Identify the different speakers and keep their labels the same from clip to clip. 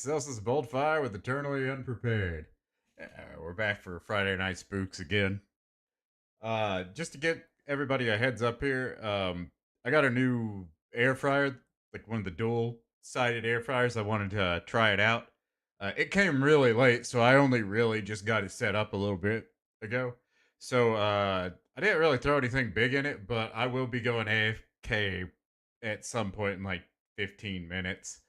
Speaker 1: Celsius Bold Fire with Eternally Unprepared. We're back for Friday Night Spooks again. Just to get everybody a heads up here, I got a new air fryer, like one of the dual-sided air fryers. I wanted to try it out. It came really late, so I only really just got it set up a little bit ago. So I didn't really throw anything big in it, but I will be going AFK at some point in like 15 minutes.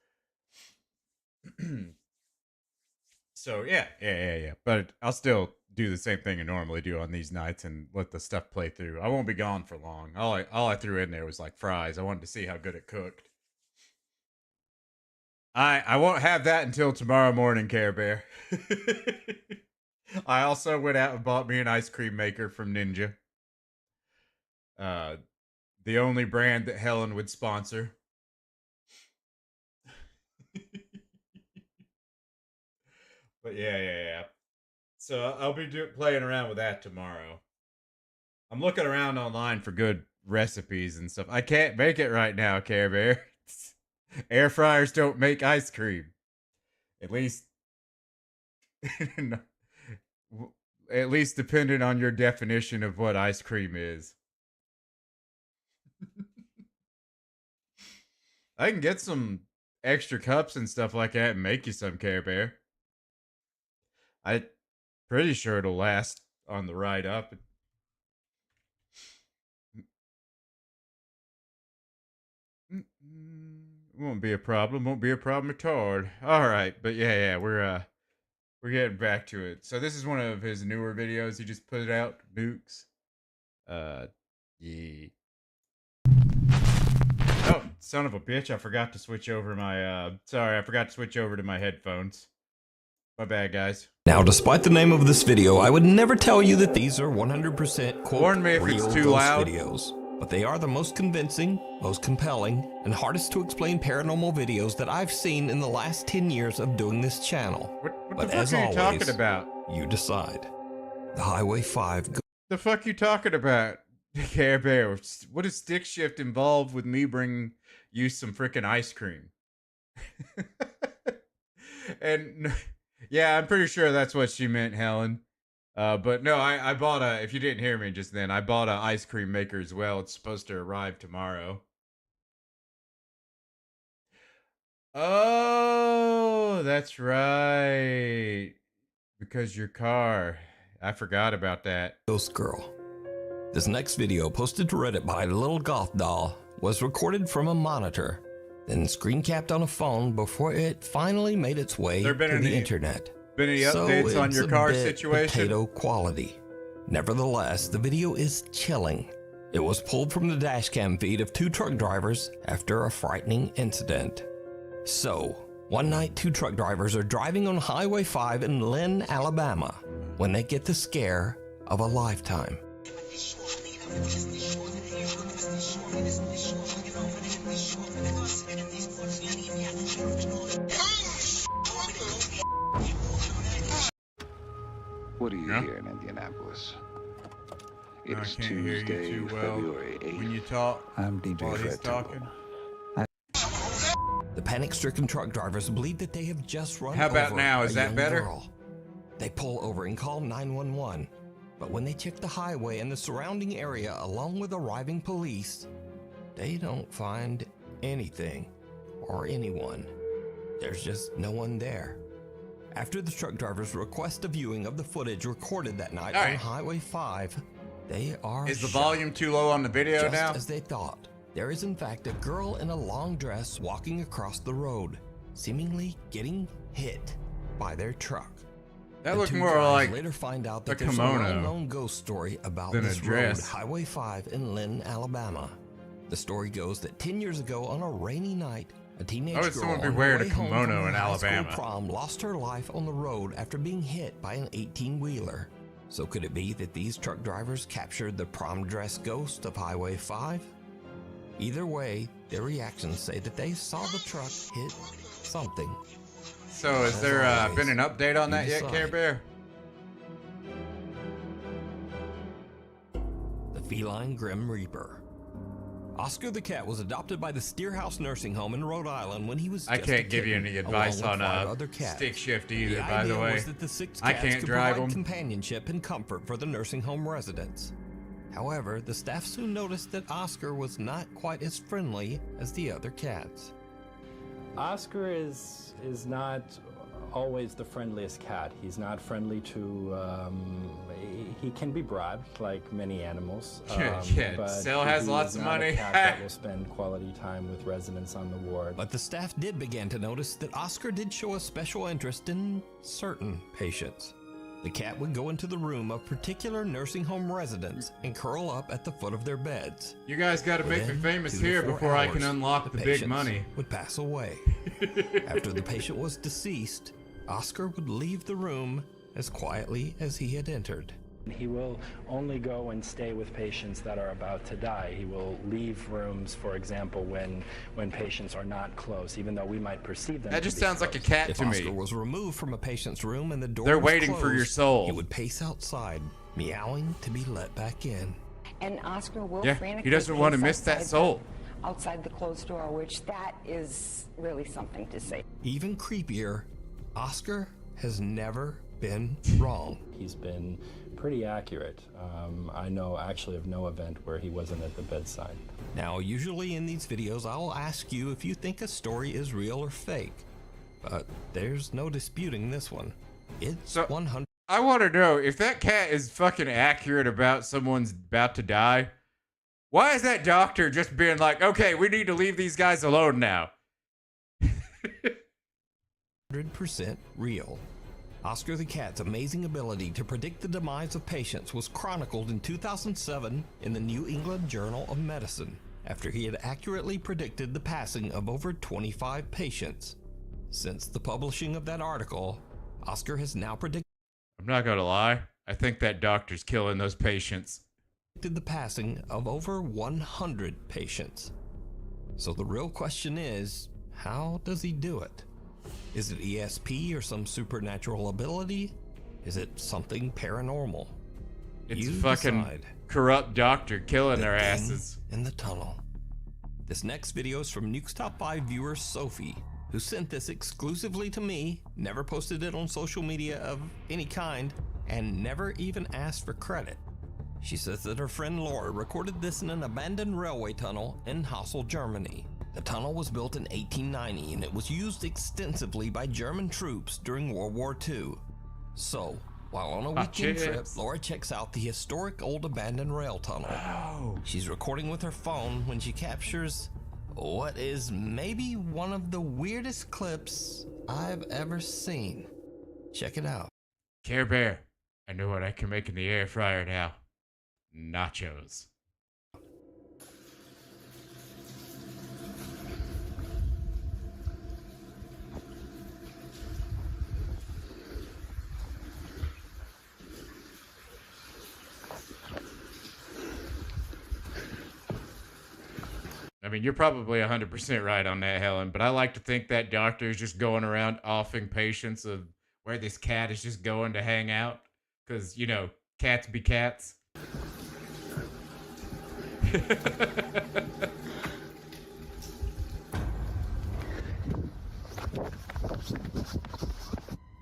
Speaker 1: So yeah. But I'll still do the same thing I normally do on these nights and let the stuff play through. I won't be gone for long. All I threw in there was like fries. I wanted to see how good it cooked. I won't have that until tomorrow morning, Care Bear. I also went out and bought me an ice cream maker from Ninja. The only brand that Helen would sponsor. But yeah. So I'll be playing around with that tomorrow. I'm looking around online for good recipes and stuff. I can't make it right now, Care Bear. Air fryers don't make ice cream. At least, at least depending on your definition of what ice cream is. I can get some extra cups and stuff like that and make you some, Care Bear. I'm pretty sure it'll last on the ride up. Won't be a problem. Won't be a problem at all. All right, but yeah, we're getting back to it. So this is one of his newer videos. He just put it out, Nukes. Yeah. Oh, son of a bitch! I forgot to switch over my. Sorry, I forgot to switch over to my headphones. My bad, guys.
Speaker 2: Now, despite the name of this video, I would never tell you that these are 100% quote
Speaker 1: Warn me if
Speaker 2: real
Speaker 1: it's too
Speaker 2: ghost
Speaker 1: loud.
Speaker 2: videos. But they are the most convincing, most compelling, and hardest to explain paranormal videos that I've seen in the last 10 years of doing this channel.
Speaker 1: What
Speaker 2: But
Speaker 1: the fuck
Speaker 2: as
Speaker 1: are you
Speaker 2: always,
Speaker 1: talking about?
Speaker 2: You decide. The Highway 5.
Speaker 1: The fuck you talking about, Care Bear? What does stick shift involve with me bringing you some freaking ice cream? And yeah, I'm pretty sure that's what she meant, Helen. But no, I bought if you didn't hear me just then, I bought an ice cream maker as well. It's supposed to arrive tomorrow. Oh, that's right. Because your car. I forgot about that.
Speaker 2: Ghost Girl. This next video, posted to Reddit by Little Goth Doll, was recorded from a monitor, then screen capped on a phone before it finally made its way to the internet.
Speaker 1: Been any updates on your car situation?
Speaker 2: Potato quality. Nevertheless, the video is chilling. It was pulled from the dashcam feed of two truck drivers after a frightening incident. So, one night, two truck drivers are driving on Highway 5 in Lynn, Alabama, when they get the scare of a lifetime.
Speaker 3: What do you hear in Indianapolis? It's Tuesday, February 8th.
Speaker 1: When you talk,
Speaker 3: I'm DJ Fred
Speaker 1: talking.
Speaker 2: The panic-stricken truck drivers believe that they have just run
Speaker 1: How about
Speaker 2: over
Speaker 1: now? Is
Speaker 2: a
Speaker 1: that
Speaker 2: young
Speaker 1: better?
Speaker 2: girl. They pull over and call 911, but when they check the highway and the surrounding area along with arriving police, they don't find anything or anyone. There's just no one there. After the truck drivers request a viewing of the footage recorded that night on Highway 5, they are
Speaker 1: Is the volume too low on the video
Speaker 2: just
Speaker 1: now?
Speaker 2: as they thought. There is in fact a girl in a long dress walking across the road, seemingly getting hit by their truck.
Speaker 1: That looked more like
Speaker 2: later find out that
Speaker 1: a
Speaker 2: there's a
Speaker 1: kimono
Speaker 2: well-known ghost story about
Speaker 1: than a
Speaker 2: this road,
Speaker 1: dress.
Speaker 2: Highway 5 in Lynn, Alabama. The story goes that 10 years ago on a rainy night, a teenage girl
Speaker 1: someone be
Speaker 2: on her
Speaker 1: wearing a
Speaker 2: way home
Speaker 1: kimono
Speaker 2: from her
Speaker 1: in
Speaker 2: high school
Speaker 1: Alabama.
Speaker 2: prom lost her life on the road after being hit by an 18-wheeler. So could it be that these truck drivers captured the prom dress ghost of Highway 5? Either way, their reactions say that they saw the truck hit something.
Speaker 1: So has there been an update on that yet, Care Bear?
Speaker 2: The Feline Grim Reaper. Oscar the cat was adopted by the Steerhouse Nursing Home in Rhode Island when he was just
Speaker 1: I can't
Speaker 2: a
Speaker 1: give you
Speaker 2: kitten,
Speaker 1: any advice
Speaker 2: along
Speaker 1: on
Speaker 2: with 5 other cats.
Speaker 1: stick shift either,
Speaker 2: The
Speaker 1: by the
Speaker 2: idea
Speaker 1: way.
Speaker 2: was that the 6
Speaker 1: I
Speaker 2: cats
Speaker 1: can't
Speaker 2: could
Speaker 1: drive
Speaker 2: provide
Speaker 1: them.
Speaker 2: companionship and comfort for the nursing home residents. However, the staff soon noticed that Oscar was not quite as friendly as the other cats.
Speaker 4: Oscar is not always the friendliest cat. He's not friendly to, he can be bribed like many animals.
Speaker 1: Yeah, Sel has lots of money.
Speaker 4: He's not a cat that will spend quality time with residents on the ward.
Speaker 2: But the staff did begin to notice that Oscar did show a special interest in certain patients. The cat would go into the room of particular nursing home residents and curl up at the foot of their beds.
Speaker 1: You guys got to make me
Speaker 2: Within
Speaker 1: famous
Speaker 2: 2 to
Speaker 1: here
Speaker 2: 4
Speaker 1: before I can
Speaker 2: hours,
Speaker 1: unlock the big
Speaker 2: patients
Speaker 1: money.
Speaker 2: would pass away. After the patient was deceased, Oscar would leave the room as quietly as he had entered.
Speaker 4: He will only go and stay with patients that are about to die. He will leave rooms, for example, when patients are not close, even though we might perceive them
Speaker 1: That
Speaker 4: to
Speaker 1: just
Speaker 4: be
Speaker 1: sounds like a
Speaker 4: close.
Speaker 1: cat
Speaker 2: If
Speaker 1: to
Speaker 2: Oscar
Speaker 1: me.
Speaker 2: was removed from a patient's room and the door
Speaker 1: They're
Speaker 2: was
Speaker 1: waiting for your
Speaker 2: closed,
Speaker 1: soul.
Speaker 2: he would pace outside, meowing to be let back in.
Speaker 5: And Oscar will
Speaker 1: Yeah,
Speaker 5: frantically
Speaker 1: he doesn't want to
Speaker 5: pace
Speaker 1: miss that
Speaker 5: outside
Speaker 1: soul.
Speaker 5: outside the closed door, which that is really something to say.
Speaker 2: Even creepier, Oscar has never been wrong.
Speaker 4: He's been pretty accurate. I know actually of no event where he wasn't at the bedside.
Speaker 2: Now, usually in these videos, I'll ask you if you think a story is real or fake, but there's no disputing this one. It's
Speaker 1: So-
Speaker 2: 100%
Speaker 1: I want to know if that cat is fucking accurate about someone's about to die. Why is that doctor just being like, okay, we need to leave these guys alone now?
Speaker 2: real. Oscar the cat's amazing ability to predict the demise of patients was chronicled in 2007 in the New England Journal of Medicine, after he had accurately predicted the passing of over 25 patients. Since the publishing of that article, Oscar has now predicted
Speaker 1: I'm not gonna lie. I think that doctor's killing those patients.
Speaker 2: the passing of over 100 patients. So the real question is, how does he do it? Is it ESP or some supernatural ability? Is it something paranormal?
Speaker 1: It's
Speaker 2: You
Speaker 1: a fucking
Speaker 2: decide.
Speaker 1: corrupt doctor killing their
Speaker 2: The thing
Speaker 1: asses.
Speaker 2: in the tunnel. This next video is from Nuke's Top 5 viewer Sophie, who sent this exclusively to me, never posted it on social media of any kind, and never even asked for credit. She says that her friend Laura recorded this in an abandoned railway tunnel in Hassel, Germany. The tunnel was built in 1890 and it was used extensively by German troops during World War II. So, while on a weekend trip,
Speaker 1: chips.
Speaker 2: Laura checks out the historic old abandoned rail tunnel.
Speaker 1: Oh.
Speaker 2: She's recording with her phone when she captures what is maybe one of the weirdest clips I've ever seen. Check it out.
Speaker 1: Care Bear, I know what I can make in the air fryer now. Nachos. I mean, you're probably 100% right on that, Helen, but I like to think that doctor is just going around offing patients of where this cat is just going to hang out. Because, you know, cats be cats.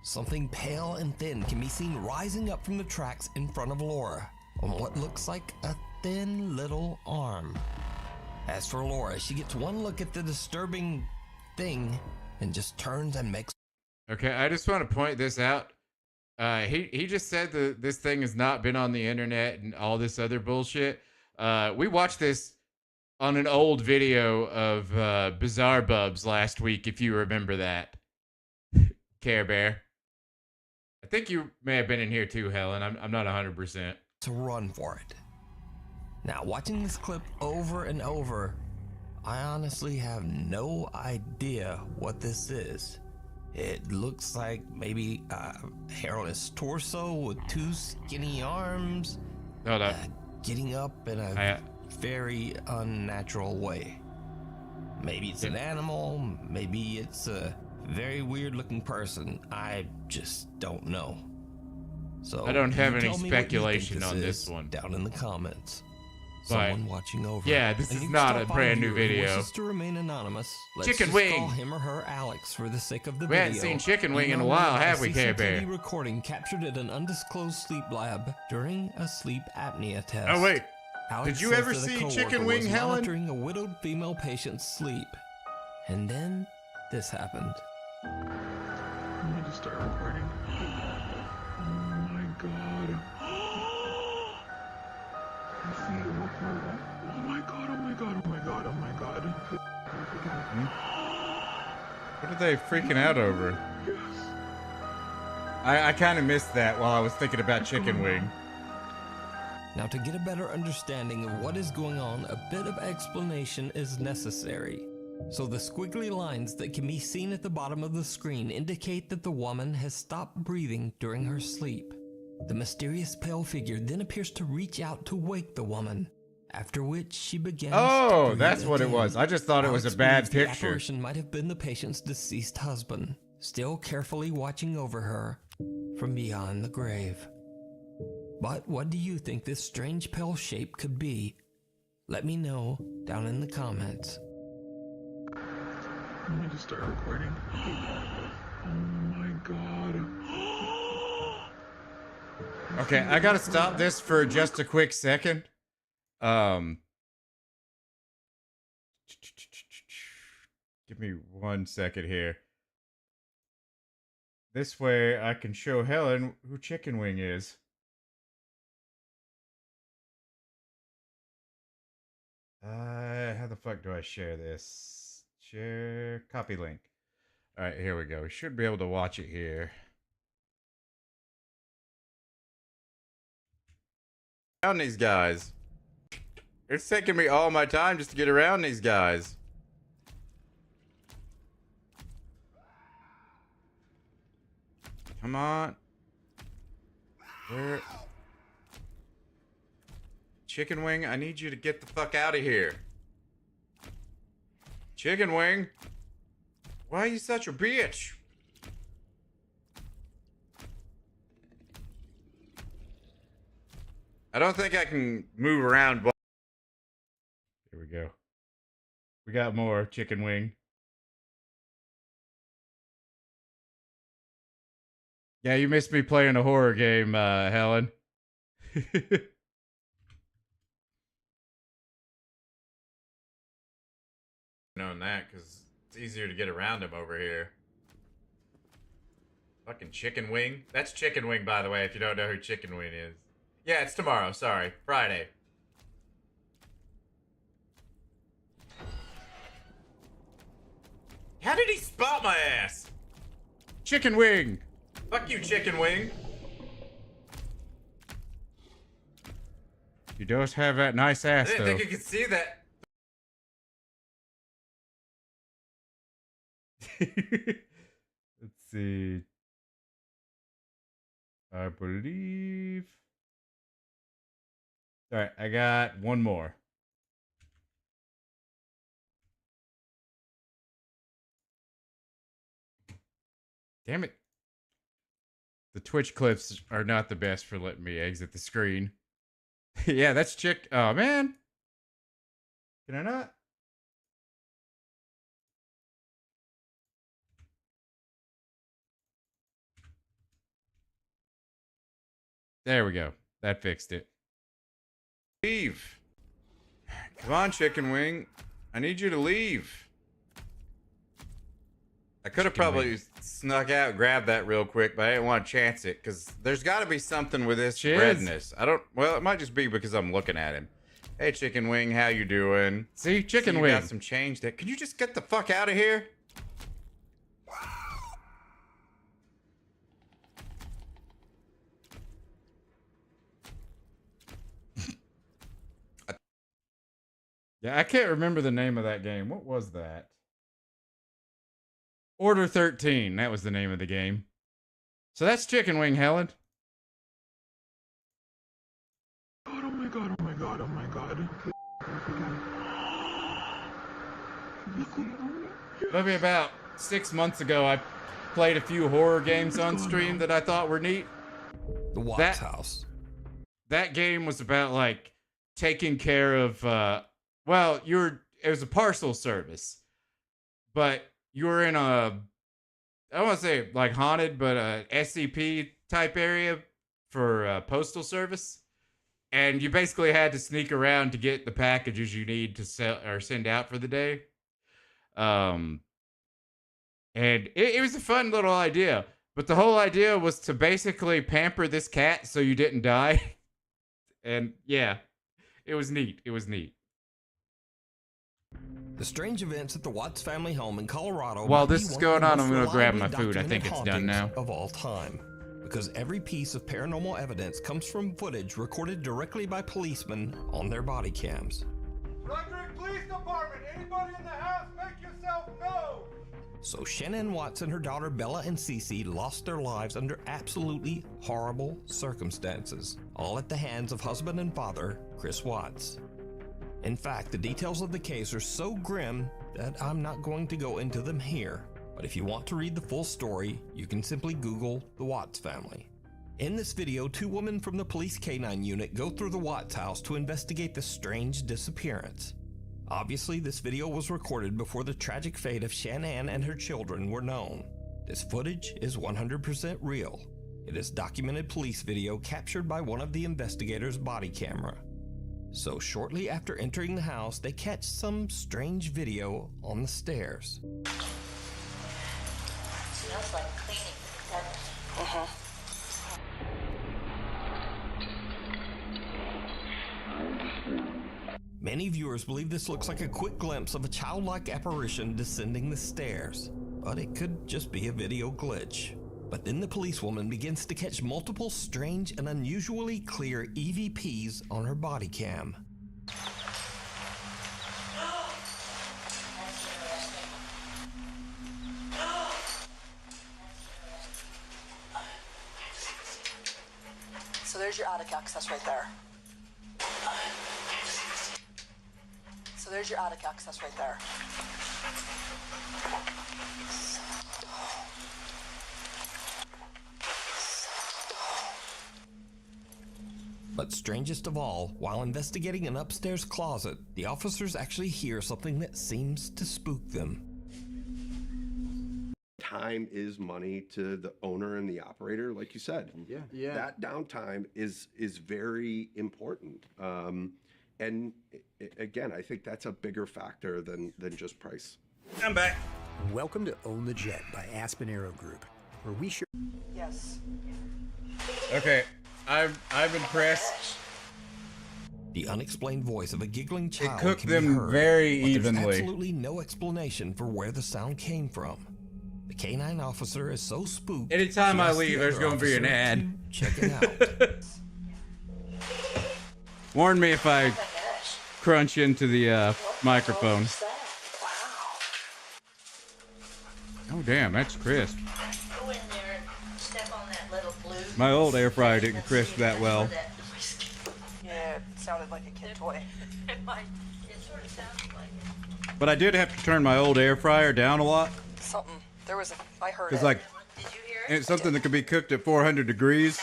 Speaker 2: Something pale and thin can be seen rising up from the tracks in front of Laura on what looks like a thin little arm. As for Laura, she gets one look at the disturbing thing and just turns and makes.
Speaker 1: Okay, I just want to point this out. He just said that this thing has not been on the internet and all this other bullshit. We watched this on an old video of Bizarre Bubs last week, if you remember that. Care Bear. I think you may have been in here too, Helen. I'm not 100%.
Speaker 2: To run for it. Now, watching this clip over and over, I honestly have no idea what this is. It looks like maybe a hairless torso with 2 skinny arms,
Speaker 1: Hold up.
Speaker 2: getting up in a very unnatural way. Maybe it's an animal, maybe it's a very weird looking person. I just don't know. So
Speaker 1: I don't have
Speaker 2: you
Speaker 1: any
Speaker 2: tell me what you think
Speaker 1: speculation on
Speaker 2: is
Speaker 1: this one.
Speaker 2: down in the comments. someone watching over.
Speaker 1: Yeah, this
Speaker 2: And
Speaker 1: is
Speaker 2: you
Speaker 1: not
Speaker 2: stop
Speaker 1: a
Speaker 2: by
Speaker 1: brand new
Speaker 2: viewer who
Speaker 1: video.
Speaker 2: wishes to remain anonymous. Let's
Speaker 1: Chicken
Speaker 2: just
Speaker 1: Wing.
Speaker 2: call him or her Alex for the sake of the
Speaker 1: We
Speaker 2: video.
Speaker 1: haven't seen Chicken Wing in a
Speaker 2: Email
Speaker 1: while,
Speaker 2: me
Speaker 1: have we,
Speaker 2: a
Speaker 1: Care Bear?
Speaker 2: CCTV recording captured at an undisclosed sleep lab during a sleep apnea test.
Speaker 1: Oh, wait.
Speaker 2: Alex
Speaker 1: Did you
Speaker 2: says
Speaker 1: ever
Speaker 2: that a
Speaker 1: see
Speaker 2: coworker
Speaker 1: Chicken Wing,
Speaker 2: was
Speaker 1: Helen?
Speaker 2: monitoring a widowed female patient's sleep. And then this happened.
Speaker 3: I'm going to start recording. Oh my god. I see it. Oh my god, oh my god, oh my god, oh my god.
Speaker 1: What are they freaking out over?
Speaker 3: Yes.
Speaker 1: I kind of missed that while I was thinking about Chicken Wing.
Speaker 2: Now, to get a better understanding of what is going on, a bit of explanation is necessary. So the squiggly lines that can be seen at the bottom of the screen indicate that the woman has stopped breathing during her sleep. The mysterious pale figure then appears to reach out to wake the woman, after which she begins to
Speaker 1: Oh,
Speaker 2: breathe
Speaker 1: that's what it
Speaker 2: again.
Speaker 1: was. I just thought it was a
Speaker 2: Alex
Speaker 1: bad
Speaker 2: believes the
Speaker 1: picture.
Speaker 2: apparition might have been the patient's deceased husband, still carefully watching over her from beyond the grave. But what do you think this strange pale shape could be? Let me know down in the comments.
Speaker 3: I'm going to start recording. Oh my god.
Speaker 1: Okay, I gotta stop this for just a quick second. Give me 1 second here. This way I can show Helen who Chicken Wing is. How the fuck do I share this? Share, copy link. All right, here we go. We should be able to watch it here. Around these guys. It's taking me all my time just to get around these guys. Come on. Where? Chicken Wing, I need you to get the fuck out of here. Chicken Wing. Why are you such a bitch? I don't think I can move around. Here we go. We got more Chicken Wing. Yeah, you missed me playing a horror game, Helen. Knowing that, because it's easier to get around him over here. Fucking Chicken Wing. That's Chicken Wing, by the way, if you don't know who Chicken Wing is. Yeah, it's tomorrow. Sorry. Friday. How did he spot my ass? Chicken Wing. Fuck you, Chicken Wing. You don't have that nice ass,
Speaker 2: I
Speaker 1: though.
Speaker 2: didn't think you could see that.
Speaker 1: Let's see. I believe. All right, I got one more. Damn it. The Twitch clips are not the best for letting me exit the screen. Yeah, that's chick. Oh, man. Can I not? There we go. That fixed it. Leave. Come on, Chicken Wing. I need you to leave. I could have probably snuck out and grabbed that real quick, but I didn't want to chance it because there's got to be something with this redness. I don't. Well, it might just be because I'm looking at him. Hey, Chicken Wing, how you doing? See, Chicken Wing. Got some change there. Can you just get the fuck out of here? Yeah, I can't remember the name of that game. What was that? Order 13. That was the name of the game. So that's Chicken Wing, Helen.
Speaker 3: Oh my god, oh my god, oh my god.
Speaker 1: Maybe about 6 months ago, I played a few horror games on stream that I thought were neat.
Speaker 2: The Watts House.
Speaker 1: That game was about, like, taking care of, well, it was a parcel service, but you were in a, I don't want to say like haunted, but a SCP type area for postal service. And you basically had to sneak around to get the packages you need to sell or send out for the day. And it was a fun little idea. But the whole idea was to basically pamper this cat so you didn't die. And yeah, it was neat. It was neat.
Speaker 2: The strange events at the Watts family home in Colorado.
Speaker 1: While this is going on, I'm going to grab my food. I think it's done now.
Speaker 2: Of all time. Because every piece of paranormal evidence comes from footage recorded directly by policemen on their body cams.
Speaker 6: Frederick Police Department, anybody in the house, make yourself known!
Speaker 2: So Shannon Watts and her daughter Bella and Cece lost their lives under absolutely horrible circumstances, all at the hands of husband and father, Chris Watts. In fact, the details of the case are so grim that I'm not going to go into them here. But if you want to read the full story, you can simply Google the Watts family. In this video, 2 women from the police K-9 unit go through the Watts house to investigate the strange disappearance. Obviously, this video was recorded before the tragic fate of Shanann and her children were known. This footage is 100% real. It is documented police video captured by one of the investigators' body camera. So shortly after entering the house, they catch some strange video on the stairs.
Speaker 7: Smells like cleaning, doesn't it?
Speaker 2: Many viewers believe this looks like a quick glimpse of a childlike apparition descending the stairs, but it could just be a video glitch. But then the policewoman begins to catch multiple strange and unusually clear EVPs on her body cam.
Speaker 7: So there's your attic access right there. So there's your attic access right there.
Speaker 2: But strangest of all, while investigating an upstairs closet, the officers actually hear something that seems to spook them.
Speaker 8: Time is money to the owner and the operator, like you said.
Speaker 1: Yeah.
Speaker 8: That downtime is very important. And again, I think that's a bigger factor than just price.
Speaker 1: I'm back.
Speaker 9: Welcome to Own the Jet by Aspen Aero Group, where we share.
Speaker 7: Yes.
Speaker 1: Okay, I'm impressed.
Speaker 2: The unexplained voice of a giggling child
Speaker 1: cooked
Speaker 2: can be
Speaker 1: them
Speaker 2: heard,
Speaker 1: very
Speaker 2: but there's
Speaker 1: evenly.
Speaker 2: absolutely no explanation for where the sound came from. The K-9 officer is so spooked.
Speaker 1: Anytime
Speaker 2: she
Speaker 1: I
Speaker 2: asks
Speaker 1: leave,
Speaker 2: the
Speaker 1: there's
Speaker 2: other
Speaker 1: gonna be an
Speaker 2: officer
Speaker 1: ad.
Speaker 2: to check it out.
Speaker 1: Warn me if I crunch into the microphone. Oh damn, that's crisp.
Speaker 7: Go in there and step on that little blue.
Speaker 1: My old air fryer didn't crisp that well.
Speaker 7: Yeah, it sounded like a kid toy. It sort of sounded like it.
Speaker 1: But I did have to turn my old air fryer down a lot.
Speaker 7: Something. There was I heard
Speaker 1: Because
Speaker 7: it.
Speaker 1: like,
Speaker 7: Did you hear
Speaker 1: and
Speaker 7: it?
Speaker 1: it's something that could be cooked at 400 degrees.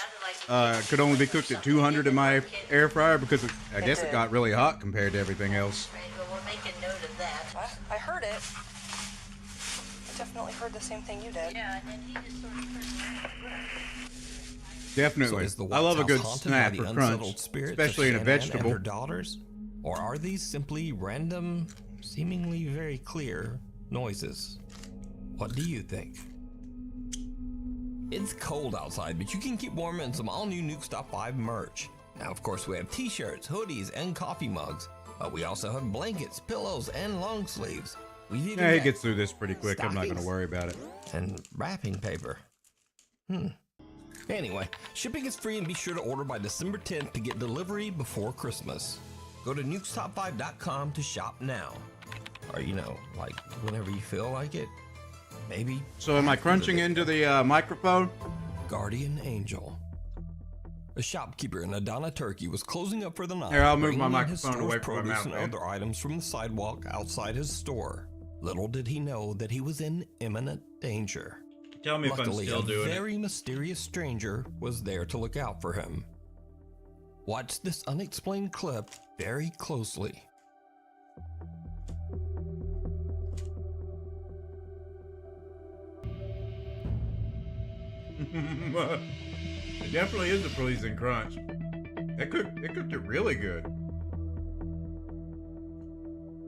Speaker 1: Could only be cooked at 200 in my air fryer because I guess it got really hot compared to everything else.
Speaker 7: Right, well, we'll make a note of that. I heard it. I definitely heard the same thing you did. Yeah, and then he just sort of turned around.
Speaker 1: Definitely.
Speaker 2: So is the
Speaker 1: I love a
Speaker 2: Watts
Speaker 1: good
Speaker 2: house haunted
Speaker 1: snap
Speaker 2: by
Speaker 1: or
Speaker 2: the
Speaker 1: crunch,
Speaker 2: unsettled spirits of
Speaker 1: especially in a
Speaker 2: Shanann
Speaker 1: vegetable.
Speaker 2: and her daughters? Or are these simply random, seemingly very clear noises? What do you think? It's cold outside, but you can keep warm in some all-new Nuke Stop 5 merch. Now, of course, we have t-shirts, hoodies, and coffee mugs, but we also have blankets, pillows, and long sleeves. We've even
Speaker 1: Yeah, he
Speaker 2: got
Speaker 1: gets through this pretty quick. I'm not going to
Speaker 2: stockings
Speaker 1: worry about it.
Speaker 2: and wrapping paper. Anyway, shipping is free and be sure to order by December 10th to get delivery before Christmas. Go to nukestop5.com to shop now. Or, like whenever you feel like it. Maybe.
Speaker 1: So am I crunching into the microphone?
Speaker 2: Guardian Angel. A shopkeeper in Adana, Turkey was closing up for the night.
Speaker 1: Here, I'll move my
Speaker 2: bringing in his
Speaker 1: microphone away
Speaker 2: store's
Speaker 1: from my
Speaker 2: produce
Speaker 1: mouth,
Speaker 2: and
Speaker 1: man.
Speaker 2: other items from the sidewalk outside his store. Little did he know that he was in imminent danger.
Speaker 10: Tell me
Speaker 2: Luckily,
Speaker 10: if I'm still doing
Speaker 2: a very mysterious stranger was there to look out for him. Watch this unexplained clip very closely.
Speaker 1: It definitely is a pleasing crunch. It cooked it really good.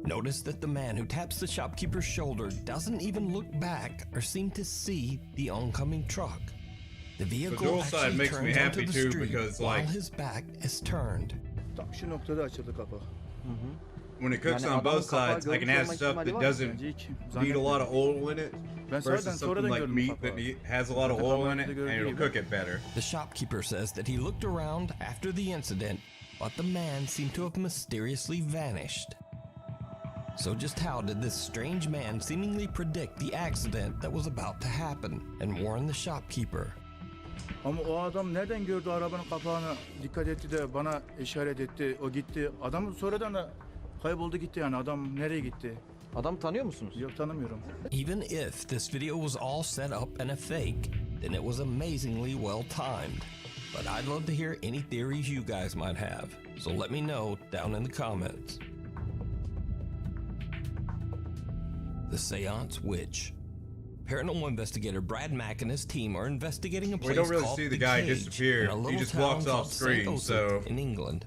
Speaker 2: Notice that the man who taps the shopkeeper's shoulder doesn't even look back or seem to see the oncoming truck. The vehicle
Speaker 1: dual side
Speaker 2: actually
Speaker 1: makes
Speaker 2: turns
Speaker 1: me happy
Speaker 2: onto the
Speaker 1: too,
Speaker 2: street
Speaker 1: because,
Speaker 2: while
Speaker 1: like,
Speaker 2: his back is turned.
Speaker 1: When it cooks on both sides, I can have stuff that doesn't need a lot of oil in it versus something like meat that has a lot of oil in it, and it'll cook it better.
Speaker 2: The shopkeeper says that he looked around after the incident, but the man seemed to have mysteriously vanished. So just how did this strange man seemingly predict the accident that was about to happen and warn the shopkeeper?
Speaker 10: Ama o adam nereden gördü arabanın kapağını, dikkat etti de bana işaret etti, o gitti. Adam sonradan da kayboldu gitti yani. Adam nereye gitti?
Speaker 11: Adam tanıyor musunuz?
Speaker 10: Yok, tanımıyorum.
Speaker 2: Even if this video was all set up and a fake, then it was amazingly well timed. But I'd love to hear any theories you guys might have, so let me know down in the comments. The Seance Witch. Paranormal investigator Brad Mack and his team are investigating a place
Speaker 1: We don't really
Speaker 2: called
Speaker 1: see the
Speaker 2: The
Speaker 1: guy
Speaker 2: Cage
Speaker 1: disappear.
Speaker 2: in a
Speaker 1: He
Speaker 2: little
Speaker 1: just
Speaker 2: town
Speaker 1: walks
Speaker 2: called
Speaker 1: off screen,
Speaker 2: St.
Speaker 1: so
Speaker 2: Osoph in England.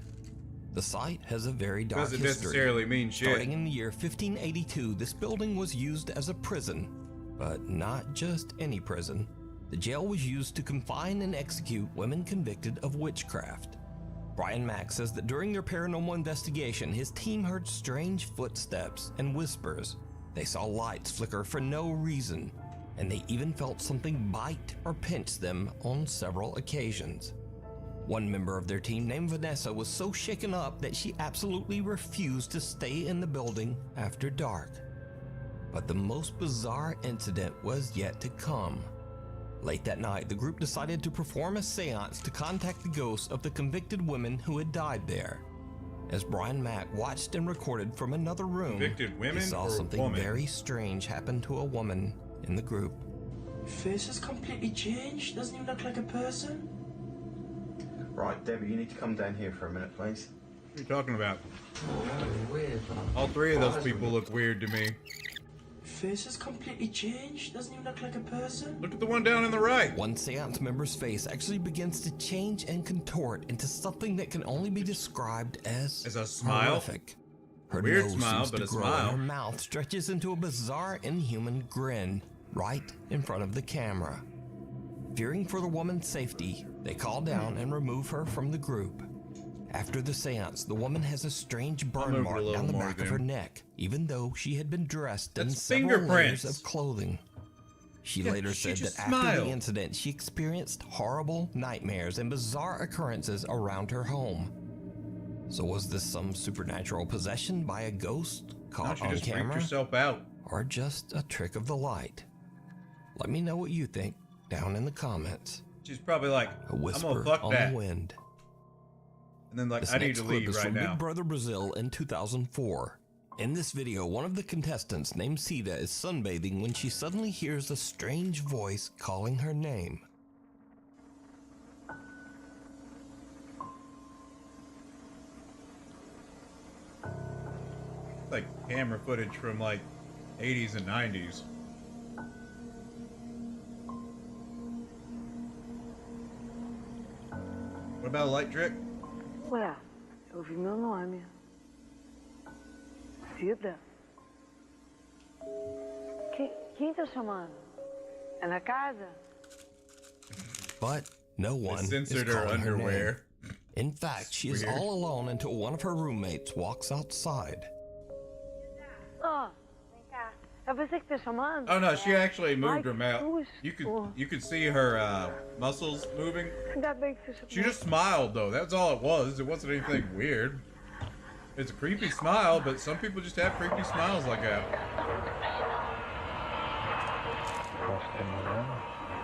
Speaker 2: The site has a very dark
Speaker 1: doesn't
Speaker 2: history.
Speaker 1: necessarily mean shit.
Speaker 2: Starting in the year 1582, this building was used as a prison, but not just any prison. The jail was used to confine and execute women convicted of witchcraft. Brian Mack says that during their paranormal investigation, his team heard strange footsteps and whispers. They saw lights flicker for no reason, and they even felt something bite or pinch them on several occasions. One member of their team named Vanessa was so shaken up that she absolutely refused to stay in the building after dark. But the most bizarre incident was yet to come. Late that night, the group decided to perform a seance to contact the ghosts of the convicted women who had died there. As Brian Mack watched and recorded from another room,
Speaker 1: Convicted women
Speaker 2: he saw
Speaker 1: or
Speaker 2: something
Speaker 1: woman?
Speaker 2: very strange happen to a woman in the group.
Speaker 12: Face has completely changed. Doesn't even look like a person.
Speaker 13: Right, Debbie, you need to come down here for a minute, please.
Speaker 1: What are you talking about?
Speaker 12: Weird.
Speaker 1: All three of those people look weird to me.
Speaker 12: Face has completely changed. Doesn't even look like a person.
Speaker 1: Look at the one down on the right.
Speaker 2: One seance member's face actually begins to change and contort into something that can only be described as
Speaker 1: a smile?
Speaker 2: horrific. Her
Speaker 1: Weird
Speaker 2: nose
Speaker 1: smile,
Speaker 2: seems
Speaker 1: but
Speaker 2: to
Speaker 1: a
Speaker 2: grow,
Speaker 1: smile.
Speaker 2: and her mouth stretches into a bizarre, inhuman grin right in front of the camera. Fearing for the woman's safety, they call down and remove her from the group. After the seance, the woman has a strange burn
Speaker 1: move
Speaker 2: mark
Speaker 1: a little
Speaker 2: down the
Speaker 1: more,
Speaker 2: back of
Speaker 1: then.
Speaker 2: her neck, even though she had been dressed in
Speaker 1: That's
Speaker 2: several layers
Speaker 1: fingerprints.
Speaker 2: of clothing. She
Speaker 1: Yeah,
Speaker 2: later
Speaker 1: she
Speaker 2: said
Speaker 1: just
Speaker 2: that after
Speaker 1: smiled.
Speaker 2: the incident, she experienced horrible nightmares and bizarre occurrences around her home. So was this some supernatural possession by a ghost
Speaker 1: No,
Speaker 2: caught
Speaker 1: she
Speaker 2: on
Speaker 1: just freaked
Speaker 2: camera?
Speaker 1: herself out.
Speaker 2: Or just a trick of the light? Let me know what you think down in the comments.
Speaker 1: She's probably like,
Speaker 2: A
Speaker 1: I'm
Speaker 2: whisper
Speaker 1: gonna fuck
Speaker 2: on
Speaker 1: that.
Speaker 2: the wind.
Speaker 1: And then like,
Speaker 2: This
Speaker 1: I need
Speaker 2: next
Speaker 1: to
Speaker 2: clip
Speaker 1: leave
Speaker 2: is
Speaker 1: right
Speaker 2: from
Speaker 1: now.
Speaker 2: Big Brother Brazil in 2004. In this video, one of the contestants named Sita is sunbathing when she suddenly hears a strange voice calling her name.
Speaker 1: Like camera footage from like 80s and 90s. What about a light trick?
Speaker 14: Ué, eu ouvi meu nome. Cida? Quem tá chamando? É na casa?
Speaker 2: But no one is
Speaker 1: censored her
Speaker 2: calling her name.
Speaker 1: underwear.
Speaker 2: In fact, she is
Speaker 1: Weird.
Speaker 2: all alone until one of her roommates walks outside.
Speaker 14: Ah, vem cá. É você que tá chamando?
Speaker 1: Oh no, she actually moved
Speaker 14: Ai,
Speaker 1: her mouth.
Speaker 14: susto.
Speaker 1: You could see her muscles moving.
Speaker 14: Ainda bem que você chamou.
Speaker 1: She just smiled though. That's all it was. It wasn't anything weird. It's a creepy smile, but some people just have creepy smiles like that.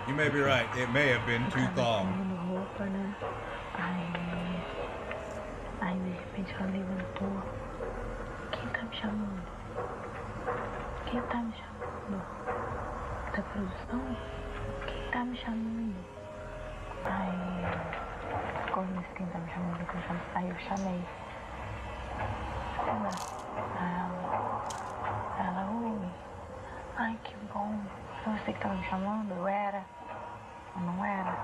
Speaker 1: You may be right. It may have been too thong.
Speaker 14: Roupa, né? Aí de repente ela levantou. Quem tá me chamando? Quem tá me chamando? Da produção? Quem tá me chamando? Aí, quando eu disse quem tá me chamando, aí eu chamei. Cida. Ela, oi. Ai, que bom. Foi você que estava me chamando? Eu era? Ou não era?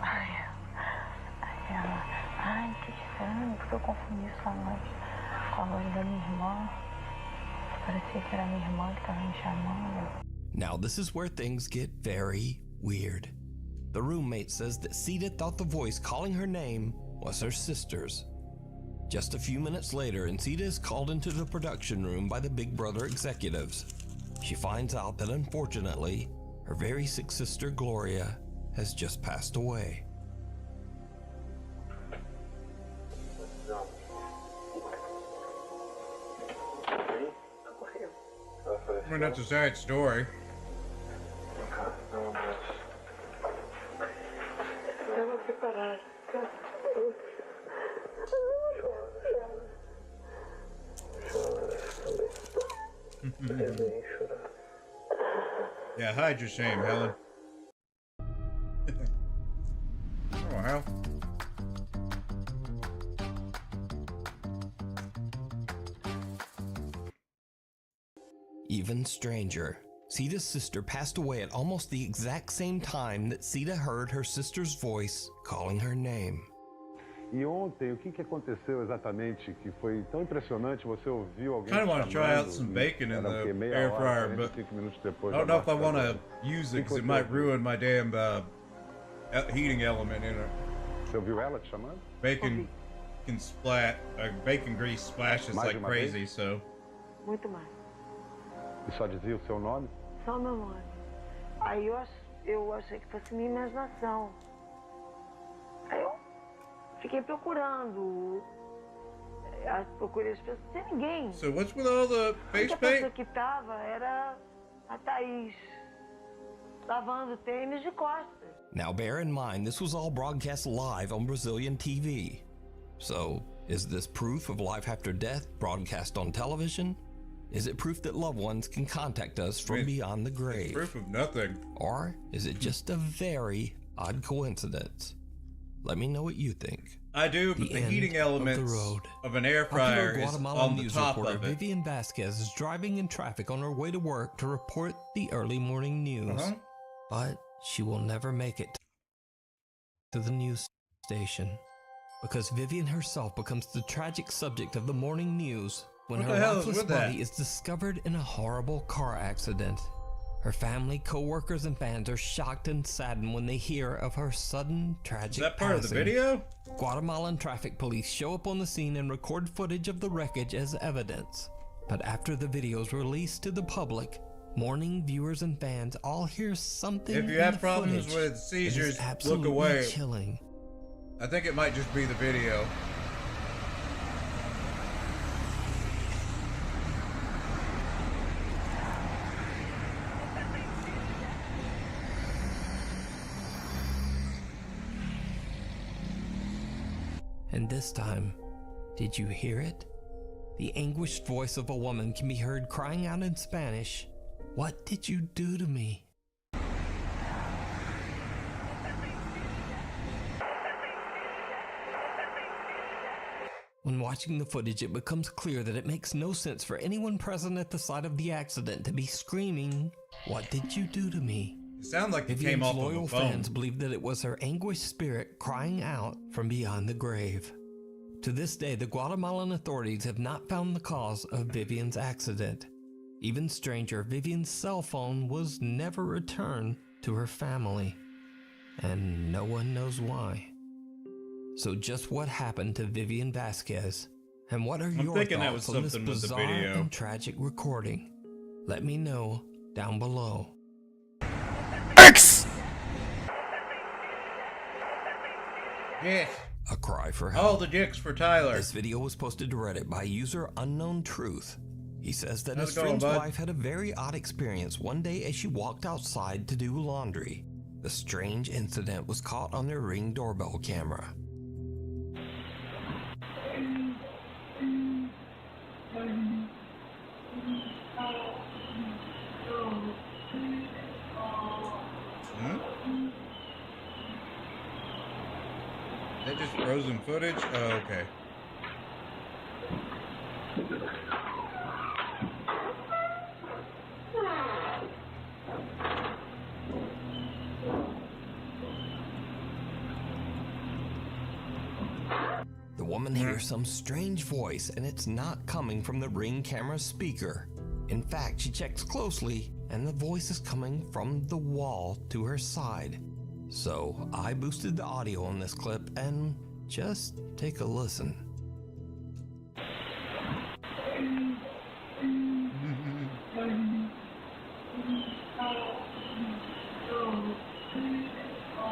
Speaker 14: Ai, ela, ai, que estranho, porque eu confundi sua voz com a voz da minha irmã. Parecia que era minha irmã que estava me chamando.
Speaker 2: Now this is where things get very weird. The roommate says that Cida thought the voice calling her name was her sister's. Just a few minutes later, and Cida is called into the production room by the Big Brother executives. She finds out that unfortunately, her very sick sister Gloria has just passed away.
Speaker 1: I mean, that's a sad story. Yeah, hide your shame, Helen. Oh, hell.
Speaker 2: Even stranger, Cida's sister passed away at almost the exact same time that Cida heard her sister's voice calling her name.
Speaker 11: E ontem, o que aconteceu exatamente que foi tão impressionante? Você ouviu alguém
Speaker 1: I want to try out some bacon in the air fryer, but I don't know if I want to use it because it might ruin my damn heating element in it.
Speaker 11: Você ouviu ela te chamando?
Speaker 1: Bacon can splat, bacon grease splashes like crazy, so.
Speaker 14: Muito mais.
Speaker 11: E só dizia o seu nome?
Speaker 14: Só meu nome. Aí eu achei que fosse minha imaginação. Aí eu fiquei procurando. Procurei as pessoas, sem ninguém.
Speaker 1: So what's with all the face
Speaker 14: paint? A pessoa que tava era a Thaís, lavando tênis de costas.
Speaker 2: Now bear in mind, this was all broadcast live on Brazilian TV. So, is this proof of life after death broadcast on television? Is it proof that loved ones can contact us from beyond the grave?
Speaker 1: Proof of nothing.
Speaker 2: Or is it just a very odd coincidence? Let me know what you think.
Speaker 1: I do, but the heating elements of an air fryer is on the top of it.
Speaker 2: Vivian Vasquez is driving in traffic on her way to work to report the early morning news. But she will never make it to the news station because Vivian herself becomes the tragic subject of the morning news when her lifeless body is discovered in a horrible car accident. Her family, co-workers, and fans are shocked and saddened when they hear of her sudden tragic
Speaker 1: passing. Is that part of the video?
Speaker 2: Guatemalan traffic police show up on the scene and record footage of the wreckage as evidence. But after the video is released to the public, mourning viewers and fans all hear something.
Speaker 1: If you have problems with seizures, look away.
Speaker 2: Chilling.
Speaker 1: I think it might just be the video.
Speaker 2: And this time, did you hear it? The anguished voice of a woman can be heard crying out in Spanish, "What did you do to me?" When watching the footage, it becomes clear that it makes no sense for anyone present at the site of the accident to be screaming, "What did you do to me?"
Speaker 1: It sounded like it came off of
Speaker 2: loyal
Speaker 1: the phone.
Speaker 2: fans believe that it was her anguished spirit crying out from beyond the grave. To this day, the Guatemalan authorities have not found the cause of Vivian's accident. Even stranger, Vivian's cell phone was never returned to her family, and no one knows why. So just what happened to Vivian Vasquez, and what are your thoughts on this bizarre and tragic recording? Let me know down below.
Speaker 1: Yes.
Speaker 2: A cry for help.
Speaker 1: All the dicks for Tyler.
Speaker 2: This video was posted to Reddit by user Unknown Truth. He says that
Speaker 1: How's
Speaker 2: his friend's wife had a very odd experience one day as she walked outside to do laundry. The strange incident was caught on their Ring doorbell camera.
Speaker 1: That just frozen footage? Oh, okay.
Speaker 2: The woman hears some strange voice, and it's not coming from the Ring camera speaker. In fact, she checks closely, and the voice is coming from the wall to her side. So I boosted the audio on this clip, and just take a listen.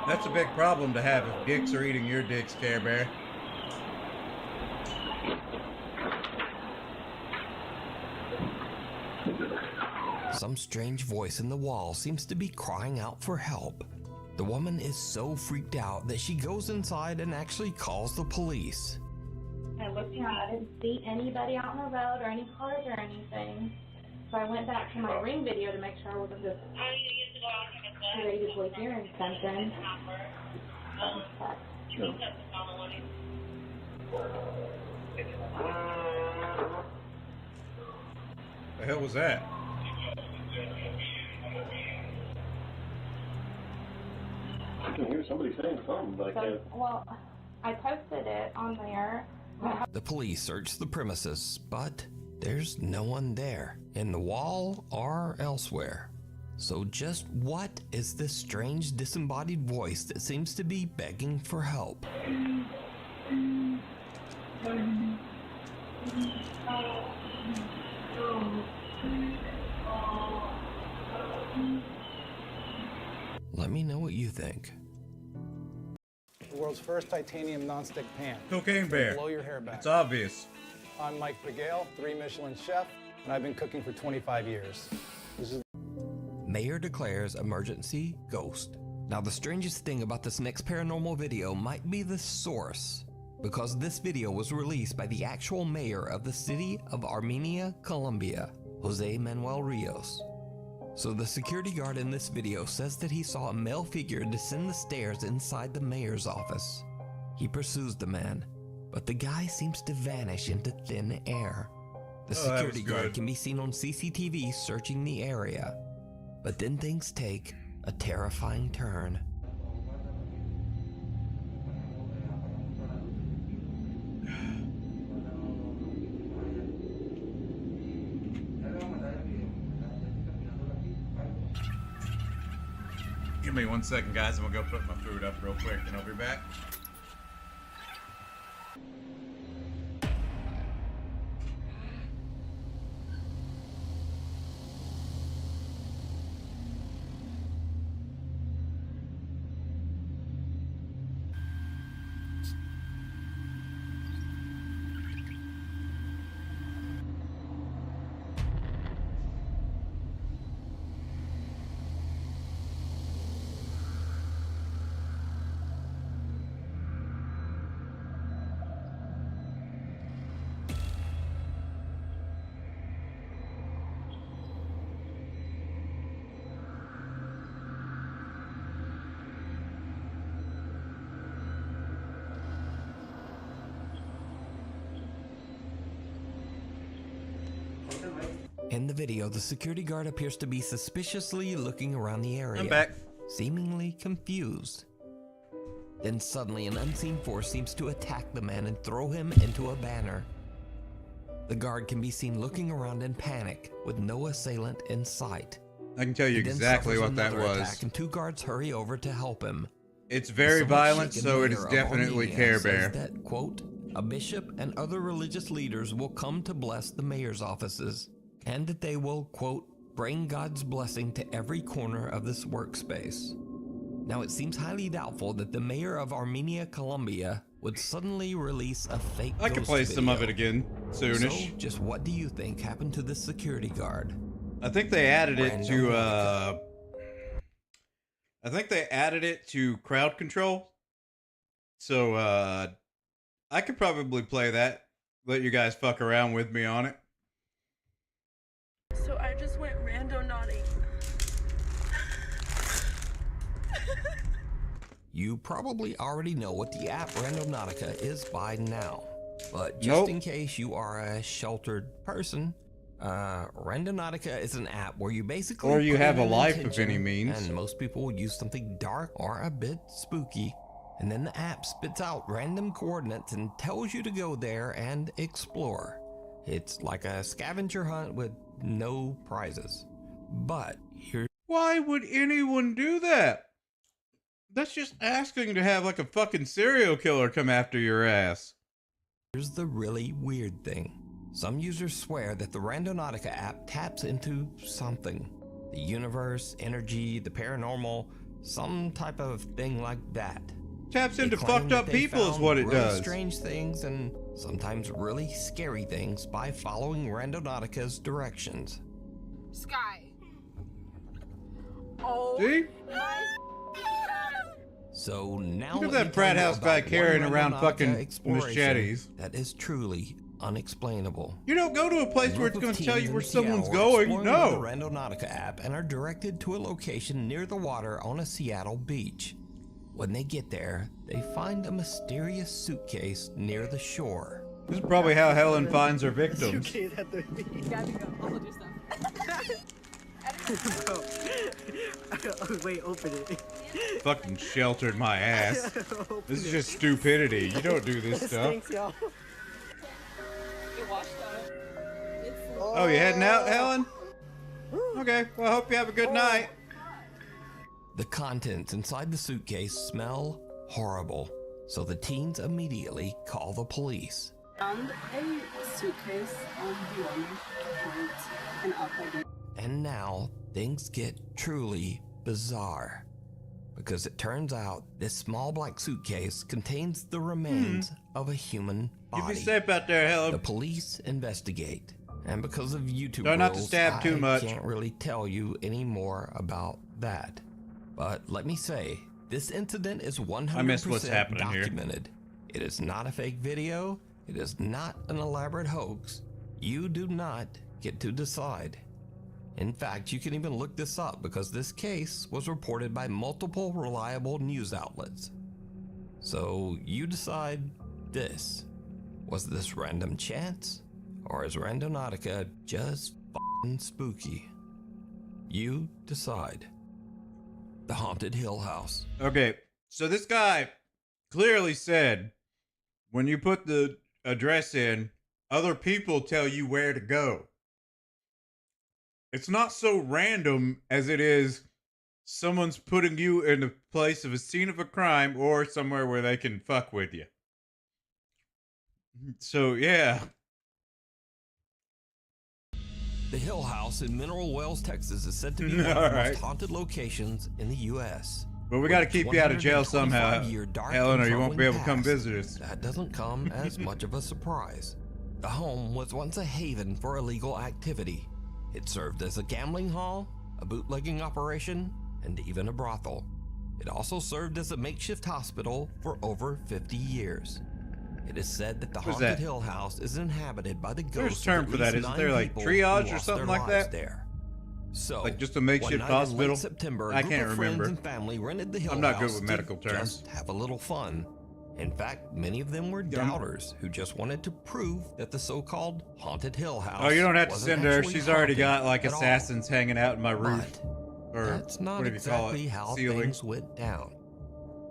Speaker 1: That's a big problem to have if dicks are eating your dicks, Care Bear.
Speaker 2: Some strange voice in the wall seems to be crying out for help. The woman is so freaked out that she goes inside and actually calls the police.
Speaker 14: I looked around, I didn't see anybody out on the road or any cars or anything. So I went back to my Ring video to make sure I wasn't just creatively hearing something.
Speaker 1: The hell was that?
Speaker 11: I can hear somebody saying something, but I can't.
Speaker 14: Well, I posted it on there.
Speaker 2: The police search the premises, but there's no one there, in the wall or elsewhere. So just what is this strange disembodied voice that seems to be begging for help? Let me know what you think.
Speaker 15: The world's first titanium nonstick pan.
Speaker 1: Cocaine Bear.
Speaker 15: Blow your hair back.
Speaker 1: It's obvious.
Speaker 15: I'm Mike Pregale, 3 Michelin chef, and I've been cooking for 25 years. This is
Speaker 2: Mayor declares emergency ghost. Now the strangest thing about this next paranormal video might be the source, because this video was released by the actual mayor of the city of Armenia, Colombia, Jose Manuel Rios. So the security guard in this video says that he saw a male figure descend the stairs inside the mayor's office. He pursues the man, but the guy seems to vanish into thin air. The security guard can be seen on CCTV searching the area, but then things take a terrifying turn.
Speaker 1: Give me 1 second, guys. I'm gonna go put my food up real quick, and I'll be back.
Speaker 2: In the video, the security guard appears to be suspiciously looking around the area.
Speaker 1: I'm back.
Speaker 2: Seemingly confused. Then suddenly an unseen force seems to attack the man and throw him into a banner. The guard can be seen looking around in panic with no assailant in sight.
Speaker 1: I can tell you exactly what that was.
Speaker 2: Attack, and 2 guards hurry over to help him.
Speaker 1: It's very violent, so it is definitely Care Bear.
Speaker 2: That, quote, a bishop and other religious leaders will come to bless the mayor's offices, and that they will, quote, bring God's blessing to every corner of this workspace. Now, it seems highly doubtful that the mayor of Armenia, Colombia, would suddenly release a fake
Speaker 1: I can play some of it again soonish.
Speaker 2: So, just what do you think happened to the security guard?
Speaker 1: I think they added it to, I think they added it to crowd control. So, I could probably play that. Let you guys fuck around with me on it.
Speaker 7: So I just went rando naughty.
Speaker 2: You probably already know what the app Randonautica is by now. But just in case you are a sheltered person, Randonautica is an app where you basically
Speaker 1: or you
Speaker 2: put
Speaker 1: have
Speaker 2: in
Speaker 1: a
Speaker 2: an
Speaker 1: life of
Speaker 2: intention,
Speaker 1: any means.
Speaker 2: and most people use something dark or a bit spooky, and then the app spits out random coordinates and tells you to go there and explore. It's like a scavenger hunt with no prizes. But
Speaker 1: why would anyone do that? That's just asking to have like a fucking serial killer come after your ass.
Speaker 2: Here's the really weird thing. Some users swear that the Randonautica app taps into something. The universe, energy, the paranormal, some type of thing like that.
Speaker 1: Taps
Speaker 2: They
Speaker 1: into
Speaker 2: claim
Speaker 1: fucked
Speaker 2: that
Speaker 1: up
Speaker 2: they
Speaker 1: people is
Speaker 2: found
Speaker 1: what it
Speaker 2: really
Speaker 1: does.
Speaker 2: strange things and sometimes really scary things by following Randonautica's directions.
Speaker 16: Sky. Oh.
Speaker 1: See?
Speaker 2: So now
Speaker 1: Look at
Speaker 2: let
Speaker 1: that
Speaker 2: me
Speaker 1: frat
Speaker 2: tell you
Speaker 1: house guy
Speaker 2: about
Speaker 1: carrying
Speaker 2: one
Speaker 1: around
Speaker 2: Randonautica
Speaker 1: fucking
Speaker 2: exploration
Speaker 1: machetes.
Speaker 2: that is truly unexplainable.
Speaker 1: You don't go to a place
Speaker 2: A
Speaker 1: where
Speaker 2: group
Speaker 1: it's going
Speaker 2: of
Speaker 1: to tell
Speaker 2: teens
Speaker 1: you where
Speaker 2: in Seattle
Speaker 1: someone's
Speaker 2: are
Speaker 1: going.
Speaker 2: exploring
Speaker 1: No.
Speaker 2: with the Randonautica app and are directed to a location near the water on a Seattle beach. When they get there, they find a mysterious suitcase near the shore.
Speaker 1: This is probably how Helen finds her victims.
Speaker 17: Wait, open it.
Speaker 1: Fucking sheltered my ass. This is just stupidity. You don't do this stuff.
Speaker 17: Thanks, y'all.
Speaker 1: Oh, you heading out, Helen? Okay, well, I hope you have a good night.
Speaker 2: The contents inside the suitcase smell horrible, so the teens immediately call the police.
Speaker 18: Found a suitcase on the owner and uploaded.
Speaker 2: And now things get truly bizarre, because it turns out this small black suitcase contains the remains of a human body.
Speaker 1: You be safe out there, Helen.
Speaker 2: The police investigate, and because of YouTube
Speaker 1: Try not to
Speaker 2: rules,
Speaker 1: stab too much.
Speaker 2: I can't really tell you any more about that. But let me say, this incident is 100%
Speaker 1: I miss what's happening here.
Speaker 2: documented. It is not a fake video. It is not an elaborate hoax. You do not get to decide. In fact, you can even look this up because this case was reported by multiple reliable news outlets. So you decide this. Was this random chance? Or is Randonautica just f***ing spooky? You decide. The Haunted Hill House.
Speaker 1: Okay, so this guy clearly said when you put the address in, other people tell you where to go. It's not so random as it is someone's putting you in the place of a scene of a crime or somewhere where they can fuck with you. So, yeah.
Speaker 2: The Hill House in Mineral Wells, Texas is said to be one of the most haunted locations in the U.S.
Speaker 1: But we got to keep you out of jail somehow, Helen, or you won't be able to come visit us.
Speaker 2: That doesn't come as much of a surprise. The home was once a haven for illegal activity. It served as a gambling hall, a bootlegging operation, and even a brothel. It also served as a makeshift hospital for over 50 years. It is said that the Haunted Hill House is inhabited by the ghosts.
Speaker 1: There's a term for that. Isn't there like triage or something like that?
Speaker 2: There. So,
Speaker 1: like just a makeshift hospital?
Speaker 2: in late September,
Speaker 1: I can't
Speaker 2: friends
Speaker 1: remember.
Speaker 2: and family rented the Hill
Speaker 1: I'm not
Speaker 2: House
Speaker 1: good with medical
Speaker 2: to
Speaker 1: terms.
Speaker 2: just have a little fun. In fact, many of them were doubters who just wanted to prove that the so-called Haunted Hill House.
Speaker 1: Oh, you don't have to
Speaker 2: wasn't
Speaker 1: send her.
Speaker 2: actually
Speaker 1: She's already
Speaker 2: haunted
Speaker 1: got like
Speaker 2: at all.
Speaker 1: assassins hanging out in my roof. Or
Speaker 2: That's not
Speaker 1: whatever you call
Speaker 2: exactly
Speaker 1: it,
Speaker 2: how
Speaker 1: ceiling.
Speaker 2: things went down.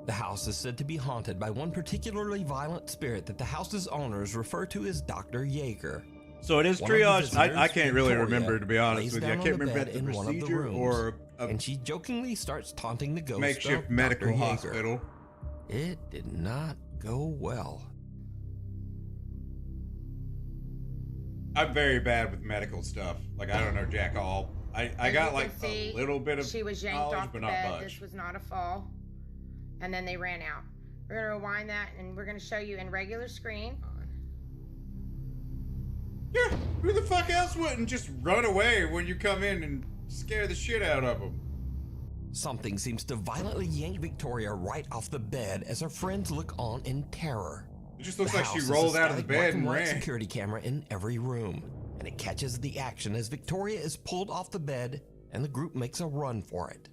Speaker 2: The house is said to be haunted by one particularly violent spirit that the house's owners refer to as Dr. Yeager.
Speaker 1: So it is
Speaker 2: One of the
Speaker 1: triage.
Speaker 2: visitors,
Speaker 1: I can't really
Speaker 2: Victoria,
Speaker 1: remember, to be honest
Speaker 2: lays
Speaker 1: with you. I
Speaker 2: down
Speaker 1: can't
Speaker 2: on the
Speaker 1: remember
Speaker 2: bed
Speaker 1: if the
Speaker 2: in one of the
Speaker 1: procedure
Speaker 2: rooms,
Speaker 1: or a
Speaker 2: and she jokingly starts taunting the ghost
Speaker 1: makeshift
Speaker 2: of
Speaker 1: medical
Speaker 2: Dr. Yeager.
Speaker 1: hospital.
Speaker 2: It did not go well.
Speaker 1: I'm very bad with medical stuff. Like, I don't know jack all. I got like a little bit of
Speaker 16: she was yanked
Speaker 1: knowledge,
Speaker 16: off
Speaker 1: but
Speaker 16: the
Speaker 1: not
Speaker 16: bed.
Speaker 1: much.
Speaker 16: This was not a fall. And then they ran out. We're going to rewind that and we're going to show you in regular screen.
Speaker 1: Yeah, who the fuck else wouldn't just run away when you come in and scare the shit out of them?
Speaker 2: Something seems to violently yank Victoria right off the bed as her friends look on in terror.
Speaker 1: It just looks
Speaker 2: The
Speaker 1: like she
Speaker 2: house is a
Speaker 1: rolled out of the
Speaker 2: static
Speaker 1: bed
Speaker 2: black
Speaker 1: and
Speaker 2: white
Speaker 1: ran.
Speaker 2: security camera in every room, and it catches the action as Victoria is pulled off the bed and the group makes a run for it.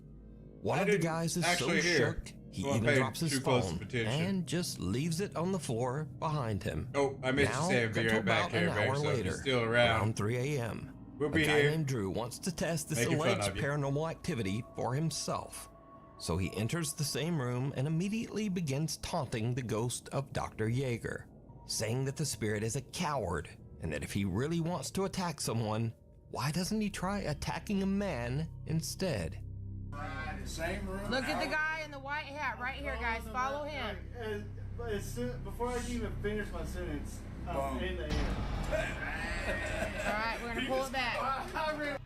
Speaker 2: One of the guys is so
Speaker 1: actually hear.
Speaker 2: shook He
Speaker 1: Well,
Speaker 2: even
Speaker 1: pay
Speaker 2: drops his
Speaker 1: too close
Speaker 2: phone
Speaker 1: attention.
Speaker 2: and just leaves it on the floor behind him.
Speaker 1: Oh, I meant to
Speaker 2: Now,
Speaker 1: say I'd be
Speaker 2: cut to
Speaker 1: right back
Speaker 2: about
Speaker 1: here,
Speaker 2: an
Speaker 1: babe,
Speaker 2: hour
Speaker 1: so if you're
Speaker 2: later,
Speaker 1: still around,
Speaker 2: 3 a.m.,
Speaker 1: we'll
Speaker 2: a
Speaker 1: be
Speaker 2: guy
Speaker 1: here.
Speaker 2: named Drew wants to test this
Speaker 1: Making fun
Speaker 2: alleged
Speaker 1: of you.
Speaker 2: paranormal activity for himself. So he enters the same room and immediately begins taunting the ghost of Dr. Yeager, saying that the spirit is a coward and that if he really wants to attack someone, why doesn't he try attacking a man instead?
Speaker 10: Same room.
Speaker 16: Look at the guy in the white hat right here, guys. Follow him.
Speaker 10: Before I can even finish my sentence, I'm in the air.
Speaker 16: All right, we're gonna pull it back.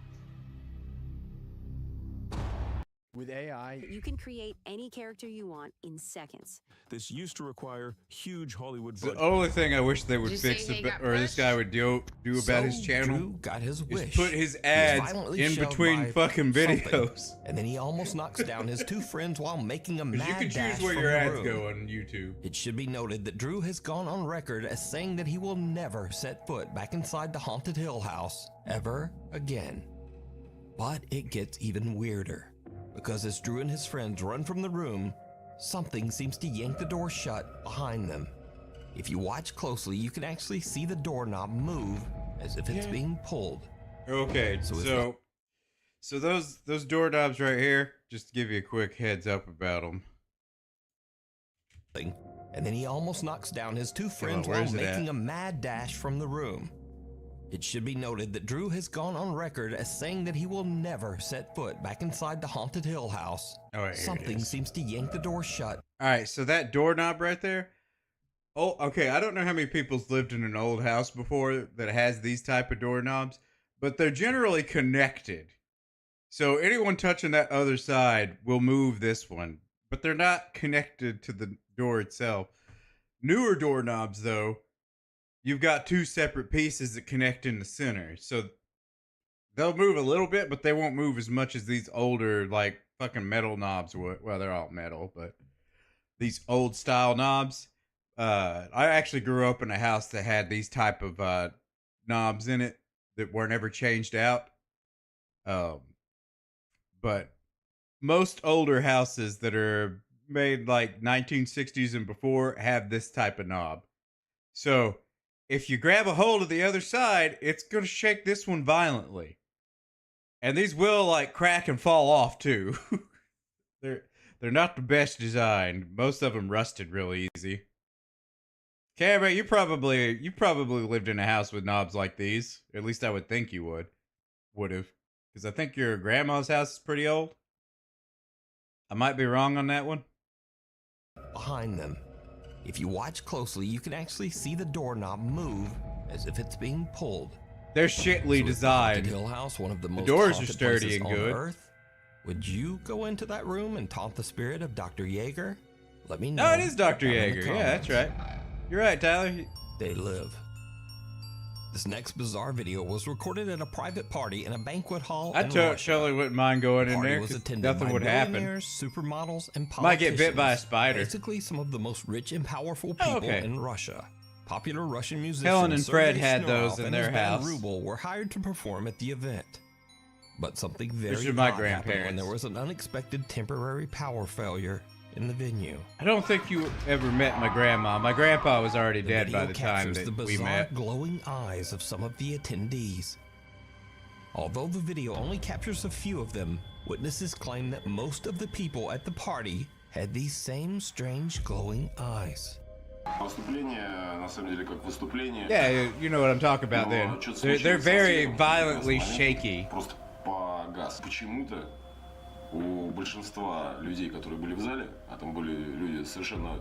Speaker 9: With AI,
Speaker 17: You can create any character you want in seconds.
Speaker 19: This used to require huge Hollywood
Speaker 1: The
Speaker 19: budgets.
Speaker 1: only thing I wish they would
Speaker 16: Did you
Speaker 1: fix
Speaker 16: say he got
Speaker 1: or this
Speaker 16: pushed?
Speaker 1: guy would do about his channel
Speaker 2: Drew got his
Speaker 1: is
Speaker 2: wish.
Speaker 1: put his
Speaker 2: He was
Speaker 1: ads
Speaker 2: violently
Speaker 1: in
Speaker 2: shoved
Speaker 1: between
Speaker 2: by
Speaker 1: fucking
Speaker 2: something,
Speaker 1: videos.
Speaker 2: and then he almost knocks down his two friends while making a
Speaker 1: Because
Speaker 2: mad
Speaker 1: you can
Speaker 2: dash
Speaker 1: choose where
Speaker 2: from
Speaker 1: your
Speaker 2: the
Speaker 1: ads
Speaker 2: room.
Speaker 1: go on YouTube.
Speaker 2: It should be noted that Drew has gone on record as saying that he will never set foot back inside the Haunted Hill House ever again. But it gets even weirder, because as Drew and his friends run from the room, something seems to yank the door shut behind them. If you watch closely, you can actually see the doorknob move as if it's being pulled.
Speaker 1: Okay,
Speaker 2: So
Speaker 1: so those doorknobs right here, just to give you a quick heads up about them.
Speaker 2: And then he almost knocks down his two friends while
Speaker 1: where's it
Speaker 2: making
Speaker 1: at?
Speaker 2: a mad dash from the room. It should be noted that Drew has gone on record as saying that he will never set foot back inside the Haunted Hill House.
Speaker 1: Oh, here it
Speaker 2: Something
Speaker 1: is.
Speaker 2: seems to yank the door shut.
Speaker 1: All right, so that doorknob right there. Oh, okay. I don't know how many people's lived in an old house before that has these type of doorknobs, but they're generally connected. So anyone touching that other side will move this one, but they're not connected to the door itself. Newer doorknobs, though, you've got two separate pieces that connect in the center. So they'll move a little bit, but they won't move as much as these older, like, fucking metal knobs would. Well, they're all metal, but these old style knobs. I actually grew up in a house that had these type of knobs in it that were never changed out. But most older houses that are made like 1960s and before have this type of knob. So if you grab a hold of the other side, it's going to shake this one violently. And these will like crack and fall off too. They're not the best designed. Most of them rusted real easy. Cabra, you probably lived in a house with knobs like these. At least I would think you would have. Because I think your grandma's house is pretty old. I might be wrong on that one.
Speaker 2: Behind them. If you watch closely, you can actually see the doorknob move as if it's being pulled.
Speaker 1: They're shitly designed.
Speaker 2: Hill House, one of the most
Speaker 1: doors are
Speaker 2: haunted
Speaker 1: sturdy
Speaker 2: places
Speaker 1: and
Speaker 2: on
Speaker 1: good.
Speaker 2: Earth. Would you go into that room and taunt the spirit of Dr. Yeager? Let me know.
Speaker 1: Oh, it is Dr.
Speaker 2: down in the
Speaker 1: Yeager. Yeah, that's
Speaker 2: comments.
Speaker 1: right. You're right, Tyler.
Speaker 2: They live. This next bizarre video was recorded at a private party in a banquet hall
Speaker 1: I
Speaker 2: in Russia.
Speaker 1: totally wouldn't mind going
Speaker 2: The
Speaker 1: in
Speaker 2: party
Speaker 1: there
Speaker 2: was
Speaker 1: 'cause
Speaker 2: attended
Speaker 1: nothing
Speaker 2: by
Speaker 1: would happen.
Speaker 2: millionaires, supermodels, and politicians.
Speaker 1: Might get bit by a spider.
Speaker 2: Basically, some of the most rich and powerful people
Speaker 1: okay.
Speaker 2: in Russia. Popular Russian musicians
Speaker 1: Helen and Fred
Speaker 2: Sergei
Speaker 1: had
Speaker 2: Snorov
Speaker 1: those in
Speaker 2: and
Speaker 1: their
Speaker 2: his band
Speaker 1: house.
Speaker 2: Ruble were hired to perform at the event. But something very
Speaker 1: are my
Speaker 2: odd happened when
Speaker 1: grandparents.
Speaker 2: there was an unexpected temporary power failure in the venue.
Speaker 1: I don't think you ever met my grandma. My grandpa was already
Speaker 2: The
Speaker 1: dead
Speaker 2: video
Speaker 1: by the time
Speaker 2: captures
Speaker 1: that
Speaker 2: the
Speaker 1: we
Speaker 2: bizarre
Speaker 1: met.
Speaker 2: glowing eyes of some of the attendees. Although the video only captures a few of them, witnesses claim that most of the people at the party had these same strange glowing eyes.
Speaker 1: Yeah, you know what I'm talking about then. They're very violently shaky.
Speaker 20: Почему-то у большинства людей, которые были в зале, а там были люди совершенно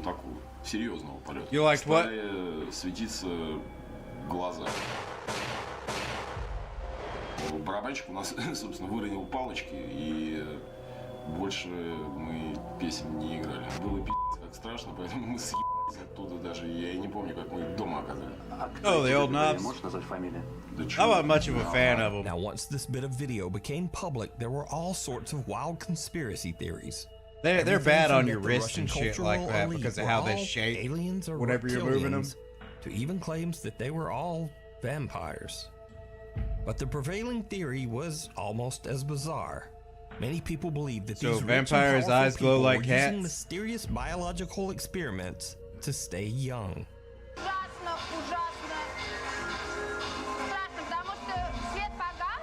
Speaker 20: такого серьезного полета,
Speaker 1: You liked what?
Speaker 20: стали светиться глаза. Барабанщик у нас, собственно, выронил палочки, и больше мы песен не играли. Было пи***ц как страшно, поэтому мы съебались оттуда даже. Я и не помню, как мы дома оказались.
Speaker 1: Oh, the old knobs. I wasn't much of a fan of them.
Speaker 2: Now, once this bit of video became public, there were all sorts of wild conspiracy theories.
Speaker 1: They're
Speaker 2: Everything
Speaker 1: bad
Speaker 2: from
Speaker 1: on
Speaker 2: that
Speaker 1: your
Speaker 2: the
Speaker 1: wrist
Speaker 2: Russian
Speaker 1: and shit like
Speaker 2: cultural
Speaker 1: that
Speaker 2: elite
Speaker 1: because of
Speaker 2: were
Speaker 1: how they
Speaker 2: all
Speaker 1: shake
Speaker 2: aliens or
Speaker 1: whenever you're moving them.
Speaker 2: reptilians, to even claims that they were all vampires. But the prevailing theory was almost as bizarre. Many people believe that
Speaker 1: So
Speaker 2: these
Speaker 1: vampires'
Speaker 2: rich and
Speaker 1: eyes
Speaker 2: powerful
Speaker 1: glow
Speaker 2: people
Speaker 1: like
Speaker 2: were
Speaker 1: cats?
Speaker 2: using mysterious biological experiments to stay young.
Speaker 14: Ужасно, ужасно. Страшно, потому что свет погас,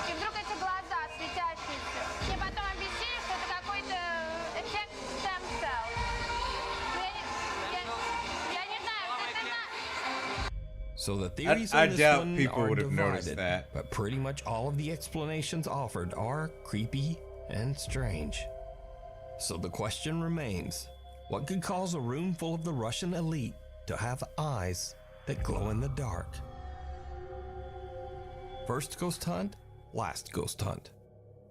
Speaker 14: и вдруг эти глаза светящиеся. Мне потом объяснили, что это какой-то эффект stem cell. Я не знаю, это
Speaker 2: So the theories
Speaker 1: I
Speaker 2: on this
Speaker 1: doubt
Speaker 2: one
Speaker 1: people
Speaker 2: are
Speaker 1: would have noticed
Speaker 2: divided,
Speaker 1: that.
Speaker 2: but pretty much all of the explanations offered are creepy and strange. So the question remains, what could cause a room full of the Russian elite to have eyes that glow in the dark? First ghost hunt, last ghost hunt.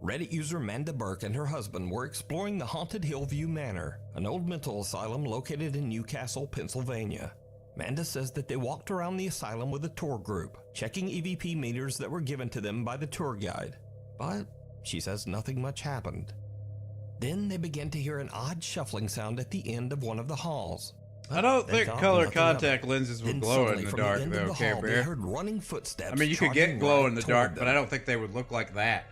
Speaker 2: Reddit user Manda Burke and her husband were exploring the haunted Hillview Manor, an old mental asylum located in Newcastle, Pennsylvania. Manda says that they walked around the asylum with a tour group, checking EVP meters that were given to them by the tour guide. But she says nothing much happened. Then they began to hear an odd shuffling sound at the end of one of the halls.
Speaker 1: I don't
Speaker 2: They
Speaker 1: think
Speaker 2: thought
Speaker 1: color
Speaker 2: nothing of
Speaker 1: contact
Speaker 2: it.
Speaker 1: lenses would
Speaker 2: Then
Speaker 1: glow
Speaker 2: suddenly
Speaker 1: in the
Speaker 2: from
Speaker 1: dark,
Speaker 2: end
Speaker 1: though,
Speaker 2: of the
Speaker 1: Care
Speaker 2: hall, they
Speaker 1: Bear.
Speaker 2: heard running footsteps.
Speaker 1: I mean, you could
Speaker 2: charging
Speaker 1: get glow
Speaker 2: right
Speaker 1: in the
Speaker 2: toward
Speaker 1: dark,
Speaker 2: them.
Speaker 1: but I don't think they would look like that.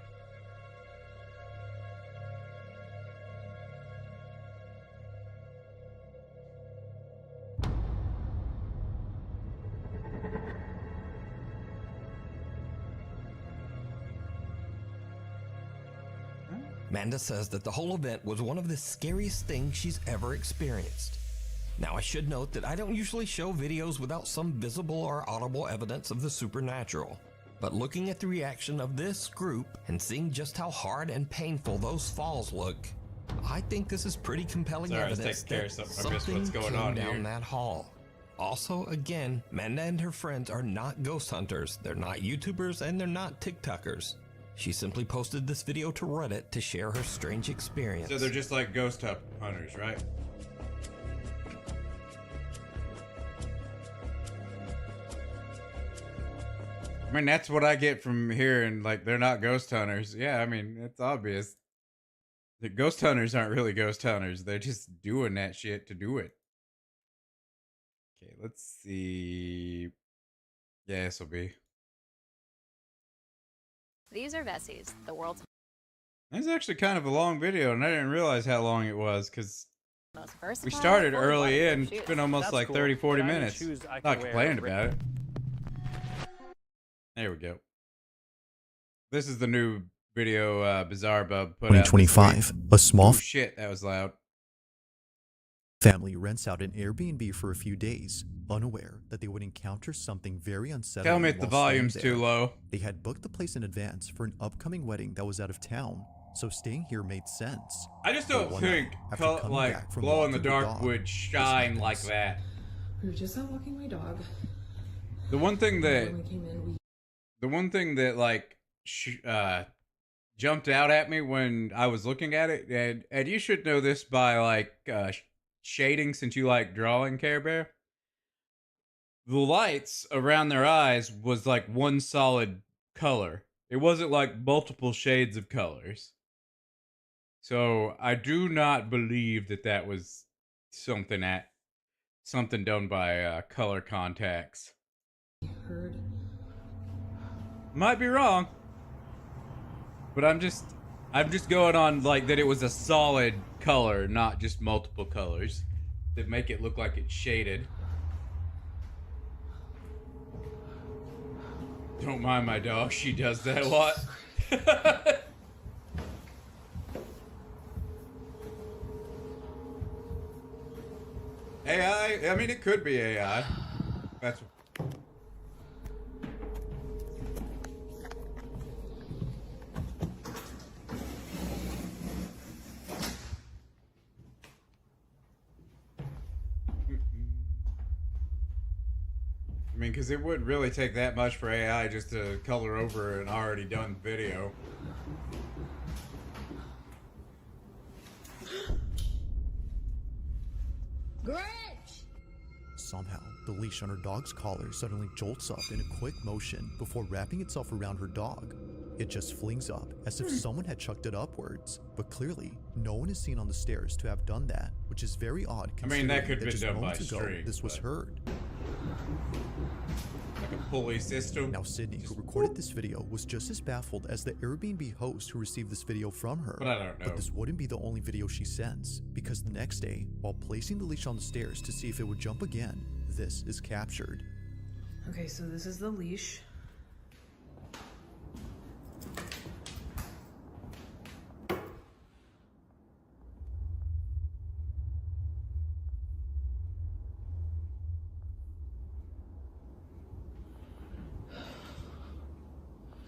Speaker 2: Manda says that the whole event was one of the scariest things she's ever experienced. Now, I should note that I don't usually show videos without some visible or audible evidence of the supernatural. But looking at the reaction of this group and seeing just how hard and painful those falls look, I think this is pretty compelling
Speaker 1: Sorry, I was
Speaker 2: evidence
Speaker 1: taking care
Speaker 2: that
Speaker 1: of something. I missed what's
Speaker 2: something
Speaker 1: going
Speaker 2: came
Speaker 1: on
Speaker 2: down
Speaker 1: here.
Speaker 2: that hall. Also, again, Manda and her friends are not ghost hunters, they're not YouTubers, and they're not TikTokers. She simply posted this video to Reddit to share her strange experience.
Speaker 1: So they're just like ghost hunters, right? I mean, that's what I get from hearing, like, they're not ghost hunters. Yeah, I mean, it's obvious. The ghost hunters aren't really ghost hunters. They're just doing that shit to do it. Okay, let's see. Yeah, this will be.
Speaker 21: These are Vessies, the world's
Speaker 1: It's actually kind of a long video, and I didn't realize how long it was, because
Speaker 21: most
Speaker 1: we
Speaker 21: versatile.
Speaker 1: started
Speaker 21: full
Speaker 1: early
Speaker 21: body
Speaker 1: in.
Speaker 21: shoes.
Speaker 1: It's been almost
Speaker 21: That's
Speaker 1: like
Speaker 21: cool.
Speaker 1: 30, 40
Speaker 21: But I can
Speaker 1: minutes.
Speaker 21: choose I can
Speaker 1: Not
Speaker 21: wear
Speaker 1: complaining
Speaker 21: ri-
Speaker 1: about it. There we go. This is the new video Bizarre Bub put out.
Speaker 22: 2025, a small
Speaker 1: Oh shit, that was loud.
Speaker 22: family rents out an Airbnb for a few days, unaware that they would encounter something very unsettling.
Speaker 1: Tell me if the
Speaker 22: while staying
Speaker 1: volume's
Speaker 22: there.
Speaker 1: too low.
Speaker 22: They had booked the place in advance for an upcoming wedding that was out of town, so staying here made sense.
Speaker 1: I just
Speaker 22: But
Speaker 1: don't
Speaker 22: one
Speaker 1: think
Speaker 22: night, after coming
Speaker 1: like
Speaker 22: back from
Speaker 1: glow in the
Speaker 22: walking
Speaker 1: dark
Speaker 22: dog,
Speaker 1: would shine like
Speaker 22: happens.
Speaker 1: that.
Speaker 12: We were just out walking my dog.
Speaker 1: The one thing that
Speaker 12: When we came in,
Speaker 1: like jumped out at me when I was looking at it, and you should know this by like shading, since you like drawing, Care Bear. The lights around their eyes was like one solid color. It wasn't like multiple shades of colors. So I do not believe that that was something done by color contacts.
Speaker 12: heard.
Speaker 1: Might be wrong, but I'm just going on like that it was a solid color, not just multiple colors that make it look like it's shaded. Don't mind my dog, she does that a lot. AI? I mean, it could be AI. That's. I mean, because it wouldn't really take that much for AI just to color over an already done video.
Speaker 22: Somehow, the leash on her dog's collar suddenly jolts up in a quick motion before wrapping itself around her dog. It just flings up as if someone had chucked it upwards, but clearly, no one is seen on the stairs to have done that, which is very odd
Speaker 1: I mean, that
Speaker 22: considering
Speaker 1: could have been
Speaker 22: just
Speaker 1: done by
Speaker 22: moments ago
Speaker 1: string,
Speaker 22: this was
Speaker 1: but-
Speaker 22: heard.
Speaker 1: Like a pulley system.
Speaker 22: Now, Sydney, who recorded this video, was just as baffled as the Airbnb host who received this video from her.
Speaker 1: But I don't know.
Speaker 22: But this wouldn't be the only video she sends, because the next day, while placing the leash on the stairs to see if it would jump again, this is captured.
Speaker 4: Okay, so this is the leash.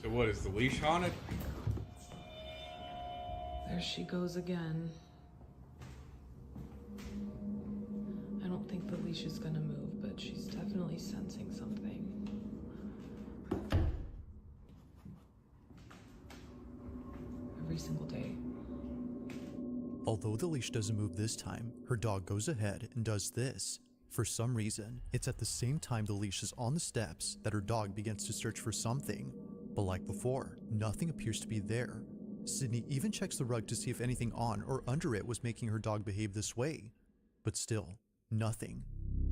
Speaker 1: So what, is the leash haunted?
Speaker 4: There she goes again. I don't think the leash is gonna move, but she's definitely sensing something. Every single day.
Speaker 22: Although the leash doesn't move this time, her dog goes ahead and does this. For some reason, it's at the same time the leash is on the steps that her dog begins to search for something. But like before, nothing appears to be there. Sydney even checks the rug to see if anything on or under it was making her dog behave this way. But still, nothing.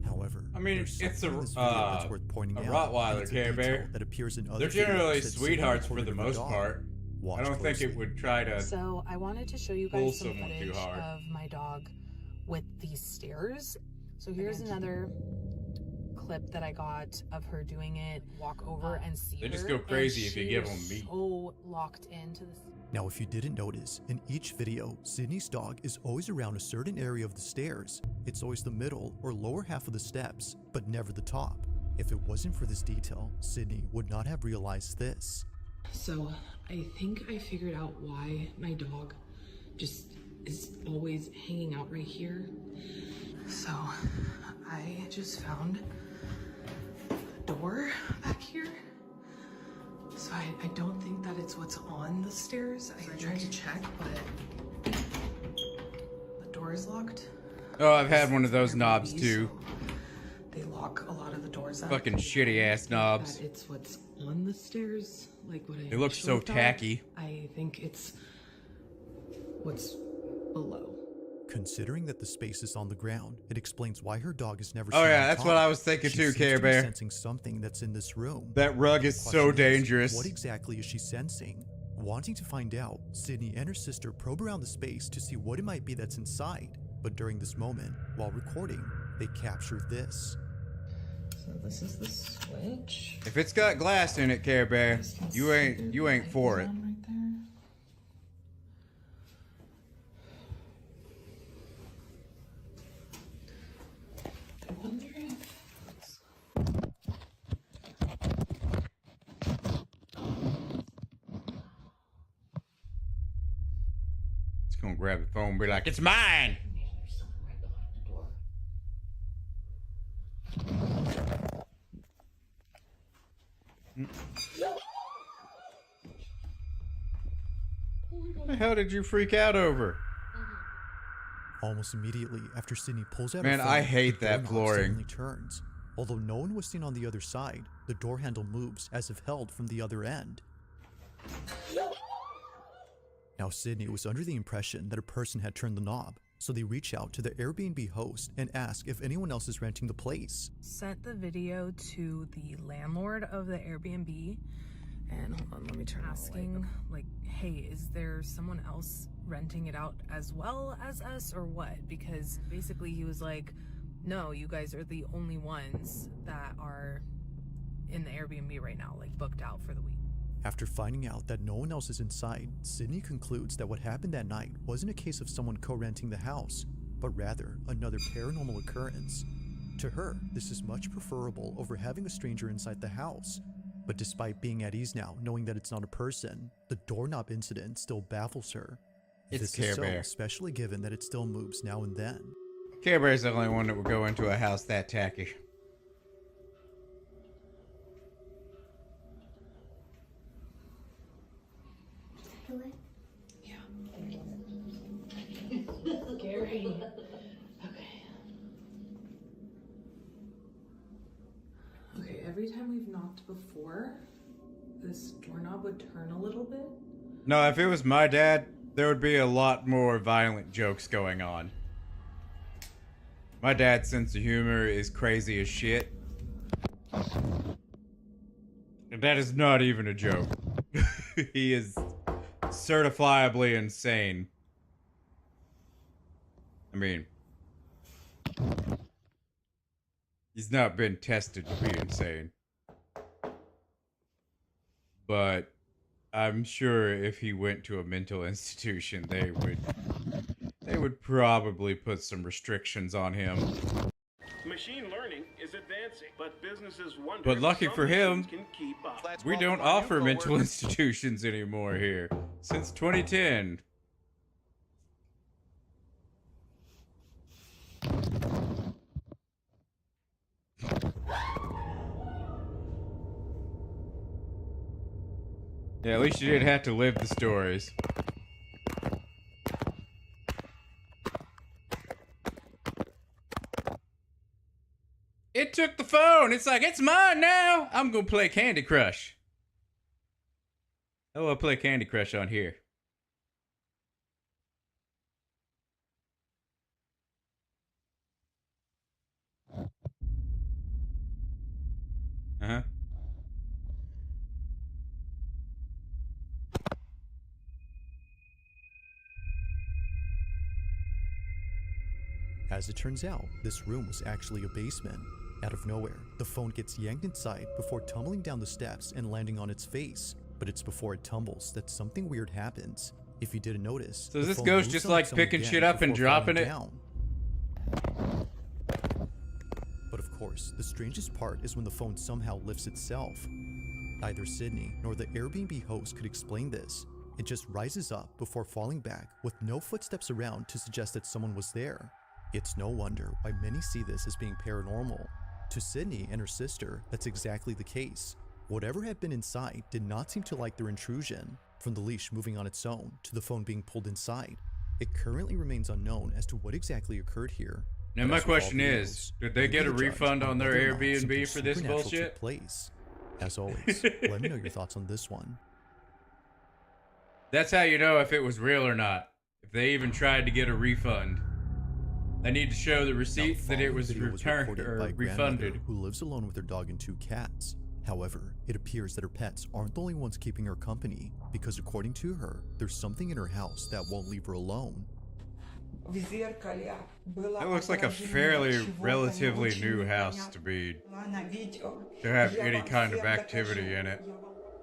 Speaker 22: However,
Speaker 1: I mean,
Speaker 22: there's
Speaker 1: it's
Speaker 22: something in this video that's worth pointing out, and
Speaker 1: Rottweiler
Speaker 22: it's a
Speaker 1: Care Bear.
Speaker 22: detail that appears in other
Speaker 1: They're generally
Speaker 22: videos that Sydney
Speaker 1: sweethearts for
Speaker 22: recorded
Speaker 1: the
Speaker 22: of her
Speaker 1: most
Speaker 22: dog.
Speaker 1: part.
Speaker 22: Watch
Speaker 1: I don't think it
Speaker 22: closely.
Speaker 1: would try to
Speaker 4: So I wanted to show you
Speaker 1: pull
Speaker 4: guys some
Speaker 1: someone too
Speaker 4: footage
Speaker 1: hard.
Speaker 4: of my dog with these stairs. So here's another clip that I got of her doing it. Walk over and see
Speaker 1: They just
Speaker 4: her,
Speaker 1: go crazy
Speaker 4: and
Speaker 1: if you
Speaker 4: she
Speaker 1: give
Speaker 4: was
Speaker 1: them meat.
Speaker 4: So locked into this.
Speaker 22: Now, if you didn't notice, in each video, Sydney's dog is always around a certain area of the stairs. It's always the middle or lower half of the steps, but never the top. If it wasn't for this detail, Sydney would not have realized this.
Speaker 4: So I think I figured out why my dog just is always hanging out right here. So I just found a door back here. So I don't think that it's what's on the stairs. I tried to check, but the door is locked.
Speaker 1: Oh, I've had one of those knobs too.
Speaker 4: They lock a lot of the doors up.
Speaker 1: Fucking shitty ass knobs.
Speaker 4: That it's what's on the stairs, like what I
Speaker 1: They look so
Speaker 4: initially thought.
Speaker 1: tacky.
Speaker 4: I think it's what's below.
Speaker 22: Considering that the space is on the ground, it explains why her dog is never
Speaker 1: Oh,
Speaker 22: seen
Speaker 1: yeah,
Speaker 22: on
Speaker 1: that's
Speaker 22: top.
Speaker 1: what I was thinking
Speaker 22: She
Speaker 1: too,
Speaker 22: seems
Speaker 1: Care
Speaker 22: to be
Speaker 1: Bear.
Speaker 22: sensing something that's in this room.
Speaker 1: That rug is
Speaker 22: The
Speaker 1: so
Speaker 22: question
Speaker 1: dangerous.
Speaker 22: What exactly is she sensing? Wanting to find out, Sydney and her sister probe around the space to see what it might be that's inside. But during this moment, while recording, they capture this.
Speaker 4: So this is the switch.
Speaker 1: If it's got glass in it, Care Bear, you ain't for it.
Speaker 4: Right there. I wonder if
Speaker 1: It's gonna grab the phone and be like, "It's mine." What the hell did you freak out over?
Speaker 22: Almost immediately after Sydney pulls out
Speaker 1: Man,
Speaker 22: her phone,
Speaker 1: I hate
Speaker 22: the
Speaker 1: that
Speaker 22: doorknob
Speaker 1: flooring.
Speaker 22: suddenly turns. Although no one was seen on the other side, the door handle moves as if held from the other end. Now, Sydney was under the impression that a person had turned the knob, so they reach out to the Airbnb host and ask if anyone else is renting the place.
Speaker 4: sent the video to the landlord of the Airbnb, and hold on, let me turn asking like, hey, is there someone else renting it out as well as us or what? Because basically he was like, no, you guys are the only ones that are in the Airbnb right now, like booked out for the week.
Speaker 22: After finding out that no one else is inside, Sydney concludes that what happened that night wasn't a case of someone co-renting the house, but rather another paranormal occurrence. To her, this is much preferable over having a stranger inside the house. But despite being at ease now, knowing that it's not a person, the doorknob incident still baffles her.
Speaker 1: It's
Speaker 22: this
Speaker 1: Care
Speaker 22: is so,
Speaker 1: Bear.
Speaker 22: especially given that it still moves now and then.
Speaker 1: Care Bear's the only one that would go into a house that tacky.
Speaker 4: Yeah. Scary. Okay, every time we've knocked before, this doorknob would turn a little bit.
Speaker 1: No, if it was my dad, there would be a lot more violent jokes going on. My dad's sense of humor is crazy as shit. That is not even a joke. He is certifiably insane. I mean, he's not been tested to be insane. But I'm sure if he went to a mental institution, they would probably put some restrictions on him.
Speaker 3: Machine learning is advancing, but businesses wonder.
Speaker 1: But lucky
Speaker 3: if
Speaker 1: for
Speaker 3: some
Speaker 1: him,
Speaker 3: machines can keep up.
Speaker 1: we don't offer mental institutions anymore here since 2010. Yeah, at least you didn't have to live the stories. It took the phone. It's like, it's mine now. I'm gonna play Candy Crush. Oh, I'll play Candy Crush on here. Uh-huh.
Speaker 22: As it turns out, this room was actually a basement. Out of nowhere, the phone gets yanked inside before tumbling down the steps and landing on its face. But it's before it tumbles that something weird happens. If you didn't notice,
Speaker 1: so is this
Speaker 22: phone
Speaker 1: ghost
Speaker 22: moves
Speaker 1: just
Speaker 22: on
Speaker 1: like
Speaker 22: its own
Speaker 1: picking
Speaker 22: again
Speaker 1: shit up and
Speaker 22: before
Speaker 1: dropping
Speaker 22: falling
Speaker 1: it?
Speaker 22: down. But of course, the strangest part is when the phone somehow lifts itself. Neither Sydney nor the Airbnb host could explain this. It just rises up before falling back with no footsteps around to suggest that someone was there. It's no wonder why many see this as being paranormal. To Sydney and her sister, that's exactly the case. Whatever had been inside did not seem to like their intrusion, from the leash moving on its own to the phone being pulled inside. It currently remains unknown as to what exactly occurred here.
Speaker 1: Now
Speaker 22: But
Speaker 1: my
Speaker 22: as with all
Speaker 1: question is,
Speaker 22: videos,
Speaker 1: did they
Speaker 22: you
Speaker 1: get a
Speaker 22: be the judge
Speaker 1: refund on their
Speaker 22: whether or not
Speaker 1: Airbnb
Speaker 22: something
Speaker 1: for this
Speaker 22: supernatural
Speaker 1: bullshit?
Speaker 22: took place. As always, let me know your thoughts on this one.
Speaker 1: That's how you know if it was real or not. If they even tried to get a refund. They need to show the receipts that it
Speaker 22: Following
Speaker 1: was
Speaker 22: video
Speaker 1: returned
Speaker 22: recorded
Speaker 1: or
Speaker 22: by a grandmother
Speaker 1: refunded.
Speaker 22: who lives alone with her dog and 2 cats. However, it appears that her pets aren't the only ones keeping her company, because according to her, there's something in her house that won't leave her alone.
Speaker 1: That looks like a fairly relatively new house to have any kind of activity in it.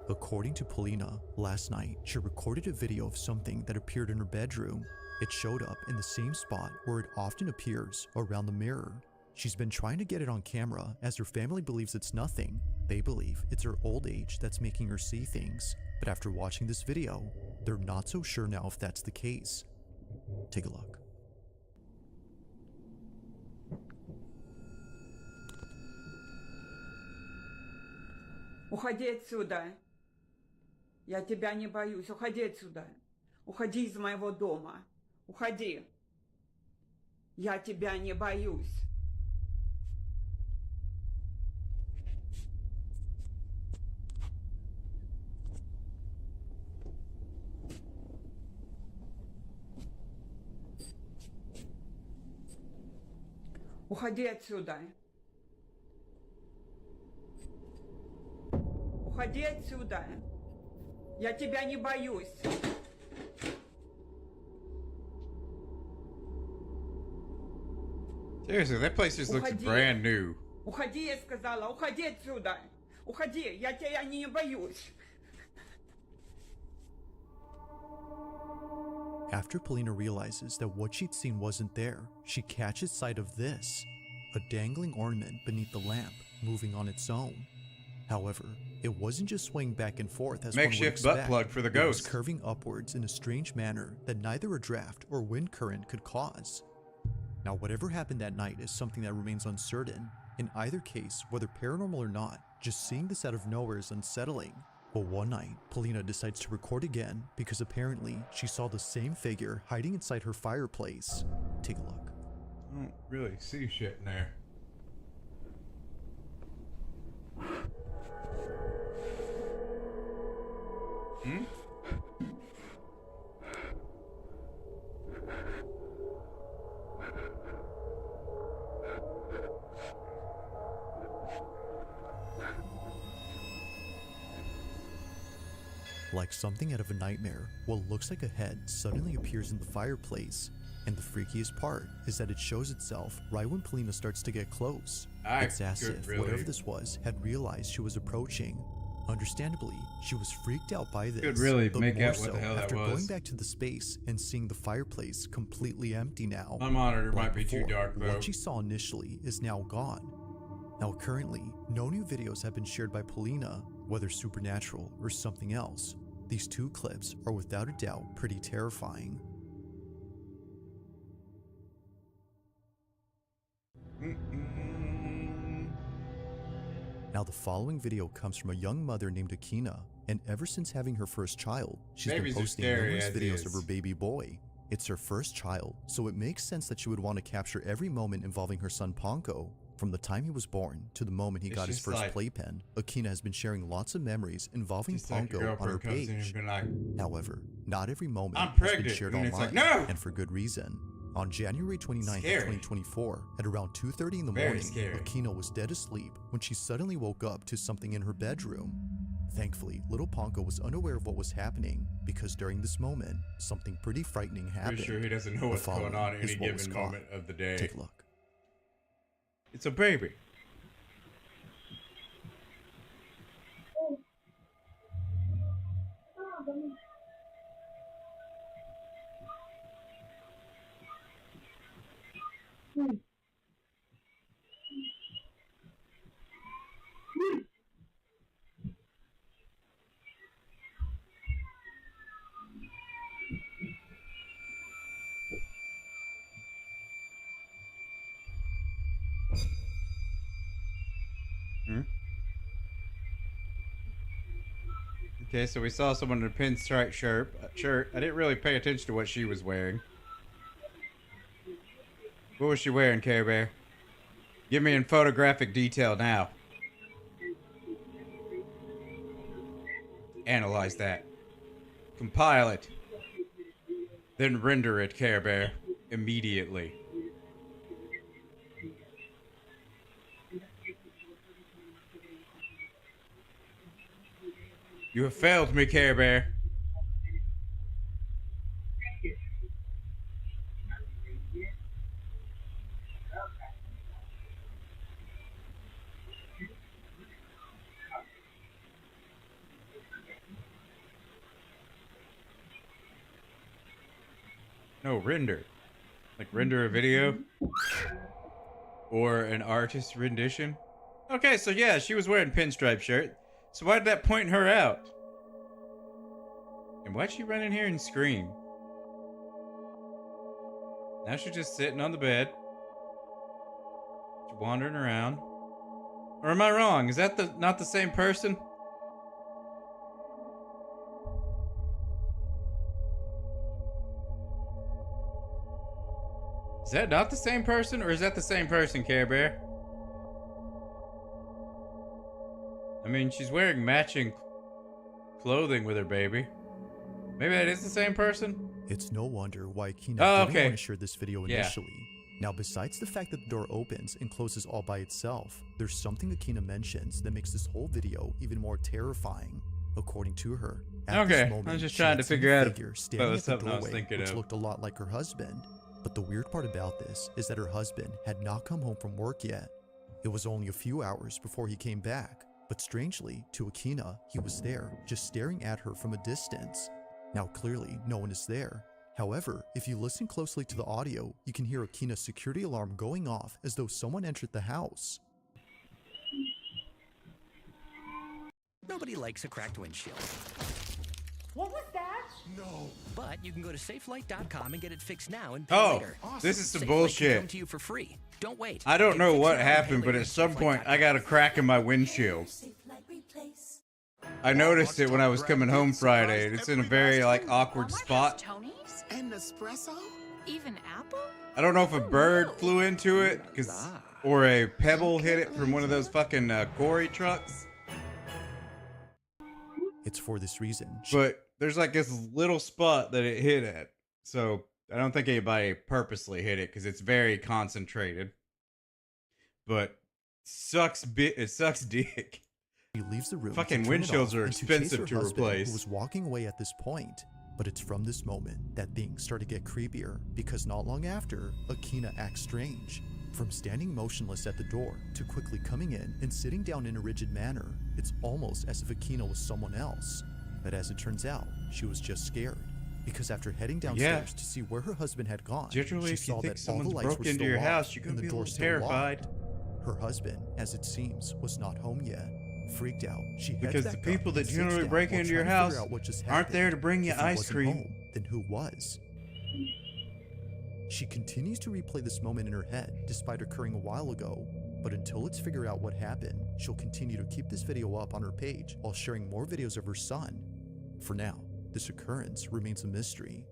Speaker 22: According to Polina, last night she recorded a video of something that appeared in her bedroom. It showed up in the same spot where it often appears, around the mirror. She's been trying to get it on camera as her family believes it's nothing. They believe it's her old age that's making her see things. But after watching this video, they're not so sure now if that's the case. Take a look.
Speaker 5: Уходи отсюда. Я тебя не боюсь. Уходи отсюда. Уходи из моего дома. Уходи. Я тебя не боюсь. Уходи отсюда. Уходи отсюда. Я тебя не боюсь.
Speaker 1: Seriously, that place just looks brand new.
Speaker 5: Уходи, я сказала. Уходи отсюда. Уходи. Я тебя не боюсь.
Speaker 22: After Polina realizes that what she'd seen wasn't there, she catches sight of this, a dangling ornament beneath the lamp, moving on its own. However, it wasn't just swaying back and forth as
Speaker 1: Makeshift
Speaker 22: one would
Speaker 1: butt
Speaker 22: expect.
Speaker 1: plug for the
Speaker 22: It was
Speaker 1: ghost.
Speaker 22: curving upwards in a strange manner that neither a draft or wind current could cause. Now, whatever happened that night is something that remains uncertain. In either case, whether paranormal or not, just seeing this out of nowhere is unsettling. But one night, Polina decides to record again because apparently she saw the same figure hiding inside her fireplace. Take a look.
Speaker 1: I don't really see shit in there. Hmm?
Speaker 22: Like something out of a nightmare, what looks like a head suddenly appears in the fireplace. And the freakiest part is that it shows itself right when Polina starts to get close. It's as if whatever this was had realized she was approaching. Understandably, she was freaked out by this,
Speaker 1: Could really
Speaker 22: but
Speaker 1: make
Speaker 22: more
Speaker 1: out what
Speaker 22: so
Speaker 1: the hell that
Speaker 22: after
Speaker 1: was.
Speaker 22: going back to the space and seeing the fireplace completely empty now.
Speaker 1: My monitor
Speaker 22: Like
Speaker 1: might be too
Speaker 22: before,
Speaker 1: dark, though.
Speaker 22: What she saw initially is now gone. Now currently, no new videos have been shared by Polina, whether supernatural or something else. These two clips are without a doubt pretty terrifying. Now the following video comes from a young mother named Akina, and ever since having her first child, she's
Speaker 1: Babies are
Speaker 22: been posting
Speaker 1: scary
Speaker 22: numerous
Speaker 1: as
Speaker 22: videos
Speaker 1: is.
Speaker 22: of her baby boy. It's her first child, so it makes sense that she would want to capture every moment involving her son Ponko. From the time he was born to the moment he
Speaker 1: It's
Speaker 22: got his
Speaker 1: just
Speaker 22: first
Speaker 1: like-
Speaker 22: playpen, Akina has been sharing lots of memories involving
Speaker 1: Just like your
Speaker 22: Ponko on her
Speaker 1: girlfriend comes in
Speaker 22: page.
Speaker 1: and be like,
Speaker 22: However, not every moment
Speaker 1: "I'm
Speaker 22: has been
Speaker 1: pregnant,"
Speaker 22: shared
Speaker 1: and
Speaker 22: online,
Speaker 1: it's like, "No!"
Speaker 22: and for good reason. On January 29th of
Speaker 1: Scary.
Speaker 22: 2024, at around 2:30 in the
Speaker 1: Very
Speaker 22: morning,
Speaker 1: scary.
Speaker 22: Akina was dead asleep when she suddenly woke up to something in her bedroom. Thankfully, little Ponko was unaware of what was happening because during this moment, something pretty frightening happened.
Speaker 1: Pretty sure he doesn't know
Speaker 22: The
Speaker 1: what's going
Speaker 22: following
Speaker 1: on at
Speaker 22: is
Speaker 1: any
Speaker 22: what was
Speaker 1: given
Speaker 22: caught.
Speaker 1: moment of the day.
Speaker 22: Take a look.
Speaker 1: It's a baby. Okay, so we saw someone in a pinstripe shirt. I didn't really pay attention to what she was wearing. What was she wearing, Care Bear? Give me in photographic detail now. Analyze that. Compile it. Then render it, Care Bear. Immediately. You have failed me, Care Bear. No, render. Like render a video? Or an artist rendition? Okay, so yeah, she was wearing pinstripe shirt. So why did that point her out? And why'd she run in here and scream? Now she's just sitting on the bed. She's wandering around. Or am I wrong? Is that not the same person? Is that not the same person? Or is that the same person, Care Bear? I mean, she's wearing matching clothing with her baby. Maybe that is the same person?
Speaker 22: It's no wonder why Akina
Speaker 1: Oh,
Speaker 22: didn't
Speaker 1: okay.
Speaker 22: want to share this video
Speaker 1: Yeah.
Speaker 22: initially. Now, besides the fact that the door opens and closes all by itself, there's something Akina mentions that makes this whole video even more terrifying. According to her, at
Speaker 1: Okay,
Speaker 22: this moment,
Speaker 1: I was just
Speaker 22: she
Speaker 1: trying
Speaker 22: had
Speaker 1: to
Speaker 22: seen
Speaker 1: figure
Speaker 22: a
Speaker 1: out
Speaker 22: figure
Speaker 1: if that
Speaker 22: standing
Speaker 1: was
Speaker 22: at the
Speaker 1: something I was
Speaker 22: doorway,
Speaker 1: thinking
Speaker 22: which
Speaker 1: of.
Speaker 22: looked a lot like her husband. But the weird part about this is that her husband had not come home from work yet. It was only a few hours before he came back. But strangely, to Akina, he was there, just staring at her from a distance. Now clearly, no one is there. However, if you listen closely to the audio, you can hear Akina's security alarm going off as though someone entered the house.
Speaker 9: Nobody likes a cracked windshield.
Speaker 7: What was that?
Speaker 9: No. But you can go to safelight.com and get it fixed now and pay
Speaker 1: Oh,
Speaker 9: later.
Speaker 1: this is some
Speaker 9: Safelight can
Speaker 1: bullshit.
Speaker 9: come to you for free. Don't wait.
Speaker 1: I don't
Speaker 9: Get
Speaker 1: know
Speaker 9: fixed
Speaker 1: what
Speaker 9: now and pay
Speaker 1: happened, but
Speaker 9: later
Speaker 1: at
Speaker 9: at
Speaker 1: some point I
Speaker 9: safelight.com.
Speaker 1: got a crack in my windshield. I noticed it when I was coming home Friday, and it's in a very like awkward spot.
Speaker 6: Tony's? And espresso? Even apple?
Speaker 1: I don't know if a bird flew into it, or a pebble hit it from one of those fucking quarry trucks.
Speaker 22: It's for this reason.
Speaker 1: But there's like this little spot that it hit at, so I don't think anybody purposely hit it because it's very concentrated. But it sucks dick.
Speaker 22: She leaves the room.
Speaker 1: Fucking
Speaker 22: to turn it
Speaker 1: windshields
Speaker 22: off
Speaker 1: are
Speaker 22: and to chase
Speaker 1: expensive
Speaker 22: her
Speaker 1: to
Speaker 22: husband,
Speaker 1: replace.
Speaker 22: who was walking away at this point. But it's from this moment that things start to get creepier, because not long after, Akina acts strange. From standing motionless at the door to quickly coming in and sitting down in a rigid manner, it's almost as if Akina was someone else. But as it turns out, she was just scared. Because after heading downstairs to see where her husband had gone,
Speaker 1: Generally,
Speaker 22: she
Speaker 1: if you
Speaker 22: saw
Speaker 1: think
Speaker 22: that all the
Speaker 1: someone's
Speaker 22: lights
Speaker 1: broke
Speaker 22: were
Speaker 1: into
Speaker 22: still
Speaker 1: your
Speaker 22: off
Speaker 1: house, you're gonna
Speaker 22: and the
Speaker 1: be a
Speaker 22: door
Speaker 1: little
Speaker 22: still
Speaker 1: terrified.
Speaker 22: locked. Her husband, as it seems, was not home yet. Freaked out, she heads
Speaker 1: Because the
Speaker 22: back
Speaker 1: people
Speaker 22: up
Speaker 1: that
Speaker 22: and sits
Speaker 1: generally
Speaker 22: down
Speaker 1: break
Speaker 22: while
Speaker 1: into your
Speaker 22: trying to figure
Speaker 1: house
Speaker 22: out what just
Speaker 1: aren't there to
Speaker 22: happened.
Speaker 1: bring you
Speaker 22: If he
Speaker 1: ice
Speaker 22: wasn't
Speaker 1: cream.
Speaker 22: home, then who was? She continues to replay this moment in her head, despite occurring a while ago. But until it's figured out what happened, she'll continue to keep this video up on her page while sharing more videos of her son. For now, this occurrence remains a mystery.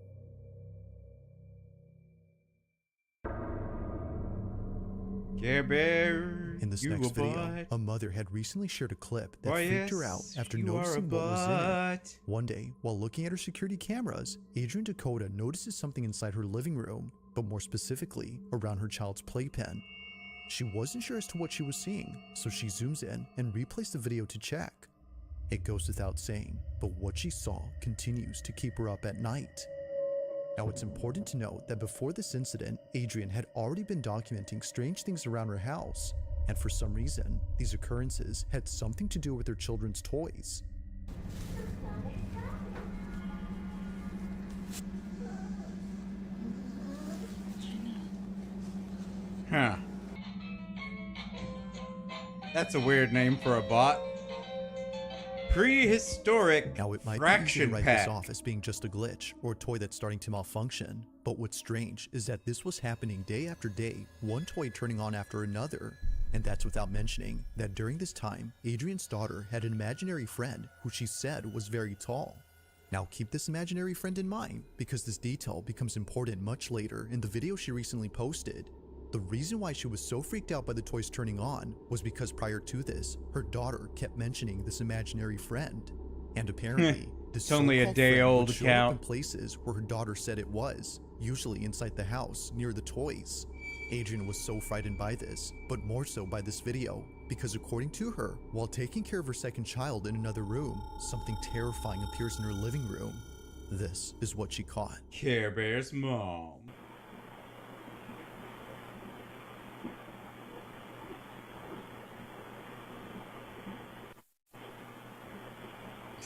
Speaker 1: Care Bear,
Speaker 22: In this
Speaker 1: you
Speaker 22: next
Speaker 1: a
Speaker 22: video,
Speaker 1: butt.
Speaker 22: a mother had recently shared a clip that
Speaker 1: Why,
Speaker 22: freaked her out
Speaker 1: yes,
Speaker 22: after
Speaker 1: you are
Speaker 22: noticing
Speaker 1: a
Speaker 22: what was in it.
Speaker 1: butt.
Speaker 22: One day, while looking at her security cameras, Adrian Dakota notices something inside her living room, but more specifically, around her child's playpen. She wasn't sure as to what she was seeing, so she zooms in and replays the video to check. It goes without saying, but what she saw continues to keep her up at night. Now, it's important to note that before this incident, Adrian had already been documenting strange things around her house, and for some reason, these occurrences had something to do with her children's toys.
Speaker 1: Huh. That's a weird name for a bot. Prehistoric
Speaker 22: Now, it might be easy to
Speaker 1: fraction
Speaker 22: write
Speaker 1: pack.
Speaker 22: this off as being just a glitch or a toy that's starting to malfunction, but what's strange is that this was happening day after day, one toy turning on after another. And that's without mentioning that during this time, Adrian's daughter had an imaginary friend who she said was very tall. Now, keep this imaginary friend in mind, because this detail becomes important much later in the video she recently posted. The reason why she was so freaked out by the toys turning on was because prior to this, her daughter kept mentioning this imaginary friend. And apparently, this
Speaker 1: It's only a
Speaker 22: so-called
Speaker 1: day
Speaker 22: friend
Speaker 1: old
Speaker 22: would show up in
Speaker 1: account.
Speaker 22: places where her daughter said it was, usually inside the house near the toys. Adrian was so frightened by this, but more so by this video, because according to her, while taking care of her second child in another room, something terrifying appears in her living room. This is what she caught.
Speaker 1: Care Bear's mom.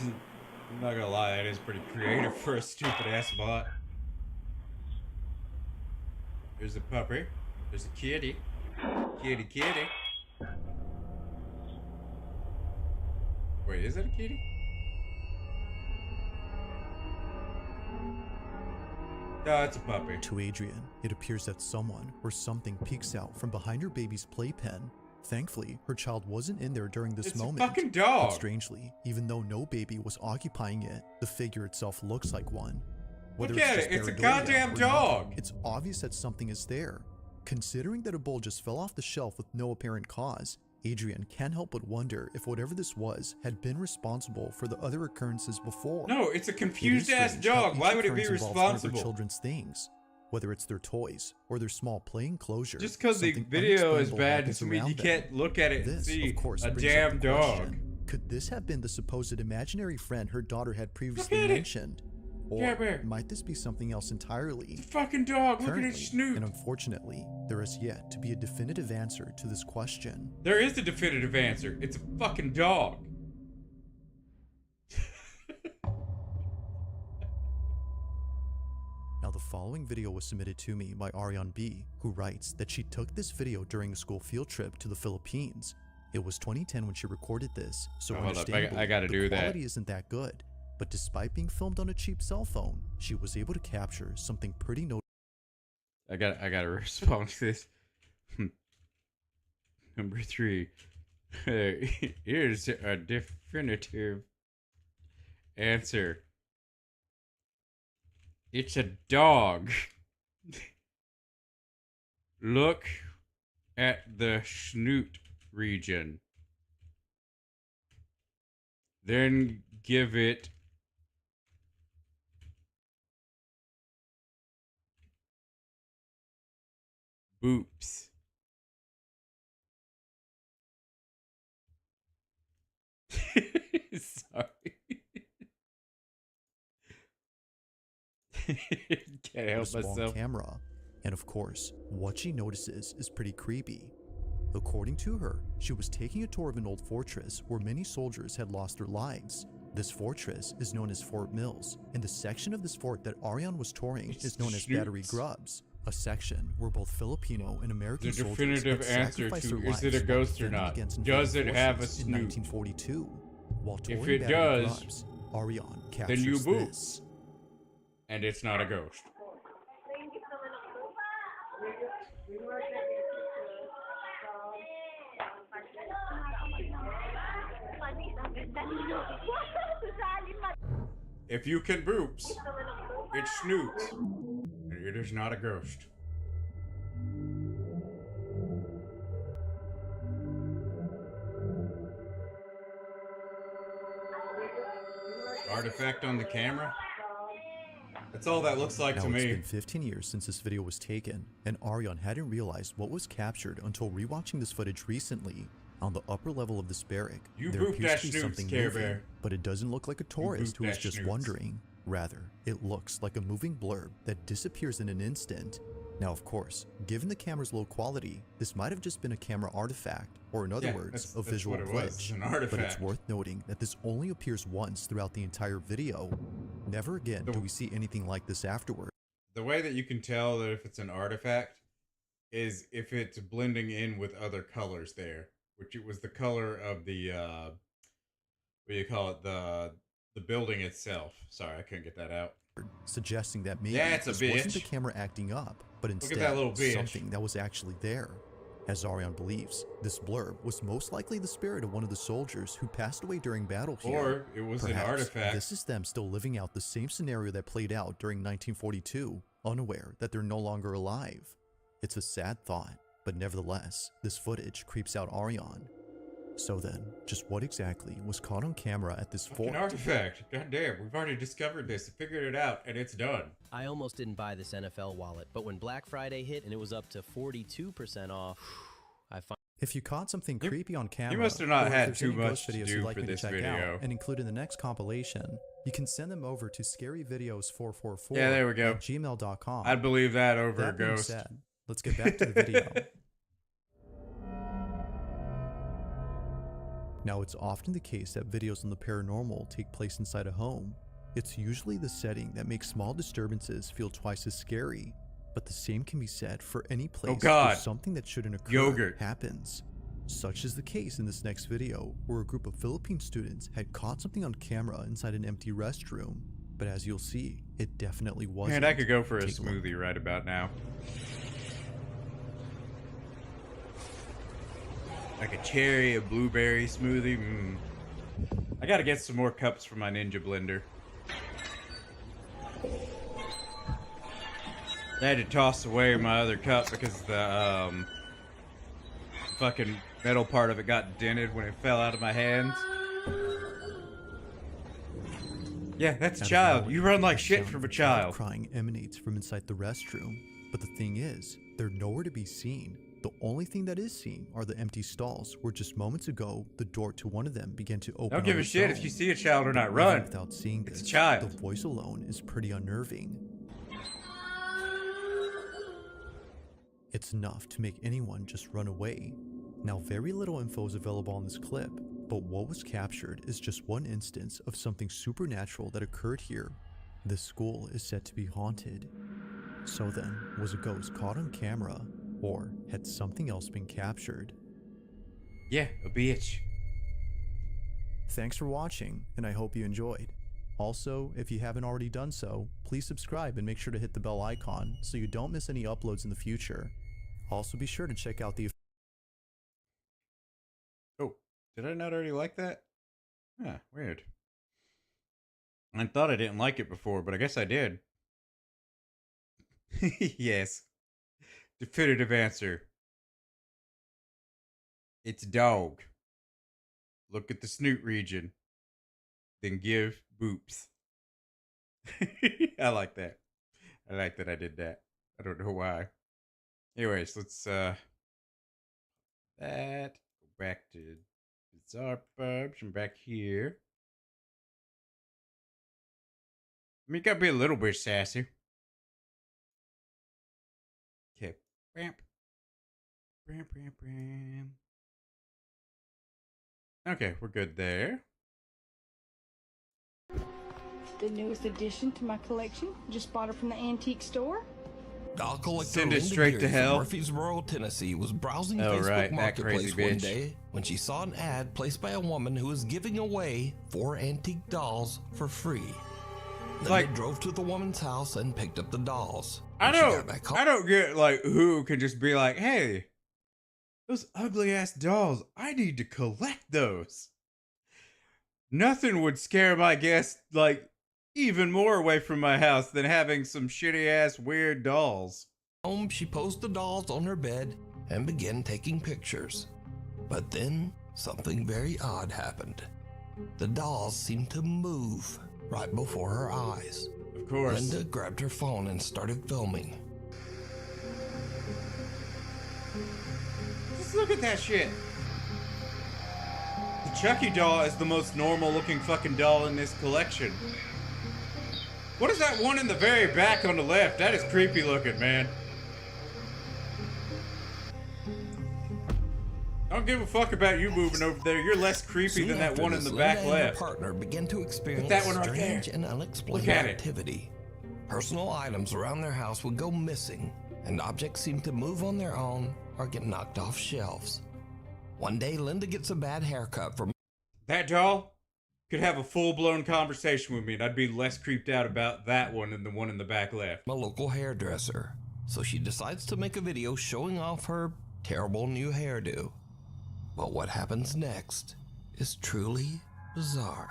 Speaker 1: I'm not gonna lie, that is pretty creative for a stupid ass bot. There's a puppy. There's a kitty. Kitty, kitty. Wait, is that a kitty? No, it's a puppy.
Speaker 22: To Adrian, it appears that someone or something peeks out from behind her baby's playpen. Thankfully, her child wasn't in there during this
Speaker 1: It's
Speaker 22: moment.
Speaker 1: a fucking dog.
Speaker 22: But strangely, even though no baby was occupying it, the figure itself looks like one. Whether
Speaker 1: Look at
Speaker 22: just
Speaker 1: it, it's a
Speaker 22: pareidolia
Speaker 1: goddamn
Speaker 22: or not,
Speaker 1: dog.
Speaker 22: it's obvious that something is there. Considering that a bowl just fell off the shelf with no apparent cause, Adrian can't help but wonder if whatever this was had been responsible for the other occurrences before.
Speaker 1: No, it's a
Speaker 22: It is
Speaker 1: confused ass
Speaker 22: strange how
Speaker 1: dog.
Speaker 22: each
Speaker 1: Why would it be
Speaker 22: occurrence involves one of her
Speaker 1: responsible?
Speaker 22: children's things, whether it's their toys or their small play enclosure.
Speaker 1: Just because the
Speaker 22: something
Speaker 1: video is
Speaker 22: unexplainable
Speaker 1: bad
Speaker 22: happens
Speaker 1: doesn't mean you
Speaker 22: around them.
Speaker 1: can't look at it and
Speaker 22: This,
Speaker 1: see
Speaker 22: of course,
Speaker 1: a
Speaker 22: brings up
Speaker 1: damn
Speaker 22: the
Speaker 1: dog.
Speaker 22: question, could this have been the supposed imaginary friend her daughter had previously
Speaker 1: at it.
Speaker 22: mentioned? Or
Speaker 1: Yeah, bear.
Speaker 22: might this be something else entirely?
Speaker 1: Fucking dog, look at
Speaker 22: Currently,
Speaker 1: its snoot.
Speaker 22: and unfortunately, there is yet to be a definitive answer to this question.
Speaker 1: There is a definitive answer. It's a fucking dog.
Speaker 22: Now, the following video was submitted to me by Ariane B, who writes that she took this video during a school field trip to the Philippines. It was 2010 when she recorded this, so
Speaker 1: Oh, hold up.
Speaker 22: understandably,
Speaker 1: I gotta
Speaker 22: the
Speaker 1: do that.
Speaker 22: quality isn't that good. But despite being filmed on a cheap cell phone, she was able to capture something pretty notable.
Speaker 1: I gotta respond to this. Number 3. Here's a definitive answer. It's a dog. Look at the snoot region. Then give it boops. Sorry. Can't help
Speaker 22: small
Speaker 1: myself.
Speaker 22: camera. And of course, what she notices is pretty creepy. According to her, she was taking a tour of an old fortress where many soldiers had lost their lives. This fortress is known as Fort Mills, and the section of this fort that Ariane was touring is known as Battery Grubs, a section where both Filipino and American
Speaker 1: The
Speaker 22: soldiers
Speaker 1: definitive
Speaker 22: had
Speaker 1: answer
Speaker 22: sacrificed
Speaker 1: to
Speaker 22: their
Speaker 1: is it a
Speaker 22: lives
Speaker 1: ghost or
Speaker 22: defending
Speaker 1: not?
Speaker 22: against
Speaker 1: Does
Speaker 22: invading
Speaker 1: it have a
Speaker 22: forces in
Speaker 1: snoot?
Speaker 22: 1942. While touring
Speaker 1: If it
Speaker 22: Battery
Speaker 1: does,
Speaker 22: Grubs, Ariane captures
Speaker 1: then you boot.
Speaker 22: this.
Speaker 1: And it's not a ghost. If you can boops, it snoots. And it is not a ghost. Artifact on the camera? That's all that looks like
Speaker 22: Now
Speaker 1: to
Speaker 22: it's
Speaker 1: me.
Speaker 22: been 15 years since this video was taken, and Ariane hadn't realized what was captured until rewatching this footage recently. On the upper level of this barrack,
Speaker 1: You
Speaker 22: there
Speaker 1: booped
Speaker 22: appears
Speaker 1: that
Speaker 22: to be
Speaker 1: snoots,
Speaker 22: something
Speaker 1: Care
Speaker 22: moving,
Speaker 1: Bear.
Speaker 22: but it doesn't look like a tourist
Speaker 1: booped
Speaker 22: who is
Speaker 1: that
Speaker 22: just
Speaker 1: snoots.
Speaker 22: wandering. Rather, it looks like a moving blurb that disappears in an instant. Now, of course, given the camera's low quality, this might have just been a camera artifact, or in other
Speaker 1: Yeah,
Speaker 22: words,
Speaker 1: that's
Speaker 22: a visual
Speaker 1: what it was,
Speaker 22: glitch.
Speaker 1: an
Speaker 22: But it's
Speaker 1: artifact.
Speaker 22: worth noting that this only appears once throughout the entire video. Never again do we see anything like this afterward.
Speaker 1: The way that you can tell that if it's an artifact is if it's blending in with other colors there, which it was the color of the what do you call it, the building itself. Sorry, I couldn't get that out.
Speaker 22: Suggesting that maybe
Speaker 1: Yeah, it's a
Speaker 22: this wasn't the
Speaker 1: bitch.
Speaker 22: camera acting up, but
Speaker 1: Look at
Speaker 22: instead
Speaker 1: that little bitch.
Speaker 22: something that was actually there. As Ariane believes, this blurb was most likely the spirit of one of the soldiers who passed away during battle here.
Speaker 1: Or it was an
Speaker 22: Perhaps
Speaker 1: artifact.
Speaker 22: this is them still living out the same scenario that played out during 1942, unaware that they're no longer alive. It's a sad thought, but nevertheless, this footage creeps out Ariane. So then, just what exactly was caught on camera at this fort?
Speaker 1: An artifact. God damn, we've already discovered this, figured it out, and it's done.
Speaker 8: I almost didn't buy this NFL wallet, but when Black Friday hit and it was up to 42% off, I found...
Speaker 22: If you caught something creepy on camera,
Speaker 1: must have not
Speaker 22: or if
Speaker 1: had
Speaker 22: there's
Speaker 1: too
Speaker 22: any
Speaker 1: much
Speaker 22: ghost
Speaker 1: to
Speaker 22: videos
Speaker 1: do
Speaker 22: you'd like
Speaker 1: for
Speaker 22: me to
Speaker 1: this
Speaker 22: check
Speaker 1: video.
Speaker 22: out and include in the next compilation, you can send them over to scaryvideos444
Speaker 1: Yeah, there we go.
Speaker 22: at gmail.com.
Speaker 1: I'd believe that over
Speaker 22: That
Speaker 1: a
Speaker 22: being
Speaker 1: ghost.
Speaker 22: said, let's get back to the video. Now, it's often the case that videos on the paranormal take place inside a home. It's usually the setting that makes small disturbances feel twice as scary, but the same can be said for any place where
Speaker 1: God.
Speaker 22: something that shouldn't occur
Speaker 1: Yogurt.
Speaker 22: happens. Such is the case in this next video, where a group of Philippine students had caught something on camera inside an empty restroom. But as you'll see, it definitely wasn't.
Speaker 1: Man, I could go for a
Speaker 22: Take look.
Speaker 1: smoothie right about now. Like a cherry, a blueberry smoothie. I gotta get some more cups for my Ninja blender. I had to toss away my other cup because the fucking metal part of it got dented when it fell out of my hands. Yeah, that's a
Speaker 22: Out of
Speaker 1: child.
Speaker 22: nowhere,
Speaker 1: You run like
Speaker 22: the
Speaker 1: shit
Speaker 22: sound
Speaker 1: from
Speaker 22: of
Speaker 1: a child.
Speaker 22: Crying emanates from inside the restroom. But the thing is, they're nowhere to be seen. The only thing that is seen are the empty stalls where just moments ago, the door to one of them began to open.
Speaker 1: Don't give
Speaker 22: on
Speaker 1: a
Speaker 22: its
Speaker 1: shit
Speaker 22: own.
Speaker 1: if you see a child or
Speaker 22: But
Speaker 1: not.
Speaker 22: even
Speaker 1: Run.
Speaker 22: Without seeing
Speaker 1: It's
Speaker 22: this,
Speaker 1: a child.
Speaker 22: the voice alone is pretty unnerving. It's enough to make anyone just run away. Now, very little info is available on this clip, but what was captured is just one instance of something supernatural that occurred here. This school is said to be haunted. So then, was a ghost caught on camera, or had something else been captured?
Speaker 1: Yeah, a bitch.
Speaker 22: Thanks for watching, and I hope you enjoyed. Also, if you haven't already done so, please subscribe and make sure to hit the bell icon so you don't miss any uploads in the future. Also, be sure to check out the...
Speaker 1: Oh, did I not already like that? Huh, weird. I thought I didn't like it before, but I guess I did. Yes. Definitive answer. It's dog. Look at the snoot region. Then give boops. I like that. I like that I did that. I don't know why. Anyways, let's go back to What's up, Bubs? I'm back here. I mean, you gotta be a little bit sassy. Okay. Ramp. Ramp, ramp, ramp. Okay, we're good there.
Speaker 11: The newest addition to my collection. Just bought it from the antique store.
Speaker 2: Doll collector
Speaker 1: Send it
Speaker 2: Linda
Speaker 1: straight
Speaker 2: Geary
Speaker 1: to
Speaker 2: from
Speaker 1: hell.
Speaker 2: Murfreesboro, Tennessee was browsing
Speaker 1: Oh,
Speaker 2: Facebook
Speaker 1: right, that
Speaker 2: Marketplace
Speaker 1: crazy
Speaker 2: one
Speaker 1: bitch.
Speaker 2: day when she saw an ad placed by a woman who was giving away 4 antique dolls for free. Linda drove to the woman's house and picked up the dolls.
Speaker 1: I
Speaker 2: When she got back home,
Speaker 1: don't get like who can just be like, hey, those ugly ass dolls, I need to collect those. Nothing would scare my guest like even more away from my house than having some shitty ass weird dolls.
Speaker 2: Home, she posed the dolls on her bed and began taking pictures. But then something very odd happened. The dolls seemed to move right before her eyes.
Speaker 1: Of course.
Speaker 2: Linda grabbed her phone and started filming.
Speaker 1: Just look at that shit. The Chucky doll is the most normal looking fucking doll in this collection. What is that one in the very back on the left? That is creepy looking, man. I don't give a fuck about you moving over there. You're less creepy
Speaker 2: Soon
Speaker 1: than that
Speaker 2: after
Speaker 1: one in
Speaker 2: this,
Speaker 1: the
Speaker 2: Linda
Speaker 1: back
Speaker 2: and
Speaker 1: left.
Speaker 2: her partner began to experience
Speaker 1: that one right
Speaker 2: strange
Speaker 1: there.
Speaker 2: and unexplained
Speaker 1: Look at it.
Speaker 2: activity. Personal items around their house would go missing, and objects seemed to move on their own or get knocked off shelves. One day, Linda gets a bad haircut from
Speaker 1: That doll could have a full-blown conversation with me, and I'd be less creeped out about that one than the one in the back left.
Speaker 2: a local hairdresser, so she decides to make a video showing off her terrible new hairdo. But what happens next is truly bizarre.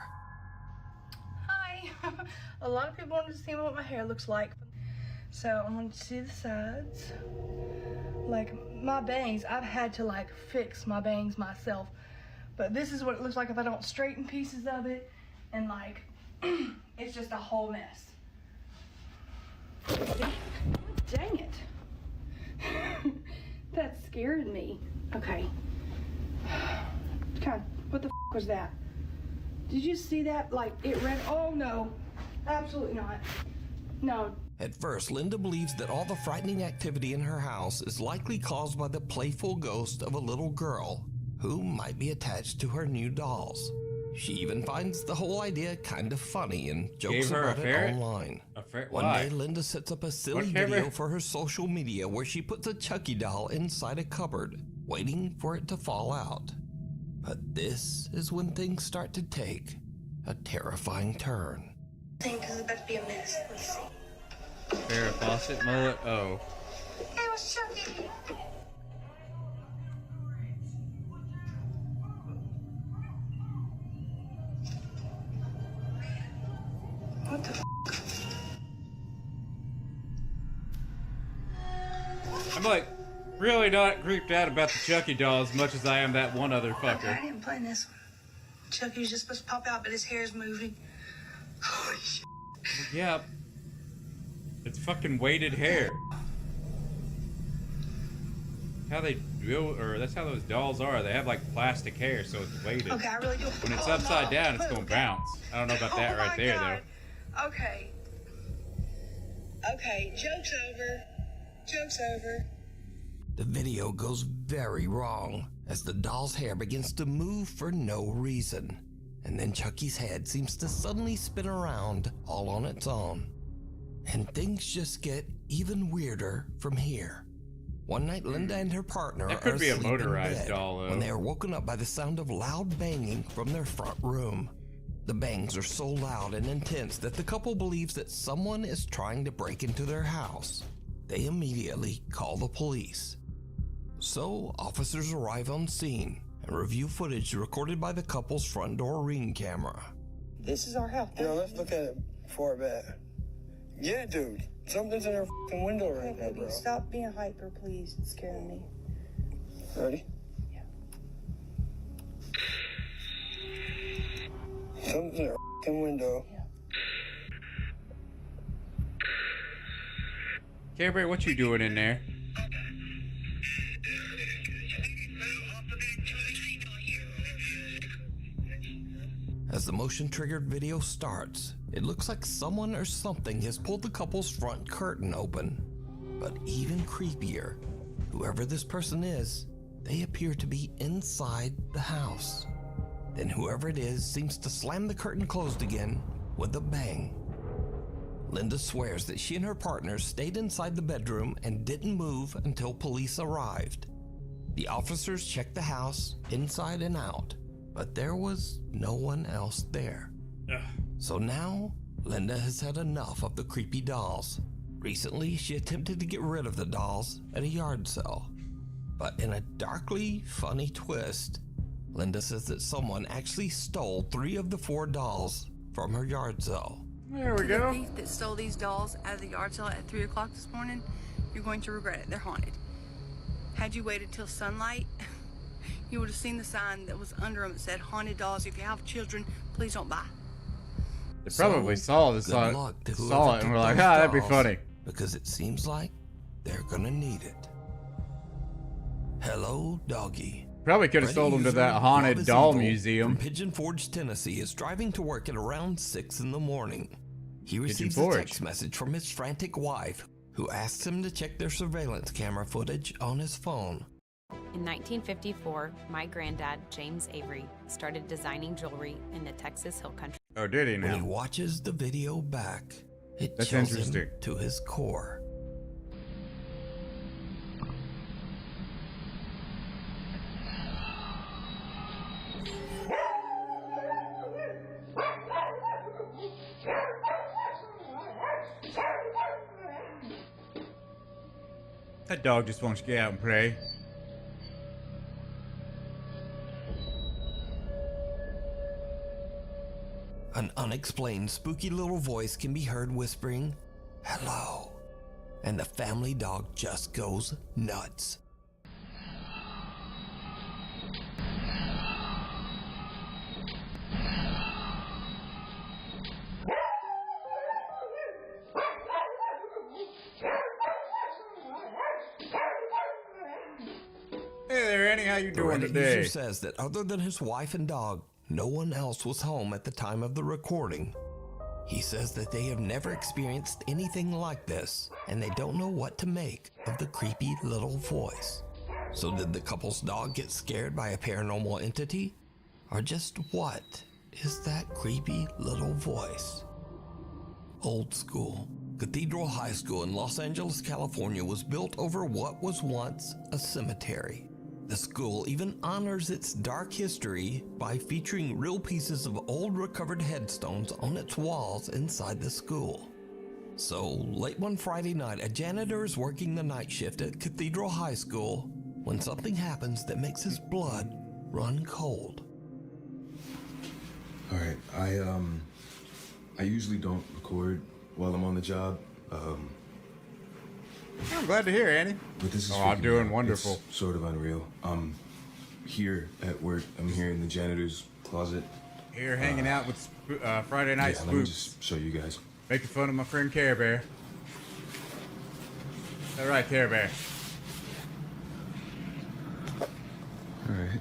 Speaker 11: Hi. A lot of people wanted to see what my hair looks like. So I wanted to see the sides. Like my bangs, I've had to like fix my bangs myself. But this is what it looks like if I don't straighten pieces of it. And like, it's just a whole mess. Dang it. That scared me. Okay. God, what the f was that? Did you see that? Like, it ran. Oh no, absolutely not. No.
Speaker 2: At first, Linda believes that all the frightening activity in her house is likely caused by the playful ghost of a little girl who might be attached to her new dolls. She even finds the whole idea kind of funny and jokes
Speaker 1: Gave her
Speaker 2: about
Speaker 1: a
Speaker 2: it
Speaker 1: ferret?
Speaker 2: online.
Speaker 1: Why?
Speaker 2: One day, Linda sets up a silly
Speaker 1: What camera?
Speaker 2: video for her social media where she puts a Chucky doll inside a cupboard, waiting for it to fall out. But this is when things start to take a terrifying turn.
Speaker 11: I think this is about to be a mess. Let's see.
Speaker 1: Farrah Fawcett mullet? Oh.
Speaker 11: Hey, what's Chucky? What the f?
Speaker 1: I'm like really not creeped out about the Chucky doll as much as I am that one other
Speaker 11: Okay,
Speaker 1: fucker.
Speaker 11: I didn't plan this one. Chucky was just supposed to pop out, but his hair's moving. Holy shit.
Speaker 1: Yeah. It's fucking weighted hair. How they do, or that's how those dolls are. They have like plastic hair, so it's weighted.
Speaker 11: Okay, I really do.
Speaker 1: When it's
Speaker 11: Oh,
Speaker 1: upside
Speaker 11: no.
Speaker 1: down, it's gonna bounce. I don't know about that
Speaker 11: Oh
Speaker 1: right
Speaker 11: my
Speaker 1: there
Speaker 11: God.
Speaker 1: though.
Speaker 11: Okay. Okay, joke's over. Joke's over.
Speaker 2: The video goes very wrong as the doll's hair begins to move for no reason. And then Chucky's head seems to suddenly spin around all on its own. And things just get even weirder from here. One night, Linda and her partner
Speaker 1: That could
Speaker 2: are
Speaker 1: be a
Speaker 2: asleep in
Speaker 1: motorized
Speaker 2: bed
Speaker 1: doll, though.
Speaker 2: when they are woken up by the sound of loud banging from their front room. The bangs are so loud and intense that the couple believes that someone is trying to break into their house. They immediately call the police. So, officers arrive on scene and review footage recorded by the couple's front door Ring camera.
Speaker 11: This is our house.
Speaker 13: Yo, let's look at it before bed. Yeah, dude. Something's in her f***ing window right now, bro.
Speaker 11: Stop being hyper, please. It's scaring me.
Speaker 13: Ready?
Speaker 11: Yeah.
Speaker 13: Something's in her f***ing window.
Speaker 1: Gabriel, what you doing in there?
Speaker 2: As the motion-triggered video starts, it looks like someone or something has pulled the couple's front curtain open. But even creepier, whoever this person is, they appear to be inside the house. Then whoever it is seems to slam the curtain closed again with a bang. Linda swears that she and her partners stayed inside the bedroom and didn't move until police arrived. The officers checked the house inside and out, but there was no one else there. So now, Linda has had enough of the creepy dolls. Recently, she attempted to get rid of the dolls at a yard sale. But in a darkly funny twist, Linda says that someone actually stole 3 of the 4 dolls from her yard sale.
Speaker 1: There we
Speaker 11: The
Speaker 1: go.
Speaker 11: thief that stole these dolls out of the yard sale at 3 o'clock this morning, you're going to regret it. They're haunted. Had you waited till sunlight, you would have seen the sign that was under them that said, "Haunted dolls. If you have children, please don't buy."
Speaker 1: They probably saw this
Speaker 2: good
Speaker 1: on,
Speaker 2: luck to
Speaker 1: saw
Speaker 2: whoever
Speaker 1: it and
Speaker 2: took
Speaker 1: were like,
Speaker 2: those
Speaker 1: that'd be
Speaker 2: dolls,
Speaker 1: funny.
Speaker 2: Because it seems like they're gonna need it. Hello, doggy.
Speaker 1: Probably could have
Speaker 2: Reddit
Speaker 1: sold them to
Speaker 2: user
Speaker 1: that haunted
Speaker 2: Love is
Speaker 1: doll
Speaker 2: Evil
Speaker 1: museum.
Speaker 2: From Pigeon Forge, Tennessee is driving to work at around 6 in the morning. He
Speaker 1: Pigeon
Speaker 2: receives a
Speaker 1: Forge.
Speaker 2: text message from his frantic wife, who asks him to check their surveillance camera footage on his phone.
Speaker 21: In 1954, my granddad, James Avery, started designing jewelry in the Texas Hill Country.
Speaker 1: Oh, did he
Speaker 2: When he
Speaker 1: now?
Speaker 2: watches the video back, it
Speaker 1: That's
Speaker 2: chills
Speaker 1: interesting.
Speaker 2: him to his core.
Speaker 1: That dog just wants to get out and play.
Speaker 2: An unexplained spooky little voice can be heard whispering, "Hello," and the family dog just goes nuts.
Speaker 1: Hey there, Annie, how you
Speaker 2: The
Speaker 1: doing
Speaker 2: Reddit
Speaker 1: today?
Speaker 2: user says that other than his wife and dog, no one else was home at the time of the recording. He says that they have never experienced anything like this, and they don't know what to make of the creepy little voice. So did the couple's dog get scared by a paranormal entity? Or just what is that creepy little voice? Old school. Cathedral High School in Los Angeles, California was built over what was once a cemetery. The school even honors its dark history by featuring real pieces of old recovered headstones on its walls inside the school. So, late one Friday night, a janitor is working the night shift at Cathedral High School when something happens that makes his blood run cold.
Speaker 20: All right, I usually don't record while I'm on the job.
Speaker 1: I'm glad to hear, Annie.
Speaker 20: But this is
Speaker 1: I'm
Speaker 20: freaking
Speaker 1: doing
Speaker 20: out.
Speaker 1: wonderful.
Speaker 20: It's sort of unreal. Here at work, I'm here in the janitor's closet.
Speaker 1: Here hanging out with Friday Night
Speaker 20: Let me
Speaker 1: Spooks.
Speaker 20: just show you guys.
Speaker 1: Making fun of my friend Care Bear. All right, Care Bear.
Speaker 20: All right.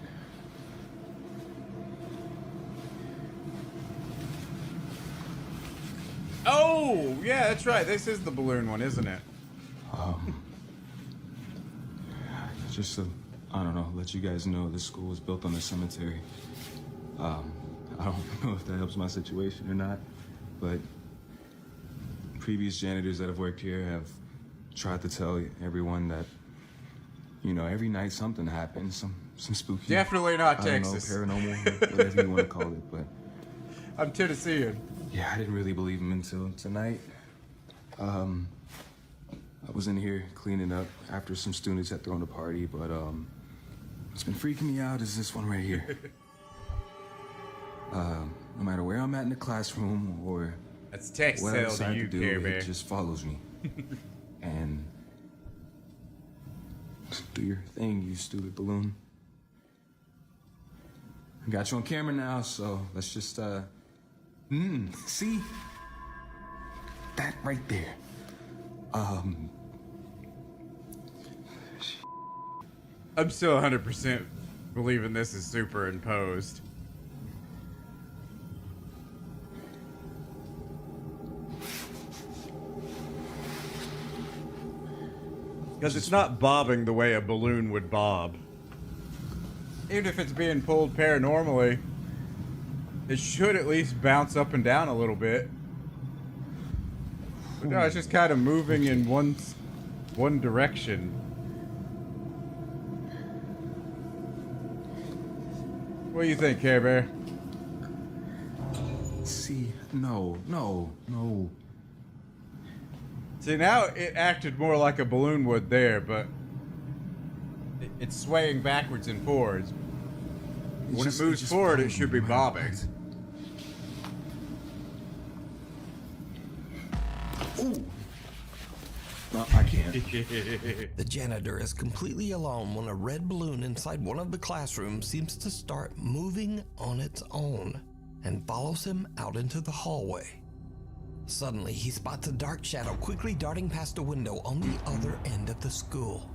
Speaker 1: Oh, yeah, that's right. This is the balloon one, isn't it?
Speaker 20: Just to, I don't know, let you guys know this school was built on a cemetery. I don't know if that helps my situation or not, but previous janitors that have worked here have tried to tell everyone that, you know, every night something happens, some spooky.
Speaker 1: Definitely not
Speaker 20: I don't
Speaker 1: Texas.
Speaker 20: know, paranormal, whatever you want to call it, but.
Speaker 1: I'm Tennessean.
Speaker 20: Yeah, I didn't really believe him until tonight. I was in here cleaning up after some students had thrown a party, but what's been freaking me out is this one right here. No matter where I'm at in the classroom or
Speaker 1: That's text
Speaker 20: what I
Speaker 1: sale
Speaker 20: decide
Speaker 1: to you,
Speaker 20: to do,
Speaker 1: Care Bear.
Speaker 20: it just follows me. And do your thing, you stupid balloon. I got you on camera now, so let's just see that right there.
Speaker 1: I'm still 100% believing this is superimposed. Because it's not bobbing the way a balloon would bob. Even if it's being pulled paranormally, it should at least bounce up and down a little bit. But no, it's just kind of moving in one direction. What do you think, Care Bear?
Speaker 15: See, no.
Speaker 1: See, now it acted more like a balloon would there, but it's swaying backwards and forwards. When it moves forward, it should be bobbing.
Speaker 15: Ooh. No, I can't.
Speaker 2: The janitor is completely alone when a red balloon inside one of the classrooms seems to start moving on its own and follows him out into the hallway. Suddenly, he spots a dark shadow quickly darting past a window on the other end of the school.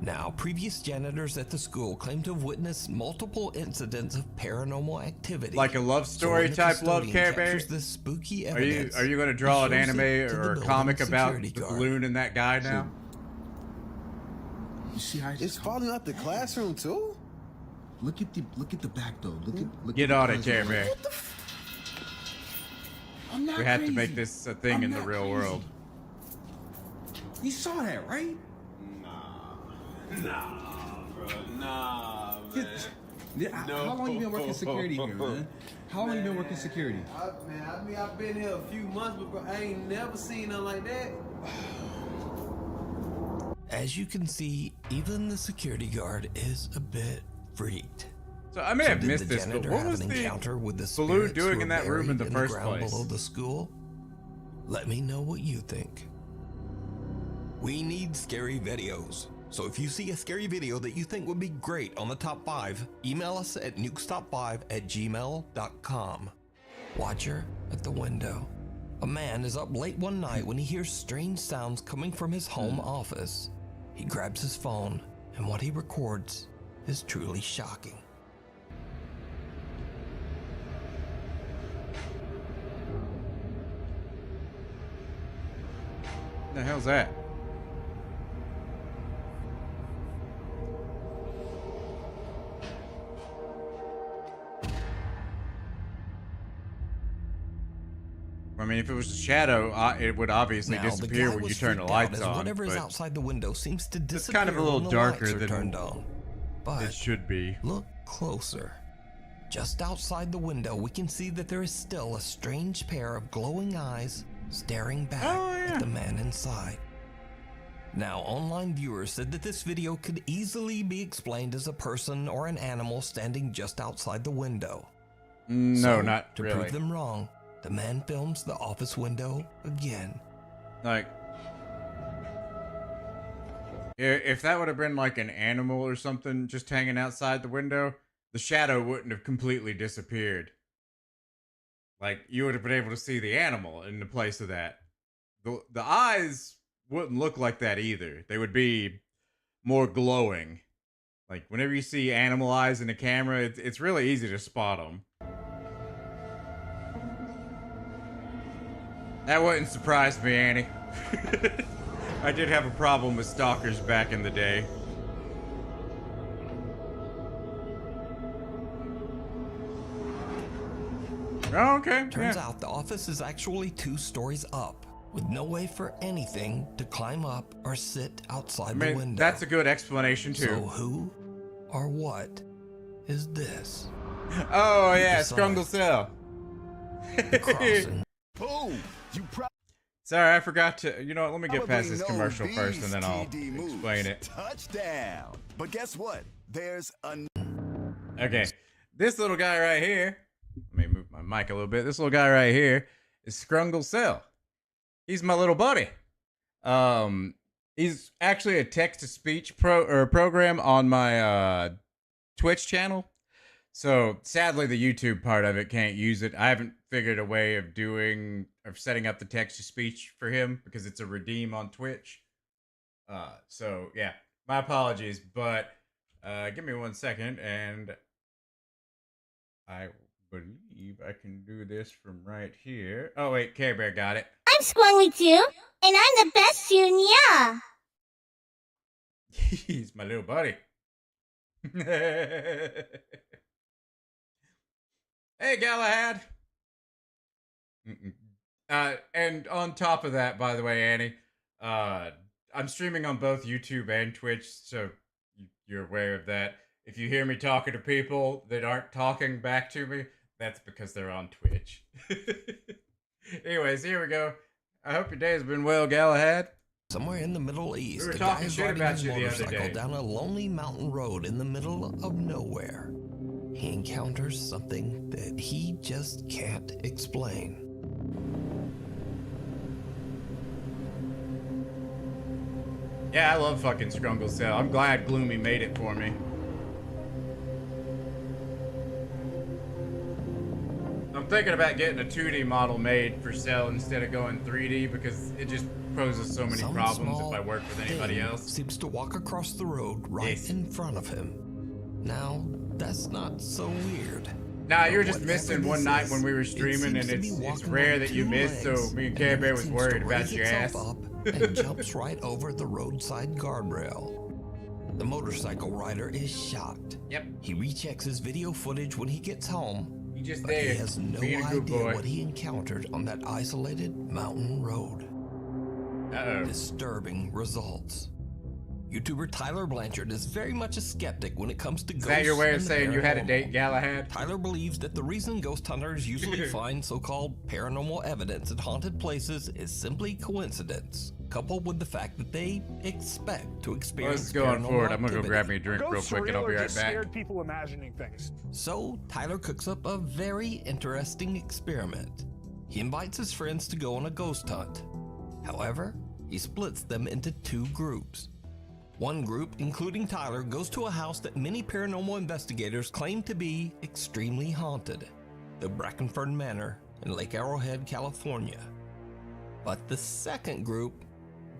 Speaker 2: Now, previous janitors at the school claim to have witnessed multiple incidents of paranormal activity.
Speaker 1: Like a love story type love, Care Bear?
Speaker 2: This spooky
Speaker 1: Are you going to draw an anime or a comic about the balloon and that guy now?
Speaker 15: You see how
Speaker 18: it's falling out the classroom too?
Speaker 15: Look at the back though. Look
Speaker 1: Get
Speaker 15: at
Speaker 1: on it, Care Bear.
Speaker 15: I'm not
Speaker 1: We have
Speaker 15: crazy.
Speaker 1: to make this a thing in the real world.
Speaker 15: You saw that, right?
Speaker 20: Nah, bro. Nah, man.
Speaker 15: How long you been working security here, man? How long you been working security?
Speaker 18: I've been here a few months, but bro, I ain't never seen nothing like that.
Speaker 2: As you can see, even the security guard is a bit freaked.
Speaker 1: So I may have
Speaker 2: did
Speaker 1: missed
Speaker 2: the
Speaker 1: this, but
Speaker 2: janitor
Speaker 1: what
Speaker 2: have
Speaker 1: was
Speaker 2: an
Speaker 1: the
Speaker 2: encounter with the
Speaker 1: balloon
Speaker 2: spirits
Speaker 1: doing
Speaker 2: who
Speaker 1: in
Speaker 2: are
Speaker 1: that room in the
Speaker 2: buried
Speaker 1: first
Speaker 2: ground
Speaker 1: place?
Speaker 2: below the school? Let me know what you think. We need scary videos. So if you see a scary video that you think would be great on the top 5, email us at nukestop5@gmail.com. Watcher at the window. A man is up late one night when he hears strange sounds coming from his home office. He grabs his phone, and what he records is truly shocking.
Speaker 1: What the hell's that? I mean, if it was a shadow, it would obviously
Speaker 2: Now,
Speaker 1: disappear
Speaker 2: the guy
Speaker 1: when you
Speaker 2: was
Speaker 1: turn the
Speaker 2: freaked out
Speaker 1: lights
Speaker 2: as
Speaker 1: on.
Speaker 2: whatever is
Speaker 1: but
Speaker 2: outside the window seems to
Speaker 1: it's
Speaker 2: disappear
Speaker 1: kind of a little
Speaker 2: when the
Speaker 1: darker
Speaker 2: lights are
Speaker 1: than
Speaker 2: turned on. But
Speaker 1: it should be.
Speaker 2: Look closer. Just outside the window, we can see that there is still a strange pair of glowing eyes staring back at the man inside. Now, online viewers said that this video could easily be explained as a person or an animal standing just outside the window.
Speaker 1: No,
Speaker 2: So,
Speaker 1: not
Speaker 2: to
Speaker 1: really.
Speaker 2: prove them wrong, the man films the office window again.
Speaker 1: Like, if that would have been like an animal or something just hanging outside the window, the shadow wouldn't have completely disappeared. Like, you would have been able to see the animal in the place of that. The eyes wouldn't look like that either. They would be more glowing. Like, whenever you see animal eyes in the camera, it's really easy to spot them. That wouldn't surprise me, Annie. I did have a problem with stalkers back in the day. Oh, okay.
Speaker 2: Turns out the office is actually 2 stories up, with no way for anything to climb up or sit outside the window.
Speaker 1: That's a good explanation too.
Speaker 2: So who or what is this?
Speaker 1: Oh yeah,
Speaker 2: Besides,
Speaker 1: Scrungle Cell.
Speaker 15: Oh, you
Speaker 1: Sorry, I forgot to. You know what? Let me get past this commercial first, and then I'll explain it.
Speaker 15: Touchdown. But guess what? There's a
Speaker 1: Okay, this little guy right here. Let me move my mic a little bit. This little guy right here is Scrungle Cell. He's my little buddy. He's actually a text-to-speech program on my Twitch channel. So sadly, the YouTube part of it can't use it. I haven't figured a way of setting up the text-to-speech for him because it's a redeem on Twitch. So yeah, my apologies, but give me 1 second, and I believe I can do this from right here. Oh wait, Care Bear got it.
Speaker 23: I'm Squungly too, and I'm the best junior.
Speaker 1: He's my little buddy. Hey, Galahad. And on top of that, by the way, Annie, I'm streaming on both YouTube and Twitch, so you're aware of that. If you hear me talking to people that aren't talking back to me, that's because they're on Twitch. Anyways, here we go. I hope your day has been well, Galahad.
Speaker 2: Somewhere in the Middle East,
Speaker 1: We were
Speaker 2: a guy
Speaker 1: talking
Speaker 2: is
Speaker 1: shit
Speaker 2: riding
Speaker 1: about
Speaker 2: his
Speaker 1: you the other
Speaker 2: motorcycle
Speaker 1: day.
Speaker 2: down a lonely mountain road in the middle of nowhere. He encounters something that he just can't explain.
Speaker 1: Yeah, I love fucking Scrungle Cell. I'm glad Gloomy made it for me. I'm thinking about getting a 2D model made for Cell instead of going 3D because it just poses so many
Speaker 2: Some
Speaker 1: problems
Speaker 2: small
Speaker 1: if I work with anybody
Speaker 2: thing
Speaker 1: else.
Speaker 2: seems to walk across the road right in front of him. Now, that's not so weird.
Speaker 1: Nah,
Speaker 2: But
Speaker 1: you were just
Speaker 2: whatever
Speaker 1: missing one
Speaker 2: this
Speaker 1: night
Speaker 2: is,
Speaker 1: when we were
Speaker 2: it
Speaker 1: streaming,
Speaker 2: seems
Speaker 1: and
Speaker 2: to be
Speaker 1: it's
Speaker 2: walking
Speaker 1: rare
Speaker 2: on
Speaker 1: that you
Speaker 2: two
Speaker 1: missed, so
Speaker 2: legs,
Speaker 1: me and
Speaker 2: and
Speaker 1: Care
Speaker 2: then
Speaker 1: Bear
Speaker 2: it
Speaker 1: was
Speaker 2: seems
Speaker 1: worried
Speaker 2: to
Speaker 1: about
Speaker 2: raise
Speaker 1: your
Speaker 2: itself
Speaker 1: ass.
Speaker 2: up and jumps right over the roadside guardrail. The motorcycle rider is shocked.
Speaker 1: Yep.
Speaker 2: He rechecks his video footage when he gets home.
Speaker 1: He just
Speaker 2: but he
Speaker 1: there,
Speaker 2: has no
Speaker 1: being a good
Speaker 2: idea
Speaker 1: boy.
Speaker 2: what he encountered on that isolated mountain road. Disturbing results. YouTuber Tyler Blanchard is very much a skeptic when it comes to
Speaker 1: Is
Speaker 2: ghosts.
Speaker 1: that your way of
Speaker 2: and the
Speaker 1: saying you had a
Speaker 2: paranormal.
Speaker 1: date, Galahad?
Speaker 2: Tyler believes that the reason ghost hunters usually find so-called paranormal evidence at haunted places is simply coincidence, coupled with the fact that they expect to experience
Speaker 1: Let's go on
Speaker 2: paranormal
Speaker 1: forward. I'm gonna go
Speaker 2: activity.
Speaker 1: grab me a drink real
Speaker 10: Ghosts
Speaker 1: quick, and I'll be
Speaker 10: real or
Speaker 1: right
Speaker 10: just
Speaker 1: back.
Speaker 10: scared people imagining things?
Speaker 2: So, Tyler cooks up a very interesting experiment. He invites his friends to go on a ghost hunt. However, he splits them into two groups. One group, including Tyler, goes to a house that many paranormal investigators claim to be extremely haunted, the Brackenford Manor in Lake Arrowhead, California. But the second group,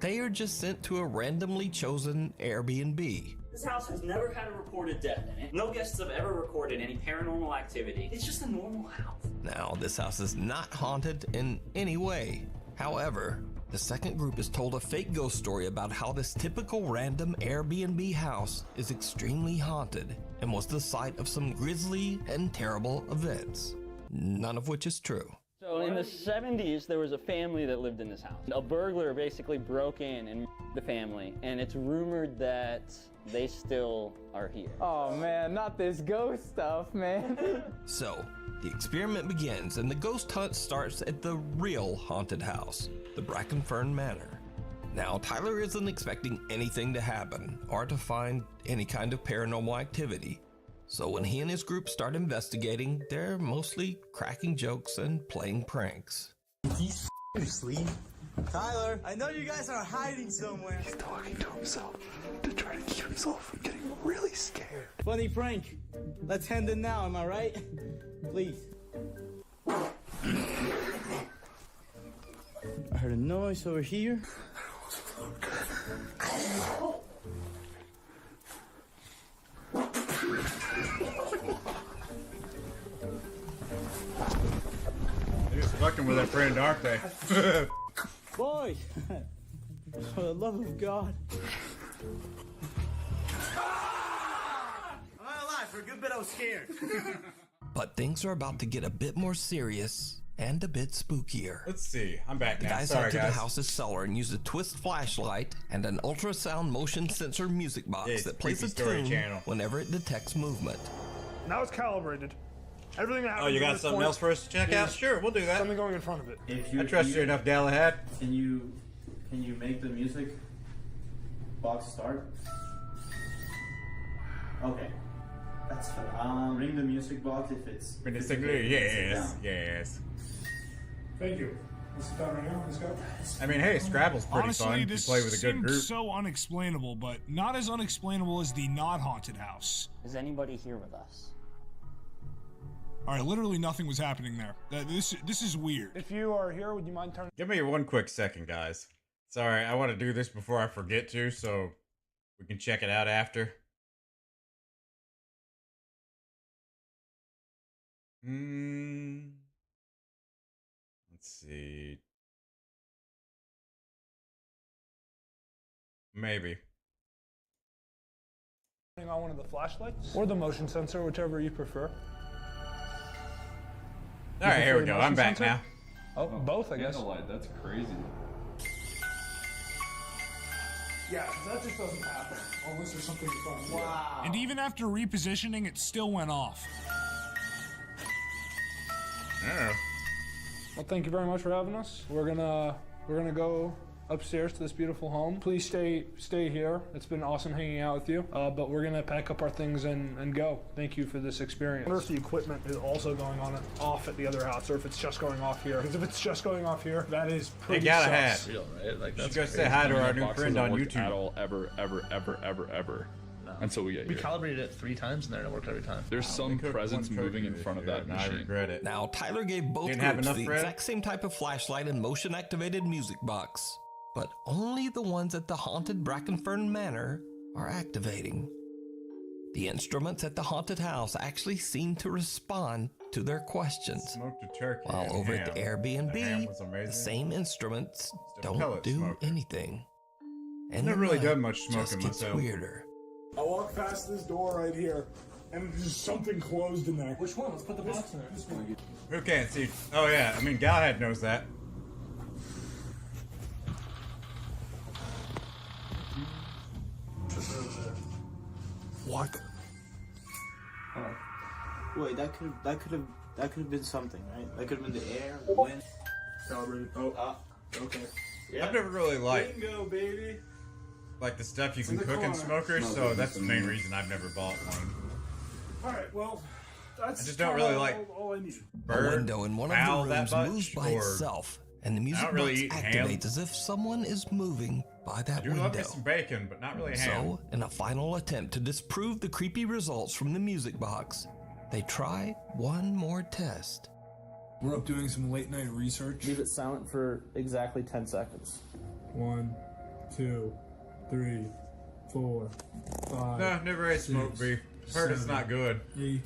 Speaker 2: they are just sent to a randomly chosen Airbnb.
Speaker 17: This house has never had a reported death in it. No guests have ever recorded any paranormal activity. It's just a normal house.
Speaker 2: Now, this house is not haunted in any way. However, the second group is told a fake ghost story about how this typical random Airbnb house is extremely haunted and was the site of some grisly and terrible events, none of which is true.
Speaker 23: So in the 70s, there was a family that lived in this house. A burglar basically broke in and the family, and it's rumored that they still are here.
Speaker 24: Oh man, not this ghost stuff, man.
Speaker 2: So, the experiment begins and the ghost hunt starts at the real haunted house, the Brackenfern Manor. Now, Tyler isn't expecting anything to happen or to find any kind of paranormal activity. So when he and his group start investigating, they're mostly cracking jokes and playing pranks.
Speaker 25: He's asleep. Tyler, I know you guys are hiding somewhere. He's talking to himself to try to keep himself from getting really scared. Funny prank. Let's end it now, am I right? Please. I heard a noise over here.
Speaker 1: They're just fucking with their friend, aren't they?
Speaker 25: Boys, for the love of God. I'm not alive. For a good bit, I was scared.
Speaker 2: But things are about to get a bit more serious and a bit spookier.
Speaker 1: Let's see. I'm back
Speaker 2: The
Speaker 1: now.
Speaker 2: guys
Speaker 1: Sorry,
Speaker 2: head to
Speaker 1: guys.
Speaker 2: the house's cellar and use a twist flashlight and an ultrasound motion sensor music box
Speaker 1: Yes,
Speaker 2: that plays a
Speaker 1: Creepy Story
Speaker 2: tune
Speaker 1: channel.
Speaker 2: whenever it detects movement.
Speaker 10: Now it's calibrated. Everything that happens.
Speaker 1: Oh, you
Speaker 10: at
Speaker 1: got
Speaker 10: this
Speaker 1: something
Speaker 10: point
Speaker 1: else for us to check out?
Speaker 10: is
Speaker 1: Sure, we'll do that.
Speaker 10: Something going in front of it.
Speaker 1: I trust you enough, Galahad.
Speaker 25: Can you make the music box start? Okay. That's fine. Ring the music box if it's.
Speaker 1: Yes, yes.
Speaker 10: Thank you. Let's sit down right now. Let's go.
Speaker 1: I mean, hey, Scrabble's pretty
Speaker 10: Honestly,
Speaker 1: fun. You
Speaker 10: this
Speaker 1: play with a good
Speaker 10: seemed
Speaker 1: group.
Speaker 10: so unexplainable, but not as unexplainable as the not haunted house.
Speaker 17: Is anybody here with us?
Speaker 10: All right, literally nothing was happening there. This is weird. If you are here, would you mind turning?
Speaker 1: Give me one quick second, guys. Sorry, I want to do this before I forget to, so we can check it out after. Let's see. Maybe.
Speaker 10: on one of the flashlights or the motion sensor, whichever you prefer.
Speaker 1: All right, here we go. I'm back now.
Speaker 10: Oh, both, I guess.
Speaker 4: Candlelight, that's crazy.
Speaker 10: Yeah, that just doesn't happen unless there's something fun. Wow. And even after repositioning, it still went off.
Speaker 1: Yeah.
Speaker 10: Well, thank you very much for having us. We're gonna go upstairs to this beautiful home. Please stay here. It's been awesome hanging out with you. But we're gonna pack up our things and go. Thank you for this experience. I wonder if the equipment is also going on and off at the other house, or if it's just going off here. Because if it's just going off here, that is pretty sus.
Speaker 4: Real, right? Like,
Speaker 1: that's go say hi to our new friend on YouTube.
Speaker 4: At all, ever. No. Until we get here.
Speaker 15: We calibrated it 3 times and then it worked every time.
Speaker 4: There's some presence moving in front of that machine.
Speaker 1: I regret it.
Speaker 2: Now, Tyler gave both groups the exact same type of flashlight and motion-activated music box, but only the ones at the haunted Brackenfern Manor are activating. The instruments at the haunted house actually seem to respond to their questions.
Speaker 1: Smoked a turkey.
Speaker 2: While over at the Airbnb, the same instruments don't do anything. And
Speaker 1: I've never really done much smoking
Speaker 2: just gets
Speaker 1: myself.
Speaker 2: Weirder.
Speaker 10: I walk past this door right here, and there's something closed in there. Which one? Let's put the box in there. This one.
Speaker 1: Who can't see? Oh yeah, I mean Galahad knows that.
Speaker 10: What?
Speaker 25: Oh. Wait, that could have been something, right? That could have been the air, the wind.
Speaker 10: Calibrated. Oh. Okay.
Speaker 1: Yeah. I've never really liked
Speaker 10: Bingo, baby.
Speaker 1: like the stuff you can cook in smokers, so that's the main reason I've never bought one.
Speaker 10: All right, well, that's
Speaker 1: I just don't really like
Speaker 10: all I need.
Speaker 2: A window in one of the rooms moves by itself, and the music
Speaker 1: really
Speaker 2: box activates as if someone is moving by that
Speaker 1: I do
Speaker 2: window.
Speaker 1: love me some bacon, but not really ham.
Speaker 2: So, in a final attempt to disprove the creepy results from the music box, they try one more test.
Speaker 10: We're up doing some late night research.
Speaker 25: Leave it silent for exactly 10 seconds.
Speaker 10: 1, 2, 3, 4, 5.
Speaker 1: No, never ate smoked beef. Heard it's not good.
Speaker 10: 8.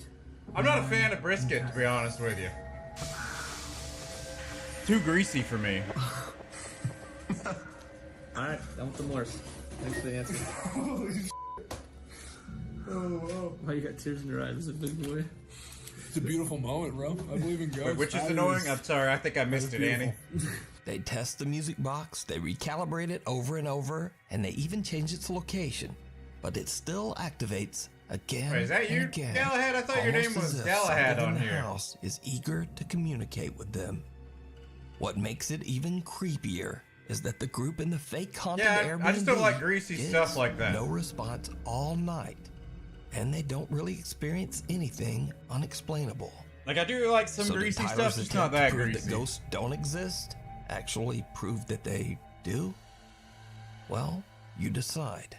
Speaker 1: I'm not a fan of brisket, to be honest with you. Too greasy for me.
Speaker 25: Alright, done with the morse. Thanks for the answer.
Speaker 10: Holy shit. Oh.
Speaker 25: Why you got tears in your eyes? Is it big boy?
Speaker 10: It's a beautiful moment, bro. I believe in ghosts.
Speaker 1: Wait, which is annoying? I'm sorry, I think I missed it, Annie.
Speaker 2: They test the music box, they recalibrate it over and over, and they even change its location. But it still activates again.
Speaker 1: Wait, is that you,
Speaker 2: again,
Speaker 1: Galahad? I thought your name was Galahad on here.
Speaker 2: The house is eager to communicate with them. What makes it even creepier is that the group in the fake haunted Airbnb
Speaker 1: I just don't like greasy stuff like that.
Speaker 2: No response all night, and they don't really experience anything unexplainable.
Speaker 1: Like I do like some greasy stuff, just not that greasy.
Speaker 2: That ghosts don't exist actually prove that they do? Well, you decide.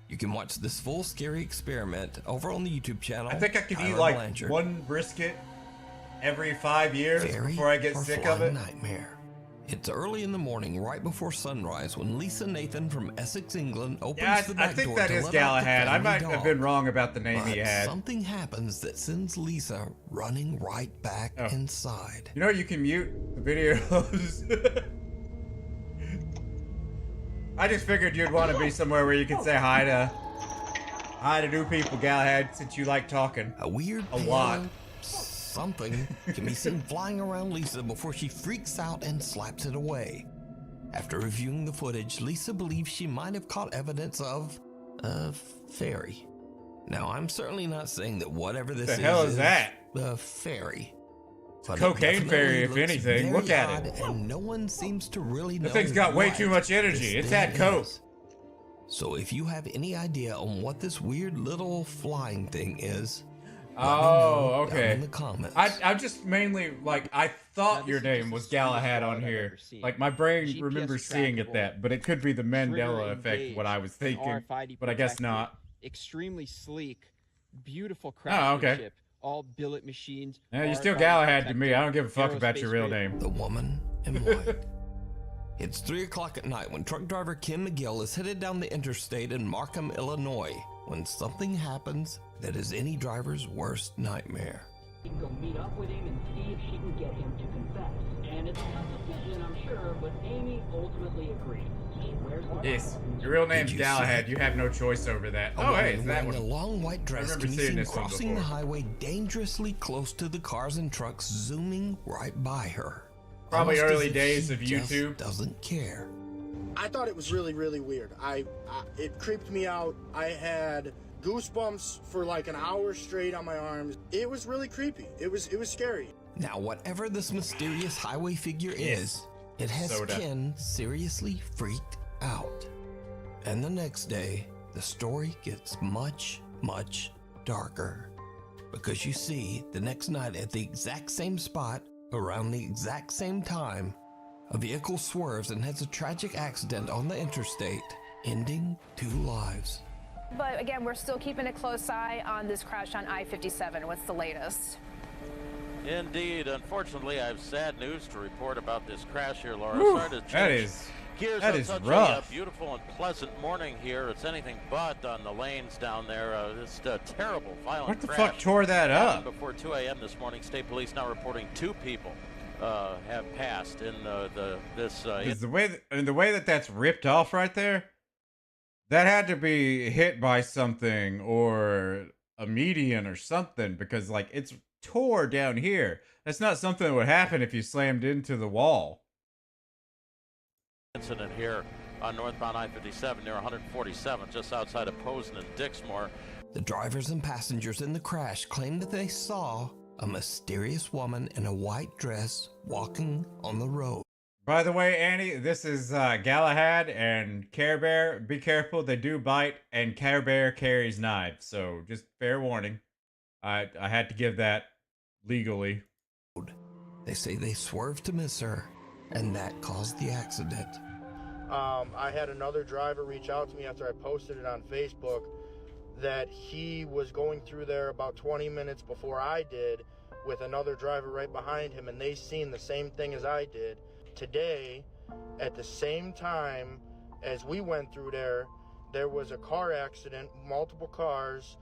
Speaker 2: You can watch this full scary experiment over on the YouTube channel.
Speaker 1: I think I could eat
Speaker 2: Tyler
Speaker 1: like
Speaker 2: Blanchard.
Speaker 1: one brisket every 5 years before I get sick of it.
Speaker 2: Nightmare. It's early in the morning, right before sunrise, when Lisa Nathan from Essex, England, opens the back door.
Speaker 1: I think that is Galahad. I might have been wrong about the name he had.
Speaker 2: Something happens that sends Lisa running right back inside.
Speaker 1: You know, you can mute the videos. I just figured you'd want to be somewhere where you could say hi to new people, Galahad, since you like talking.
Speaker 2: A lot. Something can be seen flying around Lisa before she freaks out and slaps it away. After reviewing the footage, Lisa believes she might have caught evidence of a fairy. Now, I'm certainly not saying that whatever this
Speaker 1: is
Speaker 2: that? A fairy.
Speaker 1: It's a cocaine fairy, if anything. Look at it.
Speaker 2: And no one seems to really know.
Speaker 1: The thing's got way too much energy. It's had coke.
Speaker 2: So if you have any idea on what this weird little flying thing is,
Speaker 1: oh, okay.
Speaker 2: In the comments.
Speaker 1: I just mainly, like, I thought your name was Galahad on here. Like, my brain remembers seeing it but it could be the Mandela effect, what I was thinking. But I guess not.
Speaker 12: Extremely sleek, beautiful
Speaker 1: Oh,
Speaker 12: craftsmanship.
Speaker 1: okay.
Speaker 12: All billet machines.
Speaker 1: Yeah, you're still Galahad to me. I don't give a fuck about your real name.
Speaker 2: The woman in white. It's 3 o'clock at night when truck driver Kim McGill is headed down the interstate in Markham, Illinois, when something happens that is any driver's worst nightmare.
Speaker 14: She can go meet up with him and see if she can get him to confess. And
Speaker 17: It's a tough decision, I'm sure, but Amy ultimately agreed. She wears the
Speaker 1: Yes, your real name's Galahad. You have no choice over that.
Speaker 2: A
Speaker 1: Oh, hey,
Speaker 2: woman
Speaker 1: is that
Speaker 2: wearing
Speaker 1: one?
Speaker 2: a long white dress
Speaker 1: remember
Speaker 2: can be
Speaker 1: seeing
Speaker 2: seen
Speaker 1: this one
Speaker 2: crossing the
Speaker 1: before.
Speaker 2: highway dangerously close to the cars and trucks zooming right by her.
Speaker 1: Probably
Speaker 2: Almost as
Speaker 1: early
Speaker 2: if
Speaker 1: days
Speaker 2: she
Speaker 1: of
Speaker 2: just
Speaker 1: YouTube.
Speaker 2: Doesn't care.
Speaker 3: I thought it was really, really weird. It creeped me out. I had goosebumps for like an hour straight on my arms. It was really creepy. It was scary.
Speaker 2: Now, whatever this mysterious highway figure is, it has
Speaker 1: Soda.
Speaker 2: Ken seriously freaked out. And the next day, the story gets much, much darker. Because you see, the next night at the exact same spot, around the exact same time, a vehicle swerves and has a tragic accident on the interstate, ending 2 lives.
Speaker 5: But again, we're still keeping a close eye on this crash on I-57. What's the latest?
Speaker 14: Indeed. Unfortunately, I have sad news to report about this crash here, Laura.
Speaker 1: Whew,
Speaker 14: Sorry to change
Speaker 1: that is
Speaker 14: such
Speaker 1: rough.
Speaker 14: a beautiful and pleasant morning here. It's anything but on the lanes down there. It's a terrible, violent
Speaker 1: What the
Speaker 14: crash.
Speaker 1: fuck tore that up?
Speaker 14: Before 2 a.m. this morning, state police now reporting 2 people have passed in this.
Speaker 1: Is the way that that's ripped off right there, that had to be hit by something or a median or something, because like it's tore down here. That's not something that would happen if you slammed into the wall.
Speaker 14: Incident here on northbound I-57 near 147, just outside of Posen and Dixmoor.
Speaker 2: The drivers and passengers in the crash claimed that they saw a mysterious woman in a white dress walking on the road.
Speaker 1: By the way, Annie, this is Galahad and Care Bear. Be careful, they do bite, and Care Bear carries knives. So just fair warning. I had to give that legally.
Speaker 2: They say they swerved to miss her, and that caused the accident.
Speaker 3: I had another driver reach out to me after I posted it on Facebook that he was going through there about 20 minutes before I did with another driver right behind him, and they seen the same thing as I did. Today, at the same time as we went through there, there was a car accident, multiple cars.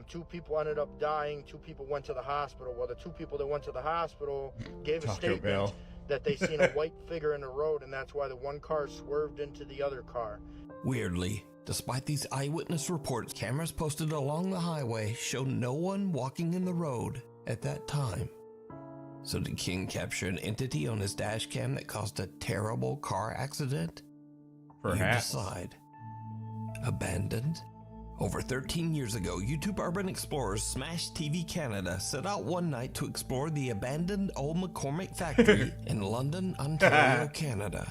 Speaker 3: 2 people ended up dying. 2 people went to the hospital. Well, the 2 people that went to the hospital gave a statement that they seen a white figure in the road, and that's why the one car swerved into the other car.
Speaker 2: Weirdly, despite these eyewitness reports, cameras posted along the highway show no one walking in the road at that time. So did King capture an entity on his dash cam that caused a terrible car accident?
Speaker 1: Perhaps.
Speaker 2: You decide. Abandoned? Over 13 years ago, YouTube urban explorers Smash TV Canada set out one night to explore the abandoned old McCormick factory in London, Ontario, Canada.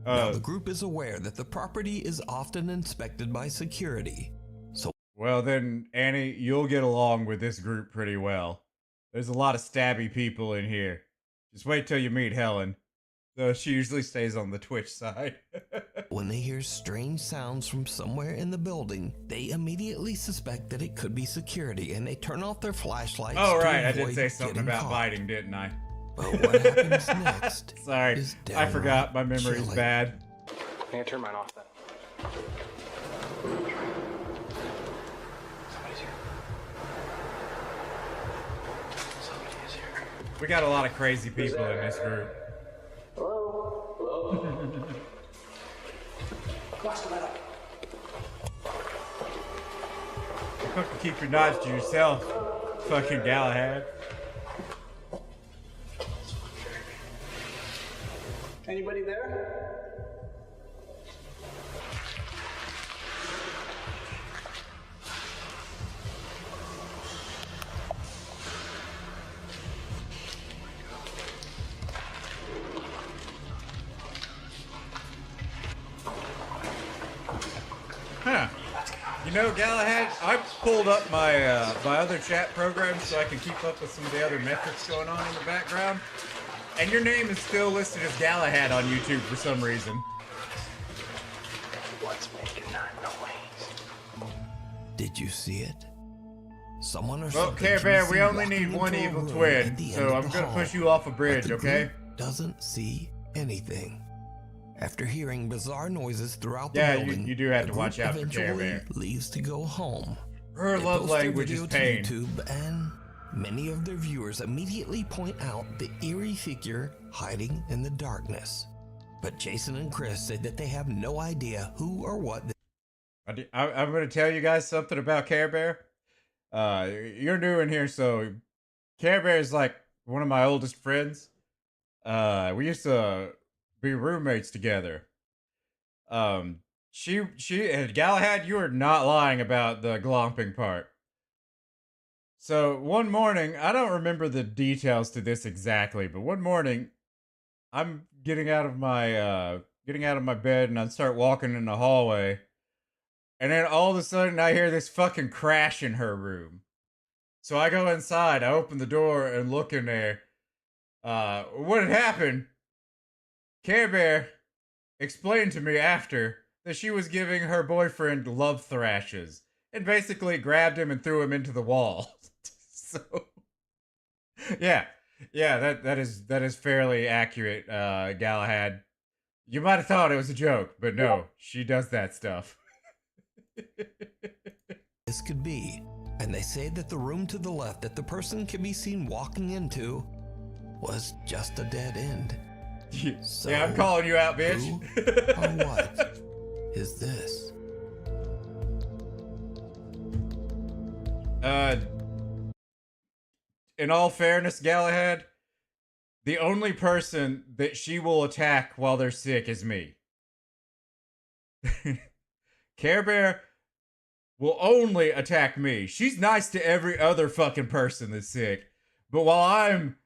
Speaker 2: Now, the group is aware that the property is often inspected by security. So,
Speaker 1: well then, Annie, you'll get along with this group pretty well. There's a lot of stabby people in here. Just wait till you meet Helen. Though she usually stays on the Twitch side.
Speaker 2: when they hear strange sounds from somewhere in the building, they immediately suspect that it could be security, and they turn off their flashlights.
Speaker 1: Oh, right,
Speaker 2: to
Speaker 1: I did
Speaker 2: avoid
Speaker 1: say something
Speaker 2: getting
Speaker 1: about
Speaker 2: caught.
Speaker 1: biting, didn't I?
Speaker 2: But what happens next?
Speaker 1: Sorry,
Speaker 2: is
Speaker 1: I forgot. My
Speaker 2: downright
Speaker 1: memory's
Speaker 2: chilling.
Speaker 1: bad.
Speaker 16: I'm gonna turn mine off then. Somebody's here. Somebody is here.
Speaker 1: We got a lot of crazy people in this group.
Speaker 16: Hello? Hello? Watch the metal.
Speaker 1: Fucking keep your knives to yourself, fucking Galahad.
Speaker 16: Anybody there?
Speaker 1: Huh. You know, Galahad, I pulled up my my other chat programs so I can keep up with some of the other metrics going on in the background. And your name is still listed as Galahad on YouTube for some reason.
Speaker 16: What's making that noise?
Speaker 2: Did you see it? Someone or
Speaker 1: Well,
Speaker 2: something
Speaker 1: Care Bear,
Speaker 2: can be
Speaker 1: we
Speaker 2: seen
Speaker 1: only
Speaker 2: walking
Speaker 1: need one
Speaker 2: into a
Speaker 1: evil
Speaker 2: room
Speaker 1: twin,
Speaker 2: at the
Speaker 1: so
Speaker 2: end of
Speaker 1: I'm
Speaker 2: the
Speaker 1: gonna
Speaker 2: hall.
Speaker 1: push you off a
Speaker 2: But
Speaker 1: bridge,
Speaker 2: the
Speaker 1: okay?
Speaker 2: group doesn't see anything. After hearing bizarre noises throughout
Speaker 1: Yeah,
Speaker 2: the building,
Speaker 1: you do have
Speaker 2: the
Speaker 1: to watch
Speaker 2: group
Speaker 1: out for Care
Speaker 2: eventually
Speaker 1: Bear.
Speaker 2: leaves to go home.
Speaker 1: Her
Speaker 2: They
Speaker 1: love
Speaker 2: post their
Speaker 1: language is
Speaker 2: video to
Speaker 1: pain.
Speaker 2: YouTube, and Many of their viewers immediately point out the eerie figure hiding in the darkness. But Jason and Chris said that they have no idea who or what.
Speaker 1: I'm going to tell you guys something about Care Bear. You're new in here, so Care Bear is like one of my oldest friends. We used to be roommates together. She and Galahad, you are not lying about the glomping part. So one morning, I don't remember the details to this exactly, but one morning, I'm getting out of my bed and I start walking in the hallway, and then all of a sudden I hear this fucking crash in her room. So I go inside, I open the door and look in there. What had happened? Care Bear explained to me after that she was giving her boyfriend love thrashes and basically grabbed him and threw him into the wall. So, yeah, that is fairly accurate, Galahad. You might have thought it was a joke, but no, she does that stuff.
Speaker 2: This could be, and they say that the room to the left that the person can be seen walking into was just a dead end.
Speaker 1: So, yeah, I'm calling you out, bitch.
Speaker 2: Who or what is this?
Speaker 1: In all fairness, Galahad, the only person that she will attack while they're sick is me. Care Bear will only attack me. She's nice to every other fucking person that's sick. But while I'm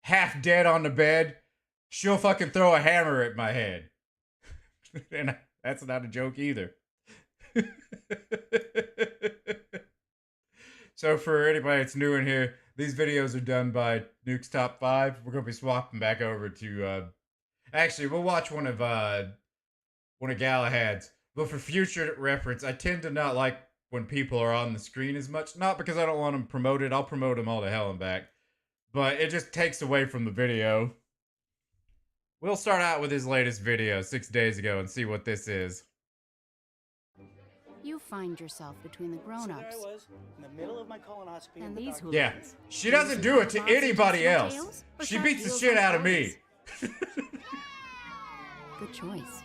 Speaker 1: half dead on the bed, she'll fucking throw a hammer at my head. And that's not a joke either. So for anybody that's new in here, these videos are done by Nuke's Top 5. We're going to be swapping back over to... actually, we'll watch one of Galahad's. But for future reference, I tend to not like when people are on the screen as much. Not because I don't want them promoted. I'll promote them all to hell and back. But it just takes away from the video. We'll start out with his latest video 6 days ago and see what this is.
Speaker 6: You find yourself between the grown-ups.
Speaker 25: So there I was, in the middle of my colonoscopy.
Speaker 6: And these hooligans.
Speaker 1: Yeah, she doesn't do it to anybody else. She beats the shit out of me.
Speaker 6: Good choice.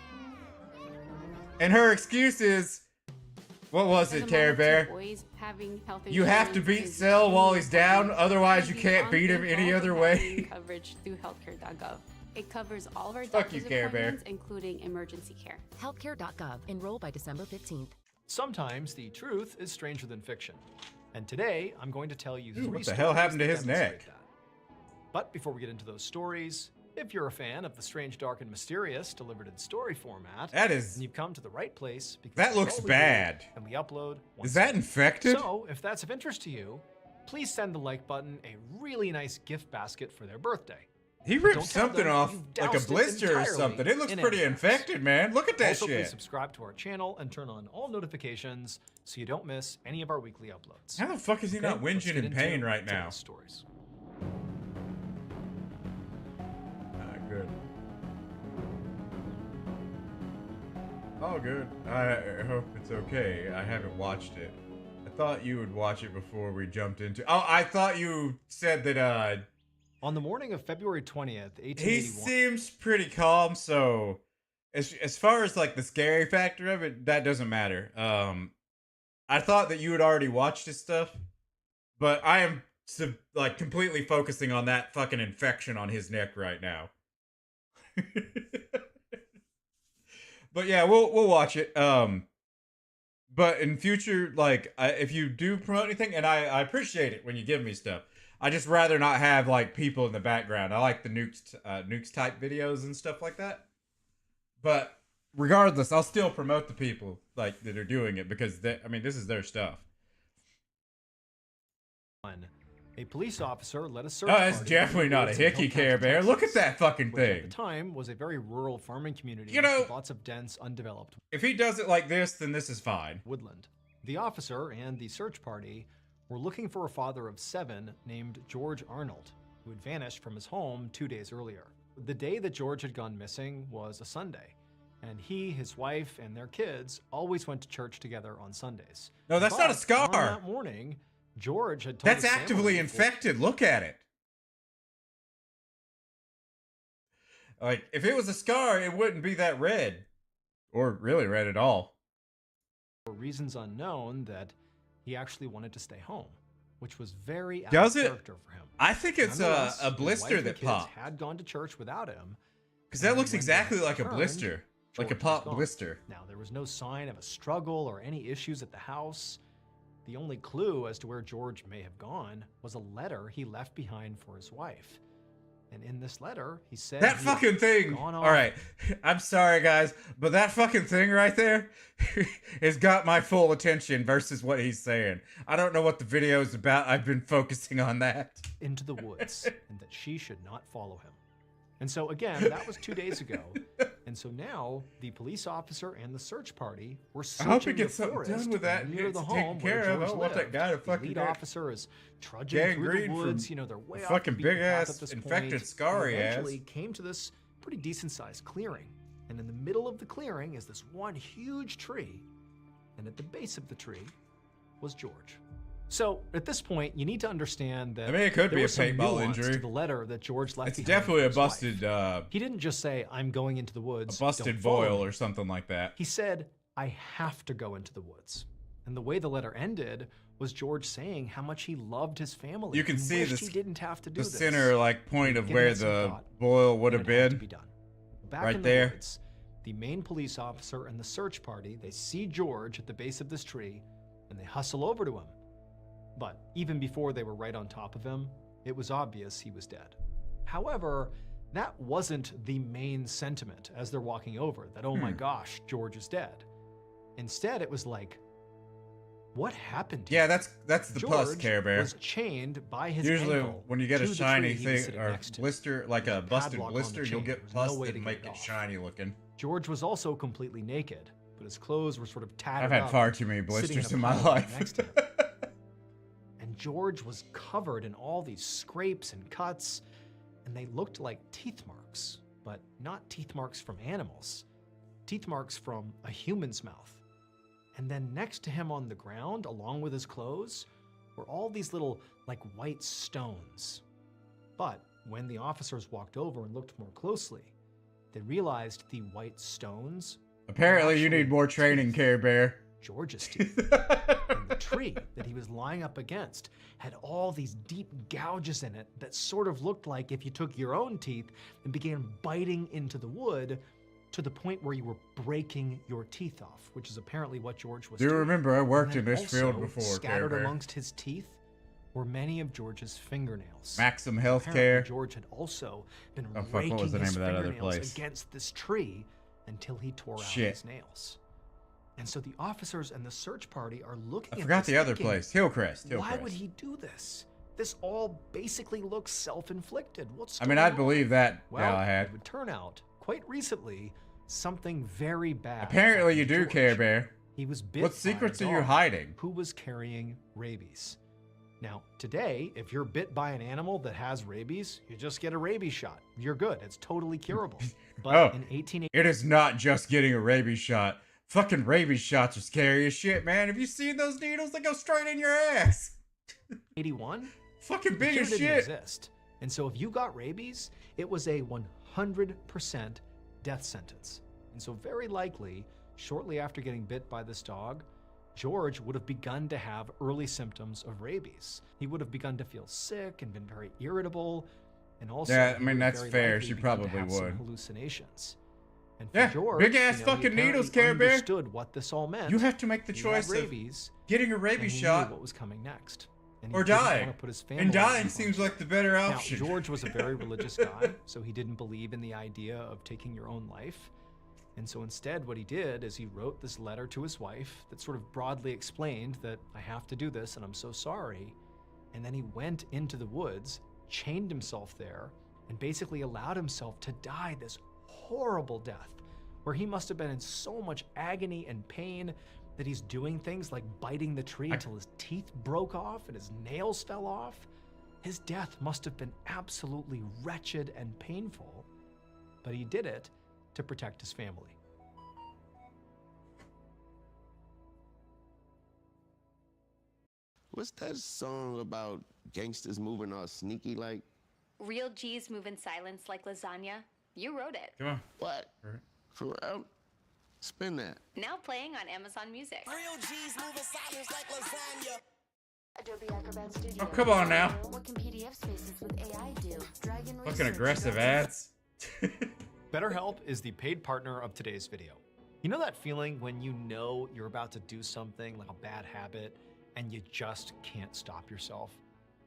Speaker 1: And her excuse is, what was it, Care Bear? You have to beat Cell while he's down, otherwise you can't beat him any other way.
Speaker 21: Coverage through healthcare.gov. It covers all of our
Speaker 1: Fuck you,
Speaker 21: doctor's
Speaker 1: Care Bear.
Speaker 21: appointments, including emergency care.
Speaker 7: Healthcare.gov. Enroll by December 15th.
Speaker 8: Sometimes the truth is stranger than fiction. And today, I'm going to tell you three
Speaker 1: what the
Speaker 8: stories
Speaker 1: hell happened to
Speaker 8: that
Speaker 1: his neck?
Speaker 8: demonstrate that. But before we get into those stories, if you're a fan of the strange, dark, and mysterious delivered in story format,
Speaker 1: That is-
Speaker 8: then you've come to the right place because
Speaker 1: That
Speaker 8: that's
Speaker 1: looks
Speaker 8: all we do,
Speaker 1: bad.
Speaker 8: and we upload once
Speaker 1: Is that
Speaker 8: a week.
Speaker 1: infected?
Speaker 8: So, if that's of interest to you, please send the like button a really nice gift basket for their birthday.
Speaker 1: He
Speaker 8: But
Speaker 1: ripped
Speaker 8: don't tell
Speaker 1: something
Speaker 8: them
Speaker 1: off,
Speaker 8: you've
Speaker 1: like a
Speaker 8: doused it
Speaker 1: blister or
Speaker 8: entirely
Speaker 1: something. It looks
Speaker 8: in
Speaker 1: pretty
Speaker 8: anthrax.
Speaker 1: infected, man. Look at that
Speaker 8: Also, please
Speaker 1: shit.
Speaker 8: subscribe to our channel and turn on all notifications so you don't miss any of our weekly uploads.
Speaker 1: How the fuck is he not
Speaker 8: let's
Speaker 1: whinging
Speaker 8: get
Speaker 1: in pain
Speaker 8: into
Speaker 1: right now?
Speaker 8: today's Stories.
Speaker 1: Good. Oh, good. I hope it's okay. I haven't watched it. I thought you would watch it before we jumped into... Oh, I thought you said that,
Speaker 8: On the morning of February 20th, 1881...
Speaker 1: He seems pretty calm, so... As far as, like, the scary factor of it, that doesn't matter. I thought that you had already watched his stuff, but I am, like, completely focusing on that fucking infection on his neck right now. But yeah, we'll watch it. But in future, like, if you do promote anything, and I appreciate it when you give me stuff, I just rather not have like people in the background. I like the nukes type videos and stuff like that. But regardless, I'll still promote the people like that are doing it because this is their stuff.
Speaker 8: A police officer led a search
Speaker 1: Oh, that's
Speaker 8: party
Speaker 1: definitely
Speaker 8: in the
Speaker 1: not a
Speaker 8: woods in
Speaker 1: hickey,
Speaker 8: Hill
Speaker 1: Care
Speaker 8: County,
Speaker 1: Bear. Look at
Speaker 8: Texas,
Speaker 1: that fucking
Speaker 8: which At
Speaker 1: thing.
Speaker 8: the time was a very rural farming community
Speaker 1: You know-
Speaker 8: with lots of dense, undeveloped
Speaker 1: If he does it like this, then this is fine.
Speaker 8: woodland. The officer and the search party were looking for a father of 7 named George Arnold, who had vanished from his home 2 days earlier. The day that George had gone missing was a Sunday, and he, his wife, and their kids always went to church together on Sundays.
Speaker 1: No, that's not a
Speaker 8: But
Speaker 1: scar.
Speaker 8: On that morning, George had told
Speaker 1: That's
Speaker 8: his family
Speaker 1: actively
Speaker 8: before-
Speaker 1: infected. Look at it. Like, if it was a scar, it wouldn't be that red. Or really red at all.
Speaker 8: for reasons unknown that he actually wanted to stay home, which was very out
Speaker 1: Does
Speaker 8: of
Speaker 1: it?
Speaker 8: character for him.
Speaker 1: I think it's
Speaker 8: Nonetheless,
Speaker 1: a
Speaker 8: his
Speaker 1: blister
Speaker 8: wife and
Speaker 1: that
Speaker 8: kids
Speaker 1: popped.
Speaker 8: had gone to church without him.
Speaker 1: Because that
Speaker 8: and
Speaker 1: looks
Speaker 8: when they
Speaker 1: exactly like a
Speaker 8: returned,
Speaker 1: blister. Like a
Speaker 8: George was
Speaker 1: pop
Speaker 8: gone.
Speaker 1: blister.
Speaker 8: Now, there was no sign of a struggle or any issues at the house. The only clue as to where George may have gone was a letter he left behind for his wife. And in this letter, he said
Speaker 1: That
Speaker 8: he
Speaker 1: fucking
Speaker 8: had
Speaker 1: thing.
Speaker 8: gone
Speaker 1: All
Speaker 8: off-
Speaker 1: right. I'm sorry, guys. But that fucking thing right there has got my full attention versus what he's saying. I don't know what the video is about. I've been focusing on that.
Speaker 8: into the woods and that she should not follow him. And so again, that was 2 days ago. And so now the police officer and the search party were
Speaker 1: I
Speaker 8: searching
Speaker 1: hope he
Speaker 8: the
Speaker 1: gets something
Speaker 8: forest
Speaker 1: done with that and
Speaker 8: near
Speaker 1: gets
Speaker 8: the
Speaker 1: it taken
Speaker 8: home
Speaker 1: care
Speaker 8: where
Speaker 1: of. I
Speaker 8: George
Speaker 1: don't want that
Speaker 8: lived.
Speaker 1: guy to
Speaker 8: The
Speaker 1: fucking
Speaker 8: lead
Speaker 1: get
Speaker 8: officer is trudging through the
Speaker 1: gangrene
Speaker 8: woods.
Speaker 1: from
Speaker 8: You know, they're way
Speaker 1: the
Speaker 8: off
Speaker 1: fucking
Speaker 8: the beaten path
Speaker 1: big-ass
Speaker 8: at this
Speaker 1: infected
Speaker 8: point,
Speaker 1: scar
Speaker 8: and
Speaker 1: he has.
Speaker 8: eventually came to this pretty decent sized clearing. And in the middle of the clearing is this one huge tree. And at the base of the tree was George. So at this point, you need to understand that
Speaker 1: I mean, it could
Speaker 8: there
Speaker 1: be a
Speaker 8: was some
Speaker 1: paintball
Speaker 8: nuance
Speaker 1: injury.
Speaker 8: to the letter that George left
Speaker 1: It's
Speaker 8: behind
Speaker 1: definitely
Speaker 8: for
Speaker 1: a
Speaker 8: his wife.
Speaker 1: busted
Speaker 8: He didn't just say, "I'm going into the woods."
Speaker 1: a busted
Speaker 8: don't follow
Speaker 1: boil
Speaker 8: me."
Speaker 1: or something like that.
Speaker 8: He said, "I have to go into the woods." And the way the letter ended was George saying how much he loved his family.
Speaker 1: You can
Speaker 8: and
Speaker 1: see
Speaker 8: wished
Speaker 1: the
Speaker 8: he didn't have to do
Speaker 1: the
Speaker 8: this.
Speaker 1: center like point of
Speaker 8: Giving
Speaker 1: where
Speaker 8: it some
Speaker 1: the
Speaker 8: thought,
Speaker 1: boil would
Speaker 8: and
Speaker 1: have
Speaker 8: it had to
Speaker 1: been.
Speaker 8: be done. Back
Speaker 1: Right
Speaker 8: in the
Speaker 1: there.
Speaker 8: woods, the main police officer and the search party, they see George at the base of this tree and they hustle over to him. But even before they were right on top of him, it was obvious he was dead. However, that wasn't the main sentiment as they're walking over, that, oh my gosh, George is dead. Instead, it was like, what happened to
Speaker 1: Yeah,
Speaker 8: him?
Speaker 1: that's the pus,
Speaker 8: George
Speaker 1: Care Bear.
Speaker 8: was chained by his
Speaker 1: Usually,
Speaker 8: ankle
Speaker 1: when you get
Speaker 8: to
Speaker 1: a
Speaker 8: the
Speaker 1: shiny
Speaker 8: tree he was
Speaker 1: thing
Speaker 8: sitting
Speaker 1: or
Speaker 8: next to.
Speaker 1: blister, like
Speaker 8: There
Speaker 1: a
Speaker 8: was a
Speaker 1: busted
Speaker 8: padlock on the
Speaker 1: blister,
Speaker 8: chain.
Speaker 1: you'll
Speaker 8: There
Speaker 1: get
Speaker 8: was no
Speaker 1: pus
Speaker 8: way
Speaker 1: and
Speaker 8: to
Speaker 1: make
Speaker 8: get
Speaker 1: it
Speaker 8: off.
Speaker 1: shiny looking.
Speaker 8: George was also completely naked, but his clothes were sort of tattered
Speaker 1: I've had
Speaker 8: up,
Speaker 1: far too many
Speaker 8: sitting
Speaker 1: blisters
Speaker 8: a
Speaker 1: in my
Speaker 8: pile
Speaker 1: life.
Speaker 8: next to him. And George was covered in all these scrapes and cuts, and they looked like teeth marks, but not teeth marks from animals, teeth marks from a human's mouth. And then next to him on the ground, along with his clothes, were all these little, like, white stones. But when the officers walked over and looked more closely, they realized the white stones were
Speaker 1: Apparently, you
Speaker 8: actually
Speaker 1: need more training, Care Bear.
Speaker 8: George's teeth. And the tree that he was lying up against had all these deep gouges in it that sort of looked like if you took your own teeth and began biting into the wood to the point where you were breaking your teeth off, which is apparently what George was
Speaker 1: Do
Speaker 8: doing.
Speaker 1: remember, I worked
Speaker 8: And
Speaker 1: in
Speaker 8: then
Speaker 1: this field
Speaker 8: also,
Speaker 1: before, Care
Speaker 8: scattered
Speaker 1: Bear.
Speaker 8: amongst his teeth were many of George's fingernails.
Speaker 1: Maxim
Speaker 8: Apparently,
Speaker 1: Healthcare.
Speaker 8: George had also been
Speaker 1: Oh, fuck,
Speaker 8: raking
Speaker 1: what was the name
Speaker 8: his
Speaker 1: of that other
Speaker 8: fingernails
Speaker 1: place?
Speaker 8: against this tree until he tore
Speaker 1: Shit.
Speaker 8: out his nails. And so the officers and the search party are looking
Speaker 1: I
Speaker 8: at
Speaker 1: forgot
Speaker 8: this
Speaker 1: the other
Speaker 8: thinking,
Speaker 1: place. Hillcrest.
Speaker 8: Why
Speaker 1: Hillcrest.
Speaker 8: would he do this? This all basically looks self-inflicted. What's
Speaker 1: I mean,
Speaker 8: going
Speaker 1: I'd
Speaker 8: on?
Speaker 1: believe that,
Speaker 8: Well,
Speaker 1: Galahad.
Speaker 8: it would turn out, quite recently, something very bad.
Speaker 1: Apparently, you
Speaker 8: happened to
Speaker 1: do,
Speaker 8: George.
Speaker 1: Care Bear.
Speaker 8: He was bit
Speaker 1: What
Speaker 8: by a
Speaker 1: secrets are you
Speaker 8: dog
Speaker 1: hiding?
Speaker 8: Who was carrying rabies. Now, today, if you're bit by an animal that has rabies, you just get a rabies shot. You're good. It's totally curable. But
Speaker 1: Oh,
Speaker 8: in 1880,
Speaker 1: it is not just getting a rabies shot. Fucking rabies shots are scary as shit, man. Have you seen those needles that go straight in your ass?
Speaker 8: 81,
Speaker 1: Fucking
Speaker 8: the
Speaker 1: big
Speaker 8: cure
Speaker 1: as
Speaker 8: didn't
Speaker 1: shit.
Speaker 8: exist. And so if you got rabies, it was a 100% death sentence. And so very likely, shortly after getting bit by this dog, George would have begun to have early symptoms of rabies. He would have begun to feel sick and been very irritable, and also
Speaker 1: Yeah, I
Speaker 8: he
Speaker 1: mean,
Speaker 8: would have
Speaker 1: that's
Speaker 8: very
Speaker 1: fair.
Speaker 8: likely
Speaker 1: She
Speaker 8: begun to
Speaker 1: probably
Speaker 8: have some
Speaker 1: would.
Speaker 8: hallucinations. And for
Speaker 1: Yeah,
Speaker 8: George,
Speaker 1: big-ass
Speaker 8: he
Speaker 1: fucking needles,
Speaker 8: apparently
Speaker 1: Care Bear.
Speaker 8: understood what this all meant.
Speaker 1: You have to make the
Speaker 8: He
Speaker 1: choice
Speaker 8: had
Speaker 1: of
Speaker 8: rabies,
Speaker 1: getting a
Speaker 8: and
Speaker 1: rabies
Speaker 8: he
Speaker 1: shot
Speaker 8: knew what was coming next. And he
Speaker 1: or
Speaker 8: didn't
Speaker 1: dying.
Speaker 8: wanna put his family
Speaker 1: And
Speaker 8: in
Speaker 1: dying
Speaker 8: harm's
Speaker 1: seems
Speaker 8: way.
Speaker 1: like the better
Speaker 8: Now,
Speaker 1: option.
Speaker 8: George was a very religious guy, so he didn't believe in the idea of taking your own life. And so instead, what he did is he wrote this letter to his wife that sort of broadly explained that I have to do this and I'm so sorry. And then he went into the woods, chained himself there, and basically allowed himself to die this horrible death, where he must have been in so much agony and pain that he's doing things like biting the tree until his teeth broke off and his nails fell off. His death must have been absolutely wretched and painful, but he did it to protect his family.
Speaker 9: What's that song about gangsters moving all sneaky like?
Speaker 11: Real G's move in silence like lasagna. You wrote it.
Speaker 1: Come on.
Speaker 9: What? For real? Spin that.
Speaker 11: Now playing on Amazon Music.
Speaker 25: Real G's move in silence like lasagna.
Speaker 6: Adobe Acrobat Studio.
Speaker 1: Oh, come on now.
Speaker 6: What can PDF spaces with AI do? Dragon
Speaker 1: Fucking
Speaker 6: research
Speaker 1: aggressive ads.
Speaker 8: BetterHelp is the paid partner of today's video. You know that feeling when you know you're about to do something like a bad habit and you just can't stop yourself?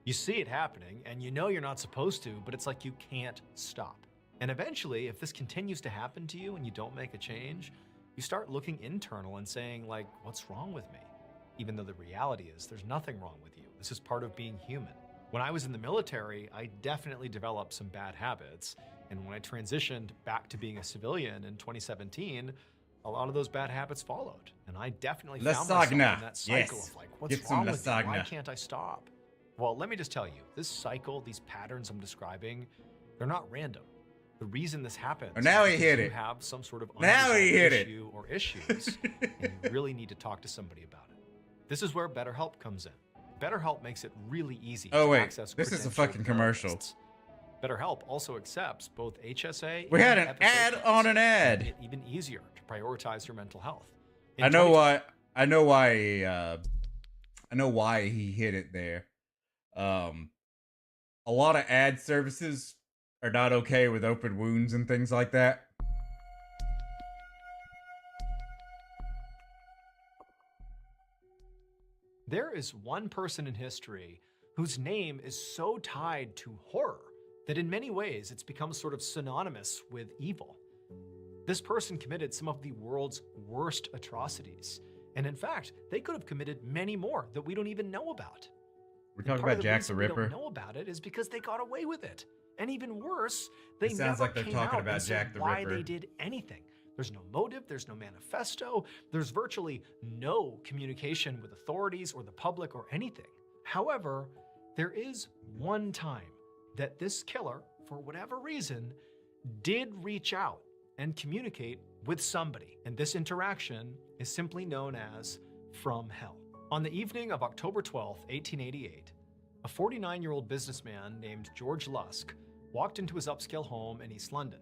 Speaker 8: You see it happening and you know you're not supposed to, but it's like you can't stop. And eventually, if this continues to happen to you and you don't make a change, you start looking internal and saying, like, what's wrong with me? Even though the reality is there's nothing wrong with you. This is part of being human. When I was in the military, I definitely developed some bad habits. And when I transitioned back to being a civilian in 2017, a lot of those bad habits followed. And I definitely found myself in that cycle of like, what's wrong with me? Why can't I stop? Well, let me just tell you, this cycle, these patterns I'm describing, they're not random. The reason this happens
Speaker 1: Oh, now he
Speaker 8: is
Speaker 1: hit
Speaker 8: you
Speaker 1: it.
Speaker 8: have some sort of
Speaker 1: Now he hit it.
Speaker 8: issue or issues, and you really need to talk to somebody about it. This is where BetterHelp comes in. BetterHelp makes it really easy
Speaker 1: Oh,
Speaker 8: to
Speaker 1: wait.
Speaker 8: access
Speaker 1: This is a
Speaker 8: credentialed
Speaker 1: fucking commercial.
Speaker 8: therapists. BetterHelp also accepts both HSA
Speaker 1: We had
Speaker 8: and
Speaker 1: an
Speaker 8: episode
Speaker 1: ad
Speaker 8: plans,
Speaker 1: on an ad.
Speaker 8: making it even easier to prioritize your mental health.
Speaker 1: I know why he hit it there. A lot of ad services are not okay with open wounds and things like that.
Speaker 8: There is one person in history whose name is so tied to horror that in many ways it's become sort of synonymous with evil. This person committed some of the world's worst atrocities. And in fact, they could have committed many more that we don't even know about.
Speaker 1: We're talking
Speaker 8: Part
Speaker 1: about
Speaker 8: of
Speaker 1: Jack the
Speaker 8: reason
Speaker 1: Ripper.
Speaker 8: We don't know about it is because they got away with it. And even worse, they
Speaker 1: It sounds
Speaker 8: never
Speaker 1: like they're
Speaker 8: came
Speaker 1: talking
Speaker 8: out
Speaker 1: about
Speaker 8: and said
Speaker 1: Jack the
Speaker 8: why
Speaker 1: Ripper.
Speaker 8: they did anything. There's no motive, there's no manifesto, there's virtually no communication with authorities or the public or anything. However, there is one time that this killer, for whatever reason, did reach out and communicate with somebody. And this interaction is simply known as From Hell. On the evening of October 12th, 1888, a 49-year-old businessman named George Lusk walked into his upscale home in East London.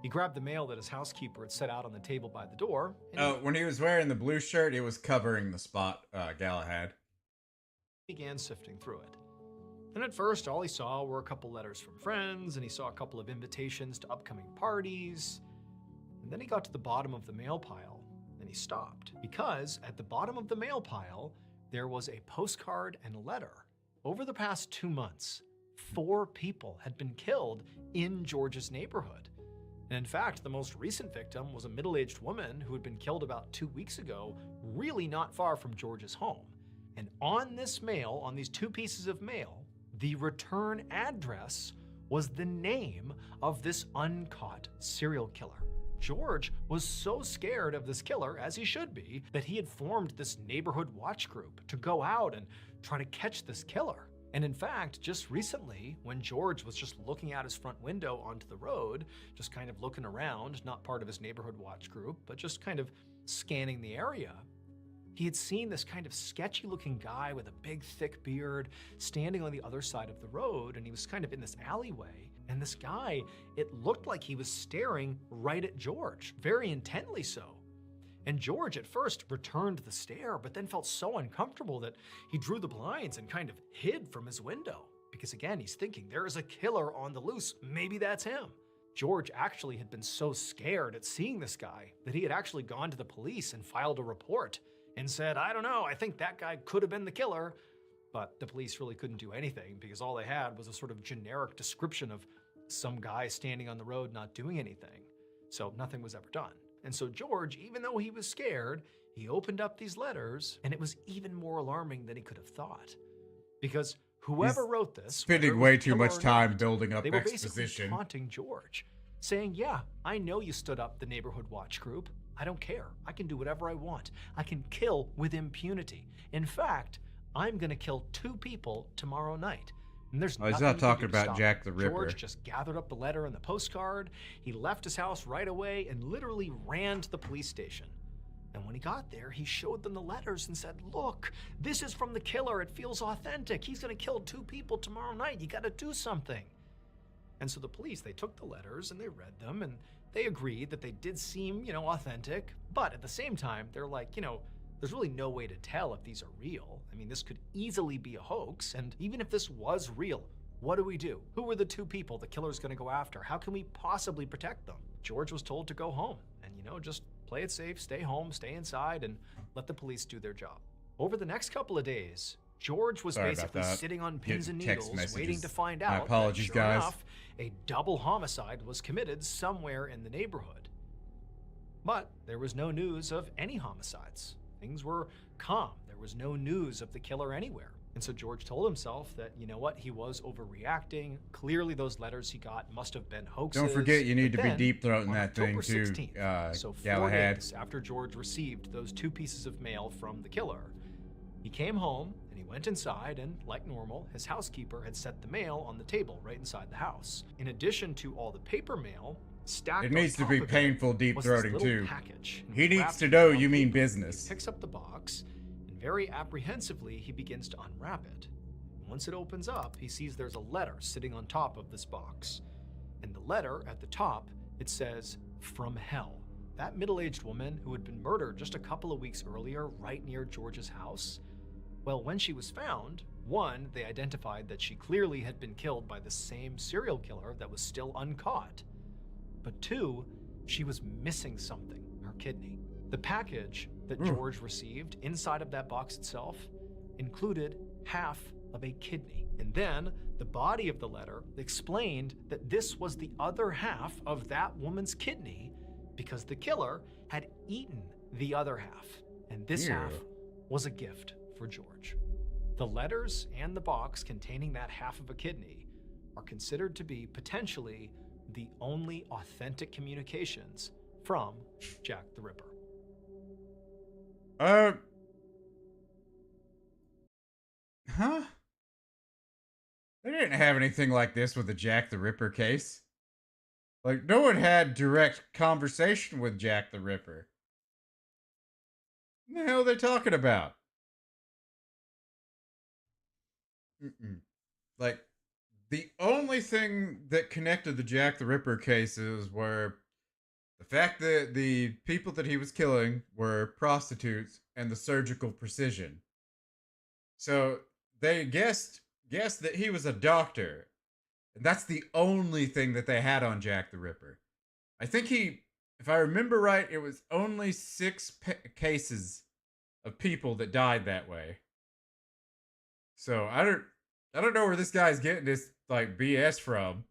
Speaker 8: He grabbed the mail that his housekeeper had set out on the table by the door. And
Speaker 1: When he was wearing the blue shirt, it was covering the spot Galahad.
Speaker 8: began sifting through it. And at first, all he saw were a couple letters from friends, and he saw a couple of invitations to upcoming parties. And then he got to the bottom of the mail pile, and he stopped. Because at the bottom of the mail pile, there was a postcard and a letter. Over the past 2 months, 4 people had been killed in George's neighborhood. And in fact, the most recent victim was a middle-aged woman who had been killed about 2 weeks ago, really not far from George's home. And on this mail, on these 2 pieces of mail, the return address was the name of this uncaught serial killer. George was so scared of this killer, as he should be, that he had formed this neighborhood watch group to go out and try to catch this killer. And in fact, just recently, when George was just looking out his front window onto the road, just kind of looking around, not part of his neighborhood watch group, but just kind of scanning the area, he had seen this kind of sketchy looking guy with a big thick beard standing on the other side of the road, and he was kind of in this alleyway. And this guy, it looked like he was staring right at George, very intently so. And George at first returned the stare, but then felt so uncomfortable that he drew the blinds and kind of hid from his window. Because again, he's thinking, there is a killer on the loose, maybe that's him. George actually had been so scared at seeing this guy that he had actually gone to the police and filed a report and said, I don't know, I think that guy could have been the killer. But the police really couldn't do anything because all they had was a sort of generic description of some guy standing on the road not doing anything. So nothing was ever done. And so George, even though he was scared, he opened up these letters, and it was even more alarming than he could have thought. Because whoever wrote this,
Speaker 1: spending way too much time building up
Speaker 8: they were basically
Speaker 1: exposition.
Speaker 8: taunting George, saying, yeah, I know you stood up the neighborhood watch group. I don't care. I can do whatever I want. I can kill with impunity. In fact, I'm going to kill 2 people tomorrow night. And there's
Speaker 1: he's
Speaker 8: nothing
Speaker 1: not
Speaker 8: you can
Speaker 1: talking
Speaker 8: do to
Speaker 1: about
Speaker 8: stop
Speaker 1: Jack the
Speaker 8: it.
Speaker 1: Ripper.
Speaker 8: George just gathered up the letter and the postcard. He left his house right away and literally ran to the police station. And when he got there, he showed them the letters and said, look, this is from the killer. It feels authentic. He's gonna kill 2 people tomorrow night. You gotta do something. And so the police, they took the letters and they read them and they agreed that they did seem, authentic. But at the same time, they're like, there's really no way to tell if these are real. I mean, this could easily be a hoax. And even if this was real, what do we do? Who are the 2 people the killer's gonna go after? How can we possibly protect them? George was told to go home and, just play it safe, stay home, stay inside, and let the police do their job. Over the next couple of days, George was basically sitting on pins and needles, waiting to find out that, sure enough, a double homicide was committed somewhere in the neighborhood. But there was no news of any homicides. Things were calm. There was no news of the killer anywhere. And so George told himself that, he was overreacting. Clearly those letters he got must have been hoaxes.
Speaker 1: Don't forget you need to be deep-throating that thing too,
Speaker 8: 16th, so 4
Speaker 1: Galahad.
Speaker 8: days after George received those 2 pieces of mail from the killer, he came home and he went inside and, like normal, his housekeeper had set the mail on the table right inside the house. In addition to all the paper mail, stacked
Speaker 1: it needs
Speaker 8: on
Speaker 1: to be
Speaker 8: top of
Speaker 1: painful
Speaker 8: it was this
Speaker 1: deep-throating
Speaker 8: little
Speaker 1: too.
Speaker 8: package.
Speaker 1: He needs
Speaker 8: Wrapped
Speaker 1: to know
Speaker 8: in
Speaker 1: you mean
Speaker 8: paper.
Speaker 1: business.
Speaker 8: He picks up the box and very apprehensively he begins to unwrap it. Once it opens up, he sees there's a letter sitting on top of this box. And the letter at the top, it says, "From hell." That middle-aged woman who had been murdered just a couple of weeks earlier right near George's house, well, when she was found, 1, they identified that she clearly had been killed by the same serial killer that was still uncaught. But 2, she was missing something, her kidney. The package that George received inside of that box itself included half of a kidney. And then the body of the letter explained that this was the other half of that woman's kidney because the killer had eaten the other half. And this half was a gift for George. The letters and the box containing that half of a kidney are considered to be potentially the only authentic communications from Jack the Ripper.
Speaker 1: Huh? They didn't have anything like this with the Jack the Ripper case. Like, no one had direct conversation with Jack the Ripper. What the hell are they talking about? Like, the only thing that connected the Jack the Ripper cases were the fact that the people that he was killing were prostitutes and the surgical precision. So they guessed that he was a doctor. And that's the only thing that they had on Jack the Ripper. I think if I remember right, it was only 6 cases of people that died that way. So I don't know where this guy's getting this like BS from.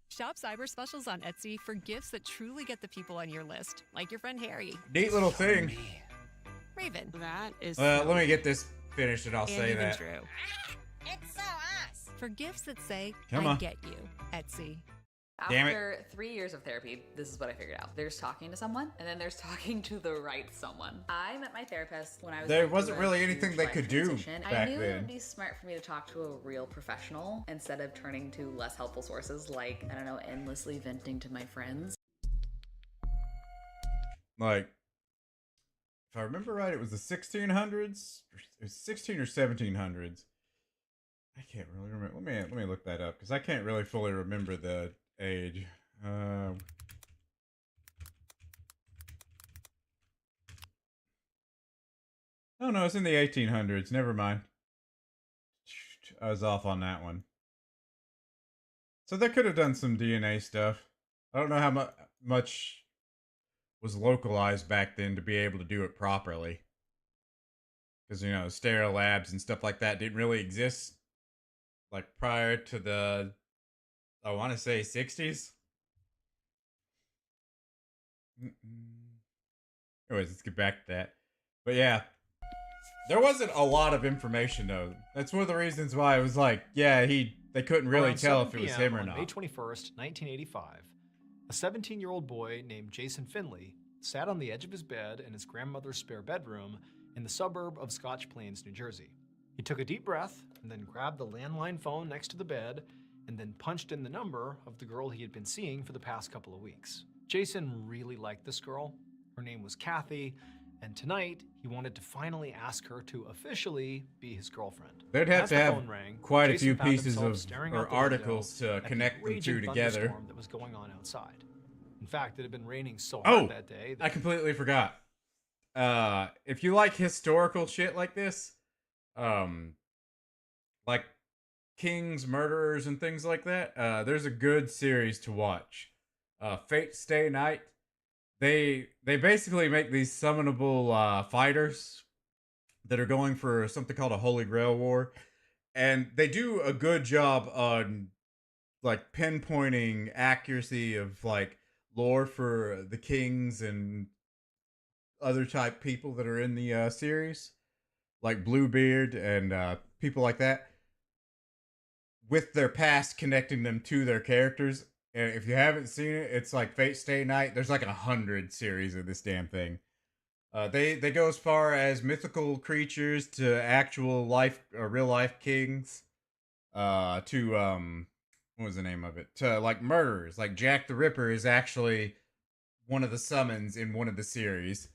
Speaker 13: Shop cyber specials on Etsy for gifts that truly get the people on your list, like your friend Harry.
Speaker 1: Neat little thing.
Speaker 13: Raven. That is
Speaker 1: let me get this finished and I'll say that.
Speaker 13: Drew.
Speaker 6: It's so us.
Speaker 13: For gifts that say,
Speaker 1: Come
Speaker 13: I
Speaker 1: on.
Speaker 13: get you, Etsy.
Speaker 1: Damn it.
Speaker 18: After 3 years of therapy, this is what I figured out. There's talking to someone, and then there's talking to the right someone. I met my therapist when I was
Speaker 1: There
Speaker 18: going
Speaker 1: wasn't
Speaker 18: through a
Speaker 1: really anything
Speaker 18: huge
Speaker 1: they
Speaker 18: life
Speaker 1: could do
Speaker 18: transition.
Speaker 1: back
Speaker 18: I knew it
Speaker 1: then.
Speaker 18: would be smart for me to talk to a real professional instead of turning to less helpful sources like, I don't know, endlessly venting to my friends.
Speaker 1: Like, if I remember right, it was the 1600s. It was 16 or 1700s. I can't really remember. Let me look that up because I can't really fully remember the age. Oh no, it's in the 1800s. Never mind. I was off on that one. So they could have done some DNA stuff. I don't know how much was localized back then to be able to do it properly. Because, you know, sterile labs and stuff like that didn't really exist. Like prior to the, I want to say 60s. Anyways, let's get back to that. But yeah, there wasn't a lot of information though. That's one of the reasons why it was like, yeah, they couldn't really
Speaker 8: Around
Speaker 1: tell
Speaker 8: 7
Speaker 1: if it was
Speaker 8: p.m.
Speaker 1: him or
Speaker 8: on
Speaker 1: not.
Speaker 8: May 21st, 1985, a 17-year-old boy named Jason Finley sat on the edge of his bed in his grandmother's spare bedroom in the suburb of Scotch Plains, New Jersey. He took a deep breath and then grabbed the landline phone next to the bed and then punched in the number of the girl he had been seeing for the past couple of weeks. Jason really liked this girl. Her name was Kathy, and tonight he wanted to finally ask her to officially be his girlfriend.
Speaker 1: They'd have
Speaker 8: As
Speaker 1: to
Speaker 8: the
Speaker 1: have
Speaker 8: phone rang,
Speaker 1: quite a
Speaker 8: Jason
Speaker 1: few
Speaker 8: found
Speaker 1: pieces
Speaker 8: himself
Speaker 1: of
Speaker 8: staring
Speaker 1: or
Speaker 8: out the
Speaker 1: articles
Speaker 8: window
Speaker 1: to
Speaker 8: at the
Speaker 1: connect them
Speaker 8: raging
Speaker 1: two together.
Speaker 8: thunderstorm that was going on outside. In fact, it had been raining so
Speaker 1: Oh,
Speaker 8: hard that day that
Speaker 1: I completely forgot. If you like historical shit like this, like kings, murderers, and things like that, there's a good series to watch. Fate Stay Night. They basically make these summonable fighters that are going for something called a Holy Grail War, and they do a good job on like pinpointing accuracy of like lore for the kings and other type people that are in the series, like Bluebeard and people like that, with their past connecting them to their characters. And if you haven't seen it, it's like Fate Stay Night. There's like 100 series of this damn thing. They go as far as mythical creatures to actual life, real life kings, to what was the name of it? To like murderers. Like Jack the Ripper is actually one of the summons in one of the series.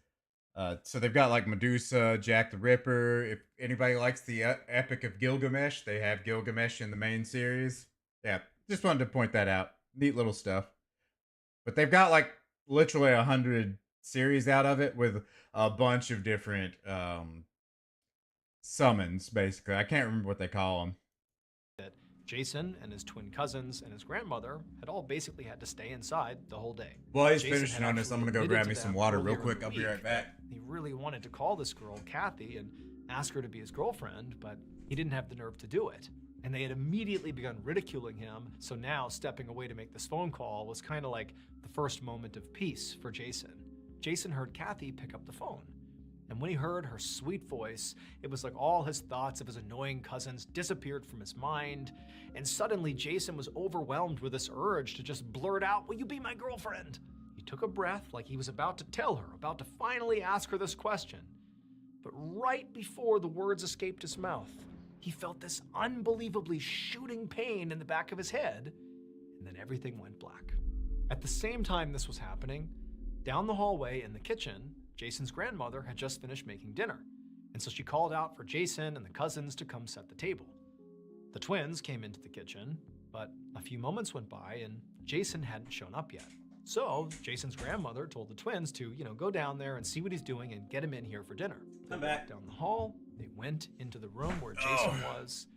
Speaker 1: So they've got like Medusa, Jack the Ripper. If anybody likes the Epic of Gilgamesh, they have Gilgamesh in the main series. Yeah, just wanted to point that out. Neat little stuff. But they've got like literally 100 series out of it with a bunch of different summons, basically. I can't remember what they call them.
Speaker 8: that Jason and his twin cousins and his grandmother had all basically had to stay inside the whole day.
Speaker 1: While he's
Speaker 8: Jason
Speaker 1: finishing
Speaker 8: had
Speaker 1: on this, I'm
Speaker 8: actually
Speaker 1: gonna go
Speaker 8: admitted
Speaker 1: grab
Speaker 8: to
Speaker 1: me some
Speaker 8: them
Speaker 1: water real
Speaker 8: earlier in
Speaker 1: quick.
Speaker 8: the
Speaker 1: I'll be
Speaker 8: week
Speaker 1: right back.
Speaker 8: that He really wanted to call this girl Kathy and ask her to be his girlfriend, but he didn't have the nerve to do it. And they had immediately begun ridiculing him, so now stepping away to make this phone call was kind of like the first moment of peace for Jason. Jason heard Kathy pick up the phone. And when he heard her sweet voice, it was like all his thoughts of his annoying cousins disappeared from his mind, and suddenly Jason was overwhelmed with this urge to just blurt out, "Will you be my girlfriend?" He took a breath like he was about to tell her, about to finally ask her this question. But right before the words escaped his mouth, he felt this unbelievably shooting pain in the back of his head, and then everything went black. At the same time this was happening, down the hallway in the kitchen, Jason's grandmother had just finished making dinner, and so she called out for Jason and the cousins to come set the table. The twins came into the kitchen, but a few moments went by and Jason hadn't shown up yet. So Jason's grandmother told the twins to, go down there and see what he's doing and get him in here for dinner. They walked down the hall, they went into the room where Jason was,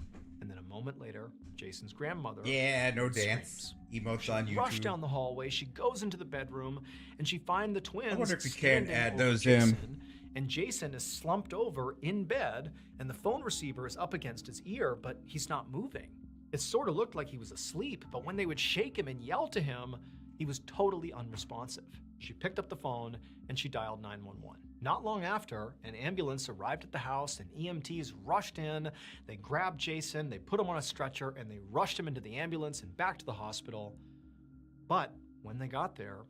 Speaker 8: and then a moment later, Jason's grandmother
Speaker 1: no
Speaker 8: screams.
Speaker 1: dance emotes on
Speaker 8: She
Speaker 1: YouTube.
Speaker 8: rushed down the hallway, she goes into the bedroom, and she finds the twins
Speaker 1: I wonder if you can
Speaker 8: standing
Speaker 1: add
Speaker 8: over
Speaker 1: those
Speaker 8: Jason,
Speaker 1: in.
Speaker 8: and Jason is slumped over in bed, and the phone receiver is up against his ear, but he's not moving. It sort of looked like he was asleep, but when they would shake him and yell to him, he was totally unresponsive. She picked up the phone and she dialed 911. Not long after, an ambulance arrived at the house and EMTs rushed in. They grabbed Jason, they put him on a stretcher, and they rushed him into the ambulance and back to the hospital. But when they got there,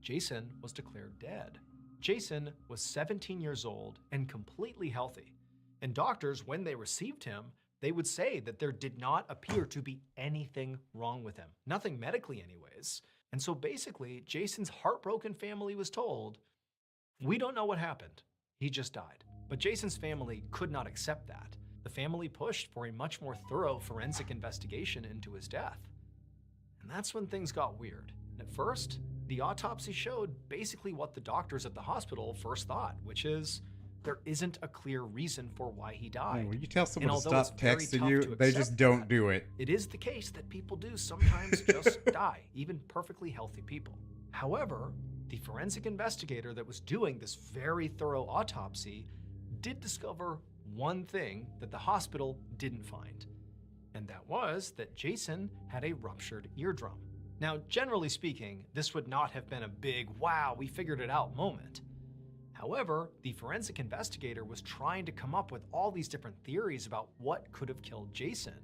Speaker 8: Jason was declared dead. Jason was 17 years old and completely healthy. And doctors, when they received him, they would say that there did not appear to be anything wrong with him. Nothing medically anyways. And so basically, Jason's heartbroken family was told, "We don't know what happened. He just died." But Jason's family could not accept that. The family pushed for a much more thorough forensic investigation into his death. And that's when things got weird. At first, the autopsy showed basically what the doctors at the hospital first thought, which is there isn't a clear reason for why he died.
Speaker 1: When you tell someone to
Speaker 8: although
Speaker 1: stop
Speaker 8: it's very
Speaker 1: texting
Speaker 8: tough
Speaker 1: you,
Speaker 8: to
Speaker 1: they
Speaker 8: accept
Speaker 1: just don't do it.
Speaker 8: it is the case that people do sometimes just die, even perfectly healthy people. However, the forensic investigator that was doing this very thorough autopsy did discover one thing that the hospital didn't find. And that was that Jason had a ruptured eardrum. Now, generally speaking, this would not have been a big, wow, we figured it out moment. However, the forensic investigator was trying to come up with all these different theories about what could have killed Jason.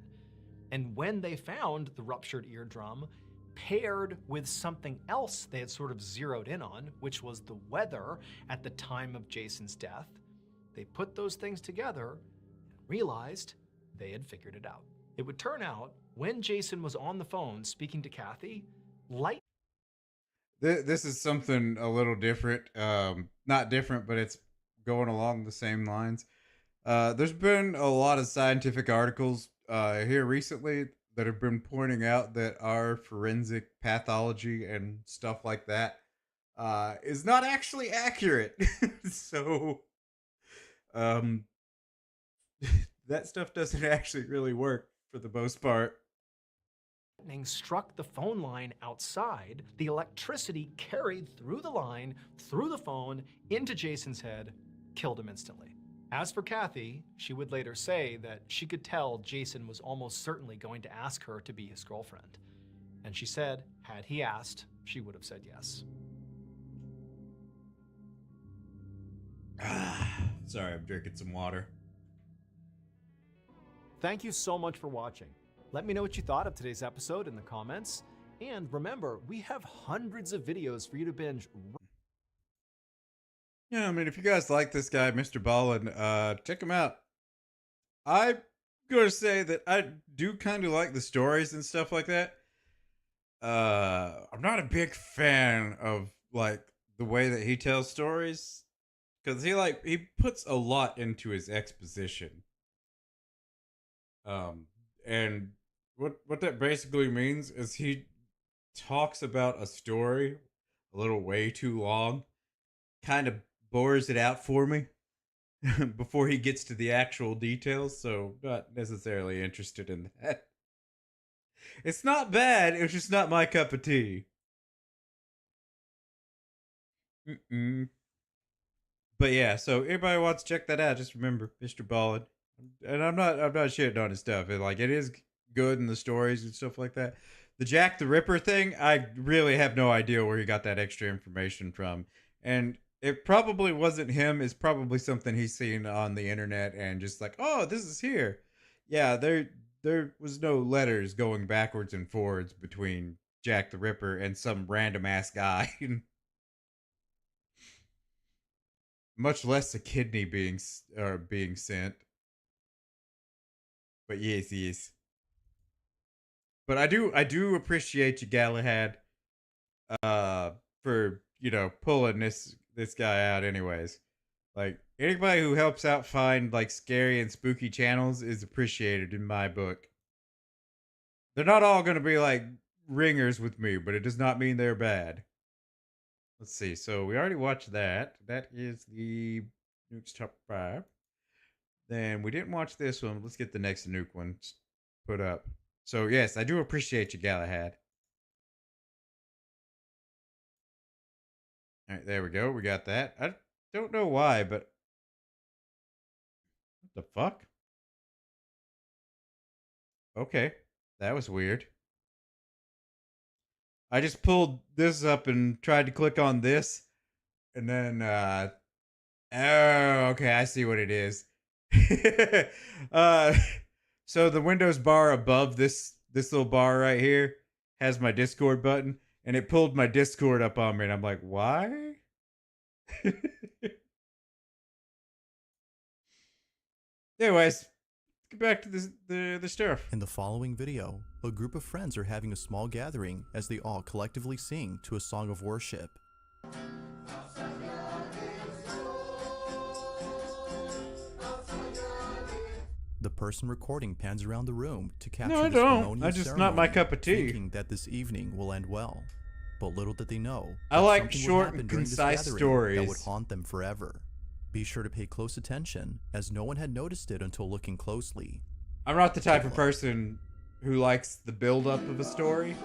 Speaker 8: And when they found the ruptured eardrum, paired with something else they had sort of zeroed in on, which was the weather at the time of Jason's death, they put those things together and realized they had figured it out. It would turn out, when Jason was on the phone speaking to Kathy, light
Speaker 1: This is something a little different. Not different, but it's going along the same lines. There's been a lot of scientific articles here recently that have been pointing out that our forensic pathology and stuff like that is not actually accurate. So, um, that stuff doesn't actually really work for the most part.
Speaker 8: Lightning struck the phone line outside. The electricity carried through the line, through the phone, into Jason's head, killed him instantly. As for Kathy, she would later say that she could tell Jason was almost certainly going to ask her to be his girlfriend. And she said, had he asked, she would have said yes.
Speaker 1: Sorry, I'm drinking some water.
Speaker 8: Thank you so much for watching. Let me know what you thought of today's episode in the comments. And remember, we have hundreds of videos for you to binge.
Speaker 1: Yeah, I mean, if you guys like this guy, Mr. Ballin, check him out. I'm going to say that I do kind of like the stories and stuff like that. I'm not a big fan of, like, the way that he tells stories. Because he puts a lot into his exposition. And what that basically means is he talks about a story a little way too long, kind of bores it out for me before he gets to the actual details, so not necessarily interested in that. It's not bad, it's just not my cup of tea. But yeah, so everybody wants to check that out, just remember, Mr. Ballin. And I'm not shitting on his stuff. It is good in the stories and stuff like that. The Jack the Ripper thing, I really have no idea where he got that extra information from. And it probably wasn't him. It's probably something he's seen on the internet and just like, oh, this is here. Yeah, there was no letters going backwards and forwards between Jack the Ripper and some random ass guy. Much less a kidney being sent. But yes. But I do appreciate you, Galahad, for, pulling this guy out anyways. Like, anybody who helps out find, like, scary and spooky channels is appreciated in my book. They're not all going to be, like, ringers with me, but it does not mean they're bad. Let's see. So, we already watched that. That is the Nuke's Top 5. Then we didn't watch this one. Let's get the next Nuke one put up. So, yes, I do appreciate you, Galahad. All right, there we go. We got that. I don't know why, but... What the fuck? Okay, that was weird. I just pulled this up and tried to click on this. And then, oh, okay, I see what it is. So the Windows bar above this little bar right here has my Discord button, and it pulled my Discord up on me, and I'm like, why? Anyways, get back to the stuff.
Speaker 19: In the following video, a group of friends are having a small gathering as they all collectively sing to a song of worship. The person recording pans around the room to capture this harmonious
Speaker 1: just not my cup of tea.
Speaker 19: thinking that this evening will end well. But little did they know,
Speaker 1: I like short and concise stories
Speaker 19: that would haunt them forever. Be sure to pay close attention, as no one had noticed it until looking closely.
Speaker 1: I'm not the type of person who likes the build-up of a story.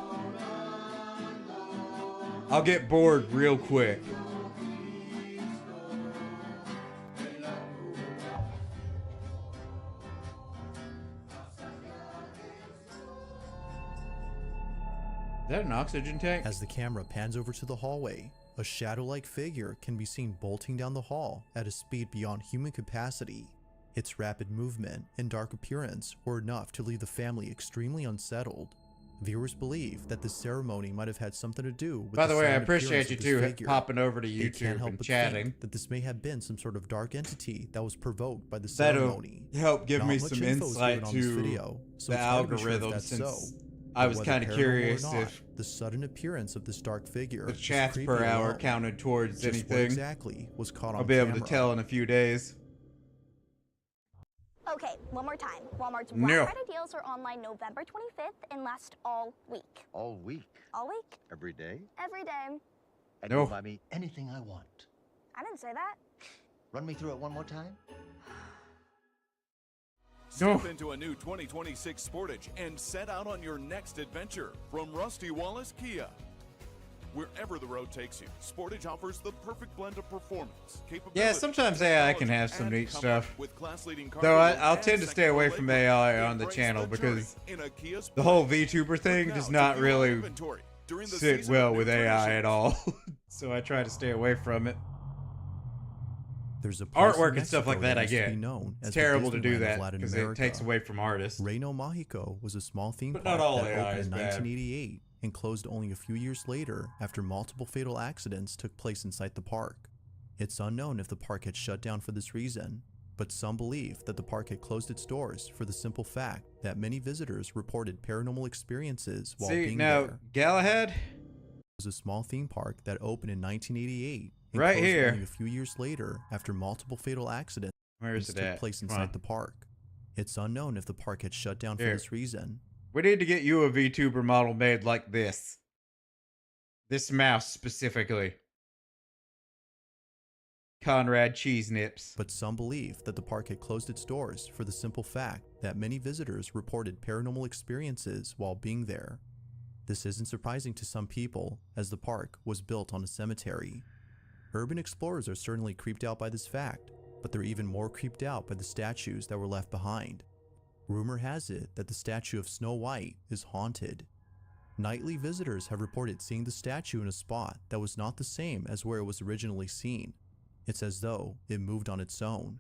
Speaker 1: I'll get bored real quick. Is that an oxygen tank?
Speaker 19: As the camera pans over to the hallway, a shadow-like figure can be seen bolting down the hall at a speed beyond human capacity. Its rapid movement and dark appearance were enough to leave the family extremely unsettled. Viewers believe that the ceremony might have had something to do with
Speaker 1: By the way, I
Speaker 19: sudden
Speaker 1: appreciate you
Speaker 19: appearance
Speaker 1: two
Speaker 19: of this
Speaker 1: hopping over to
Speaker 19: figure. They can't
Speaker 1: YouTube
Speaker 19: help
Speaker 1: and
Speaker 19: but
Speaker 1: chatting.
Speaker 19: think that this may have been some sort of dark entity that was provoked by the
Speaker 1: That'll
Speaker 19: ceremony.
Speaker 1: help give
Speaker 19: Not
Speaker 1: me
Speaker 19: much
Speaker 1: some
Speaker 19: info is
Speaker 1: insight
Speaker 19: given on this
Speaker 1: to
Speaker 19: video, so
Speaker 1: the
Speaker 19: it's hard to be sure if
Speaker 1: algorithm,
Speaker 19: that's
Speaker 1: since
Speaker 19: so.
Speaker 1: I
Speaker 19: But
Speaker 1: was
Speaker 19: whether
Speaker 1: kind of
Speaker 19: paranormal or
Speaker 1: curious
Speaker 19: not,
Speaker 1: if
Speaker 19: the sudden appearance of this dark figure,
Speaker 1: the
Speaker 19: was
Speaker 1: chats
Speaker 19: creepy
Speaker 1: per hour
Speaker 19: alone.
Speaker 1: counted towards
Speaker 19: Just what
Speaker 1: anything.
Speaker 19: exactly was caught on
Speaker 1: I'll be able to
Speaker 19: camera.
Speaker 1: tell in a few days.
Speaker 15: Okay, one more time. Walmart's
Speaker 1: No.
Speaker 15: Black Friday deals are online November 25th and last all week.
Speaker 20: All week?
Speaker 15: All week?
Speaker 20: Every day?
Speaker 15: Every day.
Speaker 20: And
Speaker 1: No.
Speaker 20: you'll buy me anything I want.
Speaker 15: I didn't say that.
Speaker 20: Run me through it one more time?
Speaker 22: Step into a new 2026 Sportage and set out on your next adventure from Rusty Wallace Kia. Wherever the road takes you, Sportage offers the perfect blend of performance, capability.
Speaker 1: Yeah, sometimes AI can have some neat stuff.
Speaker 22: With class-leading
Speaker 1: Though
Speaker 22: cargo
Speaker 1: I'll
Speaker 22: and
Speaker 1: tend to stay away from AI on the
Speaker 22: Embrace
Speaker 1: channel
Speaker 22: the
Speaker 1: because
Speaker 22: journey in a Kia
Speaker 1: the whole
Speaker 22: Sportage.
Speaker 1: VTuber thing
Speaker 22: Look
Speaker 1: does
Speaker 22: now
Speaker 1: not
Speaker 22: to view our
Speaker 1: really
Speaker 22: inventory during the
Speaker 1: sit
Speaker 22: season
Speaker 1: well
Speaker 22: of
Speaker 1: with
Speaker 22: new
Speaker 1: AI
Speaker 22: traditions.
Speaker 1: at all. So I try to stay away from it.
Speaker 19: There's a place in
Speaker 1: Artwork and stuff
Speaker 19: Mexico
Speaker 1: like that I
Speaker 19: used to
Speaker 1: get.
Speaker 19: be known
Speaker 1: It's
Speaker 19: as the
Speaker 1: terrible to do
Speaker 19: Disneyland of
Speaker 1: that
Speaker 19: Latin
Speaker 1: because it
Speaker 19: America.
Speaker 1: takes away from artists.
Speaker 19: Reino Mágico was a small theme
Speaker 1: But
Speaker 19: park
Speaker 1: not all
Speaker 19: that
Speaker 1: AI
Speaker 19: opened
Speaker 1: is
Speaker 19: in
Speaker 1: bad.
Speaker 19: 1988 and closed only a few years later after multiple fatal accidents took place inside the park. It's unknown if the park had shut down for this reason, but some believe that the park had closed its doors for the simple fact that many visitors reported paranormal experiences while
Speaker 1: See,
Speaker 19: being
Speaker 1: now,
Speaker 19: there.
Speaker 1: Galahad?
Speaker 19: Was a small theme park that opened in 1988 and
Speaker 1: Right
Speaker 19: closed
Speaker 1: here.
Speaker 19: only a few years later after multiple fatal accidents
Speaker 1: Where is it
Speaker 19: took
Speaker 1: at?
Speaker 19: place
Speaker 1: Come
Speaker 19: inside
Speaker 1: on.
Speaker 19: the park. It's unknown if the park had shut down for
Speaker 1: Here.
Speaker 19: this reason.
Speaker 1: We need to get you a VTuber model made like this. This mouse specifically. Conrad Cheese Nips.
Speaker 19: But some believe that the park had closed its doors for the simple fact that many visitors reported paranormal experiences while being there. This isn't surprising to some people, as the park was built on a cemetery. Urban explorers are certainly creeped out by this fact, but they're even more creeped out by the statues that were left behind. Rumor has it that the statue of Snow White is haunted. Nightly visitors have reported seeing the statue in a spot that was not the same as where it was originally seen. It's as though it moved on its own.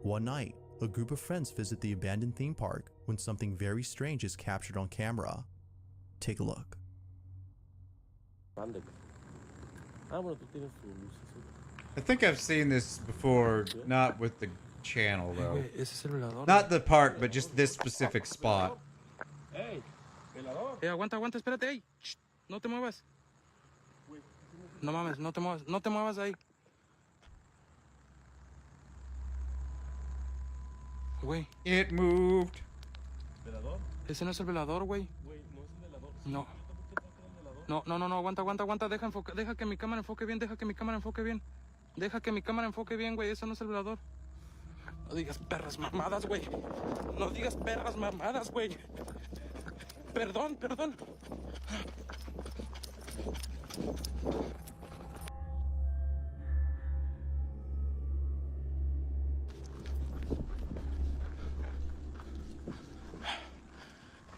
Speaker 19: One night, a group of friends visit the abandoned theme park when something very strange is captured on camera. Take a look.
Speaker 1: I think I've seen this before, not with the channel though. Not the park, but just this specific spot.
Speaker 23: Aguanta, aguanta, espérate, ey. Shh, no te muevas. No mames, no te muevas, no te muevas ahí. Güey.
Speaker 1: It moved.
Speaker 23: Ese no es el velador, güey. No. No, no, no, no, aguanta, aguanta, aguanta. Deja que mi cámara enfoque bien, deja que mi cámara enfoque bien. Deja que mi cámara enfoque bien, güey. Eso no es el velador. No digas perras mamadas, güey. No digas perras mamadas, güey. Perdón, perdón.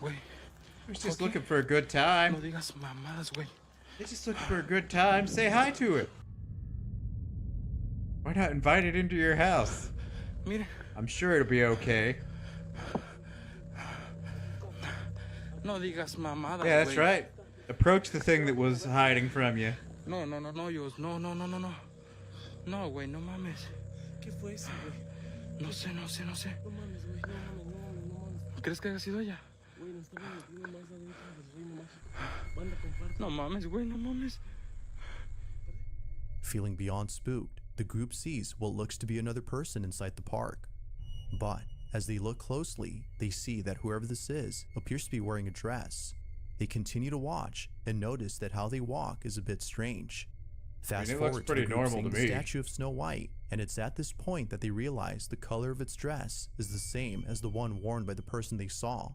Speaker 23: Güey.
Speaker 1: He's just looking for a good time.
Speaker 23: No digas mamadas, güey.
Speaker 1: He's just looking for a good time. Say hi to it. Why not invite it into your house?
Speaker 23: Mire.
Speaker 1: I'm sure it'll be okay.
Speaker 23: No digas mamadas,
Speaker 1: Yeah, that's
Speaker 23: güey.
Speaker 1: right. Approach the thing that was hiding from you.
Speaker 23: No, no, no, no, Yus. No, no, no, no, no. No, güey, no mames.
Speaker 16: ¿Qué fue eso, güey?
Speaker 23: No sé, no sé, no sé.
Speaker 16: No mames, güey, no mames, no mames, no mames.
Speaker 23: ¿Crees que haya sido ella?
Speaker 16: Güey, nos estamos metiendo más adentro del reino mágico. Banda, comparte.
Speaker 23: No mames, güey, no mames.
Speaker 19: Feeling beyond spooked, the group sees what looks to be another person inside the park. But as they look closely, they see that whoever this is appears to be wearing a dress. They continue to watch and notice that how they walk is a bit strange. Fast
Speaker 1: it looks
Speaker 19: forward to
Speaker 1: pretty
Speaker 19: the group
Speaker 1: normal
Speaker 19: seeing
Speaker 1: to
Speaker 19: the
Speaker 1: me.
Speaker 19: statue of Snow White, and it's at this point that they realize the color of its dress is the same as the one worn by the person they saw.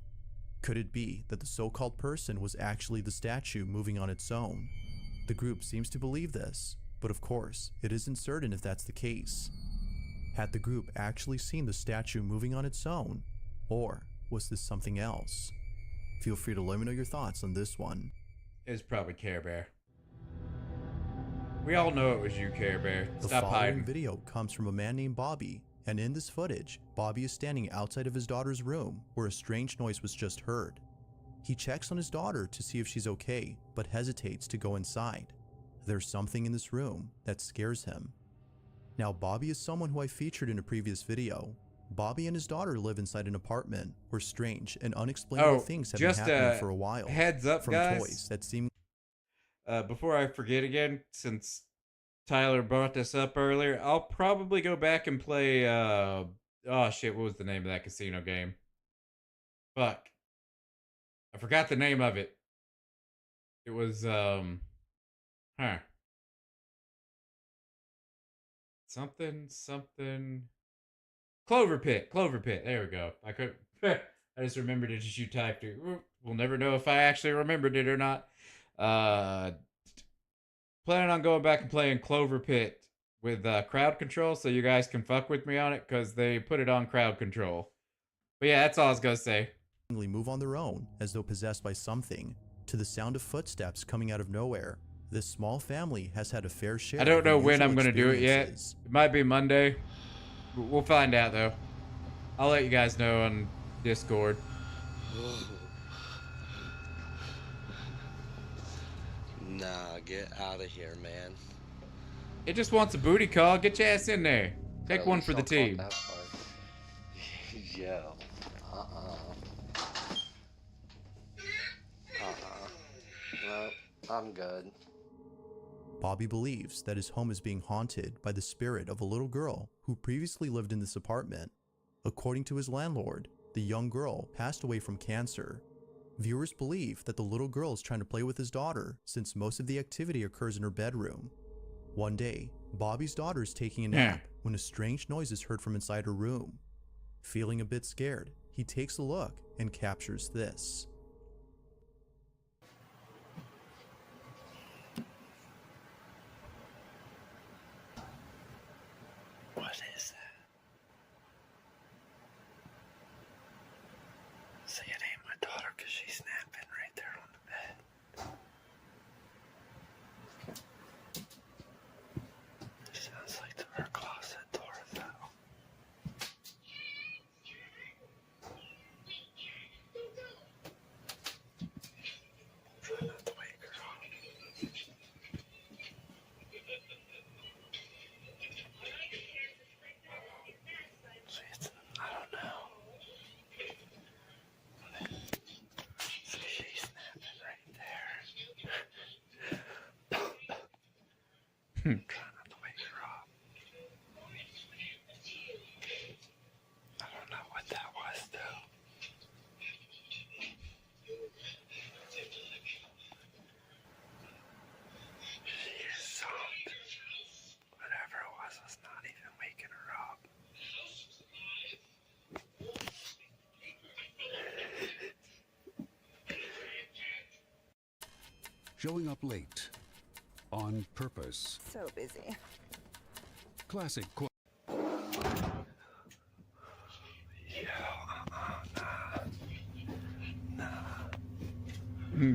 Speaker 19: Could it be that the so-called person was actually the statue moving on its own? The group seems to believe this, but of course, it isn't certain if that's the case. Had the group actually seen the statue moving on its own, or was this something else? Feel free to let me know your thoughts on this one.
Speaker 1: It's probably Care Bear. We all know it was you, Care Bear.
Speaker 19: The
Speaker 1: Stop
Speaker 19: following
Speaker 1: hiding.
Speaker 19: video comes from a man named Bobby, and in this footage, Bobby is standing outside of his daughter's room where a strange noise was just heard. He checks on his daughter to see if she's okay, but hesitates to go inside. There's something in this room that scares him. Now, Bobby is someone who I featured in a previous video. Bobby and his daughter live inside an apartment where strange and unexplainable things have been
Speaker 1: just
Speaker 19: happening for a while.
Speaker 1: Heads up,
Speaker 19: from
Speaker 1: guys.
Speaker 19: Toys that seem.
Speaker 1: Before I forget again, since Tyler brought this up earlier, I'll probably go back and play. Oh shit! What was the name of that casino game? Fuck, I forgot the name of it. It was something. Clover Pit. There we go. I could. I just remembered it as you typed it. We'll never know if I actually remembered it or not. Planning on going back and playing Clover Pit with crowd control, so you guys can fuck with me on it because they put it on crowd control. But yeah, that's all I was gonna say.
Speaker 19: Move on their own as though possessed by something, to the sound of footsteps coming out of nowhere. This small family has had a fair share.
Speaker 1: I don't know when I'm
Speaker 19: going
Speaker 1: gonna do it yet. It might be Monday. We'll find out though. I'll let you guys know on Discord.
Speaker 4: Nah, get out of here, man.
Speaker 1: It just wants a booty call. Get your ass in there. Take one for the team.
Speaker 4: Yo. No, I'm good.
Speaker 19: Bobby believes that his home is being haunted by the spirit of a little girl who previously lived in this apartment. According to his landlord, the young girl passed away from cancer. Viewers believe that the little girl is trying to play with his daughter since most of the activity occurs in her bedroom. One day, Bobby's daughter is taking a nap when a strange noise is heard from inside her room. Feeling a bit scared, he takes a look and captures this.
Speaker 4: What is that? See, it ain't my daughter because she's napping right there on the bed. Sounds like her closet door, though. Try not to wake her up. I don't know. See, she's snapping right there. Try not to wake her up. I don't know what that was, though. She is soft. Whatever it was not even waking her up.
Speaker 10: Showing up late. On purpose.
Speaker 12: So busy.
Speaker 10: Classic.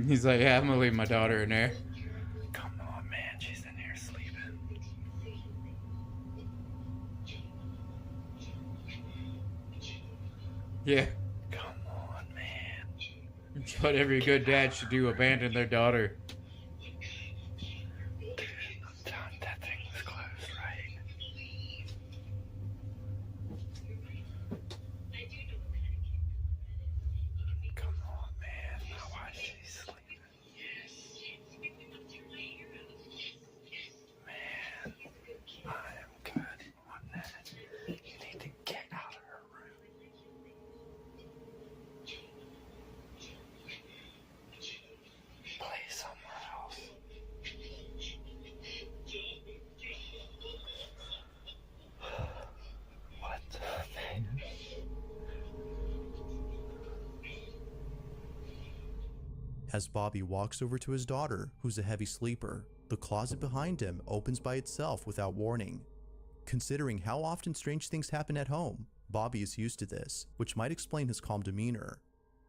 Speaker 1: He's like, yeah, I'm gonna leave my daughter in there.
Speaker 4: Come on, man. She's in here sleeping.
Speaker 1: Yeah.
Speaker 4: Come on, man.
Speaker 1: What every good dad should do, abandon their daughter.
Speaker 4: That thing was closed, right? Come on, man. Now why is she sleeping? Man, I am good on that. You need to get out of her room. Play somewhere else. What the man?
Speaker 19: As Bobby walks over to his daughter, who's a heavy sleeper, the closet behind him opens by itself without warning. Considering how often strange things happen at home, Bobby is used to this, which might explain his calm demeanor.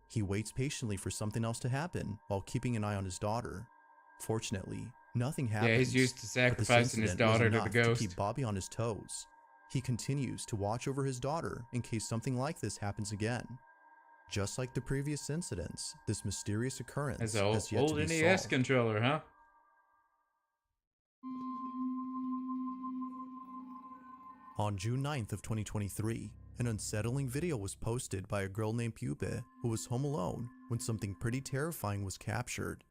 Speaker 19: He waits patiently for something else to happen while keeping an eye on his daughter. Fortunately, nothing happens.
Speaker 1: Yeah, he's used to
Speaker 19: but this
Speaker 1: sacrificing his
Speaker 19: incident was
Speaker 1: daughter to the
Speaker 19: enough
Speaker 1: ghost.
Speaker 19: to keep Bobby on his toes. He continues to watch over his daughter in case something like this happens again. Just like the previous incidents, this mysterious occurrence
Speaker 1: That's an
Speaker 19: has yet
Speaker 1: old
Speaker 19: to be
Speaker 1: NES
Speaker 19: solved.
Speaker 1: controller, huh?
Speaker 19: On June 9th of 2023, An unsettling video was posted by a girl named Pupa who was home alone when something pretty terrifying was captured.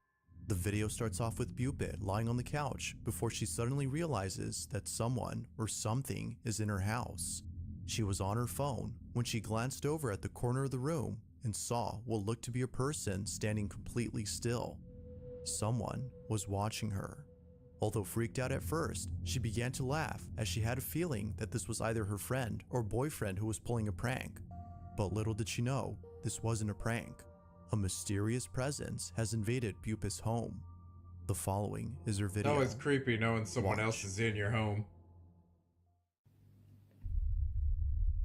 Speaker 19: The video starts off with Pupa lying on the couch before she suddenly realizes that someone or something is in her house. She was on her phone when she glanced over at the corner of the room and saw what looked to be a person standing completely still. Someone was watching her. Although freaked out at first, she began to laugh as she had a feeling that this was either her friend or boyfriend who was pulling a prank. But little did she know, this wasn't a prank. A mysterious presence has invaded Pupa's home. The following is her video.
Speaker 1: That was creepy knowing someone else is in your home.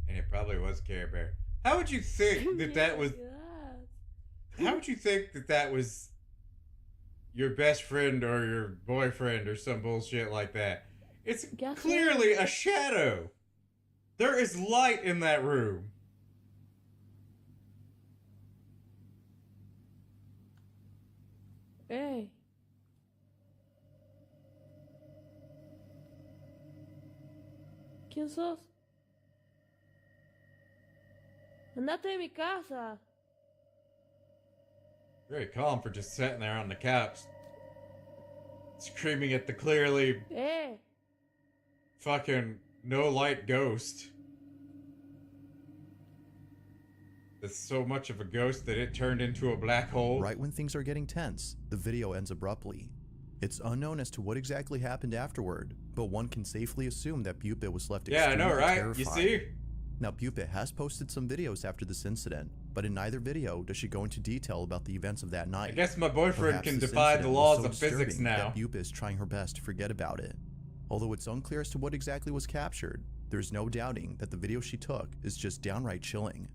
Speaker 1: And it probably was Care Bear. How would you think that that was... How would you think that that was your best friend or your boyfriend or some bullshit like that? It's clearly a shadow. There is light in that room.
Speaker 16: Hey. ¿Quién sos? Andate de mi casa.
Speaker 1: Very calm for just sitting there on the couch, screaming at the clearly fucking no light ghost. It's so much of a ghost that it turned into a black hole.
Speaker 19: Right when things are getting tense, the video ends abruptly. It's unknown as to what exactly happened afterward, but one can safely assume that Pupa was left extremely
Speaker 1: I know, right?
Speaker 19: terrified.
Speaker 1: You see?
Speaker 19: Now, Pupa has posted some videos after this incident, but in neither video does she go into detail about the events of that night.
Speaker 1: I guess my boyfriend
Speaker 19: Perhaps
Speaker 1: can
Speaker 19: this
Speaker 1: defy the
Speaker 19: incident was
Speaker 1: laws
Speaker 19: so
Speaker 1: of physics
Speaker 19: disturbing
Speaker 1: now.
Speaker 19: that Pupa is trying her best to forget about it. Although it's unclear as to what exactly was captured, there's no doubting that the video she took is just downright chilling.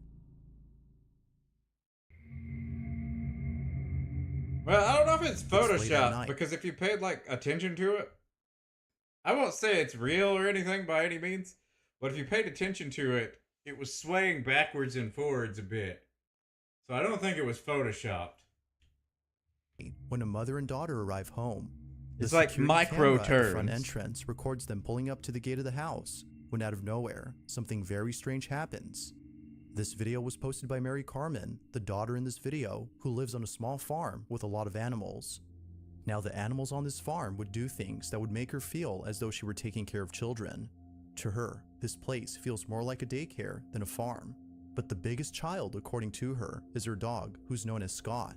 Speaker 1: Well, I don't know if it's
Speaker 19: late at
Speaker 1: Photoshop,
Speaker 19: night.
Speaker 1: because if you paid, like, attention to it, I won't say it's real or anything by any means, but if you paid attention to it, it was swaying backwards and forwards a bit. So I don't think it was Photoshopped.
Speaker 19: When a mother and daughter arrive home,
Speaker 1: It's
Speaker 19: the
Speaker 1: like
Speaker 19: security
Speaker 1: micro
Speaker 19: camera at the front
Speaker 1: turns.
Speaker 19: entrance records them pulling up to the gate of the house, when out of nowhere, something very strange happens. This video was posted by Mary Carmen, the daughter in this video, who lives on a small farm with a lot of animals. Now, the animals on this farm would do things that would make her feel as though she were taking care of children. To her, this place feels more like a daycare than a farm. But the biggest child, according to her, is her dog, who's known as Scott.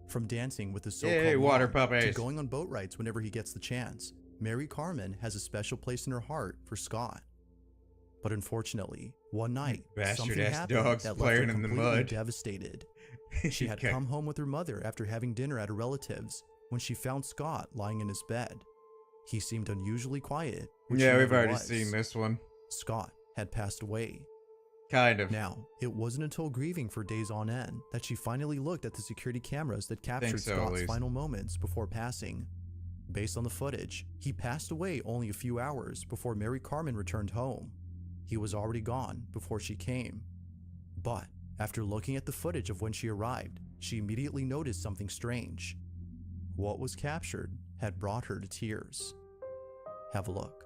Speaker 19: From dancing with his so-called
Speaker 1: water
Speaker 19: mom to
Speaker 1: puppies.
Speaker 19: going on boat rides whenever he gets the chance, Mary Carmen has a special place in her heart for Scott. But unfortunately, one night, something
Speaker 1: Bastard-ass
Speaker 19: happened
Speaker 1: dogs
Speaker 19: that left her
Speaker 1: playing in the
Speaker 19: completely
Speaker 1: mud.
Speaker 19: devastated. She had
Speaker 1: Okay.
Speaker 19: come home with her mother after having dinner at a relative's when she found Scott lying in his bed. He seemed unusually quiet, which
Speaker 1: Yeah,
Speaker 19: he
Speaker 1: we've
Speaker 19: never
Speaker 1: already
Speaker 19: was.
Speaker 1: seen this one.
Speaker 19: Scott had passed away.
Speaker 1: Kind of.
Speaker 19: Now, it wasn't until grieving for days on end that she finally looked at the security cameras that captured
Speaker 1: so, at
Speaker 19: Scott's
Speaker 1: least.
Speaker 19: final moments before passing. Based on the footage, he passed away only a few hours before Mary Carmen returned home. He was already gone before she came. But after looking at the footage of when she arrived, she immediately noticed something strange. What was captured had brought her to tears. Have a look.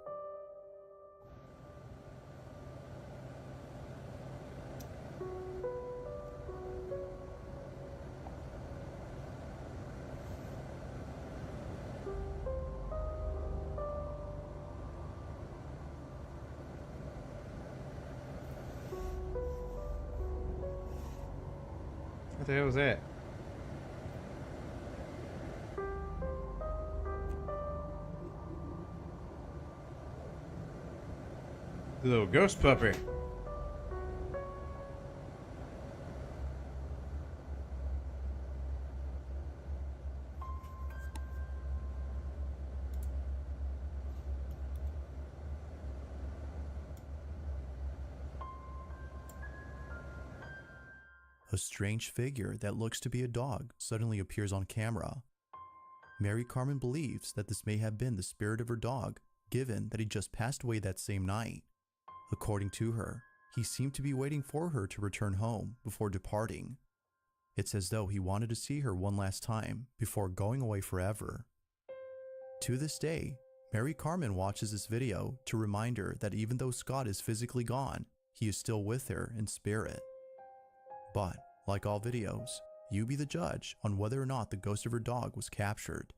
Speaker 1: What the hell was that? The little ghost puppy.
Speaker 19: A strange figure that looks to be a dog suddenly appears on camera. Mary Carmen believes that this may have been the spirit of her dog, given that he just passed away that same night. According to her, he seemed to be waiting for her to return home before departing. It's as though he wanted to see her one last time before going away forever. To this day, Mary Carmen watches this video to remind her that even though Scott is physically gone, he is still with her in spirit. But, like all videos, you be the judge on whether or not the ghost of her dog was captured.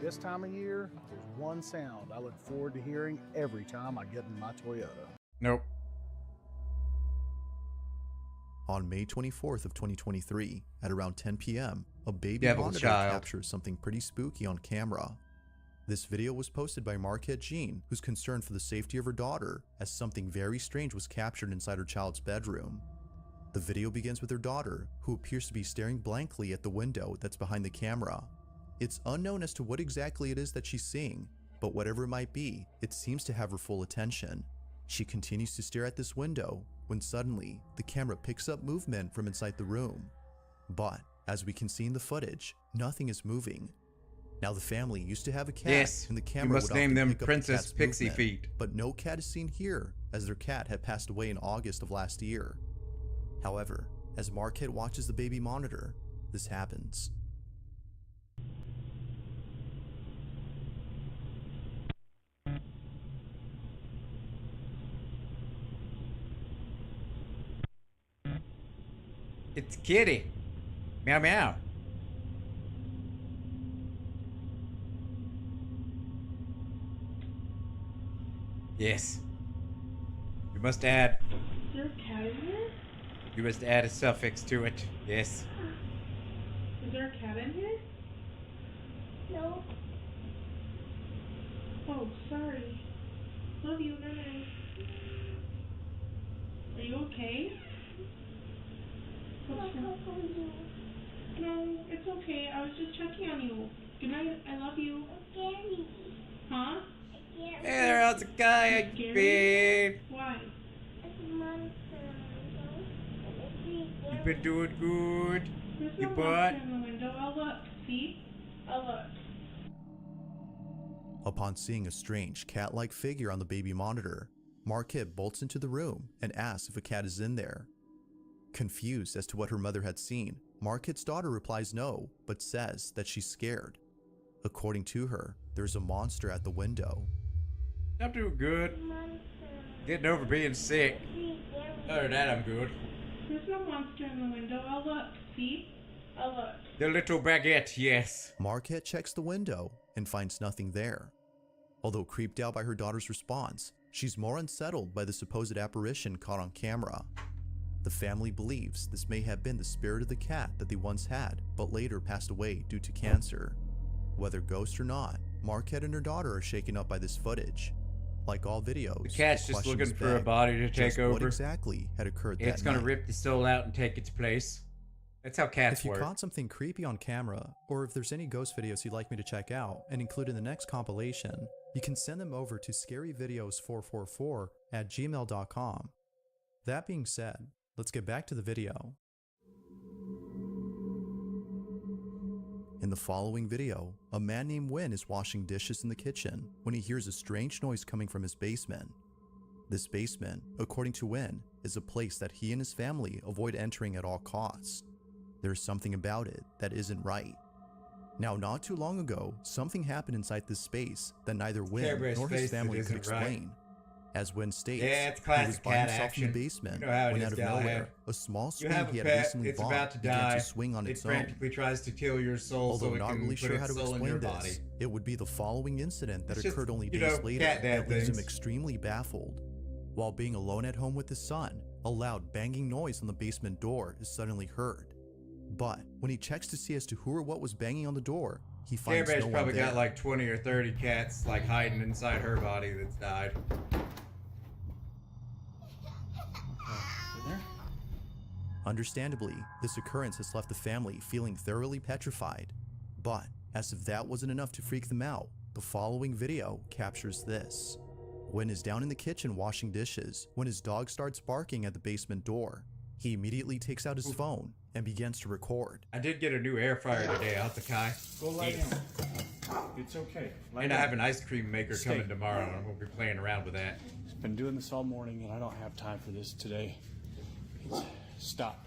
Speaker 5: This time of year, there's one sound I look forward to hearing every time I get in my Toyota.
Speaker 1: Nope.
Speaker 19: On May 24th of 2023, at around 10 p.m., a baby
Speaker 1: Devil
Speaker 19: monitor
Speaker 1: child
Speaker 19: captures something pretty spooky on camera. This video was posted by Marquette Jean, who's concerned for the safety of her daughter, as something very strange was captured inside her child's bedroom. The video begins with her daughter, who appears to be staring blankly at the window that's behind the camera. It's unknown as to what exactly it is that she's seeing, but whatever it might be, it seems to have her full attention. She continues to stare at this window when suddenly the camera picks up movement from inside the room. But as we can see in the footage, nothing is moving. Now the family used to have a cat,
Speaker 1: Yes,
Speaker 19: and the
Speaker 1: you
Speaker 19: camera
Speaker 1: must
Speaker 19: would
Speaker 1: name
Speaker 19: often
Speaker 1: them
Speaker 19: pick up the
Speaker 1: Princess
Speaker 19: cat's
Speaker 1: Pixie
Speaker 19: movement,
Speaker 1: Feet.
Speaker 19: but no cat is seen here, as their cat had passed away in August of last year. However, as Marquette watches the baby monitor, this happens.
Speaker 1: It's Kitty. Meow meow. Yes. You must add.
Speaker 16: Is there a cat in here?
Speaker 1: You must add a suffix to it. Yes.
Speaker 16: Is there a cat in here?
Speaker 15: No.
Speaker 16: Oh, sorry. Love you, night. Are you okay? What's wrong? No, it's okay. I was just checking on you. Good night. I love you.
Speaker 15: Scary.
Speaker 16: Huh?
Speaker 1: Hey there, how's it going, babe?
Speaker 16: Why?
Speaker 15: It's a monster.
Speaker 1: You been doing good?
Speaker 16: There's
Speaker 1: You
Speaker 16: no
Speaker 1: butt?
Speaker 16: monster in the window. I'll look. See? I'll look.
Speaker 19: Upon seeing a strange cat-like figure on the baby monitor, Marquette bolts into the room and asks if a cat is in there. Confused as to what her mother had seen, Marquette's daughter replies no, but says that she's scared. According to her, there's a monster at the window.
Speaker 1: I'm doing good. Getting over being sick. Other than that, I'm good.
Speaker 16: There's no monster in the window. I'll look. See? I'll look.
Speaker 1: The little baguette, yes.
Speaker 19: Marquette checks the window and finds nothing there. Although creeped out by her daughter's response, she's more unsettled by the supposed apparition caught on camera. The family believes this may have been the spirit of the cat that they once had, but later passed away due to cancer. Whether ghost or not, Marquette and her daughter are shaken up by this footage. Like all videos,
Speaker 1: The cat's just
Speaker 19: question
Speaker 1: looking
Speaker 19: is
Speaker 1: for a
Speaker 19: begged,
Speaker 1: body to
Speaker 19: just
Speaker 1: take
Speaker 19: what
Speaker 1: over.
Speaker 19: exactly had occurred that
Speaker 1: It's gonna
Speaker 19: night.
Speaker 1: rip the soul out and take its place. That's how cats
Speaker 19: If you
Speaker 1: work.
Speaker 19: caught something creepy on camera, or if there's any ghost videos you'd like me to check out and include in the next compilation, you can send them over to scaryvideos444@gmail.com. That being said, let's get back to the video. In the following video, a man named Wynn is washing dishes in the kitchen when he hears a strange noise coming from his basement. This basement, according to Wynn, is a place that he and his family avoid entering at all costs. There's something about it that isn't right. Now, not too long ago, something happened inside this space that neither Wynn
Speaker 1: Bear's
Speaker 19: nor
Speaker 1: face
Speaker 19: his
Speaker 1: that
Speaker 19: family could
Speaker 1: isn't right.
Speaker 19: explain. As Wynn states,
Speaker 1: Yeah, it's
Speaker 19: he
Speaker 1: classic
Speaker 19: was by
Speaker 1: cat
Speaker 19: himself
Speaker 1: action.
Speaker 19: in the basement
Speaker 1: You know how it
Speaker 19: when
Speaker 1: is,
Speaker 19: out of
Speaker 1: Galahad.
Speaker 19: nowhere, a small
Speaker 1: You
Speaker 19: swing
Speaker 1: have
Speaker 19: he
Speaker 1: a
Speaker 19: had
Speaker 1: pet,
Speaker 19: recently
Speaker 1: it's
Speaker 19: bought
Speaker 1: about to
Speaker 19: began
Speaker 1: die.
Speaker 19: to swing on
Speaker 1: It
Speaker 19: its own.
Speaker 1: frantically tries to kill your soul
Speaker 19: Although
Speaker 1: so it
Speaker 19: not
Speaker 1: can
Speaker 19: really
Speaker 1: put
Speaker 19: sure how
Speaker 1: its
Speaker 19: to
Speaker 1: soul in your
Speaker 19: explain
Speaker 1: body.
Speaker 19: this, it would be the following incident that
Speaker 1: It's just,
Speaker 19: occurred only
Speaker 1: you
Speaker 19: days
Speaker 1: know,
Speaker 19: later
Speaker 1: cat dad
Speaker 19: that leaves him
Speaker 1: things.
Speaker 19: extremely baffled. While being alone at home with his son, a loud banging noise on the basement door is suddenly heard. But when he checks to see as to who or what was banging on the door, he finds
Speaker 1: Bear's
Speaker 19: no one
Speaker 1: probably
Speaker 19: there.
Speaker 1: got like 20 or 30 cats like hiding inside her body that's died.
Speaker 19: Understandably, this occurrence has left the family feeling thoroughly petrified. But as if that wasn't enough to freak them out, the following video captures this. Wynn is down in the kitchen washing dishes when his dog starts barking at the basement door. He immediately takes out his phone and begins to record.
Speaker 1: I did get a new air fryer today out the Kai.
Speaker 5: Go lie down. It's okay. Lie
Speaker 1: And I
Speaker 5: down.
Speaker 1: have an ice cream maker
Speaker 5: Stay.
Speaker 1: coming tomorrow, and I'm gonna be playing around with that.
Speaker 5: Been doing this all morning, and I don't have time for this today. Stop.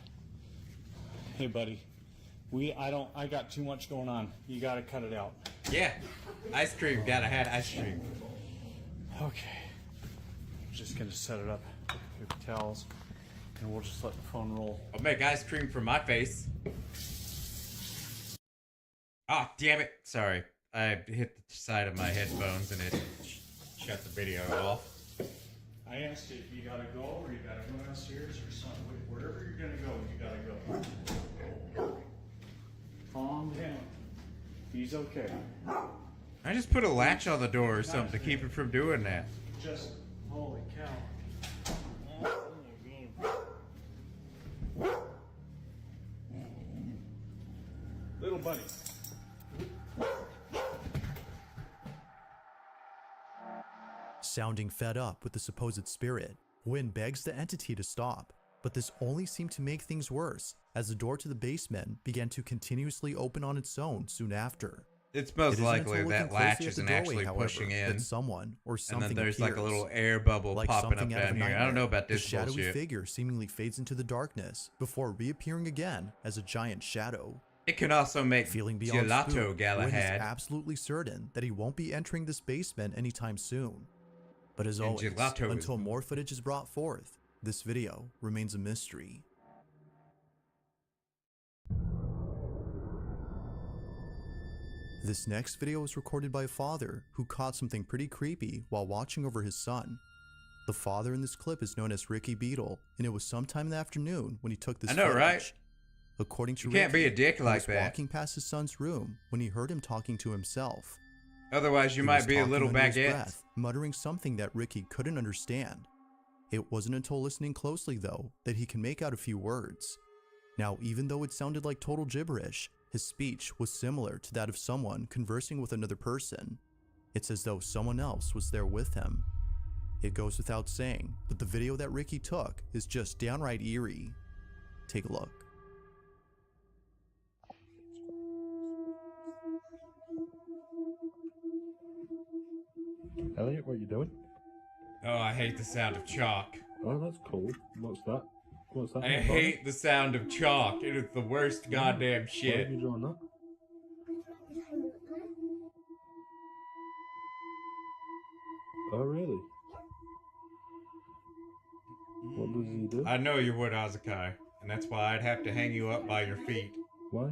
Speaker 5: Hey, buddy. I got too much going on. You gotta cut it out.
Speaker 1: Yeah, ice cream. Gotta have ice cream.
Speaker 5: Okay. I'm just gonna set it up with paper towels, and we'll just let the phone roll.
Speaker 1: I'll make ice cream for my face. Ah, damn it. Sorry. I hit the side of my headphones and it shut the video off.
Speaker 5: I asked you if you gotta go or you gotta go downstairs or something. Wherever you're gonna go, you gotta go. Calm down. He's okay.
Speaker 1: I just put a latch on the door or something to keep it from doing that.
Speaker 5: Just, holy cow. Little buddy.
Speaker 19: Sounding fed up with the supposed spirit, Wynn begs the entity to stop, but this only seemed to make things worse as the door to the basement began to continuously open on its own soon after.
Speaker 1: It's most likely that latch isn't actually pushing in,
Speaker 19: that someone or something
Speaker 1: and then there's
Speaker 19: appears,
Speaker 1: like a little air bubble
Speaker 19: like
Speaker 1: popping up
Speaker 19: something out of
Speaker 1: down
Speaker 19: a
Speaker 1: here. I don't know about
Speaker 19: nightmare.
Speaker 1: this
Speaker 19: The shadowy
Speaker 1: bullshit.
Speaker 19: figure seemingly fades into the darkness before reappearing again as a giant shadow.
Speaker 1: It can also make
Speaker 19: Feeling beyond
Speaker 1: gelato,
Speaker 19: spooked, Wynn is
Speaker 1: Galahad.
Speaker 19: absolutely certain that he won't be entering this basement anytime soon. But as
Speaker 1: And
Speaker 19: always,
Speaker 1: gelato is
Speaker 19: until more footage is brought forth, this video remains a mystery. This next video was recorded by a father who caught something pretty creepy while watching over his son. The father in this clip is known as Ricky Beadle, and it was sometime in the afternoon when he took this
Speaker 1: I know,
Speaker 19: footage.
Speaker 1: right?
Speaker 19: According to
Speaker 1: You can't be a dick
Speaker 19: he
Speaker 1: like
Speaker 19: was
Speaker 1: that.
Speaker 19: walking past his son's room when he heard him talking to himself.
Speaker 1: Otherwise, you
Speaker 19: He
Speaker 1: might
Speaker 19: was
Speaker 1: be a
Speaker 19: talking
Speaker 1: little
Speaker 19: under his
Speaker 1: baguette.
Speaker 19: breath, muttering something that Ricky couldn't understand. It wasn't until listening closely, though, that he can make out a few words. Now, even though it sounded like total gibberish, his speech was similar to that of someone conversing with another person. It's as though someone else was there with him. It goes without saying, but the video that Ricky took is just downright eerie. Take a look.
Speaker 3: Elliot, what are you doing?
Speaker 1: Oh, I hate the sound of chalk.
Speaker 3: Oh, that's cool. What's that? What's that?
Speaker 1: I hate the sound of chalk. It is the worst goddamn
Speaker 3: Why
Speaker 1: shit.
Speaker 3: have you drawn that? Oh, really? What does he do?
Speaker 1: I know you would, Azakai, and that's why I'd have to hang you up by your feet.
Speaker 3: Why?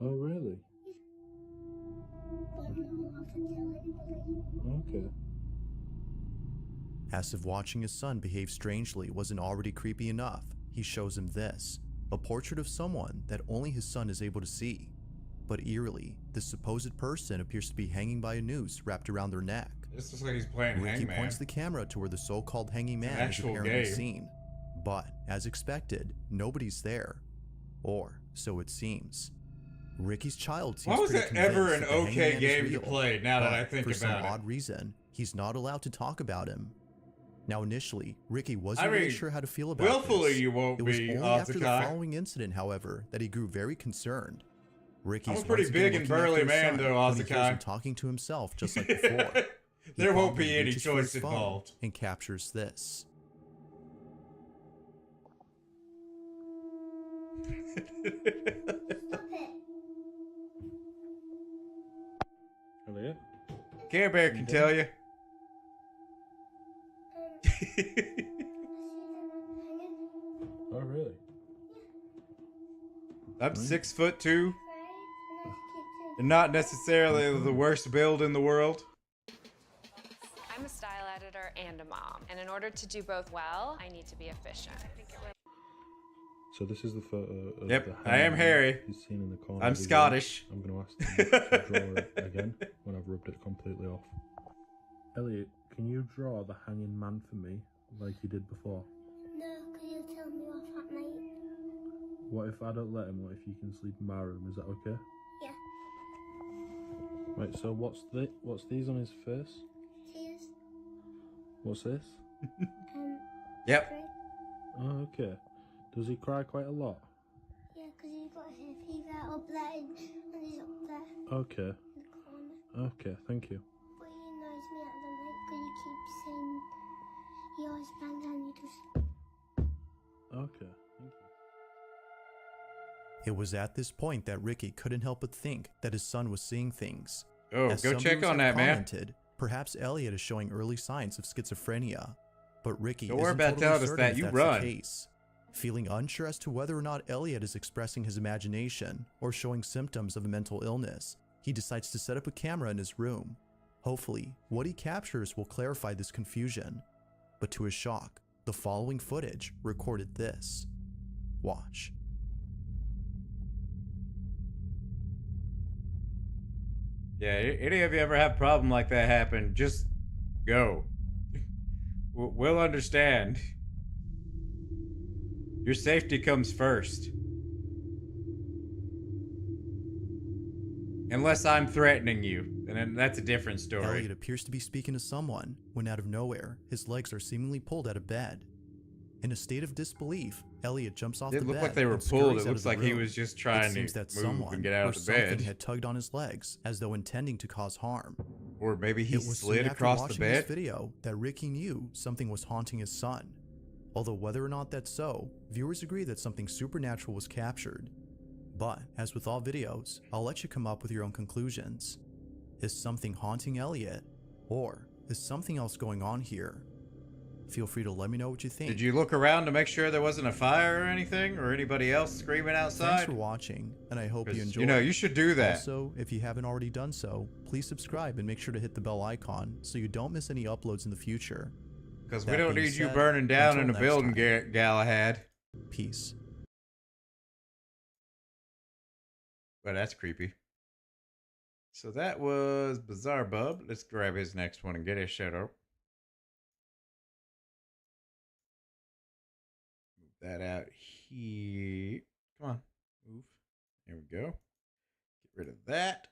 Speaker 3: Oh, really? Okay.
Speaker 19: As if watching his son behave strangely wasn't already creepy enough, he shows him this, a portrait of someone that only his son is able to see. But eerily, this supposed person appears to be hanging by a noose wrapped around their neck.
Speaker 1: This looks like he's playing
Speaker 19: Ricky
Speaker 1: Hangman.
Speaker 19: points the camera to where the so-called hanging man is
Speaker 1: actual
Speaker 19: apparently
Speaker 1: game.
Speaker 19: seen. But, as expected, nobody's there. Or, so it seems. Ricky's child seems
Speaker 1: Why was
Speaker 19: pretty
Speaker 1: it ever
Speaker 19: convinced
Speaker 1: an
Speaker 19: that the
Speaker 1: okay
Speaker 19: hangman is
Speaker 1: game to
Speaker 19: real,
Speaker 1: play, now that
Speaker 19: but
Speaker 1: I think
Speaker 19: for some
Speaker 1: about it?
Speaker 19: odd reason, he's not allowed to talk about him. Now initially, Ricky wasn't really sure how to feel about
Speaker 1: willfully
Speaker 19: this.
Speaker 1: you won't
Speaker 19: It was
Speaker 1: be,
Speaker 19: only after the
Speaker 1: Azakai.
Speaker 19: following incident, however, that he grew very concerned. Ricky's
Speaker 1: I'm a pretty
Speaker 19: once again
Speaker 1: big and
Speaker 19: looking after
Speaker 1: burly
Speaker 19: his
Speaker 1: man,
Speaker 19: son
Speaker 1: though,
Speaker 19: when he hears
Speaker 1: Azakai.
Speaker 19: him talking to himself just like before. He
Speaker 1: There won't
Speaker 19: promptly
Speaker 1: be any
Speaker 19: reaches for his
Speaker 1: choice
Speaker 19: phone
Speaker 1: involved.
Speaker 19: and captures this.
Speaker 3: Elliot?
Speaker 1: Care Bear can tell you.
Speaker 3: Oh, really?
Speaker 1: I'm 6'2", and not necessarily the worst build in the world.
Speaker 12: I'm a style editor and a mom, and in order to do both well, I need to be efficient.
Speaker 3: So this is the photo of
Speaker 1: Yep,
Speaker 3: the
Speaker 1: I am
Speaker 3: hangman
Speaker 1: hairy.
Speaker 3: he's seen in the corner
Speaker 1: I'm
Speaker 3: of his
Speaker 1: Scottish.
Speaker 3: room. I'm going to ask him to draw it again when I've rubbed it completely off. Elliot, can you draw the hanging man for me like you did before?
Speaker 15: No, because you'll tell me off at night.
Speaker 3: What if I don't let him? What if you can sleep in my room? Is that okay?
Speaker 15: Yeah.
Speaker 3: Right, so what's these on his face?
Speaker 15: Tears.
Speaker 3: What's this?
Speaker 1: Yep.
Speaker 15: Drink.
Speaker 3: Oh, okay. Does he cry quite a lot?
Speaker 15: Yeah, because he's got hair fever up there and he's up there
Speaker 3: Okay.
Speaker 15: in the corner.
Speaker 3: Okay, thank you.
Speaker 15: But he annoys me at the night because he keeps saying he always bangs and you just...
Speaker 3: Okay, thank you.
Speaker 19: It was at this point that Ricky couldn't help but think that his son was seeing things.
Speaker 1: Oh,
Speaker 19: As
Speaker 1: go
Speaker 19: some
Speaker 1: check
Speaker 19: viewers
Speaker 1: on
Speaker 19: have
Speaker 1: that, man.
Speaker 19: commented, perhaps Elliot is showing early signs of schizophrenia, but Ricky
Speaker 1: Don't worry
Speaker 19: isn't
Speaker 1: about
Speaker 19: totally
Speaker 1: telling us
Speaker 19: certain
Speaker 1: that.
Speaker 19: if
Speaker 1: You
Speaker 19: that's
Speaker 1: run.
Speaker 19: the case. Feeling unsure as to whether or not Elliot is expressing his imagination or showing symptoms of a mental illness, he decides to set up a camera in his room. Hopefully, what he captures will clarify this confusion. But to his shock, the following footage recorded this. Watch.
Speaker 1: Yeah, any of you ever have a problem like that happen, just go. We'll understand. Your safety comes first. Unless I'm threatening you, and then that's a different story.
Speaker 19: Elliot appears to be speaking to someone when out of nowhere, his legs are seemingly pulled out of bed. In a state of disbelief, Elliot jumps off
Speaker 1: It
Speaker 19: the
Speaker 1: looked
Speaker 19: bed.
Speaker 1: like they were
Speaker 19: and
Speaker 1: pulled.
Speaker 19: scurries
Speaker 1: It
Speaker 19: out
Speaker 1: looks
Speaker 19: of the
Speaker 1: like he
Speaker 19: room.
Speaker 1: was just
Speaker 19: It
Speaker 1: trying
Speaker 19: seems
Speaker 1: to
Speaker 19: that
Speaker 1: move
Speaker 19: someone
Speaker 1: and get out
Speaker 19: or
Speaker 1: of the
Speaker 19: something
Speaker 1: bed.
Speaker 19: had tugged on his legs as though intending to cause harm.
Speaker 1: Or maybe he
Speaker 19: It was
Speaker 1: slid
Speaker 19: soon after
Speaker 1: across the
Speaker 19: watching
Speaker 1: bed.
Speaker 19: this video that Ricky knew something was haunting his son. Although whether or not that's so, viewers agree that something supernatural was captured. But, as with all videos, I'll let you come up with your own conclusions. Is something haunting Elliot? Or is something else going on here? Feel free to let me know what you think.
Speaker 1: Did you look around to make sure there wasn't a fire or anything? Or anybody else screaming outside?
Speaker 19: Thanks for watching, and I hope you
Speaker 1: 'Cause,
Speaker 19: enjoyed.
Speaker 1: you know, you should do that.
Speaker 19: Also, if you haven't already done so, please subscribe and make sure to hit the bell icon so you don't miss any uploads in the future.
Speaker 1: Because we
Speaker 19: That
Speaker 1: don't
Speaker 19: being
Speaker 1: need you
Speaker 19: said,
Speaker 1: burning down
Speaker 19: until
Speaker 1: in a
Speaker 19: next
Speaker 1: building,
Speaker 19: time.
Speaker 1: Galahad.
Speaker 19: Peace.
Speaker 1: But that's creepy. So that was Bizarre Bub. Let's grab his next one and get his shout out. Move that out here. Come on. Move. There we go. Get rid of that.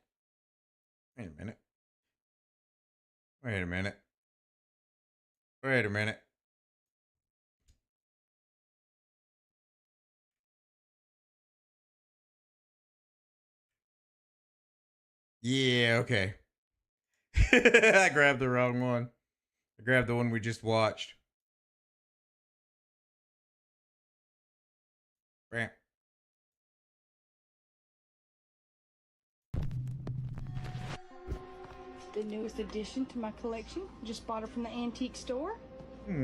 Speaker 1: Wait a minute. Wait a minute. Wait a minute. Yeah, okay. I grabbed the wrong one. I grabbed the one we just watched. Bam.
Speaker 2: The newest addition to my collection. Just bought it from the antique store.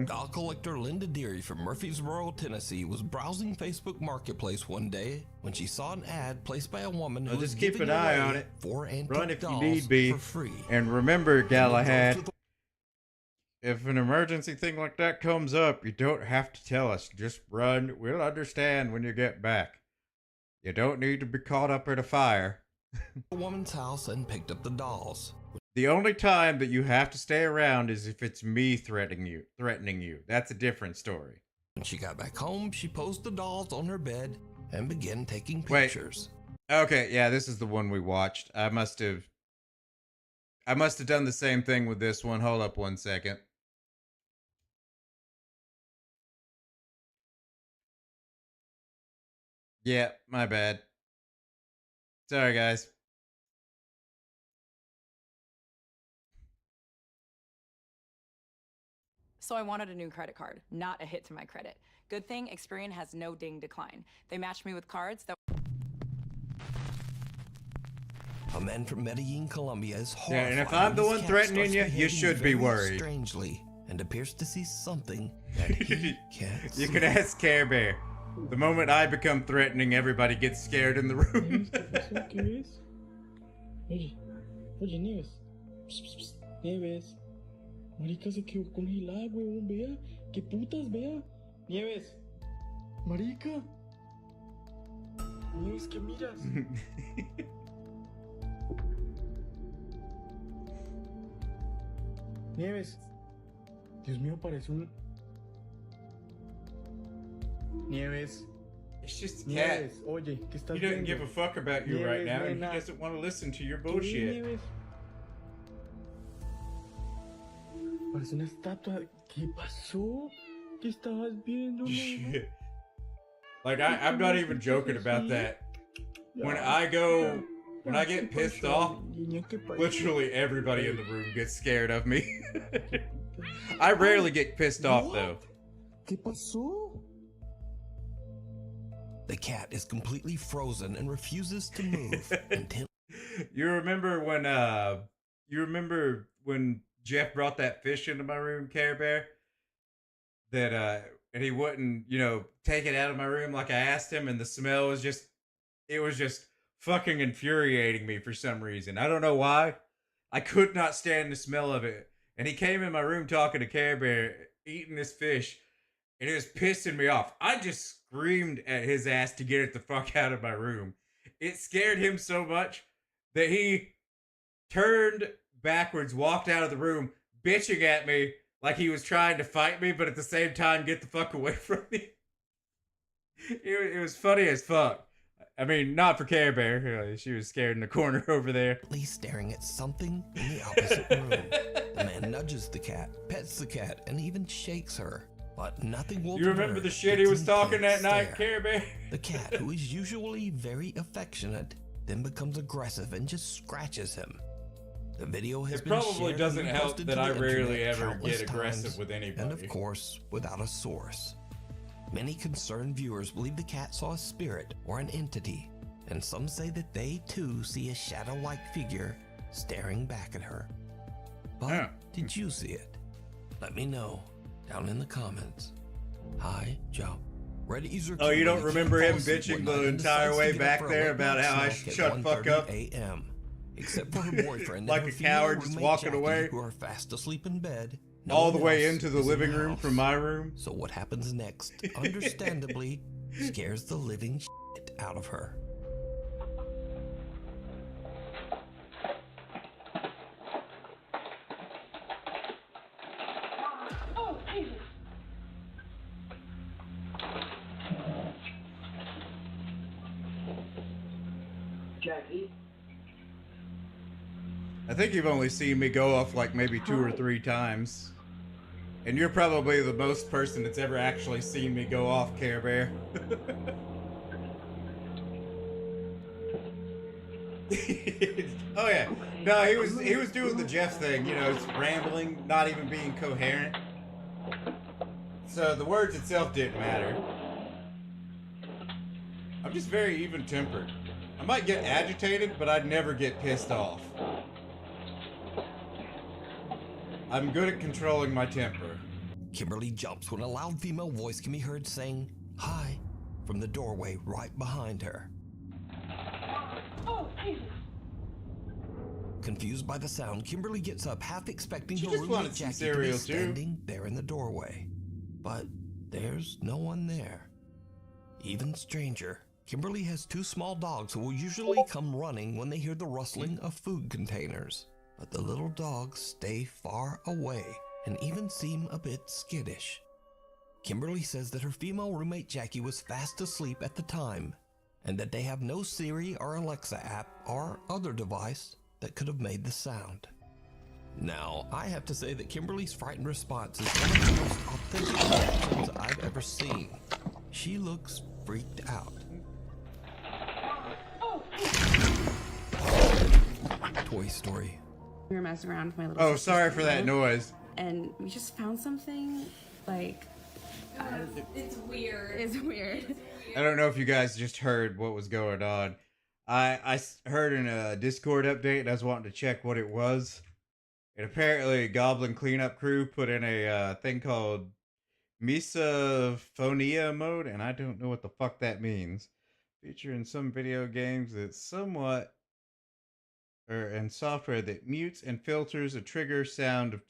Speaker 14: Doll collector Linda Deary from Murfreesboro, Tennessee was browsing Facebook Marketplace one day when she saw an ad placed by a woman who was
Speaker 1: Just keep
Speaker 14: giving
Speaker 1: an eye
Speaker 14: away
Speaker 1: on it.
Speaker 14: 4 antique
Speaker 1: Run if you
Speaker 14: dolls
Speaker 1: need be.
Speaker 14: for free.
Speaker 1: And remember, Galahad, if an emergency thing like that comes up, you don't have to tell us. Just run. We'll understand when you get back. You don't need to be caught up in a fire.
Speaker 14: The woman's house and picked up the dolls.
Speaker 1: The only time that you have to stay around is if it's me threatening you. That's a different story.
Speaker 14: When she got back home, she posed the dolls on her bed and began taking pictures.
Speaker 1: Okay, yeah, this is the one we watched. I must have done the same thing with this one. Hold up one second. Yeah, my bad. Sorry, guys.
Speaker 17: So I wanted a new credit card, not a hit to my credit. Good thing Experian has no ding decline. They matched me with cards that...
Speaker 14: A man from Medellin, Colombia is
Speaker 1: Yeah,
Speaker 14: horrified.
Speaker 1: and if I'm the
Speaker 14: when
Speaker 1: one
Speaker 14: his cat
Speaker 1: threatening
Speaker 14: starts
Speaker 1: you, you
Speaker 14: behaving
Speaker 1: should be
Speaker 14: very
Speaker 1: worried.
Speaker 14: Strangely, and appears to see something that he can't see.
Speaker 1: You can ask Care Bear. The moment I become threatening, everybody gets scared in the room.
Speaker 25: ¿Qué ves? Oye, Nieves. Psst, psst, psst. Nieves. Marica se quedó congelada, huevón, vea. ¿Qué putas, vea? Nieves. Marica. Nieves, ¿qué miras? Nieves. Dios mío, parece un... Nieves.
Speaker 1: It's just a cat.
Speaker 25: Nieves, oye, ¿qué estás
Speaker 1: He doesn't
Speaker 25: viendo?
Speaker 1: give a fuck about you right
Speaker 25: Nieves,
Speaker 1: now, and he
Speaker 25: nena.
Speaker 1: doesn't want to listen to your
Speaker 25: ¿Qué ves,
Speaker 1: bullshit.
Speaker 25: Nieves? Parece una estatua. ¿Qué pasó? ¿Qué estabas viendo, nena?
Speaker 1: Shit. Like, I'm not even joking about that. When I get pissed off, literally everybody in the room gets scared of me. I rarely get pissed off, though.
Speaker 25: ¿Qué pasó?
Speaker 14: The cat is completely frozen and refuses to move until...
Speaker 1: You remember when Jeff brought that fish into my room, Care Bear? That and he wouldn't, take it out of my room like I asked him, and the smell was just fucking infuriating me for some reason. I don't know why. I could not stand the smell of it. And he came in my room talking to Care Bear, eating this fish, and it was pissing me off. I just screamed at his ass to get it the fuck out of my room. It scared him so much that he turned backwards, walked out of the room, bitching at me like he was trying to fight me, but at the same time, get the fuck away from me. It was funny as fuck. I mean, not for Care Bear. She was scared in the corner over there.
Speaker 14: Staring at something in the opposite room. The man nudges the cat, pets the cat, and even shakes her. But nothing will
Speaker 1: You remember the shit he was talking that night, Care Bear?
Speaker 14: The cat, who is usually very affectionate, then becomes aggressive and just scratches him. The video has been shared.
Speaker 1: It probably doesn't help that I rarely ever get aggressive
Speaker 14: times,
Speaker 1: with anybody.
Speaker 14: And of course, without a source. Many concerned viewers believe the cat saw a spirit or an entity, and some say that they too see a shadow-like figure staring back at her. But did you see it? Let me know down in the comments. Hi, Joe.
Speaker 1: Oh, you don't remember him bitching the entire way back there about how I should shut fuck up?
Speaker 14: Except for her boyfriend
Speaker 1: like a coward just walking away,
Speaker 14: who are fast asleep in bed.
Speaker 1: All the way into the living room from my room.
Speaker 14: So what happens next, understandably, scares the living shit out of her.
Speaker 16: Oh, Jesus.
Speaker 7: Jackie?
Speaker 1: I think you've only seen me go off like maybe 2 or 3 times. And you're probably the most person that's ever actually seen me go off, Care Bear. Oh yeah. No, he was doing the Jeff thing, rambling, not even being coherent. So the words itself didn't matter. I'm just very even-tempered. I might get agitated, but I'd never get pissed off. I'm good at controlling my temper.
Speaker 14: Kimberly jumps when a loud female voice can be heard saying, "Hi," from the doorway right behind her.
Speaker 16: Oh, Jesus.
Speaker 14: Confused by the sound, Kimberly gets up, half expecting
Speaker 1: She
Speaker 14: her
Speaker 1: just
Speaker 14: roommate
Speaker 1: wanted some
Speaker 14: Jackie to be
Speaker 1: cereal, too.
Speaker 14: standing there in the doorway. But there's no one there. Even stranger, Kimberly has 2 small dogs who will usually come running when they hear the rustling of food containers. But the little dogs stay far away and even seem a bit skittish. Kimberly says that her female roommate Jackie was fast asleep at the time, and that they have no Siri or Alexa app or other device that could have made the sound. Now, I have to say that Kimberly's frightened response is one of the most authentic reactions I've ever seen. She looks freaked out. Toy Story.
Speaker 9: We were messing around with my little
Speaker 1: Oh,
Speaker 9: sister's
Speaker 1: sorry for that
Speaker 9: pillow,
Speaker 1: noise.
Speaker 9: and we just found something like
Speaker 12: It's weird.
Speaker 9: It's weird.
Speaker 1: I don't know if you guys just heard what was going on. I heard in a Discord update and I was wanting to check what it was. And apparently Goblin Cleanup Crew put in a thing called misophonia mode, and I don't know what the fuck that means. Featured in some video games that's somewhat... and software that mutes and filters a trigger sound of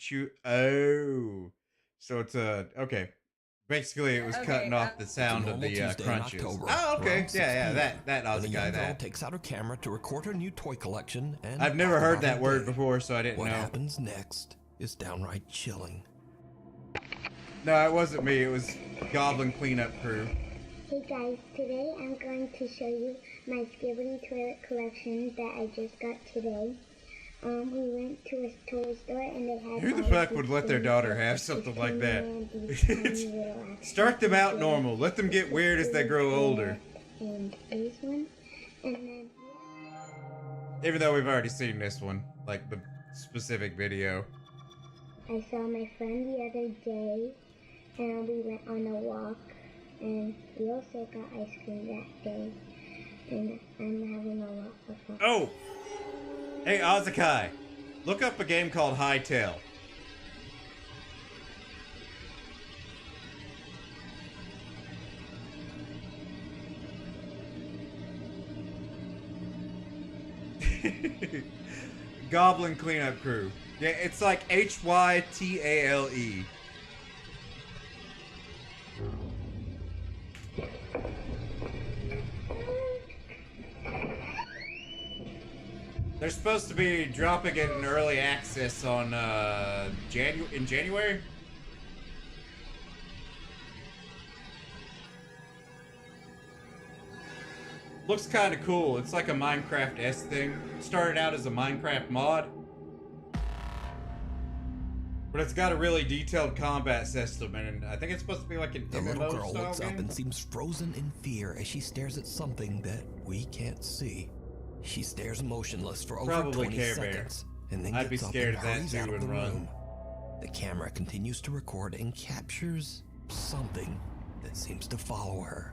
Speaker 1: Oh. So it's okay. Basically, it was cutting off the sound of the crunches. Oh, okay. Yeah, that Aussie guy, that.
Speaker 14: Takes out her camera to record her new toy collection, and
Speaker 1: I've never heard that word before, so I didn't know.
Speaker 14: What happens next is downright chilling.
Speaker 1: No, it wasn't me. It was Goblin Cleanup Crew.
Speaker 15: Hey guys, today I'm going to show you my Skibbity toilet collection that I just got today. We went to a toy store and they had
Speaker 1: Who the fuck would let their daughter have something like that? Start them out normal. Let them get weird as they grow older.
Speaker 15: And these ones, and then
Speaker 1: even though we've already seen this one, like the specific video.
Speaker 15: I saw my friend the other day, and we went on a walk, And we also got ice cream that day. And I'm having a lot of fun.
Speaker 1: Oh! Hey, Azakai! Look up a game called Hightail. Goblin Cleanup Crew. Yeah, it's like Hytale. They're supposed to be dropping it in early access on January. Looks kind of cool. It's like a Minecraft-esque thing. Started out as a Minecraft mod, but it's got a really detailed combat system, and I think it's supposed to be like an
Speaker 14: The
Speaker 1: MMO
Speaker 14: little girl
Speaker 1: style
Speaker 14: looks
Speaker 1: game.
Speaker 14: up and seems frozen in fear as she stares at something that we can't see. She stares motionless for over
Speaker 1: Probably
Speaker 14: 20
Speaker 1: Care Bear.
Speaker 14: seconds, and then
Speaker 1: I'd be
Speaker 14: gets up
Speaker 1: scared
Speaker 14: and
Speaker 1: of that
Speaker 14: hurries
Speaker 1: too
Speaker 14: out of
Speaker 1: and
Speaker 14: the
Speaker 1: run.
Speaker 14: room. The camera continues to record and captures something that seems to follow her.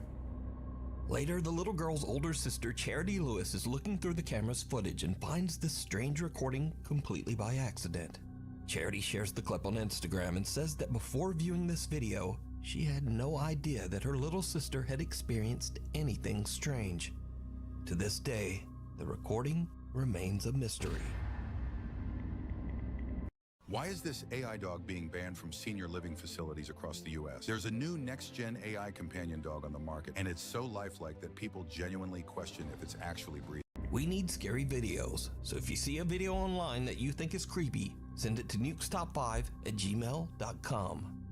Speaker 14: Later, the little girl's older sister, Charity Lewis, is looking through the camera's footage and finds this strange recording completely by accident. Charity shares the clip on Instagram and says that before viewing this video, she had no idea that her little sister had experienced anything strange. To this day, the recording remains a mystery.
Speaker 6: Why is this AI dog being banned from senior living facilities across the U.S.? There's a new next-gen AI companion dog on the market, and it's so lifelike that people genuinely question if it's actually breathing.
Speaker 14: We need scary videos, so if you see a video online that you think is creepy, send it to nukestop5@gmail.com.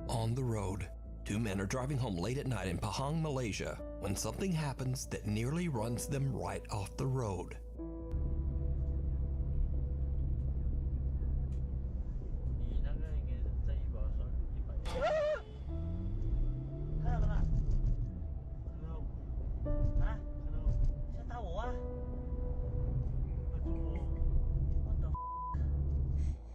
Speaker 14: On the road, two men are driving home late at night in Pahang, Malaysia, when something happens that nearly runs them right off the road.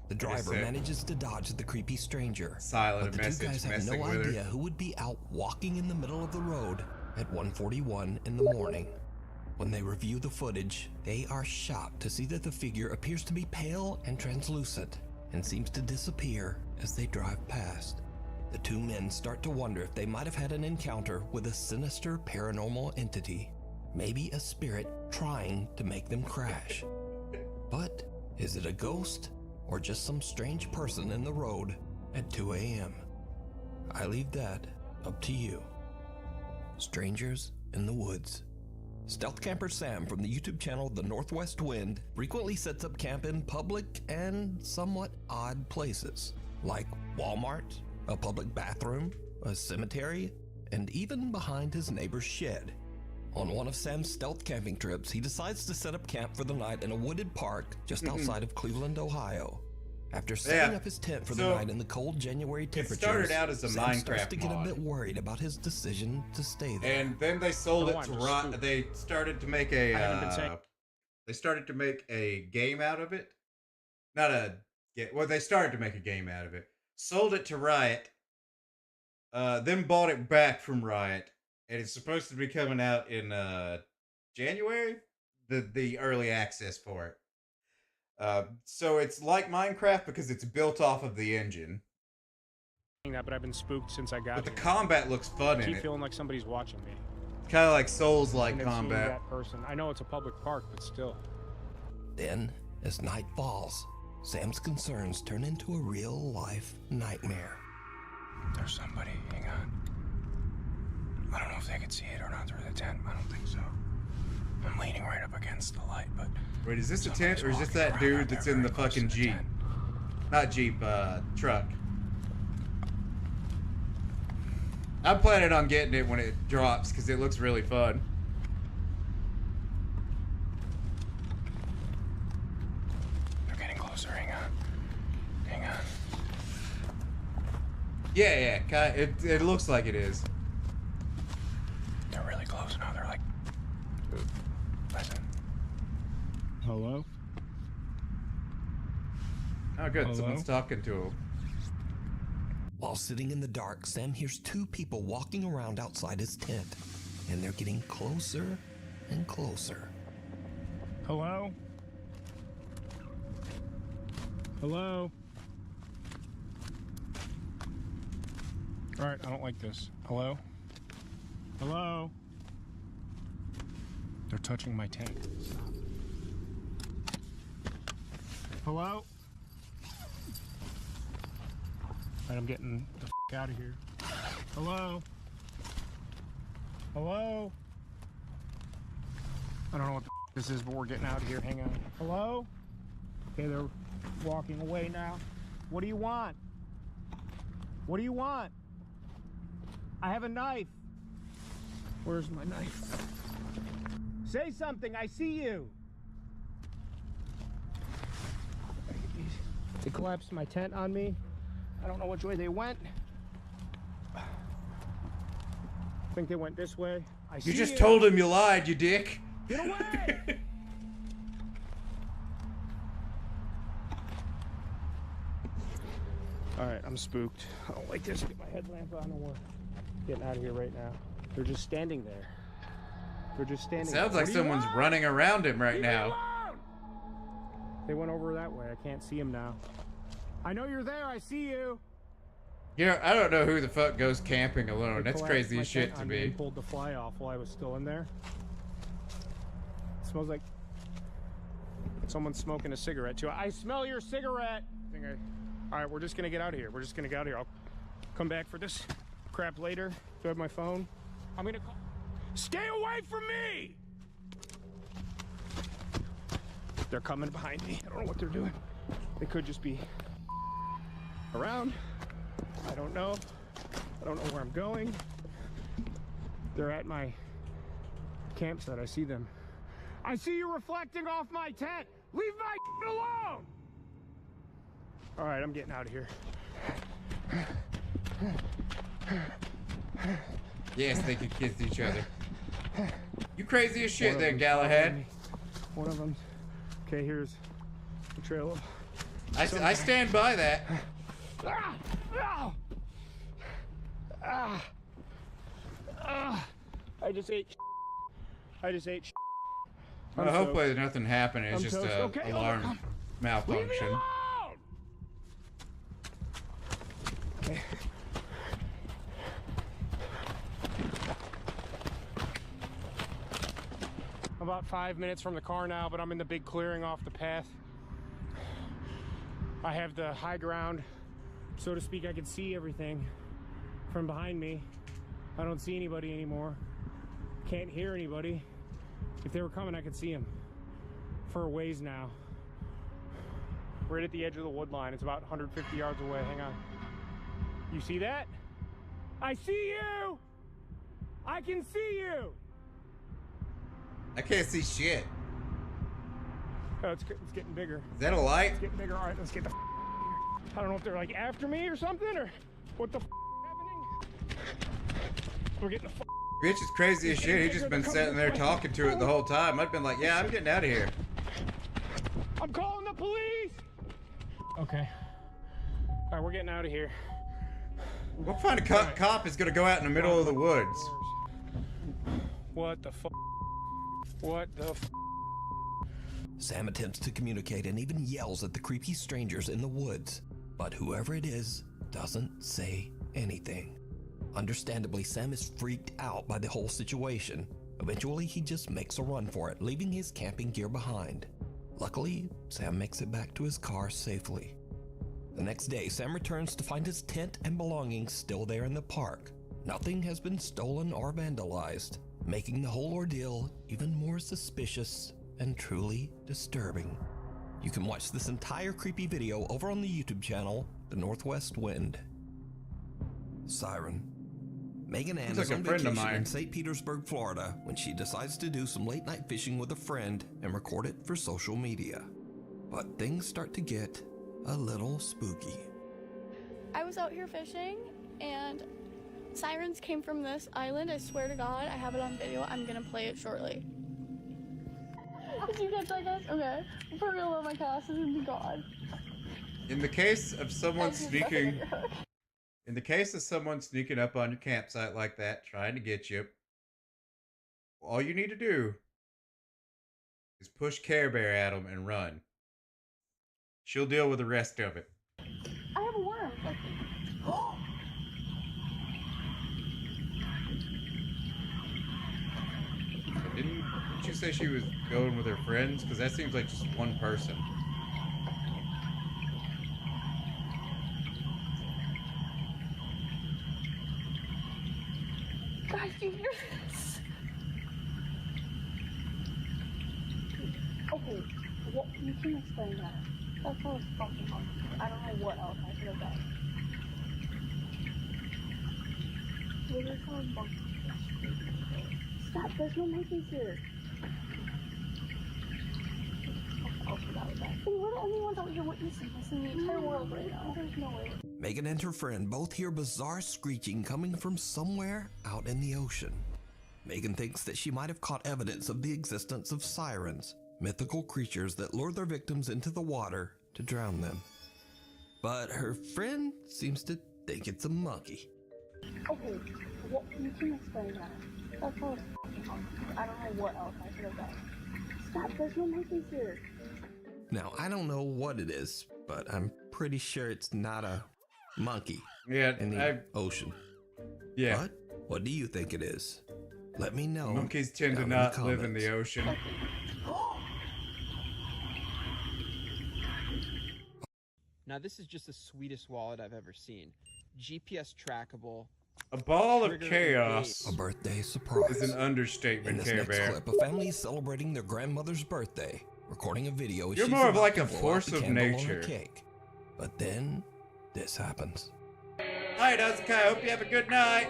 Speaker 14: The driver manages to dodge the creepy stranger,
Speaker 1: Silent
Speaker 14: but the
Speaker 1: message
Speaker 14: two guys have
Speaker 1: messing
Speaker 14: no
Speaker 1: with her.
Speaker 14: idea who would be out walking in the middle of the road at 1:41 in the morning. When they review the footage, they are shocked to see that the figure appears to be pale and translucent and seems to disappear as they drive past. The two men start to wonder if they might have had an encounter with a sinister paranormal entity, maybe a spirit trying to make them crash. But is it a ghost or just some strange person in the road at 2 a.m.? I leave that up to you. Strangers in the Woods. Stealth camper Sam from the YouTube channel The Northwest Wind frequently sets up camp in public and somewhat odd places, like Walmart, a public bathroom, a cemetery, and even behind his neighbor's shed. On one of Sam's stealth camping trips, he decides to set up camp for the night in a wooded park just outside of Cleveland, Ohio. After setting up his tent for the night in the cold January temperatures,
Speaker 1: started out as a
Speaker 14: Sam starts
Speaker 1: Minecraft
Speaker 14: to get
Speaker 1: mod.
Speaker 14: a bit worried about his decision to stay there.
Speaker 1: And then they sold it to Riot. They started to make a. They started to make a game out of it. Not a. Well, they started to make a game out of it. Sold it to Riot. Then bought it back from Riot, and it's supposed to be coming out in January. The early access for it. So it's like Minecraft because it's built off of the engine.
Speaker 5: That, but I've been spooked since I got
Speaker 1: But the
Speaker 5: here.
Speaker 1: combat looks fun
Speaker 5: I
Speaker 1: in
Speaker 5: keep
Speaker 1: it.
Speaker 5: feeling like somebody's watching me.
Speaker 1: Kind of like Souls-like
Speaker 5: And then seeing
Speaker 1: combat.
Speaker 5: that person. I know it's a public park, but still.
Speaker 14: Then, as night falls, Sam's concerns turn into a real-life nightmare.
Speaker 23: There's somebody. Hang on. I don't know if they can see it or not through the tent. I don't think so. I'm leaning right up against the light, but...
Speaker 1: Wait, is this a tent or is this that dude that's in the fucking Jeep? Not Jeep, truck. I'm planning on getting it when it drops because it looks really fun.
Speaker 23: They're getting closer. Hang on. Hang on.
Speaker 1: Yeah, it looks like it is.
Speaker 23: They're really close now. They're like... Listen.
Speaker 5: Hello?
Speaker 1: Oh, good.
Speaker 5: Hello?
Speaker 1: Someone's talking to him.
Speaker 14: While sitting in the dark, Sam hears two people walking around outside his tent, and they're getting closer and closer.
Speaker 5: Hello? Hello? Alright, I don't like this. Hello? Hello? They're touching my tent. Stop. Hello? Alright, I'm getting the f out of here. Hello? Hello? I don't know what the f this is, but we're getting out of here. Hang on. Hello? Okay, they're walking away now. What do you want? What do you want? I have a knife. Where's my knife? Say something, I see you. They collapsed my tent on me. I don't know which way they went. I think they went this way.
Speaker 1: You just told him you lied, you dick.
Speaker 5: Get away! Alright, I'm spooked. I don't like this. Get my headlamp on and we're getting out of here right now. They're just standing there. They're just standing
Speaker 1: Sounds
Speaker 5: there.
Speaker 1: like someone's running around him right now.
Speaker 5: They went over that way. I can't see him now. I know you're there. I see you.
Speaker 1: You know, I don't know who the fuck goes camping alone. That's crazy as shit to me.
Speaker 5: They pulled the fly off while I was still in there. It smells like someone's smoking a cigarette too. I smell your cigarette. All right, we're just gonna get out of here. We're just gonna get out of here. I'll come back for this crap later. Do I have my phone? I'm gonna call. Stay away from me! They're coming behind me. I don't know what they're doing. They could just be around. I don't know. I don't know where I'm going. They're at my campsite. I see them. I see you reflecting off my tent. Leave my alone! All right, I'm getting out of here.
Speaker 1: Yes, they could kiss each other. You crazy as shit then, Galahad.
Speaker 5: One of them. Okay, here's the trail of...
Speaker 1: I stand by that.
Speaker 5: I just ate.
Speaker 1: Well, hopefully nothing happened. It's just a alarm malfunction.
Speaker 5: Okay. I'm about 5 minutes from the car now, but I'm in the big clearing off the path. I have the high ground, so to speak. I can see everything from behind me. I don't see anybody anymore. Can't hear anybody. If they were coming, I could see them for a ways now. Right at the edge of the wood line. It's about 150 yards away. Hang on. You see that? I see you! I can see you!
Speaker 1: I can't see shit.
Speaker 5: Oh, it's getting bigger.
Speaker 1: Is that a light?
Speaker 5: It's getting bigger. All right, let's get the here. I don't know if they're like after me or something, or what the happening. We're getting the
Speaker 1: Bitch is crazy as shit. He just been sitting there talking to it the whole time. I've been like, yeah, I'm getting out of here.
Speaker 5: I'm calling the police! Okay. All right, we're getting out of here.
Speaker 1: What kind of cop is gonna go out in the middle of the woods?
Speaker 5: What the f? What the f?
Speaker 14: Sam attempts to communicate and even yells at the creepy strangers in the woods, but whoever it is doesn't say anything. Understandably, Sam is freaked out by the whole situation. Eventually, he just makes a run for it, leaving his camping gear behind. Luckily, Sam makes it back to his car safely. The next day, Sam returns to find his tent and belongings still there in the park. Nothing has been stolen or vandalized, making the whole ordeal even more suspicious and truly disturbing. You can watch this entire creepy video over on the YouTube channel, The Northwest Wind. Siren. Megan Ann is on vacation in St. Petersburg, Florida, when she decides to do some late night fishing with a friend and record it for social media. But things start to get a little spooky.
Speaker 11: I was out here fishing and sirens came from this island. I swear to God, I have it on video. I'm gonna play it shortly. Did you catch that, guys? Okay. For real though, my cast is gonna be gone.
Speaker 1: In the case of someone sneaking In the case of someone sneaking up on your campsite like that, trying to get you, all you need to do is push Care Bear at them and run. She'll deal with the rest of it.
Speaker 11: I have a worm.
Speaker 1: Didn't you say she was going with her friends? Because that seems like just one person.
Speaker 11: Guys, do you hear this? Okay, what, you can explain that. That was fucking hard. I don't know what else I could have done. We're calling monkeys. Stop, there's no monkeys here. And we're the only ones out here witnessing this in the entire world right now. There's no way.
Speaker 14: Megan and her friend both hear bizarre screeching coming from somewhere out in the ocean. Megan thinks that she might have caught evidence of the existence of sirens, mythical creatures that lure their victims into the water to drown them. But her friend seems to think it's a monkey.
Speaker 11: Okay, what, you can explain that. That was fucking hard. I don't know what else I could have done. Stop, there's no monkeys here.
Speaker 14: Now, I don't know what it is, but I'm pretty sure it's not a monkey in the ocean.
Speaker 1: Yeah.
Speaker 14: But what do you think it is? Let me know.
Speaker 1: Monkeys tend to
Speaker 14: down
Speaker 1: not
Speaker 14: the
Speaker 1: live in the
Speaker 14: comments.
Speaker 1: ocean.
Speaker 8: Now this is just the sweetest wallet I've ever seen. GPS trackable.
Speaker 1: A ball of
Speaker 8: Trigger
Speaker 1: chaos.
Speaker 14: A birthday surprise.
Speaker 1: Is an understatement,
Speaker 14: In this
Speaker 1: Care
Speaker 14: next
Speaker 1: Bear.
Speaker 14: clip, a family is celebrating their grandmother's birthday, recording a video as
Speaker 1: You're
Speaker 14: she's
Speaker 1: more of
Speaker 14: about
Speaker 1: like
Speaker 14: to
Speaker 1: a
Speaker 14: blow out
Speaker 1: force
Speaker 14: the
Speaker 1: of
Speaker 14: candle on her
Speaker 1: nature.
Speaker 14: cake. But then, this happens.
Speaker 1: Alright, Asuka, I hope you have a good night.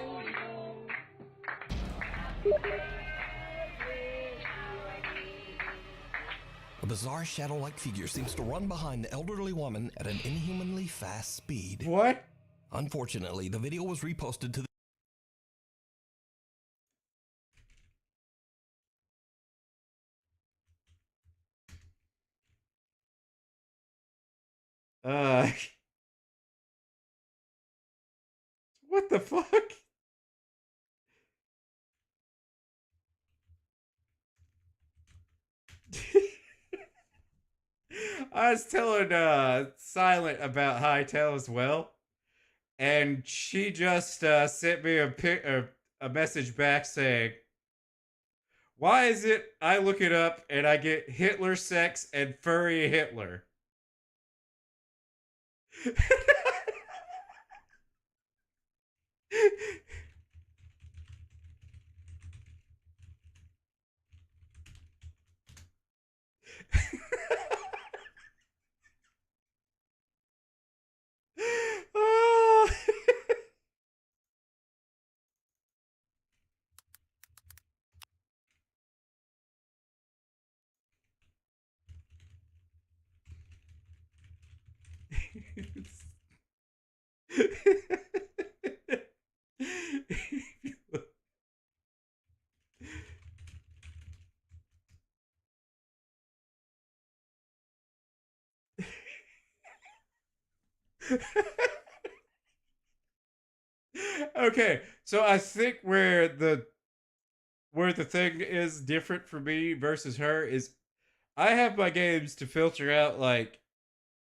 Speaker 14: A bizarre shadow-like figure seems to run behind the elderly woman at an inhumanly fast speed.
Speaker 1: What?
Speaker 14: Unfortunately, the video was reposted to the
Speaker 1: What the fuck? I was telling Silent about Hightail as well, and she just sent me a message back saying, "Why is it I look it up and I get Hitler sex and furry Hitler?" Okay, so I think where the thing is different for me versus her is I have my games to filter out like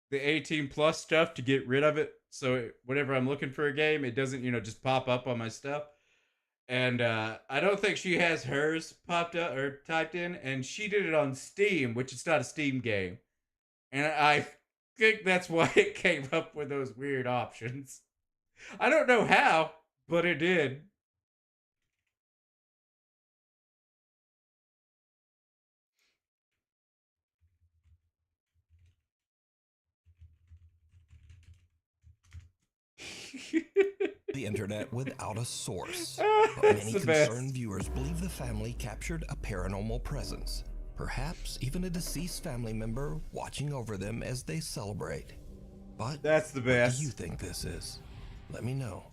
Speaker 1: the 18 plus stuff to get rid of it. So whenever I'm looking for a game, it doesn't, just pop up on my stuff. And I don't think she has hers popped up or typed in, and she did it on Steam, which is not a Steam game. And I think that's why it came up with those weird options. I don't know how, but it did.
Speaker 14: the internet without a source.
Speaker 1: That's
Speaker 14: But many
Speaker 1: the
Speaker 14: concerned
Speaker 1: best.
Speaker 14: viewers believe the family captured a paranormal presence. Perhaps even a deceased family member watching over them as they celebrate. But
Speaker 1: that's the
Speaker 14: what
Speaker 1: best.
Speaker 14: do you think this is? Let me know.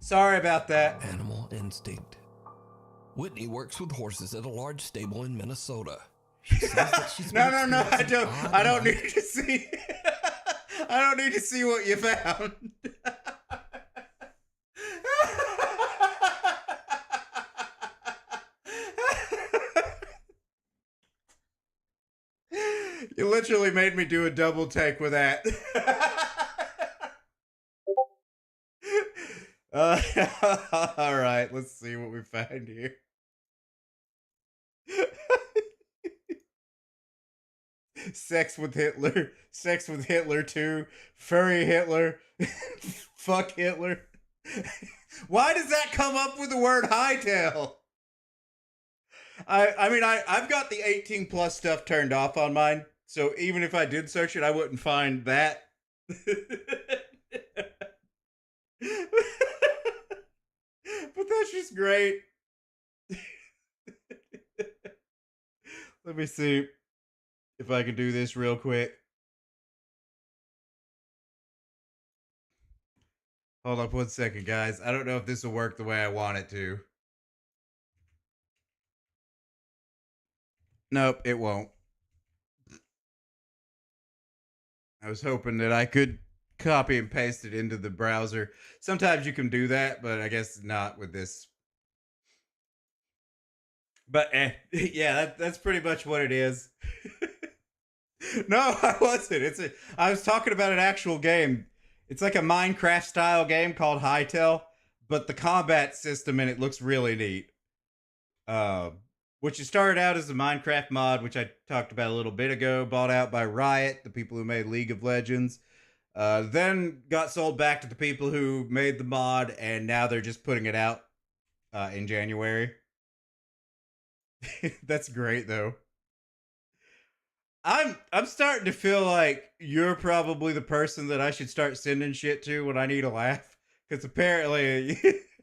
Speaker 1: Sorry about that.
Speaker 14: Animal instinct. Whitney works with horses at a large stable in Minnesota. She says that she's been
Speaker 1: No, I
Speaker 14: experiencing
Speaker 1: don't. I don't
Speaker 14: odd
Speaker 1: need to see. I don't need to see what you found. You literally made me do a double take with that. All right, let's see what we find here. Sex with Hitler 2, furry Hitler, fuck Hitler. Why does that come up with the word hightail? I mean, I've got the 18 plus stuff turned off on mine, so even if I did search it, I wouldn't find that. But that's just great. Let me see if I can do this real quick. Hold up 1 second, guys. I don't know if this will work the way I want it to. Nope, it won't. I was hoping that I could copy and paste it into the browser. Sometimes you can do that, but I guess not with this. But yeah, that's pretty much what it is. No, I wasn't. I was talking about an actual game. It's like a Minecraft style game called Hytale, but the combat system in it looks really neat. Which started out as a Minecraft mod, which I talked about a little bit ago, bought out by Riot, the people who made League of Legends. Then got sold back to the people who made the mod, and now they're just putting it out in January. That's great, though. I'm starting to feel like you're probably the person that I should start sending shit to when I need a laugh, because apparently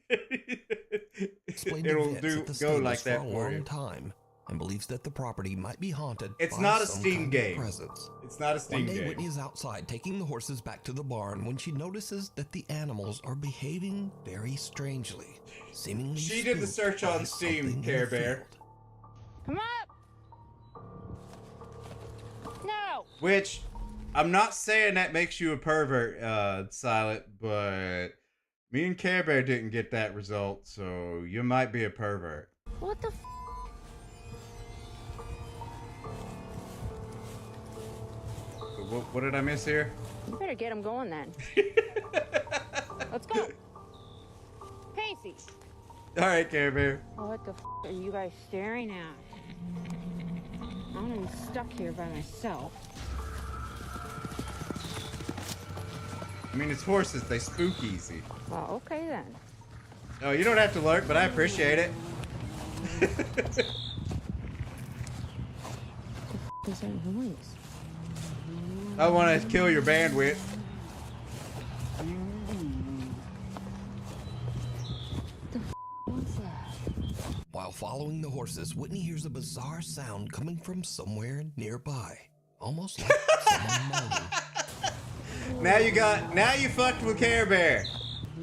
Speaker 1: it'll go like that for you.
Speaker 14: Time and believes that the property might be haunted.
Speaker 1: It's
Speaker 14: by
Speaker 1: not a
Speaker 14: some
Speaker 1: Steam
Speaker 14: kind of
Speaker 1: game.
Speaker 14: Presence.
Speaker 1: It's not a Steam
Speaker 14: One day,
Speaker 1: game.
Speaker 14: Whitney is outside taking the horses back to the barn when she notices that the animals are behaving very strangely, seemingly.
Speaker 1: She did the search on Steam, Care Bear.
Speaker 11: Come up! No!
Speaker 1: Which, I'm not saying that makes you a pervert, Silent, but me and Care Bear didn't get that result, so you might be a pervert.
Speaker 11: What the
Speaker 1: What did I miss here?
Speaker 13: You better get him going then. Let's go. Pacey.
Speaker 1: All right, Care Bear.
Speaker 13: What the are you guys staring at? I'm gonna be stuck here by myself.
Speaker 1: I mean, it's horses. They spook easy.
Speaker 13: Well, okay then.
Speaker 1: Oh, you don't have to lurk, but I appreciate it.
Speaker 13: What is that noise?
Speaker 1: I want to kill your bandwidth.
Speaker 13: What's that?
Speaker 14: While following the horses, Whitney hears a bizarre sound coming from somewhere nearby, almost like someone moaning.
Speaker 1: Now you fucked with Care Bear.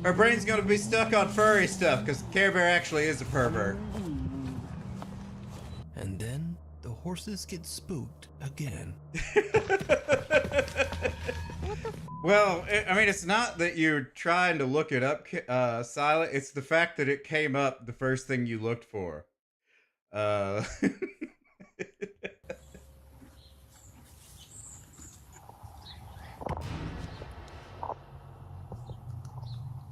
Speaker 1: Her brain's gonna be stuck on furry stuff because Care Bear actually is a pervert.
Speaker 14: And then the horses get spooked again.
Speaker 1: Well, I mean, it's not that you're trying to look it up, Silent. It's the fact that it came up the first thing you looked for.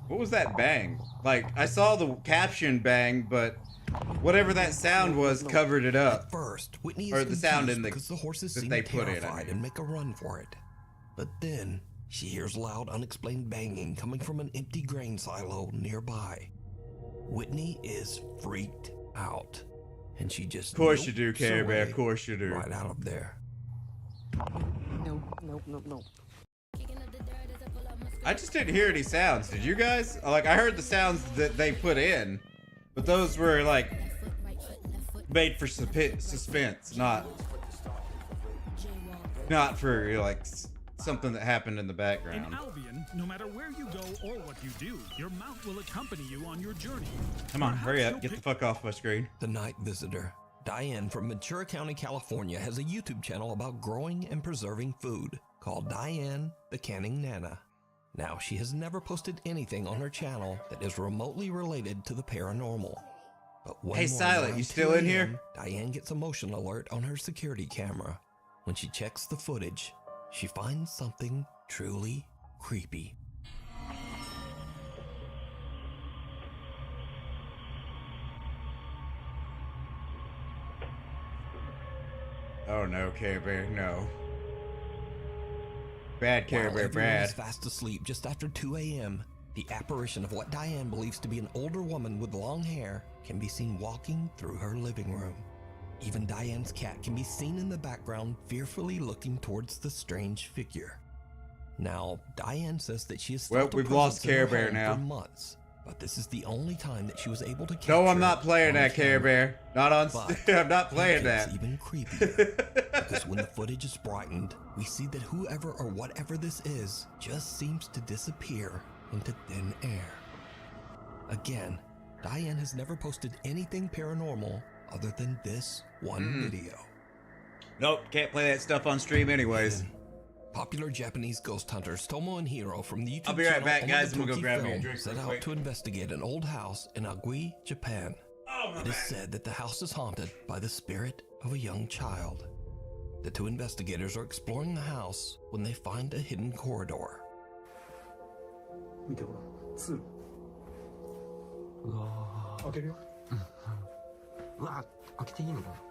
Speaker 1: What was that bang? Like, I saw the caption bang, but whatever that sound was covered it up.
Speaker 14: At first, Whitney is
Speaker 1: or the sound in the
Speaker 14: because the horses
Speaker 1: that
Speaker 14: seem
Speaker 1: they put in.
Speaker 14: terrified and make a run for it. But then she hears loud, unexplained banging coming from an empty grain silo nearby. Whitney is freaked out, and she just
Speaker 1: Of course you do,
Speaker 14: nopes
Speaker 1: Care Bear.
Speaker 14: away
Speaker 1: Of course you do.
Speaker 14: right out of there.
Speaker 13: Nope.
Speaker 1: I just didn't hear any sounds. Did you guys? Like, I heard the sounds that they put in, but those were like made for suspense, not for like something that happened in the background.
Speaker 18: In Albion, no matter where you go or what you do, your mount will accompany you on your journey.
Speaker 1: Come on, hurry up. Get the fuck off my screen.
Speaker 14: The night visitor, Diane from Ventura County, California, has a YouTube channel about growing and preserving food called Diane the Canning Nana. Now, she has never posted anything on her channel that is remotely related to the paranormal. But one
Speaker 1: Hey,
Speaker 14: morning
Speaker 1: Silent,
Speaker 14: around
Speaker 1: you still
Speaker 14: 2
Speaker 1: in here?
Speaker 14: a.m., Diane gets a motion alert on her security camera. When she checks the footage, she finds something truly creepy.
Speaker 1: Oh no, Care Bear, no. Bad Care
Speaker 14: While
Speaker 1: Bear,
Speaker 14: everyone
Speaker 1: bad.
Speaker 14: is fast asleep just after 2 a.m., the apparition of what Diane believes to be an older woman with long hair can be seen walking through her living room. Even Diane's cat can be seen in the background, fearfully looking towards the strange figure. Now, Diane says that she has
Speaker 1: Well,
Speaker 14: felt a
Speaker 1: we've lost
Speaker 14: presence in her
Speaker 1: Care Bear
Speaker 14: home
Speaker 1: now.
Speaker 14: for months, but this is the only time that she was able to capture.
Speaker 1: No, I'm not playing
Speaker 14: on
Speaker 1: that, Care
Speaker 14: camera.
Speaker 1: Bear. Not on.
Speaker 14: But
Speaker 1: I'm not playing
Speaker 14: it
Speaker 1: that.
Speaker 14: gets even creepier, because when the footage is brightened, we see that whoever or whatever this is just seems to disappear into thin air. Again, Diane has never posted anything paranormal other than this one video.
Speaker 1: Nope, can't play that stuff on stream anyways.
Speaker 14: Popular Japanese ghost hunters Tomo and Hiro from the YouTube
Speaker 1: I'll be right
Speaker 14: channel
Speaker 1: back, guys. I'm
Speaker 14: Omatoki
Speaker 1: gonna go grab me a
Speaker 14: Film
Speaker 1: drink
Speaker 14: set
Speaker 1: real
Speaker 14: out
Speaker 1: quick.
Speaker 14: to investigate an old house in Agui, Japan. It is said that the house is haunted by the spirit of a young child. The two investigators are exploring the house when they find a hidden corridor.
Speaker 25: 見てほら、通路。うわ開けるよ。うわ開けていいのかな。ま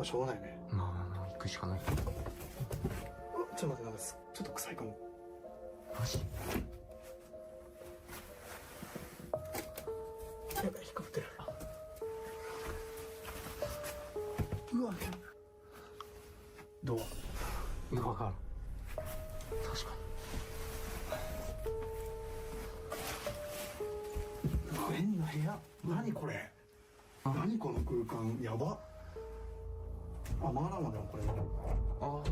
Speaker 25: あしょうがないね。まあまあまあ行くしかない。ちょっと待って、なんかちょっと臭いかも。マジ？やばい、引っかかってる。うわ、どう？わかる。確かに。変な部屋。何これ。何この空間。やば。あ、マナーまではこれ。あ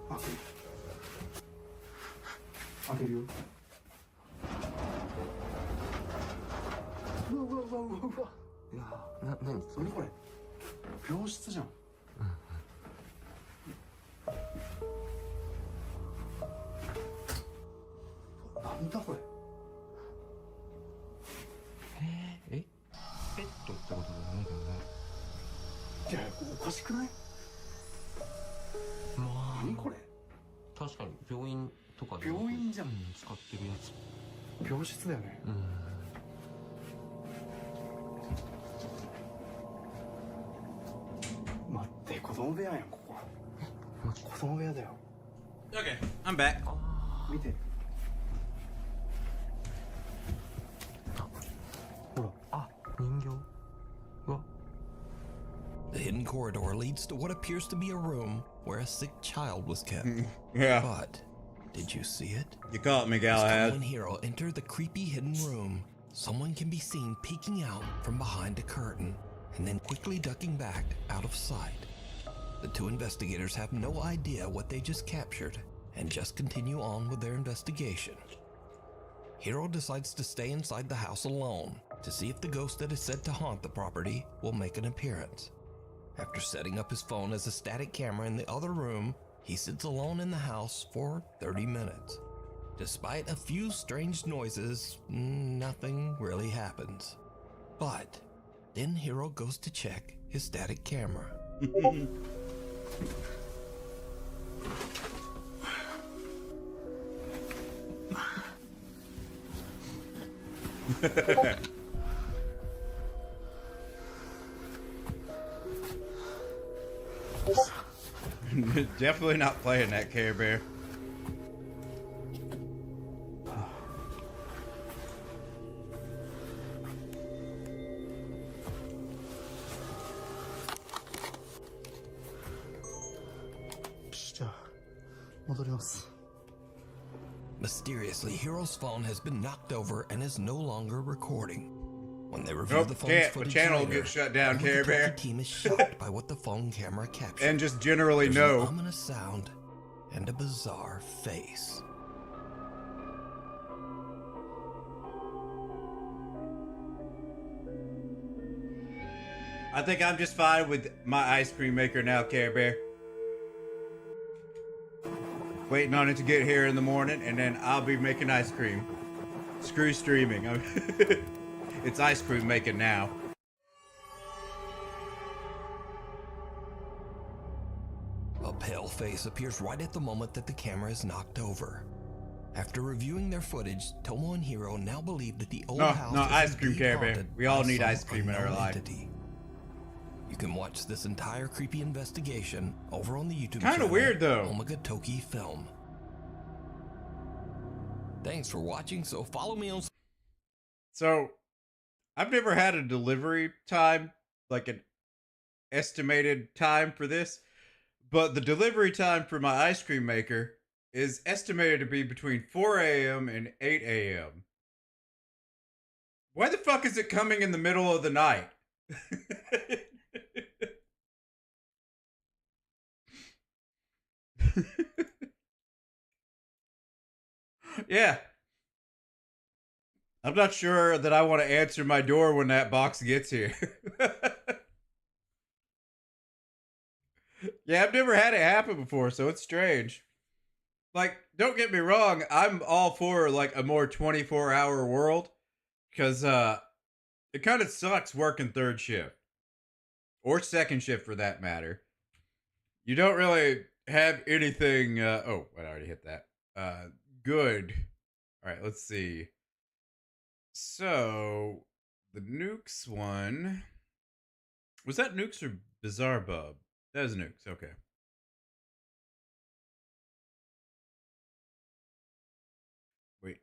Speaker 25: あ。開けるよ。うわうわうわうわうわ。いや、何これ。病室じゃん。なんだこれ。
Speaker 23: ペットってことじゃないけどね。
Speaker 25: いや、おかしくない？
Speaker 23: まあ
Speaker 25: 何これ。
Speaker 23: 確かに病院とかで
Speaker 25: 病院じゃん。
Speaker 23: 使ってるやつ。
Speaker 25: 病室だよね。待って、子供部屋やん、ここ。子供部屋だよ。
Speaker 1: Okay, I'm back.
Speaker 25: 見て。ほら。
Speaker 23: あ、人形。うわ。
Speaker 14: The hidden corridor leads to what appears to be a room where a sick child was kept.
Speaker 1: Yeah.
Speaker 14: But did you see it?
Speaker 1: You caught me,
Speaker 14: As
Speaker 1: Galahad.
Speaker 14: Tomo and Hiro enter the creepy hidden room, someone can be seen peeking out from behind a curtain and then quickly ducking back out of sight. The two investigators have no idea what they just captured and just continue on with their investigation. Hiro decides to stay inside the house alone to see if the ghost that is said to haunt the property will make an appearance. After setting up his phone as a static camera in the other room, he sits alone in the house for 30 minutes. Despite a few strange noises, nothing really happens. But then Hiro goes to check his static camera.
Speaker 1: Definitely not playing that, Care Bear.
Speaker 14: Mysteriously, Hiro's phone has been knocked over and is no longer recording. When they review
Speaker 1: Nope,
Speaker 14: the phone's
Speaker 1: can't. The
Speaker 14: footage
Speaker 1: channel
Speaker 14: later,
Speaker 1: gets shut down,
Speaker 14: only
Speaker 1: Care
Speaker 14: the
Speaker 1: Bear.
Speaker 14: Turkey team is shocked by what the phone camera captured.
Speaker 1: And just generally
Speaker 14: There's
Speaker 1: no.
Speaker 14: an ominous sound and a bizarre face.
Speaker 1: I think I'm just fine with my ice cream maker now, Care Bear. Waiting on it to get here in the morning, and then I'll be making ice cream. Screw streaming. It's ice cream making now.
Speaker 14: pale face appears right at the moment that the camera is knocked over. After reviewing their footage, Tomo and Hiro now believe that the old house is
Speaker 1: ice cream,
Speaker 14: indeed
Speaker 1: Care Bear.
Speaker 14: haunted
Speaker 1: We all
Speaker 14: by
Speaker 1: need
Speaker 14: some
Speaker 1: ice cream in our
Speaker 14: unknown
Speaker 1: life.
Speaker 14: entity. You can watch this entire creepy investigation over on the YouTube
Speaker 1: Kinda
Speaker 14: channel
Speaker 1: weird, though.
Speaker 14: Omega Toki Film. Thanks for watching, so follow me on...
Speaker 1: So, I've never had a delivery time, like an estimated time for this, but the delivery time for my ice cream maker is estimated to be between 4 a.m. and 8 a.m. Why the fuck is it coming in the middle of the night? Yeah. I'm not sure that I want to answer my door when that box gets here. Yeah, I've never had it happen before, so it's strange. Like, don't get me wrong, I'm all for, like, a more 24-hour world. Because, it kind of sucks working third shift. Or second shift, for that matter. You don't really have anything, oh, I already hit that. Good. Alright, let's see. So, the Nukes one... Was that Nukes or Bizarre Bub? That was Nukes, okay. Wait,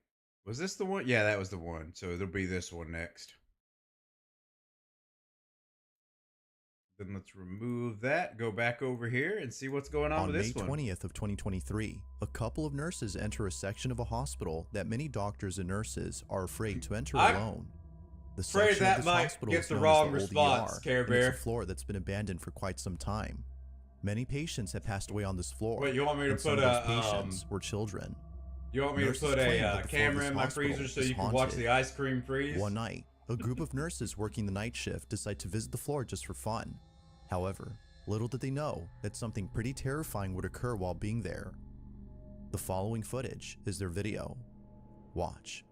Speaker 1: was this the one? Yeah, that was the one. So it'll be this one next. Then let's remove that, go back over here, and see what's going on with this one.
Speaker 19: On May 20th of 2023, a couple of nurses enter a section of a hospital that many doctors and nurses are afraid to enter alone. The
Speaker 1: Afraid
Speaker 19: section
Speaker 1: that
Speaker 19: of this
Speaker 1: might
Speaker 19: hospital
Speaker 1: get
Speaker 19: is
Speaker 1: the
Speaker 19: known
Speaker 1: wrong
Speaker 19: as the
Speaker 1: response,
Speaker 19: old ER,
Speaker 1: Care
Speaker 19: and
Speaker 1: Bear.
Speaker 19: it's a floor that's been abandoned for quite some time. Many patients have passed away on this floor.
Speaker 1: Wait, you want me to
Speaker 19: and some
Speaker 1: put
Speaker 19: of those
Speaker 1: a,
Speaker 19: patients were children.
Speaker 1: You want me
Speaker 19: Nurses
Speaker 1: to put
Speaker 19: claim
Speaker 1: a
Speaker 19: that the floor of
Speaker 1: camera
Speaker 19: this
Speaker 1: in my
Speaker 19: hospital
Speaker 1: freezer so
Speaker 19: is
Speaker 1: you can watch
Speaker 19: haunted.
Speaker 1: the ice cream freeze?
Speaker 19: One night, a group of nurses working the night shift decide to visit the floor just for fun. However, little did they know that something pretty terrifying would occur while being there. The following footage is their video. Watch.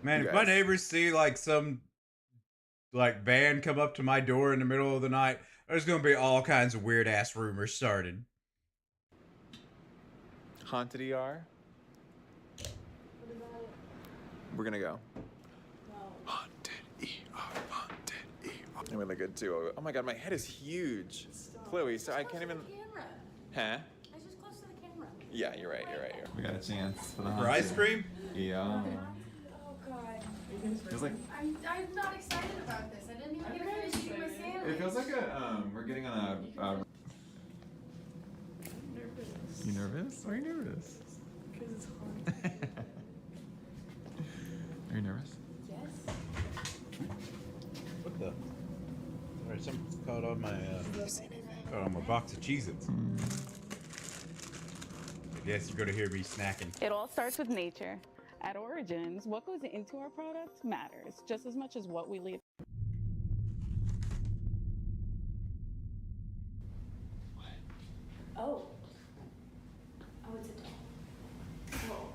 Speaker 1: Man, if my neighbors see like some like van come up to my door in the middle of the night, there's gonna be all kinds of weird ass rumors started.
Speaker 10: Haunted ER? We're gonna go. Haunted ER, haunted ER. I'm really good too. Oh my god, my head is huge. Chloe, so I can't even. Huh?
Speaker 9: I was just close to the camera.
Speaker 10: Yeah, you're right. We got a chance for the
Speaker 1: For ice cream?
Speaker 10: Yeah.
Speaker 9: Oh god.
Speaker 10: Feels like
Speaker 9: I'm not excited about this. I didn't even get to finish eating my sandwich.
Speaker 10: it feels like we're getting on a. You nervous? Why are you nervous?
Speaker 9: Because it's hard.
Speaker 10: Are you nervous?
Speaker 9: Yes.
Speaker 1: What the? Alright, something's caught on my caught on my box of Cheez-Its. I guess you're gonna hear me snacking.
Speaker 20: It all starts with nature. At Origins, what goes into our products matters just as much as what we leave.
Speaker 9: Oh. Oh, it's a doll. Whoa.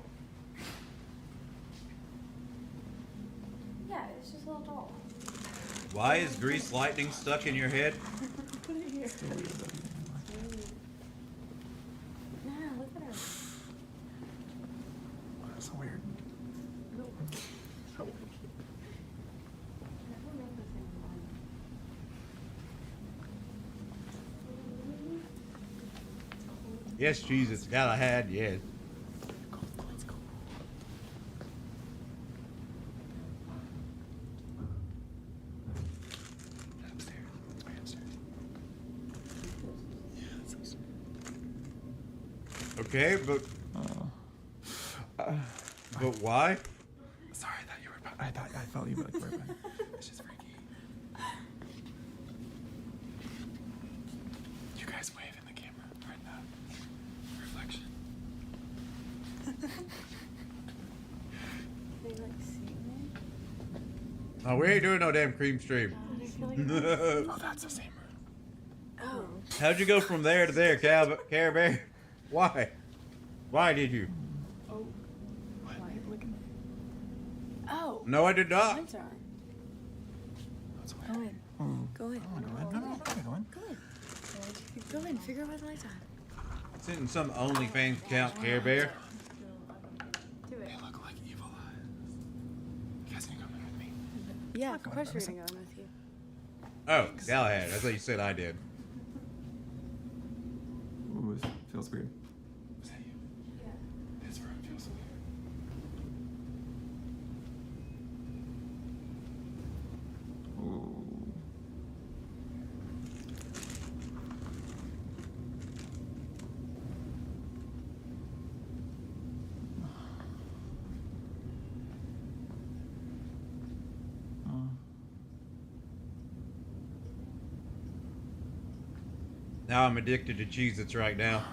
Speaker 9: Yeah, it's just a little doll.
Speaker 1: Why is grease lightning stuck in your head?
Speaker 9: Put it here. Nah, look at her.
Speaker 10: That's so weird.
Speaker 9: So weird. Never make this anymore.
Speaker 1: Yes, Cheez-Its. Galahad, yes.
Speaker 9: Let's go.
Speaker 10: Upstairs. It's way upstairs. Yeah, that's upstairs.
Speaker 1: Okay, but why?
Speaker 10: Sorry, I thought you were. I felt you like were. It's just freaky. You guys wave in the camera right now. Reflection.
Speaker 9: They like see me?
Speaker 1: Oh, we ain't doing no damn cream stream.
Speaker 10: Oh, that's the same room.
Speaker 9: Oh.
Speaker 1: How'd you go from there to there, Care Bear? Why? Why did you?
Speaker 9: Oh. Why? Look at me. Oh.
Speaker 1: No, I did not.
Speaker 9: Lights are on.
Speaker 10: That's
Speaker 9: Go in. Go in.
Speaker 10: Go in. No, go in.
Speaker 9: Go in. Go in, figure out why the lights on.
Speaker 1: It's in some OnlyFans account, Care Bear.
Speaker 9: Do it.
Speaker 10: They look like evil eyes. You guys ain't coming with me.
Speaker 9: Yeah, of course we're gonna go in with you.
Speaker 1: Oh, Galahad. I thought you said I did.
Speaker 10: Ooh, it feels weird. Was that you? Yeah. This room feels weird. Ooh.
Speaker 1: Now I'm addicted to Cheez-Its right now.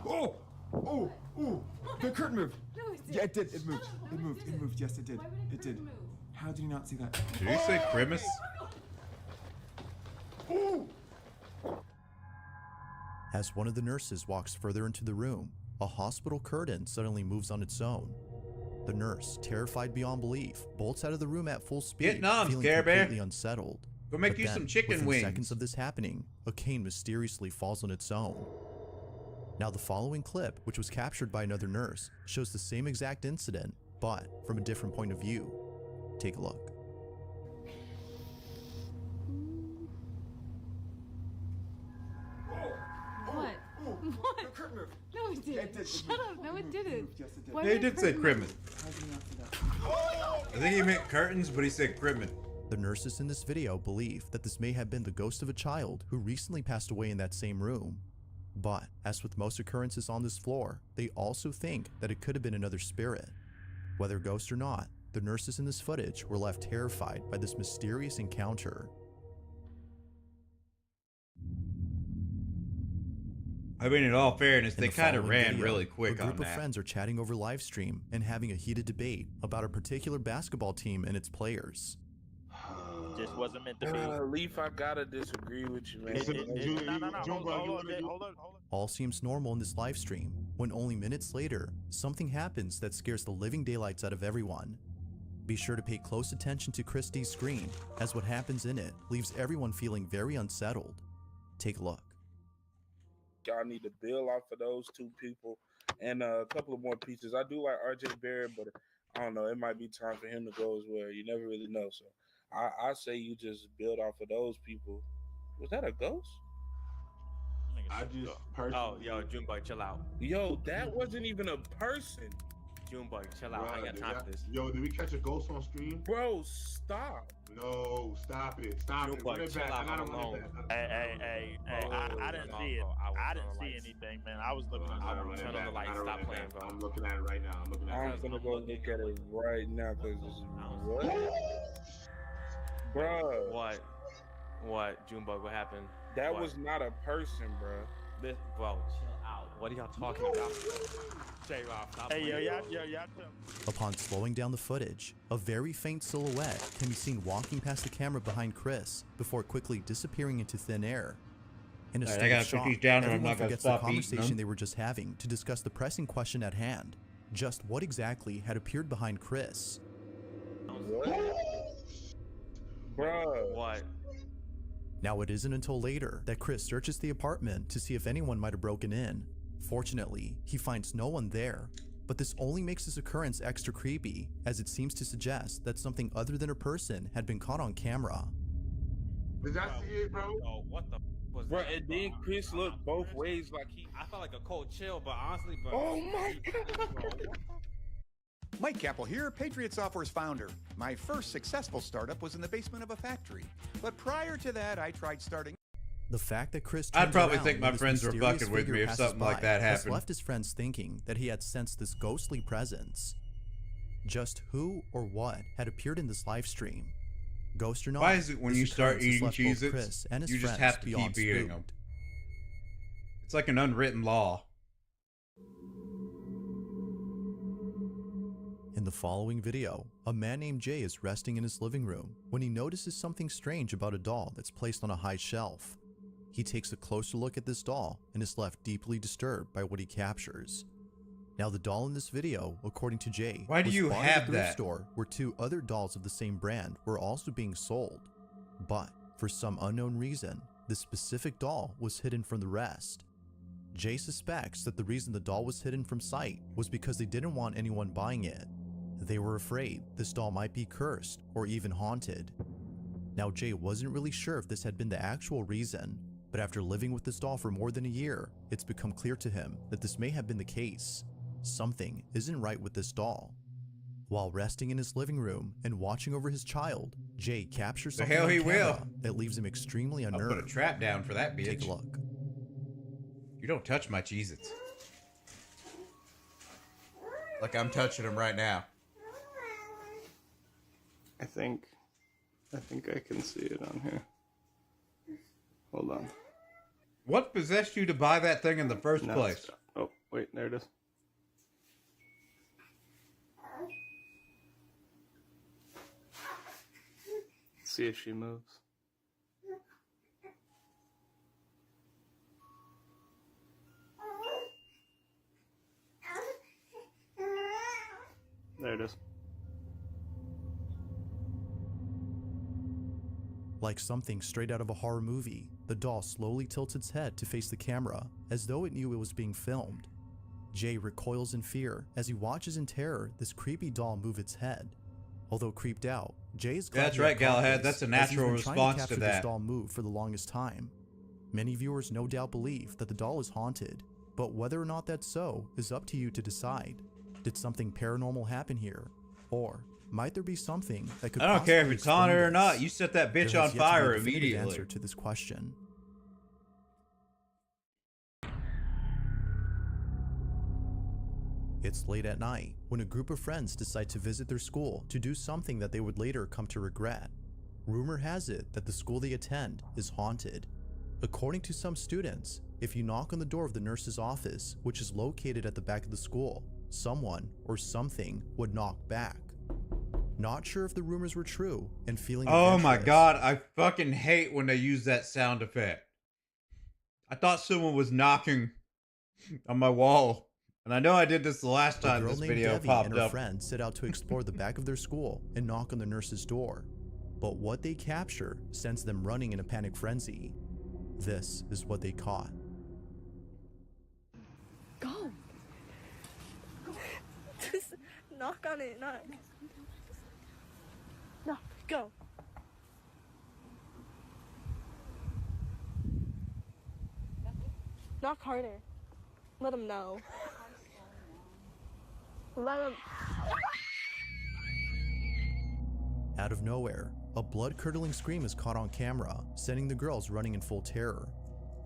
Speaker 10: Oh! Oh! Oh! The curtain moved!
Speaker 9: No, it did.
Speaker 10: Yeah, it did. It moved. It moved. It moved. Yes, it did. It did. How did you not see that?
Speaker 1: Did you say Grimace?
Speaker 10: Ooh!
Speaker 19: As one of the nurses walks further into the room, a hospital curtain suddenly moves on its own. The nurse, terrified beyond belief, bolts out of the room at full speed,
Speaker 1: Getting on,
Speaker 19: feeling
Speaker 1: Care Bear.
Speaker 19: completely unsettled.
Speaker 1: Go make
Speaker 19: But
Speaker 1: you
Speaker 19: then,
Speaker 1: some chicken
Speaker 19: within
Speaker 1: wings.
Speaker 19: seconds of this happening, a cane mysteriously falls on its own. Now the following clip, which was captured by another nurse, shows the same exact incident, but from a different point of view. Take a look.
Speaker 9: What? What?
Speaker 10: The curtain moved.
Speaker 9: No, it didn't.
Speaker 10: Yeah, it did. It
Speaker 9: Shut
Speaker 10: moved.
Speaker 9: up. No, it
Speaker 10: moved.
Speaker 9: didn't.
Speaker 10: Yes, it did.
Speaker 9: Why
Speaker 1: Yeah, he
Speaker 9: would
Speaker 1: did
Speaker 9: it
Speaker 1: say
Speaker 9: hurt
Speaker 1: Crimin.
Speaker 10: How did you not see that?
Speaker 1: I think he meant curtains, but he said Crimin.
Speaker 19: The nurses in this video believe that this may have been the ghost of a child who recently passed away in that same room. But, as with most occurrences on this floor, they also think that it could have been another spirit. Whether ghost or not, the nurses in this footage were left terrified by this mysterious encounter.
Speaker 1: I mean, in all fairness,
Speaker 19: In
Speaker 1: they
Speaker 19: the
Speaker 1: kind of
Speaker 19: following
Speaker 1: ran
Speaker 19: video,
Speaker 1: really quick
Speaker 19: a
Speaker 1: on
Speaker 19: group of
Speaker 1: that.
Speaker 19: friends are chatting over live stream and having a heated debate about a particular basketball team and its players.
Speaker 3: Just wasn't meant to be.
Speaker 4: Leaf, I gotta disagree with you, man.
Speaker 3: Hold on.
Speaker 19: All seems normal in this live stream, when only minutes later, something happens that scares the living daylights out of everyone. Be sure to pay close attention to Christie's screen, as what happens in it leaves everyone feeling very unsettled. Take a look.
Speaker 4: Y'all need to build off of those two people and a couple of more pieces. I do like RJ Barrett, but I don't know. It might be time for him to go as well. You never really know. So I say you just build off of those people. Was that a ghost?
Speaker 3: I just personally. Oh, yo, Junebug, chill out.
Speaker 4: Yo, that wasn't even a person.
Speaker 3: Junebug, chill out. I ain't got time for this.
Speaker 21: Yo, did we catch a ghost on stream?
Speaker 4: Bro, stop.
Speaker 21: No, stop it. Stop it. Run it back. I gotta run it back.
Speaker 3: Hey, I didn't see it. I didn't see anything, man. I was looking at the turn on the lights. Stop playing, bro.
Speaker 21: I'm looking at it right now.
Speaker 4: I'm gonna go look at it right now because what? Bro.
Speaker 3: What? Junebug, what happened?
Speaker 4: That was not a person, bro.
Speaker 3: Bro, chill out. What are y'all talking about? J-Rob, stop playing. Hey, yo.
Speaker 19: Upon slowing down the footage, a very faint silhouette can be seen walking past the camera behind Chris before quickly disappearing into thin air. In a
Speaker 1: Alright,
Speaker 19: state
Speaker 1: I
Speaker 19: of
Speaker 1: gotta put
Speaker 19: shock,
Speaker 1: these down or I'm
Speaker 19: everyone
Speaker 1: not gonna
Speaker 19: forgets the
Speaker 1: stop eating
Speaker 19: conversation
Speaker 1: them.
Speaker 19: they were just having to discuss the pressing question at hand. Just what exactly had appeared behind Chris?
Speaker 4: Bro.
Speaker 3: What?
Speaker 19: Now it isn't until later that Chris searches the apartment to see if anyone might have broken in. Fortunately, he finds no one there, but this only makes this occurrence extra creepy, as it seems to suggest that something other than a person had been caught on camera.
Speaker 21: Did that see it, bro?
Speaker 3: Oh, what the was
Speaker 4: Bro,
Speaker 3: that?
Speaker 4: and then Chris looked both ways like he.
Speaker 3: I felt like a cold chill, but honestly, bro.
Speaker 4: Oh my god.
Speaker 22: Mike Capel here, Patriot Software's founder. My first successful startup was in the basement of a factory. But prior to that, I tried starting...
Speaker 19: The fact that Chris
Speaker 1: I'd
Speaker 19: turns
Speaker 1: probably
Speaker 19: around
Speaker 1: think my
Speaker 19: when this
Speaker 1: friends were
Speaker 19: mysterious
Speaker 1: fucking with
Speaker 19: figure
Speaker 1: me if
Speaker 19: passes
Speaker 1: something like
Speaker 19: by
Speaker 1: that
Speaker 19: has
Speaker 1: happened.
Speaker 19: left his friends thinking that he had sensed this ghostly presence. Just who or what had appeared in this live stream? Ghost or not?
Speaker 1: Why is it when
Speaker 19: this
Speaker 1: you start
Speaker 19: occurrence has
Speaker 1: eating
Speaker 19: left both
Speaker 1: Cheez-Its,
Speaker 19: Chris and his
Speaker 1: you just
Speaker 19: friends
Speaker 1: have to
Speaker 19: beyond
Speaker 1: keep eating
Speaker 19: spooked.
Speaker 1: them? It's like an unwritten law.
Speaker 19: In the following video, a man named Jay is resting in his living room when he notices something strange about a doll that's placed on a high shelf. He takes a closer look at this doll and is left deeply disturbed by what he captures. Now the doll in this video, according to Jay,
Speaker 1: Why do
Speaker 19: was
Speaker 1: you
Speaker 19: bought at
Speaker 1: have
Speaker 19: a thrift
Speaker 1: that?
Speaker 19: store where two other dolls of the same brand were also being sold. But For some unknown reason, this specific doll was hidden from the rest. Jay suspects that the reason the doll was hidden from sight was because they didn't want anyone buying it. They were afraid this doll might be cursed or even haunted. Now, Jay wasn't really sure if this had been the actual reason, but after living with this doll for more than a year, it's become clear to him that this may have been the case. Something isn't right with this doll. While resting in his living room and watching over his child, Jay captures
Speaker 1: The
Speaker 19: something
Speaker 1: hell
Speaker 19: on
Speaker 1: he
Speaker 19: camera
Speaker 1: will.
Speaker 19: that leaves him extremely
Speaker 1: I'll
Speaker 19: unnerved.
Speaker 1: put a trap down for that bitch.
Speaker 19: Take a look.
Speaker 1: You don't touch my Cheez-Its. Like I'm touching them right now.
Speaker 2: I think I can see it on here. Hold on.
Speaker 1: What possessed you to buy that thing in the first
Speaker 2: No,
Speaker 1: place?
Speaker 2: stop. Oh, wait, there it is. See if she moves. There it is.
Speaker 19: Like something straight out of a horror movie, the doll slowly tilts its head to face the camera as though it knew it was being filmed. Jay recoils in fear as he watches in terror this creepy doll move its head. Although creeped out, Jay is glad
Speaker 1: That's
Speaker 19: he had
Speaker 1: right, Galahad.
Speaker 19: caught
Speaker 1: That's a
Speaker 19: this, as he's
Speaker 1: natural
Speaker 19: been trying
Speaker 1: response to
Speaker 19: capture
Speaker 1: that.
Speaker 19: this doll move for the longest time. Many viewers no doubt believe that the doll is haunted, but whether or not that's so is up to you to decide. Did something paranormal happen here? Or might there be something that could
Speaker 1: I don't care if
Speaker 19: possibly
Speaker 1: it's haunted
Speaker 19: explain
Speaker 1: or not.
Speaker 19: this?
Speaker 1: You set that bitch
Speaker 19: There
Speaker 1: on
Speaker 19: has yet to be
Speaker 1: fire
Speaker 19: a definitive
Speaker 1: immediately.
Speaker 19: answer to this question. It's late at night when a group of friends decide to visit their school to do something that they would later come to regret. Rumor has it that the school they attend is haunted. According to some students, if you knock on the door of the nurse's office, which is located at the back of the school, someone or something would knock back. Not sure if the rumors were true and feeling
Speaker 1: Oh my
Speaker 19: adventurous.
Speaker 1: god, I fucking hate when they use that sound effect. I thought someone was knocking on my wall. And I know I did this the last
Speaker 19: A
Speaker 1: time
Speaker 19: girl
Speaker 1: this
Speaker 19: named
Speaker 1: video
Speaker 19: Debbie
Speaker 1: popped
Speaker 19: and her
Speaker 1: up.
Speaker 19: friends set out to explore the back of their school and knock on the nurse's door. But what they capture sends them running in a panic frenzy. This is what they caught.
Speaker 11: Go. Just knock on it, knock. No, go. Knock harder. Let him know. Let him.
Speaker 19: Out of nowhere, a blood-curdling scream is caught on camera, sending the girls running in full terror.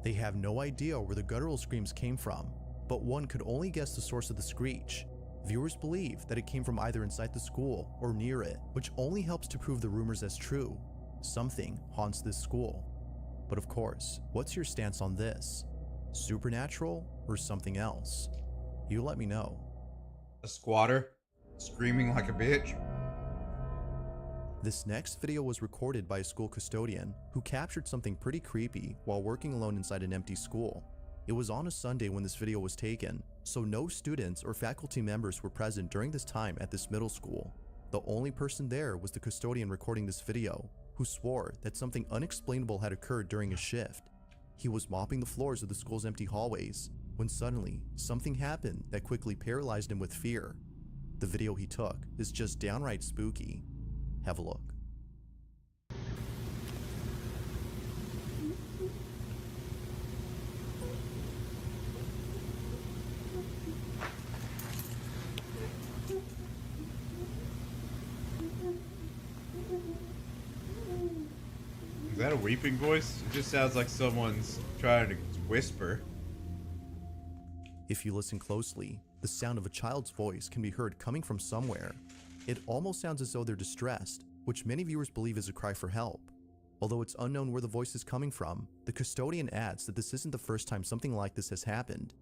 Speaker 19: They have no idea where the guttural screams came from, but one could only guess the source of the screech. Viewers believe that it came from either inside the school or near it, which only helps to prove the rumors as true. Something haunts this school. But of course, what's your stance on this? Supernatural or something else? You let me know.
Speaker 1: A squatter screaming like a bitch.
Speaker 19: This next video was recorded by a school custodian who captured something pretty creepy while working alone inside an empty school. It was on a Sunday when this video was taken, so no students or faculty members were present during this time at this middle school. The only person there was the custodian recording this video, who swore that something unexplainable had occurred during his shift. He was mopping the floors of the school's empty hallways when suddenly something happened that quickly paralyzed him with fear. The video he took is just downright spooky. Have a look.
Speaker 1: Is that a weeping voice? It just sounds like someone's trying to whisper.
Speaker 19: If you listen closely, the sound of a child's voice can be heard coming from somewhere. It almost sounds as though they're distressed, which many viewers believe is a cry for help. Although it's unknown where the voice is coming from, the custodian adds that this isn't the first time something like this has happened.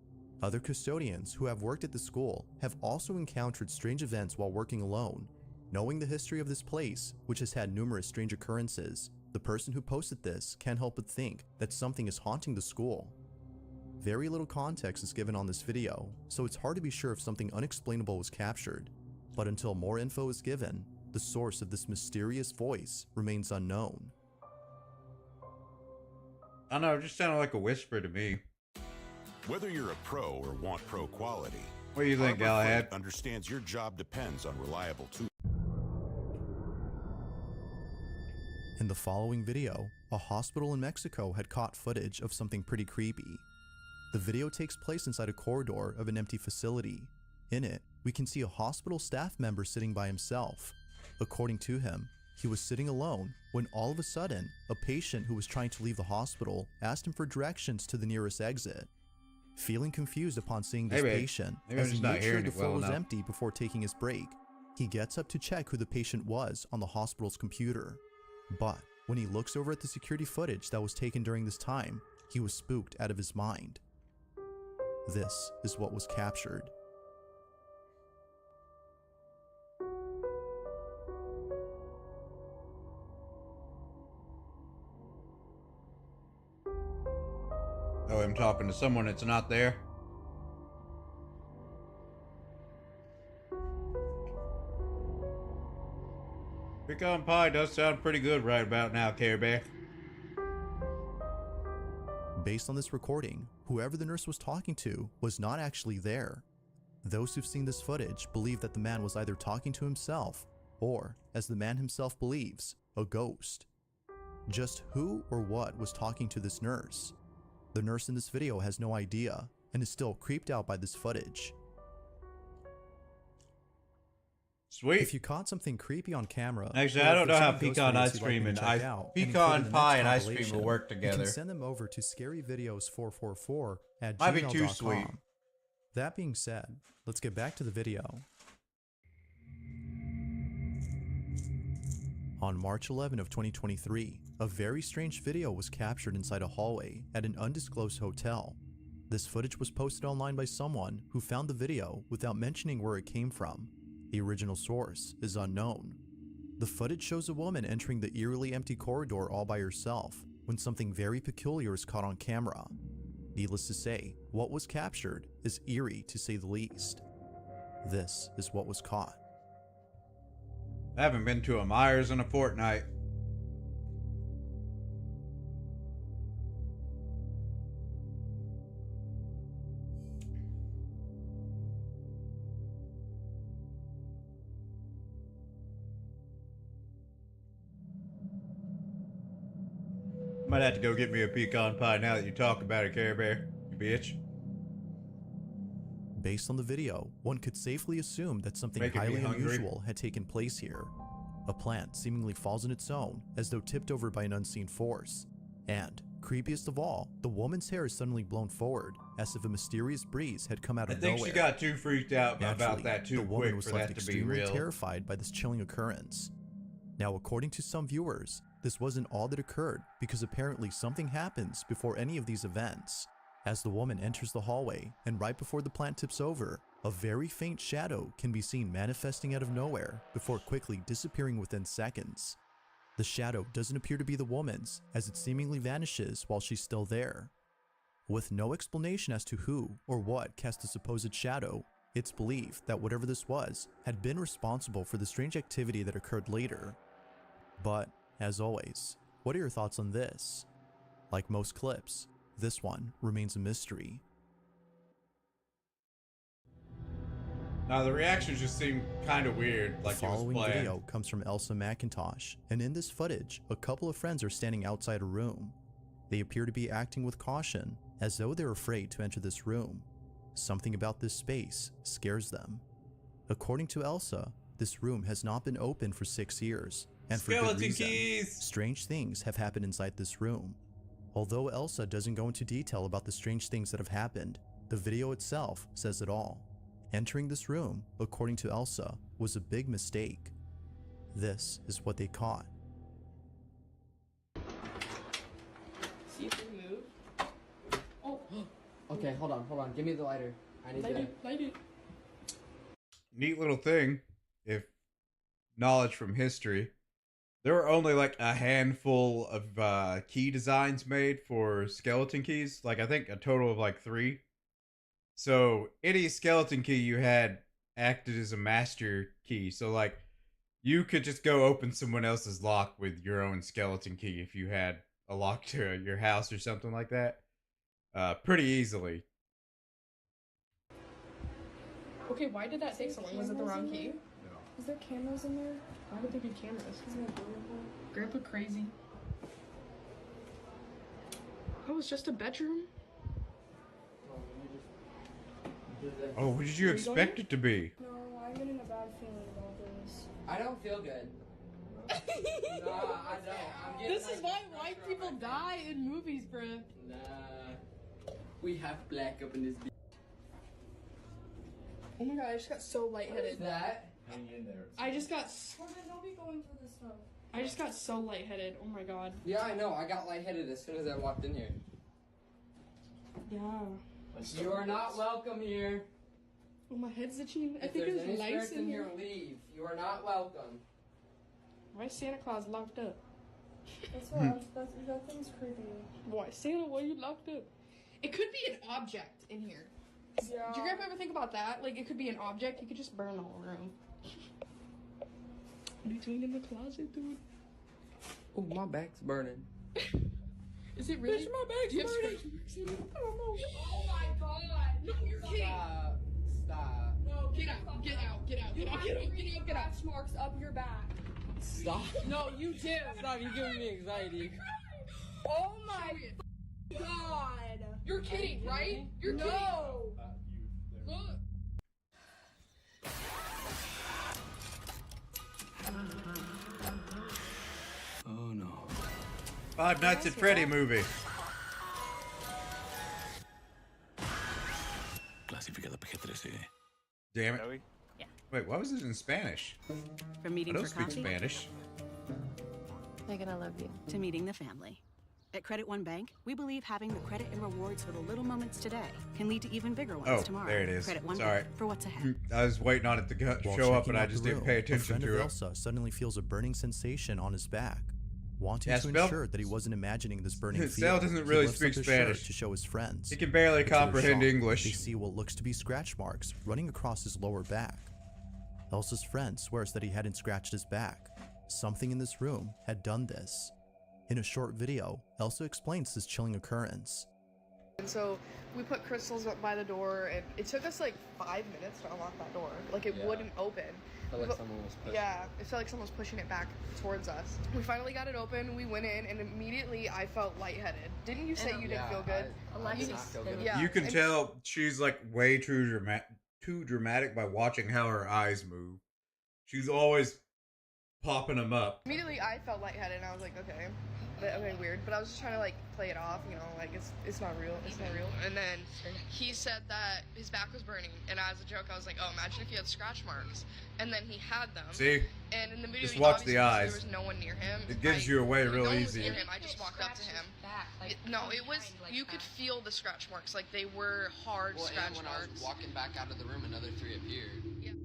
Speaker 19: Other custodians who have worked at the school have also encountered strange events while working alone. Knowing the history of this place, which has had numerous strange occurrences, the person who posted this can't help but think that something is haunting the school. Very little context is given on this video, so it's hard to be sure if something unexplainable was captured. But until more info is given, the source of this mysterious voice remains unknown.
Speaker 1: I don't know, it just sounded like a whisper to me.
Speaker 7: Whether you're a pro or want pro quality,
Speaker 1: what do you think,
Speaker 7: Harbor
Speaker 1: Galahad?
Speaker 7: Freight understands your job depends on reliable tools.
Speaker 19: In the following video, a hospital in Mexico had caught footage of something pretty creepy. The video takes place inside a corridor of an empty facility. In it, we can see a hospital staff member sitting by himself. According to him, he was sitting alone when all of a sudden, a patient who was trying to leave the hospital asked him for directions to the nearest exit. Feeling confused upon seeing this patient, as he made sure the floor was empty before taking his break, he gets up to check who the patient was on the hospital's computer. But when he looks over at the security footage that was taken during this time, he was spooked out of his mind. This is what was captured.
Speaker 1: Oh, I'm talking to someone that's not there. Pecan pie does sound pretty good right about now, Care Bear.
Speaker 19: Based on this recording, whoever the nurse was talking to was not actually there. Those who've seen this footage believe that the man was either talking to himself or, as the man himself believes, a ghost. Just who or what was talking to this nurse? The nurse in this video has no idea and is still creeped out by this footage.
Speaker 1: Sweet.
Speaker 19: If you caught something creepy on camera,
Speaker 1: actually, I don't know how pecan ice cream and pecan pie and ice cream will work together.
Speaker 19: You can send them over to scaryvideos444@gmail.com.
Speaker 1: Might be too sweet.
Speaker 19: That being said, let's get back to the video. On March 11 of 2023, a very strange video was captured inside a hallway at an undisclosed hotel. This footage was posted online by someone who found the video without mentioning where it came from. The original source is unknown. The footage shows a woman entering the eerily empty corridor all by herself when something very peculiar is caught on camera. Needless to say, what was captured is eerie to say the least. This is what was caught.
Speaker 1: I haven't been to a Myers in a fortnight. Might have to go get me a pecan pie now that you talk about it, Care Bear, you bitch.
Speaker 19: Based on the video, one could safely assume that something highly unusual had taken place here. A plant seemingly falls on its own, as though tipped over by an unseen force. And, creepiest of all, the woman's hair is suddenly blown forward, as if a mysterious breeze had come out of nowhere.
Speaker 1: I think she got too freaked out about that too quick for that to be real.
Speaker 19: Terrified by this chilling occurrence. Now, according to some viewers, this wasn't all that occurred because apparently something happens before any of these events. As the woman enters the hallway and right before the plant tips over, a very faint shadow can be seen manifesting out of nowhere before quickly disappearing within seconds. The shadow doesn't appear to be the woman's, as it seemingly vanishes while she's still there. With no explanation as to who or what cast the supposed shadow, it's believed that whatever this was had been responsible for the strange activity that occurred later. But, as always, what are your thoughts on this? Like most clips, this one remains a mystery.
Speaker 1: Now the reactions just seem kind of weird, like
Speaker 19: the
Speaker 1: it was planned.
Speaker 19: Following video comes from Elsa McIntosh, and in this footage, a couple of friends are standing outside a room. They appear to be acting with caution, as though they're afraid to enter this room. Something about this space scares them. According to Elsa, this room has not been open for 6 years, and for good reason. Strange things have happened inside this room. Although Elsa doesn't go into detail about the strange things that have happened, the video itself says it all. Entering this room, according to Elsa, was a big mistake. This is what they caught.
Speaker 12: See if we move. Oh, okay, hold on. Give me the lighter. I need to light it.
Speaker 1: Neat little thing, if knowledge from history. There were only like a handful of key designs made for skeleton keys. Like I think a total of like 3. So any skeleton key you had acted as a master key. So like you could just go open someone else's lock with your own skeleton key if you had a lock to your house or something like that pretty easily.
Speaker 6: Okay, why did that take so long? Was it the wrong key?
Speaker 1: No.
Speaker 6: Is there cameras in there? Why would there be cameras? Grandpa crazy. Oh, it's just a bedroom?
Speaker 1: Oh, what did you expect it to be?
Speaker 6: No, I'm getting a bad feeling about this.
Speaker 12: I don't feel good. No, I don't.
Speaker 6: This is why white people die in movies, bruh.
Speaker 12: Nah. We have black up in this bitch.
Speaker 6: Oh my god, I just got so lightheaded.
Speaker 12: What is that?
Speaker 21: Hang in there.
Speaker 6: I just got. Don't be going through this stuff. I just got so lightheaded. Oh my god.
Speaker 12: Yeah, I know. I got lightheaded as soon as I walked in here.
Speaker 6: Yeah.
Speaker 12: You are not welcome here.
Speaker 6: Oh, my head's itching. I
Speaker 12: If
Speaker 6: think
Speaker 12: there's
Speaker 6: there's
Speaker 12: any
Speaker 6: lice
Speaker 12: spirits
Speaker 6: in here.
Speaker 12: leave. You are not welcome.
Speaker 6: Why is Santa Claus locked up?
Speaker 9: That's what that thing's creepy.
Speaker 6: Why, Santa, why are you locked up? It could be an object in here.
Speaker 9: Yeah.
Speaker 6: Did your grandpa ever think about that? Like, it could be an object. You could just burn the whole room. What are you doing in the closet, dude?
Speaker 12: Oh, my back's burning.
Speaker 6: Is it really?
Speaker 9: Bitch, my back's
Speaker 6: Do you have
Speaker 9: burning.
Speaker 6: scratch marks in it?
Speaker 9: I don't know.
Speaker 6: Oh my god! No, you're kidding!
Speaker 12: Stop.
Speaker 6: No, get out, get out, get out, get out, get out, get out, get out.
Speaker 9: Scratch marks up your back.
Speaker 12: Stop.
Speaker 6: No, you do.
Speaker 12: Stop, you're giving me anxiety.
Speaker 9: Oh my god.
Speaker 6: You're kidding, right? You're kidding.
Speaker 9: No.
Speaker 6: Look.
Speaker 23: Oh no.
Speaker 1: Five Nights at Freddy movie.
Speaker 23: Clasifica PG-13.
Speaker 1: Damn it.
Speaker 3: Yeah.
Speaker 1: Wait, why was it in Spanish?
Speaker 15: From meeting
Speaker 1: I don't
Speaker 15: for
Speaker 1: speak
Speaker 15: coffee
Speaker 1: Spanish.
Speaker 15: Megan, I love you. To meeting the family. At Credit One Bank, we believe having the credit and rewards for the little moments today can lead to even bigger ones
Speaker 1: Oh,
Speaker 15: tomorrow.
Speaker 1: there it is.
Speaker 15: Credit One
Speaker 1: Sorry.
Speaker 15: Bank for what's ahead.
Speaker 1: I was waiting on it to
Speaker 19: While
Speaker 1: show up
Speaker 19: checking
Speaker 1: and I
Speaker 19: out
Speaker 1: just
Speaker 19: the
Speaker 1: didn't
Speaker 19: room,
Speaker 1: pay
Speaker 19: a
Speaker 1: attention
Speaker 19: friend of
Speaker 1: to it.
Speaker 19: Elsa suddenly feels a burning sensation on his back. Wanting
Speaker 1: Yeah,
Speaker 19: to
Speaker 1: Spell-
Speaker 19: ensure that he wasn't imagining this burning
Speaker 1: Sal
Speaker 19: field,
Speaker 1: doesn't
Speaker 19: he
Speaker 1: really
Speaker 19: lifts
Speaker 1: speak
Speaker 19: up his
Speaker 1: Spanish.
Speaker 19: shirt to show his friends.
Speaker 1: He can barely
Speaker 19: But to their
Speaker 1: comprehend
Speaker 19: shock,
Speaker 1: English.
Speaker 19: They see what looks to be scratch marks running across his lower back. Elsa's friend swears that he hadn't scratched his back. Something in this room had done this. In a short video, Elsa explains this chilling occurrence.
Speaker 6: And so we put crystals up by the door, and it took us like 5 minutes to unlock that door. Like it wouldn't open.
Speaker 12: Felt like someone was pushing.
Speaker 6: Yeah, it felt like someone was pushing it back towards us. We finally got it open. We went in, and immediately I felt lightheaded. Didn't you say you didn't feel good? Yeah.
Speaker 1: You can
Speaker 6: and-
Speaker 1: tell she's like way too dramatic by watching how her eyes move. She's always popping them up.
Speaker 6: Immediately I felt lightheaded, and I was like, okay, weird. But I was just trying to like play it off, you know, like it's not real, it's not real. And then he said that his back was burning, and as a joke, I was like, oh, imagine if he had scratch marks. And then he had them.
Speaker 1: See?
Speaker 6: And in the video,
Speaker 1: Just
Speaker 6: you
Speaker 1: watch
Speaker 6: obviously
Speaker 1: the
Speaker 6: could see
Speaker 1: eyes.
Speaker 6: there was no one near him.
Speaker 1: It gives you away real
Speaker 6: no one was
Speaker 1: easy.
Speaker 6: near him. I just walked up to him. No, it was. You could feel the scratch marks, like they were hard
Speaker 12: Well,
Speaker 6: scratch
Speaker 12: and when
Speaker 6: marks.
Speaker 12: I was walking back out of the room, another 3 appeared.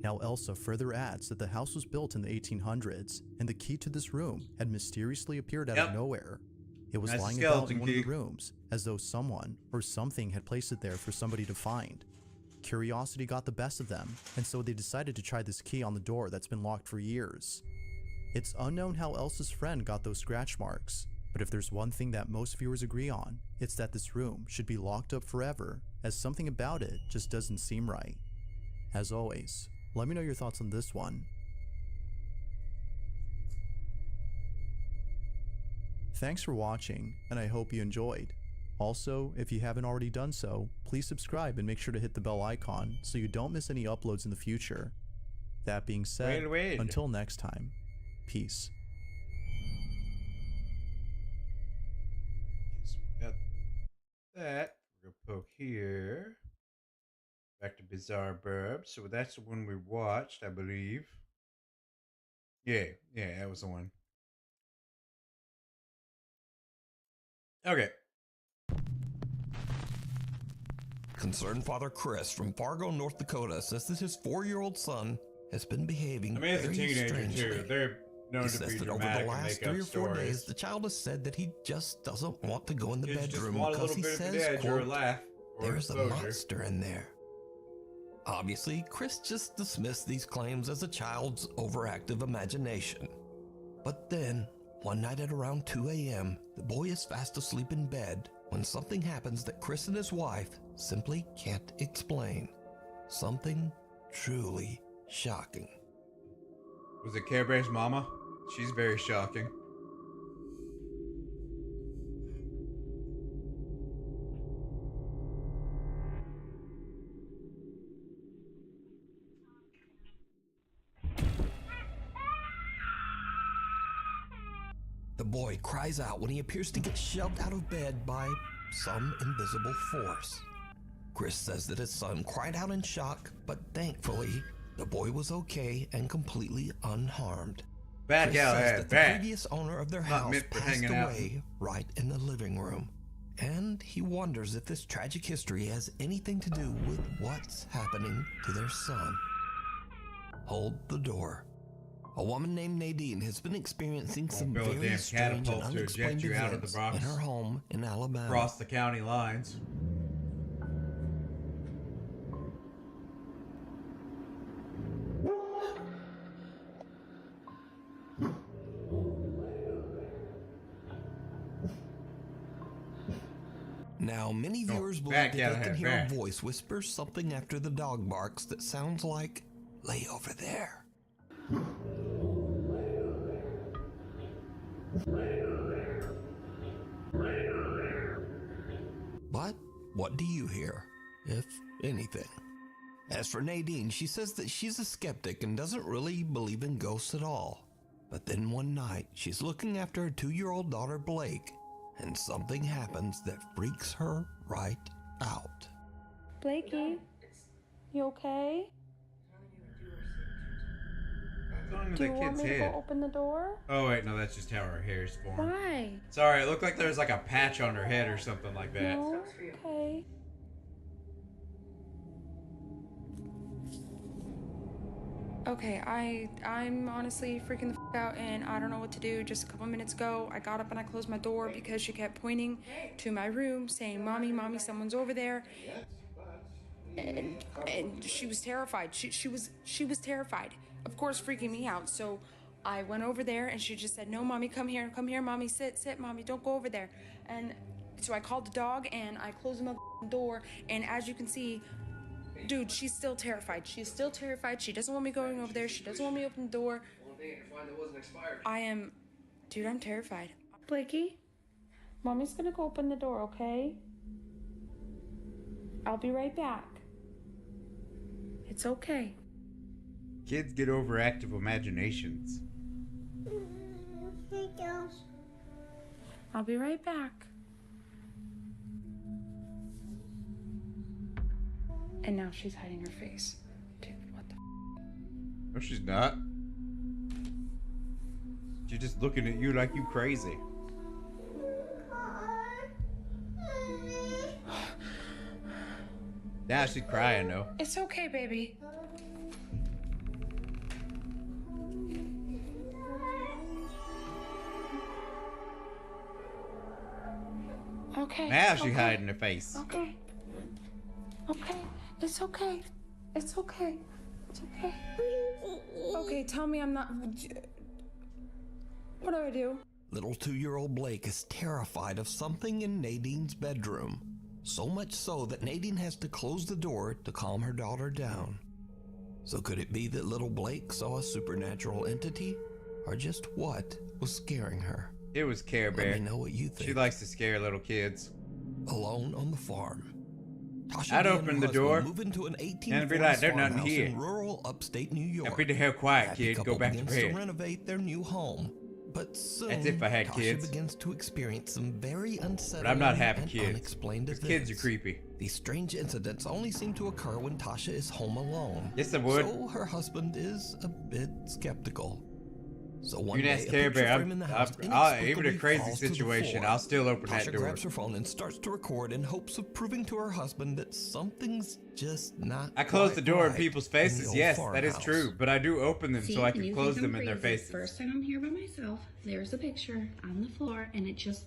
Speaker 19: Now Elsa further adds that the house was built in the 1800s, and the key to this room had mysteriously appeared out of nowhere. It was
Speaker 1: That's the
Speaker 19: lying about
Speaker 1: skeleton
Speaker 19: in one of the
Speaker 1: key.
Speaker 19: rooms, as though someone or something had placed it there for somebody to find. Curiosity got the best of them, and so they decided to try this key on the door that's been locked for years. It's unknown how Elsa's friend got those scratch marks, but if there's one thing that most viewers agree on, it's that this room should be locked up forever, as something about it just doesn't seem right. As always, let me know your thoughts on this one. Thanks for watching, and I hope you enjoyed. Also, if you haven't already done so, please subscribe and make sure to hit the bell icon so you don't miss any uploads in the future. That being said,
Speaker 1: Wait.
Speaker 19: until next time, peace.
Speaker 1: Got that. We're gonna poke here. Back to Bizarre Burb. So that's the one we watched, I believe. Yeah, that was the one. Okay.
Speaker 14: Concerned Father Chris from Fargo, North Dakota says that his 4-year-old son has been behaving
Speaker 1: I mean, as a
Speaker 14: very
Speaker 1: teenager
Speaker 14: strangely.
Speaker 1: too, they're known
Speaker 14: He
Speaker 1: to
Speaker 14: says
Speaker 1: be
Speaker 14: that over
Speaker 1: dramatic
Speaker 14: the
Speaker 1: and
Speaker 14: last
Speaker 1: make up
Speaker 14: 3 or 4
Speaker 1: stories.
Speaker 14: days, the child has said that he just doesn't want to go in the
Speaker 1: Kids just
Speaker 14: bedroom
Speaker 1: want a
Speaker 14: because
Speaker 1: little
Speaker 14: he
Speaker 1: bit of
Speaker 14: says,
Speaker 1: edge or a
Speaker 14: quote,
Speaker 1: laugh or
Speaker 14: there's a
Speaker 1: exposure."
Speaker 14: monster in there. Obviously, Chris just dismissed these claims as a child's overactive imagination. But then, One night at around 2 a.m., the boy is fast asleep in bed when something happens that Chris and his wife simply can't explain. Something truly shocking.
Speaker 1: Was it Care Bear's mama? She's very shocking.
Speaker 14: The boy cries out when he appears to get shoved out of bed by some invisible force. Chris says that his son cried out in shock, but thankfully, the boy was okay and completely unharmed.
Speaker 1: Back
Speaker 14: Chris
Speaker 1: out,
Speaker 14: says that the
Speaker 1: back.
Speaker 14: previous owner of their
Speaker 1: Not
Speaker 14: house
Speaker 1: meant for
Speaker 14: passed
Speaker 1: hanging out.
Speaker 14: away right in the living room. And he wonders if this tragic history has anything to do with what's happening to their son. Hold the door. A woman named Nadine has been experiencing some
Speaker 1: build a
Speaker 14: very
Speaker 1: damn
Speaker 14: strange and
Speaker 1: catapult to
Speaker 14: unexplained
Speaker 1: eject you out of the
Speaker 14: events
Speaker 1: box.
Speaker 14: in her home in Alabama.
Speaker 1: Across the county lines.
Speaker 14: Now, many viewers believe
Speaker 1: back
Speaker 14: that
Speaker 1: out
Speaker 14: they
Speaker 1: of
Speaker 14: can
Speaker 1: here,
Speaker 14: hear
Speaker 1: back.
Speaker 14: a voice whisper something after the dog barks that sounds like, "Lay over there." But what do you hear, if anything? As for Nadine, she says that she's a skeptic and doesn't really believe in ghosts at all. But then one night, she's looking after her 2-year-old daughter Blake, and something happens that freaks her right out.
Speaker 11: Blakey, you okay?
Speaker 1: It's
Speaker 11: Do
Speaker 1: on
Speaker 11: you
Speaker 1: the
Speaker 11: want
Speaker 1: kid's
Speaker 11: me to
Speaker 1: head.
Speaker 11: go open the door?
Speaker 1: Oh wait, no, that's just how her hair's formed.
Speaker 11: Why?
Speaker 1: Sorry, it looked like there was like a patch on her head or something like that.
Speaker 11: No? Okay. Okay, I'm honestly freaking the f out and I don't know what to do. Just a couple minutes ago, I got up and I closed my door because she kept pointing to my room saying, "Mommy, mommy, someone's over there." And she was terrified. She was terrified. Of course, freaking me out. So I went over there and she just said, "No, mommy, come here, mommy, sit, mommy, don't go over there." And so I called the dog and I closed the door, and as you can see, dude, she's still terrified. She's still terrified. She doesn't want me going over there. She doesn't want me to open the door. I am, dude, I'm terrified. Blakey, mommy's gonna go open the door, okay? I'll be right back. It's okay.
Speaker 1: Kids get overactive imaginations.
Speaker 11: I'll be right back. And now she's hiding her face. Dude, what the
Speaker 1: No, she's not. She's just looking at you like you crazy. Now she's crying though.
Speaker 11: It's okay, baby. Okay.
Speaker 1: Now she's
Speaker 11: okay.
Speaker 1: hiding her face.
Speaker 11: Okay. Okay. It's okay. It's okay. It's okay. Okay, tell me I'm not. What do I do?
Speaker 14: Little 2-year-old Blake is terrified of something in Nadine's bedroom. So much so that Nadine has to close the door to calm her daughter down. So could it be that little Blake saw a supernatural entity? Or just what was scaring her?
Speaker 1: It was Care Bear.
Speaker 14: Let me know what you think.
Speaker 1: She likes to scare little kids.
Speaker 14: Alone on the farm. Tasha
Speaker 1: I'd
Speaker 14: Dee and
Speaker 1: open
Speaker 14: her
Speaker 1: the
Speaker 14: husband
Speaker 1: door
Speaker 14: move into an 1840s
Speaker 1: and be like, "There's nothing
Speaker 14: farmhouse
Speaker 1: here."
Speaker 14: in rural upstate New York.
Speaker 1: Now be the hell quiet,
Speaker 14: Happy
Speaker 1: kid. Go
Speaker 14: couple
Speaker 1: back to
Speaker 14: begins
Speaker 1: bed.
Speaker 14: to renovate their new home. But soon,
Speaker 1: That's if I had
Speaker 14: Tasha
Speaker 1: kids.
Speaker 14: begins to experience some very unsettling
Speaker 1: But I'm not having
Speaker 14: and
Speaker 1: kids.
Speaker 14: unexplained
Speaker 1: Because
Speaker 14: events.
Speaker 1: kids are creepy.
Speaker 14: These strange incidents only seem to occur when Tasha is home alone.
Speaker 1: Yes, I would.
Speaker 14: So her husband is a bit skeptical. So one
Speaker 1: You can
Speaker 14: day,
Speaker 1: ask
Speaker 14: a
Speaker 1: Care
Speaker 14: picture
Speaker 1: Bear.
Speaker 14: frame in the house
Speaker 1: Even a
Speaker 14: inexplicably
Speaker 1: crazy
Speaker 14: falls to the
Speaker 1: situation,
Speaker 14: floor.
Speaker 1: I'll still open that
Speaker 14: Tasha
Speaker 1: door.
Speaker 14: grabs her phone and starts to record in hopes of proving to her husband that something's just not.
Speaker 1: I close
Speaker 14: quite
Speaker 1: the door in
Speaker 14: right
Speaker 1: people's
Speaker 14: in the
Speaker 1: faces.
Speaker 14: old
Speaker 1: Yes, that is
Speaker 14: farmhouse.
Speaker 1: true. But I do open them so I can close them in their faces.
Speaker 9: First time I'm here by myself, there's a picture on the floor, and it just...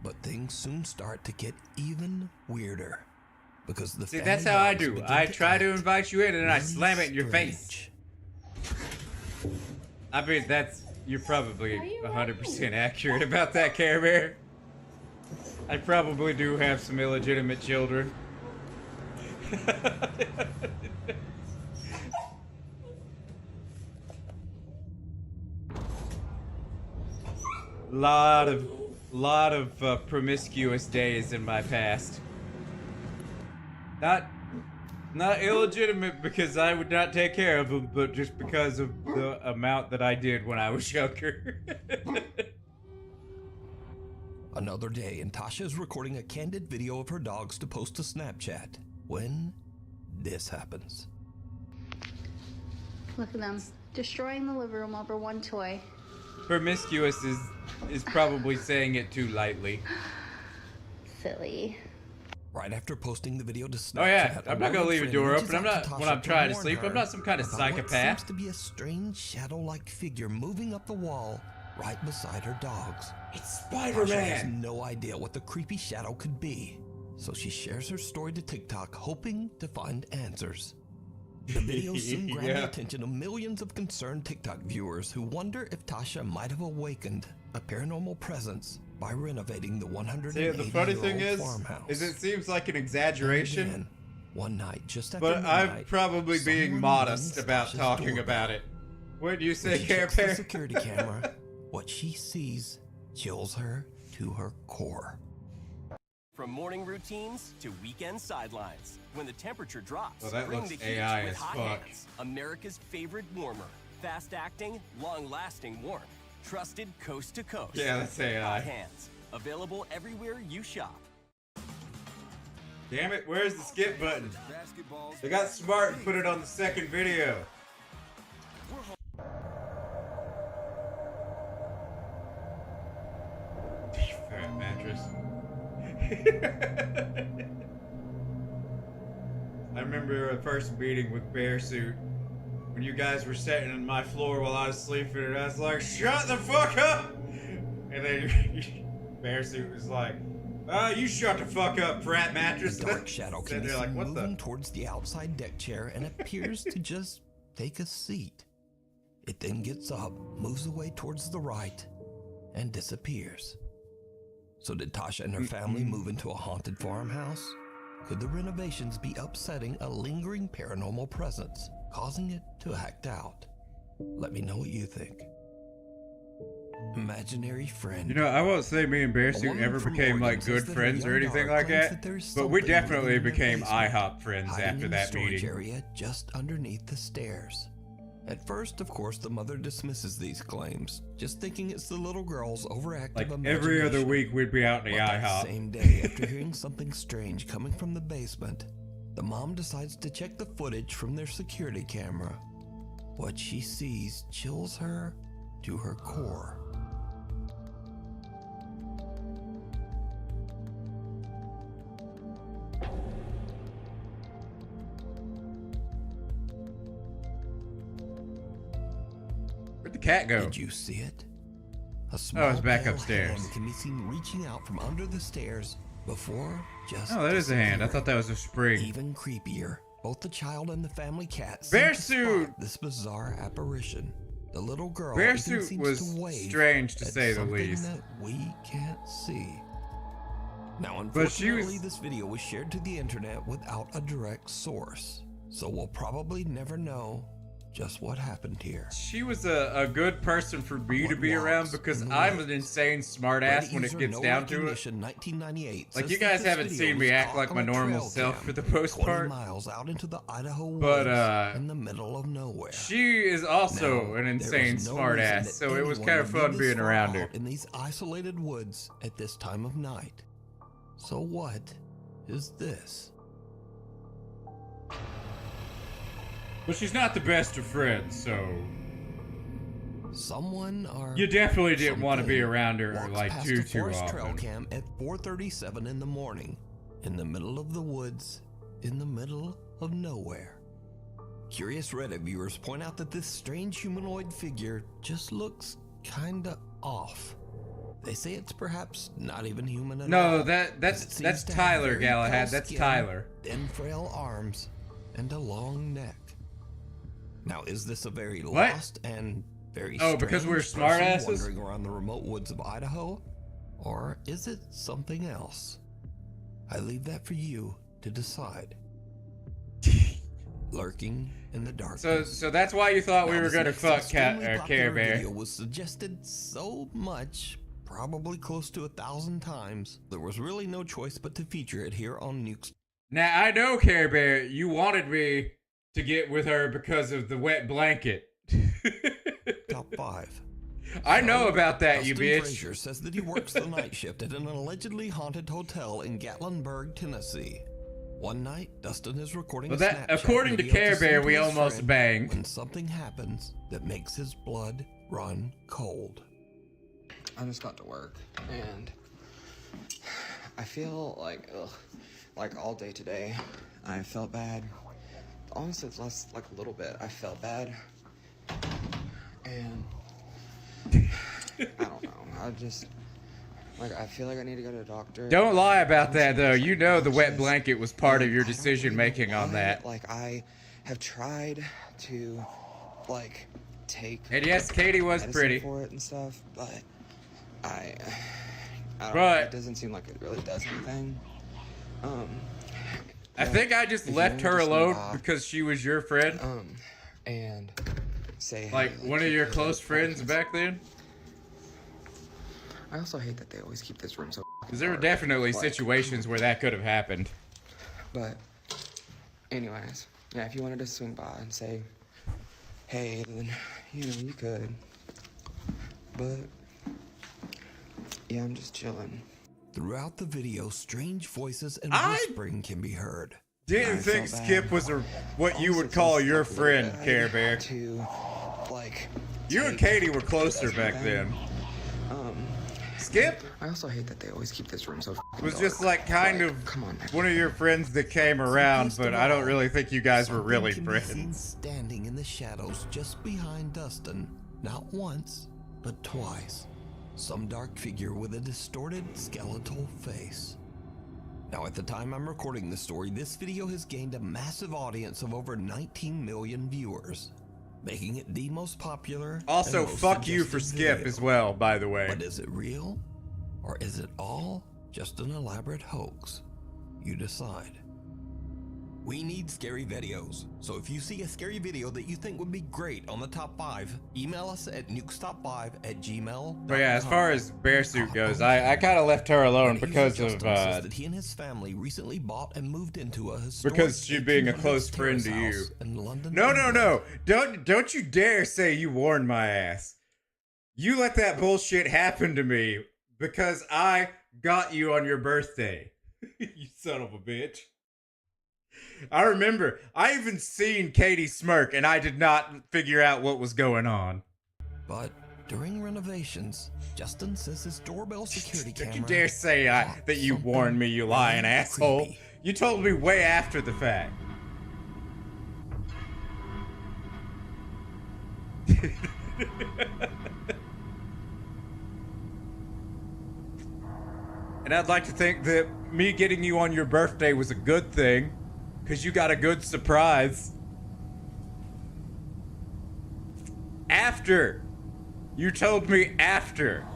Speaker 14: But things soon start to get even weirder. Because the
Speaker 1: See,
Speaker 14: family
Speaker 1: that's how I
Speaker 14: dogs
Speaker 1: do.
Speaker 14: begin
Speaker 1: I try to
Speaker 14: act
Speaker 1: invite you in and I
Speaker 14: really
Speaker 1: slam it in your
Speaker 14: strange.
Speaker 1: face. I mean, you're probably 100% accurate about that, Care Bear. I probably do have some illegitimate children. lot of promiscuous days in my past. Not illegitimate because I would not take care of them, but just because of the amount that I did when I was younger.
Speaker 14: Another day, and Tasha is recording a candid video of her dogs to post to Snapchat when this happens.
Speaker 11: Look at them, destroying the living room over one toy.
Speaker 1: Promiscuous is probably saying it too lightly.
Speaker 11: Silly.
Speaker 14: Right after posting the video to Snapchat,
Speaker 1: Oh yeah, I'm not gonna leave a door open. I'm not when I'm trying to sleep. I'm not some kind of psychopath.
Speaker 14: What seems to be a strange shadow-like figure moving up the wall right beside her dogs.
Speaker 1: It's
Speaker 14: Tasha has no idea what the creepy shadow could be, so she shares her story to TikTok, hoping to find answers. The video soon grabbed the attention of millions of concerned TikTok viewers who wonder if Tasha might have awakened a paranormal presence by renovating the 180-year-old farmhouse.
Speaker 1: is it seems like an exaggeration.
Speaker 14: Again, one night, just after
Speaker 1: but
Speaker 14: midnight,
Speaker 1: I'm probably being modest about talking about it. What do you say, Care Bear?
Speaker 14: The security camera. What she sees chills her to her core.
Speaker 5: From morning routines to weekend sidelines, when the temperature drops,
Speaker 1: well, that
Speaker 5: bring
Speaker 1: looks
Speaker 5: the heat
Speaker 1: AI
Speaker 5: with
Speaker 1: as
Speaker 5: Hot
Speaker 1: fuck.
Speaker 5: Hands, America's favorite warmer. Fast-acting, long-lasting warmth. Trusted coast to coast.
Speaker 1: Yeah, that's AI.
Speaker 5: Hot Hands. Available everywhere you shop.
Speaker 1: Damn it, where's the skip button? They got smart and put it on the second video. Fat mattress. I remember a first meeting with Bear Suit when you guys were sitting on my floor while I was sleeping, and I was like, "Shut the fuck up!" And then Bear Suit was like, "You shut the fuck up, frat mattress."
Speaker 14: The dark shadow can be
Speaker 1: like,
Speaker 14: seen
Speaker 1: what
Speaker 14: moving towards the outside deck chair and appears to just take a seat. It then gets up, moves away towards the right, and disappears. So did Tasha and her family move into a haunted farmhouse? Could the renovations be upsetting a lingering paranormal presence, causing it to act out? Let me know what you think. Imaginary friend.
Speaker 1: You know, I won't say me and Bear Suit ever became like good friends or anything like that, but we definitely became IHOP friends after that meeting.
Speaker 14: Area just underneath the stairs. At first, of course, the mother dismisses these claims, just thinking it's the little girl's overactive
Speaker 1: imagination. Like every other week, we'd be out in the IHOP.
Speaker 14: That same day, after hearing something strange coming from the basement, the mom decides to check the footage from their security camera. What she sees chills her to her core.
Speaker 1: Where'd the cat go?
Speaker 14: Did you see it? A small
Speaker 1: it's back
Speaker 14: pale
Speaker 1: upstairs.
Speaker 14: hand can be seen reaching out from under the stairs before just
Speaker 1: Oh, that is a hand. I thought that was a spring.
Speaker 14: Even creepier, both the child and the family cat
Speaker 1: Bear
Speaker 14: seem to
Speaker 1: Suit!
Speaker 14: spot this bizarre apparition. The little girl
Speaker 1: Bear
Speaker 14: even
Speaker 1: Suit
Speaker 14: seems
Speaker 1: was
Speaker 14: to wave
Speaker 1: strange to
Speaker 14: at
Speaker 1: say the
Speaker 14: something
Speaker 1: least.
Speaker 14: that we can't see. Now,
Speaker 1: But she
Speaker 14: unfortunately,
Speaker 1: was-
Speaker 14: this video was shared to the internet without a direct source, so we'll probably never know just what happened here.
Speaker 1: She was a good person for me to be around because I'm an insane smartass when it gets down to it.
Speaker 14: 1998
Speaker 1: Like,
Speaker 14: says
Speaker 1: you
Speaker 14: that
Speaker 1: guys
Speaker 14: this
Speaker 1: haven't
Speaker 14: video
Speaker 1: seen me
Speaker 14: was
Speaker 1: act
Speaker 14: caught
Speaker 1: like
Speaker 14: on
Speaker 1: my
Speaker 14: a
Speaker 1: normal
Speaker 14: trail
Speaker 1: self
Speaker 14: cam
Speaker 1: for the most
Speaker 14: 20
Speaker 1: part.
Speaker 14: miles out into the Idaho woods
Speaker 1: But,
Speaker 14: in the middle of nowhere.
Speaker 1: She is also
Speaker 14: Now,
Speaker 1: an
Speaker 14: there
Speaker 1: insane
Speaker 14: was no
Speaker 1: smartass,
Speaker 14: reason
Speaker 1: so
Speaker 14: that
Speaker 1: it was
Speaker 14: anyone
Speaker 1: kind of
Speaker 14: would
Speaker 1: fun
Speaker 14: be
Speaker 1: being
Speaker 14: this far
Speaker 1: around her.
Speaker 14: out in these isolated woods at this time of night. So what is this?
Speaker 1: But she's not the best of friends, so
Speaker 14: Someone or
Speaker 1: you definitely didn't want to be
Speaker 14: something
Speaker 1: around her
Speaker 14: walks
Speaker 1: like
Speaker 14: past
Speaker 1: too
Speaker 14: a forest trail
Speaker 1: often.
Speaker 14: cam at 4:37 in the morning, in the middle of the woods, in the middle of nowhere. Curious Reddit viewers point out that this strange humanoid figure just looks kinda off. They say it's perhaps not even human at all.
Speaker 1: No, that's
Speaker 14: as it seems to have
Speaker 1: Tyler
Speaker 14: very
Speaker 1: Galahad.
Speaker 14: pale
Speaker 1: That's
Speaker 14: skin,
Speaker 1: Tyler.
Speaker 14: thin, frail arms, and a long neck. Now, is this a very
Speaker 1: What?
Speaker 14: lost and very
Speaker 1: because we're
Speaker 14: strange
Speaker 1: smart
Speaker 14: person
Speaker 1: asses?
Speaker 14: wandering around the remote woods of Idaho? Or is it something else? I leave that for you to decide. Lurking in the darkness.
Speaker 1: So that's why you thought we
Speaker 14: Now,
Speaker 1: were
Speaker 14: this
Speaker 1: gonna
Speaker 14: next
Speaker 1: fuck
Speaker 14: extremely
Speaker 1: Care
Speaker 14: popular
Speaker 1: Bear.
Speaker 14: video was suggested so much, probably close to 1,000 times. There was really no choice but to feature it here on Nukes.
Speaker 1: Now I know, Care Bear, you wanted me to get with her because of the wet blanket.
Speaker 14: Top 5.
Speaker 1: I know about that, you
Speaker 14: Dustin
Speaker 1: bitch.
Speaker 14: Frazier says that he works the night shift at an allegedly haunted hotel in Gatlinburg, Tennessee. One night, Dustin is recording
Speaker 1: Well,
Speaker 14: a
Speaker 1: that,
Speaker 14: Snapchat
Speaker 1: according to
Speaker 14: video
Speaker 1: Care
Speaker 14: send
Speaker 1: Bear,
Speaker 14: to
Speaker 1: we
Speaker 14: his
Speaker 1: almost
Speaker 14: friend
Speaker 1: banged.
Speaker 14: when something happens that makes his blood run cold.
Speaker 12: I just got to work and I feel like, like all day today, I felt bad. Honestly, it's less like a little bit. I felt bad. And I don't know. I just, like, I feel like I need to go to a doctor.
Speaker 1: Don't lie about that, though. You know the wet blanket was part of your decision making on that.
Speaker 12: Like, I have tried to, like, take.
Speaker 1: And yes, Katie was
Speaker 12: medicine
Speaker 1: pretty.
Speaker 12: for it and stuff, but I don't know.
Speaker 1: But
Speaker 12: It doesn't seem like it really does anything.
Speaker 1: I think I just left her alone because she was your friend.
Speaker 12: And say
Speaker 1: like
Speaker 12: hey,
Speaker 1: one of
Speaker 12: keep
Speaker 1: your
Speaker 12: her
Speaker 1: close friends
Speaker 12: focused.
Speaker 1: back then.
Speaker 12: I also hate that they always keep this room so.
Speaker 1: Because there were definitely
Speaker 12: Like,
Speaker 1: situations where that could have happened.
Speaker 12: But, anyways, yeah, if you wanted to swing by and say, hey, then, you know, you could. But, yeah, I'm just chilling.
Speaker 14: Throughout the video, strange voices and whispering can be heard.
Speaker 1: Didn't think Skip was what you would call your friend, Care Bear.
Speaker 12: To, like,
Speaker 1: you and Katie were closer back then. Skip
Speaker 12: I also hate that they always keep this room so
Speaker 1: was just like kind of one of your friends that came around, but I don't really think you guys were really
Speaker 14: Something can be seen
Speaker 1: friends.
Speaker 14: standing in the shadows just behind Dustin, not once, but twice. Some dark figure with a distorted skeletal face. Now, at the time I'm recording this story, this video has gained a massive audience of over 19 million viewers, making it the most popular.
Speaker 1: Also,
Speaker 14: and most
Speaker 1: fuck you
Speaker 14: suggested
Speaker 1: for Skip
Speaker 14: video.
Speaker 1: as well, by the way.
Speaker 14: But is it real? Or is it all just an elaborate hoax? You decide. We need scary videos, so if you see a scary video that you think would be great on the top 5, email us at nukestop5@gmail.com.
Speaker 1: But yeah, as far as Bearsuit goes, I kind of left her alone because of
Speaker 14: Justin says that he and his family recently bought and moved into a historic
Speaker 1: because she being a
Speaker 14: 1800s
Speaker 1: close friend to
Speaker 14: terrace
Speaker 1: you.
Speaker 14: house in London,
Speaker 1: No,
Speaker 14: England.
Speaker 1: don't you dare say you warned my ass. You let that bullshit happen to me because I got you on your birthday. You son of a bitch. I remember, I even seen Katie smirk and I did not figure out what was going on.
Speaker 14: But during renovations, Justin says his doorbell security camera.
Speaker 1: Don't you dare say that you warned me, you lying asshole. You told me way after the fact. And I'd like to think that me getting you on your birthday was a good thing, because you got a good surprise. After. You told me after.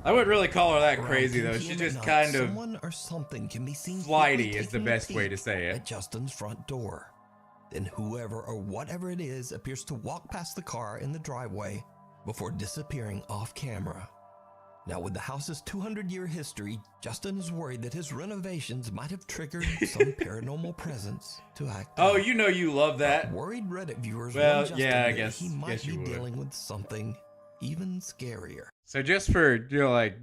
Speaker 1: I wouldn't really call her that crazy, though. She's just kind of
Speaker 14: someone or something can be seen
Speaker 1: flighty is the
Speaker 14: taking a
Speaker 1: best way
Speaker 14: peek
Speaker 1: to say it.
Speaker 14: at Justin's front door. Then whoever or whatever it is appears to walk past the car in the driveway before disappearing off camera. Now, with the house's 200-year history, Justin is worried that his renovations might have triggered some paranormal presence to act.
Speaker 1: Oh,
Speaker 14: out.
Speaker 1: you know you love that.
Speaker 14: But worried Reddit viewers
Speaker 1: Well,
Speaker 14: warn Justin
Speaker 1: yeah, I
Speaker 14: that
Speaker 1: guess
Speaker 14: he might
Speaker 1: you
Speaker 14: be
Speaker 1: would.
Speaker 14: dealing with something even scarier.
Speaker 1: So just for, like,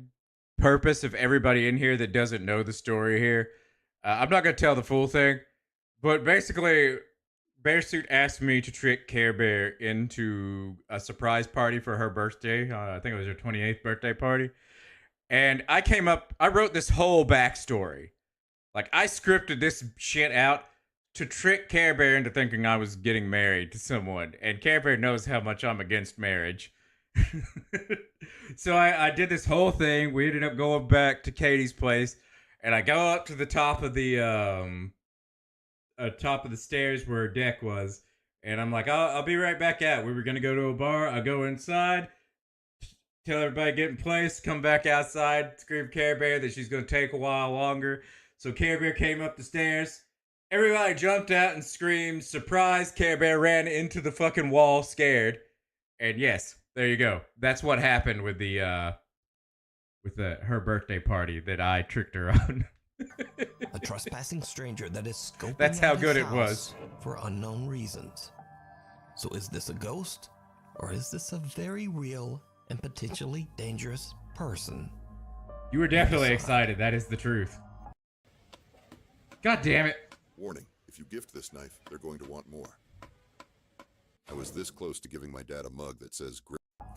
Speaker 1: purpose of everybody in here that doesn't know the story here, I'm not going to tell the full thing, but basically, Bearsuit asked me to trick Care Bear into a surprise party for her birthday. I think it was her 28th birthday party. And I wrote this whole backstory. Like, I scripted this shit out to trick Care Bear into thinking I was getting married to someone. And Care Bear knows how much I'm against marriage. So I did this whole thing. We ended up going back to Katie's place. And I go up to the top of the top of the stairs where her deck was. And I'm like, I'll be right back out. We were going to go to a bar. I go inside, tell everybody get in place, come back outside, scream Care Bear that she's going to take a while longer. So Care Bear came up the stairs. Everybody jumped out and screamed, surprise. Care Bear ran into the fucking wall scared. And yes, there you go. That's what happened with her birthday party that I tricked her on.
Speaker 14: A trespassing stranger that is scoping
Speaker 1: That's
Speaker 14: out
Speaker 1: how
Speaker 14: his
Speaker 1: good it
Speaker 14: house
Speaker 1: was.
Speaker 14: for unknown reasons. So is this a ghost, or is this a very real and potentially dangerous person?
Speaker 1: You were definitely excited. That is the truth. God damn it.
Speaker 7: Warning, if you gift this knife, they're going to want more. I was this close to giving my dad a mug that says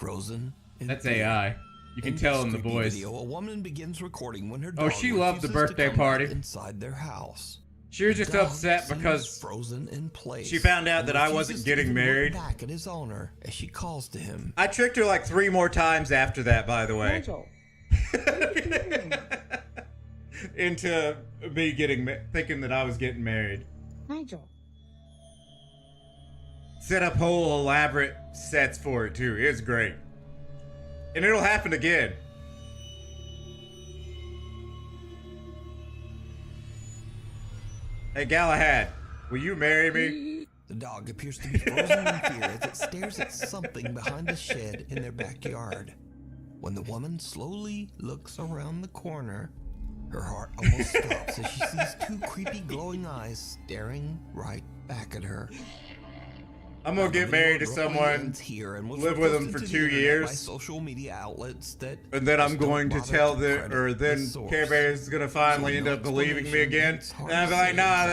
Speaker 14: Frozen.
Speaker 1: That's AI. You can tell in the voice.
Speaker 14: Video, a woman begins recording when her
Speaker 1: Oh,
Speaker 14: dog
Speaker 1: she loved the
Speaker 14: refuses to
Speaker 1: birthday
Speaker 14: come
Speaker 1: party.
Speaker 14: back inside their house.
Speaker 1: She was just
Speaker 14: The dog
Speaker 1: upset
Speaker 14: seems
Speaker 1: because
Speaker 14: frozen in place.
Speaker 1: she found out
Speaker 14: and
Speaker 1: that I
Speaker 14: refuses
Speaker 1: wasn't
Speaker 14: to
Speaker 1: getting
Speaker 14: even look
Speaker 1: married.
Speaker 14: back at his owner as she calls to him.
Speaker 1: I tricked her like 3 more times after that, by the way. Into me thinking that I was getting married.
Speaker 8: Nigel.
Speaker 1: Set up whole elaborate sets for it too. It's great. And it'll happen again. Hey Galahad, will you marry me?
Speaker 14: The dog appears to be frozen in fear as it stares at something behind a shed in their backyard. When the woman slowly looks around the corner, her heart almost stops as she sees 2 creepy glowing eyes staring right back at her.
Speaker 1: I'm gonna get married to someone, live with them for 2 years,
Speaker 14: by social media outlets that
Speaker 1: and then I'm going to tell them, or then Care Bear is gonna finally end up believing me again, and I'm like, nah,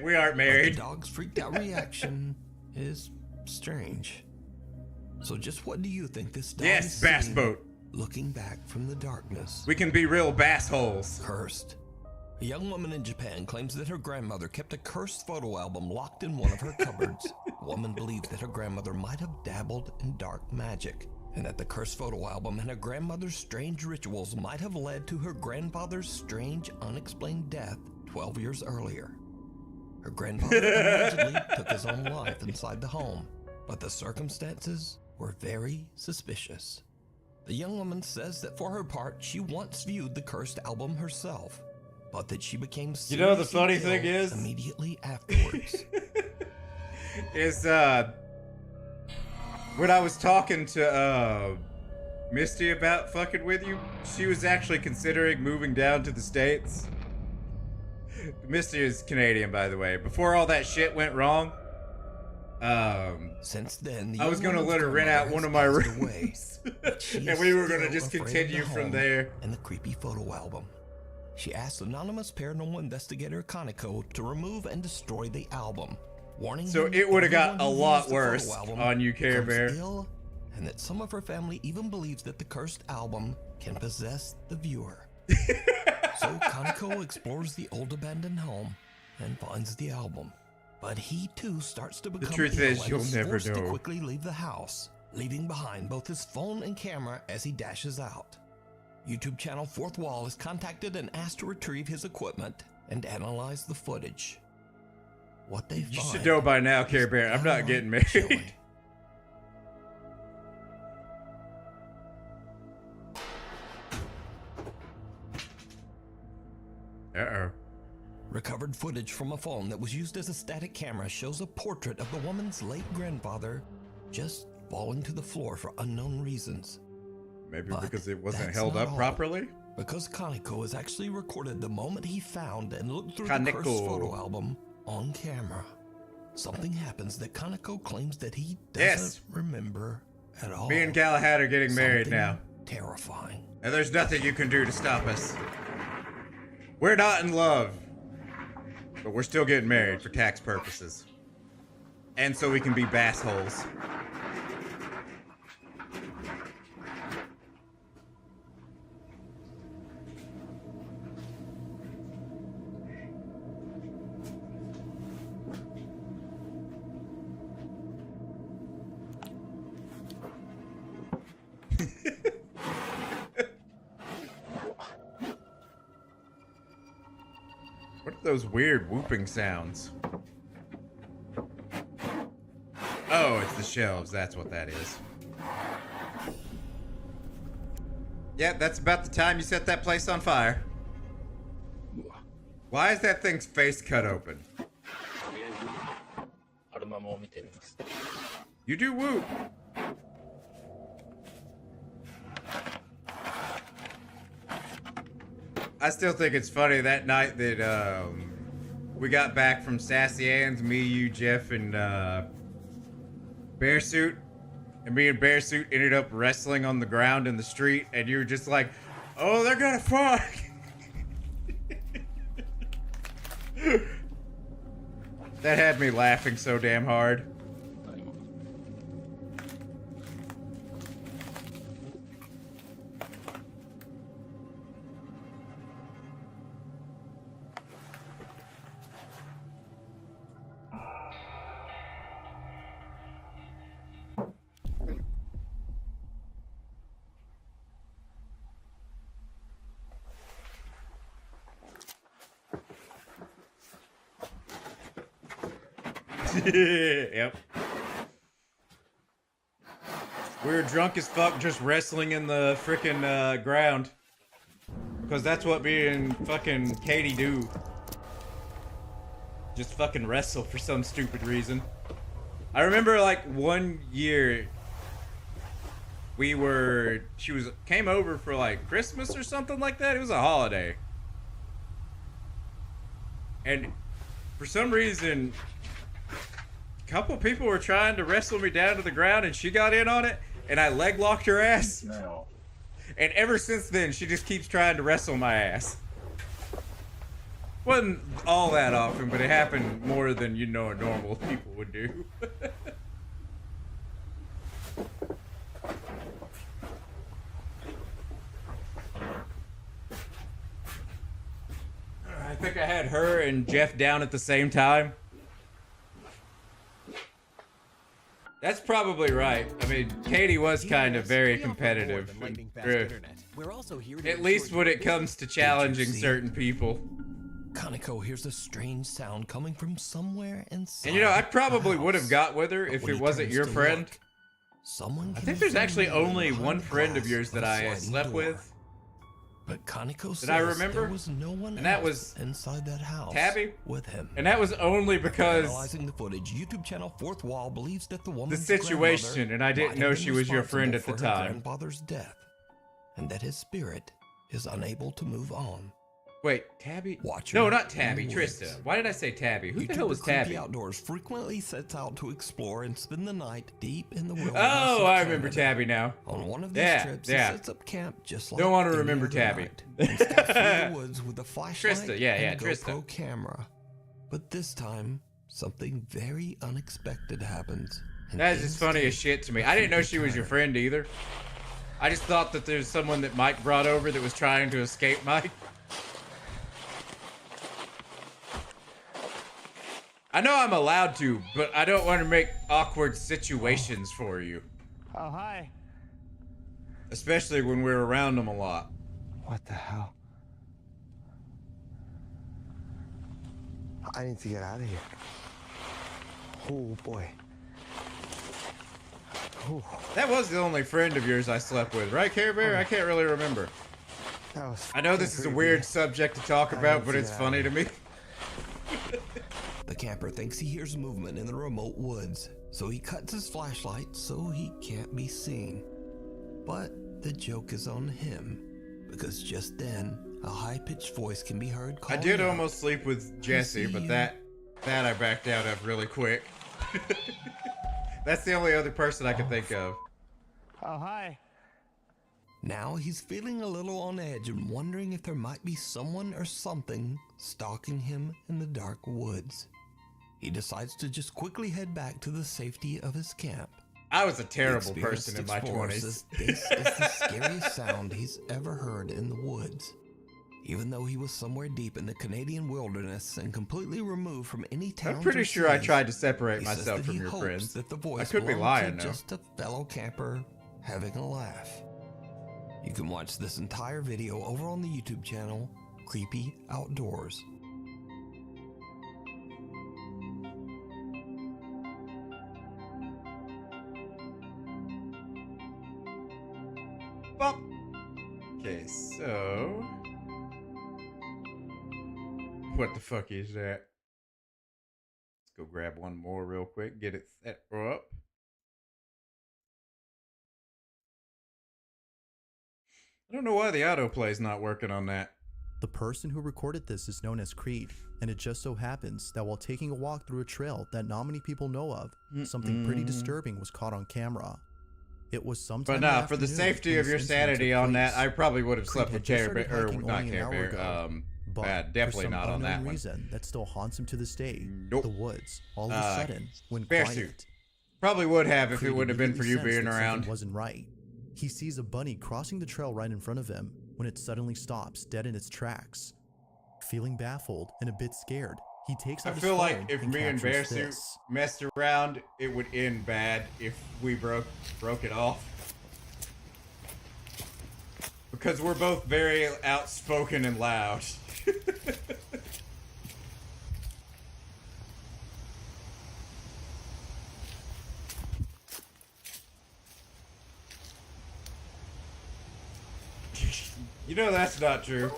Speaker 1: we aren't married.
Speaker 14: The dog's freaked out reaction is strange. So just what do you think this dog is
Speaker 1: Bass
Speaker 14: seeing,
Speaker 1: boat.
Speaker 14: looking back from the darkness?
Speaker 1: We can be real bass holes.
Speaker 14: Cursed. A young woman in Japan claims that her grandmother kept a cursed photo album locked in one of her cupboards. The woman believes that her grandmother might have dabbled in dark magic, and that the cursed photo album and her grandmother's strange rituals might have led to her grandfather's strange, unexplained death 12 years earlier. Her grandfather allegedly took his own life inside the home, but the circumstances were very suspicious. The young woman says that for her part, she once viewed the cursed album herself, but that she became
Speaker 1: You know the
Speaker 14: seriously
Speaker 1: funny
Speaker 14: ill
Speaker 1: thing is?
Speaker 14: immediately afterwards.
Speaker 1: Is when I was talking to Misty about fucking with you, she was actually considering moving down to the States. Misty is Canadian, by the way. Before all that shit went wrong,
Speaker 14: since then, the
Speaker 1: I was
Speaker 14: young
Speaker 1: gonna let her
Speaker 14: woman's
Speaker 1: rent out one of my
Speaker 14: grandmother has
Speaker 1: rooms,
Speaker 14: passed away, but she
Speaker 1: and
Speaker 14: is
Speaker 1: we were gonna
Speaker 14: still
Speaker 1: just
Speaker 14: afraid of
Speaker 1: continue
Speaker 14: the
Speaker 1: from
Speaker 14: home
Speaker 1: there.
Speaker 14: and the creepy photo album. She asked anonymous paranormal investigator Kaneko to remove and destroy the album, warning
Speaker 1: So
Speaker 14: him
Speaker 1: it would have got
Speaker 14: everyone
Speaker 1: a
Speaker 14: who
Speaker 1: lot
Speaker 14: views the
Speaker 1: worse
Speaker 14: photo album
Speaker 1: on you, Care
Speaker 14: becomes
Speaker 1: Bear.
Speaker 14: ill, and that some of her family even believes that the cursed album can possess the viewer. So Kaneko explores the old abandoned home and finds the album. But he too starts to become
Speaker 1: truth
Speaker 14: ill
Speaker 1: is,
Speaker 14: and
Speaker 1: you'll never
Speaker 14: forced to
Speaker 1: know.
Speaker 14: quickly leave the house, leaving behind both his phone and camera as he dashes out. YouTube channel Fourth Wall is contacted and asked to retrieve his equipment and analyze the footage. What they
Speaker 1: You
Speaker 14: find
Speaker 1: should know by now, Care Bear, I'm not getting married. Uh-oh.
Speaker 14: Recovered footage from a phone that was used as a static camera shows a portrait of the woman's late grandfather just falling to the floor for unknown reasons.
Speaker 1: Maybe
Speaker 14: But
Speaker 1: because it wasn't
Speaker 14: that's
Speaker 1: held
Speaker 14: not
Speaker 1: up
Speaker 14: all.
Speaker 1: properly?
Speaker 14: Because Kaneko has actually recorded the moment he found and looked through the
Speaker 1: Kaneko.
Speaker 14: cursed photo album on camera. Something happens that Kaneko claims that he doesn't
Speaker 1: Yes.
Speaker 14: remember at all.
Speaker 1: Me and Galahad are getting married
Speaker 14: Something
Speaker 1: now.
Speaker 14: Terrifying.
Speaker 1: And there's nothing you can do to stop us. We're not in love. But we're still getting married for tax purposes. And so we can be bass holes. those weird whooping sounds? Oh, it's the shelves. That's what that is. Yeah, that's about the time you set that place on fire. Why is that thing's face cut open? You do whoop. I still think it's funny that night that we got back from Sassy Ann's, me, you, Jeff, and Bearsuit. And me and Bearsuit ended up wrestling on the ground in the street, and you were just like, oh, they're gonna fuck. That had me laughing so damn hard. Yep. We were drunk as fuck just wrestling in the frickin' ground. Because that's what me and fucking Katie do. Just fucking wrestle for some stupid reason. I remember like one year she came over for like Christmas or something like that. It was a holiday. And for some reason, a couple people were trying to wrestle me down to the ground and she got in on it and I leg locked her ass. No. And ever since then, she just keeps trying to wrestle my ass. Wasn't all that often, but it happened more than, you know, normal people would do. I think I had her and Jeff down at the same time. That's probably right. I mean, Katie was kind of very competitive. At least when it comes to challenging certain people.
Speaker 14: Kaneko hears a strange sound coming from somewhere inside.
Speaker 1: And you know, I probably would have got with her if it wasn't your friend. I think there's actually only one friend of yours that I slept with.
Speaker 14: But Kaneko says
Speaker 1: that I remember,
Speaker 14: there was no one
Speaker 1: and that was
Speaker 14: inside that house.
Speaker 1: Tabby
Speaker 14: with him.
Speaker 1: And that was only because
Speaker 14: analyzing the footage, YouTube channel Fourth Wall believes that the woman's
Speaker 1: the situation, and I didn't know she was your friend at the time.
Speaker 14: Grandfather's death, and that his spirit is unable to move on.
Speaker 1: Wait, Tabby?
Speaker 14: Watcher
Speaker 1: no, not Tabby. Trista. Why did I say Tabby? Who the hell was Tabby?
Speaker 14: Outdoors frequently sets out to explore and spend the night deep in the wilderness.
Speaker 1: Oh, I remember Tabby now.
Speaker 14: On one of these trips, he sets up camp just like
Speaker 1: don't want to remember Tabby.
Speaker 14: And scouts through the woods with a flashlight
Speaker 1: Trista,
Speaker 14: and a
Speaker 1: Trista.
Speaker 14: GoPro camera. But this time, something very unexpected happens.
Speaker 1: That is just funny as shit to me. I didn't know she was your friend either. I just thought that there's someone that Mike brought over that was trying to escape Mike. I know I'm allowed to, but I don't want to make awkward situations for you.
Speaker 8: Oh, hi.
Speaker 1: Especially when we're around them a lot.
Speaker 8: What the hell? I need to get out of here. Oh, boy. Ooh.
Speaker 1: That was the only friend of yours I slept with, right, Care Bear? I can't really remember. I know this is a weird subject to talk about, but it's funny to me.
Speaker 14: The camper thinks he hears movement in the remote woods, so he cuts his flashlight so he can't be seen. But the joke is on him, because just then, a high-pitched voice can be heard calling
Speaker 1: I did
Speaker 14: out,
Speaker 1: almost sleep with Jesse, but that I backed out of really quick. That's the only other person I could think of.
Speaker 8: Oh, hi.
Speaker 14: Now he's feeling a little on edge and wondering if there might be someone or something stalking him in the dark woods. He decides to just quickly head back to the safety of his camp.
Speaker 1: I was a terrible person in my 20s.
Speaker 14: Says this is the scariest sound he's ever heard in the woods. Even though he was somewhere deep in the Canadian wilderness and completely removed from any towns,
Speaker 1: I'm pretty sure I tried to separate
Speaker 14: he
Speaker 1: myself
Speaker 14: says that
Speaker 1: from
Speaker 14: he
Speaker 1: your
Speaker 14: hopes
Speaker 1: friends.
Speaker 14: That the voice
Speaker 1: I could be
Speaker 14: belonged
Speaker 1: lying
Speaker 14: to
Speaker 1: though.
Speaker 14: Just a fellow camper having a laugh. You can watch this entire video over on the YouTube channel Creepy Outdoors.
Speaker 1: Bop. Okay, so what the fuck is that? Let's go grab one more real quick, get it set up. I don't know why the autoplay's not working on that.
Speaker 19: The person who recorded this is known as Creed, and it just so happens that while taking a walk through a trail that not many people know of, something pretty disturbing was caught on camera. It was sometime.
Speaker 1: But nah, for the safety of your sanity on that, I probably would have slept with Care Bear, or not Care Bear. Bad, definitely not on that one.
Speaker 19: Reason that still haunts him to this day. The woods, all of a sudden, went
Speaker 1: bear
Speaker 19: quiet.
Speaker 1: Suit. Probably would have if
Speaker 19: Creed
Speaker 1: it wouldn't have been for you
Speaker 19: immediately
Speaker 1: being
Speaker 19: sensed that
Speaker 1: around.
Speaker 19: something wasn't right. He sees a bunny crossing the trail right in front of him when it suddenly stops dead in its tracks. Feeling baffled and a bit scared, he takes out
Speaker 1: I
Speaker 19: his
Speaker 1: feel like
Speaker 19: phone
Speaker 1: if
Speaker 19: and
Speaker 1: me and Bear
Speaker 19: captures
Speaker 1: Suit
Speaker 19: this.
Speaker 1: messed around, it would end bad if we broke it off. Because we're both very outspoken and loud. You know that's not true.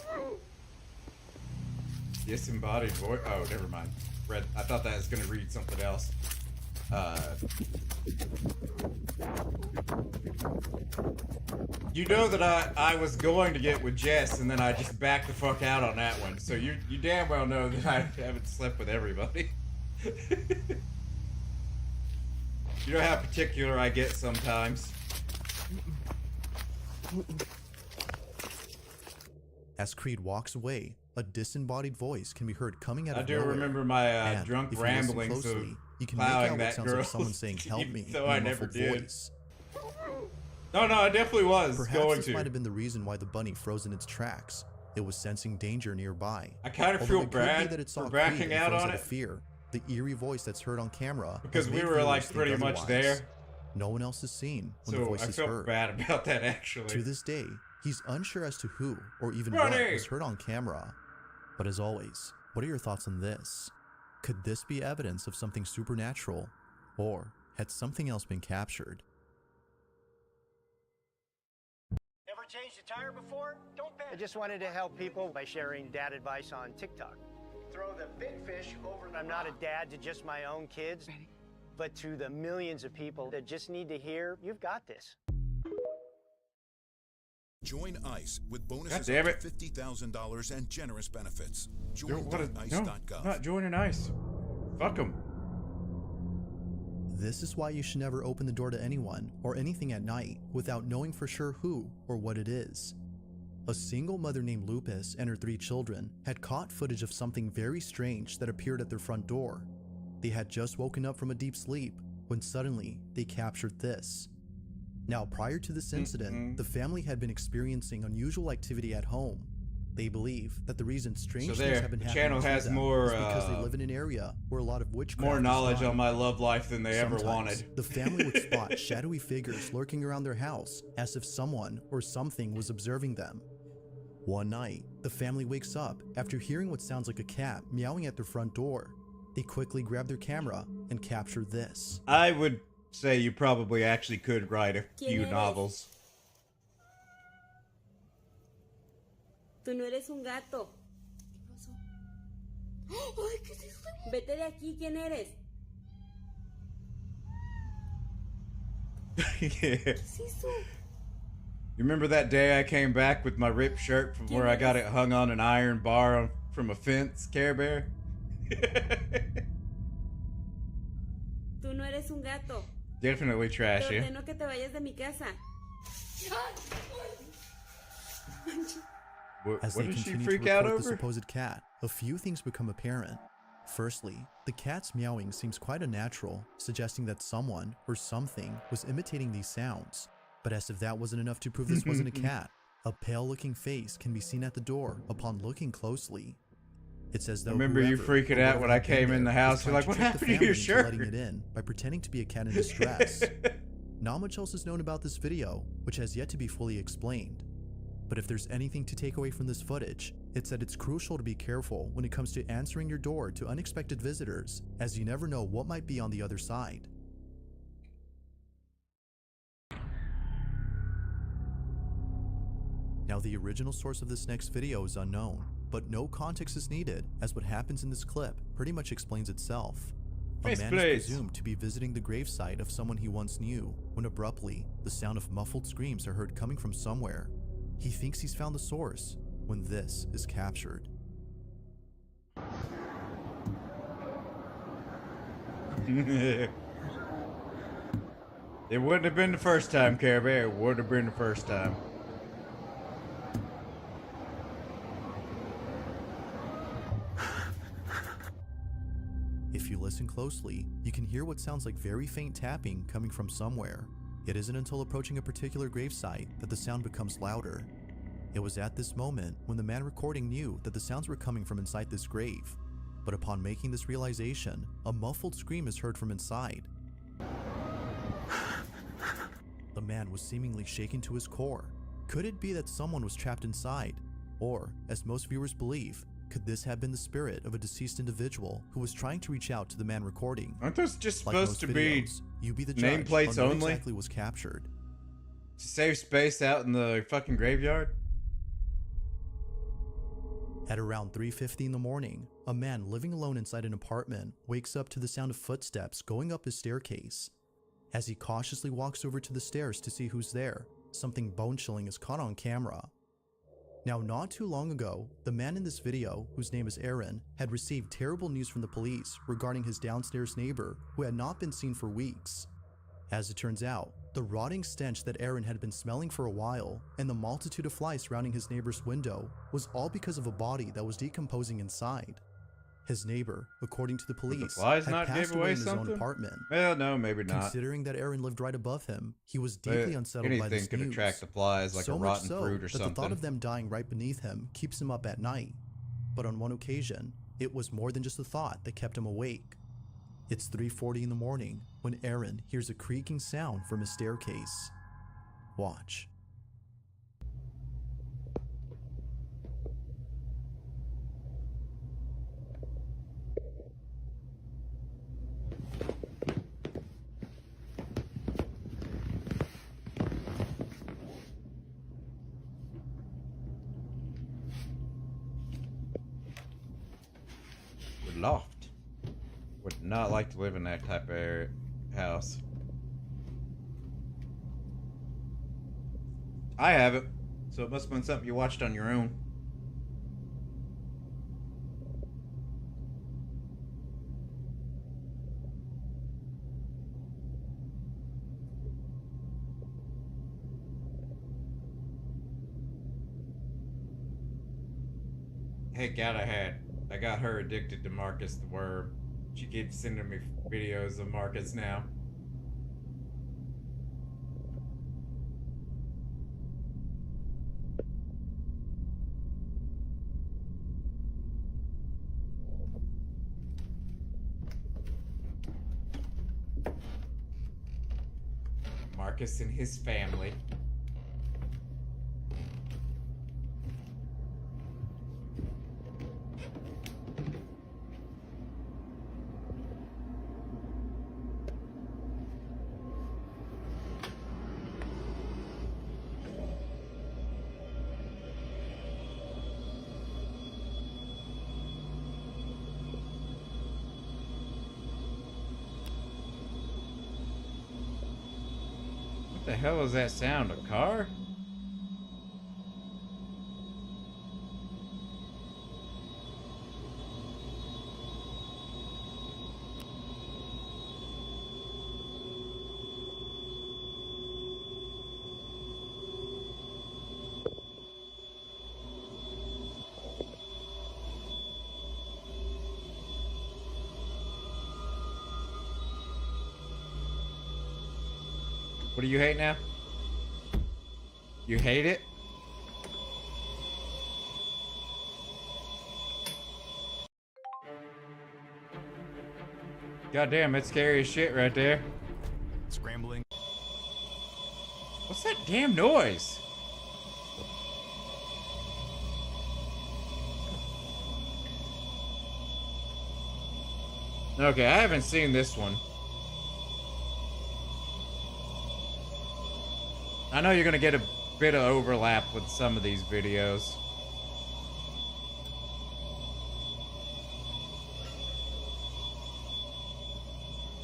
Speaker 1: Disembodied voice. Oh, never mind. I thought that was gonna read something else. You know that I was going to get with Jess, and then I just backed the fuck out on that one. So you damn well know that I haven't slept with everybody. You know how particular I get sometimes.
Speaker 19: As Creed walks away, a disembodied voice can be heard coming out of
Speaker 1: I do
Speaker 19: nowhere.
Speaker 1: remember my
Speaker 19: And
Speaker 1: drunk
Speaker 19: if you listen
Speaker 1: ramblings
Speaker 19: closely,
Speaker 1: of
Speaker 19: you can make out
Speaker 1: plowing
Speaker 19: what
Speaker 1: that
Speaker 19: sounds
Speaker 1: girl.
Speaker 19: like someone saying "Help me"
Speaker 1: Though
Speaker 19: in a
Speaker 1: I never
Speaker 19: muffled
Speaker 1: did.
Speaker 19: voice.
Speaker 1: No, I definitely was
Speaker 19: Perhaps
Speaker 1: going
Speaker 19: this
Speaker 1: to.
Speaker 19: might have been the reason why the bunny froze in its tracks. It was sensing danger nearby.
Speaker 1: I kind of
Speaker 19: Although
Speaker 1: feel
Speaker 19: it could be
Speaker 1: bad
Speaker 19: that it saw
Speaker 1: for
Speaker 19: Creed
Speaker 1: backing
Speaker 19: and
Speaker 1: out
Speaker 19: froze
Speaker 1: on
Speaker 19: out
Speaker 1: it.
Speaker 19: of fear. The eerie voice that's heard on camera
Speaker 1: Because
Speaker 19: has
Speaker 1: we
Speaker 19: made
Speaker 1: were like
Speaker 19: viewers think
Speaker 1: pretty much
Speaker 19: otherwise.
Speaker 1: there.
Speaker 19: No one else is seen when the
Speaker 1: So
Speaker 19: voice
Speaker 1: I
Speaker 19: is
Speaker 1: felt
Speaker 19: heard.
Speaker 1: bad about that actually.
Speaker 19: To this day, he's unsure as to who or even
Speaker 1: Ronnie!
Speaker 19: what was heard on camera. But as always, what are your thoughts on this? Could this be evidence of something supernatural? Or had something else been captured?
Speaker 13: Ever changed a tire before? Don't panic. I just wanted to help people by sharing dad advice on TikTok. Throw the big fish over the I'm not a dad to just my own kids, but to the millions of people that just need to hear, you've got this.
Speaker 7: Join ICE with
Speaker 1: God
Speaker 7: bonuses
Speaker 1: damn
Speaker 7: up
Speaker 1: it.
Speaker 7: to $50,000 and generous benefits.
Speaker 1: No,
Speaker 7: Join.ice.gov.
Speaker 1: I'm not joining ICE. Fuck them.
Speaker 19: This is why you should never open the door to anyone or anything at night without knowing for sure who or what it is. A single mother named Lupus and her 3 children had caught footage of something very strange that appeared at their front door. They had just woken up from a deep sleep when suddenly they captured this. Now, prior to this incident, the family had been experiencing unusual activity at home. They believe that the reason strange
Speaker 1: So
Speaker 19: things
Speaker 1: there,
Speaker 19: have been
Speaker 1: the
Speaker 19: happening
Speaker 1: channel
Speaker 19: to
Speaker 1: has
Speaker 19: them
Speaker 1: more,
Speaker 19: is because they live in an area where a lot of witchcraft
Speaker 1: More
Speaker 19: is
Speaker 1: knowledge
Speaker 19: done.
Speaker 1: on my love life than they ever
Speaker 19: Sometimes,
Speaker 1: wanted.
Speaker 19: the family would spot shadowy figures lurking around their house as if someone or something was observing them. One night, the family wakes up after hearing what sounds like a cat meowing at their front door. They quickly grab their camera and capture this.
Speaker 1: I would say you probably actually could write a few
Speaker 16: eres?
Speaker 1: novels.
Speaker 16: Tú no eres un gato. Ay, ¿qué es esto? Vete de aquí, ¿quién eres?
Speaker 1: Yeah. You remember that day I came back with my ripped shirt from where I got it hung on an iron bar from a fence, Care Bear?
Speaker 16: Tú no eres un gato.
Speaker 1: Definitely
Speaker 16: Te
Speaker 1: trashy.
Speaker 16: ordeno que te vayas de mi casa.
Speaker 19: As
Speaker 1: What
Speaker 19: they
Speaker 1: did she
Speaker 19: continue
Speaker 1: freak
Speaker 19: to
Speaker 1: out
Speaker 19: report the
Speaker 1: over?
Speaker 19: supposed cat, a few things become apparent. Firstly, the cat's meowing seems quite unnatural, suggesting that someone or something was imitating these sounds. But as if that wasn't enough to prove this wasn't a cat, a pale-looking face can be seen at the door upon looking closely. It's as though
Speaker 1: Remember you
Speaker 19: whoever
Speaker 1: freaking
Speaker 19: or
Speaker 1: out when I
Speaker 19: whatever had been
Speaker 1: came in the
Speaker 19: there
Speaker 1: house,
Speaker 19: was
Speaker 1: you're
Speaker 19: trying
Speaker 1: like, "What
Speaker 19: trick the
Speaker 1: happened to your
Speaker 19: family into
Speaker 1: shirt?"
Speaker 19: letting it in by pretending to be a cat in distress. Not much else is known about this video, which has yet to be fully explained. But if there's anything to take away from this footage, it's that it's crucial to be careful when it comes to answering your door to unexpected visitors, as you never know what might be on the other side. Now, the original source of this next video is unknown, but no context is needed, as what happens in this clip pretty much explains itself. A man is presumed to be visiting the gravesite of someone he once knew, when abruptly, the sound of muffled screams are heard coming from somewhere. He thinks he's found the source, when this is captured.
Speaker 1: It wouldn't have been the first time, Care Bear. It would have been the first time.
Speaker 19: If you listen closely, you can hear what sounds like very faint tapping coming from somewhere. It isn't until approaching a particular gravesite that the sound becomes louder. It was at this moment when the man recording knew that the sounds were coming from inside this grave. But upon making this realization, a muffled scream is heard from inside. The man was seemingly shaken to his core. Could it be that someone was trapped inside? Or, as most viewers believe, could this have been the spirit of a deceased individual who was trying to reach out to the man recording?
Speaker 1: Aren't those just
Speaker 19: Like
Speaker 1: supposed to
Speaker 19: videos, you be the judge
Speaker 1: nameplates
Speaker 19: on what
Speaker 1: only?
Speaker 19: exactly was captured.
Speaker 1: To save space out in the fucking graveyard?
Speaker 19: At around 3:50 in the morning, a man living alone inside an apartment wakes up to the sound of footsteps going up his staircase. As he cautiously walks over to the stairs to see who's there, something bone-chilling is caught on camera. Now, not too long ago, the man in this video, whose name is Aaron, had received terrible news from the police regarding his downstairs neighbor who had not been seen for weeks. As it turns out, the rotting stench that Aaron had been smelling for a while and the multitude of flies surrounding his neighbor's window was all because of a body that was decomposing inside. His neighbor, according to the police,
Speaker 1: flies
Speaker 19: had
Speaker 1: not
Speaker 19: passed
Speaker 1: give
Speaker 19: away
Speaker 1: away
Speaker 19: in his own
Speaker 1: something?
Speaker 19: apartment.
Speaker 1: Well, no, maybe not.
Speaker 19: Considering that Aaron lived right above him, he was deeply unsettled by this
Speaker 1: Anything could
Speaker 19: news.
Speaker 1: attract the flies, like
Speaker 19: So
Speaker 1: a
Speaker 19: much
Speaker 1: rotten
Speaker 19: so
Speaker 1: fruit or
Speaker 19: that
Speaker 1: something.
Speaker 19: the thought of them dying right beneath him keeps him up at night. But on one occasion, it was more than just a thought that kept him awake. It's 3:40 in the morning when Aaron hears a creaking sound from his staircase. Watch.
Speaker 1: Loft. Would not like to live in that type of house. I haven't, so it must have been something you watched on your own. Hey, Galahad. I got her addicted to Marcus the Worm. She keeps sending me videos of Marcus now. Marcus and his family. What the hell is that sound? A car? What do you hate now? You hate it? Goddamn, it's scary as shit right there.
Speaker 17: Scrambling.
Speaker 1: What's that damn noise? Okay, I haven't seen this one. I know you're gonna get a bit of overlap with some of these videos.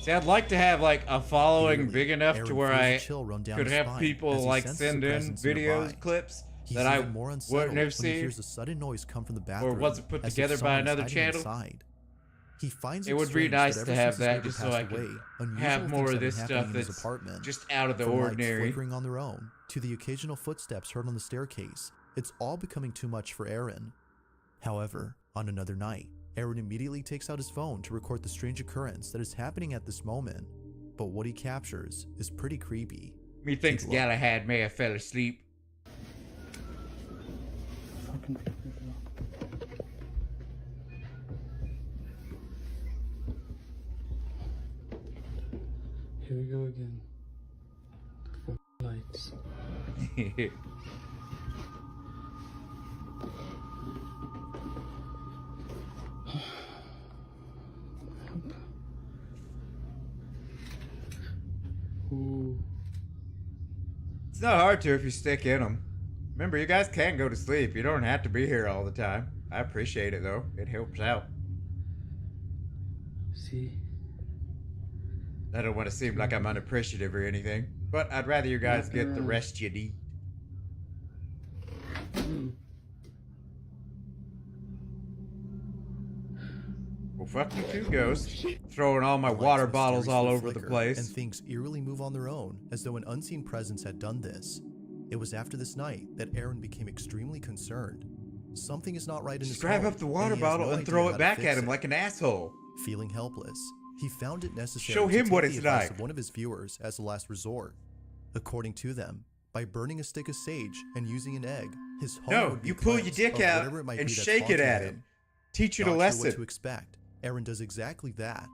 Speaker 1: See, I'd like to have like a following big enough to where I could have people like send in videos, clips that I wouldn't have seen,
Speaker 19: hears a sudden noise come from the bathroom,
Speaker 1: or wasn't put together by another channel.
Speaker 19: He finds
Speaker 1: it would be nice to have that just so I could have more of this stuff that's just out of the ordinary.
Speaker 19: Flickering on their own to the occasional footsteps heard on the staircase, it's all becoming too much for Aaron. However, on another night, Aaron immediately takes out his phone to record the strange occurrence that is happening at this moment. But what he captures is pretty creepy.
Speaker 1: Methinks Galahad may have fell asleep.
Speaker 23: Here we go again. The lights.
Speaker 1: Ooh. It's not hard to if you stick in them. Remember, you guys can go to sleep. You don't have to be here all the time. I appreciate it, though. It helps out.
Speaker 23: See?
Speaker 1: I don't want to seem like I'm unappreciative or anything, but I'd rather you guys get the rest you need. Well, fuck you too, Ghost. Throwing all my water bottles all over the place.
Speaker 19: And things eerily move on their own, as though an unseen presence had done this. It was after this night that Aaron became extremely concerned. Something is not right in his home.
Speaker 1: Grab up the water bottle and throw it back at him like an asshole.
Speaker 19: Feeling helpless, he found it necessary
Speaker 1: Show him
Speaker 19: to
Speaker 1: what
Speaker 19: take
Speaker 1: it's
Speaker 19: the advice
Speaker 1: like.
Speaker 19: of one of his viewers as a last resort. According to them, by burning a stick of sage and using an egg, his home would be
Speaker 1: you pull your dick out and shake it at him. Teach it a lesson.
Speaker 19: Not sure what to expect, Aaron does exactly that.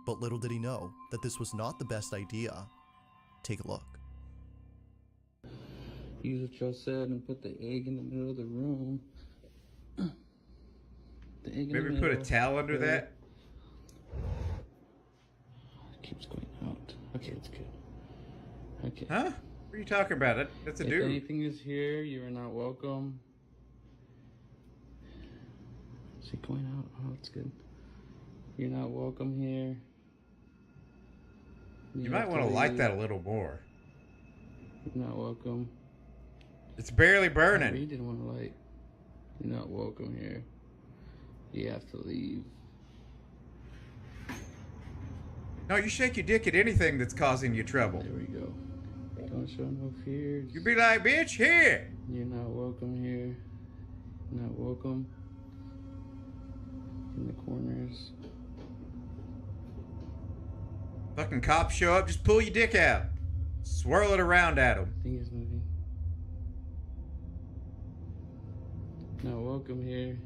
Speaker 19: But little did he know that this was not the best idea. Take a look.
Speaker 23: Use what y'all said and put the egg in the middle of the room. The egg in
Speaker 1: Maybe
Speaker 23: the middle.
Speaker 1: put a towel under that.
Speaker 23: It keeps going out. Okay, it's good. Okay.
Speaker 1: Huh? What are you talking about? That's a dude.
Speaker 23: If anything is here, you are not welcome. Is it going out? Oh, it's good. You're not welcome here.
Speaker 1: You might want to light that a little more.
Speaker 23: You're not welcome.
Speaker 1: It's barely burning.
Speaker 23: You didn't want to light. You're not welcome here. You have to leave.
Speaker 1: No, you shake your dick at anything that's causing you trouble.
Speaker 23: There we go. Don't show no fears.
Speaker 1: You be like, bitch, here.
Speaker 23: You're not welcome here. You're not welcome. In the corners.
Speaker 1: Fucking cops show up, just pull your dick out. Swirl it around at them.
Speaker 23: Thing is moving. Not welcome here.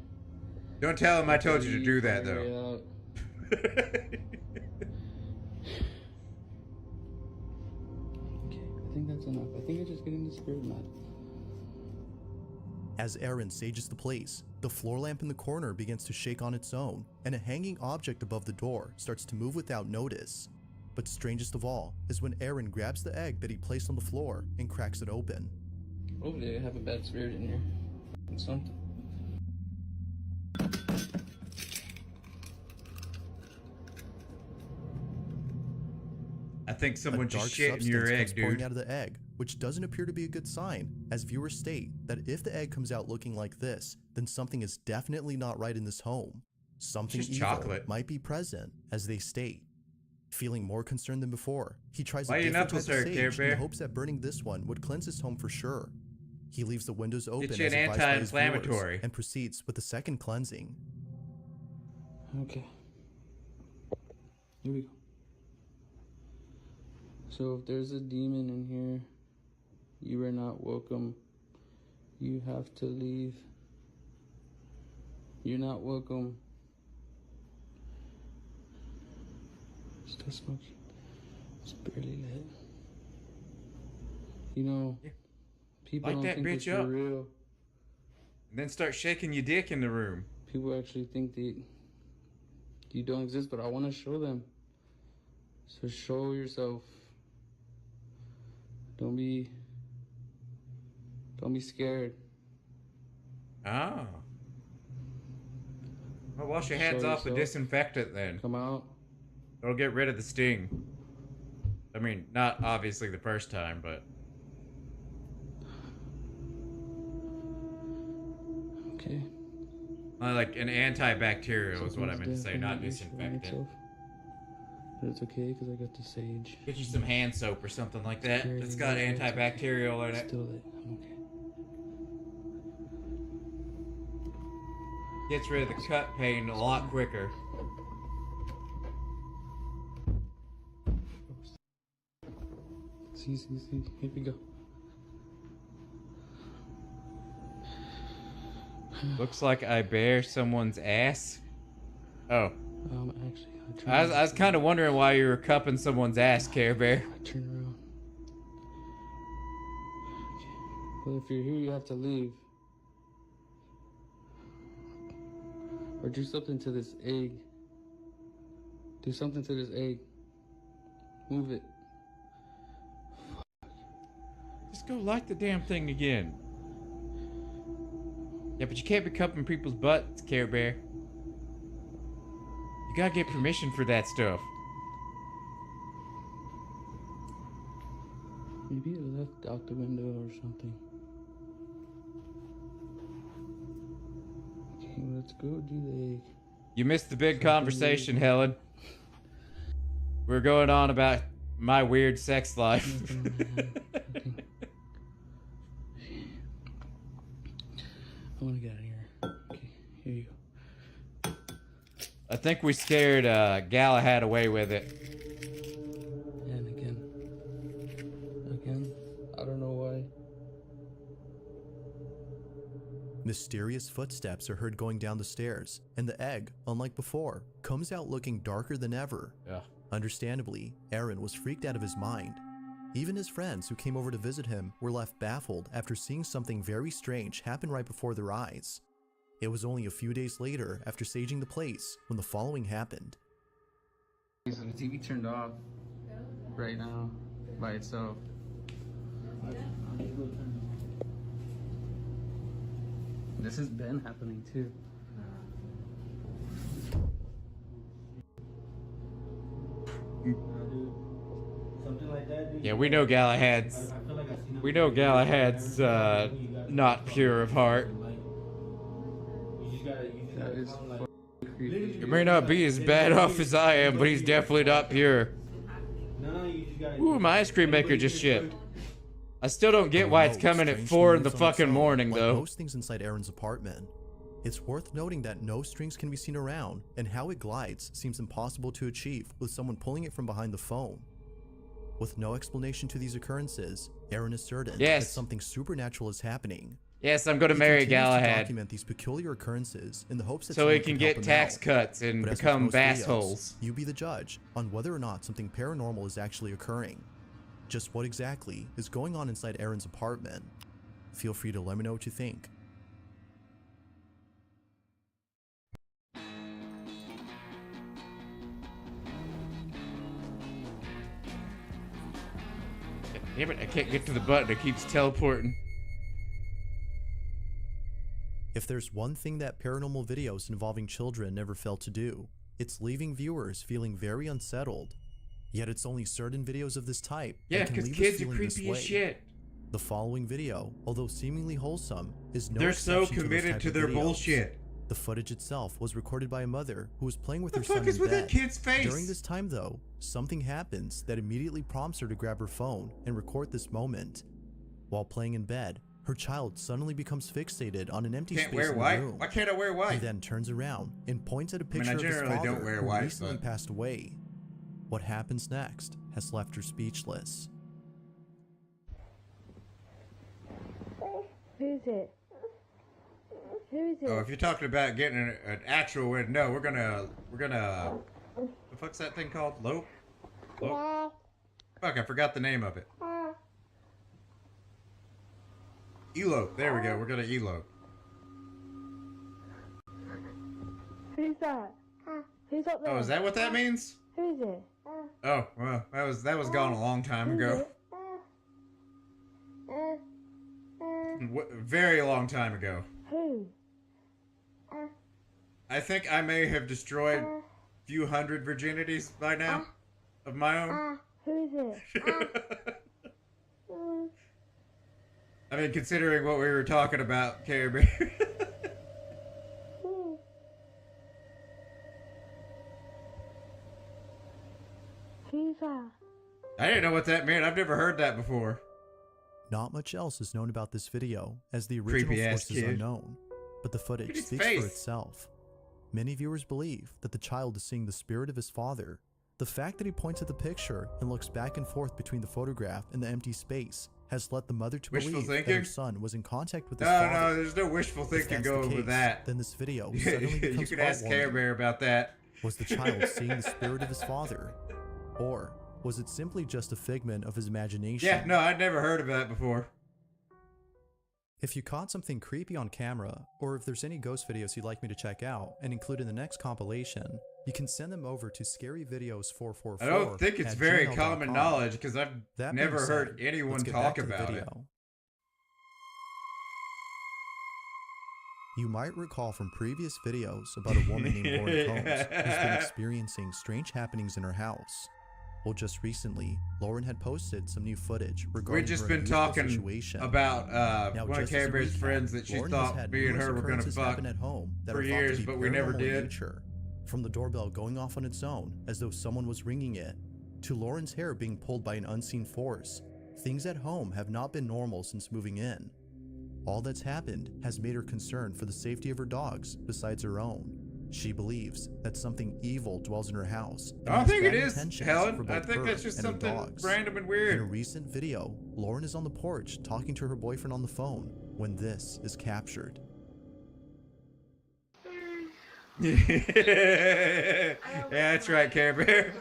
Speaker 1: Don't tell him I told you to do that, though.
Speaker 23: Okay, I think that's enough. I think I just get in the spirit mode.
Speaker 19: As Aaron sages the place, the floor lamp in the corner begins to shake on its own, and a hanging object above the door starts to move without notice. But strangest of all is when Aaron grabs the egg that he placed on the floor and cracks it open.
Speaker 23: Hopefully I have a bad spirit in here. Something.
Speaker 1: I think someone just shit in
Speaker 19: substance
Speaker 1: your egg,
Speaker 19: comes pouring
Speaker 1: dude.
Speaker 19: out of the egg, which doesn't appear to be a good sign, as viewers state that if the egg comes out looking like this, then something is definitely not right in this home. Something
Speaker 1: Just
Speaker 19: evil
Speaker 1: chocolate.
Speaker 19: might be present, as they state. Feeling more concerned than before, he tries
Speaker 1: Why
Speaker 19: a
Speaker 1: you
Speaker 19: different
Speaker 1: knuckles
Speaker 19: type of
Speaker 1: there,
Speaker 19: sage
Speaker 1: Care
Speaker 19: in
Speaker 1: Bear?
Speaker 19: the hopes that burning this one would cleanse his home for sure. He leaves the windows open
Speaker 1: Get you
Speaker 19: as
Speaker 1: an
Speaker 19: advised by his viewers,
Speaker 1: anti-inflammatory.
Speaker 19: and proceeds with the second cleansing.
Speaker 23: Okay. Here we go. So if there's a demon in here, you are not welcome. You have to leave. You're not welcome. Still smoking. It's barely lit. You know, people
Speaker 1: Light
Speaker 23: don't
Speaker 1: that
Speaker 23: think
Speaker 1: bitch
Speaker 23: that
Speaker 1: up.
Speaker 23: you're real.
Speaker 1: And then start shaking your dick in the room.
Speaker 23: People actually think that you don't exist, but I want to show them. So show yourself. Don't be Don't be scared.
Speaker 1: Oh. Well, wash your hands
Speaker 23: Show
Speaker 1: off with
Speaker 23: yourself.
Speaker 1: disinfectant then.
Speaker 23: Come out.
Speaker 1: It'll get rid of the sting. I mean, not obviously the first time, but...
Speaker 23: Okay.
Speaker 1: Like an antibacterial is what I meant to say, not disinfectant.
Speaker 23: But it's okay because I got the sage.
Speaker 1: Get you some hand soap or something like that. It's got antibacterial in it.
Speaker 23: Still it. I'm okay.
Speaker 1: Gets rid of the cut pain a lot quicker.
Speaker 23: See. Here we go.
Speaker 1: Looks like I bear someone's ass. Oh.
Speaker 23: Actually,
Speaker 1: I was kind of wondering why you were cupping someone's ass, Care Bear.
Speaker 23: Turn around. Well, if you're here, you have to leave. Or do something to this egg. Do something to this egg. Move it.
Speaker 1: Just go light the damn thing again. Yeah, but you can't be cupping people's butts, Care Bear. You gotta get permission for that stuff.
Speaker 23: Maybe it left out the window or something. Okay, let's go do the egg.
Speaker 1: You missed the big conversation, Helen. We're going on about my weird sex life.
Speaker 23: I want to get out of here. Okay, here you go.
Speaker 1: I think we scared Galahad away with it.
Speaker 23: And again. I don't know why.
Speaker 19: Mysterious footsteps are heard going down the stairs, and the egg, unlike before, comes out looking darker than ever.
Speaker 1: Yeah.
Speaker 19: Understandably, Aaron was freaked out of his mind. Even his friends who came over to visit him were left baffled after seeing something very strange happen right before their eyes. It was only a few days later, after saging the place, when the following happened.
Speaker 23: So the TV turned off right now by itself. This has been happening too.
Speaker 17: Something like that, dude.
Speaker 1: Yeah, we know Galahad's. We know Galahad's not pure of heart. He may not be as bad off as I am, but he's definitely not pure. Ooh, my ice cream maker just shipped. I still don't get why it's coming at 4 in the fucking morning,
Speaker 19: like
Speaker 1: though.
Speaker 19: Most things inside Aaron's apartment. It's worth noting that no strings can be seen around, and how it glides seems impossible to achieve with someone pulling it from behind the phone. With no explanation to these occurrences, Aaron is certain that something supernatural is happening.
Speaker 1: Yes, I'm going to marry
Speaker 19: He continues to
Speaker 1: Galahad.
Speaker 19: document these peculiar occurrences in the hopes that
Speaker 1: So he
Speaker 19: someone
Speaker 1: can
Speaker 19: help
Speaker 1: get
Speaker 19: him
Speaker 1: tax
Speaker 19: out.
Speaker 1: cuts and
Speaker 19: But as with
Speaker 1: become
Speaker 19: most
Speaker 1: bass
Speaker 19: videos,
Speaker 1: holes.
Speaker 19: You be the judge on whether or not something paranormal is actually occurring. Just what exactly is going on inside Aaron's apartment? Feel free to let me know what you think.
Speaker 1: Damn it, I can't get to the button. It keeps teleporting.
Speaker 19: If there's one thing that paranormal videos involving children never fail to do, it's leaving viewers feeling very unsettled. Yet it's only certain videos of this type
Speaker 1: Yeah,
Speaker 19: that can
Speaker 1: because
Speaker 19: leave
Speaker 1: kids
Speaker 19: us
Speaker 1: are
Speaker 19: feeling this
Speaker 1: creepy as
Speaker 19: way.
Speaker 1: shit.
Speaker 19: The following video, although seemingly wholesome, is no
Speaker 1: They're so
Speaker 19: exception to those
Speaker 1: committed
Speaker 19: type
Speaker 1: to
Speaker 19: of
Speaker 1: their
Speaker 19: videos.
Speaker 1: bullshit.
Speaker 19: The footage itself was recorded by a mother who was playing with her
Speaker 1: The fuck
Speaker 19: son
Speaker 1: is
Speaker 19: in
Speaker 1: with that
Speaker 19: bed.
Speaker 1: kid's face?
Speaker 19: During this time, though, something happens that immediately prompts her to grab her phone and record this moment. While playing in bed, her child suddenly becomes fixated on an empty
Speaker 1: Can't
Speaker 19: space
Speaker 1: wear
Speaker 19: in the
Speaker 1: white?
Speaker 19: room.
Speaker 1: Why can't I wear white?
Speaker 19: He then turns around and points at a
Speaker 1: I
Speaker 19: picture of his
Speaker 1: generally
Speaker 19: father
Speaker 1: don't wear
Speaker 19: who
Speaker 1: white,
Speaker 19: recently
Speaker 1: but-
Speaker 19: passed away. What happens next has left her speechless.
Speaker 16: Who's it? Who is it?
Speaker 1: Oh, if you're talking about getting an actual win, no, we're gonna, the fuck's that thing called? Lope? Fuck, I forgot the name of it. Elope, there we go, we're gonna elope.
Speaker 16: Who's that? Who's up there?
Speaker 1: Oh, is that what that means?
Speaker 16: Who is it?
Speaker 1: Oh, well, that was gone a long time ago. very long time ago.
Speaker 16: Who?
Speaker 1: I think I may have destroyed a few hundred virginities by now of my own.
Speaker 16: Who is it?
Speaker 1: I mean, considering what we were talking about, Care Bear.
Speaker 16: Who's that?
Speaker 1: I didn't know what that meant. I've never heard that before.
Speaker 19: Not much else is known about this video, as the original
Speaker 1: Creepy ass
Speaker 19: source is
Speaker 1: kid.
Speaker 19: unknown, but the footage speaks for itself. Many viewers believe that the child is seeing the spirit of his father. The fact that he points at the picture and looks back and forth between the photograph and the empty space has led the mother to
Speaker 1: Wishful
Speaker 19: believe that
Speaker 1: thinking?
Speaker 19: her son was in contact with his
Speaker 1: No,
Speaker 19: father.
Speaker 1: no, there's no wishful
Speaker 19: If
Speaker 1: thinking
Speaker 19: that's the
Speaker 1: going with
Speaker 19: case,
Speaker 1: that.
Speaker 19: Then this video suddenly becomes
Speaker 1: You could ask Care
Speaker 19: heartwarming.
Speaker 1: Bear about that.
Speaker 19: Was the child seeing the spirit of his father? Or was it simply just a figment of his imagination?
Speaker 1: Yeah, no, I'd never heard of that before.
Speaker 19: If you caught something creepy on camera, or if there's any ghost videos you'd like me to check out and include in the next compilation, you can send them over to scaryvideos444.
Speaker 1: I don't think it's very common knowledge because I've
Speaker 19: That
Speaker 1: never
Speaker 19: being
Speaker 1: heard
Speaker 19: said,
Speaker 1: anyone
Speaker 19: let's get
Speaker 1: talk
Speaker 19: back to the
Speaker 1: about it.
Speaker 19: video. You might recall from previous videos about a woman named Lauren Combs who's been experiencing strange happenings in her house. Well, just recently, Lauren had posted some new footage regarding
Speaker 1: We've just
Speaker 19: her
Speaker 1: been
Speaker 19: unusual
Speaker 1: talking
Speaker 19: situation.
Speaker 1: about
Speaker 19: Now,
Speaker 1: one of
Speaker 19: just as a
Speaker 1: Care Bear's
Speaker 19: recap,
Speaker 1: friends that she
Speaker 19: Lauren has
Speaker 1: thought
Speaker 19: had
Speaker 1: me and
Speaker 19: numerous
Speaker 1: her were gonna
Speaker 19: occurrences
Speaker 1: fuck
Speaker 19: happen at home that
Speaker 1: for
Speaker 19: are thought to
Speaker 1: years,
Speaker 19: be
Speaker 1: but we never
Speaker 19: paranormal in
Speaker 1: did.
Speaker 19: nature. From the doorbell going off on its own as though someone was ringing it, to Lauren's hair being pulled by an unseen force, things at home have not been normal since moving in. All that's happened has made her concerned for the safety of her dogs besides her own. She believes that something evil dwells in her house. and
Speaker 1: I don't
Speaker 19: has
Speaker 1: think it
Speaker 19: bad
Speaker 1: is,
Speaker 19: intentions
Speaker 1: Helen.
Speaker 19: for
Speaker 1: I
Speaker 19: both
Speaker 1: think
Speaker 19: her
Speaker 1: that's just
Speaker 19: and her
Speaker 1: something
Speaker 19: dogs.
Speaker 1: random and
Speaker 19: In a
Speaker 1: weird.
Speaker 19: recent video, Lauren is on the porch talking to her boyfriend on the phone when this is captured.
Speaker 1: Yeah, that's right, Care Bear.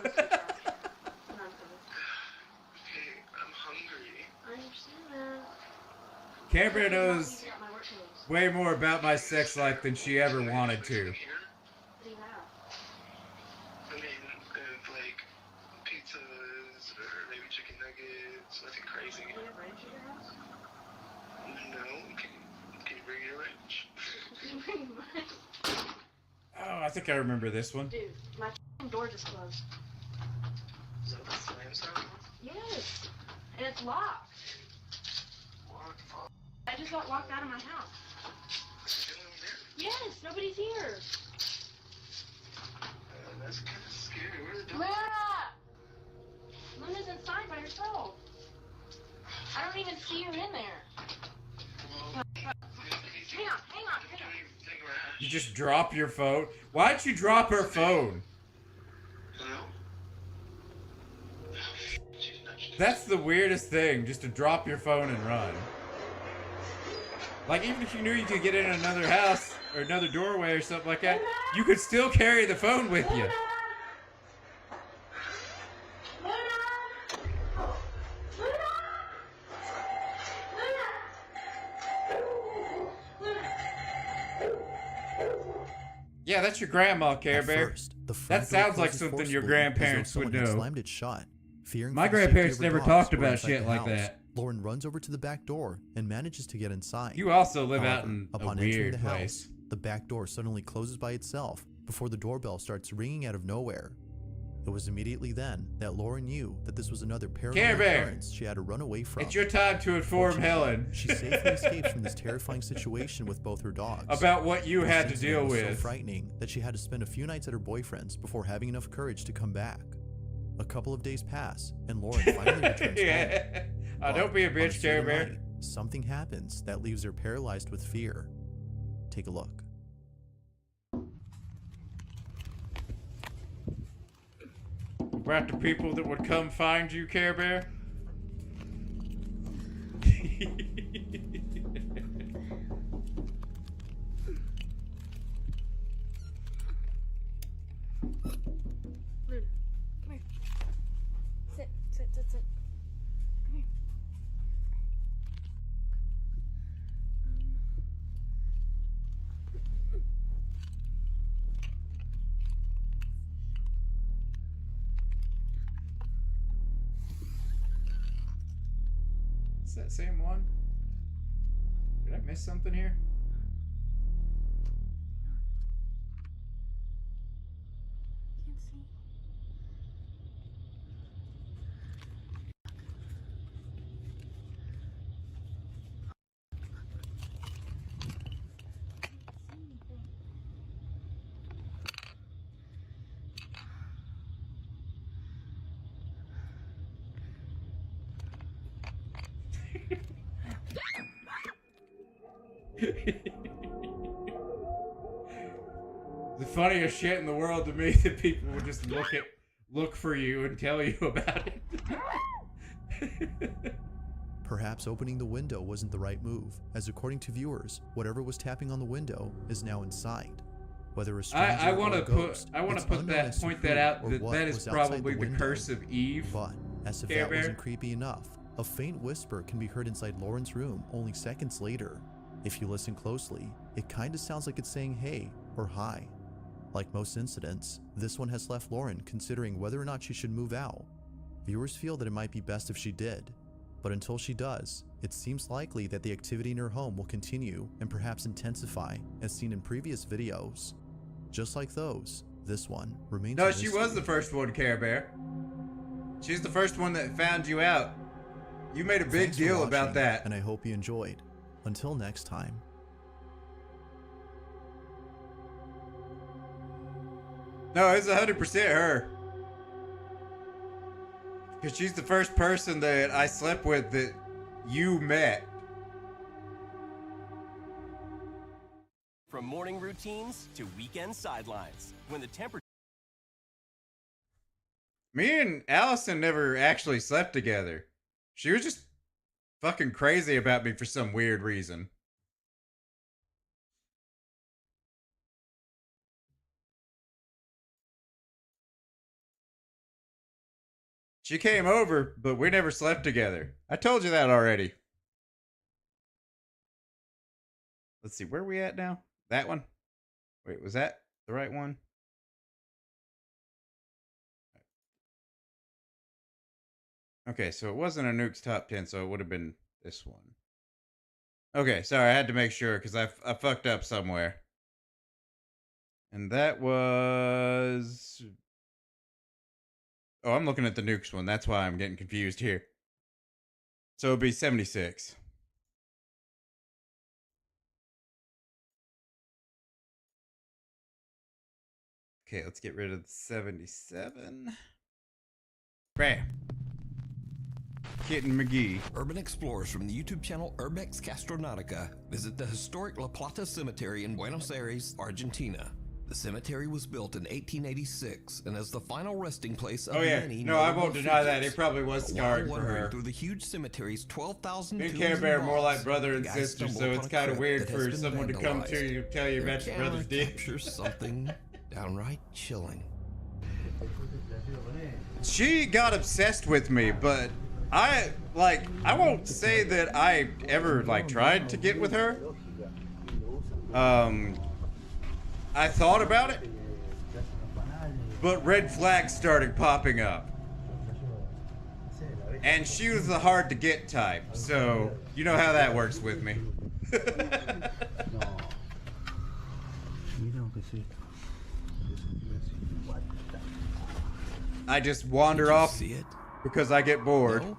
Speaker 1: Care Bear knows way more about my sex life than she ever wanted to.
Speaker 10: I mean, like pizzas or maybe chicken nuggets, nothing crazy. Do you have ranch at your house? No, can you bring your ranch?
Speaker 1: Oh, I think I remember this one.
Speaker 9: Dude, my door just closed.
Speaker 10: Is that the slam sound?
Speaker 9: Yes, and it's locked.
Speaker 10: What the fuck?
Speaker 9: I just got locked out of my house. Yes, nobody's here.
Speaker 10: That's kind of scary. Where's the dog?
Speaker 9: Luna! Luna's inside by herself. I don't even see her in there. Hang on.
Speaker 1: You just drop your phone? Why'd you drop her phone? That's the weirdest thing, just to drop your phone and run. Like, even if you knew you could get in another house or another doorway or something like that, you could still carry the phone with you. Yeah, that's your grandma, Care
Speaker 19: At
Speaker 1: Bear.
Speaker 19: first, the front
Speaker 1: That
Speaker 19: door
Speaker 1: sounds like
Speaker 19: closes
Speaker 1: something your
Speaker 19: forcibly
Speaker 1: grandparents
Speaker 19: as though
Speaker 1: would
Speaker 19: someone had
Speaker 1: know.
Speaker 19: slammed it shut. Fearing
Speaker 1: My
Speaker 19: for the safety
Speaker 1: grandparents
Speaker 19: of her
Speaker 1: never
Speaker 19: dogs
Speaker 1: talked
Speaker 19: who were
Speaker 1: about
Speaker 19: inside
Speaker 1: shit
Speaker 19: the
Speaker 1: like
Speaker 19: house,
Speaker 1: that.
Speaker 19: Lauren runs over to the back door and manages to get inside.
Speaker 1: You also live out
Speaker 19: However,
Speaker 1: in a
Speaker 19: upon entering
Speaker 1: weird
Speaker 19: the
Speaker 1: place.
Speaker 19: house, the back door suddenly closes by itself before the doorbell starts ringing out of nowhere. It was immediately then that Lauren knew that this was another
Speaker 1: Care
Speaker 19: paranormal
Speaker 1: Bear,
Speaker 19: occurrence she had to run away from.
Speaker 1: It's your time to inform
Speaker 19: Fortunately,
Speaker 1: Helen.
Speaker 19: She safely escapes from this terrifying situation with both her dogs.
Speaker 1: About what you
Speaker 19: This
Speaker 1: had to
Speaker 19: incident
Speaker 1: deal
Speaker 19: was
Speaker 1: with.
Speaker 19: so frightening that she had to spend a few nights at her boyfriend's before having enough courage to come back. A couple of days pass, and Lauren finally returns
Speaker 1: Yeah.
Speaker 19: home.
Speaker 1: Don't be a
Speaker 19: But on
Speaker 1: bitch, Care
Speaker 19: certain
Speaker 1: Bear.
Speaker 19: night, something happens that leaves her paralyzed with fear. Take a look.
Speaker 1: About the people that would come find you, Care Bear?
Speaker 9: Luna, come here. Sit. Come here.
Speaker 1: Is that same one? I miss something here? The funniest shit in the world to me that people will just look for you and tell you about it.
Speaker 19: Perhaps opening the window wasn't the right move, as according to viewers, whatever was tapping on the window is now inside. Whether a stranger
Speaker 1: I want
Speaker 19: or
Speaker 1: to
Speaker 19: a ghost,
Speaker 1: point that out that is probably the curse of Eve.
Speaker 19: But as if that wasn't creepy enough, a faint whisper can be heard inside Lauren's room only seconds later. If you listen closely, it kinda sounds like it's saying hey or hi. Like most incidents, this one has left Lauren considering whether or not she should move out. Viewers feel that it might be best if she did, but until she does, it seems likely that the activity in her home will continue and perhaps intensify as seen in previous videos. Just like those, this one remains
Speaker 1: No,
Speaker 19: a
Speaker 1: she
Speaker 19: mystery.
Speaker 1: was the first one, Care Bear. She's the first one that found you out. You made a big
Speaker 19: Thanks for
Speaker 1: deal about
Speaker 19: watching,
Speaker 1: that.
Speaker 19: and I hope you enjoyed. Until next time.
Speaker 1: No, it's 100% her. Because she's the first person that I slept with that you met.
Speaker 5: From morning routines to weekend sidelines. When the temperature
Speaker 1: Me and Allison never actually slept together. She was just fucking crazy about me for some weird reason. She came over, but we never slept together. I told you that already. Let's see, where are we at now? That one? Wait, was that the right one? Okay, so it wasn't a Nuke's top 10, so it would have been this one. Okay, sorry, I had to make sure because I fucked up somewhere. And that was... Oh, I'm looking at the Nukes one. That's why I'm getting confused here. So it'd be 76. Okay, let's get rid of the 77. Bam. Kitten McGee.
Speaker 14: Urban explorers from the YouTube channel Urbex Castronautica visit the historic La Plata Cemetery in Buenos Aires, Argentina. The cemetery was built in 1886 and is the final resting place of many.
Speaker 1: No, I won't deny that. It probably was scarred for her.
Speaker 14: Through the huge cemetery's 12,000
Speaker 1: Me and Care Bear are more like brother and sister, so it's kind of weird for someone to come to you and tell you about your brother's dick.
Speaker 14: Captures something downright chilling.
Speaker 1: She got obsessed with me, but I won't say that I ever tried to get with her. I thought about it, but red flags started popping up. And she was the hard to get type, so you know how that works with me. I just wander off because I get bored.
Speaker 14: No?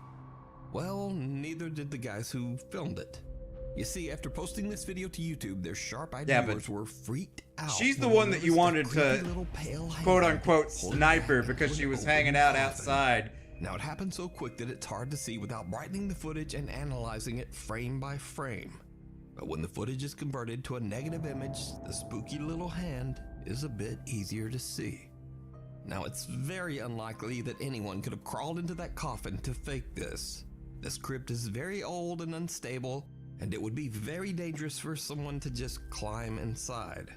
Speaker 14: Well, neither did the guys who filmed it. You see, after posting this video to YouTube, their sharp-eyed viewers were freaked out.
Speaker 1: She's the one that you wanted to quote-unquote sniper because she was hanging out outside.
Speaker 14: Now, it happened so quick that it's hard to see without brightening the footage and analyzing it frame by frame. But when the footage is converted to a negative image, the spooky little hand is a bit easier to see. Now, it's very unlikely that anyone could have crawled into that coffin to fake this. This crypt is very old and unstable, and it would be very dangerous for someone to just climb inside.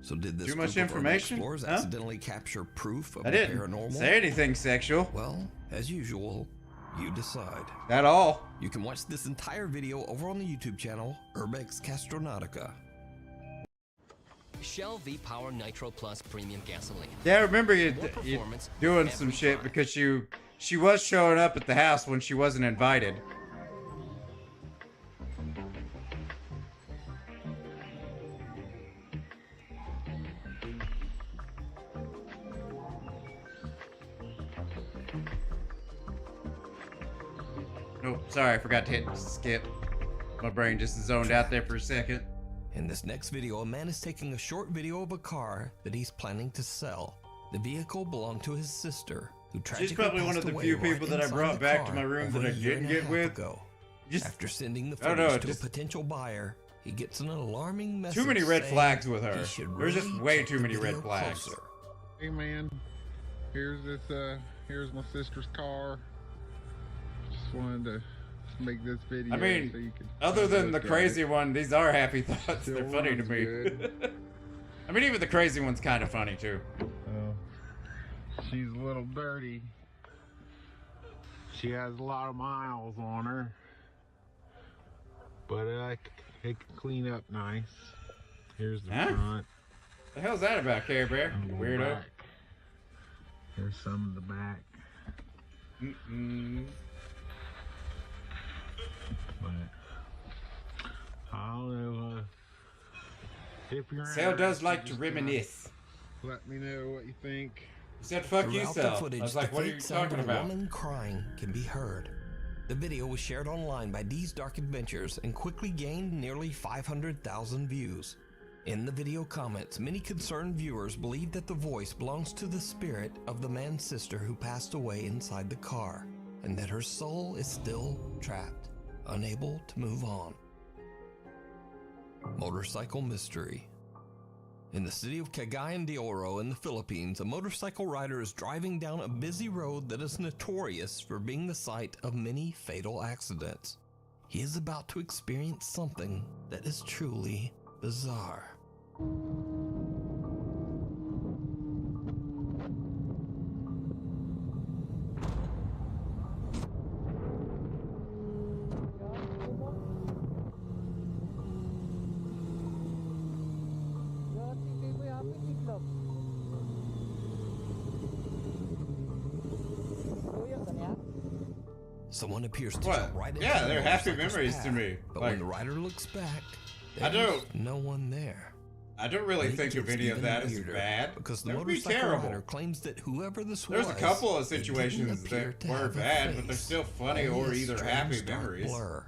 Speaker 14: So did this
Speaker 1: Too much
Speaker 14: group of urban
Speaker 1: information?
Speaker 14: explorers
Speaker 1: Huh?
Speaker 14: accidentally capture proof of
Speaker 1: I
Speaker 14: the
Speaker 1: didn't
Speaker 14: paranormal?
Speaker 1: say anything sexual.
Speaker 14: Well, as usual, you decide.
Speaker 1: At all.
Speaker 14: You can watch this entire video over on the YouTube channel, Urbex Castronautica.
Speaker 4: Shell V-Power Nitro Plus Premium Gasoline.
Speaker 1: Yeah, I remember you
Speaker 4: More performance
Speaker 1: doing some shit because she was showing up at the house when she wasn't invited. Sorry, I forgot to hit skip. My brain just zoned out there for a second.
Speaker 14: In this next video, a man is taking a short video of a car that he's planning to sell. The vehicle belonged to his sister, who tragically
Speaker 1: She's probably one of the few people that I brought back to my room that I didn't get with.
Speaker 14: After sending the footage to a potential buyer, he gets an alarming message.
Speaker 1: Too many red flags with her. There's just way too many red flags.
Speaker 21: Hey man, here's my sister's car. Just wanted to make this video.
Speaker 1: I mean,
Speaker 21: so you can
Speaker 1: other than the crazy one, these are happy thoughts. They're funny to me. I mean, even the crazy one's kind of funny too.
Speaker 21: She's a little dirty. She has a lot of miles on her, but it can clean up nice. Here's the front.
Speaker 1: The hell's that about, Care Bear? Weirdo.
Speaker 21: Back. Here's some of the back. But I don't know if you're
Speaker 1: Sal does like to reminisce.
Speaker 21: Let me know what you think.
Speaker 1: He said, "Fuck you,
Speaker 14: Throughout the
Speaker 1: Sal."
Speaker 14: footage,
Speaker 1: I was like,
Speaker 14: the
Speaker 1: "What are you
Speaker 14: faint sound
Speaker 1: talking
Speaker 14: of a
Speaker 1: about?"
Speaker 14: woman crying can be heard. The video was shared online by These Dark Adventures and quickly gained nearly 500,000 views. In the video comments, many concerned viewers believe that the voice belongs to the spirit of the man's sister who passed away inside the car, and that her soul is still trapped, unable to move on. Motorcycle mystery. In the city of Cagayan de Oro in the Philippines, a motorcycle rider is driving down a busy road that is notorious for being the site of many fatal accidents. He is about to experience something that is truly bizarre. Someone appears to jump right into the
Speaker 1: they're happy
Speaker 14: motorcycle's
Speaker 1: memories
Speaker 14: path,
Speaker 1: to me.
Speaker 14: But when the rider looks back,
Speaker 1: I
Speaker 14: there's
Speaker 1: don't-
Speaker 14: no one there.
Speaker 1: I don't really
Speaker 14: And it
Speaker 1: think of
Speaker 14: gets
Speaker 1: any of
Speaker 14: even
Speaker 1: that as
Speaker 14: weirder,
Speaker 1: bad.
Speaker 14: because the
Speaker 1: That would be
Speaker 14: motorcycle
Speaker 1: terrible.
Speaker 14: rider claims that whoever this
Speaker 1: There's
Speaker 14: was,
Speaker 1: a couple of
Speaker 14: it didn't
Speaker 1: situations
Speaker 14: appear
Speaker 1: that
Speaker 14: to
Speaker 1: were
Speaker 14: have a
Speaker 1: bad, but they're
Speaker 14: face,
Speaker 1: still funny
Speaker 14: only
Speaker 1: or
Speaker 14: a
Speaker 1: either
Speaker 14: strange
Speaker 1: happy
Speaker 14: dark
Speaker 1: memories.
Speaker 14: blur.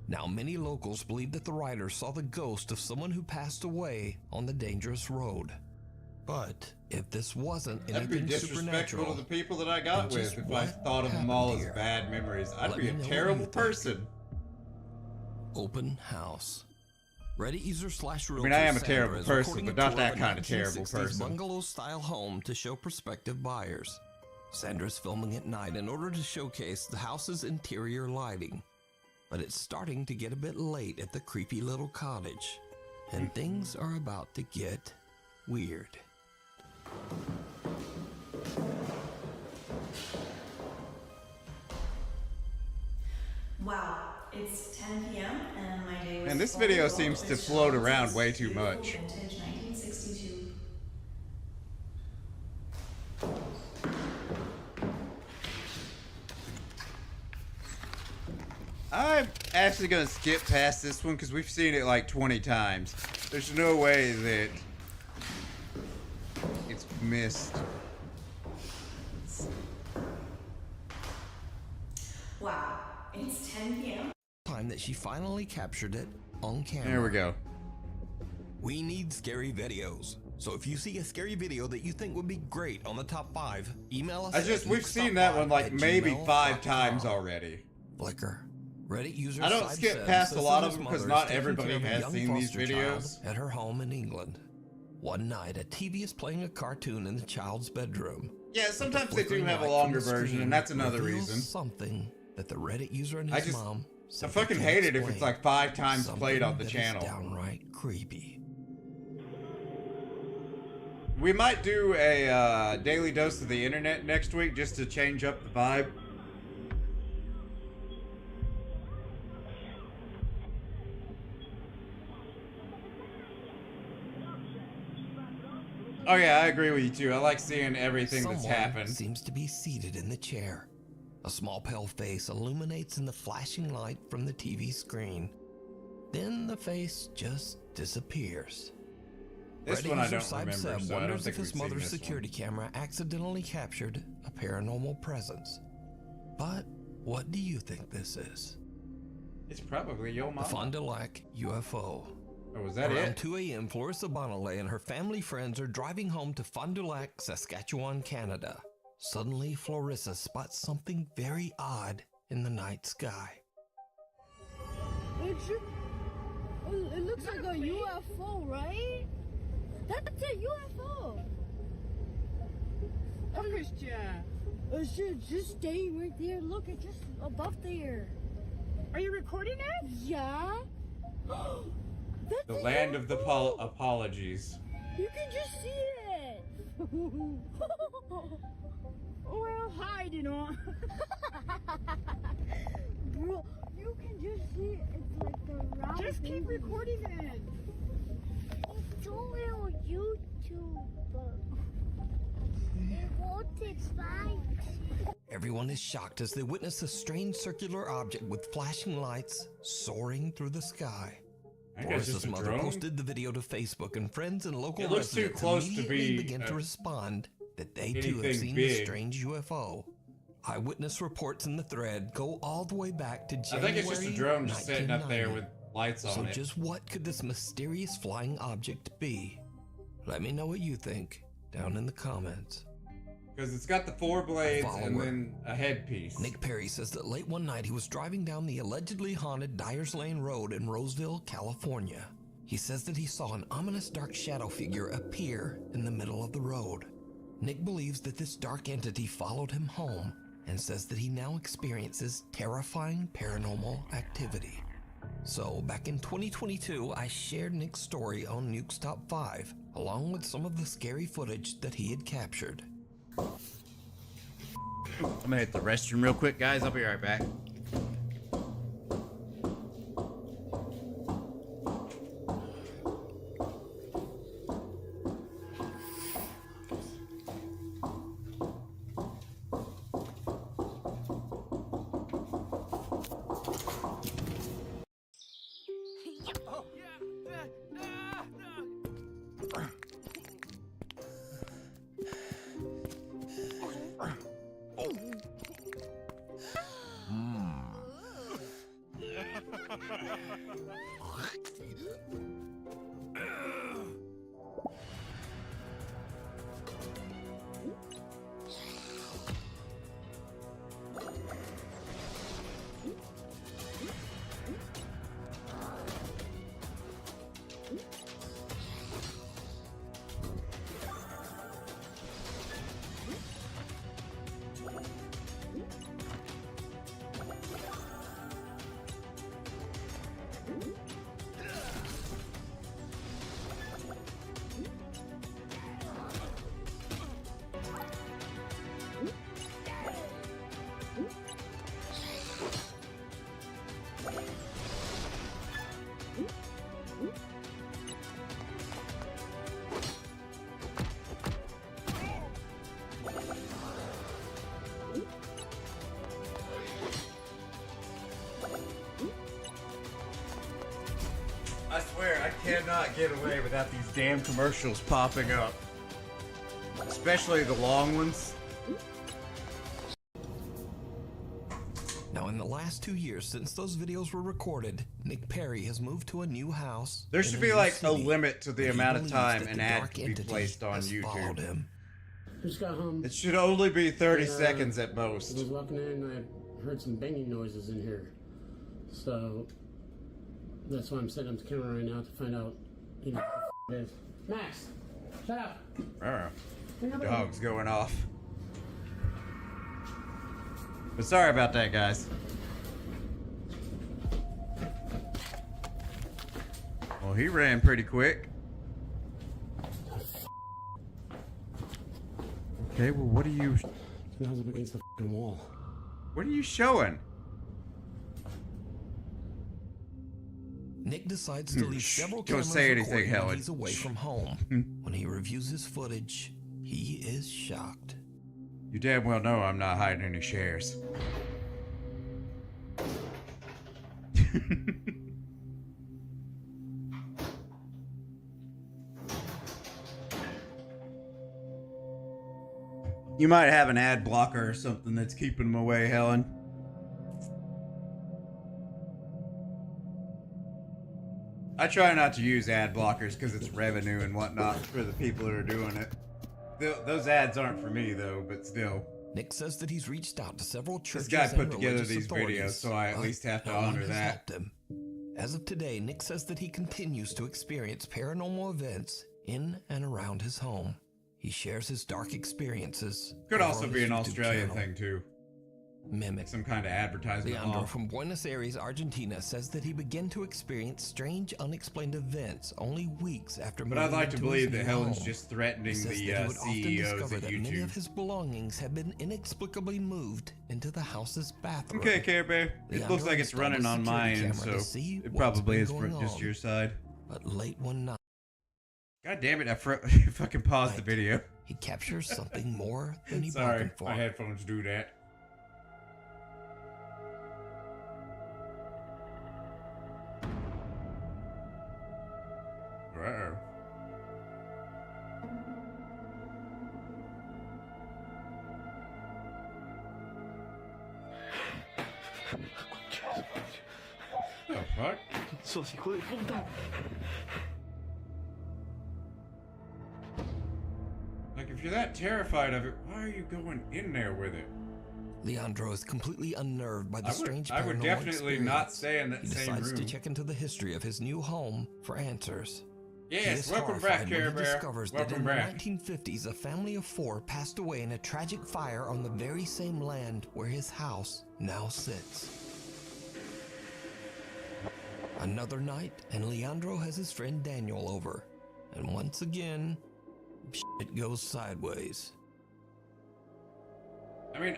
Speaker 14: Now, many locals believe that the rider saw the ghost of someone who passed away on the dangerous road. But if this wasn't
Speaker 1: That'd be
Speaker 14: anything
Speaker 1: disrespectful
Speaker 14: supernatural,
Speaker 1: to the people that I got
Speaker 14: then
Speaker 1: with
Speaker 14: just
Speaker 1: if I
Speaker 14: what
Speaker 1: thought of them
Speaker 14: happened
Speaker 1: all as
Speaker 14: here?
Speaker 1: bad memories. I'd
Speaker 14: Let
Speaker 1: be
Speaker 14: me
Speaker 1: a
Speaker 14: know what
Speaker 1: terrible
Speaker 14: you think.
Speaker 1: person.
Speaker 14: Open house. Reddit user / realtor
Speaker 1: I mean, I am a
Speaker 14: Sandra
Speaker 1: terrible
Speaker 14: is
Speaker 1: person,
Speaker 14: recording
Speaker 1: but
Speaker 14: a
Speaker 1: not
Speaker 14: tour
Speaker 1: that
Speaker 14: of a
Speaker 1: kind of terrible
Speaker 14: 1960s
Speaker 1: person.
Speaker 14: bungalow-style home to show prospective buyers. Sandra's filming at night in order to showcase the house's interior lighting. But it's starting to get a bit late at the creepy little cottage, and things are about to get weird.
Speaker 18: Wow, it's 10 p.m. and my day was
Speaker 1: Man, this
Speaker 18: fully
Speaker 1: video
Speaker 18: booked
Speaker 1: seems to
Speaker 18: with
Speaker 1: float
Speaker 18: shots
Speaker 1: around
Speaker 18: of
Speaker 1: way too
Speaker 18: beautiful
Speaker 1: much.
Speaker 18: Vintage 1962.
Speaker 1: I'm actually gonna skip past this one because we've seen it like 20 times. There's no way that it's missed.
Speaker 18: Wow, it's 10 p.m.
Speaker 14: Time that she finally captured it on camera.
Speaker 1: There we go.
Speaker 14: We need scary videos. So if you see a scary video that you think would be great on the top 5, email us.
Speaker 1: We've seen that one like maybe 5 times already.
Speaker 14: Flickr. Reddit user
Speaker 1: I don't
Speaker 14: Side
Speaker 1: skip
Speaker 14: Said
Speaker 1: past a
Speaker 14: says
Speaker 1: lot
Speaker 14: that
Speaker 1: of
Speaker 14: his
Speaker 1: them because
Speaker 14: mother is
Speaker 1: not
Speaker 14: taking
Speaker 1: everybody
Speaker 14: care of a
Speaker 1: has
Speaker 14: young
Speaker 1: seen these
Speaker 14: foster child
Speaker 1: videos.
Speaker 14: at her home in England. One night, a TV is playing a cartoon in the child's bedroom.
Speaker 1: Yeah,
Speaker 14: But the
Speaker 1: sometimes they do
Speaker 14: flickering
Speaker 1: have a
Speaker 14: light from
Speaker 1: longer
Speaker 14: the
Speaker 1: version,
Speaker 14: screen
Speaker 1: and that's another
Speaker 14: reveals
Speaker 1: reason.
Speaker 14: Something that the Reddit user and
Speaker 1: I
Speaker 14: his
Speaker 1: just-
Speaker 14: mom
Speaker 1: I
Speaker 14: simply
Speaker 1: fucking
Speaker 14: can't
Speaker 1: hate it if
Speaker 14: explain.
Speaker 1: it's like 5 times
Speaker 14: Something
Speaker 1: played on the
Speaker 14: that is
Speaker 1: channel.
Speaker 14: downright creepy.
Speaker 1: We might do a daily dose of the internet next week just to change up the vibe. Oh yeah, I agree with you too. I like seeing everything that's
Speaker 14: Someone
Speaker 1: happened.
Speaker 14: seems to be seated in the chair. A small pale face illuminates in the flashing light from the TV screen. Then the face just disappears.
Speaker 1: This
Speaker 14: Reddit
Speaker 1: one I
Speaker 14: user
Speaker 1: don't
Speaker 14: Saib
Speaker 1: remember,
Speaker 14: Seb
Speaker 1: so I don't
Speaker 14: wonders
Speaker 1: think
Speaker 14: if his
Speaker 1: we've seen
Speaker 14: mother's
Speaker 1: this
Speaker 14: security camera accidentally captured a paranormal presence. But What do you think this is?
Speaker 1: It's probably your
Speaker 14: The
Speaker 1: mama.
Speaker 14: Fond du Lac UFO.
Speaker 1: Oh, was that
Speaker 14: Around
Speaker 1: it?
Speaker 14: 2 a.m., Clarissa Bonnelly and her family friends are driving home to Fond du Lac, Saskatchewan, Canada. Suddenly, Clarissa spots something very odd in the night sky.
Speaker 16: It looks like a UFO, right? That's a UFO. Christian. Just staying right there. Look, it's just above there. Are you recording it? Yeah.
Speaker 1: The land of the apologies.
Speaker 16: You can just see it. Well, hiding on. Bro, you can just see it. It's like the round. Just keep recording it. It's only on YouTube. It won't expire.
Speaker 14: Everyone is shocked as they witness a strange circular object with flashing lights soaring through the sky.
Speaker 1: I guess it's
Speaker 14: Clarissa's
Speaker 1: a
Speaker 14: mother
Speaker 1: drone.
Speaker 14: posted the video to Facebook, and friends and local
Speaker 1: It looks too
Speaker 14: residents
Speaker 1: close to
Speaker 14: immediately
Speaker 1: be
Speaker 14: began to respond that they too have
Speaker 1: anything
Speaker 14: seen
Speaker 1: big.
Speaker 14: the strange UFO. Eyewitness reports in the thread go all the way back to
Speaker 1: I
Speaker 14: January
Speaker 1: think it's just a drone just sitting up there
Speaker 14: 1990.
Speaker 1: with lights on
Speaker 14: So
Speaker 1: it.
Speaker 14: just what could this mysterious flying object be? Let me know what you think down in the comments.
Speaker 1: Because it's got the 4 blades and
Speaker 14: Follower.
Speaker 1: then a headpiece.
Speaker 14: Nick Perry says that late one night he was driving down the allegedly haunted Dyers Lane Road in Roseville, California. He says that he saw an ominous dark shadow figure appear in the middle of the road. Nick believes that this dark entity followed him home and says that he now experiences terrifying paranormal activity. So back in 2022, I shared Nick's story on Nuke's Top 5, along with some of the scary footage that he had captured.
Speaker 1: I'm gonna hit the restroom real quick, guys. I'll be right back. I swear, I cannot get away without these damn commercials popping up. Especially the long ones.
Speaker 14: Now, in the last 2 years since those videos were recorded, Nick Perry has moved to a new house.
Speaker 1: There
Speaker 14: in
Speaker 1: should
Speaker 14: a
Speaker 1: be
Speaker 14: new
Speaker 1: like a
Speaker 14: city,
Speaker 1: limit to the
Speaker 14: but he
Speaker 1: amount of
Speaker 14: believes
Speaker 1: time
Speaker 14: that
Speaker 1: an
Speaker 14: the
Speaker 1: ad
Speaker 14: dark
Speaker 1: can be
Speaker 14: entity
Speaker 1: placed on
Speaker 14: has followed
Speaker 1: YouTube.
Speaker 14: him.
Speaker 2: Just got home.
Speaker 1: It should only be 30
Speaker 2: And,
Speaker 1: seconds at
Speaker 2: I
Speaker 1: most.
Speaker 2: was walking in and I heard some banging noises in here. So that's why I'm setting up the camera right now to find out, you know, what the f it is. Max, shut up.
Speaker 1: Dog's going off. But sorry about that, guys. Well, he ran pretty quick. Okay, well, what are you...
Speaker 2: Nose up against the f***ing wall.
Speaker 1: What are you showing?
Speaker 14: Nick decides to leave several
Speaker 1: Don't
Speaker 14: cameras
Speaker 1: say anything,
Speaker 14: recording while
Speaker 1: Helen.
Speaker 14: he's away from home. When he reviews his footage, he is shocked.
Speaker 1: You damn well know I'm not hiding any shares. You might have an ad blocker or something that's keeping them away, Helen. I try not to use ad blockers because it's revenue and whatnot for the people that are doing it. Those ads aren't for me though, but still.
Speaker 14: Nick says that he's reached out to several churches
Speaker 1: This guy put
Speaker 14: and
Speaker 1: together
Speaker 14: religious
Speaker 1: these
Speaker 14: authorities,
Speaker 1: videos, so I at
Speaker 14: but
Speaker 1: least have to
Speaker 14: no one
Speaker 1: honor
Speaker 14: has
Speaker 1: that.
Speaker 14: helped him. As of today, Nick says that he continues to experience paranormal events in and around his home. He shares his dark experiences.
Speaker 1: Could
Speaker 14: over
Speaker 1: also
Speaker 14: on
Speaker 1: be
Speaker 14: his
Speaker 1: an
Speaker 14: YouTube
Speaker 1: Australian
Speaker 14: channel.
Speaker 1: thing too.
Speaker 14: Mimic.
Speaker 1: Some kind of advertisement.
Speaker 14: Leandro from Buenos Aires, Argentina says that he began to experience strange, unexplained events only weeks after
Speaker 1: But
Speaker 14: moving
Speaker 1: I'd like to
Speaker 14: into
Speaker 1: believe
Speaker 14: his
Speaker 1: that
Speaker 14: new
Speaker 1: Helen's
Speaker 14: home.
Speaker 1: just threatening
Speaker 14: He says
Speaker 1: the
Speaker 14: that he would often
Speaker 1: CEOs
Speaker 14: discover
Speaker 1: of
Speaker 14: that many
Speaker 1: YouTube.
Speaker 14: of his belongings have been inexplicably moved into the house's bathroom.
Speaker 1: Okay, Care Bear. It
Speaker 14: Leandro
Speaker 1: looks like it's
Speaker 14: installed a
Speaker 1: running on
Speaker 14: security
Speaker 1: mine,
Speaker 14: camera
Speaker 1: so
Speaker 14: to see
Speaker 1: it
Speaker 14: what's
Speaker 1: probably
Speaker 14: been
Speaker 1: is for
Speaker 14: going
Speaker 1: just
Speaker 14: on.
Speaker 1: your side.
Speaker 14: But late one night,
Speaker 1: God damn it! I fucking paused the video.
Speaker 14: he captures something more than he
Speaker 1: Sorry,
Speaker 14: bargained for.
Speaker 1: my headphones do that. Uh-oh. The fuck?
Speaker 17: ¡Sos hijo de puta!
Speaker 1: Like, if you're that terrified of it, why are you going in there with it?
Speaker 14: Leandro is completely unnerved by the strange paranormal
Speaker 1: I would definitely
Speaker 14: experience.
Speaker 1: not stay in that
Speaker 14: He
Speaker 1: same
Speaker 14: decides to
Speaker 1: room.
Speaker 14: check into the history of his new home for answers.
Speaker 1: Yes,
Speaker 14: He is
Speaker 1: welcome back,
Speaker 14: horrified when
Speaker 1: Care
Speaker 14: he
Speaker 1: Bear.
Speaker 14: discovers that
Speaker 1: Welcome
Speaker 14: in
Speaker 1: back.
Speaker 14: the 1950s, a family of 4 passed away in a tragic fire on the very same land where his house now sits. Another night, and Leandro has his friend Daniel over. And once again, shit goes sideways.
Speaker 1: I mean,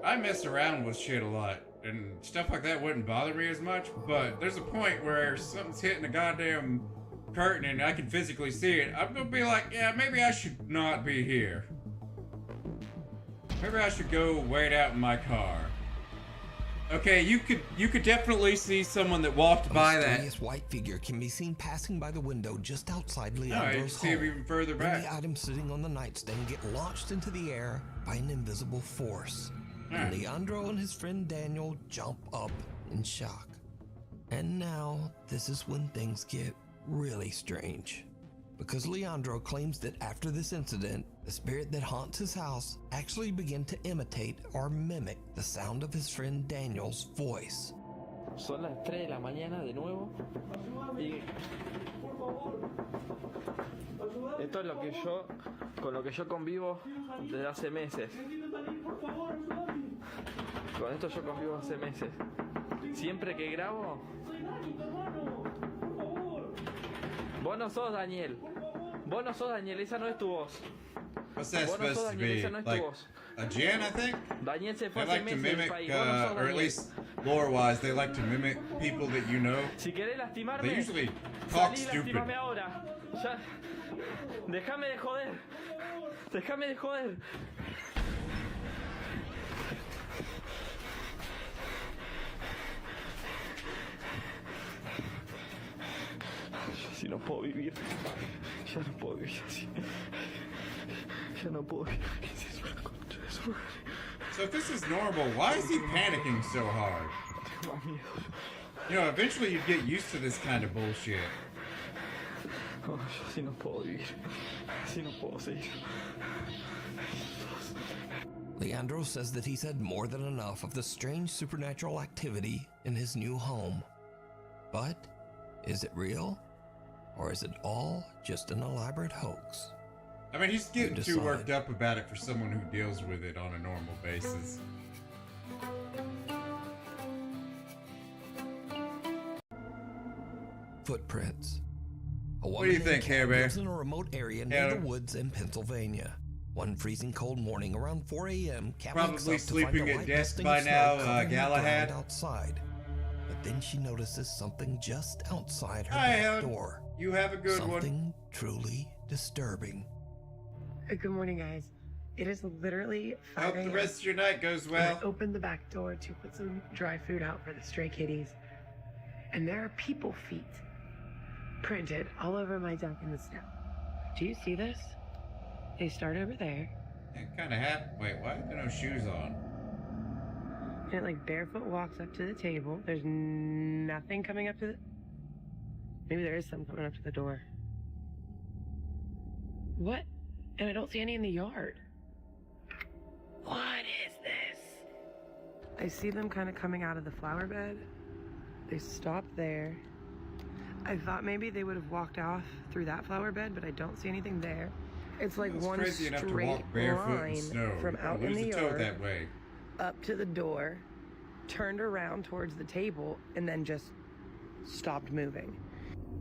Speaker 1: I mess around with shit a lot, and stuff like that wouldn't bother me as much, but there's a point where something's hitting the goddamn curtain and I can physically see it. I'm gonna be like, yeah, maybe I should not be here. Maybe I should go wait out in my car. Okay, you could definitely see someone that walked by
Speaker 14: A
Speaker 1: that.
Speaker 14: mysterious white figure can be seen passing by the window just outside
Speaker 1: No, you can
Speaker 14: Leandro's
Speaker 1: see
Speaker 14: home.
Speaker 1: him even further
Speaker 14: Then
Speaker 1: back.
Speaker 14: the items sitting on the nightstand get launched into the air by an invisible force. And Leandro and his friend Daniel jump up in shock. And now, this is when things get really strange. Because Leandro claims that after this incident, the spirit that haunts his house actually began to imitate or mimic the sound of his friend Daniel's voice.
Speaker 17: Son las 3 de la mañana de nuevo. Y esto es lo que yo, con lo que yo convivo desde hace meses. Con esto yo convivo hace meses. Siempre que grabo. Vos no sos Daniel. Vos no sos Daniel, esa no es tu voz.
Speaker 1: What's that
Speaker 17: Vos no sos
Speaker 1: supposed to
Speaker 17: Daniel,
Speaker 1: be?
Speaker 17: esa no es
Speaker 1: Like
Speaker 17: tu voz.
Speaker 1: a Jen, I think?
Speaker 17: Daniel se fue
Speaker 1: They
Speaker 17: hace
Speaker 1: like to
Speaker 17: meses del
Speaker 1: mimic,
Speaker 17: país. Vos no sos
Speaker 1: or at
Speaker 17: Daniel.
Speaker 1: least lore-wise, they like to mimic people that you know.
Speaker 17: Si querés lastimarme,
Speaker 1: They usually talk
Speaker 17: salí y
Speaker 1: stupid.
Speaker 17: lastimame ahora. Ya. Déjame de joder. Déjame de joder. Yo así no puedo vivir. Ya no puedo vivir así. Ya no puedo vivir. ¿Qué es eso? La concha de su madre.
Speaker 1: So if this is normal, why is he panicking so hard?
Speaker 17: Tengo más miedo.
Speaker 1: You know, eventually you'd get used to this kind of bullshit.
Speaker 17: No, yo así no puedo vivir. Así no puedo seguir.
Speaker 14: Leandro says that he's had more than enough of the strange supernatural activity in his new home. But is it real? Or is it all just an elaborate hoax?
Speaker 1: I mean, he's getting too
Speaker 14: decide.
Speaker 1: worked up about it for someone who deals with it on a normal basis.
Speaker 14: Footprints. A
Speaker 1: What do you
Speaker 14: woman
Speaker 1: think,
Speaker 14: named
Speaker 1: Care
Speaker 14: Kat
Speaker 1: Bear?
Speaker 14: lives in a remote area near
Speaker 1: Taylor?
Speaker 14: the woods in Pennsylvania. One freezing cold morning around 4 a.m., Kat wakes
Speaker 1: Probably
Speaker 14: up to find
Speaker 1: sleeping
Speaker 14: a
Speaker 1: at
Speaker 14: light
Speaker 1: desk
Speaker 14: dusting
Speaker 1: by
Speaker 14: of snow
Speaker 1: now,
Speaker 14: covering the
Speaker 1: Galahad.
Speaker 14: ground outside. But then she notices something just outside her
Speaker 1: Hi,
Speaker 14: back
Speaker 1: Helen.
Speaker 14: door.
Speaker 1: You have a good one.
Speaker 14: Something truly disturbing.
Speaker 3: Good morning, guys. It is literally 5
Speaker 1: Hope the rest of your night goes well.
Speaker 3: I opened the back door to put some dry food out for the stray kitties, and there are people feet printed all over my deck in the snow. Do you see this? They start over there,
Speaker 1: It kind of happened. Wait, why are there no shoes on?
Speaker 3: and it like barefoot walks up to the table. There's nothing coming up to the... Maybe there is some coming up to the door. What? And I don't see any in the yard. What is this? I see them kind of coming out of the flower bed. They stop there. I thought maybe they would have walked off through that flower bed, but I don't see anything there. It's like one
Speaker 1: crazy enough to
Speaker 3: straight
Speaker 1: walk barefoot in
Speaker 3: line
Speaker 1: snow.
Speaker 3: from out in
Speaker 1: Lose
Speaker 3: the
Speaker 1: a toe
Speaker 3: yard
Speaker 1: that way.
Speaker 3: up to the door, turned around towards the table, and then just stopped moving.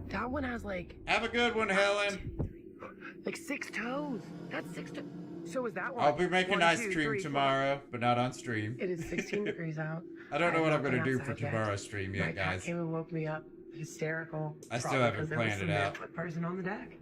Speaker 3: That one has like...
Speaker 1: Have a good one, Helen.
Speaker 3: Like 6 toes. That's 6 toes. So is that one?
Speaker 1: I'll be making
Speaker 3: 1,
Speaker 1: ice
Speaker 3: 2,
Speaker 1: cream
Speaker 3: 3, 4.
Speaker 1: tomorrow, but not on stream.
Speaker 3: It is 16 degrees out.
Speaker 1: I don't know what I'm
Speaker 3: going
Speaker 1: to do for tomorrow's stream yet,
Speaker 3: My cat
Speaker 1: guys.
Speaker 3: came and woke me up, hysterical.
Speaker 1: I still
Speaker 3: probably
Speaker 1: haven't
Speaker 3: 'cause there was
Speaker 1: planned
Speaker 3: some
Speaker 1: it out.
Speaker 3: barefoot person on the deck.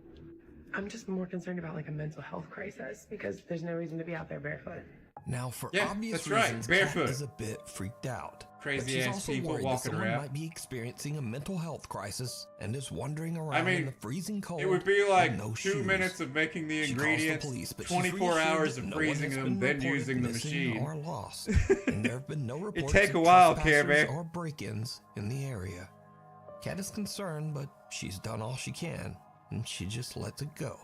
Speaker 3: I'm just more concerned about like a mental health crisis because there's no reason to be out there barefoot.
Speaker 14: Now, for
Speaker 1: Yeah,
Speaker 14: obvious
Speaker 1: that's right,
Speaker 14: reasons,
Speaker 1: barefoot.
Speaker 14: Kat is a bit freaked out.
Speaker 1: Crazy
Speaker 14: but she's
Speaker 1: ass
Speaker 14: also
Speaker 1: people
Speaker 14: worried
Speaker 1: walking
Speaker 14: that someone
Speaker 1: around.
Speaker 14: might be experiencing a mental health crisis and is wandering around
Speaker 1: mean,
Speaker 14: in the freezing cold.
Speaker 1: It would be like
Speaker 14: with no
Speaker 1: 2
Speaker 14: shoes.
Speaker 1: minutes of making the
Speaker 14: She calls the
Speaker 1: ingredients,
Speaker 14: police, but she's
Speaker 1: 24
Speaker 14: reassured
Speaker 1: hours
Speaker 14: that
Speaker 1: of
Speaker 14: no one
Speaker 1: freezing
Speaker 14: has
Speaker 1: them,
Speaker 14: been
Speaker 1: then
Speaker 14: reported
Speaker 1: using the
Speaker 14: missing
Speaker 1: machine.
Speaker 14: or lost, and there have been no reports
Speaker 1: take
Speaker 14: of
Speaker 1: a while, Care
Speaker 14: trespassers
Speaker 1: Bear.
Speaker 14: or break-ins in the area. Kat is concerned, but she's done all she can, and she just lets it go.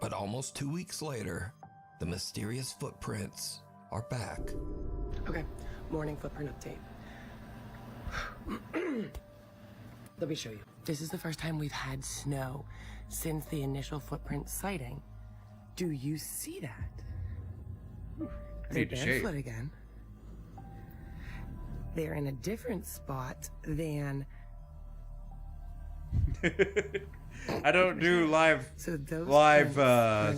Speaker 14: But almost 2 weeks later, the mysterious footprints are back.
Speaker 3: Okay, morning footprint update. Let me show you. This is the first time we've had snow since the initial footprint sighting. Do you see that? They're
Speaker 1: Need to shave.
Speaker 3: barefoot again. They're in a different spot than...
Speaker 1: I don't do live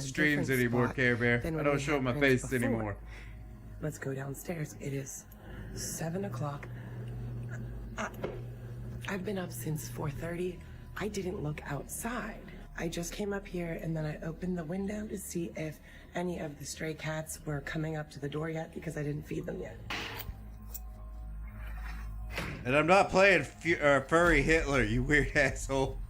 Speaker 1: streams anymore, Care Bear. I don't show my face anymore.
Speaker 3: Let's go downstairs. It is 7 o'clock. I've been up since 4:30. I didn't look outside. I just came up here and then I opened the window to see if any of the stray cats were coming up to the door yet because I didn't feed them yet.
Speaker 1: And I'm not playing Furry Hitler, you weird asshole.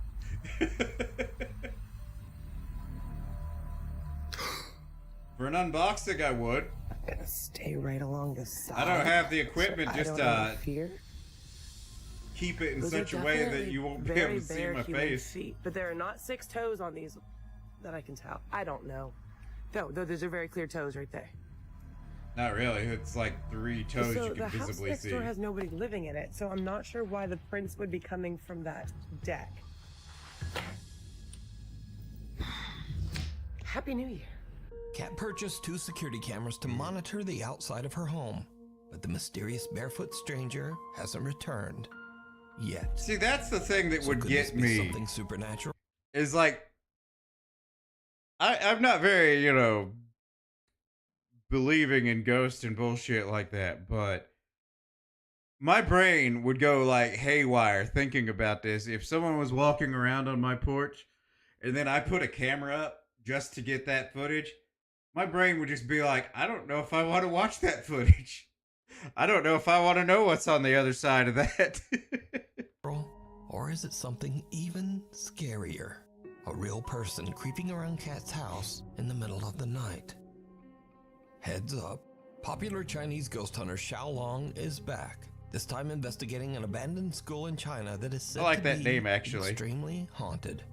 Speaker 1: For an unboxing, I would.
Speaker 3: I'm gonna stay right along the side.
Speaker 1: I don't have the equipment,
Speaker 3: so
Speaker 1: just
Speaker 3: I don't fear.
Speaker 1: keep it in
Speaker 3: Those
Speaker 1: such
Speaker 3: are
Speaker 1: a way that
Speaker 3: definitely
Speaker 1: you won't be
Speaker 3: very
Speaker 1: able to see
Speaker 3: bare
Speaker 1: my
Speaker 3: human
Speaker 1: face.
Speaker 3: feet, but there are not 6 toes on these that I can tell. I don't know. Though those are very clear toes right there.
Speaker 1: Not really. It's like 3 toes
Speaker 3: So
Speaker 1: you
Speaker 3: the
Speaker 1: can
Speaker 3: house
Speaker 1: visibly
Speaker 3: next
Speaker 1: see.
Speaker 3: door has nobody living in it, so I'm not sure why the prints would be coming from that deck. Happy New Year.
Speaker 14: Kat purchased 2 security cameras to monitor the outside of her home, but the mysterious barefoot stranger hasn't returned yet.
Speaker 1: See, that's the thing that
Speaker 14: So
Speaker 1: would
Speaker 14: could
Speaker 1: get
Speaker 14: this be
Speaker 1: me.
Speaker 14: something supernatural?
Speaker 1: Is like, I'm not very, believing in ghosts and bullshit like that, but my brain would go like haywire thinking about this. If someone was walking around on my porch and then I put a camera up just to get that footage, my brain would just be like, I don't know if I want to watch that footage. I don't know if I want to know what's on the other side of that.
Speaker 14: Or is it something even scarier? A real person creeping around Kat's house in the middle of the night. Heads up, popular Chinese ghost hunter Xiaolong is back. This time investigating an abandoned school in China that is said
Speaker 1: I like
Speaker 14: to
Speaker 1: that
Speaker 14: be
Speaker 1: name, actually.
Speaker 14: extremely haunted.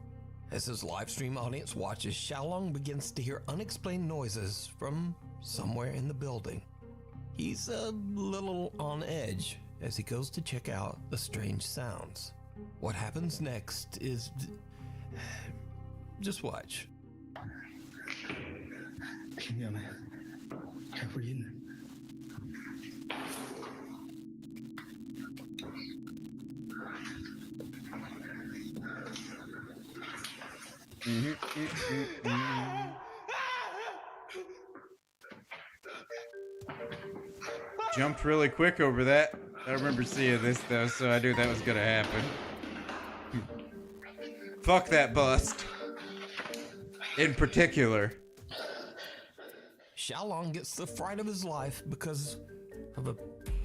Speaker 14: As his live stream audience watches, Xiaolong begins to hear unexplained noises from somewhere in the building. He's a little on edge as he goes to check out the strange sounds. What happens next is... just watch.
Speaker 8: 听见没？开回音呢。
Speaker 1: Jumped really quick over that. I remember seeing this though, so I knew that was gonna happen. Fuck that bust. In particular.
Speaker 14: Xiaolong gets the fright of his life because of a...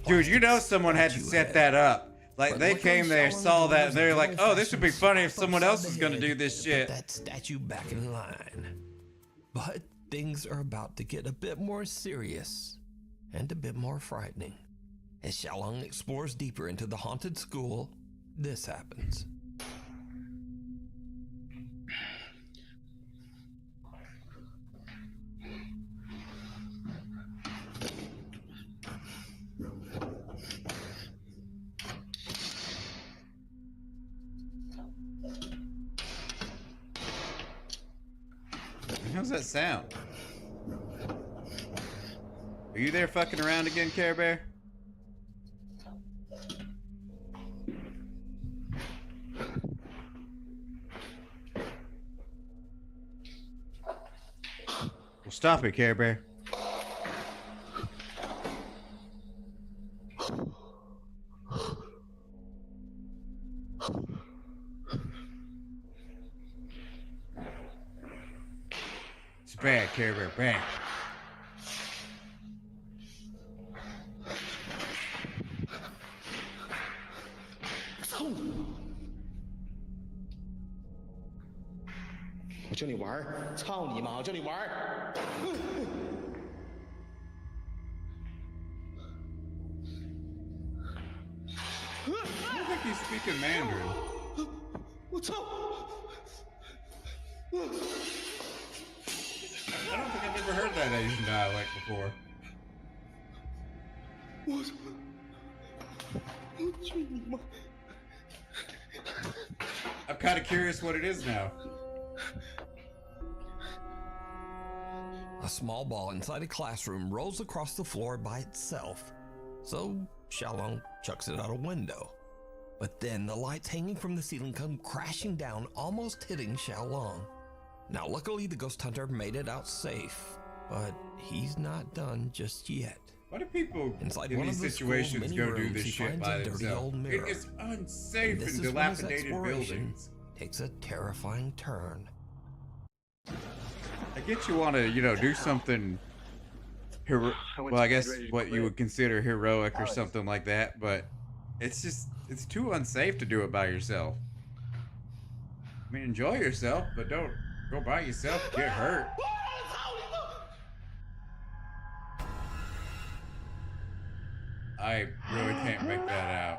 Speaker 1: Dude, you know someone had to set that up. Like, they came there, saw that, and they're like, oh, this would be funny if someone else was gonna do this shit.
Speaker 14: Put that statue back in line. But things are about to get a bit more serious and a bit more frightening. As Xiaolong explores deeper into the haunted school, this happens.
Speaker 1: How's that sound? Are you there fucking around again, Care Bear? Well, stop it, Care Bear. It's bad, Care Bear, bad. I don't think he's speaking Mandarin. I don't think I've ever heard that Asian dialect before. I'm kind of curious what it is now.
Speaker 14: A small ball inside a classroom rolls across the floor by itself, so Xiaolong chucks it out a window. But then the lights hanging from the ceiling come crashing down, almost hitting Xiaolong. Now luckily the ghost hunter made it out safe, but he's not done just yet.
Speaker 1: Why do people
Speaker 14: inside
Speaker 1: in
Speaker 14: one
Speaker 1: these
Speaker 14: of the
Speaker 1: situations go do this
Speaker 14: he
Speaker 1: shit
Speaker 14: finds
Speaker 1: by
Speaker 14: a dirty
Speaker 1: themselves?
Speaker 14: old
Speaker 1: It
Speaker 14: mirror.
Speaker 1: is unsafe
Speaker 14: This
Speaker 1: in
Speaker 14: is when his
Speaker 1: dilapidated
Speaker 14: exploration
Speaker 1: buildings.
Speaker 14: takes a terrifying turn.
Speaker 1: I get you want to, you know, do something well, I guess what you would consider heroic or something like that, but it's just, it's too unsafe to do it by yourself. I mean, enjoy yourself, but don't go by yourself and get hurt. I really can't make that out.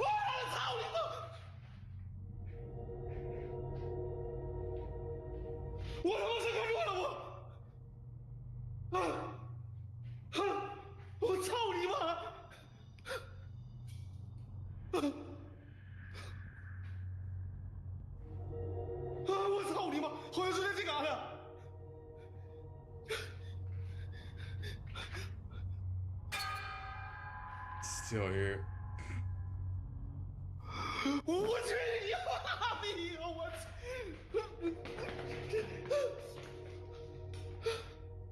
Speaker 1: Still here.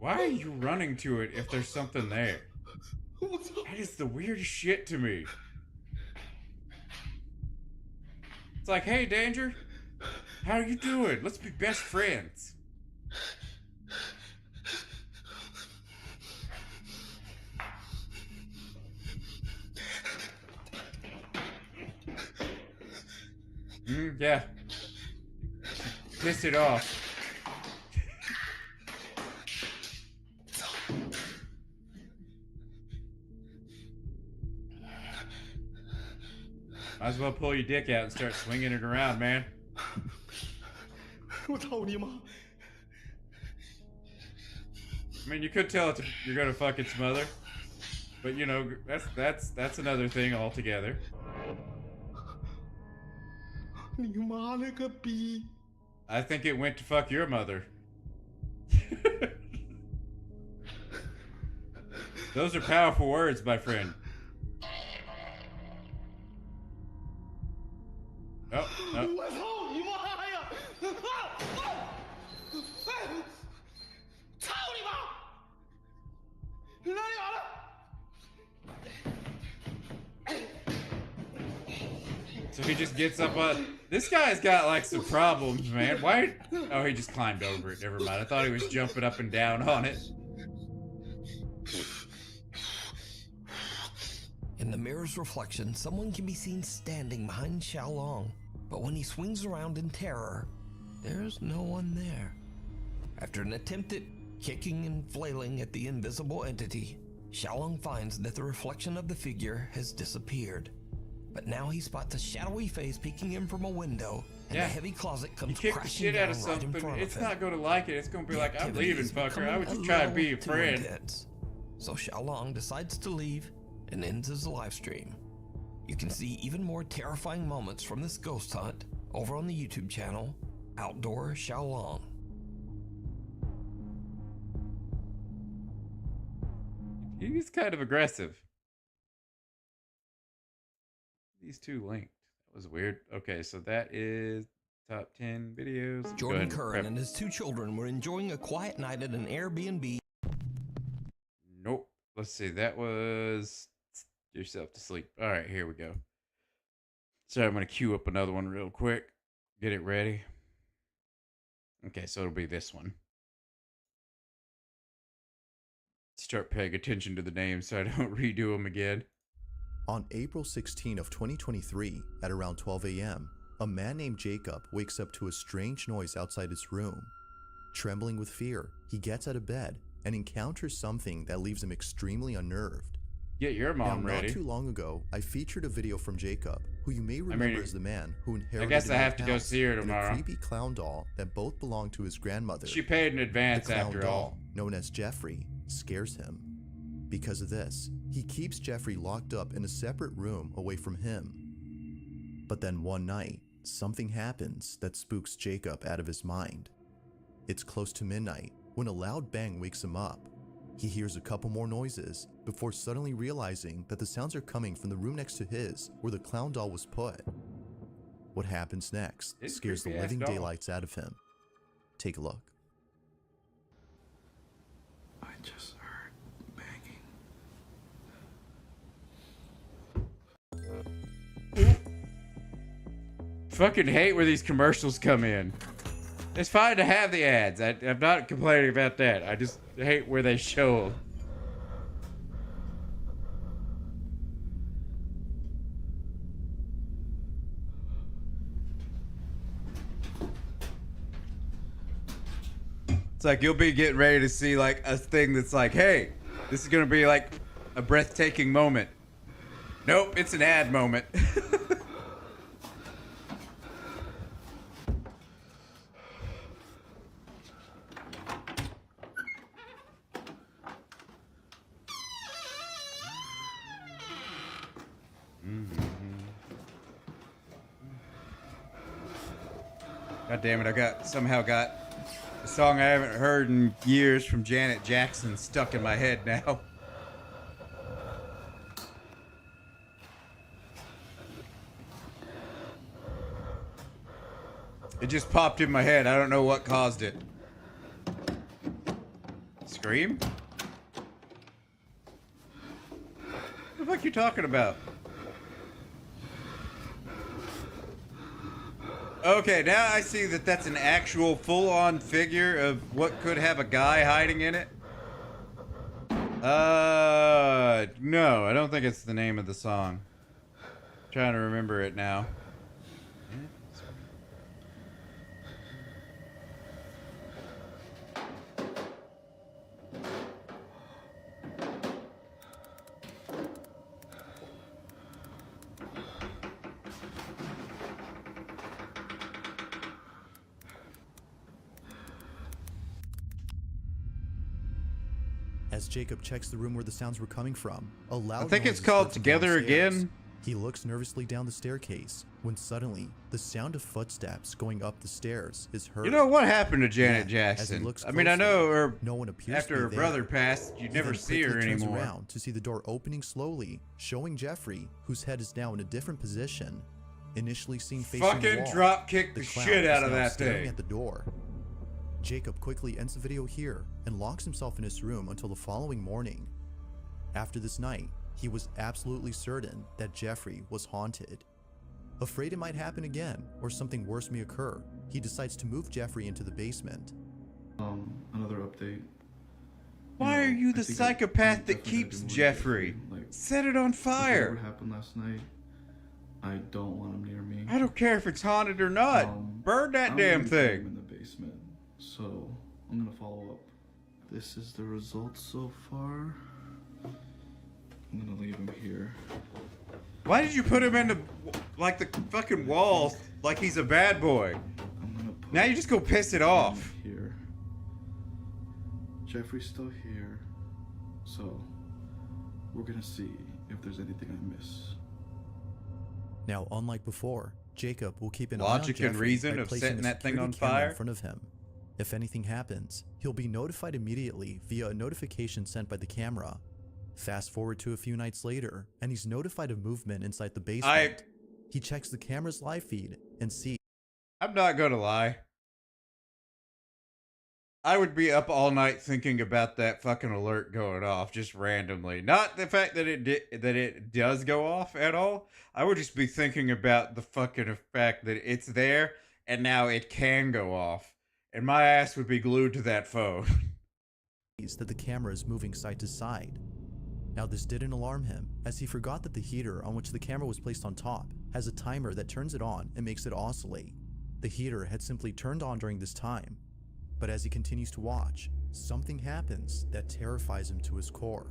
Speaker 1: Why are you running to it if there's something there? That is the weirdest shit to me. It's like, hey, Danger, how are you doing? Let's be best friends. Yeah. Piss it off. Might as well pull your dick out and start swinging it around, man. I mean, you could tell it you're gonna fuck its mother, but you know that's another thing altogether. I think it went to fuck your mother. Those are powerful words, my friend. Oh, no. So he just gets up on... This guy's got like some problems, man. Why? Oh, he just climbed over it. Never mind. I thought he was jumping up and down on it.
Speaker 14: In the mirror's reflection, someone can be seen standing behind Xiaolong, but when he swings around in terror, there's no one there. After an attempt at kicking and flailing at the invisible entity, Xiaolong finds that the reflection of the figure has disappeared. But now he spots a shadowy face peeking in from a window, and a heavy closet comes
Speaker 1: crashing down. You kick the shit out of something, it's not going to like it. It's going to be like, I'm leaving, fucker. I was just trying to be a friend.
Speaker 14: Intense. So Xiaolong decides to leave and ends his live stream. You can see even more terrifying moments from this ghost hunt over on the YouTube channel, Outdoor Xiaolong.
Speaker 1: He's kind of aggressive. These two linked. That was weird. Okay, so that is top 10 videos. Go
Speaker 14: Jordan
Speaker 1: ahead
Speaker 14: Curran and his 2 children were enjoying a quiet night at an Airbnb.
Speaker 1: Nope. Let's see. That was yourself to sleep. All right, here we go. So I'm going to queue up another one real quick. Get it ready. Okay, so it'll be this one. Start paying attention to the names so I don't redo them again.
Speaker 19: On April 16 of 2023, at around 12 a.m., a man named Jacob wakes up to a strange noise outside his room. Trembling with fear, he gets out of bed and encounters something that leaves him extremely unnerved.
Speaker 1: Get your mom ready.
Speaker 19: Not too long ago, I featured a video from Jacob, who you may remember as the man who inherited
Speaker 1: I guess I have to go see her
Speaker 19: and
Speaker 1: tomorrow.
Speaker 19: a creepy clown doll that both belonged to his grandmother.
Speaker 1: She paid in advance
Speaker 19: the clown
Speaker 1: after
Speaker 19: doll,
Speaker 1: all.
Speaker 19: known as Jeffrey, scares him. Because of this, he keeps Jeffrey locked up in a separate room away from him. But then one night, something happens that spooks Jacob out of his mind. It's close to midnight when a loud bang wakes him up. He hears a couple more noises before suddenly realizing that the sounds are coming from the room next to his where the clown doll was put. What happens next scares the living daylights out of him. Take a look.
Speaker 17: I just heard banging.
Speaker 1: Fucking hate where these commercials come in. It's fine to have the ads. I'm not complaining about that. I just hate where they show them. It's like you'll be getting ready to see like a thing that's like, hey, this is gonna be like a breathtaking moment. Nope, it's an ad moment. God damn it, I somehow got a song I haven't heard in years from Janet Jackson stuck in my head now. It just popped in my head. I don't know what caused it. Scream? What the fuck are you talking about? Okay, now I see that that's an actual full-on figure of what could have a guy hiding in it. No, I don't think it's the name of the song. I'm trying to remember it now.
Speaker 19: As Jacob checks the room where the sounds were coming from, a loud
Speaker 1: I think
Speaker 19: noise
Speaker 1: it's
Speaker 19: is
Speaker 1: called
Speaker 19: heard from
Speaker 1: Together
Speaker 19: downstairs.
Speaker 1: Again.
Speaker 19: He looks nervously down the staircase when suddenly the sound of footsteps going up the stairs is heard.
Speaker 1: You know what happened to Janet
Speaker 19: Then, as he
Speaker 1: Jackson?
Speaker 19: looks
Speaker 1: I mean, I know her.
Speaker 19: no one appears
Speaker 1: After
Speaker 19: to
Speaker 1: her
Speaker 19: be
Speaker 1: brother
Speaker 19: there.
Speaker 1: passed, you
Speaker 19: He
Speaker 1: never
Speaker 19: then
Speaker 1: see her
Speaker 19: quickly turns
Speaker 1: anymore.
Speaker 19: around to see the door opening slowly, showing Jeffrey, whose head is now in a different position. Initially seen facing the
Speaker 1: Fucking
Speaker 19: wall,
Speaker 1: drop kick the
Speaker 19: clown
Speaker 1: shit out
Speaker 19: is
Speaker 1: of
Speaker 19: now
Speaker 1: that
Speaker 19: staring
Speaker 1: thing.
Speaker 19: at the door. Jacob quickly ends the video here and locks himself in his room until the following morning. After this night, he was absolutely certain that Jeffrey was haunted. Afraid it might happen again or something worse may occur, he decides to move Jeffrey into the basement.
Speaker 17: Another update.
Speaker 1: Why are you the psychopath that keeps Jeffrey? Set it on fire.
Speaker 17: What happened last night? I don't want him near me.
Speaker 1: I don't care if it's haunted or not. Burn that damn thing.
Speaker 17: In the basement, so I'm gonna follow up. This is the results so far. I'm gonna leave him here.
Speaker 1: Why did you put him in the like the fucking walls like he's a bad boy? Now you just go piss it off.
Speaker 17: Here. Jeffrey's still here, so we're gonna see if there's anything I miss.
Speaker 19: Now, unlike before, Jacob will keep an
Speaker 1: Logic
Speaker 19: eye on
Speaker 1: and
Speaker 19: Jeffrey
Speaker 1: reason
Speaker 19: by
Speaker 1: of
Speaker 19: placing
Speaker 1: setting
Speaker 19: a
Speaker 1: that thing
Speaker 19: security
Speaker 1: on
Speaker 19: camera
Speaker 1: fire?
Speaker 19: in front of him. If anything happens, he'll be notified immediately via a notification sent by the camera. Fast forward to a few nights later, and he's notified of movement inside the basement. He checks the camera's live feed and sees.
Speaker 1: I'm not gonna lie. I would be up all night thinking about that fucking alert going off just randomly. Not the fact that it does go off at all. I would just be thinking about the fucking fact that it's there and now it can go off. And my ass would be glued to that phone.
Speaker 19: That the camera is moving side to side. Now this didn't alarm him, as he forgot that the heater on which the camera was placed on top has a timer that turns it on and makes it oscillate. The heater had simply turned on during this time. But as he continues to watch, something happens that terrifies him to his core.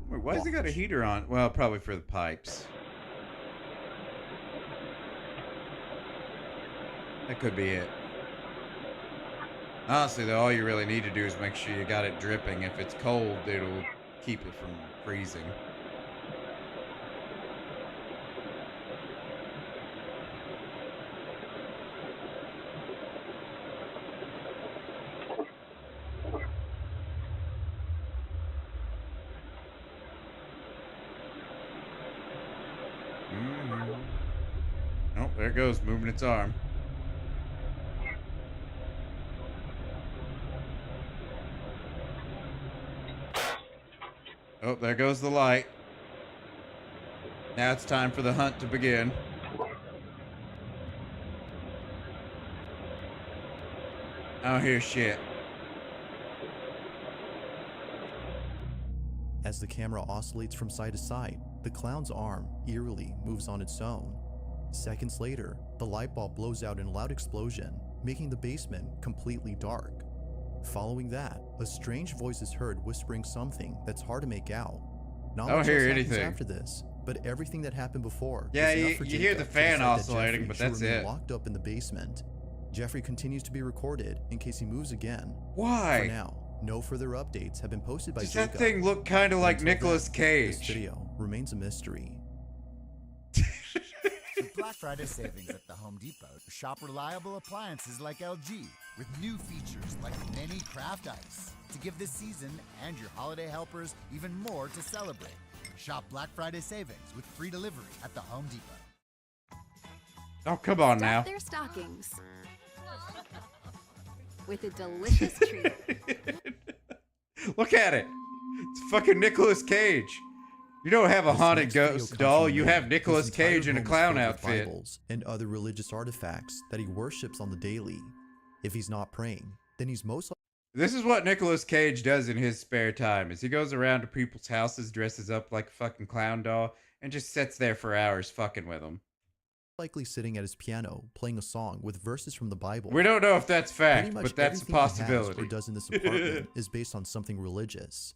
Speaker 1: Wait, why has he got a heater on? Well, probably for the pipes. That could be it. Honestly, though, all you really need to do is make sure you got it dripping. If it's cold, it'll keep it from freezing. Oh, there it goes, moving its arm. Oh, there goes the light. Now it's time for the hunt to begin. I don't hear shit.
Speaker 19: As the camera oscillates from side to side, the clown's arm eerily moves on its own. Seconds later, the light bulb blows out in a loud explosion, making the basement completely dark. Following that, a strange voice is heard whispering something that's hard to make out. Not
Speaker 1: I don't
Speaker 19: much
Speaker 1: hear
Speaker 19: else happens
Speaker 1: anything
Speaker 19: after this, but everything that happened before.
Speaker 1: Yeah,
Speaker 19: is enough for
Speaker 1: you hear
Speaker 19: Jacob
Speaker 1: the
Speaker 19: to
Speaker 1: fan
Speaker 19: decide that
Speaker 1: oscillating,
Speaker 19: Jeffrey
Speaker 1: but
Speaker 19: should
Speaker 1: that's
Speaker 19: remain
Speaker 1: it.
Speaker 19: locked up in the basement. Jeffrey continues to be recorded in case he moves again.
Speaker 1: Why?
Speaker 19: For now, no further updates have been posted by
Speaker 1: Does
Speaker 19: Jacob.
Speaker 1: that thing look kind of like
Speaker 19: Until
Speaker 1: Nicolas
Speaker 19: then,
Speaker 1: Cage?
Speaker 19: This video remains a mystery.
Speaker 15: With Black Friday savings at the Home Depot, shop reliable appliances like LG with new features like mini craft ice to give this season and your holiday helpers even more to celebrate. Shop Black Friday savings with free delivery at the Home Depot.
Speaker 1: Oh, come on now.
Speaker 20: Stuff their stockings with a delicious treat.
Speaker 1: Look at it. It's fucking Nicolas Cage. You don't have a
Speaker 19: This
Speaker 1: haunted
Speaker 19: next video
Speaker 1: ghost
Speaker 19: comes
Speaker 1: doll.
Speaker 19: from
Speaker 1: You
Speaker 19: Nick,
Speaker 1: have
Speaker 19: whose
Speaker 1: Nicolas
Speaker 19: entire
Speaker 1: Cage in a
Speaker 19: home is
Speaker 1: clown
Speaker 19: filled with
Speaker 1: outfit.
Speaker 19: Bibles and other religious artifacts that he worships on the daily. If he's not praying, then he's most
Speaker 1: This is what Nicolas Cage does in his spare time. Is he goes around to people's houses, dresses up like a fucking clown doll, and just sits there for hours fucking with them.
Speaker 19: likely sitting at his piano playing a song with verses from the Bible.
Speaker 1: We don't know if that's fact,
Speaker 19: Pretty much
Speaker 1: but that's a
Speaker 19: everything he has
Speaker 1: possibility.
Speaker 19: or does in this apartment is based on something religious.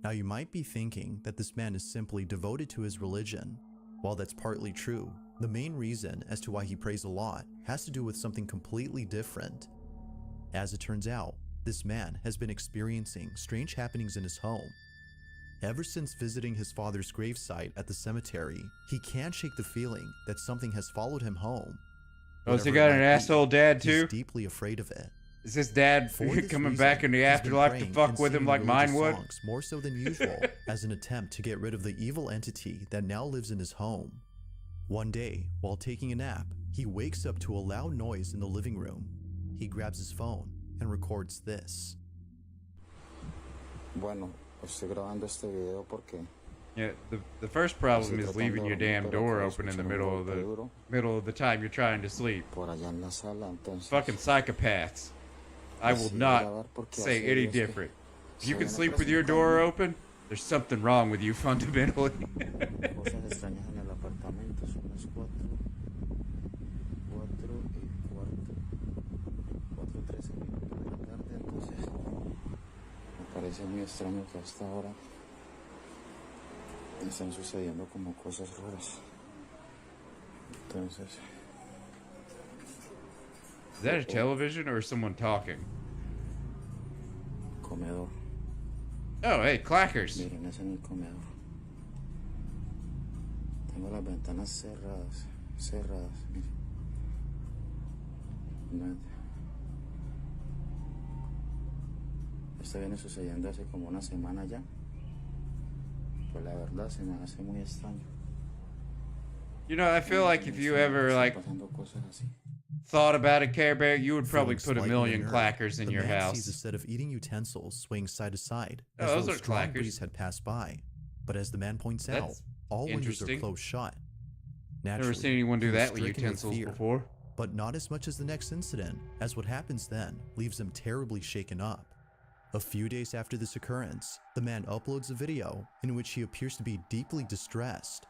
Speaker 19: Now you might be thinking that this man is simply devoted to his religion. While that's partly true, the main reason as to why he prays a lot has to do with something completely different. As it turns out, this man has been experiencing strange happenings in his home. Ever since visiting his father's gravesite at the cemetery, he can't shake the feeling that something has followed him home.
Speaker 1: Oh, has he
Speaker 19: Whatever
Speaker 1: got
Speaker 19: it
Speaker 1: an
Speaker 19: might be,
Speaker 1: asshole dad too?
Speaker 19: He's deeply afraid of it.
Speaker 1: Is his dad
Speaker 19: For this
Speaker 1: coming
Speaker 19: reason,
Speaker 1: back in the
Speaker 19: he's been
Speaker 1: afterlife to
Speaker 19: praying
Speaker 1: fuck
Speaker 19: and
Speaker 1: with him
Speaker 19: singing
Speaker 1: like mine
Speaker 19: religious
Speaker 1: would?
Speaker 19: songs more so than usual, as an attempt to get rid of the evil entity that now lives in his home. One day, while taking a nap, he wakes up to a loud noise in the living room. He grabs his phone and records this.
Speaker 22: Bueno, estoy grabando este video porque
Speaker 1: Yeah, the first problem is leaving your damn door open in the middle of the time you're trying to sleep. Fucking psychopaths. I will not say any different. If you can sleep with your door open, there's something wrong with you fundamentally.
Speaker 22: cosas extrañas en el apartamento. Son las 4:13 minutos de la tarde, entonces me parece muy extraño que hasta ahora están sucediendo como cosas raras. Entonces,
Speaker 1: Is that a television or someone talking?
Speaker 22: comedor.
Speaker 1: Oh, hey, clackers.
Speaker 22: Miren, es en el comedor. Tengo las ventanas cerradas, miren. Esto viene sucediendo hace como una semana ya. Pues la verdad se me hace muy extraño.
Speaker 1: You know, I feel like if you ever, like,
Speaker 22: Pasando cosas así.
Speaker 1: thought about it, Care Bear, you would probably
Speaker 19: Feeling
Speaker 1: put a
Speaker 19: slightly
Speaker 1: million
Speaker 19: unnerved,
Speaker 1: clackers in
Speaker 19: the
Speaker 1: your
Speaker 19: man sees a
Speaker 1: house.
Speaker 19: set of eating utensils swaying side to side
Speaker 1: Oh,
Speaker 19: as
Speaker 1: those
Speaker 19: though
Speaker 1: are
Speaker 19: a strong
Speaker 1: clackers.
Speaker 19: breeze had passed by. But as the man points out,
Speaker 1: That's
Speaker 19: all windows are
Speaker 1: interesting.
Speaker 19: closed shut.
Speaker 1: Never
Speaker 19: Naturally,
Speaker 1: seen anyone do
Speaker 19: he was
Speaker 1: that with
Speaker 19: stricken
Speaker 1: utensils
Speaker 19: fear,
Speaker 1: before.
Speaker 19: but not as much as the next incident, as what happens then leaves him terribly shaken up. A few days after this occurrence, the man uploads a video in which he appears to be deeply distressed.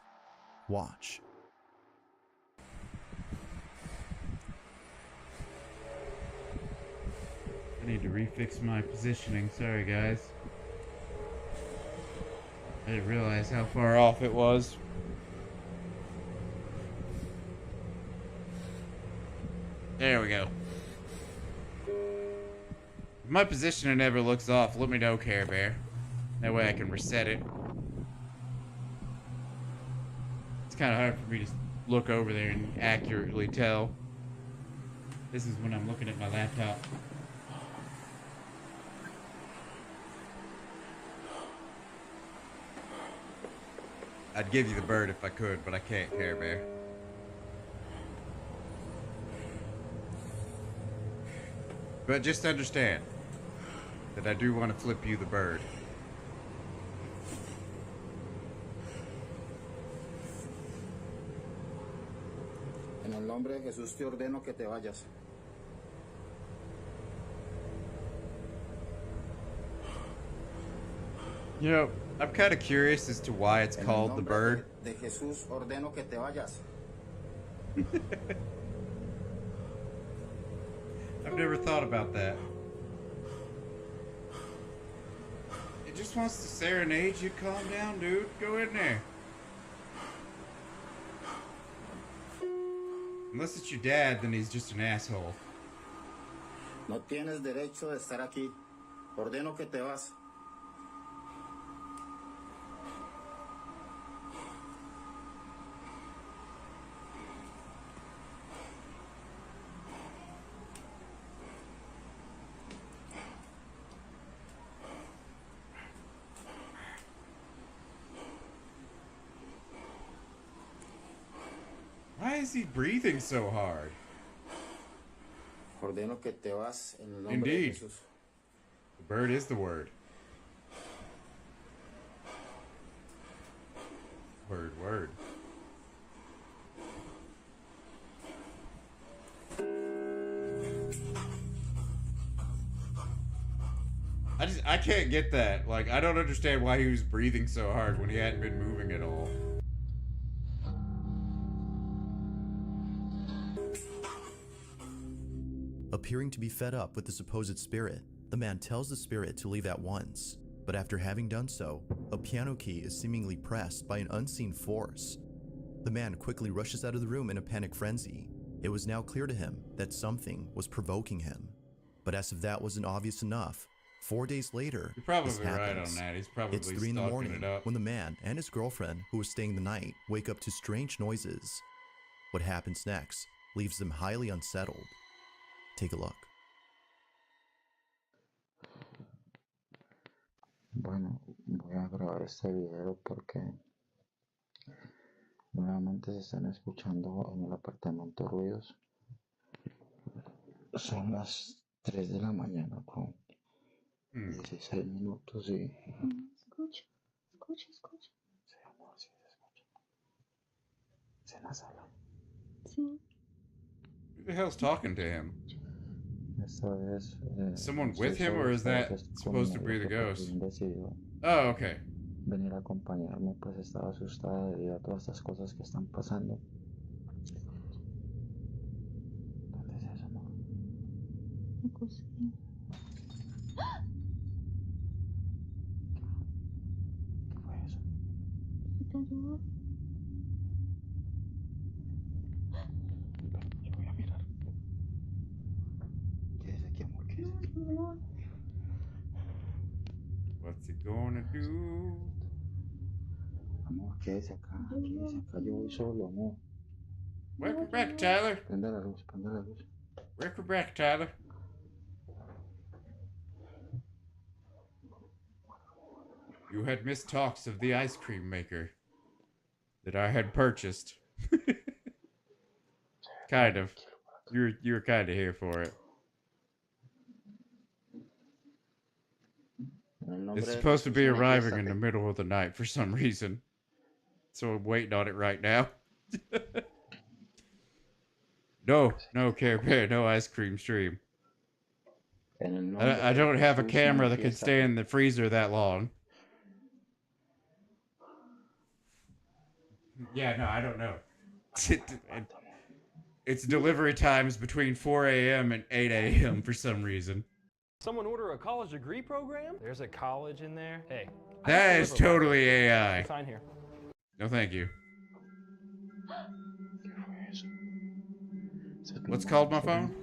Speaker 19: Watch.
Speaker 1: I need to refix my positioning. Sorry, guys. I didn't realize how far off it was. There we go. If my positioning ever looks off, let me know, Care Bear. That way I can reset it. It's kind of hard for me to look over there and accurately tell. This is when I'm looking at my laptop. I'd give you the bird if I could, but I can't, Care Bear. But just understand that I do want to flip you the bird.
Speaker 22: En el nombre de Jesús te ordeno que te vayas.
Speaker 1: You know, I'm kind of curious as to why it's called the bird.
Speaker 22: De Jesús ordeno que te vayas.
Speaker 1: I've never thought about that. It just wants to serenade you. Calm down, dude. Go in there. Unless it's your dad, then he's just an asshole.
Speaker 22: No tienes derecho de estar aquí. Ordeno que te vas.
Speaker 1: Why is he breathing so hard?
Speaker 22: Ordeno que te vas en el nombre de
Speaker 1: Indeed.
Speaker 22: Jesús.
Speaker 1: The bird is the word. Word, word. I can't get that. Like, I don't understand why he was breathing so hard when he hadn't been moving at all.
Speaker 19: Appearing to be fed up with the supposed spirit, the man tells the spirit to leave at once, but after having done so, a piano key is seemingly pressed by an unseen force. The man quickly rushes out of the room in a panic frenzy. It was now clear to him that something was provoking him. But as if that wasn't obvious enough, 4 days later,
Speaker 1: You're probably
Speaker 19: this
Speaker 1: right
Speaker 19: happens.
Speaker 1: on that. He's probably
Speaker 19: It's 3 in the
Speaker 1: stalking
Speaker 19: morning
Speaker 1: it up.
Speaker 19: when the man and his girlfriend, who was staying the night, wake up to strange noises. What happens next leaves them highly unsettled. Take a look.
Speaker 22: Bueno, voy a grabar este video porque nuevamente se están escuchando en el apartamento ruidos. Son las 3 de la mañana con 16 minutos y...
Speaker 16: Escucha, escucha, escucha.
Speaker 22: Sí, amor, sí se escucha. Es en la sala.
Speaker 16: Sí.
Speaker 1: Who the hell's talking to him?
Speaker 22: Esta vez...
Speaker 1: Someone
Speaker 22: estoy
Speaker 1: with him,
Speaker 22: solo,
Speaker 1: or is
Speaker 22: esta vez
Speaker 1: that
Speaker 22: es con
Speaker 1: supposed to
Speaker 22: mi
Speaker 1: be the
Speaker 22: novia que por
Speaker 1: ghost?
Speaker 22: fin decidió
Speaker 1: Oh, okay.
Speaker 22: venir a acompañarme, pues estaba asustada debido a todas estas cosas que están pasando. ¿Dónde es eso, amor?
Speaker 16: La cocina.
Speaker 22: ¿Qué fue eso?
Speaker 16: ¿Se cayó?
Speaker 22: Yo voy a mirar. Quédese aquí, amor, quédese aquí.
Speaker 1: What's he gonna do?
Speaker 22: Amor, quédese acá, yo voy solo, amor.
Speaker 1: Welcome back, Tyler.
Speaker 22: Prende la luz, prende la luz.
Speaker 1: Welcome back, Tyler. You had missed talks of the ice cream maker that I had purchased. Kind of. You were kind of here for it. It's supposed to be arriving in the middle of the night for some reason. So I'm waiting on it right now. No Care Bear, no ice cream stream. I don't have a camera that can stay in the freezer that long. Yeah, no, I don't know. It's delivery times between 4 a.m. and 8 a.m. for some reason.
Speaker 6: Someone order a college degree program? There's a college in there. Hey.
Speaker 1: That is totally AI.
Speaker 6: Sign here.
Speaker 1: No, thank you. What's called my phone?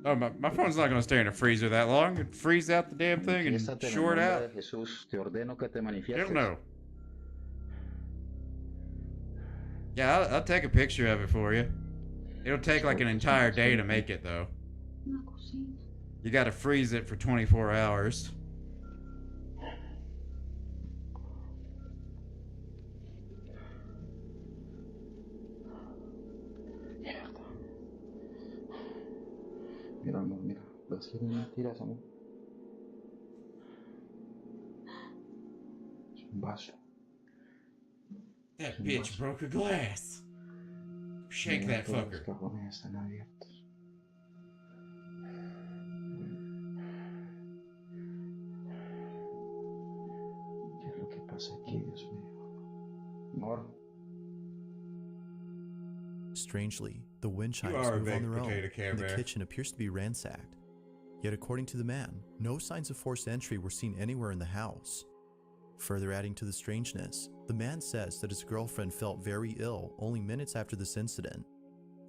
Speaker 1: Oh, my phone's not going to stay in a freezer that long. It'd freeze out the damn thing and short out. Hell no. Yeah, I'll take a picture of it for you. It'll take like an entire day to make it, though. You gotta freeze it for 24 hours.
Speaker 22: Mira, amor, mira. ¿Ves que no mentiras, amor? Es un vaso.
Speaker 1: That bitch broke a glass. Shake that fucker.
Speaker 22: Los cajones están abiertos. ¿Qué es lo que pasa aquí, Dios mío? Amor.
Speaker 19: Strangely, the wind chimes move on their own, and the kitchen appears to be ransacked. Yet according to the man, no signs of forced entry were seen anywhere in the house. Further adding to the strangeness, the man says that his girlfriend felt very ill only minutes after this incident.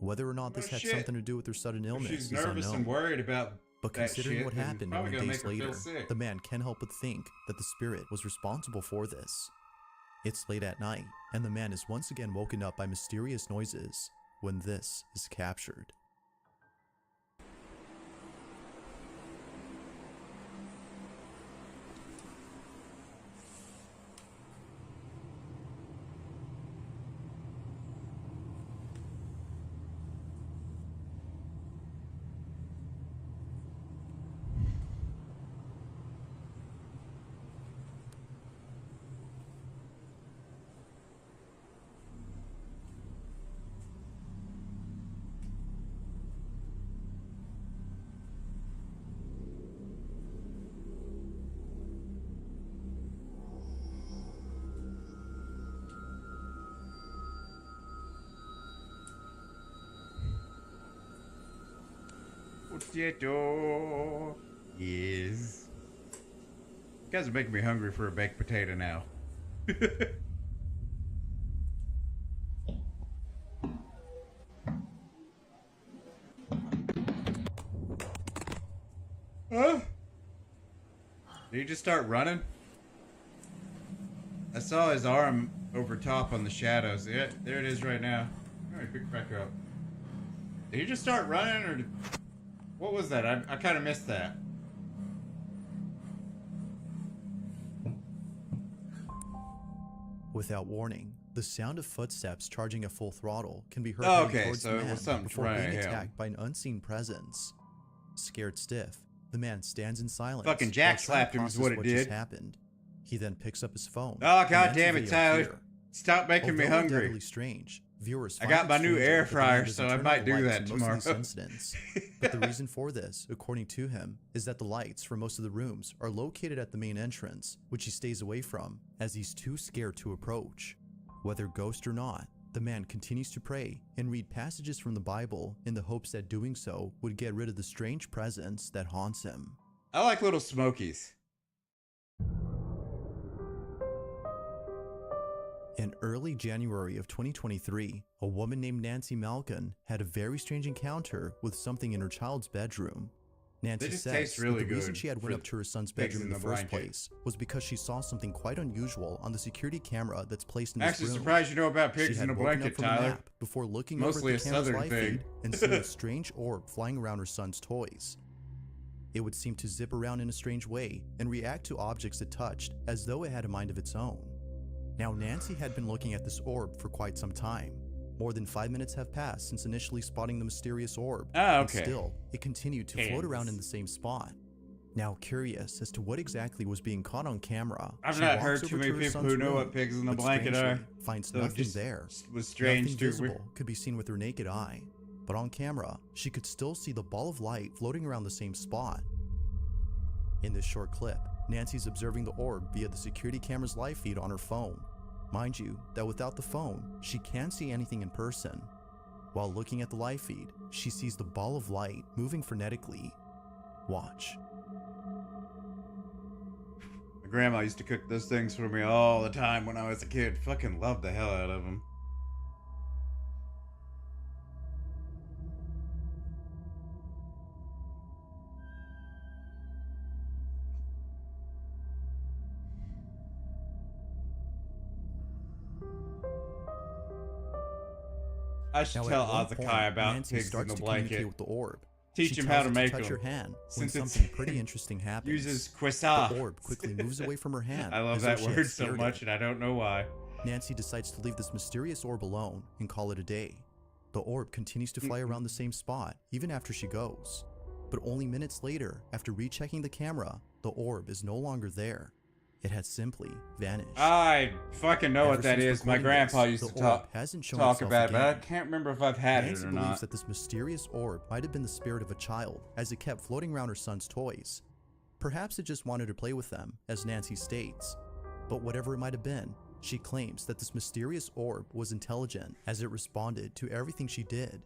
Speaker 19: Whether or not this had something to do with her sudden illness
Speaker 1: She's
Speaker 19: is
Speaker 1: nervous
Speaker 19: unknown.
Speaker 1: and worried about
Speaker 19: But
Speaker 1: that
Speaker 19: considering
Speaker 1: shit,
Speaker 19: what happened
Speaker 1: probably
Speaker 19: only
Speaker 1: gonna
Speaker 19: days
Speaker 1: make her feel
Speaker 19: later,
Speaker 1: sick.
Speaker 19: the man can't help but think that the spirit was responsible for this. It's late at night, and the man is once again woken up by mysterious noises when this is captured.
Speaker 1: Potato. Yes. You guys are making me hungry for a baked potato now. Huh? Did he just start running? I saw his arm over top on the shadows. Yeah, there it is right now. Alright, pick it back up. Did he just start running, or what was that? I kind of missed that.
Speaker 19: Without warning, the sound of footsteps charging at full throttle can be heard
Speaker 1: Oh,
Speaker 19: heading
Speaker 1: okay,
Speaker 19: towards
Speaker 1: so
Speaker 19: the
Speaker 1: it
Speaker 19: man
Speaker 1: was something
Speaker 19: before
Speaker 1: running
Speaker 19: being
Speaker 1: at him.
Speaker 19: attacked by an unseen presence. Scared stiff, the man stands in silence.
Speaker 1: Fucking
Speaker 19: while
Speaker 1: jack
Speaker 19: trying to
Speaker 1: slapped him is
Speaker 19: process
Speaker 1: what it
Speaker 19: what just
Speaker 1: did.
Speaker 19: happened. He then picks up his phone.
Speaker 1: Oh,
Speaker 19: and
Speaker 1: God
Speaker 19: ends the
Speaker 1: damn it,
Speaker 19: video
Speaker 1: Tyler.
Speaker 19: here.
Speaker 1: Stop making me
Speaker 19: Although
Speaker 1: hungry.
Speaker 19: undoubtedly strange, viewers
Speaker 1: I
Speaker 19: find
Speaker 1: got
Speaker 19: it
Speaker 1: my new
Speaker 19: stranger
Speaker 1: air
Speaker 19: that the man
Speaker 1: fryer,
Speaker 19: doesn't
Speaker 1: so I
Speaker 19: turn on
Speaker 1: might
Speaker 19: the
Speaker 1: do
Speaker 19: lights
Speaker 1: that
Speaker 19: in most of these
Speaker 1: tomorrow.
Speaker 19: incidents. But the reason for this, according to him, is that the lights for most of the rooms are located at the main entrance, which he stays away from, as he's too scared to approach. Whether ghost or not, the man continues to pray and read passages from the Bible in the hopes that doing so would get rid of the strange presence that haunts him.
Speaker 1: I like little smokies.
Speaker 19: In early January of 2023, a woman named Nancy Malkin had a very strange encounter with something in her child's bedroom. Nancy
Speaker 1: just
Speaker 19: says
Speaker 1: taste
Speaker 19: that
Speaker 1: really
Speaker 19: the reason
Speaker 1: good
Speaker 19: she had went
Speaker 1: for
Speaker 19: up to her son's
Speaker 1: pigs
Speaker 19: bedroom in the first
Speaker 1: blanket.
Speaker 19: place was because she saw something quite unusual on the security camera that's placed in this
Speaker 1: Actually
Speaker 19: room.
Speaker 1: surprised you know about pigs
Speaker 19: She
Speaker 1: in
Speaker 19: had
Speaker 1: a
Speaker 19: woken
Speaker 1: blanket,
Speaker 19: up from a
Speaker 1: Tyler.
Speaker 19: nap before looking
Speaker 1: Mostly
Speaker 19: over at
Speaker 1: a
Speaker 19: the camera's
Speaker 1: southern
Speaker 19: live
Speaker 1: thing.
Speaker 19: feed and seeing a strange orb flying around her son's toys. It would seem to zip around in a strange way and react to objects it touched as though it had a mind of its own. Now, Nancy had been looking at this orb for quite some time. More than 5 minutes have passed since initially spotting the mysterious orb, and still, it continued to float around in the same spot. Now, curious as to what exactly was being caught on camera,
Speaker 1: I've not heard too many people who know what pigs in the blanket are.
Speaker 19: Finds
Speaker 1: So
Speaker 19: nothing
Speaker 1: just
Speaker 19: there.
Speaker 1: was strange
Speaker 19: Nothing
Speaker 1: to
Speaker 19: visible could be seen with her naked eye, but on camera, she could still see the ball of light floating around the same spot. In this short clip, Nancy's observing the orb via the security camera's live feed on her phone. Mind you, that without the phone, she can't see anything in person. While looking at the live feed, she sees the ball of light moving frenetically. Watch.
Speaker 1: My grandma used to cook those things for me all the time when I was a kid. Fucking loved the hell out of them. I should
Speaker 19: Now,
Speaker 1: tell
Speaker 19: at one
Speaker 1: Azakai
Speaker 19: point,
Speaker 1: about
Speaker 19: Nancy
Speaker 1: pigs in
Speaker 19: starts
Speaker 1: the
Speaker 19: to communicate
Speaker 1: blanket.
Speaker 19: with the orb.
Speaker 1: Teach
Speaker 19: She
Speaker 1: him
Speaker 19: tells
Speaker 1: how to
Speaker 19: it
Speaker 1: make
Speaker 19: touch
Speaker 1: them.
Speaker 19: her hand when
Speaker 1: Since it's
Speaker 19: something pretty interesting happens.
Speaker 1: uses Quissa.
Speaker 19: The orb quickly moves away from her hand.
Speaker 1: I love
Speaker 19: as though
Speaker 1: that
Speaker 19: she had
Speaker 1: word so
Speaker 19: scared
Speaker 1: much,
Speaker 19: it.
Speaker 1: and I don't know why.
Speaker 19: Nancy decides to leave this mysterious orb alone and call it a day. The orb continues to fly around the same spot even after she goes. But only minutes later, after rechecking the camera, the orb is no longer there. It has simply vanished.
Speaker 1: I fucking know
Speaker 19: Ever
Speaker 1: what that
Speaker 19: since
Speaker 1: is. My
Speaker 19: recording
Speaker 1: grandpa
Speaker 19: this,
Speaker 1: used
Speaker 19: the
Speaker 1: to talk
Speaker 19: orb hasn't shown
Speaker 1: about
Speaker 19: itself
Speaker 1: it, but I
Speaker 19: again.
Speaker 1: can't remember if I've had
Speaker 19: Nancy
Speaker 1: it or
Speaker 19: believes
Speaker 1: not.
Speaker 19: that this mysterious orb might have been the spirit of a child, as it kept floating around her son's toys. Perhaps it just wanted to play with them, as Nancy states. But whatever it might have been, she claims that this mysterious orb was intelligent, as it responded to everything she did.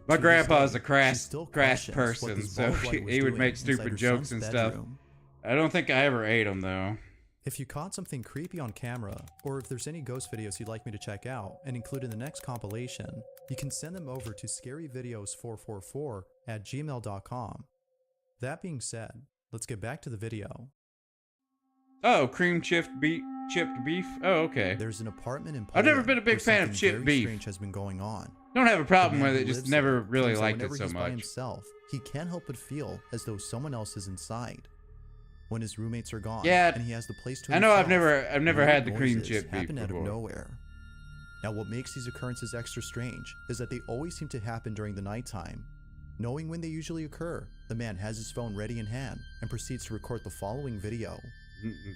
Speaker 1: My
Speaker 19: To
Speaker 1: grandpa
Speaker 19: this
Speaker 1: is a
Speaker 19: day,
Speaker 1: crash
Speaker 19: she still
Speaker 1: crash
Speaker 19: questions what
Speaker 1: person,
Speaker 19: this
Speaker 1: so
Speaker 19: ball of light was
Speaker 1: he would
Speaker 19: doing
Speaker 1: make
Speaker 19: inside
Speaker 1: stupid
Speaker 19: her
Speaker 1: jokes
Speaker 19: son's
Speaker 1: and stuff.
Speaker 19: bedroom.
Speaker 1: I don't think I ever ate them though.
Speaker 19: If you caught something creepy on camera, or if there's any ghost videos you'd like me to check out and include in the next compilation, you can send them over to scaryvideos444@gmail.com. That being said, let's get back to the video.
Speaker 1: Oh, cream chipped beef. Oh, okay.
Speaker 19: There's an apartment in
Speaker 1: I've never
Speaker 19: Poland
Speaker 1: been a big
Speaker 19: where
Speaker 1: fan of
Speaker 19: something
Speaker 1: chipped
Speaker 19: very
Speaker 1: beef.
Speaker 19: strange has been going on.
Speaker 1: Don't have a problem
Speaker 19: The man
Speaker 1: with it,
Speaker 19: who
Speaker 1: just
Speaker 19: lives
Speaker 1: never
Speaker 19: there
Speaker 1: really
Speaker 19: claims that
Speaker 1: liked it
Speaker 19: whenever
Speaker 1: so
Speaker 19: he's by
Speaker 1: much.
Speaker 19: himself, he can't help but feel as though someone else is inside. When his roommates are gone,
Speaker 1: Yeah,
Speaker 19: and he has the place to
Speaker 1: I know
Speaker 19: himself,
Speaker 1: I've never had the
Speaker 19: weird
Speaker 1: cream
Speaker 19: noises
Speaker 1: chip beef
Speaker 19: happen out of
Speaker 1: before.
Speaker 19: nowhere. Now, what makes these occurrences extra strange is that they always seem to happen during the nighttime. Knowing when they usually occur, the man has his phone ready in hand and proceeds to record the following video.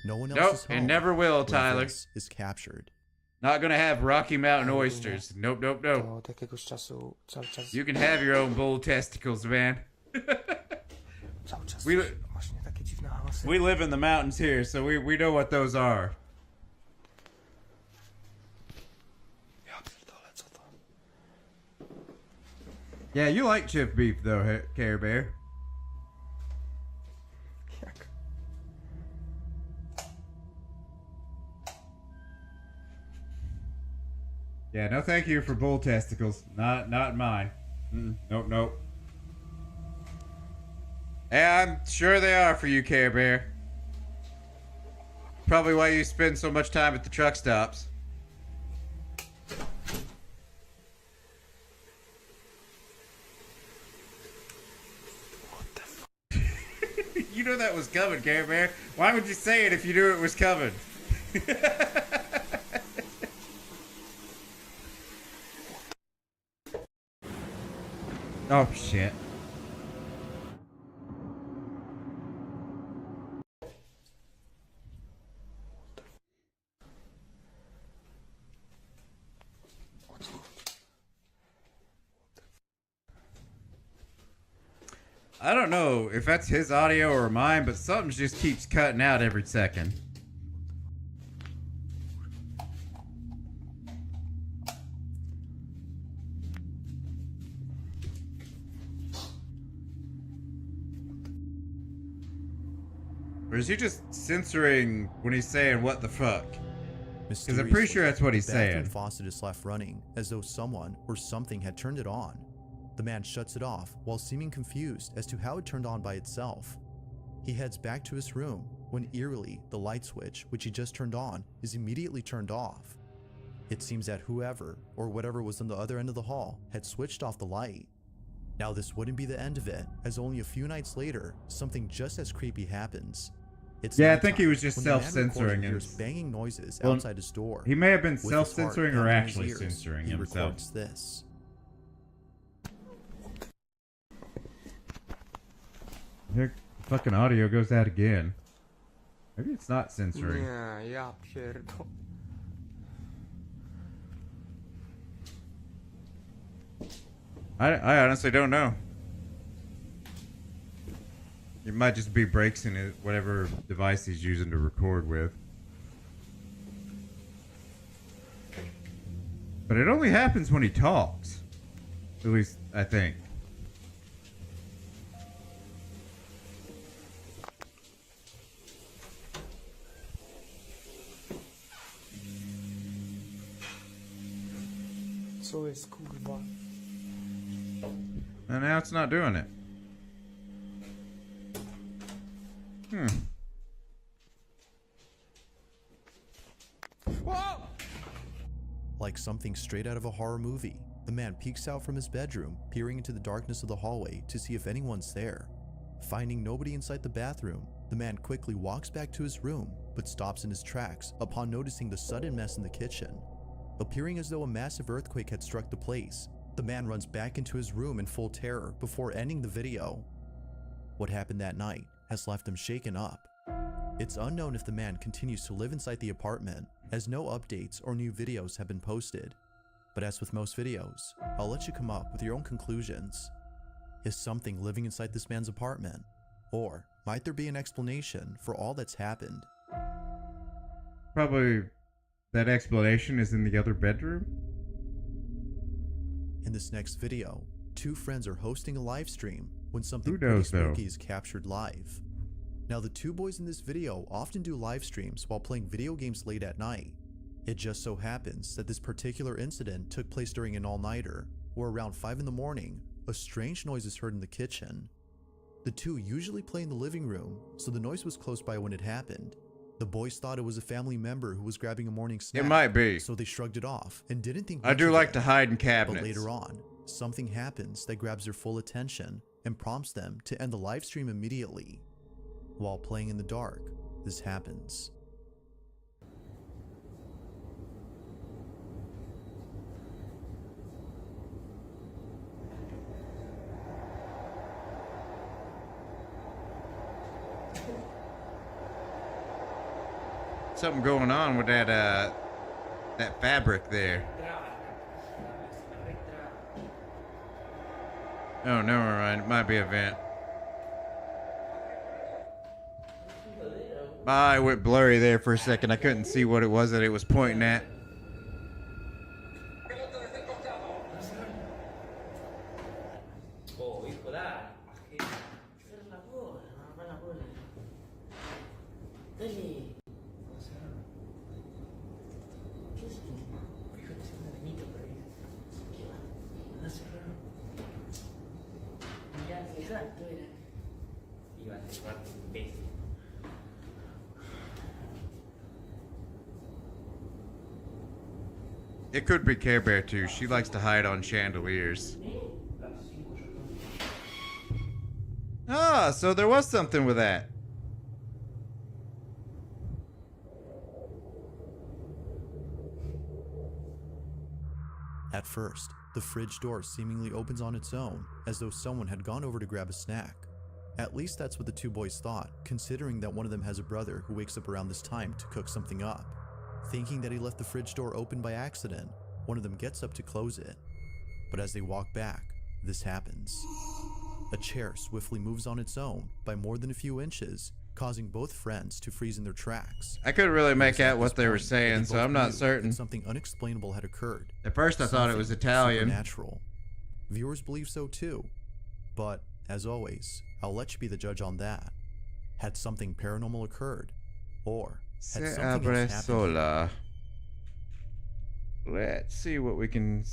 Speaker 19: No one else
Speaker 1: Nope,
Speaker 19: is home.
Speaker 1: and never will,
Speaker 19: when
Speaker 1: Tyler.
Speaker 19: this is captured.
Speaker 1: Not gonna have Rocky Mountain oysters. Nope, nope, nope. You can have your own bull testicles, man. We live in the mountains here, so we know what those are. Yeah, you like chipped beef though, Care Bear. Yeah, no thank you for bull testicles. Not mine. Nope, nope. Yeah, I'm sure they are for you, Care Bear. Probably why you spend so much time at the truck stops. You know that was coming, Care Bear. Why would you say it if you knew it was coming? Oh, shit. I don't know if that's his audio or mine, but something just keeps cutting out every second. Or is he just censoring when he's saying what the fuck? Because I'm pretty sure that's what he's
Speaker 19: the bathroom
Speaker 1: saying.
Speaker 19: faucet is left running as though someone or something had turned it on. The man shuts it off while seeming confused as to how it turned on by itself. He heads back to his room when eerily the light switch, which he just turned on, is immediately turned off. It seems that whoever or whatever was on the other end of the hall had switched off the light. Now this wouldn't be the end of it, as only a few nights later, something just as creepy happens. It's
Speaker 1: Yeah, I think he was
Speaker 19: nighttime
Speaker 1: just
Speaker 19: when the man
Speaker 1: self-censoring
Speaker 19: recording hears
Speaker 1: his-
Speaker 19: banging noises
Speaker 1: Well,
Speaker 19: outside his door.
Speaker 1: he may have been
Speaker 19: With his
Speaker 1: self-censoring
Speaker 19: heart
Speaker 1: or
Speaker 19: pounding in his
Speaker 1: actually
Speaker 19: ears,
Speaker 1: censoring
Speaker 19: he
Speaker 1: himself.
Speaker 19: records this.
Speaker 1: Here, fucking audio goes out again. Maybe it's not censoring.
Speaker 23: Ja pierdol.
Speaker 1: I honestly don't know. It might just be breaks in it, whatever device he's using to record with. But it only happens when he talks. At least, I think.
Speaker 23: Co jest kurwa?
Speaker 1: And now it's not doing it.
Speaker 19: Like something straight out of a horror movie, the man peeks out from his bedroom, peering into the darkness of the hallway to see if anyone's there. Finding nobody inside the bathroom, the man quickly walks back to his room, but stops in his tracks upon noticing the sudden mess in the kitchen. Appearing as though a massive earthquake had struck the place, the man runs back into his room in full terror before ending the video. What happened that night has left him shaken up. It's unknown if the man continues to live inside the apartment, as no updates or new videos have been posted. But as with most videos, I'll let you come up with your own conclusions. Is something living inside this man's apartment? Or might there be an explanation for all that's happened?
Speaker 1: Probably that explanation is in the other bedroom.
Speaker 19: In this next video, two friends are hosting a live stream when something
Speaker 1: Who
Speaker 19: pretty
Speaker 1: knows, though?
Speaker 19: spooky is captured live. Now the two boys in this video often do live streams while playing video games late at night. It just so happens that this particular incident took place during an all-nighter, where around 5 in the morning, a strange noise is heard in the kitchen. The two usually play in the living room, so the noise was close by when it happened. The boys thought it was a family member who was grabbing a morning snack.
Speaker 1: It might be.
Speaker 19: So they shrugged it off and didn't think
Speaker 1: I
Speaker 19: much
Speaker 1: do
Speaker 19: of
Speaker 1: like
Speaker 19: it.
Speaker 1: to hide in cabinets.
Speaker 19: But later on, something happens that grabs their full attention and prompts them to end the live stream immediately. While playing in the dark, this happens.
Speaker 1: Something going on with that that fabric there. Oh, never mind. It might be a vent. I went blurry there for a second. I couldn't see what it was that it was pointing at. It could be Care Bear too. She likes to hide on chandeliers. Ah, so there was something with that.
Speaker 19: At first, the fridge door seemingly opens on its own, as though someone had gone over to grab a snack. At least that's what the two boys thought, considering that one of them has a brother who wakes up around this time to cook something up. Thinking that he left the fridge door open by accident, one of them gets up to close it. But as they walk back, this happens. A chair swiftly moves on its own by more than a few inches, causing both friends to freeze in their tracks.
Speaker 1: I couldn't really make out what they were saying, so I'm not certain.
Speaker 19: Something unexplainable had occurred.
Speaker 1: At first I thought it was Italian.
Speaker 19: Supernatural. Viewers believe so too. But, as always, I'll let you be the judge on that. Had something paranormal occurred? Or had
Speaker 1: Se
Speaker 19: something
Speaker 1: abre
Speaker 19: else happened?
Speaker 1: sola. Let's see what we can...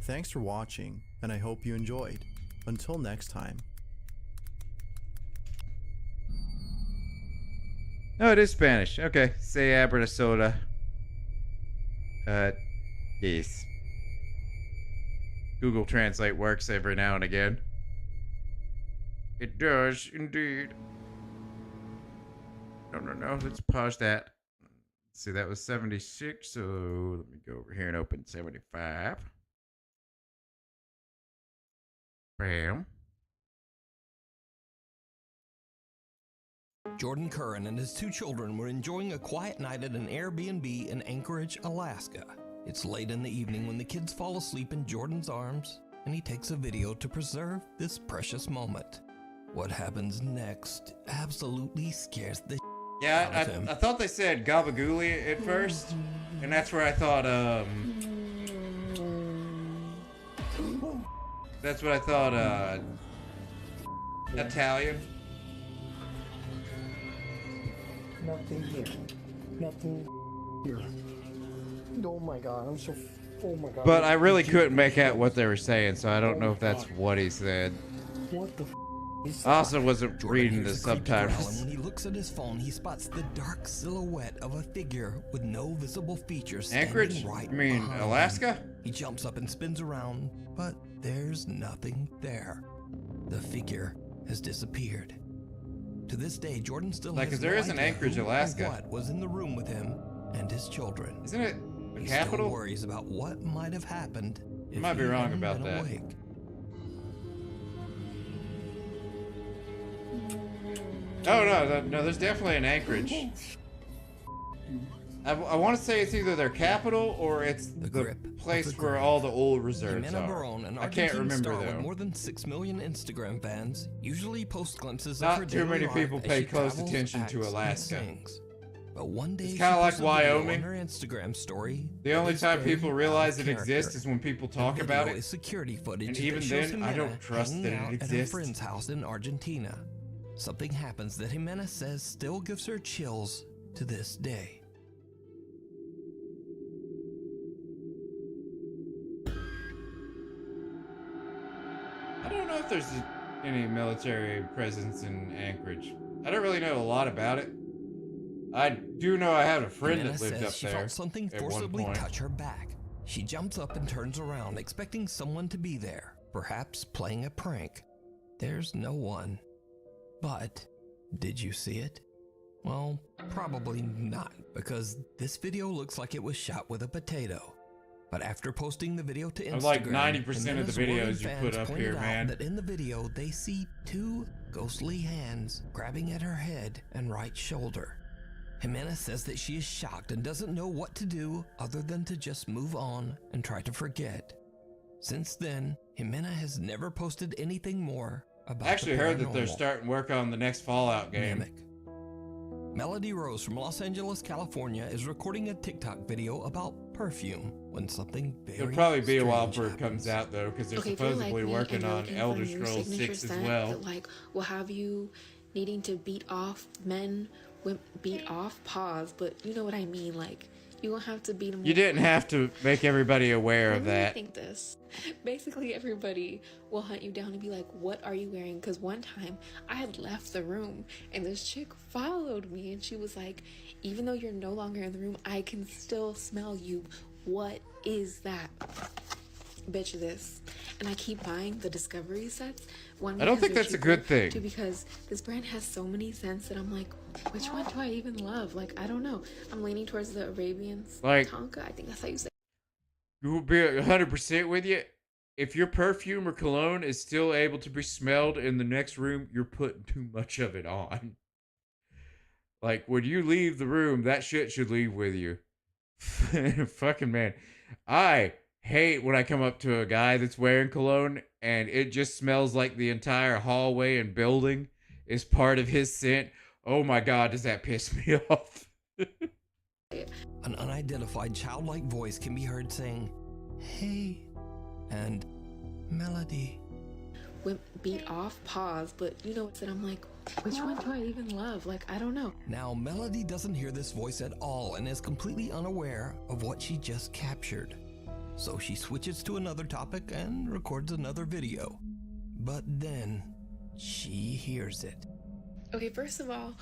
Speaker 19: Thanks for watching, and I hope you enjoyed. Until next time.
Speaker 1: Oh, it is Spanish. Okay. Se abre sola. Yes. Google Translate works every now and again. It does indeed. No. Let's pause that. See, that was 76. So let me go over here and open 75. Bam.
Speaker 14: Jordan Curran and his 2 children were enjoying a quiet night at an Airbnb in Anchorage, Alaska. It's late in the evening when the kids fall asleep in Jordan's arms, and he takes a video to preserve this precious moment. What happens next absolutely scares the
Speaker 1: Yeah,
Speaker 14: out of him.
Speaker 1: I thought they said Gabagooli at first, and that's where I thought, that's what I thought, Italian.
Speaker 8: Nothing here. Nothing here. Oh my god, I'm so. Oh my god.
Speaker 1: But I really couldn't make out what they were saying, so I don't know if that's what he said.
Speaker 8: What the is
Speaker 1: I also wasn't
Speaker 14: Jordan
Speaker 1: reading the
Speaker 14: hears a creepy growl, and
Speaker 1: subtitles.
Speaker 14: when he looks at his phone, he spots the dark silhouette of a figure with no visible features standing
Speaker 1: Anchorage?
Speaker 14: right
Speaker 1: You mean
Speaker 14: behind
Speaker 1: Alaska?
Speaker 14: him. He jumps up and spins around, but there's nothing there. The figure has disappeared. To this day, Jordan still
Speaker 1: Like,
Speaker 14: has
Speaker 1: 'cause there
Speaker 14: no
Speaker 1: is an
Speaker 14: idea
Speaker 1: Anchorage,
Speaker 14: who or
Speaker 1: Alaska.
Speaker 14: what was in the room with him and his children.
Speaker 1: Isn't it the
Speaker 14: He
Speaker 1: capital?
Speaker 14: still worries about what might have happened if
Speaker 1: Might be
Speaker 14: he
Speaker 1: wrong
Speaker 14: hadn't
Speaker 1: about
Speaker 14: been
Speaker 1: that.
Speaker 14: awake.
Speaker 1: Oh, no, there's definitely an Anchorage. I want to say it's either their capital or it's the place where all the oil reserves
Speaker 14: Jimena
Speaker 1: are.
Speaker 14: Barone, an
Speaker 1: I can't
Speaker 14: Argentine
Speaker 1: remember
Speaker 14: star with
Speaker 1: though.
Speaker 14: more than 6 million Instagram fans, usually post glimpses of
Speaker 1: Not
Speaker 14: her
Speaker 1: too
Speaker 14: daily
Speaker 1: many
Speaker 14: life
Speaker 1: people
Speaker 14: as
Speaker 1: pay
Speaker 14: she
Speaker 1: close
Speaker 14: travels,
Speaker 1: attention
Speaker 14: acts,
Speaker 1: to
Speaker 14: and
Speaker 1: Alaska.
Speaker 14: sings. But one day
Speaker 1: It's
Speaker 14: she
Speaker 1: kinda like
Speaker 14: posted a video
Speaker 1: Wyoming.
Speaker 14: on her Instagram story.
Speaker 1: The only
Speaker 14: that is
Speaker 1: time
Speaker 14: very
Speaker 1: people
Speaker 14: out
Speaker 1: realize
Speaker 14: of
Speaker 1: it exists
Speaker 14: character.
Speaker 1: is when people
Speaker 14: The
Speaker 1: talk
Speaker 14: video
Speaker 1: about it.
Speaker 14: is security footage
Speaker 1: And
Speaker 14: that
Speaker 1: even
Speaker 14: shows
Speaker 1: then, I
Speaker 14: Jimena
Speaker 1: don't trust
Speaker 14: hanging
Speaker 1: that it
Speaker 14: out at her
Speaker 1: exists.
Speaker 14: friend's house in Argentina. Something happens that Jimena says still gives her chills to this day.
Speaker 1: I don't know if there's any military presence in Anchorage. I don't really know a lot about it. I do know I had a friend
Speaker 14: Jimena
Speaker 1: that lived
Speaker 14: says
Speaker 1: up
Speaker 14: she
Speaker 1: there
Speaker 14: felt something
Speaker 1: at one
Speaker 14: forcibly
Speaker 1: point.
Speaker 14: touch her back. She jumps up and turns around, expecting someone to be there, perhaps playing a prank. There's no one. But did you see it? Well, probably not, because this video looks like it was shot with a potato. But after posting the video to Instagram,
Speaker 1: Of like 90% of the
Speaker 14: Jimena's
Speaker 1: videos
Speaker 14: worried
Speaker 1: you
Speaker 14: fans
Speaker 1: put up
Speaker 14: pointed
Speaker 1: here,
Speaker 14: out
Speaker 1: man.
Speaker 14: that in the video they see 2 ghostly hands grabbing at her head and right shoulder. Jimena says that she is shocked and doesn't know what to do other than to just move on and try to forget. Since then, Jimena has never posted anything more about
Speaker 1: I actually
Speaker 14: the
Speaker 1: heard that they're
Speaker 14: paranormal.
Speaker 1: starting work on the next Fallout game.
Speaker 14: Mimic. Melody Rose from Los Angeles, California is recording a TikTok video about perfume when something very
Speaker 1: It'll probably be a while
Speaker 14: strange
Speaker 1: before it
Speaker 14: happens.
Speaker 1: comes out though, because they're
Speaker 9: Okay, if you're
Speaker 1: supposedly
Speaker 9: like me
Speaker 1: working
Speaker 9: and you're
Speaker 1: on
Speaker 9: looking for
Speaker 1: Elder
Speaker 9: a new
Speaker 1: Scrolls
Speaker 9: signature
Speaker 1: 6 as
Speaker 9: scent
Speaker 1: well.
Speaker 9: that, like, will have you needing to beat off men, beat off pause, but you know what I mean, like, you won't have to beat them.
Speaker 1: You didn't have to make everybody aware of
Speaker 9: I
Speaker 1: that.
Speaker 9: think this. Basically, everybody will hunt you down and be like, what are you wearing? Because one time I had left the room and this chick followed me and she was like, even though you're no longer in the room, I can still smell you. What is that? Bet you this. And I keep buying the Discovery sets. One,
Speaker 1: I don't
Speaker 9: because
Speaker 1: think
Speaker 9: they're
Speaker 1: that's a
Speaker 9: cheaper,
Speaker 1: good thing.
Speaker 9: Two, because this brand has so many scents that I'm like, which one do I even love? Like, I don't know. I'm leaning towards the Arabian
Speaker 1: Like-
Speaker 9: Tonka. I think that's how you say it.
Speaker 1: We'll be 100% with you. If your perfume or cologne is still able to be smelled in the next room, you're putting too much of it on. Like, when you leave the room, that shit should leave with you. Fucking man. I hate when I come up to a guy that's wearing cologne and it just smells like the entire hallway and building is part of his scent. Oh my god, does that piss me off?
Speaker 14: An unidentified childlike voice can be heard saying, "Hey," and "Melody."
Speaker 9: Beat off pause, but you know what? I'm like, which one do I even love? Like, I don't know.
Speaker 14: Now, Melody doesn't hear this voice at all and is completely unaware of what she just captured. So she switches to another topic and records another video. But then, she hears it.
Speaker 9: Okay, first of all,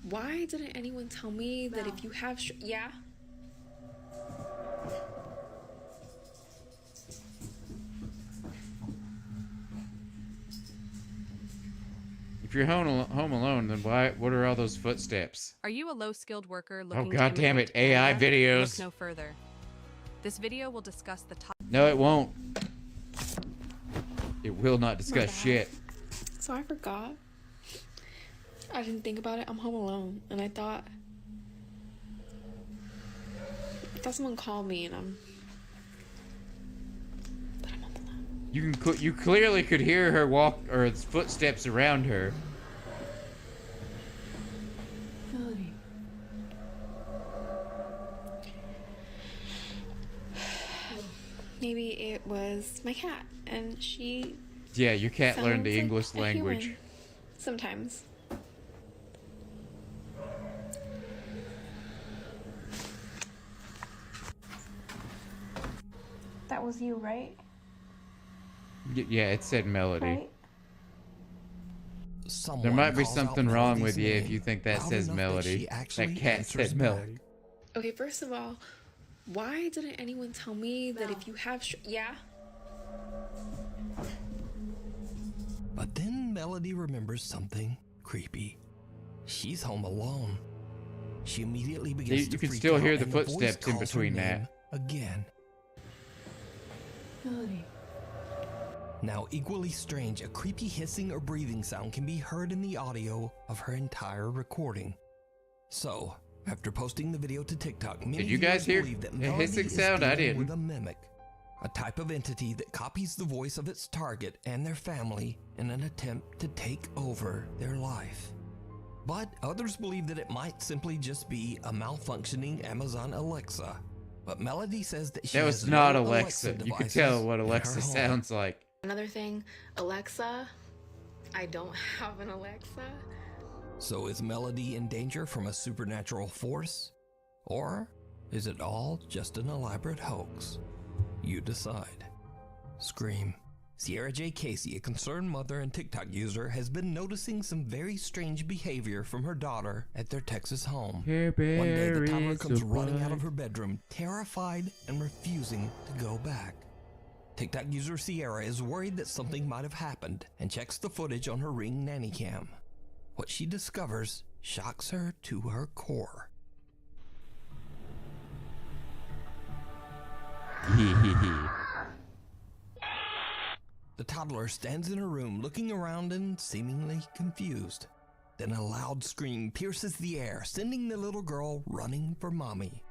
Speaker 9: why didn't anyone tell me that if you have yeah?
Speaker 1: If you're home alone, then what are all those footsteps?
Speaker 11: Are you a low-skilled worker looking
Speaker 1: God
Speaker 11: to
Speaker 1: damn
Speaker 11: immigrate
Speaker 1: it,
Speaker 11: to
Speaker 1: AI
Speaker 11: Canada?
Speaker 1: videos.
Speaker 11: Look no further. This video will discuss the top.
Speaker 1: No, it won't. It will not discuss shit.
Speaker 9: So I forgot. I didn't think about it. I'm home alone, and I thought someone called me, and I'm. But I'm home alone.
Speaker 1: You clearly could hear her walk or footsteps around her.
Speaker 9: Melody. Maybe it was my cat, and she.
Speaker 1: Yeah, your cat learned the
Speaker 9: sounds
Speaker 1: English
Speaker 9: like a
Speaker 1: language.
Speaker 9: human. Sometimes. That was you, right?
Speaker 1: Yeah, it said Melody.
Speaker 9: Right?
Speaker 1: There might be
Speaker 14: calls
Speaker 1: something
Speaker 14: out
Speaker 1: wrong
Speaker 14: Melody's
Speaker 1: with you if
Speaker 14: name
Speaker 1: you think that
Speaker 14: loud
Speaker 1: says
Speaker 14: enough that
Speaker 1: Melody.
Speaker 14: she actually
Speaker 1: That cat
Speaker 14: answers
Speaker 1: said
Speaker 14: back.
Speaker 1: Melody.
Speaker 9: Okay, first of all, why didn't anyone tell me that if you have yeah?
Speaker 14: But then Melody remembers something creepy. She's home alone. She immediately begins
Speaker 1: You
Speaker 14: to
Speaker 1: can
Speaker 14: freak
Speaker 1: still
Speaker 14: out,
Speaker 1: hear the
Speaker 14: and voice
Speaker 1: footsteps in
Speaker 14: calls her
Speaker 1: between
Speaker 14: name
Speaker 1: that.
Speaker 14: again.
Speaker 9: Melody.
Speaker 14: Now, equally strange, a creepy hissing or breathing sound can be heard in the audio of her entire recording. So, after posting the video to TikTok, many
Speaker 1: Did you guys
Speaker 14: viewers
Speaker 1: hear
Speaker 14: believe that
Speaker 1: a
Speaker 14: Melody
Speaker 1: hissing
Speaker 14: is
Speaker 1: sound? I
Speaker 14: dealing
Speaker 1: didn't.
Speaker 14: with a mimic, a type of entity that copies the voice of its target and their family in an attempt to take over their life. But others believe that it might simply just be a malfunctioning Amazon Alexa. But Melody says that she
Speaker 1: That
Speaker 14: has
Speaker 1: was not
Speaker 14: no
Speaker 1: Alexa. You could tell what
Speaker 14: devices in her
Speaker 1: Alexa
Speaker 14: home.
Speaker 1: sounds like.
Speaker 9: Another thing, Alexa. I don't have an Alexa.
Speaker 14: So is Melody in danger from a supernatural force? Or is it all just an elaborate hoax? You decide. Scream. Sierra J. Casey, a concerned mother and TikTok user, has been noticing some very strange behavior from her daughter at their Texas home. One day, the toddler comes running out of her bedroom, terrified and refusing to go back. TikTok user Sierra is worried that something might have happened and checks the footage on her Ring nanny cam. What she discovers shocks her to her core. The toddler stands in her room looking around and seemingly confused. Then a loud scream pierces the air, sending the little girl running for mommy.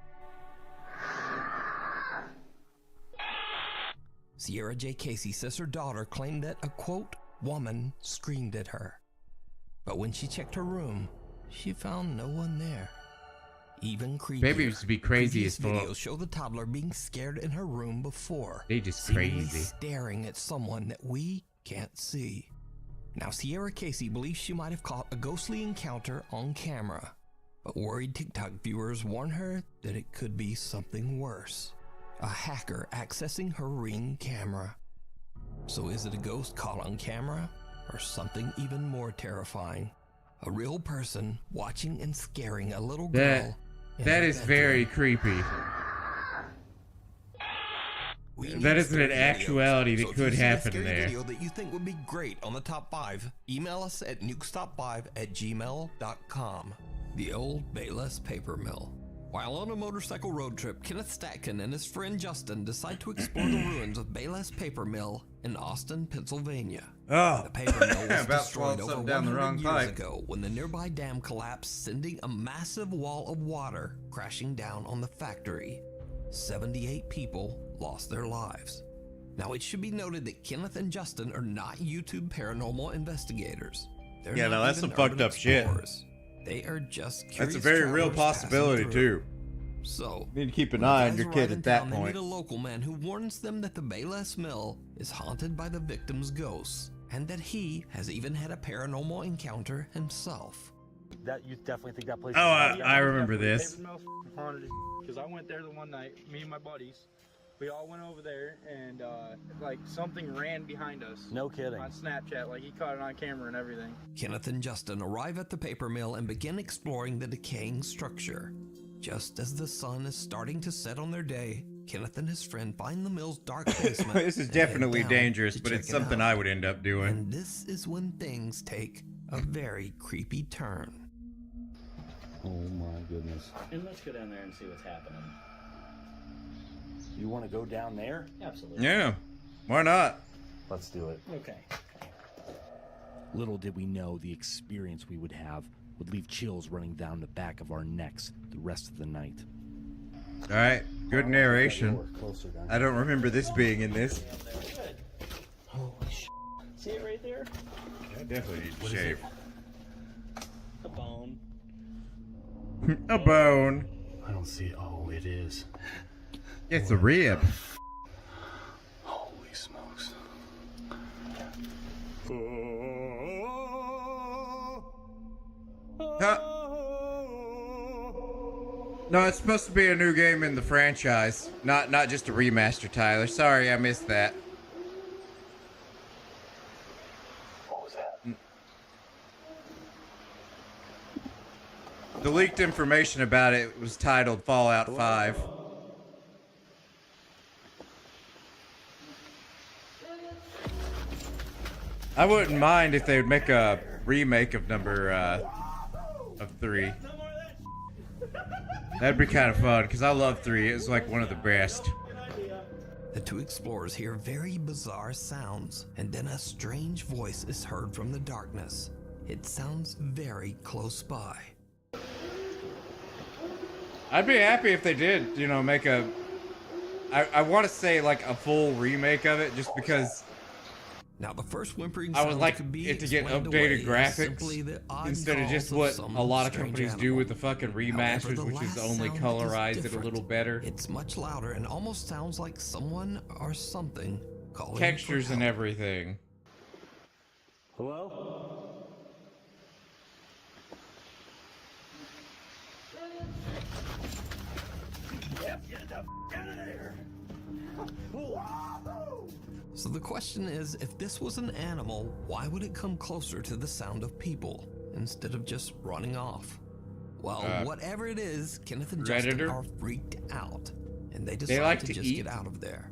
Speaker 14: Sierra J. Casey says her daughter claimed that a, quote, woman screamed at her. But when she checked her room, she found no one there. Even creepier.
Speaker 1: Baby used to be crazy
Speaker 14: Previous
Speaker 1: as fuck.
Speaker 14: videos show the toddler being scared in her room before.
Speaker 1: They just
Speaker 14: seemingly
Speaker 1: crazy.
Speaker 14: staring at someone that we can't see. Now, Sierra Casey believes she might have caught a ghostly encounter on camera, but worried TikTok viewers warn her that it could be something worse. A hacker accessing her Ring camera. So is it a ghost caught on camera, or something even more terrifying? A real person watching and scaring a little girl.
Speaker 1: That is very creepy. That isn't an actuality that could happen
Speaker 14: there.
Speaker 1: there.
Speaker 14: Video that you think would be great on the top 5, email us at nukestop5@gmail.com. The old Bayless paper mill. While on a motorcycle road trip, Kenneth Statkin and his friend Justin decide to explore the ruins of Bayless Paper Mill in Austin, Pennsylvania.
Speaker 1: Oh.
Speaker 14: The paper mill was
Speaker 1: About
Speaker 14: destroyed
Speaker 1: swallowed
Speaker 14: over
Speaker 1: something down the
Speaker 14: 100
Speaker 1: wrong
Speaker 14: years
Speaker 1: pipe.
Speaker 14: ago when the nearby dam collapsed, sending a massive wall of water crashing down on the factory. 78 people lost their lives. Now, it should be noted that Kenneth and Justin are not YouTube paranormal investigators. They're
Speaker 1: Yeah,
Speaker 14: not
Speaker 1: no, that's
Speaker 14: even
Speaker 1: some fucked
Speaker 14: urban
Speaker 1: up shit.
Speaker 14: explorers. They are just curious
Speaker 1: That's a very real
Speaker 14: travelers passing
Speaker 1: possibility,
Speaker 14: through.
Speaker 1: too.
Speaker 14: So,
Speaker 1: Need to keep an
Speaker 14: when the
Speaker 1: eye on
Speaker 14: guys
Speaker 1: your
Speaker 14: arrive
Speaker 1: kid
Speaker 14: in
Speaker 1: at that
Speaker 14: town, they
Speaker 1: point.
Speaker 14: meet a local man who warns them that the Bayless Mill is haunted by the victim's ghosts, and that he has even had a paranormal encounter himself.
Speaker 12: That you definitely think that place.
Speaker 1: Oh, I remember this.
Speaker 12: Because I went there the one night, me and my buddies. We all went over there, and like something ran behind us.
Speaker 14: No kidding.
Speaker 12: On Snapchat, like he caught it on camera and everything.
Speaker 14: Kenneth and Justin arrive at the paper mill and begin exploring the decaying structure. Just as the sun is starting to set on their day, Kenneth and his friend find the mill's dark basement.
Speaker 1: This is
Speaker 14: and head
Speaker 1: definitely
Speaker 14: down
Speaker 1: dangerous,
Speaker 14: to
Speaker 1: but
Speaker 14: check
Speaker 1: it's
Speaker 14: it
Speaker 1: something
Speaker 14: out.
Speaker 1: I would end up doing.
Speaker 14: And this is when things take a very creepy turn.
Speaker 7: Oh my goodness.
Speaker 10: And let's go down there and see what's happening.
Speaker 7: You want to go down there?
Speaker 10: Absolutely.
Speaker 1: Yeah. Why not?
Speaker 7: Let's do it.
Speaker 10: Okay.
Speaker 7: Little did we know the experience we would have would leave chills running down the back of our necks the rest of the night.
Speaker 1: All right. Good narration. I don't remember this being in this.
Speaker 10: Holy shit. See it right there?
Speaker 1: I definitely need to shave.
Speaker 10: A bone.
Speaker 1: A bone.
Speaker 7: I don't see it. Oh, it is.
Speaker 1: It's a rib.
Speaker 7: Holy smokes.
Speaker 1: No, it's supposed to be a new game in the franchise, not just a remaster, Tyler. Sorry, I missed that.
Speaker 7: What was that?
Speaker 1: The leaked information about it was titled Fallout 5. I wouldn't mind if they would make a remake of of 3. That'd be kind of fun, because I love 3. It was like one of the best.
Speaker 14: The two explorers hear very bizarre sounds, and then a strange voice is heard from the darkness. It sounds very close by.
Speaker 1: I'd be happy if they did, make a... I want to say, like, a full remake of it, just because...
Speaker 14: Now, the first whimpering
Speaker 1: I would
Speaker 14: sound
Speaker 1: like
Speaker 14: could be
Speaker 1: it to get
Speaker 14: explained
Speaker 1: updated
Speaker 14: away as simply
Speaker 1: graphics
Speaker 14: the odd
Speaker 1: instead of
Speaker 14: calls
Speaker 1: just
Speaker 14: of
Speaker 1: what
Speaker 14: some
Speaker 1: a lot of
Speaker 14: strange
Speaker 1: companies do
Speaker 14: animal.
Speaker 1: with the fucking
Speaker 14: However,
Speaker 1: remasters,
Speaker 14: the
Speaker 1: which is
Speaker 14: last
Speaker 1: only
Speaker 14: sound
Speaker 1: colorize it a
Speaker 14: different.
Speaker 1: little better.
Speaker 14: It's much louder and almost sounds like someone or something calling
Speaker 1: Textures
Speaker 14: for
Speaker 1: and
Speaker 14: help.
Speaker 1: everything.
Speaker 7: Hello?
Speaker 10: Yep, get the f out of there.
Speaker 14: So the question is, if this was an animal, why would it come closer to the sound of people instead of just running off? Well, whatever it is, Kenneth and Justin
Speaker 1: Redditor?
Speaker 14: are freaked out, and they decide
Speaker 1: like
Speaker 14: to
Speaker 1: to
Speaker 14: just
Speaker 1: eat?
Speaker 14: get out of there.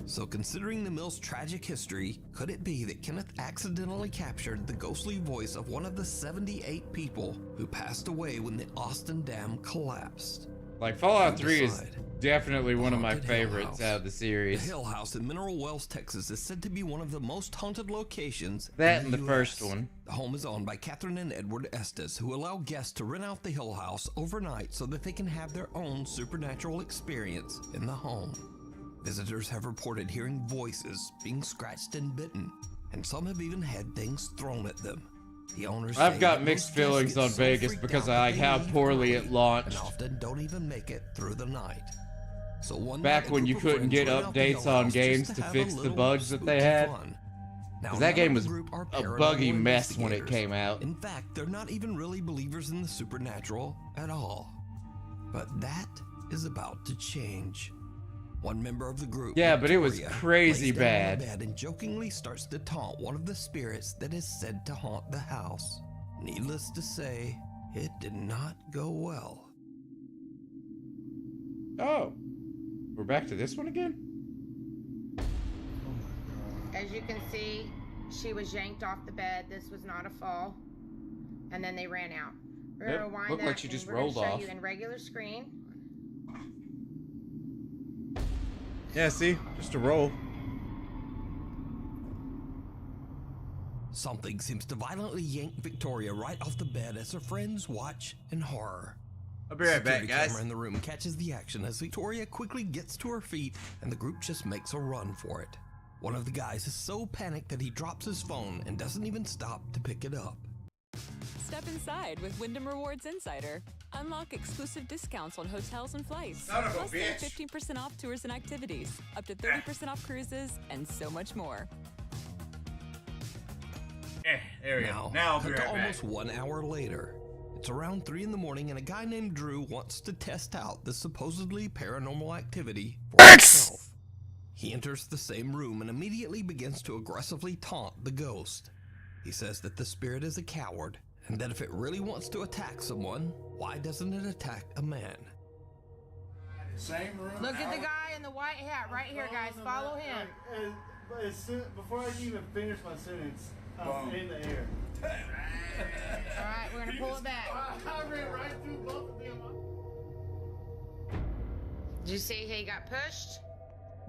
Speaker 14: So considering the mill's tragic history, could it be that Kenneth accidentally captured the ghostly voice of one of the 78 people who passed away when the Austin Dam collapsed?
Speaker 1: Like, Fallout
Speaker 14: We
Speaker 1: 3 is
Speaker 14: decide.
Speaker 1: definitely one of my
Speaker 14: Haunted Hill
Speaker 1: favorites
Speaker 14: House.
Speaker 1: out of the series.
Speaker 14: The Hill House in Mineral Wells, Texas is said to be one of the most haunted locations
Speaker 1: That
Speaker 14: in
Speaker 1: and the
Speaker 14: US.
Speaker 1: first one.
Speaker 14: The home is owned by Catherine and Edward Estes, who allow guests to rent out the Hill House overnight so that they can have their own supernatural experience in the home. Visitors have reported hearing voices, being scratched and bitten, and some have even had things thrown at them. The owners
Speaker 1: I've
Speaker 14: say
Speaker 1: got
Speaker 14: that
Speaker 1: mixed
Speaker 14: most guests
Speaker 1: feelings
Speaker 14: get
Speaker 1: on
Speaker 14: so
Speaker 1: Vegas
Speaker 14: freaked
Speaker 1: because
Speaker 14: out
Speaker 1: I like
Speaker 14: that they
Speaker 1: how
Speaker 14: leave
Speaker 1: poorly
Speaker 14: early
Speaker 1: it launched.
Speaker 14: and often don't even make it through the night. So one
Speaker 1: Back
Speaker 14: night, a
Speaker 1: when you
Speaker 14: group of
Speaker 1: couldn't
Speaker 14: friends
Speaker 1: get
Speaker 14: rent out the
Speaker 1: updates
Speaker 14: Hill
Speaker 1: on
Speaker 14: House
Speaker 1: games
Speaker 14: just
Speaker 1: to
Speaker 14: have
Speaker 1: fix
Speaker 14: a
Speaker 1: the
Speaker 14: little
Speaker 1: bugs that they
Speaker 14: spooky
Speaker 1: had.
Speaker 14: fun. Now,
Speaker 1: Because that
Speaker 14: none
Speaker 1: game
Speaker 14: of
Speaker 1: was
Speaker 14: the group are
Speaker 1: a
Speaker 14: paranormal
Speaker 1: buggy mess when it
Speaker 14: investigators.
Speaker 1: came out.
Speaker 14: In fact, they're not even really believers in the supernatural at all. But that is about to change. One member of the group,
Speaker 1: Yeah, but it was
Speaker 14: Victoria,
Speaker 1: crazy
Speaker 14: lays down on
Speaker 1: bad.
Speaker 14: the bed and jokingly starts to taunt one of the spirits that is said to haunt the house. Needless to say, it did not go well.
Speaker 1: Oh, we're back to this one again?
Speaker 13: As you can see, she was yanked off the bed. This was not a fall. And then they ran out. We're
Speaker 1: Yep,
Speaker 13: gonna rewind
Speaker 1: looked
Speaker 13: that
Speaker 1: like she
Speaker 13: and
Speaker 1: just
Speaker 13: we're gonna
Speaker 1: rolled
Speaker 13: show
Speaker 1: off.
Speaker 13: you in regular screen.
Speaker 1: Yeah, see? Just a roll.
Speaker 14: Something seems to violently yank Victoria right off the bed as her friends watch in horror.
Speaker 1: I'll be right back,
Speaker 14: Security
Speaker 1: guys.
Speaker 14: camera in the room catches the action as Victoria quickly gets to her feet and the group just makes a run for it. One of the guys is so panicked that he drops his phone and doesn't even stop to pick it up.
Speaker 24: Step inside with Wyndham Rewards Insider. Unlock exclusive discounts on hotels and flights.
Speaker 1: Son of a
Speaker 24: Plus, get
Speaker 1: bitch.
Speaker 24: 15% off tours and activities, up to 30% off cruises, and so much more.
Speaker 1: There we
Speaker 14: Now,
Speaker 1: go. Now I'll be
Speaker 14: cut to
Speaker 1: right back.
Speaker 14: almost 1 hour later. It's around 3 in the morning and a guy named Drew wants to test out the supposedly paranormal activity for himself. He enters the same room and immediately begins to aggressively taunt the ghost. He says that the spirit is a coward and that if it really wants to attack someone, why doesn't it attack a man?
Speaker 22: Same room.
Speaker 13: Look at the guy in the white hat right here, guys. Follow him.
Speaker 12: Before I can even finish my sentence, I'm in the air.
Speaker 13: Alright, we're gonna pull it back. Did you see he got pushed?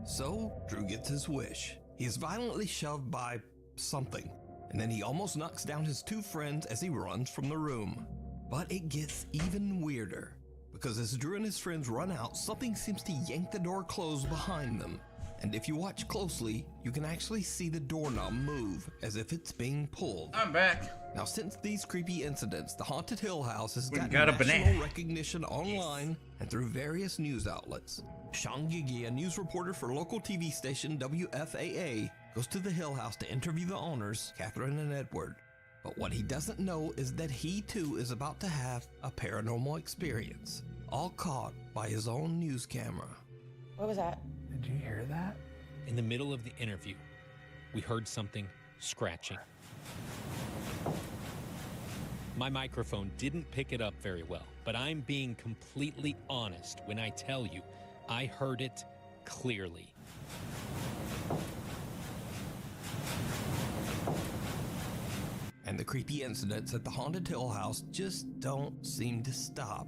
Speaker 14: So, Drew gets his wish. He is violently shoved by something, and then he almost knocks down his two friends as he runs from the room. But it gets even weirder, because as Drew and his friends run out, something seems to yank the door closed behind them. And if you watch closely, you can actually see the doorknob move as if it's being pulled.
Speaker 1: I'm back.
Speaker 14: Now, since these creepy incidents, the Haunted Hill House has gotten
Speaker 1: got a
Speaker 14: national
Speaker 1: banana.
Speaker 14: recognition online and through various news outlets. Sean Gigi, a news reporter for local TV station WFAA, goes to the Hill House to interview the owners, Catherine and Edward. But what he doesn't know is that he too is about to have a paranormal experience, all caught by his own news camera.
Speaker 13: What was that?
Speaker 4: Did you hear that?
Speaker 5: In the middle of the interview, we heard something scratching. My microphone didn't pick it up very well, but I'm being completely honest when I tell you I heard it clearly.
Speaker 14: And the creepy incidents at the Haunted Hill House just don't seem to stop.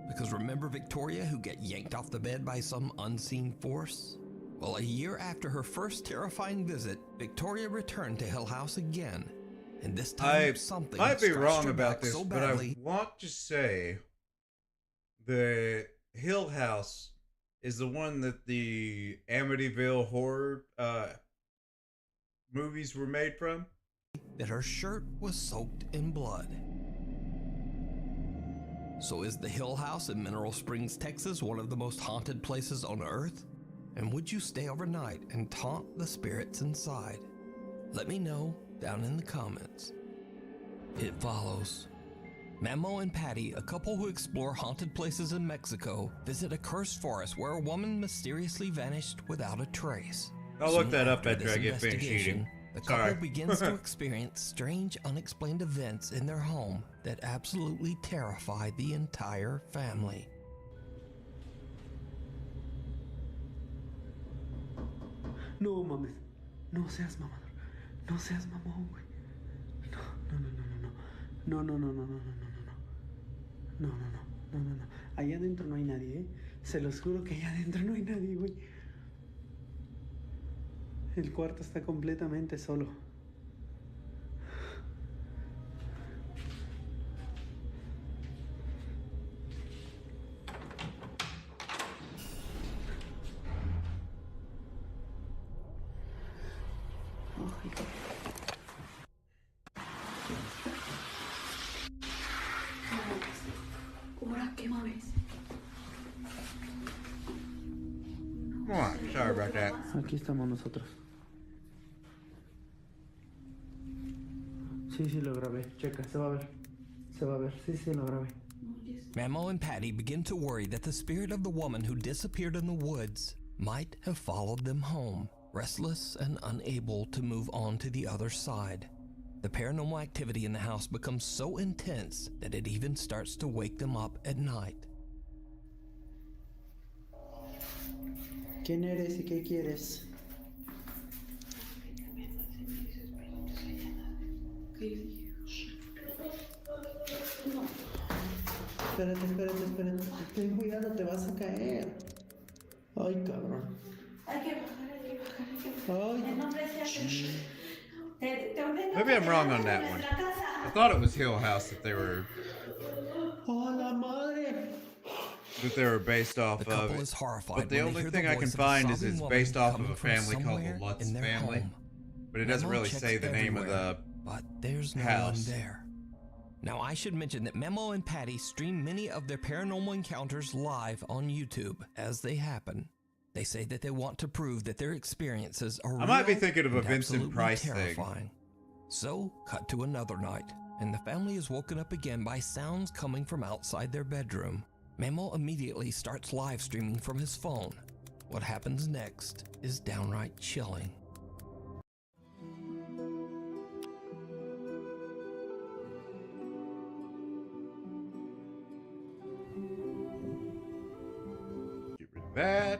Speaker 14: Because remember Victoria, who got yanked off the bed by some unseen force? Well, a year after her first terrifying visit, Victoria returned to Hill House again. And this time something
Speaker 1: might be
Speaker 14: scratched
Speaker 1: wrong
Speaker 14: her
Speaker 1: about
Speaker 14: back
Speaker 1: this,
Speaker 14: so
Speaker 1: but
Speaker 14: badly.
Speaker 1: I want to say the Hill House is the one that the Amityville horror movies were made from.
Speaker 14: That her shirt was soaked in blood. So is the Hill House in Mineral Springs, Texas, one of the most haunted places on Earth? And would you stay overnight and taunt the spirits inside? Let me know down in the comments. It follows. Memo and Patty, a couple who explore haunted places in Mexico, visit a cursed forest where a woman mysteriously vanished without a trace.
Speaker 1: I'll look
Speaker 14: Soon
Speaker 1: that up
Speaker 14: after
Speaker 1: after
Speaker 14: this
Speaker 1: I get finished
Speaker 14: investigation,
Speaker 1: eating.
Speaker 14: The
Speaker 1: Sorry.
Speaker 14: couple begins to experience strange, unexplained events in their home that absolutely terrify the entire family.
Speaker 4: No mames. No seas mamador. No seas mamón, güey. No, no, no, no, no, no, no, no, no, no, no, no, no, no, no, no. Allá adentro no hay nadie, ¿eh? Se los juro que allá adentro no hay nadie, güey. El cuarto está completamente solo.
Speaker 16: Ahora, ¿qué mames?
Speaker 1: Sorry about that.
Speaker 4: Aquí estamos nosotros. Sí, sí lo grabé. Checa, se va a ver. Se va a ver. Sí, sí lo grabé.
Speaker 14: Mamo and Patty begin to worry that the spirit of the woman who disappeared in the woods might have followed them home, restless and unable to move on to the other side. The paranormal activity in the house becomes so intense that it even starts to wake them up at night.
Speaker 4: ¿Quién eres y qué quieres? Espérate, espérate, espérate. Ten cuidado, te vas a caer. Ay, cabrón.
Speaker 16: Hay que bajar, hay que bajar, hay que bajar.
Speaker 4: Ay.
Speaker 16: El nombre se
Speaker 1: Maybe I'm wrong on that one. I thought it was Hill House that they were
Speaker 4: ¡Hola madre!
Speaker 1: based off
Speaker 14: The couple
Speaker 1: of.
Speaker 14: is horrified
Speaker 1: But the
Speaker 14: when they
Speaker 1: only
Speaker 14: hear
Speaker 1: thing
Speaker 14: the
Speaker 1: I can
Speaker 14: voice of a
Speaker 1: find is
Speaker 14: sobbing
Speaker 1: it's
Speaker 14: woman
Speaker 1: based off of
Speaker 14: coming
Speaker 1: a
Speaker 14: from
Speaker 1: family called the
Speaker 14: somewhere
Speaker 1: Lutz
Speaker 14: in their
Speaker 1: family.
Speaker 14: home.
Speaker 1: But it doesn't
Speaker 14: Memo
Speaker 1: really
Speaker 14: checks
Speaker 1: say the name of
Speaker 14: everywhere,
Speaker 1: the
Speaker 14: but there's no
Speaker 1: house.
Speaker 14: one there. Now I should mention that Memo and Patty stream many of their paranormal encounters live on YouTube as they happen. They say that they want to prove that their experiences are
Speaker 1: I might be
Speaker 14: real
Speaker 1: thinking of a
Speaker 14: and
Speaker 1: Vincent
Speaker 14: absolutely
Speaker 1: Price thing.
Speaker 14: terrifying. So, cut to another night, and the family is woken up again by sounds coming from outside their bedroom. Memo immediately starts live streaming from his phone. What happens next is downright chilling.
Speaker 1: Get rid of that.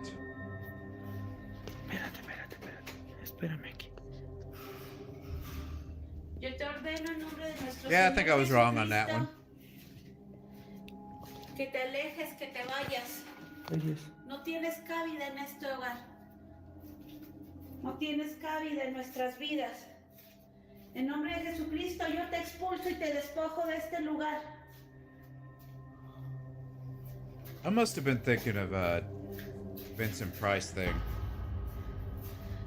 Speaker 4: Espérate, espérate, espérate. Espérame aquí.
Speaker 2: Yo te ordeno en nombre de nuestro
Speaker 1: Yeah, I
Speaker 2: Señor
Speaker 1: think I was wrong on that one.
Speaker 2: Jesucristo, que te alejes, que te vayas. No tienes cabida en este hogar. No tienes cabida en nuestras vidas. En nombre de Jesucristo, yo te expulso y te despojo de este lugar.
Speaker 1: I must have been thinking of Vincent Price thing.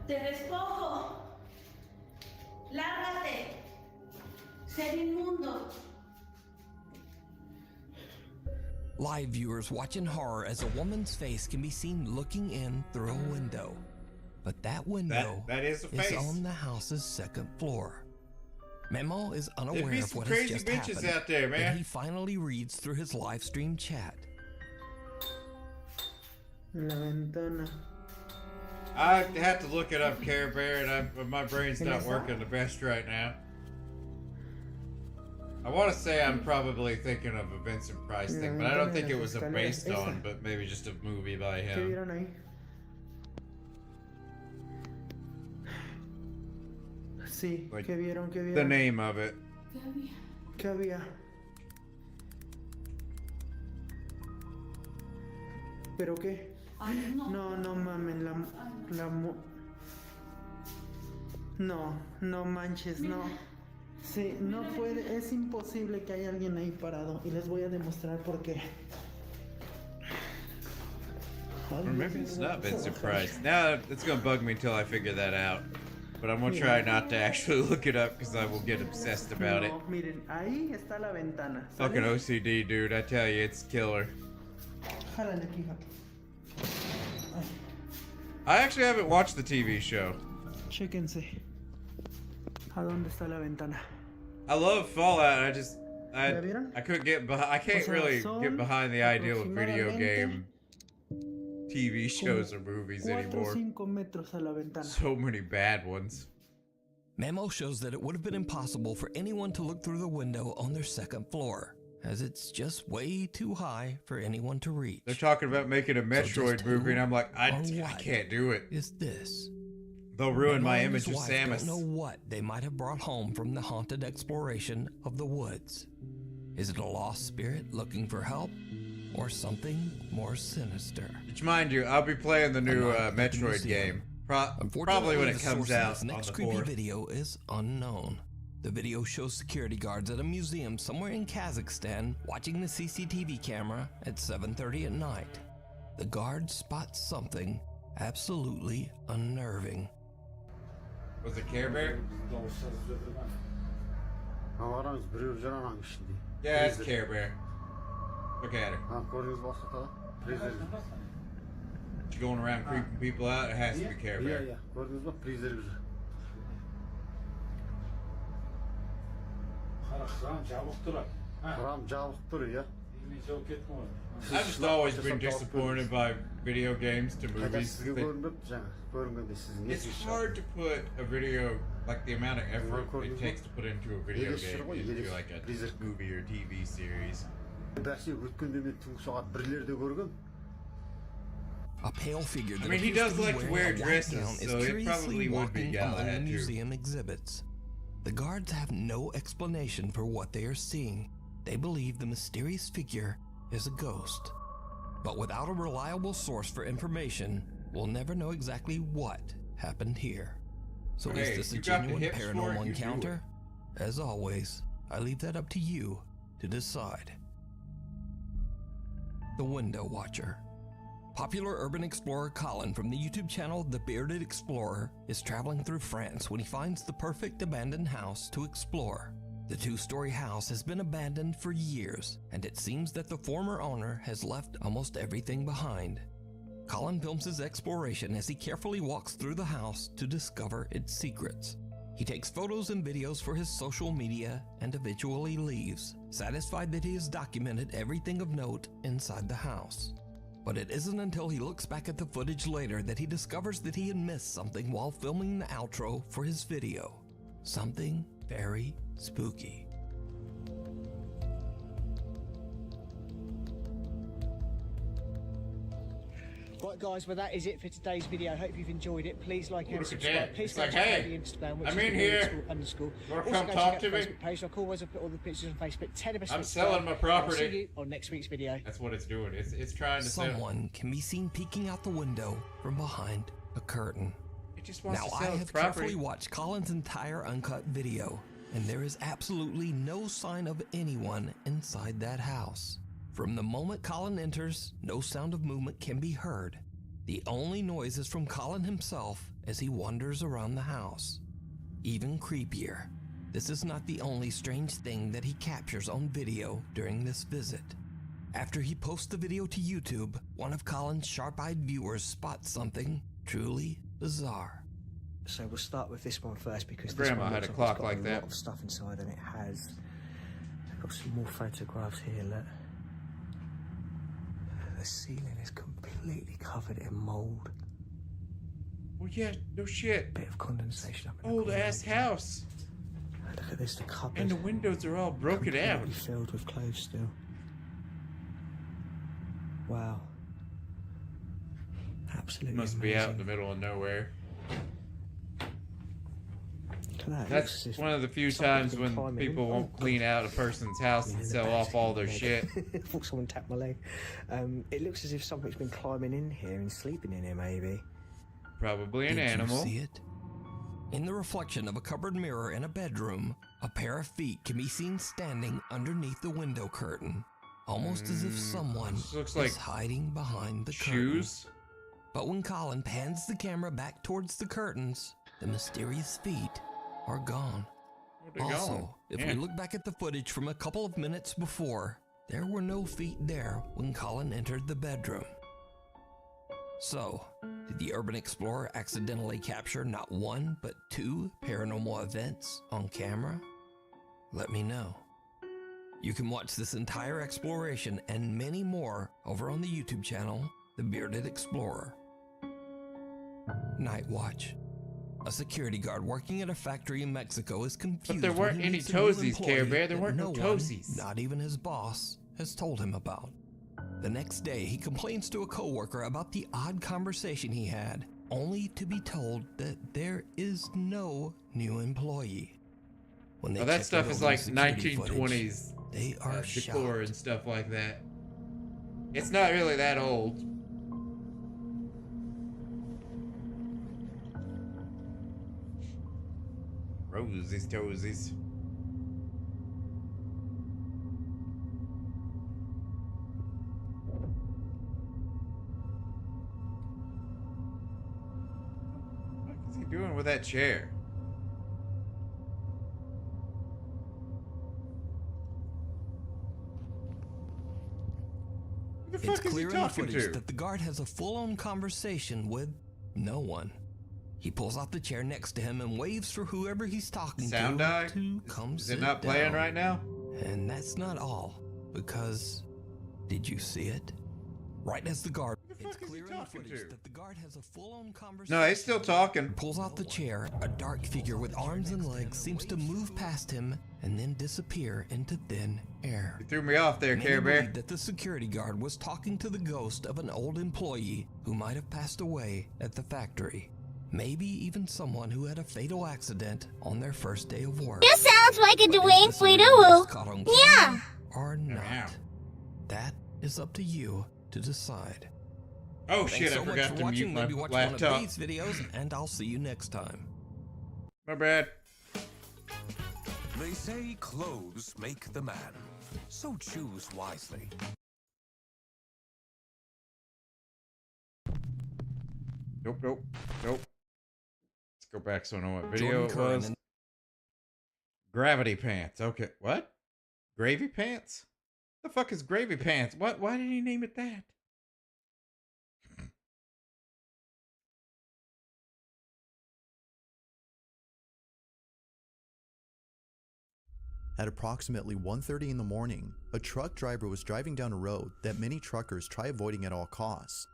Speaker 2: Te despojo. Lárgate. Ser inmundo.
Speaker 14: Live viewers watch in horror as a woman's face can be seen looking in through a window. But that window
Speaker 1: that is a face.
Speaker 14: on the house's second floor. Memo is unaware
Speaker 1: There'd be
Speaker 14: of
Speaker 1: some
Speaker 14: what has
Speaker 1: crazy
Speaker 14: just
Speaker 1: bitches
Speaker 14: happened,
Speaker 1: out there, man.
Speaker 14: but he finally reads through his live stream chat.
Speaker 4: La ventana.
Speaker 1: I have to look it up, Care Bear, and my brain's not working the best right now. I want to say I'm probably thinking of a Vincent Price thing, but I don't think it was a based on, but maybe just a movie by
Speaker 4: ¿Qué
Speaker 1: him.
Speaker 4: vieron ahí? Sí,
Speaker 1: Like,
Speaker 4: ¿qué vieron? ¿Qué vieron?
Speaker 1: The name of it.
Speaker 4: ¿Qué había? ¿Pero qué? No, no mamen, no manches, no. Sí, no puede, es imposible que haya alguien ahí parado y les voy a demostrar por qué.
Speaker 1: Or maybe it's not Vincent Price. Now it's gonna bug me until I figure that out. But I'm gonna try not to actually look it up because I will get obsessed about it.
Speaker 4: No, miren, ahí está la ventana.
Speaker 1: Fucking OCD, dude. I tell you, it's killer.
Speaker 4: Jálale aquí,
Speaker 1: I actually haven't watched the TV show.
Speaker 4: Chéquense. ¿A dónde está la ventana?
Speaker 1: I love Fallout. I
Speaker 4: ¿Ya vieron?
Speaker 1: I couldn't get behind. I can't
Speaker 4: O sea,
Speaker 1: really
Speaker 4: son
Speaker 1: get behind the idea of video
Speaker 4: aproximadamente
Speaker 1: game TV shows or movies
Speaker 4: 4 o
Speaker 1: anymore.
Speaker 4: 5 metros a la ventana.
Speaker 1: So many bad ones.
Speaker 14: Memo shows that it would have been impossible for anyone to look through the window on their second floor, as it's just way too high for anyone to reach.
Speaker 1: They're talking about making a Metroid movie, and I'm like, I
Speaker 14: what
Speaker 1: can't do it.
Speaker 14: Is this?
Speaker 1: They'll ruin
Speaker 14: Memo
Speaker 1: my
Speaker 14: and his
Speaker 1: image of
Speaker 14: wife
Speaker 1: Samus.
Speaker 14: don't know what they might have brought home from the haunted exploration of the woods. Is it a lost spirit looking for help, or something more sinister?
Speaker 1: Which, mind you, I'll be playing the new Metroid game. Probably when it
Speaker 14: the
Speaker 1: comes
Speaker 14: source of
Speaker 1: out
Speaker 14: this
Speaker 1: on
Speaker 14: next
Speaker 1: the
Speaker 14: creepy
Speaker 1: 4th.
Speaker 14: video is unknown. The video shows security guards at a museum somewhere in Kazakhstan watching the CCTV camera at 7:30 at night. The guards spot something absolutely unnerving.
Speaker 1: Was it Care Bear? Yeah, it's Care Bear. Look at her. She's going around creeping people out. It has to be Care Bear. I've just always been disappointed by video games to movies. It's hard to put a video, like the amount of effort it takes to put into a video game into like a movie or TV series.
Speaker 14: A pale figure that
Speaker 1: I mean, he
Speaker 14: appears
Speaker 1: does
Speaker 14: be
Speaker 1: like to wear
Speaker 14: wearing a white
Speaker 1: dresses,
Speaker 14: gown is
Speaker 1: so it
Speaker 14: curiously
Speaker 1: probably would be
Speaker 14: walking
Speaker 1: Galahad,
Speaker 14: among the
Speaker 1: too.
Speaker 14: museum exhibits. The guards have no explanation for what they are seeing. They believe the mysterious figure is a ghost. But without a reliable source for information, we'll never know exactly what happened here. So
Speaker 1: Hey,
Speaker 14: is this a
Speaker 1: you got the
Speaker 14: genuine
Speaker 1: hips for it,
Speaker 14: paranormal
Speaker 1: you do
Speaker 14: encounter? As always, I leave that up to you to decide. The Window Watcher. Popular urban explorer Colin from the YouTube channel The Bearded Explorer is traveling through France when he finds the perfect abandoned house to explore. The 2-story house has been abandoned for years, and it seems that the former owner has left almost everything behind. Colin films his exploration as he carefully walks through the house to discover its secrets. He takes photos and videos for his social media and eventually leaves, satisfied that he has documented everything of note inside the house. But it isn't until he looks back at the footage later that he discovers that he had missed something while filming the outro for his video. Something very spooky.
Speaker 3: But
Speaker 8: Right, guys, well, that is it for today's video. Hope you've enjoyed it. Please like and
Speaker 1: Look at
Speaker 8: subscribe.
Speaker 1: that.
Speaker 8: Please
Speaker 1: It's
Speaker 8: go
Speaker 1: like,
Speaker 8: check
Speaker 1: hey,
Speaker 8: out the Instagram, which
Speaker 1: I'm
Speaker 8: is
Speaker 1: in
Speaker 8: the
Speaker 1: here.
Speaker 8: underscore.
Speaker 1: You wanna
Speaker 8: Also,
Speaker 1: come
Speaker 8: go
Speaker 1: talk
Speaker 8: check
Speaker 1: to
Speaker 8: out the
Speaker 1: me?
Speaker 8: Facebook page. Like always, I'll put all the pictures on Facebook. Tell them
Speaker 1: I'm selling my property.
Speaker 8: I'll see you on next week's video.
Speaker 1: That's what it's doing. It's trying to sell.
Speaker 14: Someone can be seen peeking out the window from behind a curtain.
Speaker 1: It just wants
Speaker 14: Now,
Speaker 1: to
Speaker 14: I
Speaker 1: sell
Speaker 14: have
Speaker 1: its property.
Speaker 14: carefully watched Colin's entire uncut video, and there is absolutely no sign of anyone inside that house. From the moment Colin enters, no sound of movement can be heard. The only noise is from Colin himself as he wanders around the house. Even creepier, this is not the only strange thing that he captures on video during this visit. After he posts the video to YouTube, one of Colin's sharp-eyed viewers spots something truly bizarre.
Speaker 8: So we'll start with this one first because
Speaker 1: My grandma had a clock like
Speaker 8: a
Speaker 1: that.
Speaker 8: lot of stuff inside, and it has. I've got some more photographs here. Look, the ceiling is completely covered in mold.
Speaker 1: Well, yeah, no shit.
Speaker 8: Bit of condensation up in the
Speaker 1: Old
Speaker 8: corner.
Speaker 1: ass house.
Speaker 8: Look at this, the cupboard.
Speaker 1: And the windows are all broken out.
Speaker 8: Completely filled with clothes still. Wow. Absolutely
Speaker 1: Must be out in the middle of nowhere. That's one of the few times when people won't clean out a person's house and sell off all their shit.
Speaker 8: I thought someone tapped my leg. It looks as if something's been climbing in here and sleeping in here, maybe.
Speaker 1: Probably an
Speaker 14: Did
Speaker 1: animal.
Speaker 14: you see it? In the reflection of a cupboard mirror in a bedroom, a pair of feet can be seen standing underneath the window curtain, almost as if someone
Speaker 1: looks
Speaker 14: is
Speaker 1: like
Speaker 14: hiding behind the
Speaker 1: shoes.
Speaker 14: curtain. But when Colin pans the camera back towards the curtains, the mysterious feet are gone.
Speaker 1: They're
Speaker 14: Also,
Speaker 1: gone.
Speaker 14: if
Speaker 1: Yeah.
Speaker 14: we look back at the footage from a couple of minutes before, there were no feet there when Colin entered the bedroom. So, did the urban explorer accidentally capture not one, but two paranormal events on camera? Let me know. You can watch this entire exploration and many more over on the YouTube channel, The Bearded Explorer. Night Watch. A security guard working at a factory in Mexico is confused.
Speaker 1: But there weren't
Speaker 14: when he
Speaker 1: any
Speaker 14: meets a new
Speaker 1: toesies, Care
Speaker 14: employee
Speaker 1: Bear. There
Speaker 14: that
Speaker 1: weren't no
Speaker 14: one,
Speaker 1: toesies.
Speaker 14: not even his boss, has told him about. The next day, he complains to a coworker about the odd conversation he had, only to be told that there is no new employee. When they
Speaker 1: Oh, that
Speaker 14: check
Speaker 1: stuff
Speaker 14: out
Speaker 1: is
Speaker 14: the
Speaker 1: like
Speaker 14: security
Speaker 1: 1920s
Speaker 14: footage, they are
Speaker 1: decor and stuff like that. It's not really that old. Roses, toesies. What is he doing with that chair? Who the
Speaker 14: It's
Speaker 1: fuck is he
Speaker 14: clear in the
Speaker 1: talking
Speaker 14: footage
Speaker 1: to?
Speaker 14: that the guard has a full-on conversation with no one. He pulls out the chair next to him and waves for whoever he's talking
Speaker 1: Sound
Speaker 14: to
Speaker 1: eye?
Speaker 14: come
Speaker 1: Is
Speaker 14: sit
Speaker 1: it not playing
Speaker 14: down.
Speaker 1: right now?
Speaker 14: And that's not all, because did you see it? Right as the guard, it's clear in the footage that the guard has a full-on conversation.
Speaker 1: No, he's still talking.
Speaker 14: Pulls out the chair. A dark figure with arms and legs seems to move past him and then disappear into thin air.
Speaker 1: You threw me off there,
Speaker 14: Many
Speaker 1: Care Bear.
Speaker 14: believe that the security guard was talking to the ghost of an old employee who might have passed away at the factory. Maybe even someone who had a fatal accident on their first day of work.
Speaker 16: This sounds like a
Speaker 14: Is
Speaker 16: Dwayne
Speaker 14: this something that was caught on
Speaker 16: Fleetawoo. Yeah.
Speaker 14: camera or not? That is up to you to decide.
Speaker 1: Oh
Speaker 14: Thanks
Speaker 1: shit,
Speaker 14: so
Speaker 1: I
Speaker 14: much
Speaker 1: forgot
Speaker 14: for
Speaker 1: to
Speaker 14: watching.
Speaker 1: mute my
Speaker 14: Maybe watch
Speaker 1: laptop.
Speaker 14: one of these videos, and I'll see you next time.
Speaker 1: My bad.
Speaker 3: They say clothes make the man, so choose wisely.
Speaker 1: Nope, nope, nope. Let's go back so I know what video
Speaker 14: Jordan
Speaker 1: it
Speaker 14: Curran
Speaker 1: was.
Speaker 14: and-
Speaker 1: Gravity pants. Okay, what? Gravy pants? The fuck is gravy pants? What? Why did he name it that?
Speaker 19: At approximately 1:30 in the morning, a truck driver was driving down a road that many truckers try avoiding at all costs.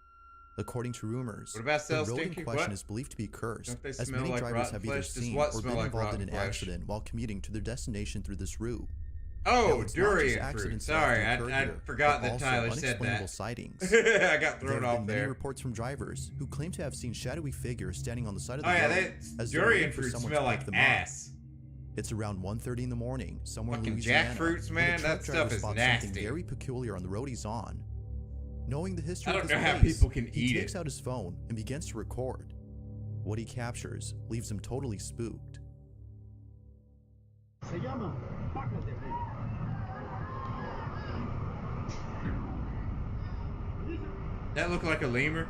Speaker 19: According to rumors,
Speaker 1: What about
Speaker 19: the
Speaker 1: sell
Speaker 19: road in
Speaker 1: stinky-
Speaker 19: question
Speaker 1: what?
Speaker 19: is believed to be cursed,
Speaker 1: Don't they
Speaker 19: as
Speaker 1: smell
Speaker 19: many
Speaker 1: like
Speaker 19: drivers
Speaker 1: rotten
Speaker 19: have either
Speaker 1: flesh? Does
Speaker 19: seen
Speaker 1: what
Speaker 19: or
Speaker 1: smell
Speaker 19: been
Speaker 1: like
Speaker 19: involved in
Speaker 1: rotten
Speaker 19: an
Speaker 1: flesh?
Speaker 19: accident while commuting to their destination through this route.
Speaker 1: Oh,
Speaker 19: it's not just
Speaker 1: durian fruit.
Speaker 19: accidents that
Speaker 1: Sorry,
Speaker 19: often occur
Speaker 1: I
Speaker 19: here,
Speaker 1: forgot
Speaker 19: but
Speaker 1: that
Speaker 19: also
Speaker 1: Tyler said
Speaker 19: unexplainable
Speaker 1: that.
Speaker 19: sightings.
Speaker 1: I got thrown
Speaker 19: There have
Speaker 1: off
Speaker 19: been many
Speaker 1: there.
Speaker 19: reports from drivers who claim to have seen shadowy figures standing on the side of the
Speaker 1: Oh yeah,
Speaker 19: road
Speaker 1: that
Speaker 19: as they're
Speaker 1: durian
Speaker 19: waiting for
Speaker 1: fruit
Speaker 19: someone
Speaker 1: smell
Speaker 19: to pick
Speaker 1: like
Speaker 19: them
Speaker 1: ass.
Speaker 19: up. It's around 1:30 in the morning, somewhere in
Speaker 1: Fucking
Speaker 19: Louisiana,
Speaker 1: jackfruits,
Speaker 19: when a
Speaker 1: man,
Speaker 19: truck
Speaker 1: that
Speaker 19: driver
Speaker 1: stuff is
Speaker 19: spots
Speaker 1: nasty.
Speaker 19: something very peculiar on the road he's on. Knowing the history
Speaker 1: I
Speaker 19: of
Speaker 1: don't
Speaker 19: this
Speaker 1: know how
Speaker 19: place,
Speaker 1: people can
Speaker 19: he
Speaker 1: eat
Speaker 19: takes
Speaker 1: it.
Speaker 19: out his phone and begins to record. What he captures leaves him totally spooked.
Speaker 15: Se llama vacas de rey.
Speaker 1: That look like a lemur?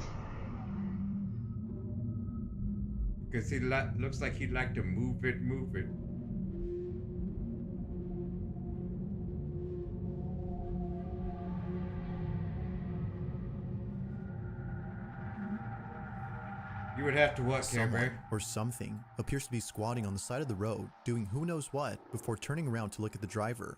Speaker 1: Because he looks like he'd like to move it, move it. You would have to what, Care
Speaker 19: Someone
Speaker 1: Bear?
Speaker 19: or something appears to be squatting on the side of the road, doing who knows what before turning around to look at the driver.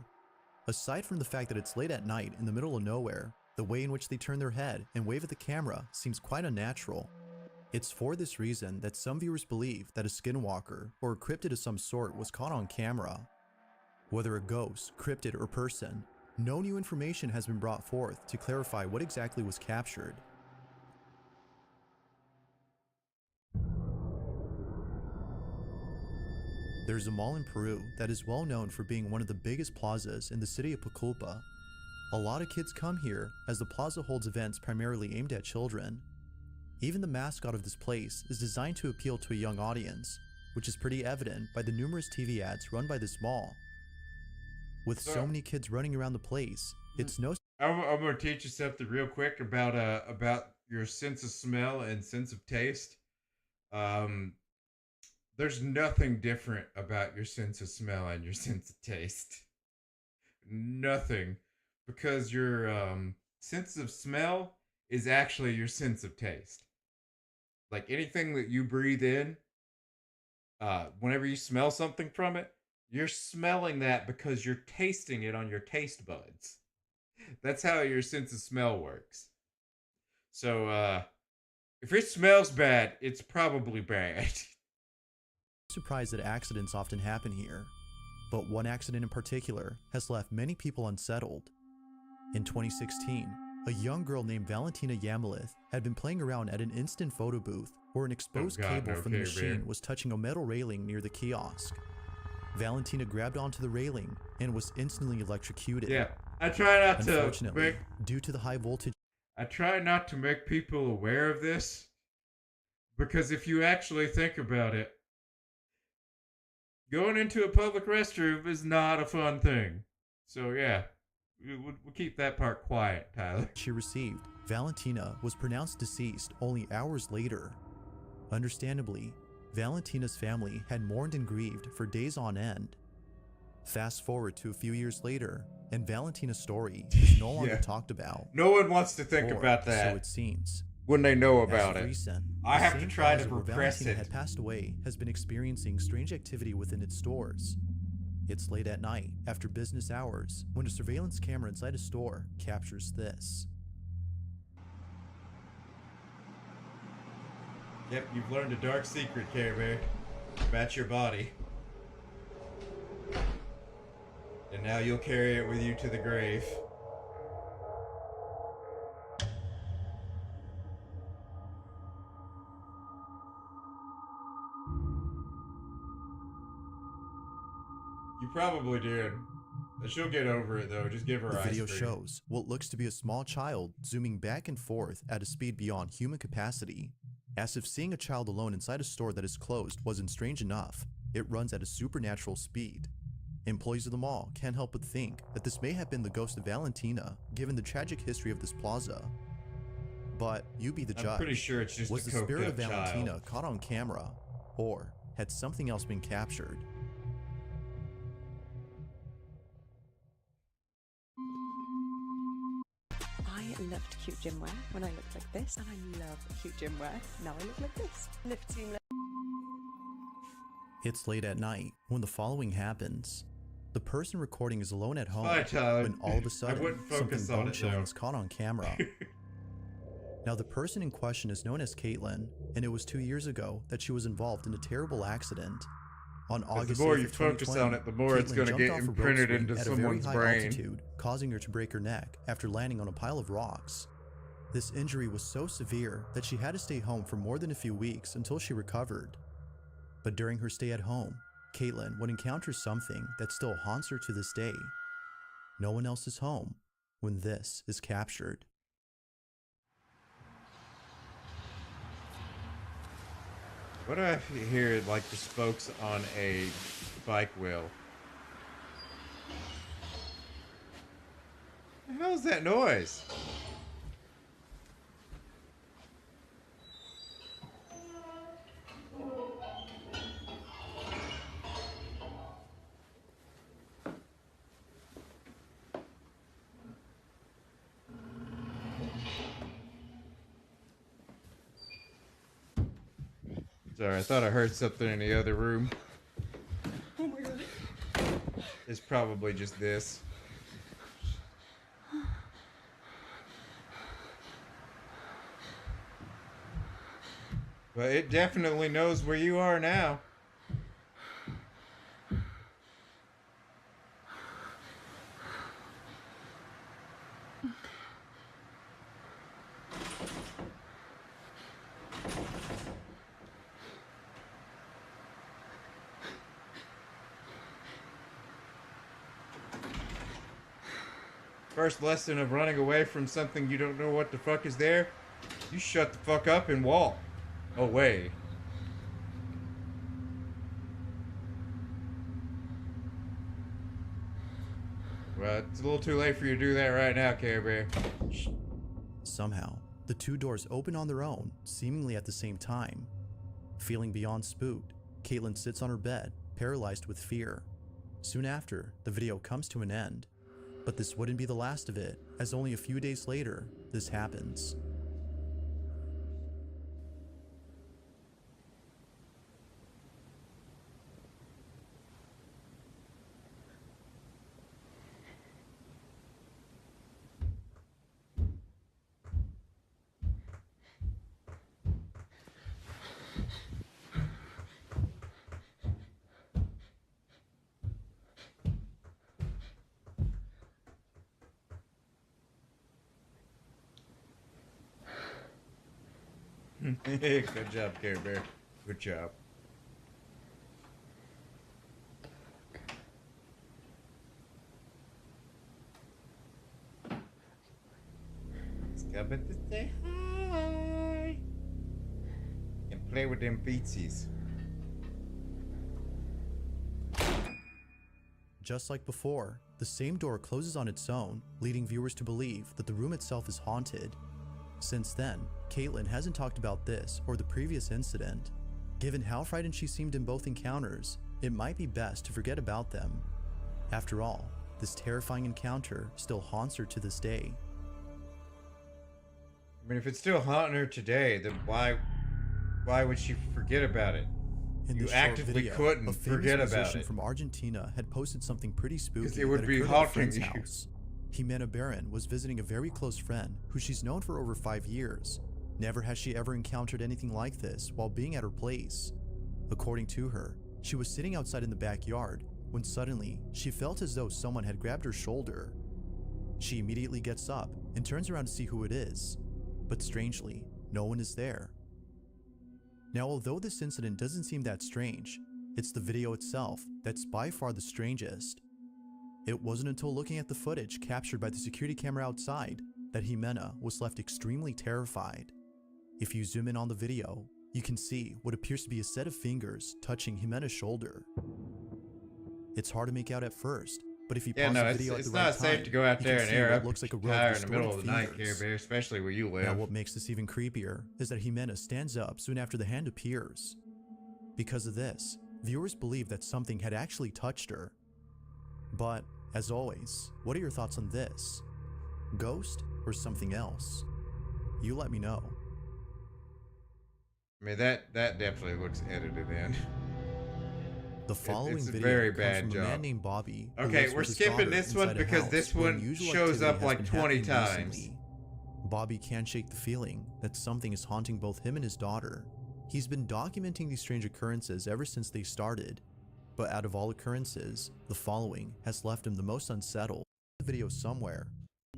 Speaker 19: Aside from the fact that it's late at night in the middle of nowhere, the way in which they turn their head and wave at the camera seems quite unnatural. It's for this reason that some viewers believe that a skinwalker or a cryptid of some sort was caught on camera. Whether a ghost, cryptid, or person, no new information has been brought forth to clarify what exactly was captured. There's a mall in Peru that is well known for being one of the biggest plazas in the city of Pucallpa. A lot of kids come here as the plaza holds events primarily aimed at children. Even the mascot of this place is designed to appeal to a young audience, which is pretty evident by the numerous TV ads run by this mall. With so many kids running around the place, it's no...
Speaker 1: I'm going to teach you something real quick about your sense of smell and sense of taste. There's nothing different about your sense of smell and your sense of taste. Nothing. Because your sense of smell is actually your sense of taste. Like anything that you breathe in, whenever you smell something from it, you're smelling that because you're tasting it on your taste buds. That's how your sense of smell works. So, if it smells bad, it's probably bad.
Speaker 19: Surprised that accidents often happen here, but one accident in particular has left many people unsettled. In 2016, a young girl named Valentina Yamalith had been playing around at an instant photo booth where an exposed cable from the machine was touching a metal railing near the kiosk. Valentina grabbed onto the railing and was instantly electrocuted.
Speaker 1: Yeah, I try not to
Speaker 19: Unfortunately, due to the high voltage,
Speaker 1: I try not to make people aware of this, because if you actually think about it, going into a public restroom is not a fun thing. So yeah, we'll keep that part quiet, Tyler.
Speaker 19: She received, Valentina was pronounced deceased only hours later. Understandably, Valentina's family had mourned and grieved for days on end. Fast forward to a few years later, and Valentina's story is no longer talked about.
Speaker 1: No one wants to think about that.
Speaker 19: So it seems.
Speaker 1: When they know about
Speaker 19: As of
Speaker 1: it.
Speaker 19: recent,
Speaker 1: I
Speaker 19: the
Speaker 1: have to
Speaker 19: same
Speaker 1: try to
Speaker 19: plaza where
Speaker 1: repress
Speaker 19: Valentina
Speaker 1: it.
Speaker 19: had passed away has been experiencing strange activity within its stores. It's late at night, after business hours, when a surveillance camera inside a store captures this.
Speaker 1: Yep, you've learned a dark secret, Care Bear. About your body. And now you'll carry it with you to the grave. You probably did. She'll get over it though, just give her
Speaker 19: The
Speaker 1: ice
Speaker 19: video
Speaker 1: cream.
Speaker 19: shows what looks to be a small child zooming back and forth at a speed beyond human capacity. As if seeing a child alone inside a store that is closed wasn't strange enough, it runs at a supernatural speed. Employees of the mall can't help but think that this may have been the ghost of Valentina, given the tragic history of this plaza. But you be the judge.
Speaker 1: I'm pretty sure it's just
Speaker 19: Was
Speaker 1: a
Speaker 19: the spirit of
Speaker 1: coked up
Speaker 19: Valentina
Speaker 1: child.
Speaker 19: caught on camera, or had something else been captured?
Speaker 17: I loved cute gym wear when I looked like this, and I love cute gym wear now I look like this. Lift team.
Speaker 19: It's late at night when the following happens. The person recording is alone at home
Speaker 1: Bye, Tyler.
Speaker 19: when all of a
Speaker 1: I
Speaker 19: sudden
Speaker 1: wouldn't
Speaker 19: something
Speaker 1: focus on it,
Speaker 19: bone-chilling
Speaker 1: though.
Speaker 19: is caught on camera. Now the person in question is known as Caitlin, and it was 2 years ago that she was involved in a terrible accident. On
Speaker 1: the
Speaker 19: August
Speaker 1: more
Speaker 19: 8th
Speaker 1: you
Speaker 19: of
Speaker 1: focus
Speaker 19: 2020,
Speaker 1: on it, the more it's
Speaker 19: Caitlin
Speaker 1: going to
Speaker 19: jumped
Speaker 1: get
Speaker 19: off a rope
Speaker 1: imprinted
Speaker 19: swing
Speaker 1: into
Speaker 19: at a very
Speaker 1: someone's
Speaker 19: high
Speaker 1: brain.
Speaker 19: altitude, causing her to break her neck after landing on a pile of rocks. This injury was so severe that she had to stay home for more than a few weeks until she recovered. But during her stay at home, Caitlin would encounter something that still haunts her to this day. No one else is home when this is captured.
Speaker 1: What do I hear like the spokes on a bike wheel? What the hell is that noise? Sorry, I thought I heard something in the other room.
Speaker 10: Oh my god.
Speaker 1: It's probably just this. But it definitely knows where you are now. First lesson of running away from something you don't know what the fuck is there. You shut the fuck up and walk away. Well, it's a little too late for you to do that right now, Care Bear.
Speaker 19: Somehow, the two doors open on their own, seemingly at the same time. Feeling beyond spooked, Caitlin sits on her bed, paralyzed with fear. Soon after, the video comes to an end. But this wouldn't be the last of it, as only a few days later, this happens.
Speaker 1: Good job, Care Bear. Good job. It's coming to say hi and play with them feetsies.
Speaker 19: Just like before, the same door closes on its own, leading viewers to believe that the room itself is haunted. Since then, Caitlin hasn't talked about this or the previous incident. Given how frightened she seemed in both encounters, it might be best to forget about them. After all, this terrifying encounter still haunts her to this day.
Speaker 1: I mean, if it's still haunting her today, then why would she forget about it?
Speaker 19: In
Speaker 1: You
Speaker 19: this short
Speaker 1: actively
Speaker 19: video,
Speaker 1: couldn't
Speaker 19: a famous
Speaker 1: forget about
Speaker 19: musician
Speaker 1: it.
Speaker 19: from Argentina had posted something pretty spooky
Speaker 1: Because it would
Speaker 19: that
Speaker 1: be
Speaker 19: occurred at a
Speaker 1: haunting
Speaker 19: friend's
Speaker 1: you.
Speaker 19: house. Jimena Barron was visiting a very close friend who she's known for over 5 years. Never has she ever encountered anything like this while being at her place. According to her, she was sitting outside in the backyard when suddenly she felt as though someone had grabbed her shoulder. She immediately gets up and turns around to see who it is, but strangely, no one is there. Now, although this incident doesn't seem that strange, it's the video itself that's by far the strangest. It wasn't until looking at the footage captured by the security camera outside that Jimena was left extremely terrified. If you zoom in on the video, you can see what appears to be a set of fingers touching Jimena's shoulder. It's hard to make out at first, but if you pause the video at the right time,
Speaker 1: it's not safe to go out there and air
Speaker 19: what
Speaker 1: up
Speaker 19: looks like a row
Speaker 1: tire
Speaker 19: of
Speaker 1: in the middle of the
Speaker 19: distorted
Speaker 1: night, Care
Speaker 19: fingers.
Speaker 1: Bear, especially where you live.
Speaker 19: Now, what makes this even creepier is that Jimena stands up soon after the hand appears. Because of this, viewers believe that something had actually touched her. But, as always, what are your thoughts on this? Ghost or something else? You let me know.
Speaker 1: I mean, that definitely looks edited in.
Speaker 19: The following
Speaker 1: It's a
Speaker 19: video
Speaker 1: very
Speaker 19: comes
Speaker 1: bad
Speaker 19: from a
Speaker 1: job.
Speaker 19: man named Bobby. who
Speaker 1: Okay,
Speaker 19: lives
Speaker 1: we're
Speaker 19: with his
Speaker 1: skipping
Speaker 19: daughter
Speaker 1: this one
Speaker 19: inside a
Speaker 1: because
Speaker 19: house
Speaker 1: this
Speaker 19: where
Speaker 1: one
Speaker 19: unusual
Speaker 1: shows
Speaker 19: activity
Speaker 1: up
Speaker 19: has
Speaker 1: like
Speaker 19: been
Speaker 1: 20
Speaker 19: happening
Speaker 1: times.
Speaker 19: recently. Bobby can't shake the feeling that something is haunting both him and his daughter. He's been documenting these strange occurrences ever since they started. But out of all occurrences, the following has left him the most unsettled. The video somewhere,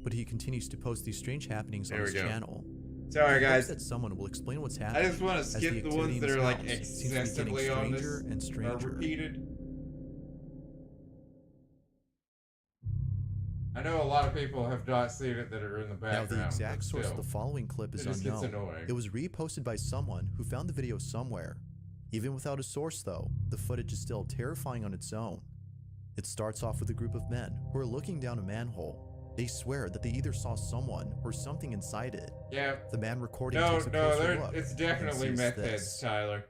Speaker 19: but he continues to post these strange happenings on his channel.
Speaker 1: Sorry,
Speaker 19: He hopes
Speaker 1: guys.
Speaker 19: that someone will explain what's happening.
Speaker 1: I just want to
Speaker 19: as
Speaker 1: skip the
Speaker 19: activity
Speaker 1: ones
Speaker 19: in
Speaker 1: that
Speaker 19: his
Speaker 1: are like
Speaker 19: house seems to be getting
Speaker 1: excessively on this
Speaker 19: stranger and
Speaker 1: or
Speaker 19: stranger.
Speaker 1: repeated. I know a lot of people have not seen it that are in the
Speaker 19: Now,
Speaker 1: background.
Speaker 19: the exact
Speaker 1: but
Speaker 19: source
Speaker 1: still,
Speaker 19: of the following clip is
Speaker 1: it just gets
Speaker 19: unknown.
Speaker 1: annoying.
Speaker 19: It was reposted by someone who found the video somewhere. Even without a source, though, the footage is still terrifying on its own. It starts off with a group of men who are looking down a manhole. They swear that they either saw someone or something inside it.
Speaker 1: Yeah.
Speaker 19: The man recording
Speaker 1: No,
Speaker 19: takes a closer look
Speaker 1: it's
Speaker 19: and
Speaker 1: definitely
Speaker 19: sees
Speaker 1: meth
Speaker 19: this.
Speaker 1: heads, Tyler.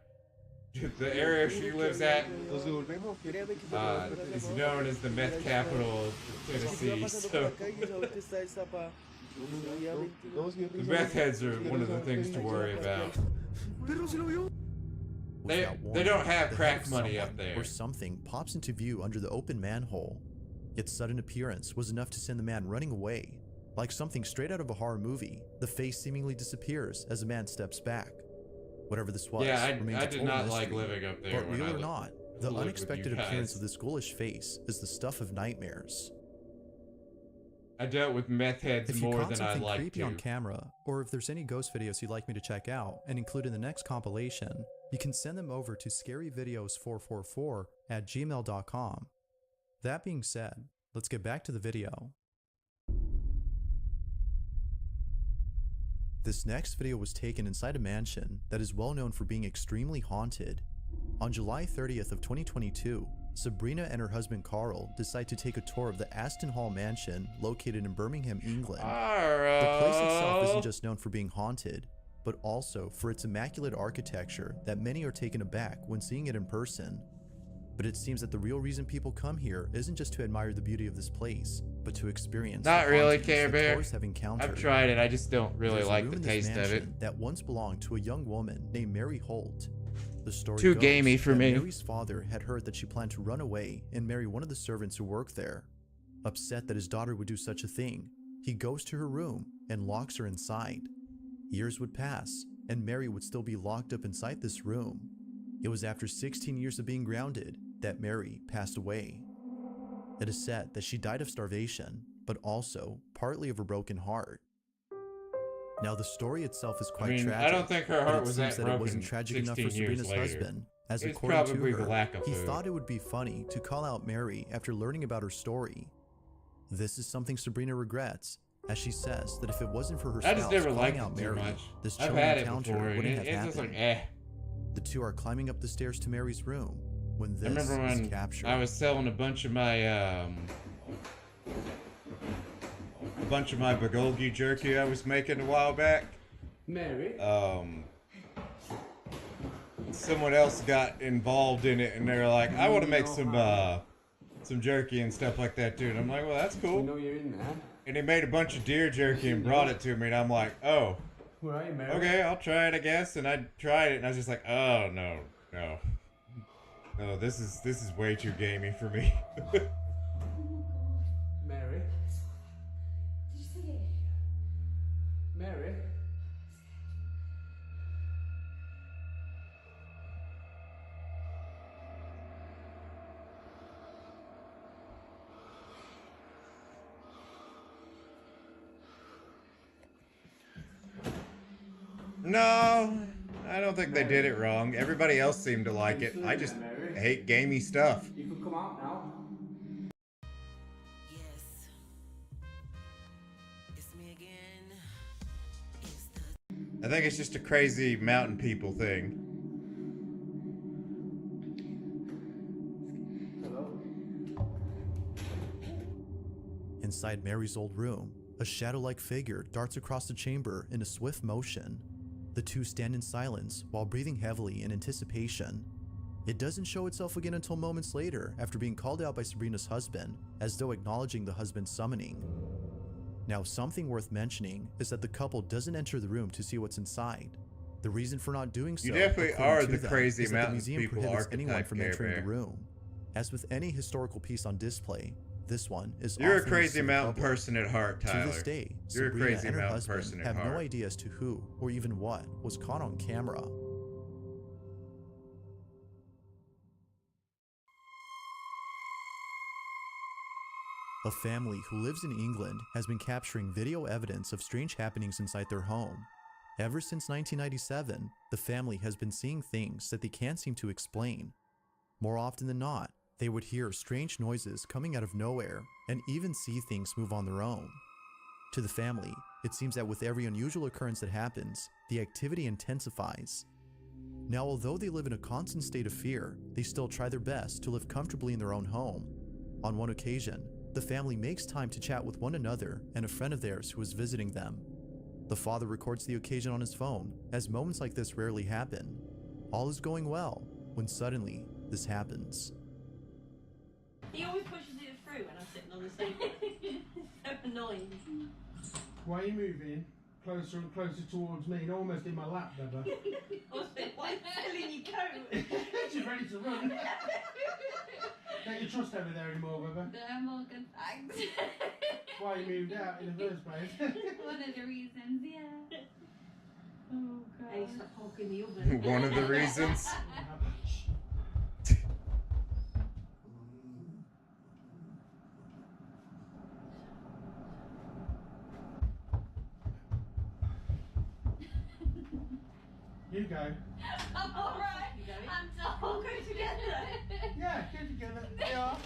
Speaker 1: The area she lives at is known as the meth capital of Tennessee, so the meth heads are one of the things to worry about. They don't have crack money up there.
Speaker 19: Or something pops into view under the open manhole. Its sudden appearance was enough to send the man running away. Like something straight out of a horror movie, the face seemingly disappears as the man steps back. Whatever this was, remains
Speaker 1: I
Speaker 19: a
Speaker 1: did
Speaker 19: total
Speaker 1: not
Speaker 19: mystery.
Speaker 1: like living up there.
Speaker 19: But real or not, the
Speaker 1: lived with
Speaker 19: unexpected
Speaker 1: you
Speaker 19: appearance
Speaker 1: guys.
Speaker 19: of this ghoulish face is the stuff of nightmares.
Speaker 1: I dealt with meth heads
Speaker 19: If you
Speaker 1: more
Speaker 19: caught
Speaker 1: than I
Speaker 19: something
Speaker 1: like
Speaker 19: creepy
Speaker 1: to.
Speaker 19: on camera, or if there's any ghost videos you'd like me to check out and include in the next compilation, you can send them over to scaryvideos444@gmail.com. That being said, let's get back to the video. This next video was taken inside a mansion that is well known for being extremely haunted. On July 30th of 2022, Sabrina and her husband Carl decide to take a tour of the Aston Hall mansion located in Birmingham, England. The place itself isn't just known for being haunted, but also for its immaculate architecture that many are taken aback when seeing it in person. But it seems that the real reason people come here isn't just to admire the beauty of this place, but to experience
Speaker 1: Not
Speaker 19: the
Speaker 1: really,
Speaker 19: hauntings
Speaker 1: Care
Speaker 19: that
Speaker 1: Bear.
Speaker 19: tourists have encountered.
Speaker 1: I've tried it. I just don't really
Speaker 19: There's a
Speaker 1: like
Speaker 19: room
Speaker 1: the
Speaker 19: in this
Speaker 1: taste of it.
Speaker 19: mansion that once belonged to a young woman named Mary Holt. The story
Speaker 1: Too
Speaker 19: goes
Speaker 1: gamey for
Speaker 19: that
Speaker 1: me.
Speaker 19: Mary's father had heard that she planned to run away and marry one of the servants who worked there. Upset that his daughter would do such a thing, he goes to her room and locks her inside. Years would pass, and Mary would still be locked up inside this room. It was after 16 years of being grounded that Mary passed away. It is said that she died of starvation, but also partly of a broken heart. Now, the story itself is quite tragic.
Speaker 1: I don't think her
Speaker 19: but
Speaker 1: heart
Speaker 19: it
Speaker 1: was
Speaker 19: seems
Speaker 1: that
Speaker 19: that it
Speaker 1: broken
Speaker 19: wasn't tragic enough for
Speaker 1: 16 years
Speaker 19: Sabrina's
Speaker 1: later.
Speaker 19: husband, as
Speaker 1: It's
Speaker 19: according
Speaker 1: probably
Speaker 19: to
Speaker 1: the
Speaker 19: her,
Speaker 1: lack of
Speaker 19: he
Speaker 1: food.
Speaker 19: thought it would be funny to call out Mary after learning about her story. This is something Sabrina regrets, as she says that if it wasn't for her
Speaker 1: I just
Speaker 19: spouse
Speaker 1: never
Speaker 19: calling
Speaker 1: liked
Speaker 19: out
Speaker 1: it too
Speaker 19: Mary,
Speaker 1: much.
Speaker 19: this
Speaker 1: I've
Speaker 19: chilling
Speaker 1: had it
Speaker 19: encounter
Speaker 1: before, and
Speaker 19: wouldn't have
Speaker 1: it's
Speaker 19: happened.
Speaker 1: just like, eh.
Speaker 19: The two are climbing up the stairs to Mary's room when
Speaker 1: I
Speaker 19: this
Speaker 1: remember
Speaker 19: is
Speaker 1: when
Speaker 19: captured.
Speaker 1: I was selling a bunch of my bulgogi jerky I was making a while back.
Speaker 4: Mary?
Speaker 1: Someone else got involved in it, and they were like, "I want to make some jerky and stuff like that too." And I'm like, "Well, that's cool."
Speaker 4: We know you're in there.
Speaker 1: And he made a bunch of deer jerky and brought it to me, and I'm like, "Oh,
Speaker 4: Where are you, Mary?
Speaker 1: okay, I'll try it, I guess." And I tried it, and I was just like, "Oh no, this is way too gamey for me."
Speaker 4: Mary? Mary?
Speaker 1: No, I don't think they did it wrong. Everybody else seemed to like it. I just hate gamey stuff.
Speaker 4: You can come out now.
Speaker 1: I think it's just a crazy mountain people thing.
Speaker 19: Inside Mary's old room, a shadow-like figure darts across the chamber in a swift motion. The two stand in silence while breathing heavily in anticipation. It doesn't show itself again until moments later after being called out by Sabrina's husband, as though acknowledging the husband's summoning. Now, something worth mentioning is that the couple doesn't enter the room to see what's inside. The reason for not doing so,
Speaker 1: You definitely
Speaker 19: according
Speaker 1: are
Speaker 19: to
Speaker 1: the
Speaker 19: them,
Speaker 1: crazy
Speaker 19: is that the
Speaker 1: mountain
Speaker 19: museum
Speaker 1: people
Speaker 19: prohibits anyone
Speaker 1: archetype,
Speaker 19: from
Speaker 1: Care
Speaker 19: entering
Speaker 1: Bear.
Speaker 19: the room. As with any historical piece on display, this one is
Speaker 1: You're a
Speaker 19: often
Speaker 1: crazy
Speaker 19: used to the
Speaker 1: mountain
Speaker 19: public.
Speaker 1: person at heart, Tyler.
Speaker 19: To this day,
Speaker 1: You're a
Speaker 19: Sabrina
Speaker 1: crazy
Speaker 19: and her
Speaker 1: mountain
Speaker 19: husband
Speaker 1: person at
Speaker 19: have
Speaker 1: heart.
Speaker 19: no idea as to who or even what was caught on camera. A family who lives in England has been capturing video evidence of strange happenings inside their home. Ever since 1997, the family has been seeing things that they can't seem to explain. More often than not, they would hear strange noises coming out of nowhere and even see things move on their own. To the family, it seems that with every unusual occurrence that happens, the activity intensifies. Now, although they live in a constant state of fear, they still try their best to live comfortably in their own home. On one occasion, the family makes time to chat with one another and a friend of theirs who is visiting them. The father records the occasion on his phone, as moments like this rarely happen. All is going well, when suddenly, this happens.
Speaker 2: He always pushes it through when I'm sitting on the sofa. So annoying.
Speaker 15: Why are you moving closer and closer towards me and almost in my lap, Beba?
Speaker 2: Why still in your coat?
Speaker 15: She's ready to run. Don't you trust over there anymore, Beba?
Speaker 16: No, I'm all good, thanks.
Speaker 15: Why you moved out in the first place?
Speaker 16: One of the reasons, yeah. Oh, God.
Speaker 2: Hey, stop poking the oven.
Speaker 1: One of the reasons.
Speaker 15: You go.
Speaker 16: Alright, I'm done.
Speaker 2: We'll go together.
Speaker 15: Yeah, go together. Yeah.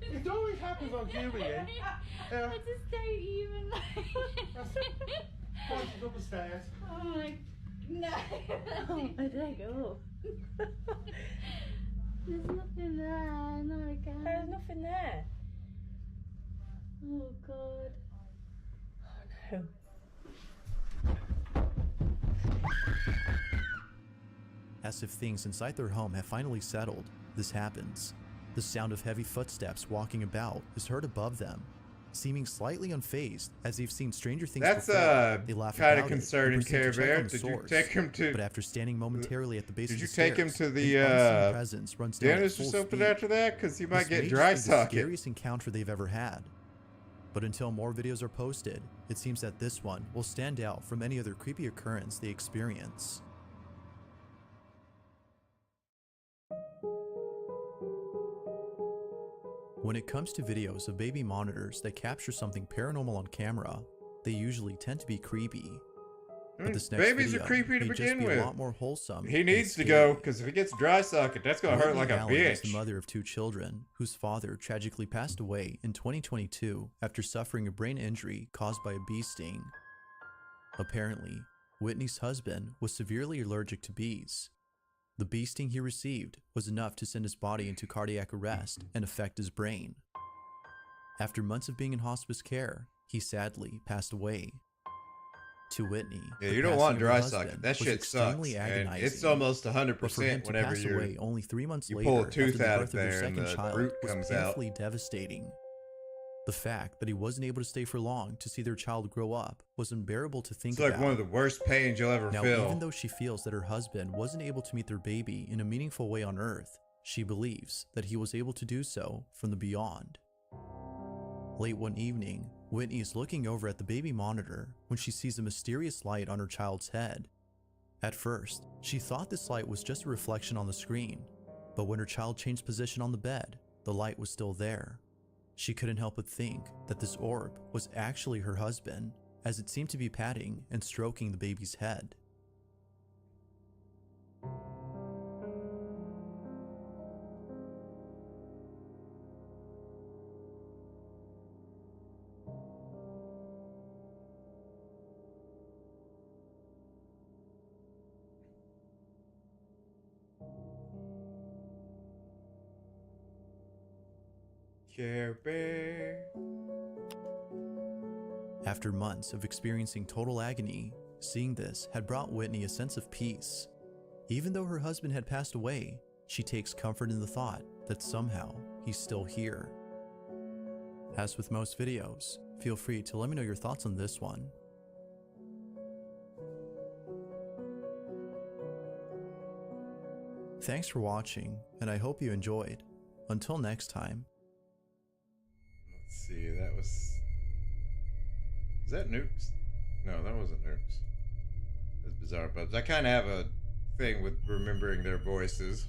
Speaker 15: It always happens on Julian.
Speaker 16: I just don't even
Speaker 15: Pointed up the stairs.
Speaker 16: Oh my, no. Oh my leg, oh. There's nothing there, no I can't.
Speaker 2: There's nothing there.
Speaker 16: Oh God.
Speaker 2: Oh no.
Speaker 19: As if things inside their home have finally settled, this happens. The sound of heavy footsteps walking about is heard above them. Seeming slightly unfazed, as they've seen stranger things
Speaker 1: That's
Speaker 19: before, they laugh
Speaker 1: kind
Speaker 19: about
Speaker 1: of
Speaker 19: it and
Speaker 1: concerning,
Speaker 19: proceed to
Speaker 1: Care
Speaker 19: check
Speaker 1: Bear.
Speaker 19: on the
Speaker 1: Did you
Speaker 19: source.
Speaker 1: take him to?
Speaker 19: But after standing momentarily at the base
Speaker 1: Did
Speaker 19: of
Speaker 1: you
Speaker 19: the
Speaker 1: take him
Speaker 19: stairs,
Speaker 1: to
Speaker 19: an unseen
Speaker 1: the
Speaker 19: presence runs down at
Speaker 1: dentist or
Speaker 19: full
Speaker 1: something
Speaker 19: speed.
Speaker 1: after that? Because you might
Speaker 19: This
Speaker 1: get
Speaker 19: may
Speaker 1: dry
Speaker 19: just be the
Speaker 1: socket.
Speaker 19: scariest encounter they've ever had. But until more videos are posted, it seems that this one will stand out from any other creepy occurrence they experience. When it comes to videos of baby monitors that capture something paranormal on camera, they usually tend to be creepy. But this next
Speaker 1: Babies
Speaker 19: video
Speaker 1: are creepy to
Speaker 19: may just
Speaker 1: begin
Speaker 19: be
Speaker 1: with.
Speaker 19: a lot more wholesome.
Speaker 1: He
Speaker 19: and
Speaker 1: needs to
Speaker 19: scary.
Speaker 1: go, because if he gets dry socket, that's gonna hurt
Speaker 19: Whitney
Speaker 1: like a
Speaker 19: Allen is
Speaker 1: bitch.
Speaker 19: the mother of 2 children, whose father tragically passed away in 2022 after suffering a brain injury caused by a bee sting. Apparently, Whitney's husband was severely allergic to bees. The bee sting he received was enough to send his body into cardiac arrest and affect his brain. After months of being in hospice care, he sadly passed away. To Whitney,
Speaker 1: Yeah,
Speaker 19: the
Speaker 1: you don't
Speaker 19: passing
Speaker 1: want
Speaker 19: of her
Speaker 1: dry
Speaker 19: husband
Speaker 1: socket. That
Speaker 19: was
Speaker 1: shit sucks.
Speaker 19: extremely
Speaker 1: And
Speaker 19: agonizing.
Speaker 1: it's almost
Speaker 19: But for him
Speaker 1: 100%
Speaker 19: to
Speaker 1: whenever
Speaker 19: pass away only 3 months
Speaker 1: you
Speaker 19: later
Speaker 1: pull a
Speaker 19: after
Speaker 1: tooth
Speaker 19: the
Speaker 1: out
Speaker 19: birth
Speaker 1: of
Speaker 19: of their
Speaker 1: there and
Speaker 19: second
Speaker 1: the
Speaker 19: child
Speaker 1: root
Speaker 19: was
Speaker 1: comes out.
Speaker 19: painfully devastating. The fact that he wasn't able to stay for long to see their child grow up was unbearable to think
Speaker 1: It's like
Speaker 19: about.
Speaker 1: one of the worst pains you'll ever
Speaker 19: Now,
Speaker 1: feel.
Speaker 19: even though she feels that her husband wasn't able to meet their baby in a meaningful way on Earth, she believes that he was able to do so from the beyond. Late one evening, Whitney is looking over at the baby monitor when she sees a mysterious light on her child's head. At first, she thought this light was just a reflection on the screen, but when her child changed position on the bed, the light was still there. She couldn't help but think that this orb was actually her husband, as it seemed to be patting and stroking the baby's head.
Speaker 1: Care Bear.
Speaker 19: After months of experiencing total agony, seeing this had brought Whitney a sense of peace. Even though her husband had passed away, she takes comfort in the thought that somehow he's still here. As with most videos, feel free to let me know your thoughts on this one. Thanks for watching, and I hope you enjoyed. Until next time.
Speaker 1: Let's see, that was that Nukes? No, that wasn't Nukes. That's Bizarre Bubs. I kind of have a thing with remembering their voices.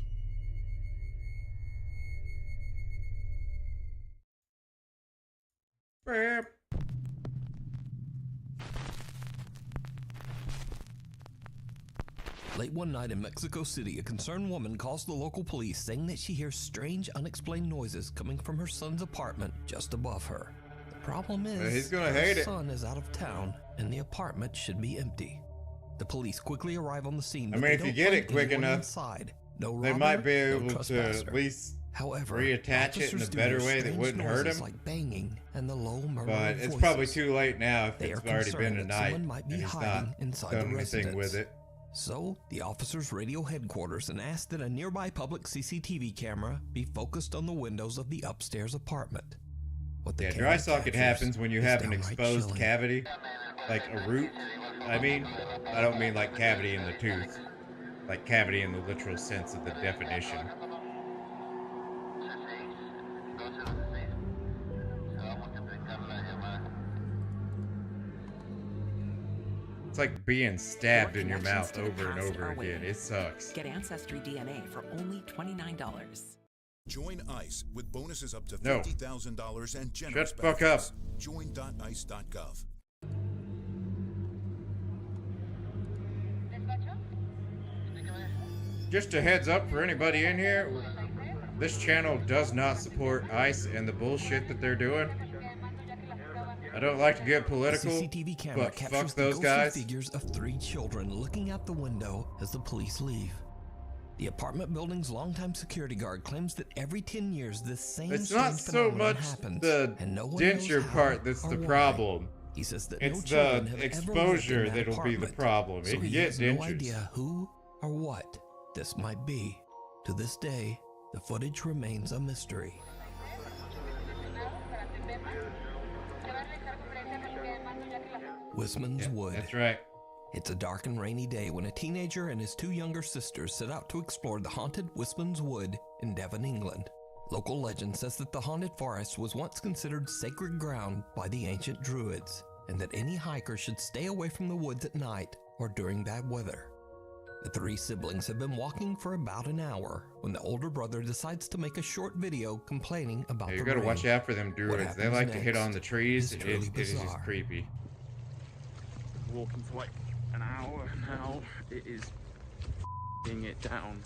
Speaker 1: Burp.
Speaker 14: Late one night in Mexico City, a concerned woman calls the local police saying that she hears strange, unexplained noises coming from her son's apartment just above her. The problem is,
Speaker 1: he's gonna
Speaker 14: her
Speaker 1: hate it.
Speaker 14: son is out of town and the apartment should be empty. The police quickly arrive on the scene.
Speaker 1: I
Speaker 14: But
Speaker 1: mean,
Speaker 14: they
Speaker 1: if you
Speaker 14: don't
Speaker 1: get
Speaker 14: find
Speaker 1: it quick
Speaker 14: anyone
Speaker 1: enough,
Speaker 14: inside. No
Speaker 1: they
Speaker 14: robber,
Speaker 1: might be
Speaker 14: no
Speaker 1: able to
Speaker 14: trespasser.
Speaker 1: at least
Speaker 14: However,
Speaker 1: reattach it in a
Speaker 14: officers do
Speaker 1: better
Speaker 14: hear
Speaker 1: way that
Speaker 14: strange
Speaker 1: wouldn't hurt
Speaker 14: noises
Speaker 1: him.
Speaker 14: like banging and the low murmur
Speaker 1: But
Speaker 14: of
Speaker 1: it's
Speaker 14: voices.
Speaker 1: probably too late now if
Speaker 14: They
Speaker 1: it's
Speaker 14: are
Speaker 1: already been
Speaker 14: concerned
Speaker 1: a
Speaker 14: that
Speaker 1: night
Speaker 14: someone might be
Speaker 1: and he's
Speaker 14: hiding
Speaker 1: not
Speaker 14: inside
Speaker 1: done
Speaker 14: the
Speaker 1: anything
Speaker 14: residence.
Speaker 1: with it.
Speaker 14: So, the officers radio headquarters and asked that a nearby public CCTV camera be focused on the windows of the upstairs apartment. What the
Speaker 1: Yeah,
Speaker 14: camera
Speaker 1: dry socket
Speaker 14: captures
Speaker 1: happens when you
Speaker 14: is
Speaker 1: have an
Speaker 14: downright
Speaker 1: exposed
Speaker 14: chilling.
Speaker 1: cavity, like a root. I mean, I don't mean like cavity in the tooth, like cavity in the literal sense of the definition. It's like being stabbed in your mouth over and over again. It sucks.
Speaker 6: Get Ancestry DNA for only $29.
Speaker 18: Join ICE with bonuses up to
Speaker 1: No.
Speaker 18: $50,000 and generous
Speaker 1: Shut the fuck up.
Speaker 18: benefits. Join.ice.gov.
Speaker 1: Just a heads up for anybody in here, this channel does not support ICE and the bullshit that they're doing. I don't like to get political,
Speaker 14: The CCTV camera
Speaker 1: but
Speaker 14: captures
Speaker 1: fuck
Speaker 14: the
Speaker 1: those
Speaker 14: ghostly
Speaker 1: guys.
Speaker 14: figures of 3 children looking out the window as the police leave. The apartment building's longtime security guard claims that every 10 years this same
Speaker 1: It's
Speaker 14: strange
Speaker 1: not so
Speaker 14: phenomenon
Speaker 1: much
Speaker 14: happens,
Speaker 1: the
Speaker 14: and no one
Speaker 1: denture
Speaker 14: knows how
Speaker 1: part that's
Speaker 14: or
Speaker 1: the
Speaker 14: why.
Speaker 1: problem.
Speaker 14: He says that
Speaker 1: It's
Speaker 14: no
Speaker 1: the
Speaker 14: children have ever
Speaker 1: exposure
Speaker 14: lived in that
Speaker 1: that'll be the
Speaker 14: apartment,
Speaker 1: problem.
Speaker 14: so
Speaker 1: It can
Speaker 14: he
Speaker 1: get
Speaker 14: has no
Speaker 1: dentures.
Speaker 14: idea who or what this might be. To this day, the footage remains a mystery. Wisman's Wood.
Speaker 1: That's right.
Speaker 14: It's a dark and rainy day when a teenager and his 2 younger sisters set out to explore the haunted Wisman's Wood in Devon, England. Local legend says that the haunted forest was once considered sacred ground by the ancient Druids, and that any hiker should stay away from the woods at night or during bad weather. The 3 siblings have been walking for about an hour when the older brother decides to make a short video complaining about
Speaker 1: Yeah,
Speaker 14: the
Speaker 1: you gotta
Speaker 14: rain.
Speaker 1: watch out for them
Speaker 14: What
Speaker 1: druids. They
Speaker 14: happens
Speaker 1: like to hit
Speaker 14: next
Speaker 1: on the trees.
Speaker 14: is
Speaker 1: It
Speaker 14: truly
Speaker 1: is just
Speaker 14: bizarre.
Speaker 1: creepy.
Speaker 12: Walking for like an hour now. It is f***ing it down.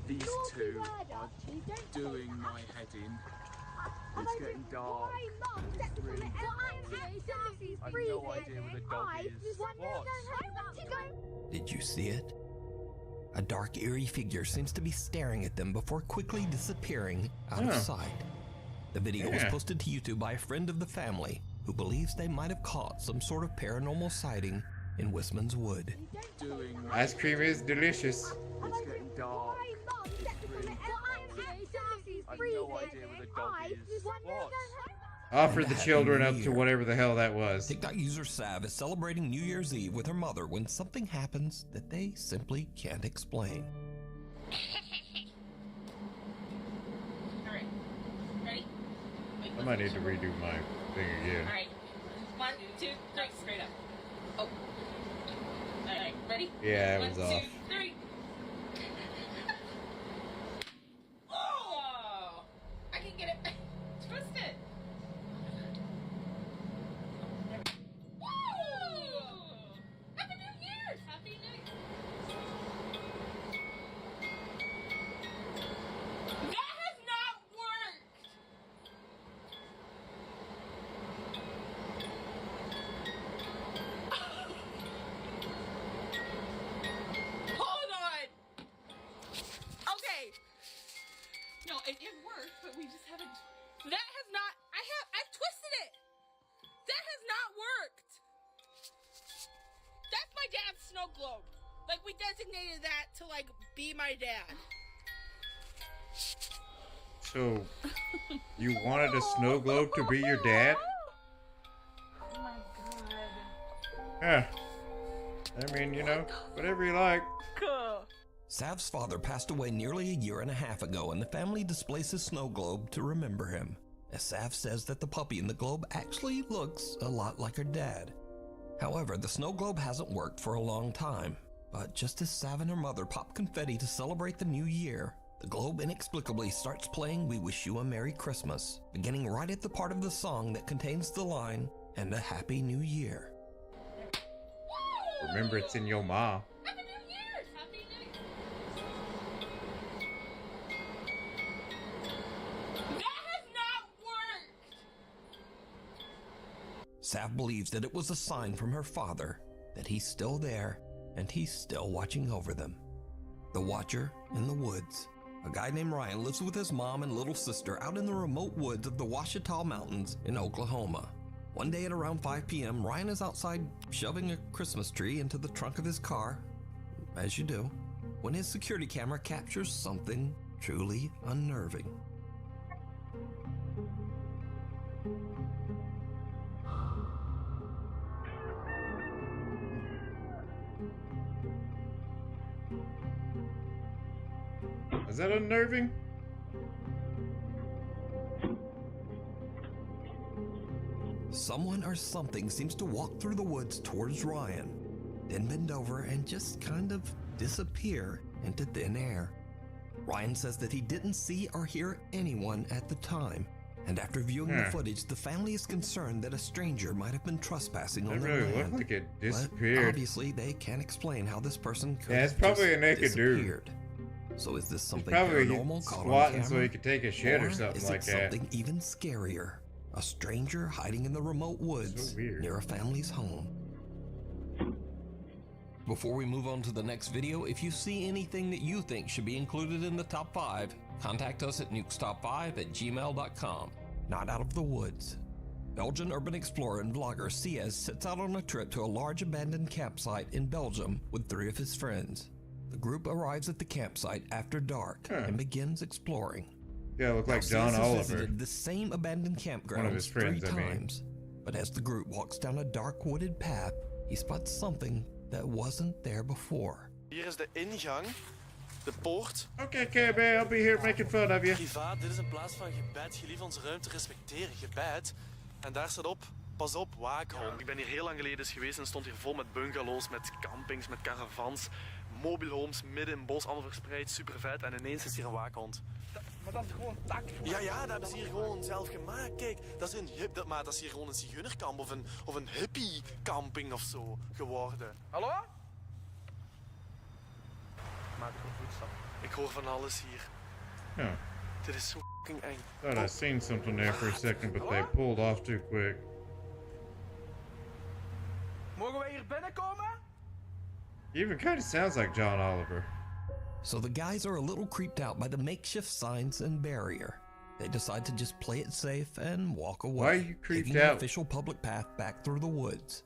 Speaker 12: These two are doing my head in. It's getting dark. It's really dark. I have no idea where the dog is. What?
Speaker 14: Did you see it? A dark, eerie figure seems to be staring at them before quickly disappearing out of
Speaker 1: Huh.
Speaker 14: sight. The video was
Speaker 1: Yeah.
Speaker 14: posted to YouTube by a friend of the family who believes they might have caught some sort of paranormal sighting in Wisman's Wood.
Speaker 12: Doing my
Speaker 1: Ice cream is delicious.
Speaker 12: It's getting dark. It's really dark. I have no idea where the dog is. What?
Speaker 1: Offer
Speaker 14: And
Speaker 1: the
Speaker 14: Happy
Speaker 1: children
Speaker 14: New
Speaker 1: up to
Speaker 14: Year.
Speaker 1: whatever the hell that was.
Speaker 14: TikTok user Sav is celebrating New Year's Eve with her mother when something happens that they simply can't explain.
Speaker 2: Alright. Ready? Wait,
Speaker 1: I might need to redo my thing again.
Speaker 2: Alright. 1, 2, 3, straight up. Oh. Alright, ready?
Speaker 1: Yeah, it
Speaker 2: 1,
Speaker 1: was
Speaker 2: 2,
Speaker 1: off.
Speaker 2: 3. Oh! I can get it. Twist it. Woo! Happy New Year's! Happy New Year! That has not worked! Hold on! Okay. No, it worked, but we just haven't. That has not. I've twisted it! That has not worked! That's my dad's snow globe. Like, we designated that to, like, be my dad.
Speaker 1: So, you wanted a snow globe to be your dad?
Speaker 2: Oh my god.
Speaker 1: Yeah. I mean, you know, whatever you like.
Speaker 2: Cool.
Speaker 14: Sav's father passed away nearly a year and a half ago, and the family displays his snow globe to remember him, as Sav says that the puppy in the globe actually looks a lot like her dad. However, the snow globe hasn't worked for a long time, but just as Sav and her mother pop confetti to celebrate the new year, The globe inexplicably starts playing We Wish You a Merry Christmas, beginning right at the part of the song that contains the line, "And a Happy New Year."
Speaker 1: Remember, it's in your mouth.
Speaker 14: Sav believes that it was a sign from her father that he's still there and he's still watching over them. The Watcher in the Woods. A guy named Ryan lives with his mom and little sister out in the remote woods of the Ouachita Mountains in Oklahoma. One day at around 5 p.m., Ryan is outside shoving a Christmas tree into the trunk of his car, as you do, when his security camera captures something truly unnerving.
Speaker 1: Is that unnerving?
Speaker 14: Someone or something seems to walk through the woods towards Ryan, then bend over and just kind of disappear into thin air. Ryan says that he didn't see or hear anyone at the time, and after viewing the footage, the family is concerned that a stranger might have been trespassing on their
Speaker 1: really
Speaker 14: land.
Speaker 1: looked like it
Speaker 14: But
Speaker 1: disappeared.
Speaker 14: obviously, they can't explain how this person could
Speaker 1: Yeah, it's
Speaker 14: have
Speaker 1: probably
Speaker 14: just
Speaker 1: a naked dude.
Speaker 14: disappeared. So is this something
Speaker 1: probably
Speaker 14: paranormal caught on
Speaker 1: squatting
Speaker 14: camera?
Speaker 1: so he could take a shit or
Speaker 14: Or
Speaker 1: something
Speaker 14: is
Speaker 1: like
Speaker 14: it
Speaker 1: that.
Speaker 14: something even scarier? A stranger hiding in the remote woods near a family's home. Before we move on to the next video, if you see anything that you think should be included in the top 5, contact us at nukestop5@gmail.com. Not out of the woods. Belgian urban explorer and vlogger Siaz sets out on a trip to a large abandoned campsite in Belgium with 3 of his friends. The group arrives at the campsite after dark and begins exploring.
Speaker 1: Yeah, look like John
Speaker 14: Siaz has
Speaker 1: Oliver.
Speaker 14: visited the same abandoned campground
Speaker 1: One of his friends,
Speaker 14: 3
Speaker 1: I mean.
Speaker 14: times. But as the group walks down a dark wooded path, he spots something that wasn't there before.
Speaker 11: Hier is de ingang, de poort.
Speaker 1: Okay, KB, I'll be here making fun of you.
Speaker 11: Privaat, dit is een plaats van gebed. Gelief onze ruimte respecteren, gebed. En daar staat op, pas op, waakhond. Ik ben hier heel lang geleden eens geweest en stond hier vol met bungalows, met campings, met caravans, mobile homes, midden in het bos, allemaal verspreid, super vet. En ineens is hier een waakhond.
Speaker 10: Maar dat is gewoon tak.
Speaker 11: Ja, dat hebben ze hier gewoon zelf gemaakt. Kijk, dat is, dat is hier gewoon een zigeunerkamp of een hippie-camping of zo geworden.
Speaker 10: Hallo? Maak een voetstap.
Speaker 11: Ik hoor van alles hier.
Speaker 1: Huh.
Speaker 11: Dit is zo fucking eng.
Speaker 1: Thought I seen something there for a second, but they pulled off too quick.
Speaker 10: Mogen wij hier binnenkomen?
Speaker 1: He even kind of sounds like John Oliver.
Speaker 14: So the guys are a little creeped out by the makeshift signs and barrier. They decide to just play it safe and walk away.
Speaker 1: Why are you creeped
Speaker 14: taking the
Speaker 1: out?
Speaker 14: official public path back through the woods.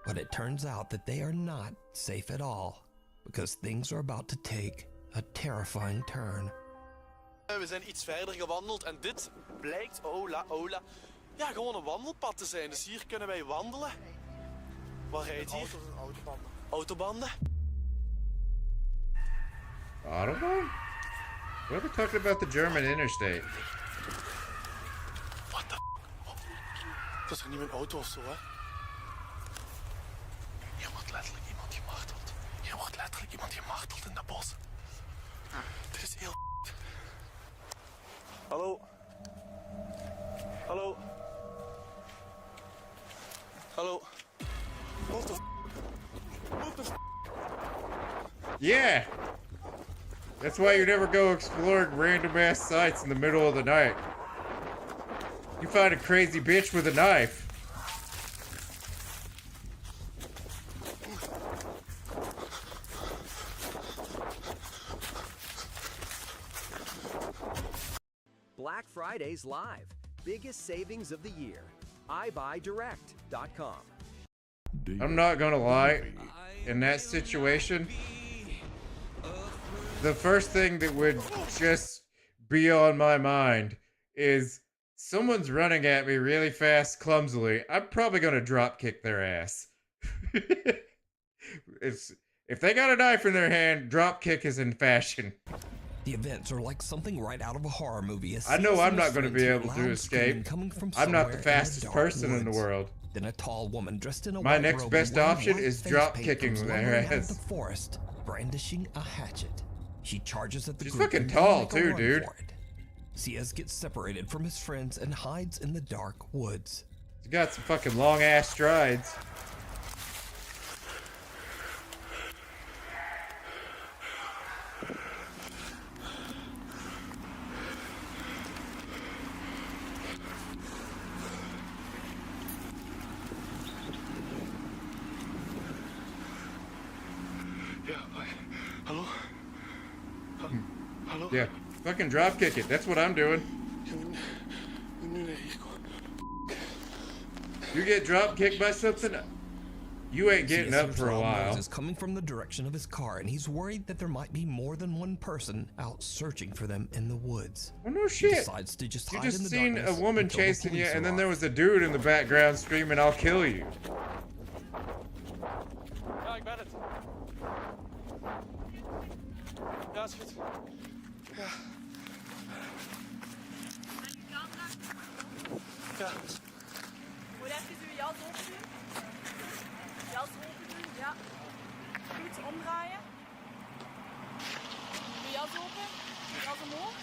Speaker 14: But it turns out that they are not safe at all, because things are about to take a terrifying turn.
Speaker 11: We zijn iets verder gewandeld en dit blijkt, ja, gewoon een wandelpad te zijn. Dus hier kunnen wij wandelen. Wat rijdt hier? Autobanden.
Speaker 1: Autobahn? What are they talking about the German interstate?
Speaker 11: What the Dat is er niet mijn auto of zo, hè? Hier wordt letterlijk iemand gemarteld. Hier wordt letterlijk iemand gemarteld in dat bos. Dit is heel Hallo? Hallo? Hallo? What the What the
Speaker 1: Yeah! That's why you never go exploring random ass sites in the middle of the night. You find a crazy bitch with a knife.
Speaker 20: Black Friday's live. Biggest savings of the year. iBuyDirect.com.
Speaker 1: I'm not gonna lie, in that situation, the first thing that would just be on my mind is someone's running at me really fast, clumsily. I'm probably gonna drop kick their ass. If they got a knife in their hand, drop kick is in fashion.
Speaker 14: The events are like something right out of a horror movie.
Speaker 1: I know I'm not going to be able to escape. I'm not the fastest person in the world.
Speaker 14: Then a tall woman dressed in a
Speaker 1: My
Speaker 14: white
Speaker 1: next
Speaker 14: robe
Speaker 1: best
Speaker 14: wearing
Speaker 1: option
Speaker 14: white
Speaker 1: is
Speaker 14: face
Speaker 1: drop
Speaker 14: paint
Speaker 1: kicking
Speaker 14: comes
Speaker 1: their
Speaker 14: lumbering out of
Speaker 1: ass.
Speaker 14: the forest, brandishing a hatchet. She charges at the
Speaker 1: She's
Speaker 14: group
Speaker 1: fucking
Speaker 14: and they
Speaker 1: tall
Speaker 14: make a
Speaker 1: too,
Speaker 14: run
Speaker 1: dude.
Speaker 14: for it. Ciaz gets separated from his friends and hides in the dark woods.
Speaker 1: She's got some fucking long ass strides.
Speaker 11: Hallo? Hallo?
Speaker 1: Yeah, fucking drop kick it. That's what I'm doing. You get drop kicked by something, you ain't getting up for a while.
Speaker 14: Is coming from the direction of his car, and he's worried that there might be more than one person out searching for them in the woods.
Speaker 1: Oh no shit!
Speaker 14: He decides to just
Speaker 1: You
Speaker 14: hide in
Speaker 1: just
Speaker 14: the
Speaker 1: seen a
Speaker 14: darkness
Speaker 1: woman
Speaker 14: until the
Speaker 1: chasing you,
Speaker 14: police
Speaker 1: and then there
Speaker 14: arrive.
Speaker 1: was a dude in the background screaming, "I'll kill you."
Speaker 11: Ja, ik ben het. Ja, is goed. Ja. Ja.
Speaker 7: Moet even uw jas open doen. Jas open doen, ja. Goed, omdraaien. Uw jas open. Jas omhoog.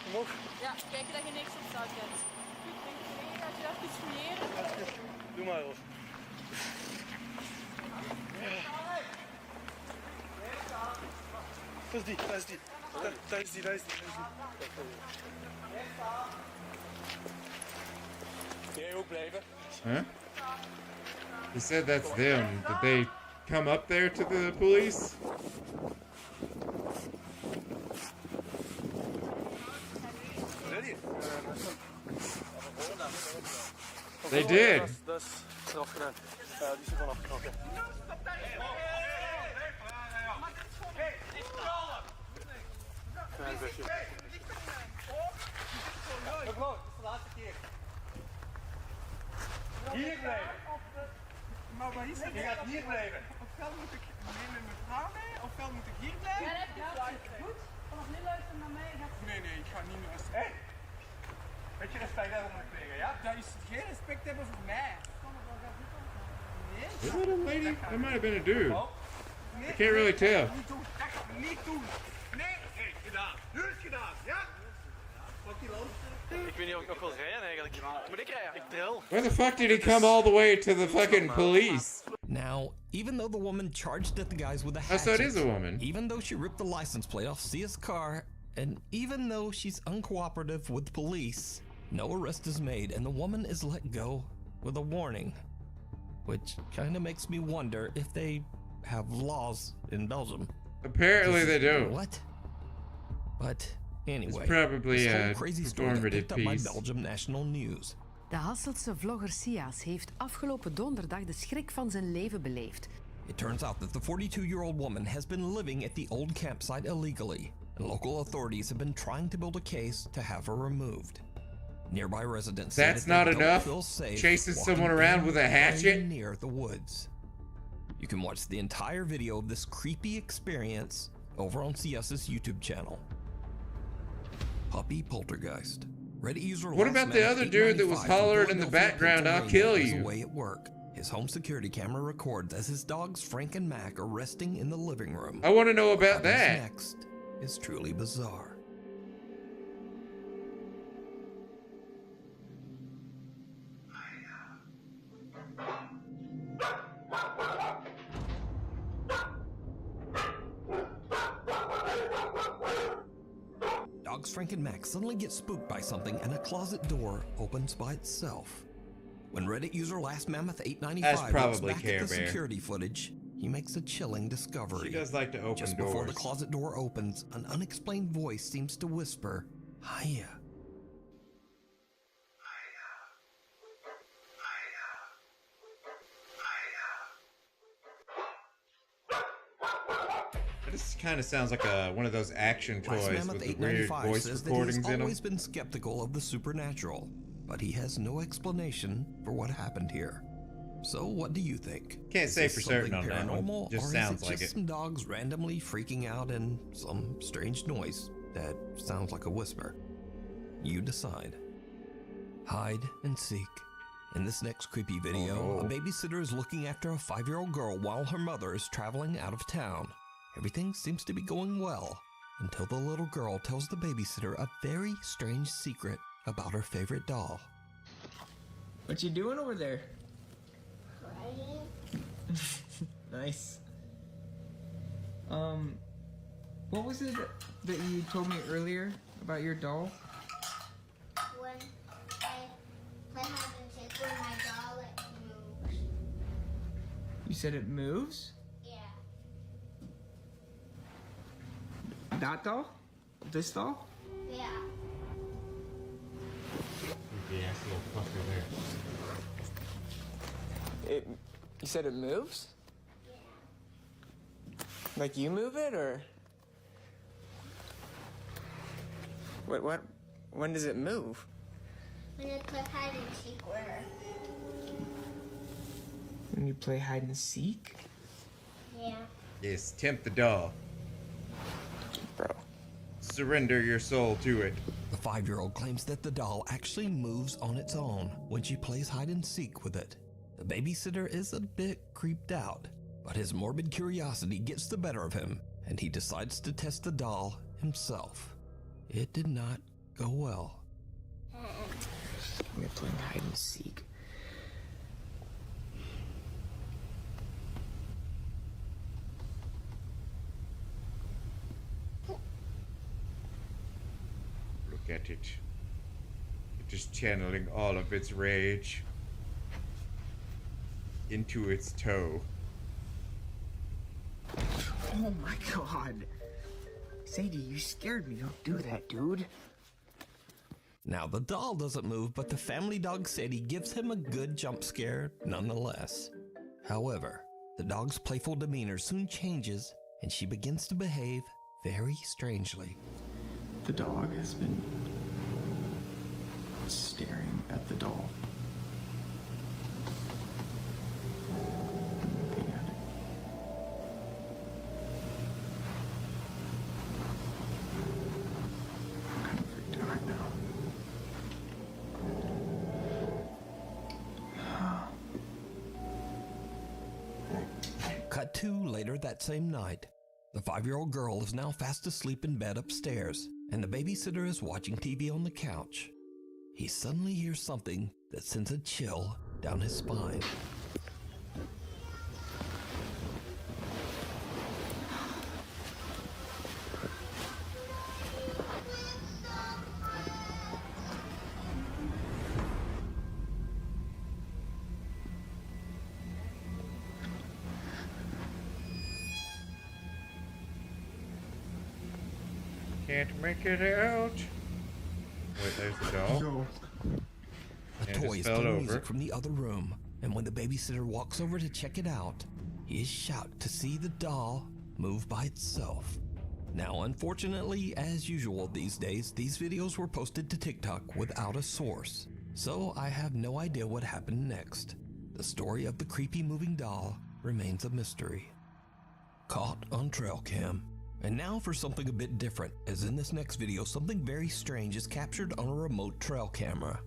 Speaker 11: Omhoog?
Speaker 7: Ja, kijken dat je niks op zak hebt. Goed, denk je mee dat je even fouilleren?
Speaker 11: Doe maar hoor. Dat is die, dat is die. Dat is die, dat is die. Jij ook blijven.
Speaker 1: Huh? He said that's them. Did they come up there to the police? They did.
Speaker 11: Dat is eraf gedaan. Ja, die is er vanaf geknapt. Klein beetje.
Speaker 10: Mevrouw, het is de laatste keer. Hier blijven.
Speaker 15: Maar waar is het?
Speaker 10: Je gaat hier blijven.
Speaker 15: Ofwel moet ik mee met mijn vrouw mee, ofwel moet ik hier blijven.
Speaker 7: Ja, dat heb je luisteren. Goed? Vanaf nu luisteren naar mij.
Speaker 15: Nee, ik ga niet luisteren.
Speaker 10: Hé! Beetje respect hebben voor de collega, ja?
Speaker 15: Dat is geen respect hebben voor mij. Nee.
Speaker 1: Was that a lady? That might have been a dude. I can't really tell.
Speaker 15: Niet doen. Dat gaat niet doen. Nee.
Speaker 10: Hé, gedaan. Nu is het gedaan, ja? Pak die lamp.
Speaker 11: Ik weet niet of ik nog wil rijden eigenlijk. Moet ik rijden? Ik drill.
Speaker 1: Where the fuck did he come all the way to the fucking police?
Speaker 14: Now, even though the woman charged at the guys with a hatchet,
Speaker 1: so it is a woman.
Speaker 14: even though she ripped the license plate off Cia's car, and even though she's uncooperative with police, no arrest is made and the woman is let go with a warning. Which kind of makes me wonder if they have laws in Belgium.
Speaker 1: Apparently they do.
Speaker 14: What? But anyway,
Speaker 1: It's probably
Speaker 14: this whole
Speaker 1: a
Speaker 14: crazy story got
Speaker 1: performative
Speaker 14: picked up by
Speaker 1: piece.
Speaker 14: Belgium National News.
Speaker 9: De Hasseltse vlogger Ciaz heeft afgelopen donderdag de schrik van zijn leven beleefd.
Speaker 14: It turns out that the 42-year-old woman has been living at the old campsite illegally, and local authorities have been trying to build a case to have her removed. Nearby residents say
Speaker 1: That's
Speaker 14: that they
Speaker 1: not
Speaker 14: don't
Speaker 1: enough?
Speaker 14: feel safe
Speaker 1: Chasing
Speaker 14: walking
Speaker 1: someone around
Speaker 14: in
Speaker 1: with a
Speaker 14: or
Speaker 1: hatchet?
Speaker 14: even near the woods. You can watch the entire video of this creepy experience over on CS's YouTube channel. Puppy Poltergeist. Reddit user
Speaker 1: What about the other dude that was hollering in the background, "I'll kill you"?
Speaker 14: Away at work. His home security camera records as his dogs Frank and Mac are resting in the living room.
Speaker 1: I want to know about
Speaker 14: What happens
Speaker 1: that.
Speaker 14: next is truly bizarre. Dogs Frank and Mac suddenly get spooked by something and a closet door opens by itself. When Reddit user Last Mammoth 895
Speaker 1: That's
Speaker 14: looks
Speaker 1: probably
Speaker 14: back
Speaker 1: Care
Speaker 14: at the
Speaker 1: Bear.
Speaker 14: security footage, he makes a chilling discovery.
Speaker 1: She does like to open
Speaker 14: Just before the
Speaker 1: doors.
Speaker 14: closet door opens, an unexplained voice seems to whisper, "Hiya."
Speaker 1: This kind of sounds like one of those action
Speaker 14: Last
Speaker 1: toys
Speaker 14: Mammoth
Speaker 1: with the weird
Speaker 14: 895
Speaker 1: voice
Speaker 14: says that he's
Speaker 1: recordings in them.
Speaker 14: always been skeptical of the supernatural, but he has no explanation for what happened here. So what do you think?
Speaker 1: Can't
Speaker 14: Is
Speaker 1: say
Speaker 14: this
Speaker 1: for certain
Speaker 14: something
Speaker 1: on that one.
Speaker 14: paranormal,
Speaker 1: Just
Speaker 14: or
Speaker 1: sounds
Speaker 14: is it
Speaker 1: like
Speaker 14: just
Speaker 1: it.
Speaker 14: some dogs randomly freaking out and some strange noise that sounds like a whisper? You decide. Hide and seek. In this next creepy video, a babysitter is looking after a 5-year-old girl while her mother is traveling out of town. Everything seems to be going well until the little girl tells the babysitter a very strange secret about her favorite doll.
Speaker 10: What you doing over there?
Speaker 16: Crying.
Speaker 10: Nice. What was it that you told me earlier about your doll?
Speaker 16: When I play hide and seek with my doll, it moves.
Speaker 10: You said it moves?
Speaker 16: Yeah.
Speaker 10: That doll? This doll?
Speaker 16: Yeah.
Speaker 10: You said it moves?
Speaker 16: Yeah.
Speaker 10: Like you move it, or? What? When does it move?
Speaker 16: When I play hide and seek with her.
Speaker 10: When you play hide and seek?
Speaker 16: Yeah.
Speaker 1: Yes, tempt the doll.
Speaker 10: Bro.
Speaker 1: Surrender your soul to it.
Speaker 14: The 5-year-old claims that the doll actually moves on its own when she plays hide and seek with it. The babysitter is a bit creeped out, but his morbid curiosity gets the better of him, and he decides to test the doll himself. It did not go well.
Speaker 10: We're playing hide and seek.
Speaker 1: Look at it. It is channeling all of its rage into its toe.
Speaker 10: Oh my god. Sadie, you scared me. Don't do that, dude.
Speaker 14: Now, the doll doesn't move, but the family dog Sadie gives him a good jump scare nonetheless. However, the dog's playful demeanor soon changes, and she begins to behave very strangely.
Speaker 10: The dog has been staring at the doll. Looking at it. I'm kind of freaked out right now.
Speaker 14: Cut to later that same night. The 5-year-old girl is now fast asleep in bed upstairs, and the babysitter is watching TV on the couch. He suddenly hears something that sends a chill down his spine.
Speaker 1: Can't make it out. Wait, there's the doll.
Speaker 14: A toy is playing music from the other room, and when the babysitter walks over to check it out, he is shocked to see the doll move by itself. Now, unfortunately, as usual these days, these videos were posted to TikTok without a source, so I have no idea what happened next. The story of the creepy moving doll remains a mystery. Caught on trail cam. And now for something a bit different, as in this next video, something very strange is captured on a remote trail camera.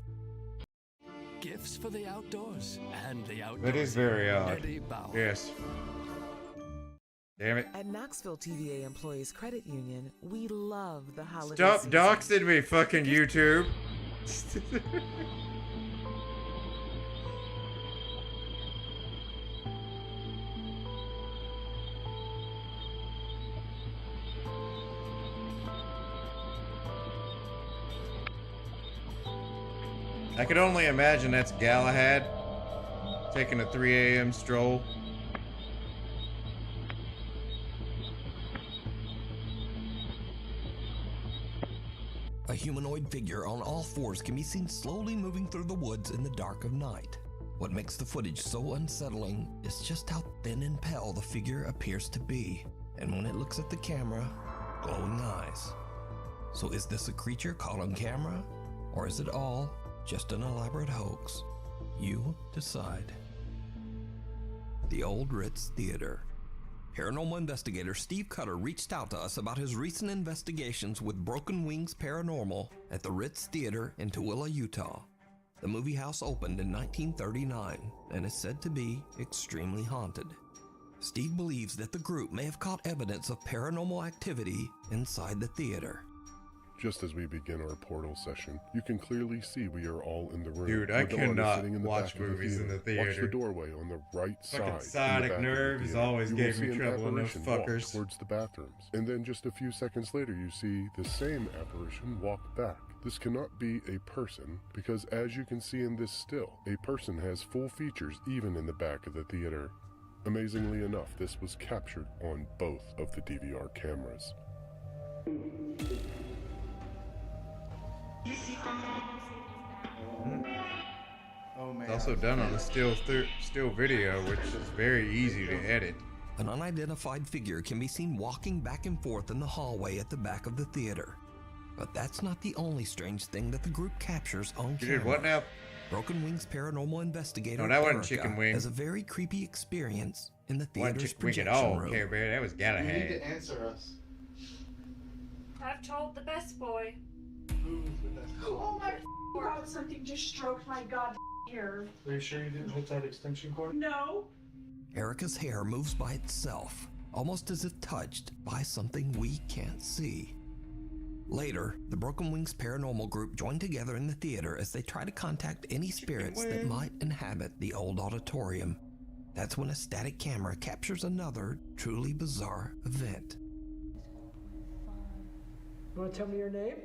Speaker 21: Gifts for the outdoors and the outdoors.
Speaker 1: That is very odd. Yes. Damn it.
Speaker 22: At Knoxville TVA Employees Credit Union, we love the holiday
Speaker 1: Stop
Speaker 22: season.
Speaker 1: doxing me, fucking YouTube. I could only imagine that's Galahad taking a 3 a.m. stroll.
Speaker 14: A humanoid figure on all fours can be seen slowly moving through the woods in the dark of night. What makes the footage so unsettling is just how thin and pale the figure appears to be, and when it looks at the camera, glowing eyes. So is this a creature caught on camera, or is it all just an elaborate hoax? You decide. The Old Ritz Theater. Paranormal investigator Steve Cutter reached out to us about his recent investigations with Broken Wings Paranormal at the Ritz Theater in Tooele, Utah. The movie house opened in 1939 and is said to be extremely haunted. Steve believes that the group may have caught evidence of paranormal activity inside the theater.
Speaker 5: Just as we begin our portal session, you can clearly see we are all in the room.
Speaker 1: Dude, I
Speaker 5: with the artist
Speaker 1: cannot
Speaker 5: sitting in the
Speaker 1: watch
Speaker 5: back of
Speaker 1: movies in the
Speaker 5: Watch the
Speaker 1: theater.
Speaker 5: doorway on the right
Speaker 1: Fucking
Speaker 5: side.
Speaker 1: sciatic
Speaker 5: in the back of the
Speaker 1: nerves
Speaker 5: theater.
Speaker 1: always
Speaker 5: You will
Speaker 1: gave me
Speaker 5: see an
Speaker 1: trouble in those
Speaker 5: apparition walk
Speaker 1: fuckers.
Speaker 5: towards the bathrooms. And then just a few seconds later, you see the same apparition walk back. This cannot be a person because, as you can see in this still, a person has full features even in the back of the theater. Amazingly enough, this was captured on both of the DVR cameras.
Speaker 1: Oh, man. It's also done on a still video, which is very easy to edit.
Speaker 14: An unidentified figure can be seen walking back and forth in the hallway at the back of the theater. But that's not the only strange thing that the group captures on camera.
Speaker 1: You did what now?
Speaker 14: Broken Wing's paranormal investigator
Speaker 1: No, that wasn't
Speaker 14: Erica
Speaker 1: Chicken Wing.
Speaker 14: has a very creepy experience in the
Speaker 1: Wasn't
Speaker 14: theater's
Speaker 1: Chicken Wing at
Speaker 14: projection
Speaker 1: all,
Speaker 14: room.
Speaker 1: Care Bear. That was Galahad.
Speaker 15: You need to answer us.
Speaker 7: I've told the best boy.
Speaker 16: Oh my God, something just stroked my god hair.
Speaker 15: Are you sure you didn't hit that extension cord?
Speaker 16: No.
Speaker 14: Erica's hair moves by itself, almost as if touched by something we can't see. Later, the Broken Wings paranormal group join together in the theater as they try to contact any spirits that might inhabit the old auditorium. That's when a static camera captures another truly bizarre event.
Speaker 13: You want to tell me your name?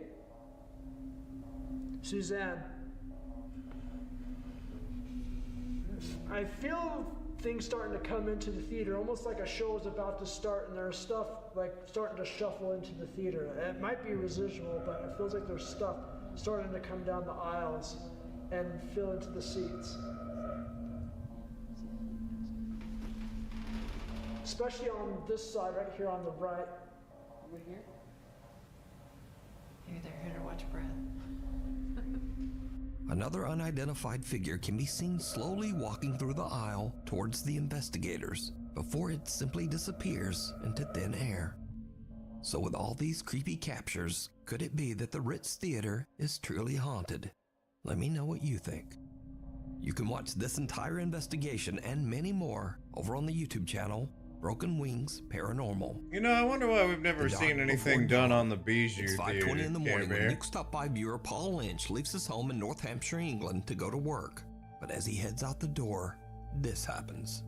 Speaker 13: Suzanne. I feel things starting to come into the theater, almost like a show is about to start and there's stuff like starting to shuffle into the theater. It might be residual, but it feels like there's stuff starting to come down the aisles and fill into the seats. Especially on this side right here on the right.
Speaker 17: Over here? Maybe they're here to watch Brad.
Speaker 14: Another unidentified figure can be seen slowly walking through the aisle towards the investigators before it simply disappears into thin air. So with all these creepy captures, could it be that the Ritz Theater is truly haunted? Let me know what you think. You can watch this entire investigation and many more over on the YouTube channel, Broken Wings Paranormal.
Speaker 1: You know, I wonder why we've never seen anything done on the Bijou
Speaker 14: It's 5:20
Speaker 1: Theater,
Speaker 14: in the
Speaker 1: Care
Speaker 14: morning when
Speaker 1: Bear.
Speaker 14: Next Top 5 viewer Paul Lynch leaves his home in North Hampshire, England to go to work. But as he heads out the door, this happens.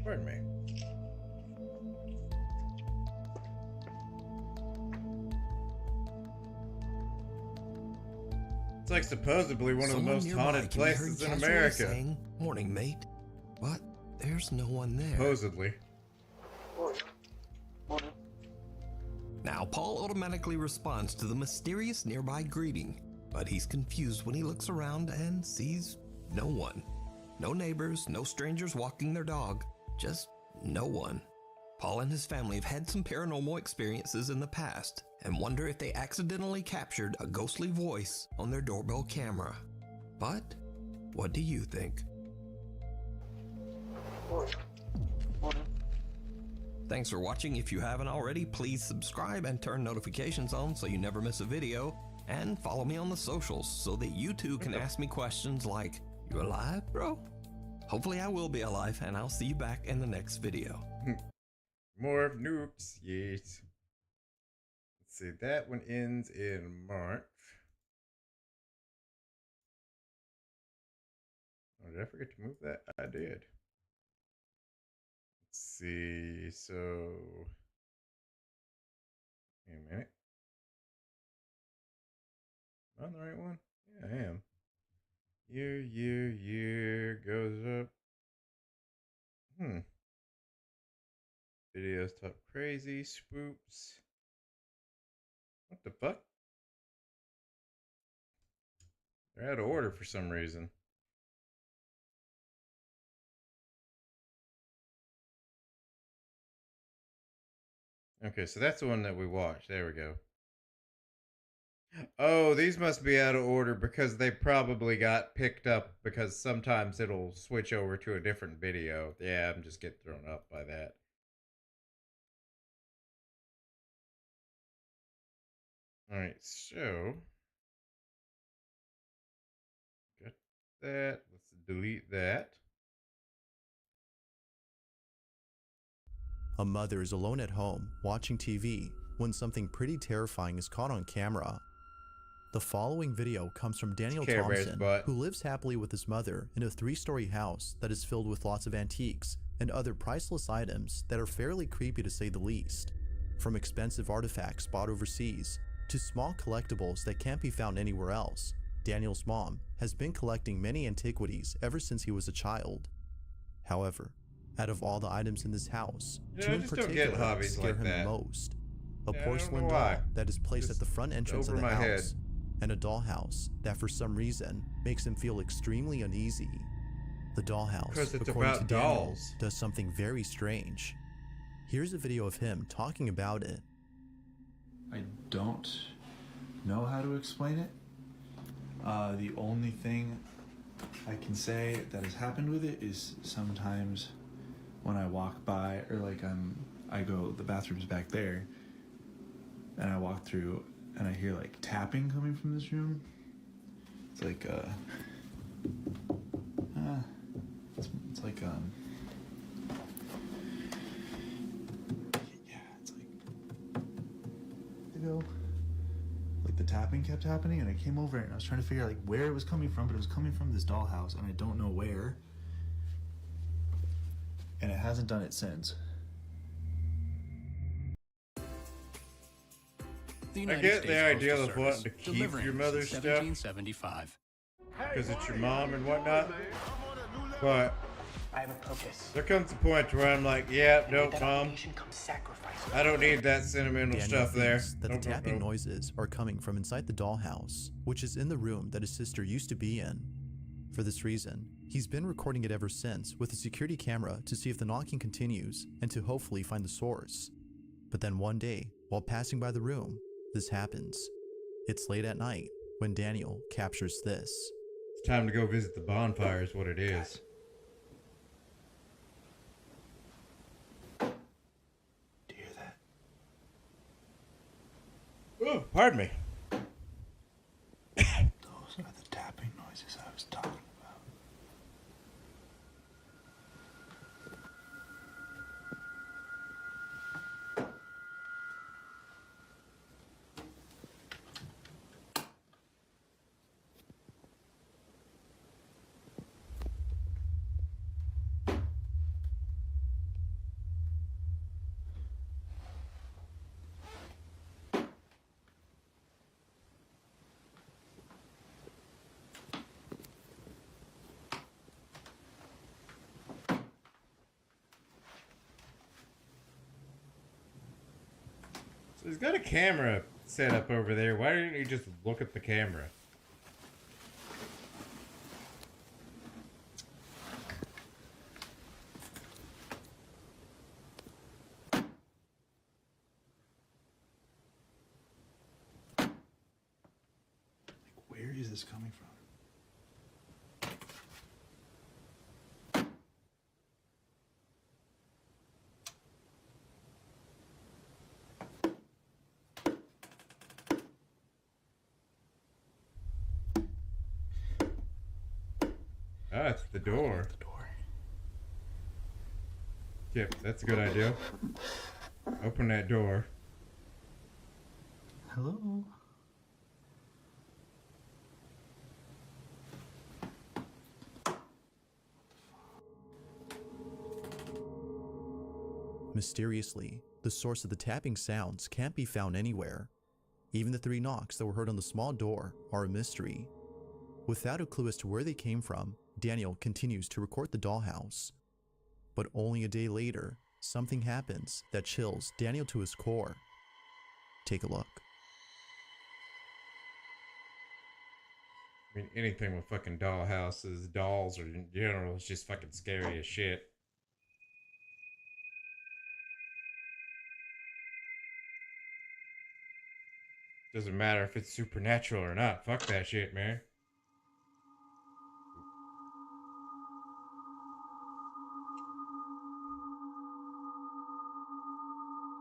Speaker 1: Pardon me. It's like supposedly one of the
Speaker 14: Someone
Speaker 1: most
Speaker 14: nearby
Speaker 1: haunted
Speaker 14: can be heard
Speaker 1: places in
Speaker 14: casually
Speaker 1: America.
Speaker 14: saying, "Morning, mate." But there's no one there.
Speaker 1: Supposedly.
Speaker 14: Now, Paul automatically responds to the mysterious nearby greeting, but he's confused when he looks around and sees no one. No neighbors, no strangers walking their dog, just no one. Paul and his family have had some paranormal experiences in the past and wonder if they accidentally captured a ghostly voice on their doorbell camera. But what do you think? Thanks for watching. If you haven't already, please subscribe and turn notifications on so you never miss a video. And follow me on the socials so that you too can ask me questions like, "You alive, bro?" Hopefully I will be alive, and I'll see you back in the next video.
Speaker 1: More of nukes, yes. Let's see, that one ends in March. Oh, did I forget to move that? I did. Let's see, so... Wait a minute. Am I on the right one? Yeah, I am. Year goes up. Videos talk crazy, spooks. What the fuck? They're out of order for some reason. Okay, so that's the one that we watched. There we go. Oh, these must be out of order because they probably got picked up because sometimes it'll switch over to a different video. Yeah, I'm just getting thrown up by that. Alright, so got that. Let's delete that.
Speaker 19: A mother is alone at home watching TV when something pretty terrifying is caught on camera. The following video comes from Daniel
Speaker 1: Care Bear's
Speaker 19: Thompson,
Speaker 1: butt.
Speaker 19: who lives happily with his mother in a 3-story house that is filled with lots of antiques and other priceless items that are fairly creepy to say the least. From expensive artifacts bought overseas to small collectibles that can't be found anywhere else, Daniel's mom has been collecting many antiquities ever since he was a child. However, out of all the items in this house, two in
Speaker 1: I just don't
Speaker 19: particular
Speaker 1: get hobbies
Speaker 19: scare
Speaker 1: like
Speaker 19: him
Speaker 1: that.
Speaker 19: the most. A
Speaker 1: Yeah, I don't
Speaker 19: porcelain
Speaker 1: know
Speaker 19: doll
Speaker 1: why.
Speaker 19: that is placed
Speaker 1: Just
Speaker 19: at the front entrance of
Speaker 1: over
Speaker 19: the
Speaker 1: my head.
Speaker 19: house, and a dollhouse that for some reason makes him feel extremely uneasy. The dollhouse,
Speaker 1: 'Cause it's
Speaker 19: according to
Speaker 1: about
Speaker 19: Daniel,
Speaker 1: dolls.
Speaker 19: does something very strange. Here's a video of him talking about it.
Speaker 3: I don't know how to explain it. The only thing I can say that has happened with it is sometimes when I walk by, or like I go, the bathroom's back there, and I walk through and I hear like tapping coming from this room. It's like it's like yeah, it's like like the tapping kept happening, and I came over and I was trying to figure out like where it was coming from, but it was coming from this dollhouse, and I don't know where, and it hasn't done it since.
Speaker 21: The
Speaker 1: I
Speaker 21: United
Speaker 1: get
Speaker 21: States
Speaker 1: the idea
Speaker 21: Postal
Speaker 1: of wanting
Speaker 21: Service,
Speaker 1: to keep
Speaker 21: delivering
Speaker 1: your
Speaker 21: since
Speaker 1: mother's stuff
Speaker 21: 1775.
Speaker 1: because it's your mom and whatnot, but
Speaker 10: I have a purpose.
Speaker 1: there comes a point where I'm like, yeah,
Speaker 10: And
Speaker 1: no,
Speaker 10: with that
Speaker 1: mom,
Speaker 10: obligation comes sacrifice.
Speaker 1: I don't need that sentimental
Speaker 19: Daniel
Speaker 1: stuff there.
Speaker 19: thinks that the tapping noises are coming from inside the dollhouse, which is in the room that his sister used to be in. For this reason, he's been recording it ever since with a security camera to see if the knocking continues and to hopefully find the source. But then one day, while passing by the room, this happens. It's late at night when Daniel captures this.
Speaker 1: It's time to go visit the bonfire is what it is.
Speaker 3: Do you hear that?
Speaker 1: Oh, pardon me.
Speaker 3: Those are the tapping noises I was talking about.
Speaker 1: So he's got a camera set up over there. Why didn't you just look at the camera?
Speaker 3: Where is this coming from?
Speaker 1: Ah, it's the door. Yep, that's a good idea. Open that door.
Speaker 3: Hello?
Speaker 19: Mysteriously, the source of the tapping sounds can't be found anywhere. Even the 3 knocks that were heard on the small door are a mystery. Without a clue as to where they came from, Daniel continues to record the dollhouse. But only a day later, something happens that chills Daniel to his core. Take a look.
Speaker 1: I mean, anything with fucking dollhouses, dolls, or in general, is just fucking scary as shit. Doesn't matter if it's supernatural or not. Fuck that shit, man.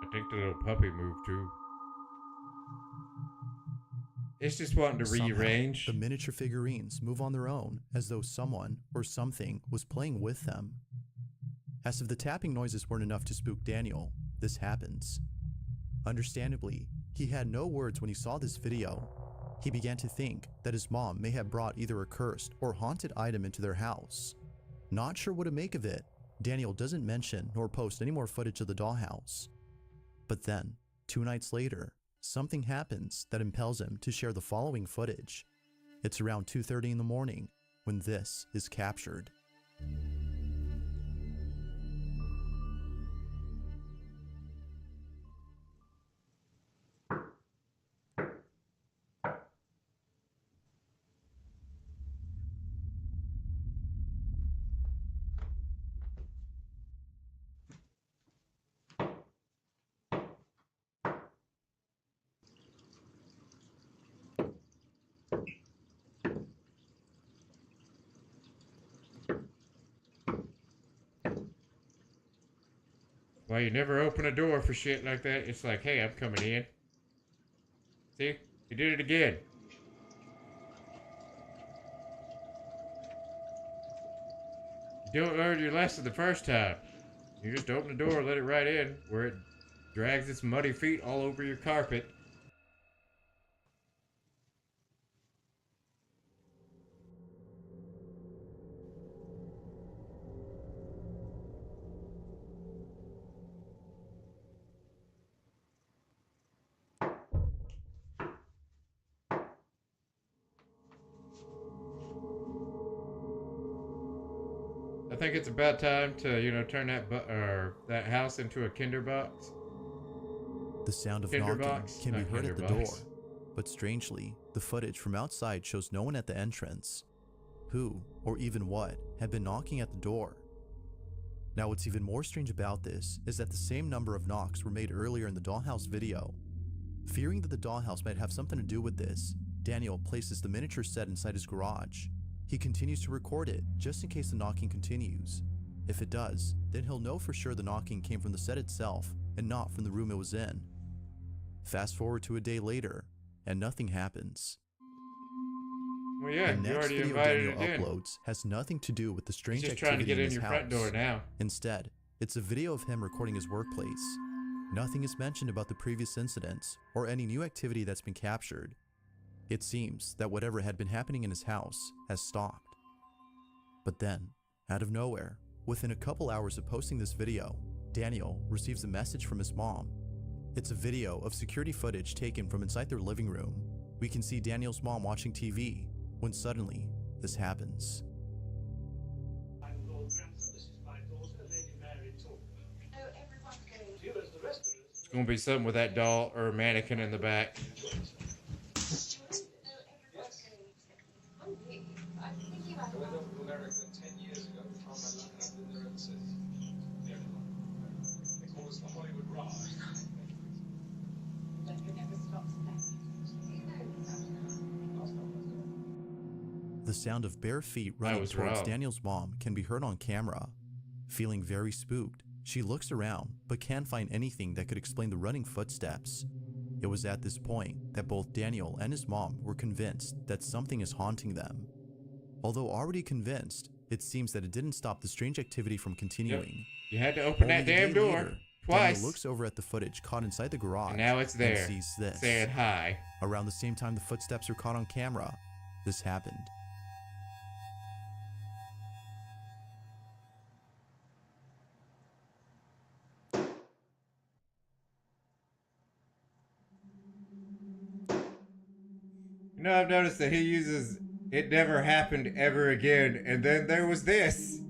Speaker 1: I think the little puppy moved too. It's just wanting to
Speaker 19: Somehow,
Speaker 1: rearrange.
Speaker 19: the miniature figurines move on their own as though someone or something was playing with them. As if the tapping noises weren't enough to spook Daniel, this happens. Understandably, he had no words when he saw this video. He began to think that his mom may have brought either a cursed or haunted item into their house. Not sure what to make of it, Daniel doesn't mention nor post any more footage of the dollhouse. But then, 2 nights later, something happens that impels him to share the following footage. It's around 2:30 in the morning when this is captured.
Speaker 1: Well, you never open a door for shit like that. It's like, hey, I'm coming in. See? You did it again. You don't learn your lesson the first time. You just open the door, let it right in, where it drags its muddy feet all over your carpet. I think it's about time to, you know, turn that house into a Kinderbox.
Speaker 19: The sound of
Speaker 1: Kinderbox?
Speaker 19: knocking can be
Speaker 1: Not
Speaker 19: heard at the
Speaker 1: Kinderbox.
Speaker 19: door, but strangely, the footage from outside shows no one at the entrance. Who, or even what, had been knocking at the door? Now what's even more strange about this is that the same number of knocks were made earlier in the dollhouse video. Fearing that the dollhouse might have something to do with this, Daniel places the miniature set inside his garage. He continues to record it, just in case the knocking continues. If it does, then he'll know for sure the knocking came from the set itself, and not from the room it was in. Fast forward to a day later, and nothing happens.
Speaker 1: Well, yeah,
Speaker 19: The
Speaker 1: you
Speaker 19: next
Speaker 1: already
Speaker 19: video
Speaker 1: invited
Speaker 19: Daniel
Speaker 1: it in.
Speaker 19: uploads has nothing to do with the strange
Speaker 1: He's just trying to
Speaker 19: activity
Speaker 1: get
Speaker 19: in
Speaker 1: in
Speaker 19: his
Speaker 1: your
Speaker 19: house.
Speaker 1: front door now.
Speaker 19: Instead, it's a video of him recording his workplace. Nothing is mentioned about the previous incidents, or any new activity that's been captured. It seems that whatever had been happening in his house has stopped. But then, out of nowhere, within a couple hours of posting this video, Daniel receives a message from his mom. It's a video of security footage taken from inside their living room. We can see Daniel's mom watching TV, when suddenly, this happens.
Speaker 1: It's gonna be something with that doll or mannequin in the back.
Speaker 19: The sound of bare feet running
Speaker 1: was
Speaker 19: towards
Speaker 1: wrong.
Speaker 19: Daniel's mom can be heard on camera. Feeling very spooked, she looks around but can't find anything that could explain the running footsteps. It was at this point that both Daniel and his mom were convinced that something is haunting them. Although already convinced, it seems that it didn't stop the strange activity from continuing.
Speaker 1: You had to open that
Speaker 19: Only a
Speaker 1: damn
Speaker 19: day
Speaker 1: door
Speaker 19: later,
Speaker 1: twice.
Speaker 19: Daniel looks over at the footage caught inside the garage
Speaker 1: And now it's there,
Speaker 19: and sees this.
Speaker 1: saying hi.
Speaker 19: Around the same time the footsteps are caught on camera, this happened.
Speaker 1: You know, I've noticed that he uses "it never happened ever again," and then there was this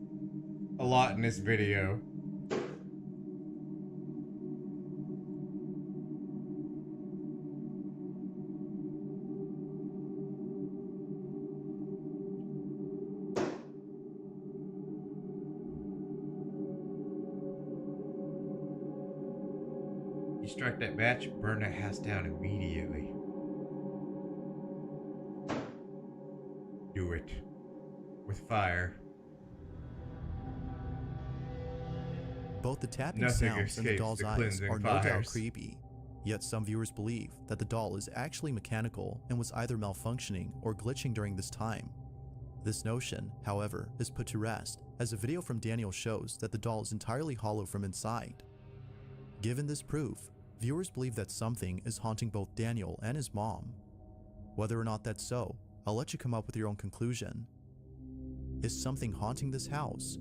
Speaker 1: a lot in this video. You strike that match, burn that house down immediately. Do it with fire.
Speaker 19: Both the tapping
Speaker 1: Nothing
Speaker 19: sounds and the
Speaker 1: escapes
Speaker 19: doll's
Speaker 1: the
Speaker 19: eyes
Speaker 1: cleansing
Speaker 19: are no doubt
Speaker 1: fires.
Speaker 19: creepy, Yet some viewers believe that the doll is actually mechanical and was either malfunctioning or glitching during this time. This notion, however, is put to rest as a video from Daniel shows that the doll is entirely hollow from inside. Given this proof, viewers believe that something is haunting both Daniel and his mom. Whether or not that's so, I'll let you come up with your own conclusion. Is something haunting this house?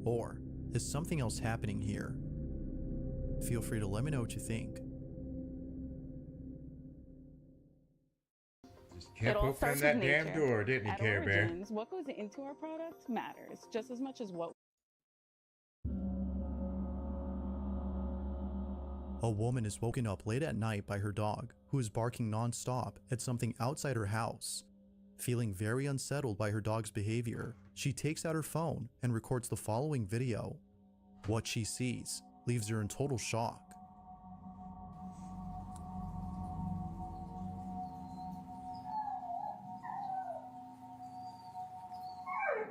Speaker 19: Or is something else happening here? Feel free to let me know what you think.
Speaker 1: Just kept opening that damn door, didn't he, Care Bear?
Speaker 4: What goes into our product matters just as much as what.
Speaker 19: A woman is woken up late at night by her dog, who is barking non-stop at something outside her house. Feeling very unsettled by her dog's behavior, she takes out her phone and records the following video. What she sees leaves her in total shock.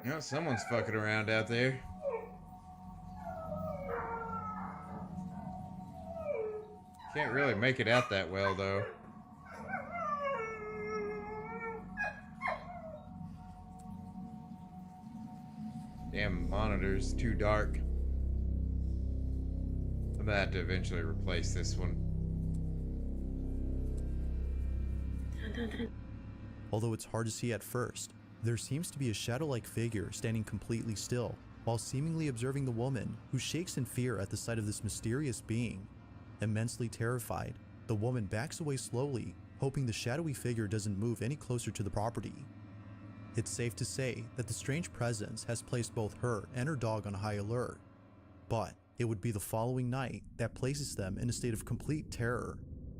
Speaker 1: You know, someone's fucking around out there. Can't really make it out that well, though. Damn monitor's too dark. I'm gonna have to eventually replace this one.
Speaker 19: Although it's hard to see at first, there seems to be a shadow-like figure standing completely still, while seemingly observing the woman, who shakes in fear at the sight of this mysterious being. Immensely terrified, the woman backs away slowly, hoping the shadowy figure doesn't move any closer to the property. It's safe to say that the strange presence has placed both her and her dog on high alert. But it would be the following night that places them in a state of complete terror.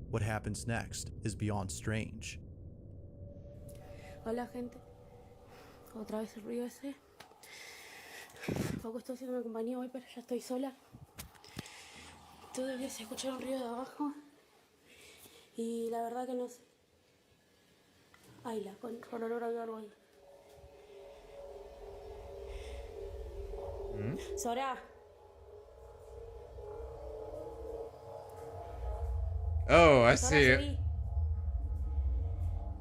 Speaker 19: What happens next is beyond strange.
Speaker 8: Hola, gente. Otra vez el ruido ese. Poco estoy haciendo compañía hoy, pero ya estoy sola. Todavía se escucha un ruido de abajo. Y la verdad que no sé. Ay, la con olor a algo ahí. Sora.
Speaker 1: Oh, I see it.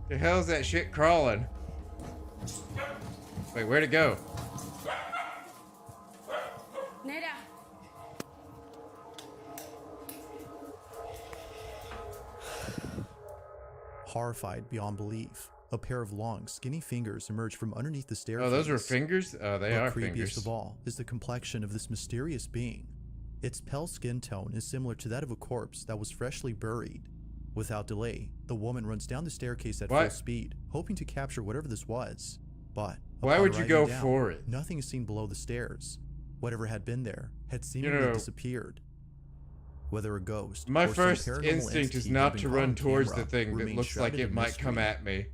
Speaker 1: The hell's that shit crawling? Wait, where'd it go?
Speaker 8: Nera.
Speaker 19: Horrified beyond belief, a pair of long, skinny fingers emerge from underneath the staircase.
Speaker 1: Oh, those were fingers? Oh, they are
Speaker 19: fingers.
Speaker 1: fingers.
Speaker 19: Creepiest of all is the complexion of this mysterious being. Its pale skin tone is similar to that of a corpse that was freshly buried. Without delay, the woman runs down the staircase at full speed, hoping to capture whatever this was. But
Speaker 1: why would you go for it?
Speaker 19: Nothing is seen below the stairs. Whatever had been there had seemingly disappeared. Whether a ghost
Speaker 1: My
Speaker 19: or some
Speaker 1: first
Speaker 19: paranormal
Speaker 1: instinct
Speaker 19: entity
Speaker 1: is
Speaker 19: had
Speaker 1: not
Speaker 19: been
Speaker 1: to
Speaker 19: caught
Speaker 1: run
Speaker 19: on
Speaker 1: towards
Speaker 19: camera
Speaker 1: the thing that
Speaker 19: remains
Speaker 1: looks like
Speaker 19: shrouded
Speaker 1: it
Speaker 19: in
Speaker 1: might come
Speaker 19: mystery.
Speaker 1: at me.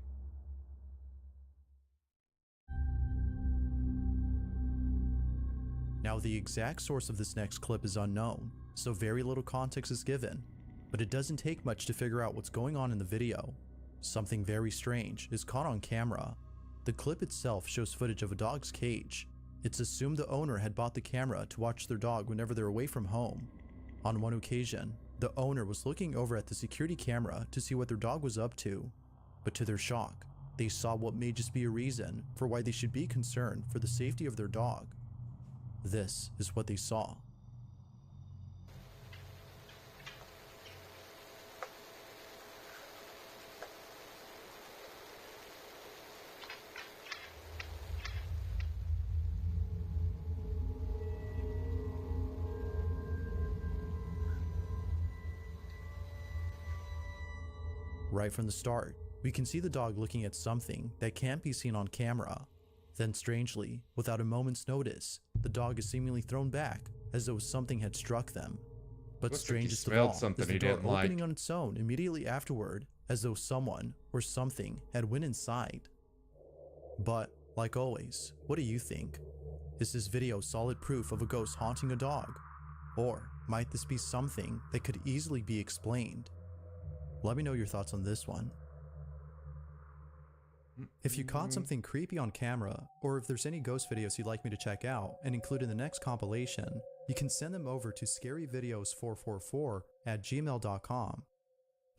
Speaker 19: Now, the exact source of this next clip is unknown, so very little context is given, but it doesn't take much to figure out what's going on in the video. Something very strange is caught on camera. The clip itself shows footage of a dog's cage. It's assumed the owner had bought the camera to watch their dog whenever they're away from home. On one occasion, the owner was looking over at the security camera to see what their dog was up to, but to their shock, they saw what may just be a reason for why they should be concerned for the safety of their dog. This is what they saw. Right from the start, we can see the dog looking at something that can't be seen on camera. Then strangely, without a moment's notice, the dog is seemingly thrown back as though something had struck them. But
Speaker 1: Looks like he
Speaker 19: strangest of
Speaker 1: smelled
Speaker 19: all
Speaker 1: something
Speaker 19: is the
Speaker 1: he
Speaker 19: door
Speaker 1: didn't
Speaker 19: opening
Speaker 1: like.
Speaker 19: on its own immediately afterward, as though someone or something had went inside. But, like always, what do you think? Is this video solid proof of a ghost haunting a dog? Or might this be something that could easily be explained? Let me know your thoughts on this one. If you caught something creepy on camera, or if there's any ghost videos you'd like me to check out and include in the next compilation, you can send them over to scaryvideos444@gmail.com.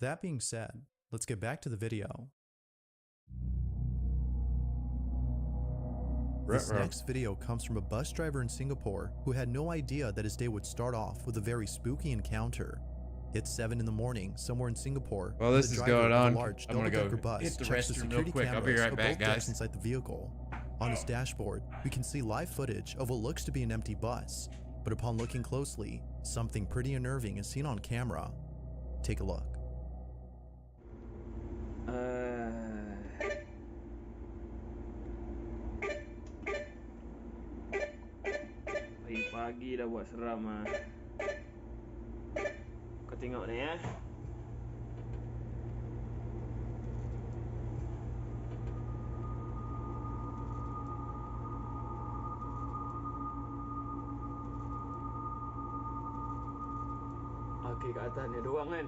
Speaker 19: That being said, let's get back to the video. This next video comes from a bus driver in Singapore who had no idea that his day would start off with a very spooky encounter. It's 7 in the morning somewhere in Singapore.
Speaker 1: Well, this is going on.
Speaker 19: Large
Speaker 1: I'm gonna go
Speaker 19: bus
Speaker 1: hit the
Speaker 19: checks the
Speaker 1: restroom real
Speaker 19: security
Speaker 1: quick. I'll be
Speaker 19: cameras
Speaker 1: right
Speaker 19: of
Speaker 1: back,
Speaker 19: both
Speaker 1: guys.
Speaker 19: decks inside the vehicle. On his dashboard, we can see live footage of what looks to be an empty bus, but upon looking closely, something pretty unnerving is seen on camera. Take a look.
Speaker 6: Pagi dah buat seram ah. Kau tengok ni ya. Okey, kat atas ni ada orang kan.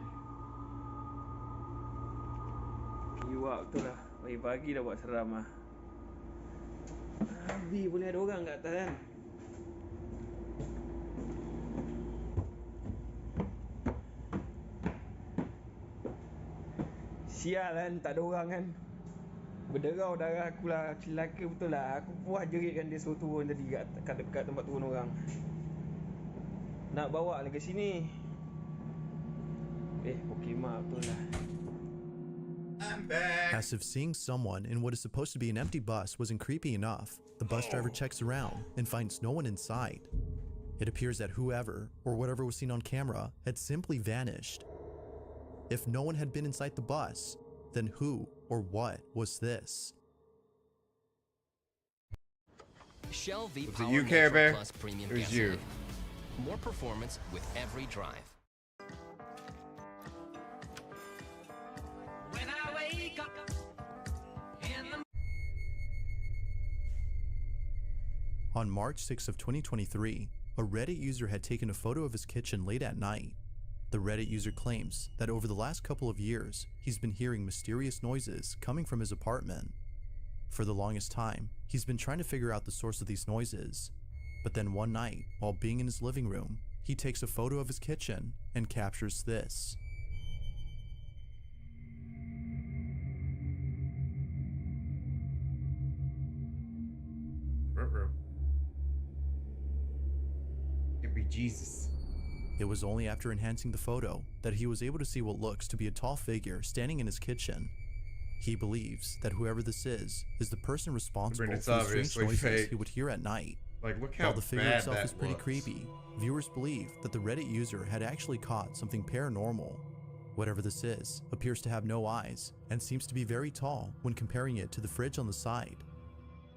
Speaker 6: Kiwak betul lah. Pagi-pagi dah buat seram ah. Abi boleh ada orang kat atas kan. Sial kan, tak ada orang kan. Berderau darah aku lah, celaka betul lah. Aku puas jeritkan dia suruh turun tadi kat tempat turun orang. Nak bawa lagi sini. Pokemon betul lah.
Speaker 19: As if seeing someone in what is supposed to be an empty bus wasn't creepy enough, the bus driver checks around and finds no one inside. It appears that whoever or whatever was seen on camera had simply vanished. If no one had been inside the bus, then who or what was this?
Speaker 18: Shell V
Speaker 1: Was it
Speaker 18: Power
Speaker 1: you, Care
Speaker 18: Nitro
Speaker 1: Bear?
Speaker 18: Plus Premium
Speaker 1: It was
Speaker 18: Gasoline.
Speaker 1: you.
Speaker 18: More performance with every drive.
Speaker 23: When I wake up in the
Speaker 19: On March 6 of 2023, a Reddit user had taken a photo of his kitchen late at night. The Reddit user claims that over the last couple of years, he's been hearing mysterious noises coming from his apartment. For the longest time, he's been trying to figure out the source of these noises. But then one night, while being in his living room, he takes a photo of his kitchen and captures this.
Speaker 1: It'd be Jesus.
Speaker 19: It was only after enhancing the photo that he was able to see what looks to be a tall figure standing in his kitchen. He believes that whoever this is the person responsible
Speaker 1: it's
Speaker 19: for the strange
Speaker 1: obviously
Speaker 19: noises
Speaker 1: fake.
Speaker 19: he would hear at night.
Speaker 1: Like, look how
Speaker 19: While the figure
Speaker 1: bad
Speaker 19: itself
Speaker 1: that
Speaker 19: is pretty
Speaker 1: looks.
Speaker 19: creepy, viewers believe that the Reddit user had actually caught something paranormal. Whatever this is appears to have no eyes and seems to be very tall when comparing it to the fridge on the side.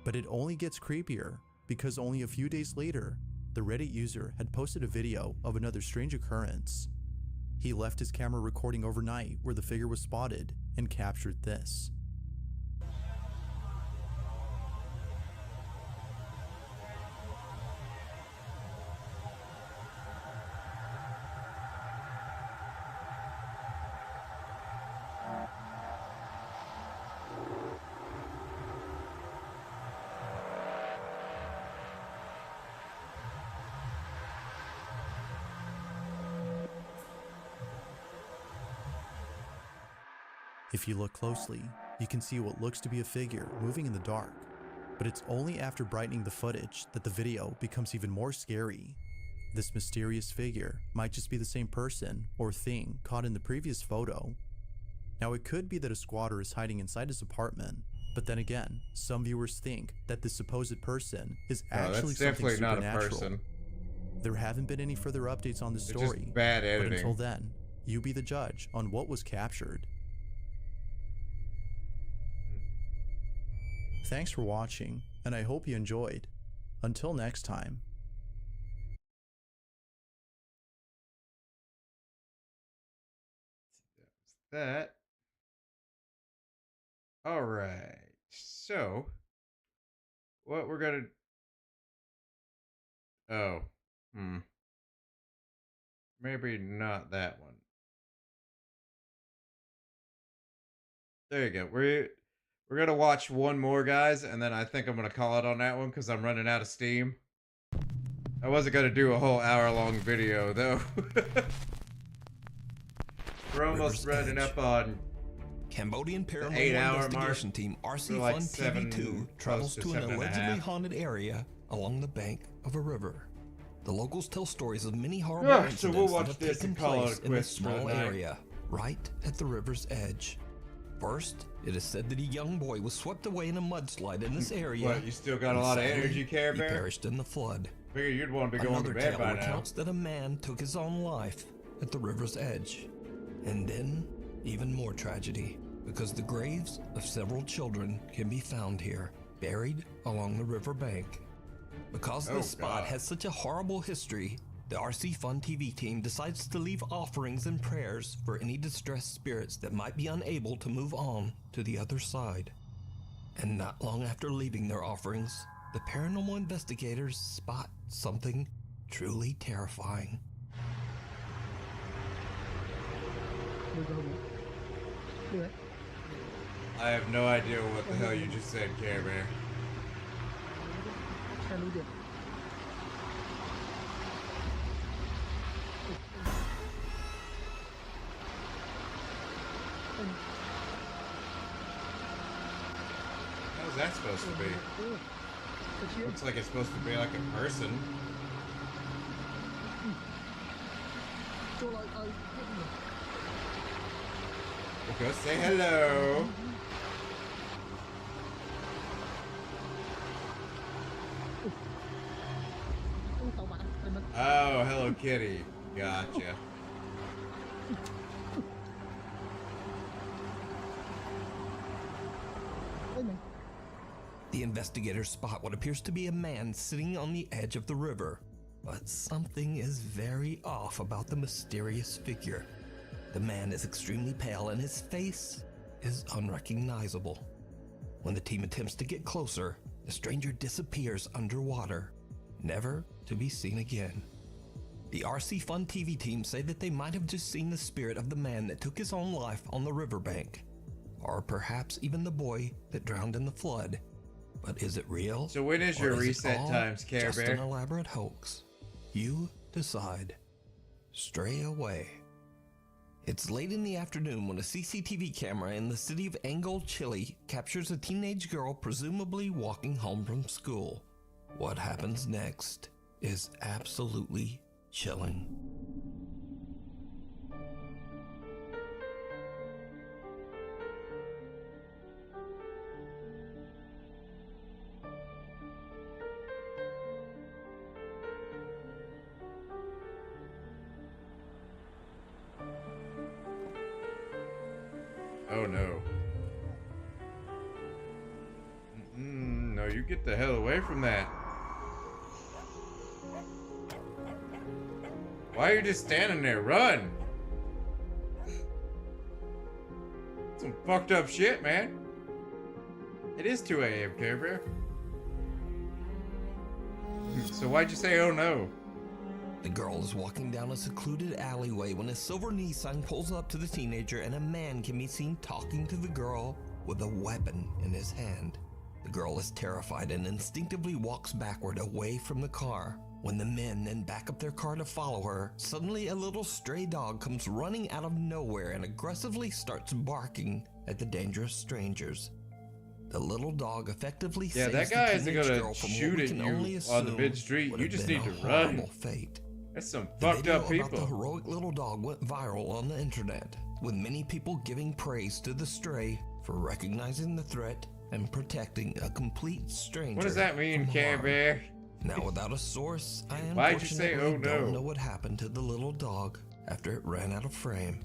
Speaker 19: But it only gets creepier because only a few days later, the Reddit user had posted a video of another strange occurrence. He left his camera recording overnight where the figure was spotted and captured this. If you look closely, you can see what looks to be a figure moving in the dark, but it's only after brightening the footage that the video becomes even more scary. This mysterious figure might just be the same person or thing caught in the previous photo. Now it could be that a squatter is hiding inside his apartment, but then again, some viewers think that this supposed person is actually
Speaker 1: that's
Speaker 19: something
Speaker 1: definitely not a
Speaker 19: supernatural.
Speaker 1: person.
Speaker 19: There haven't been any further updates on this
Speaker 1: It's just
Speaker 19: story,
Speaker 1: bad
Speaker 19: but
Speaker 1: editing.
Speaker 19: until then, you be the judge on what was captured. Thanks for watching, and I hope you enjoyed. Until next time.
Speaker 1: That. All right. So, what we're gonna. Oh, maybe not that one. There you go. We're gonna watch one more, guys, and then I think I'm gonna call it on that one because I'm running out of steam. I wasn't gonna do a whole hour-long video though. We're almost
Speaker 14: River's
Speaker 1: running
Speaker 14: edge.
Speaker 1: up on
Speaker 14: Cambodian paranormal
Speaker 1: 8-hour
Speaker 14: investigation
Speaker 1: mark.
Speaker 14: team RC
Speaker 1: We're like
Speaker 14: Fun
Speaker 1: 7,
Speaker 14: TV2 travels
Speaker 1: close to
Speaker 14: to an
Speaker 1: 7.5.
Speaker 14: allegedly haunted area along the bank of a river. The locals tell stories of many horrible
Speaker 1: So
Speaker 14: incidents
Speaker 1: we'll
Speaker 14: that
Speaker 1: watch
Speaker 14: have
Speaker 1: this
Speaker 14: taken
Speaker 1: and call it
Speaker 14: place in a
Speaker 1: quits for the
Speaker 14: small
Speaker 1: night.
Speaker 14: area right at the river's edge. First, it is said that a young boy was swept away in a mudslide in this area.
Speaker 1: What, you still got a
Speaker 14: and
Speaker 1: lot of
Speaker 14: sadly,
Speaker 1: energy, Care Bear?
Speaker 14: He perished in the flood.
Speaker 1: Figure you'd want to be going to
Speaker 14: Another
Speaker 1: bed
Speaker 14: tale
Speaker 1: by now.
Speaker 14: recounts that a man took his own life at the river's edge. And then, even more tragedy, because the graves of several children can be found here, buried along the river bank. Because this spot has such a horrible history, the RC Fun TV team decides to leave offerings and prayers for any distressed spirits that might be unable to move on to the other side. And not long after leaving their offerings, the paranormal investigators spot something truly terrifying.
Speaker 1: I have no idea what the hell you just said, Care Bear. How's that supposed to be? Looks like it's supposed to be like a person. Go say hello. Oh, Hello Kitty. Gotcha.
Speaker 14: The investigators spot what appears to be a man sitting on the edge of the river, but something is very off about the mysterious figure. The man is extremely pale and his face is unrecognizable. When the team attempts to get closer, the stranger disappears underwater, never to be seen again. The RC Fun TV team say that they might have just seen the spirit of the man that took his own life on the riverbank, or perhaps even the boy that drowned in the flood. But is it real?
Speaker 1: So when is your reset times, Care
Speaker 14: just
Speaker 1: Bear?
Speaker 14: an elaborate hoax? You decide. Stray away. It's late in the afternoon when a CCTV camera in the city of Angol, Chile captures a teenage girl presumably walking home from school. What happens next is absolutely chilling.
Speaker 1: Oh no. No, you get the hell away from that. Why are you just standing there? Run! Some fucked up shit, man. It is 2 a.m., Care Bear. So why'd you say, oh no?
Speaker 14: The girl is walking down a secluded alleyway when a silver Nissan pulls up to the teenager and a man can be seen talking to the girl with a weapon in his hand. The girl is terrified and instinctively walks backward away from the car. When the men then back up their car to follow her, suddenly a little stray dog comes running out of nowhere and aggressively starts barking at the dangerous strangers. The little dog effectively saves
Speaker 1: that guy
Speaker 14: the
Speaker 1: isn't
Speaker 14: teenage
Speaker 1: gonna
Speaker 14: girl from what
Speaker 1: shoot
Speaker 14: we
Speaker 1: at
Speaker 14: can
Speaker 1: you
Speaker 14: only
Speaker 1: on the
Speaker 14: assume
Speaker 1: mid street.
Speaker 14: would
Speaker 1: You
Speaker 14: have
Speaker 1: just
Speaker 14: been
Speaker 1: need
Speaker 14: a
Speaker 1: to run.
Speaker 14: horrible fate.
Speaker 1: That's some
Speaker 14: The
Speaker 1: fucked
Speaker 14: video
Speaker 1: up people.
Speaker 14: about the heroic little dog went viral on the internet, with many people giving praise to the stray for recognizing the threat and protecting a complete stranger.
Speaker 1: What does that mean,
Speaker 14: from
Speaker 1: Care
Speaker 14: harm.
Speaker 1: Bear?
Speaker 14: Now, without a source, I
Speaker 1: Why'd you say,
Speaker 14: unfortunately
Speaker 1: "Oh, no"?
Speaker 14: don't know what happened to the little dog after it ran out of frame.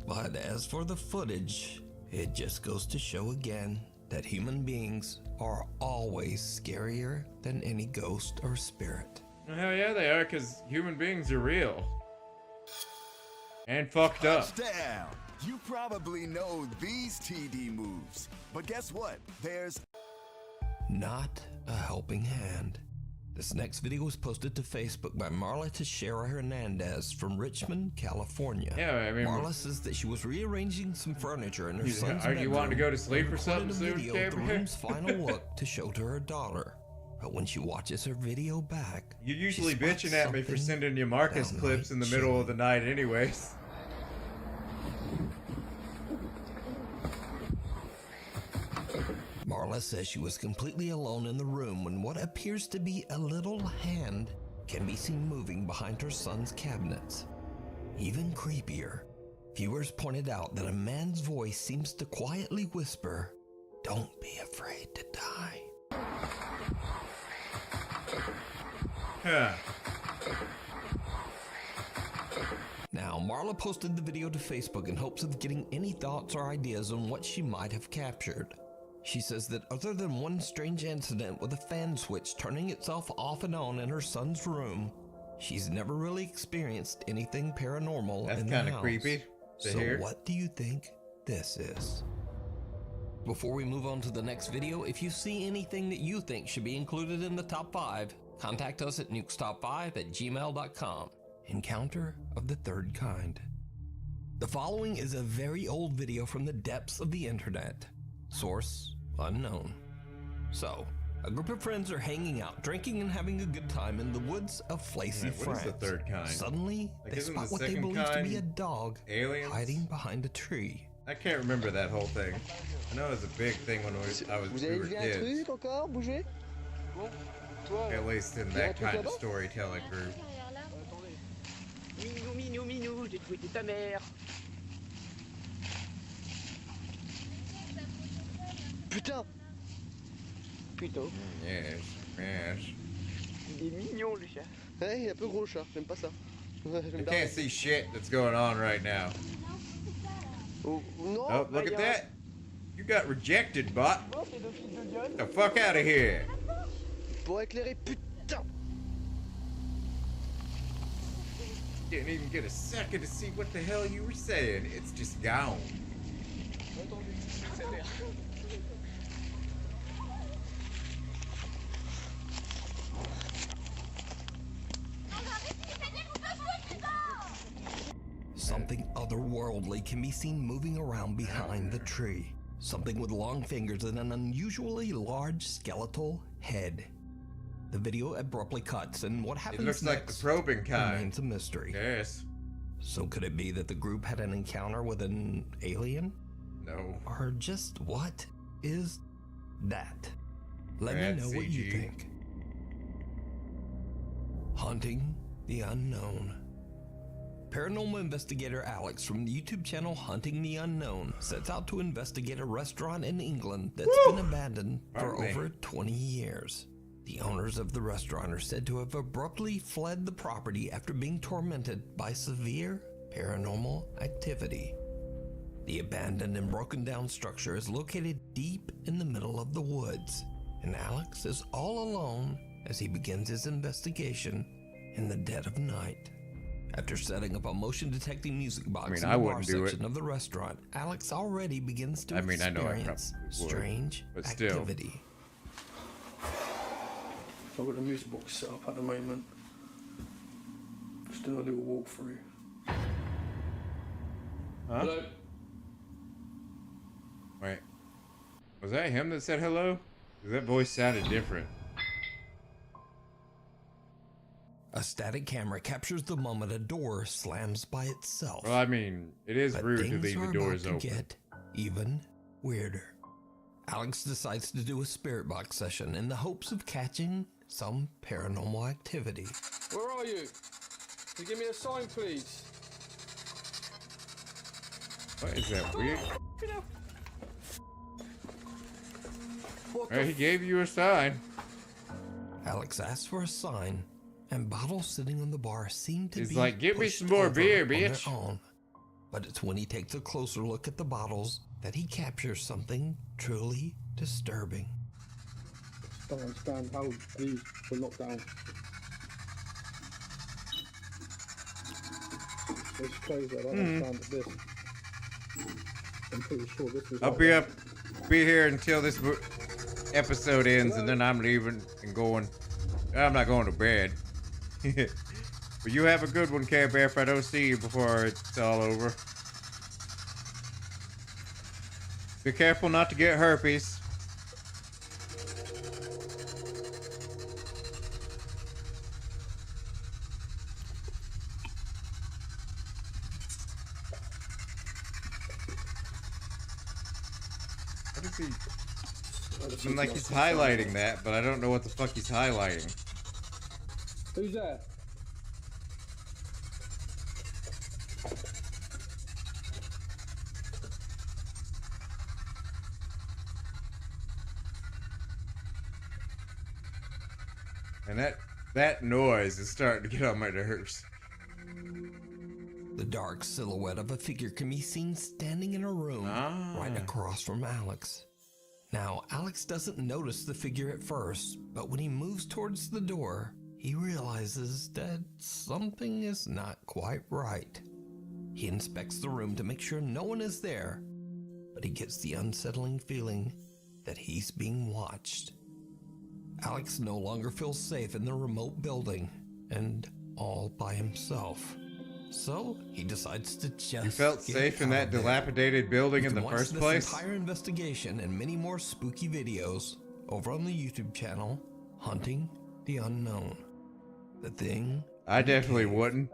Speaker 14: But as for the footage, it just goes to show again that human beings are always scarier than any ghost or spirit.
Speaker 1: Well, hell yeah, they are, because human beings are real. And fucked up.
Speaker 2: Touchdown! You probably know these TD moves, but guess what? There's
Speaker 14: Not a helping hand. This next video was posted to Facebook by Marla Teixeira Hernandez from Richmond, California.
Speaker 1: Yeah, I mean,
Speaker 14: Marla says that she was rearranging some furniture in her
Speaker 1: You-
Speaker 14: son's
Speaker 1: are you wanting to
Speaker 14: bedroom
Speaker 1: go to sleep
Speaker 14: and
Speaker 1: or something
Speaker 14: recorded a
Speaker 1: soon,
Speaker 14: video of the
Speaker 1: Gabriel?
Speaker 14: room's final look to show to her daughter. But when she watches her video back,
Speaker 1: You're usually
Speaker 14: she spots
Speaker 1: bitching at me for
Speaker 14: something
Speaker 1: sending you Marcus
Speaker 14: downright
Speaker 1: clips in the middle of the night anyways.
Speaker 14: Marla says she was completely alone in the room when what appears to be a little hand can be seen moving behind her son's cabinets. Even creepier, viewers pointed out that a man's voice seems to quietly whisper, "Don't be afraid to die."
Speaker 1: Huh.
Speaker 14: Now, Marla posted the video to Facebook in hopes of getting any thoughts or ideas on what she might have captured. She says that other than one strange incident with a fan switch turning itself off and on in her son's room, she's never really experienced anything paranormal
Speaker 1: That's
Speaker 14: in the
Speaker 1: kind of
Speaker 14: house.
Speaker 1: creepy to
Speaker 14: So
Speaker 1: hear.
Speaker 14: what do you think this is? Before we move on to the next video, if you see anything that you think should be included in the top 5, contact us at nukestop5@gmail.com. Encounter of the third kind. The following is a very old video from the depths of the internet. Source unknown. So, a group of friends are hanging out, drinking and having a good time in the woods of Flacy,
Speaker 1: Wait, what
Speaker 14: France.
Speaker 1: is the third kind?
Speaker 14: Suddenly,
Speaker 1: Like,
Speaker 14: they
Speaker 1: isn't
Speaker 14: spot
Speaker 1: the
Speaker 14: what they
Speaker 1: second
Speaker 14: believe to be a
Speaker 1: kind
Speaker 14: dog
Speaker 1: aliens?
Speaker 14: hiding behind a tree.
Speaker 1: I can't remember that whole thing. I know it was a big thing when we were
Speaker 11: Vous
Speaker 1: kids.
Speaker 11: avez vu un truc encore bouger?
Speaker 1: At least in that kind of storytelling group.
Speaker 11: Minou, minou, minou, j'ai trouvé ta mère. Putain! Putain.
Speaker 1: Yes, yes.
Speaker 11: Il est mignon le chat. Ouais, il est un peu gros le chat, j'aime pas ça.
Speaker 1: I can't see shit that's going on right now.
Speaker 11: Oh, non,
Speaker 1: Oh, look at that. You got rejected, bot. Get the fuck out of here.
Speaker 11: Pour éclairer, putain!
Speaker 1: Didn't even get a second to see what the hell you were saying. It's just gone.
Speaker 14: Something otherworldly can be seen moving around behind the tree. Something with long fingers and an unusually large skeletal head. The video abruptly cuts, and what happens
Speaker 1: looks like
Speaker 14: next
Speaker 1: the probing kind.
Speaker 14: remains a mystery.
Speaker 1: Yes.
Speaker 14: So could it be that the group had an encounter with an alien?
Speaker 1: No.
Speaker 14: Or just what is that? Let
Speaker 1: Bad
Speaker 14: me know what you
Speaker 1: CG.
Speaker 14: think. Hunting the Unknown. Paranormal investigator Alex from the YouTube channel Hunting the Unknown sets out to investigate a restaurant in England that's been abandoned for
Speaker 1: Pardon me.
Speaker 14: over 20 years. The owners of the restaurant are said to have abruptly fled the property after being tormented by severe paranormal activity. The abandoned and broken down structure is located deep in the middle of the woods, and Alex is all alone as he begins his investigation in the dead of night. After setting up a motion detecting music box in
Speaker 1: I
Speaker 14: the bar
Speaker 1: wouldn't do it.
Speaker 14: section of the restaurant, Alex already begins to
Speaker 1: I mean, I know I
Speaker 14: experience
Speaker 1: probably would,
Speaker 14: strange
Speaker 1: but still.
Speaker 14: activity.
Speaker 12: I've got the music box set up at the moment. Just doing a little walkthrough.
Speaker 1: Huh?
Speaker 12: Hello?
Speaker 1: Wait. Was that him that said hello? 'Cause that voice sounded different.
Speaker 14: A static camera captures the moment a door slams by itself.
Speaker 1: Well, I mean, it is
Speaker 14: But
Speaker 1: rude to
Speaker 14: things
Speaker 1: leave
Speaker 14: are
Speaker 1: the doors
Speaker 14: about to
Speaker 1: open.
Speaker 14: get even weirder. Alex decides to do a spirit box session in the hopes of catching some paranormal activity.
Speaker 12: Where are you? Can you give me a sign, please?
Speaker 1: What is that weird?
Speaker 12: What
Speaker 1: Well, he gave you a sign.
Speaker 14: Alex asks for a sign, and bottles sitting on the bar seem to
Speaker 1: He's
Speaker 14: be
Speaker 1: like, "Give me
Speaker 14: pushed
Speaker 1: some more
Speaker 14: over
Speaker 1: beer,
Speaker 14: on their
Speaker 1: bitch."
Speaker 14: own. But it's when he takes a closer look at the bottles that he captures something truly disturbing.
Speaker 12: Don't understand how these were locked down. It's crazy, I don't understand this. I'm pretty sure this is
Speaker 1: I'll
Speaker 12: like
Speaker 1: be
Speaker 12: that.
Speaker 1: up, be here until this episode ends, and then I'm leaving and going. I'm not going to bed. But you have a good one, Care Bear, if I don't see you before it's all over. Be careful not to get herpes. What is he? I'm like, he's highlighting that, but I don't know what the fuck he's highlighting.
Speaker 12: Who's that?
Speaker 1: And that noise is starting to get on my nerves.
Speaker 14: The dark silhouette of a figure can be seen standing in a room right across from Alex. Now, Alex doesn't notice the figure at first, but when he moves towards the door, he realizes that something is not quite right. He inspects the room to make sure no one is there, but he gets the unsettling feeling that he's being watched. Alex no longer feels safe in the remote building and all by himself. So he decides to just
Speaker 1: You felt safe in that dilapidated building in the first place?
Speaker 14: This entire investigation and many more spooky videos over on the YouTube channel, Hunting the Unknown. The Thing.
Speaker 1: I definitely wouldn't.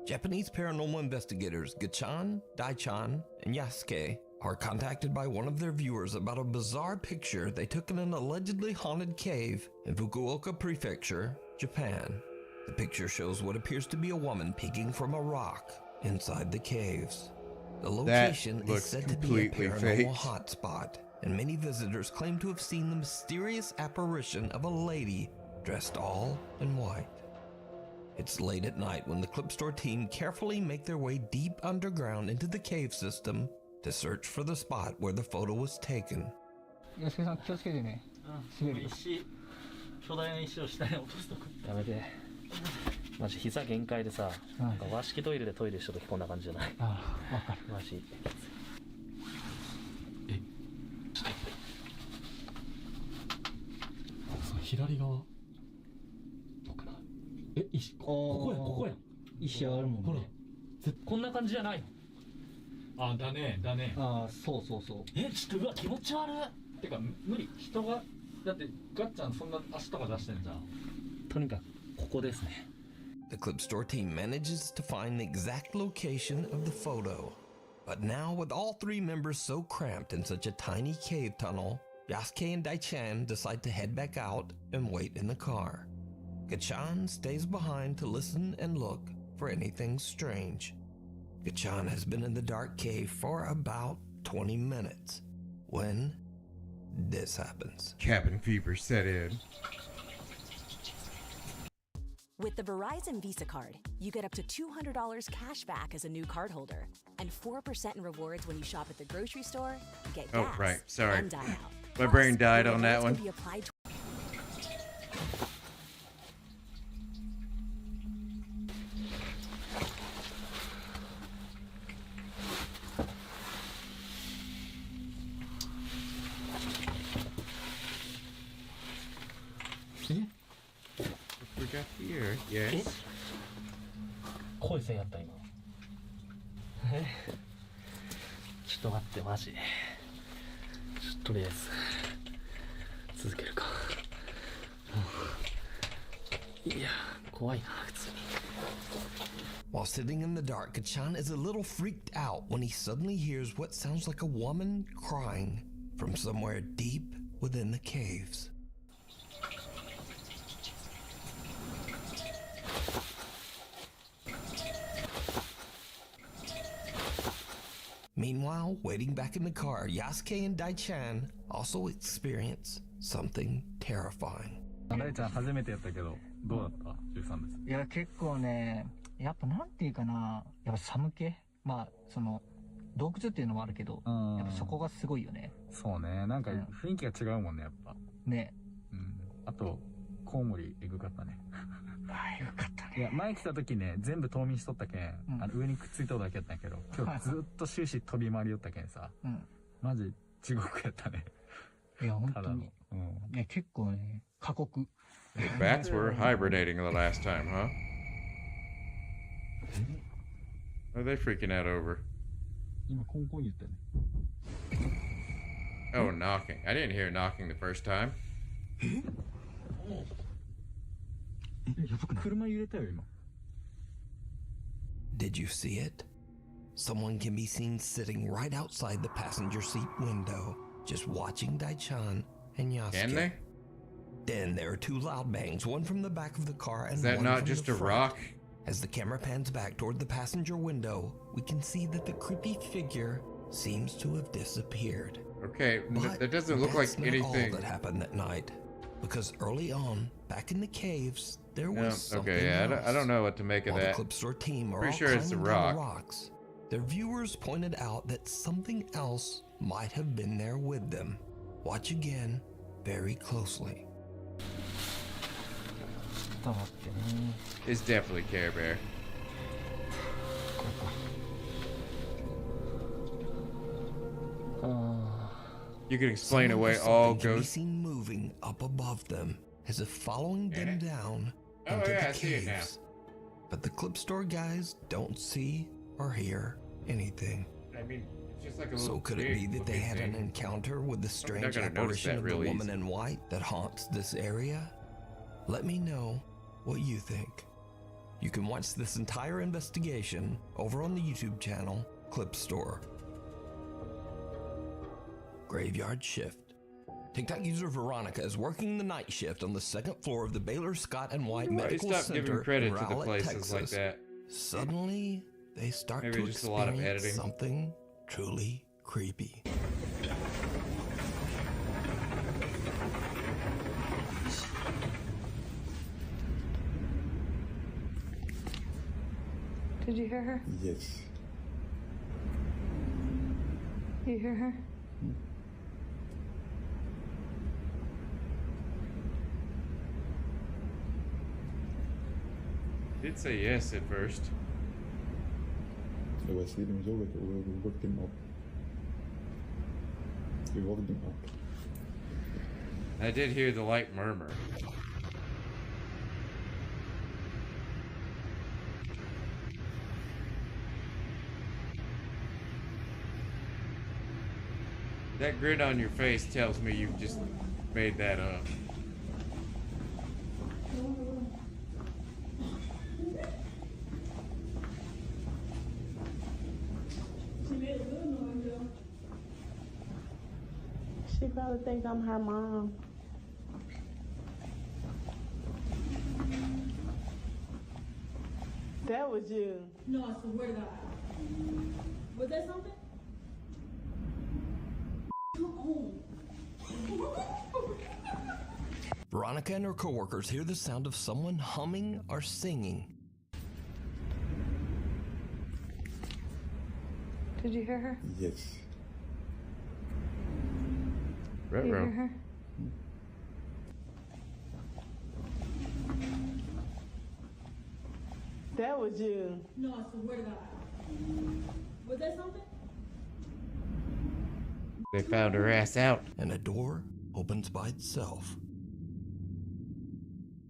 Speaker 14: Japanese paranormal investigators Gachan, Daichan, and Yasuke are contacted by one of their viewers about a bizarre picture they took in an allegedly haunted cave in Fukuoka Prefecture, Japan. The picture shows what appears to be a woman peeking from a rock inside the caves. The location is said to be a paranormal hotspot, and many visitors claim to have seen the mysterious apparition of a lady dressed all in white. It's late at night when the clip store team carefully make their way deep underground into the cave system to search for the spot where the photo was taken.
Speaker 9: 巨大な石を下に落とすとかやめてマジ膝限界でさ、なんか和式トイレでトイレした時こんな感じじゃないああ、わかるマジえその左側どこだえ、石ここや石あるもんねほらこんな感じじゃないあ、だねあ、そうそうそうえ、ちょっとうわ気持ち悪いてか無理人がだってガッちゃんそんな足とか出してんじゃんとにかくここですね
Speaker 14: The clip store team manages to find the exact location of the photo. But now, with all three members so cramped in such a tiny cave tunnel, Yasuke and Daichan decide to head back out and wait in the car. Gachan stays behind to listen and look for anything strange. Gachan has been in the dark cave for about 20 minutes when this happens.
Speaker 1: Cabin fever set in.
Speaker 20: With the Verizon Visa card, you get up to $200 cash back as a new cardholder and 4% in rewards when you shop at the grocery store, get gas,
Speaker 1: right. Sorry.
Speaker 20: and dine out.
Speaker 1: My brain died on that one.
Speaker 20: Can be applied to
Speaker 1: We got here, yes.
Speaker 9: 声線やった今えちょっと待ってマジちょっととりあえず続けるかいや怖いな普通に
Speaker 14: While sitting in the dark, Gachan is a little freaked out when he suddenly hears what sounds like a woman crying from somewhere deep within the caves. Meanwhile, waiting back in the car, Yasuke and Daichan also experience something terrifying.
Speaker 9: 大ちゃん初めてやったけどどうだった13ですいや結構ねやっぱなんていうかなやっぱ寒気まあその洞窟っていうのもあるけどやっぱそこがすごいよねそうねなんか雰囲気が違うもんねやっぱねうんあとコウモリエグかったねあよかったねいや前来た時ね全部冬眠しとったけん、あの上にくっついとるだけやったんやけど今日ずっと終始飛び回りよったけんさ、マジ地獄やったねいや本当にいや結構ね過酷
Speaker 1: The bats were hibernating the last time, huh? What are they freaking out over?
Speaker 9: 今コンコン言ったよね
Speaker 1: Oh, knocking. I didn't hear knocking the first time.
Speaker 9: やばくない車揺れたよ今
Speaker 14: Did you see it? Someone can be seen sitting right outside the passenger seat window, just watching Daichan and Yasuke.
Speaker 1: Can they?
Speaker 14: Then there are two loud bangs, one from the back of the car and
Speaker 1: Is that
Speaker 14: one
Speaker 1: not
Speaker 14: from
Speaker 1: just
Speaker 14: the
Speaker 1: a
Speaker 14: front.
Speaker 1: rock?
Speaker 14: As the camera pans back toward the passenger window, we can see that the creepy figure seems to have disappeared.
Speaker 1: Okay,
Speaker 14: But
Speaker 1: that doesn't look like
Speaker 14: that's not
Speaker 1: anything.
Speaker 14: all that happened that night, because early on, back in the caves, there was something
Speaker 1: Okay, yeah,
Speaker 14: else.
Speaker 1: I don't know what to make of
Speaker 14: While
Speaker 1: that.
Speaker 14: the Clipstore team are
Speaker 1: Pretty
Speaker 14: all
Speaker 1: sure it's the
Speaker 14: climbing down
Speaker 1: rock.
Speaker 14: the rocks, their viewers pointed out that something else might have been there with them. Watch again very closely.
Speaker 1: It's definitely Care Bear. You can explain away all
Speaker 14: Something can be
Speaker 1: ghosts.
Speaker 14: seen moving up above them, as if following them down
Speaker 1: Oh,
Speaker 14: into
Speaker 1: yeah,
Speaker 14: the
Speaker 1: I see it now.
Speaker 14: caves. But the Clipstore guys don't see or hear anything.
Speaker 1: I mean, it's just like a
Speaker 14: So
Speaker 1: little
Speaker 14: could it be that they
Speaker 1: looking
Speaker 14: had an
Speaker 1: thing.
Speaker 14: encounter with the
Speaker 1: Probably not
Speaker 14: strange
Speaker 1: gonna notice
Speaker 14: apparition
Speaker 1: that
Speaker 14: of the
Speaker 1: real
Speaker 14: woman
Speaker 1: easy.
Speaker 14: in white that haunts this area? Let me know what you think. You can watch this entire investigation over on the YouTube channel Clipstore. Graveyard shift. TikTok user Veronica is working the night shift on the second floor of the Baylor Scott and White
Speaker 1: Why you
Speaker 14: Medical
Speaker 1: stop
Speaker 14: Center
Speaker 1: giving credit
Speaker 14: in
Speaker 1: to the
Speaker 14: Rowlett,
Speaker 1: places
Speaker 14: Texas.
Speaker 1: like that?
Speaker 14: Suddenly, they start
Speaker 1: Maybe
Speaker 14: to
Speaker 1: just a lot of
Speaker 14: experience
Speaker 1: editing.
Speaker 14: something truly creepy.
Speaker 8: Did you hear her?
Speaker 3: Yes.
Speaker 8: You hear her?
Speaker 1: Did say yes at first.
Speaker 3: Så jag ser dem så vet we looked them up. We looked them up.
Speaker 1: I did hear the light murmur. That grin on your face tells me you just made that up.
Speaker 8: She probably thinks I'm her mom. That was you.
Speaker 16: No, I swear to God. Was that something? Come on.
Speaker 14: Veronica and her coworkers hear the sound of someone humming or singing.
Speaker 8: Did you hear her?
Speaker 3: Yes.
Speaker 8: You hear her? That was you.
Speaker 16: No, I swear to God. Was that something?
Speaker 1: They found her ass out.
Speaker 14: And a door opens by itself.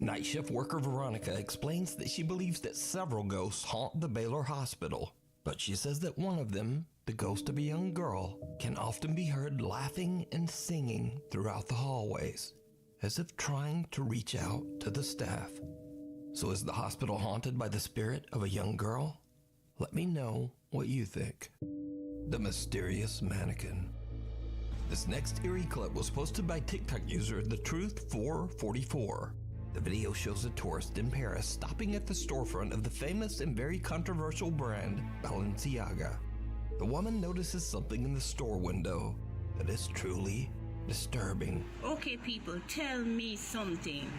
Speaker 14: Night shift worker Veronica explains that she believes that several ghosts haunt the Baylor Hospital, but she says that one of them, the ghost of a young girl, can often be heard laughing and singing throughout the hallways, as if trying to reach out to the staff. So is the hospital haunted by the spirit of a young girl? Let me know what you think. The mysterious mannequin. This next eerie clip was posted by TikTok user TheTruth444. The video shows a tourist in Paris stopping at the storefront of the famous and very controversial brand Balenciaga. The woman notices something in the store window that is truly disturbing.
Speaker 5: Okay, people, tell me something.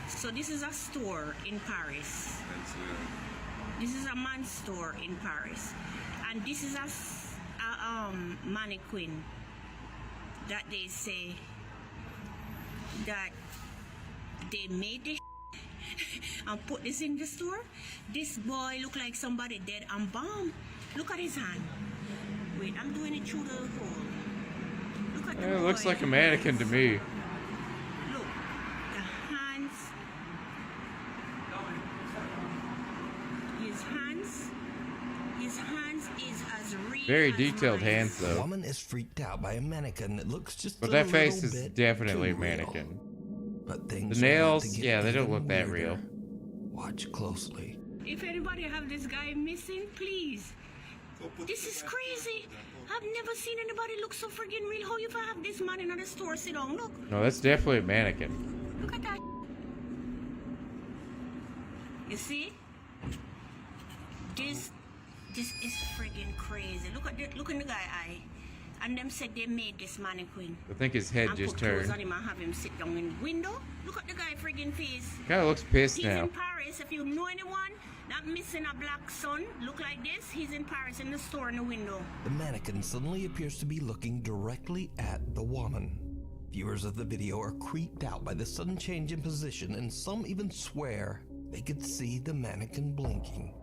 Speaker 5: So this is a store in Paris. This is a man's store in Paris, and this is a mannequin that they say that they made this and put this in the store. This boy look like somebody dead and bomb. Look at his hand. Wait, I'm doing it through the hole. Look at the
Speaker 1: It looks
Speaker 5: boy.
Speaker 1: like a mannequin to me.
Speaker 5: Look, the hands. His hands is as real.
Speaker 1: Very
Speaker 5: as
Speaker 1: detailed
Speaker 5: mine.
Speaker 1: hands,
Speaker 14: The
Speaker 1: though.
Speaker 14: woman is freaked out by a mannequin that looks just
Speaker 1: But
Speaker 14: a
Speaker 1: that face
Speaker 14: little
Speaker 1: is
Speaker 14: bit
Speaker 1: definitely a
Speaker 14: too real.
Speaker 1: mannequin.
Speaker 14: But
Speaker 1: The
Speaker 14: things are about
Speaker 1: nails,
Speaker 14: to get
Speaker 1: yeah, they don't
Speaker 14: even
Speaker 1: look that
Speaker 14: weirder.
Speaker 1: real.
Speaker 14: Watch closely.
Speaker 5: If anybody have this guy missing, please. This is crazy. I've never seen anybody look so friggin' real. How you have this man in the store sit down? Look.
Speaker 1: No, that's definitely a mannequin.
Speaker 5: Look at that. You see? This is friggin' crazy. Look at the guy eye. And them said they made this mannequin.
Speaker 1: I think his head
Speaker 5: and
Speaker 1: just
Speaker 5: put clothes
Speaker 1: turned.
Speaker 5: on him and have him sit down in the window. Look at the guy friggin' face.
Speaker 1: Kind of looks pissed
Speaker 5: He's
Speaker 1: now.
Speaker 5: in Paris. If you know anyone that missing a black son, look like this. He's in Paris in the store in the window.
Speaker 14: The mannequin suddenly appears to be looking directly at the woman. Viewers of the video are creeped out by the sudden change in position, and some even swear they could see the mannequin blinking.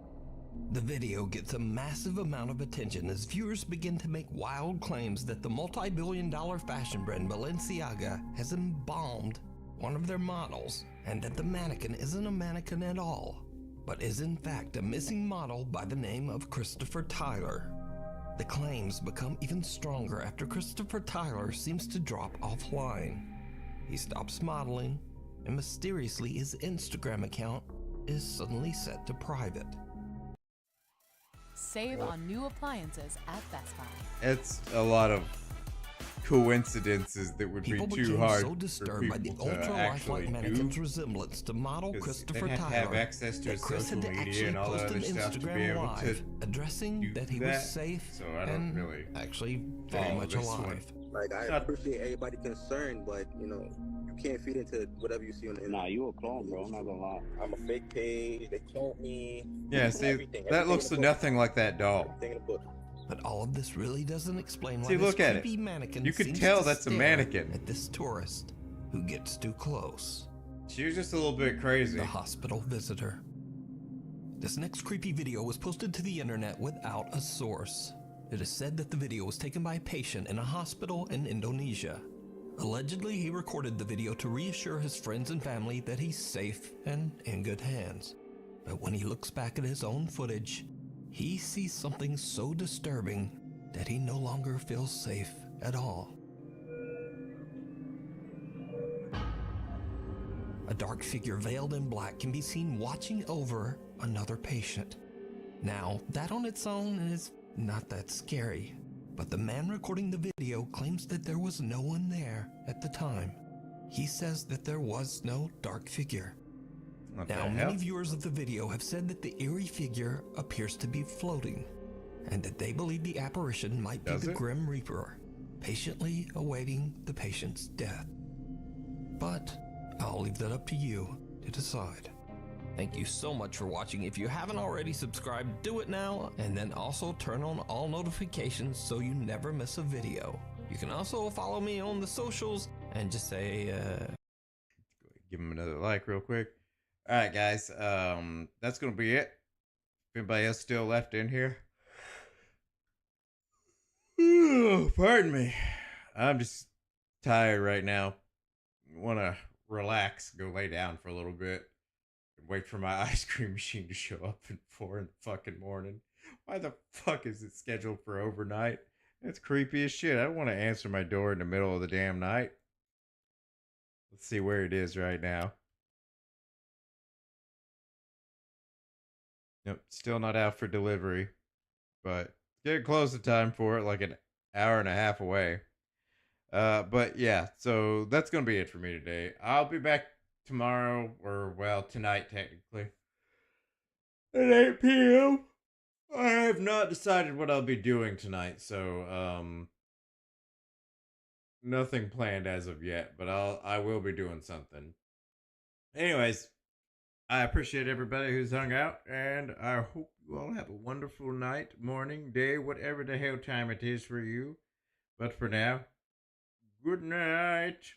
Speaker 14: The video gets a massive amount of attention as viewers begin to make wild claims that the multi-billion-dollar fashion brand Balenciaga has embalmed one of their models, and that the mannequin isn't a mannequin at all, but is in fact a missing model by the name of Christopher Tyler. The claims become even stronger after Christopher Tyler seems to drop offline. He stops modeling, and mysteriously his Instagram account is suddenly set to private.
Speaker 7: Save on new appliances at Best Buy.
Speaker 1: It's a lot of coincidences that would
Speaker 14: People
Speaker 1: be too
Speaker 14: became
Speaker 1: hard
Speaker 14: so
Speaker 1: for
Speaker 14: disturbed by the
Speaker 1: people to
Speaker 14: ultra
Speaker 1: actually
Speaker 14: lifelike mannequin's
Speaker 1: do.
Speaker 14: resemblance to model
Speaker 1: 'Cause
Speaker 14: Christopher
Speaker 1: they have to
Speaker 14: Tyler
Speaker 1: have access to
Speaker 14: that
Speaker 1: his
Speaker 14: Chris
Speaker 1: social
Speaker 14: had to
Speaker 1: media
Speaker 14: actually
Speaker 1: and all
Speaker 14: post
Speaker 1: that
Speaker 14: an
Speaker 1: other stuff to be
Speaker 14: Instagram
Speaker 1: able
Speaker 14: live
Speaker 1: to
Speaker 14: addressing
Speaker 1: do
Speaker 14: that he
Speaker 1: that.
Speaker 14: was safe
Speaker 1: So I don't
Speaker 14: and
Speaker 1: really
Speaker 14: actually very
Speaker 1: follow
Speaker 14: much
Speaker 1: this one.
Speaker 14: alive.
Speaker 11: Like, I appreciate everybody concerned, but, you know, you can't feed into whatever you see on the internet. Nah, you a clone, bro. I'm not gonna lie. I'm a fake page. They cloned me.
Speaker 1: Yeah, see, that looks nothing like that doll.
Speaker 11: Everything in the book.
Speaker 14: But all of this really doesn't explain why
Speaker 1: See,
Speaker 14: this
Speaker 1: look at it.
Speaker 14: creepy mannequin
Speaker 1: You could
Speaker 14: seems
Speaker 1: tell
Speaker 14: to
Speaker 1: that's a
Speaker 14: stare
Speaker 1: mannequin.
Speaker 14: at this tourist who gets too close.
Speaker 1: She was just a little bit crazy.
Speaker 14: The hospital visitor. This next creepy video was posted to the internet without a source. It is said that the video was taken by a patient in a hospital in Indonesia. Allegedly, he recorded the video to reassure his friends and family that he's safe and in good hands. But when he looks back at his own footage, he sees something so disturbing that he no longer feels safe at all. A dark figure veiled in black can be seen watching over another patient. Now, that on its own is not that scary, but the man recording the video claims that there was no one there at the time. He says that there was no dark figure.
Speaker 1: What
Speaker 14: Now,
Speaker 1: the
Speaker 14: many
Speaker 1: hell?
Speaker 14: viewers of the video have said that the eerie figure appears to be floating, and that they believe the apparition might be
Speaker 1: Does
Speaker 14: the
Speaker 1: it?
Speaker 14: Grim Reaper, patiently awaiting the patient's death. But I'll leave that up to you to decide. Thank you so much for watching. If you haven't already subscribed, do it now, and then also turn on all notifications so you never miss a video. You can also follow me on the socials and just say,
Speaker 1: Give him another like real quick. All right, guys. That's gonna be it. If anybody else still left in here, pardon me. I'm just tired right now. Want to relax, go lay down for a little bit, and wait for my ice cream machine to show up at 4 in the fucking morning. Why the fuck is it scheduled for overnight? That's creepy as shit. I don't want to answer my door in the middle of the damn night. Let's see where it is right now. Nope, still not out for delivery, but getting close to time for it, like an hour and a half away. But yeah, so that's gonna be it for me today. I'll be back tomorrow, or well, tonight technically, at 8 p.m. I have not decided what I'll be doing tonight, so nothing planned as of yet, but I will be doing something. Anyways, I appreciate everybody who's hung out, and I hope you all have a wonderful night, morning, day, whatever the hell time it is for you. But for now, good night.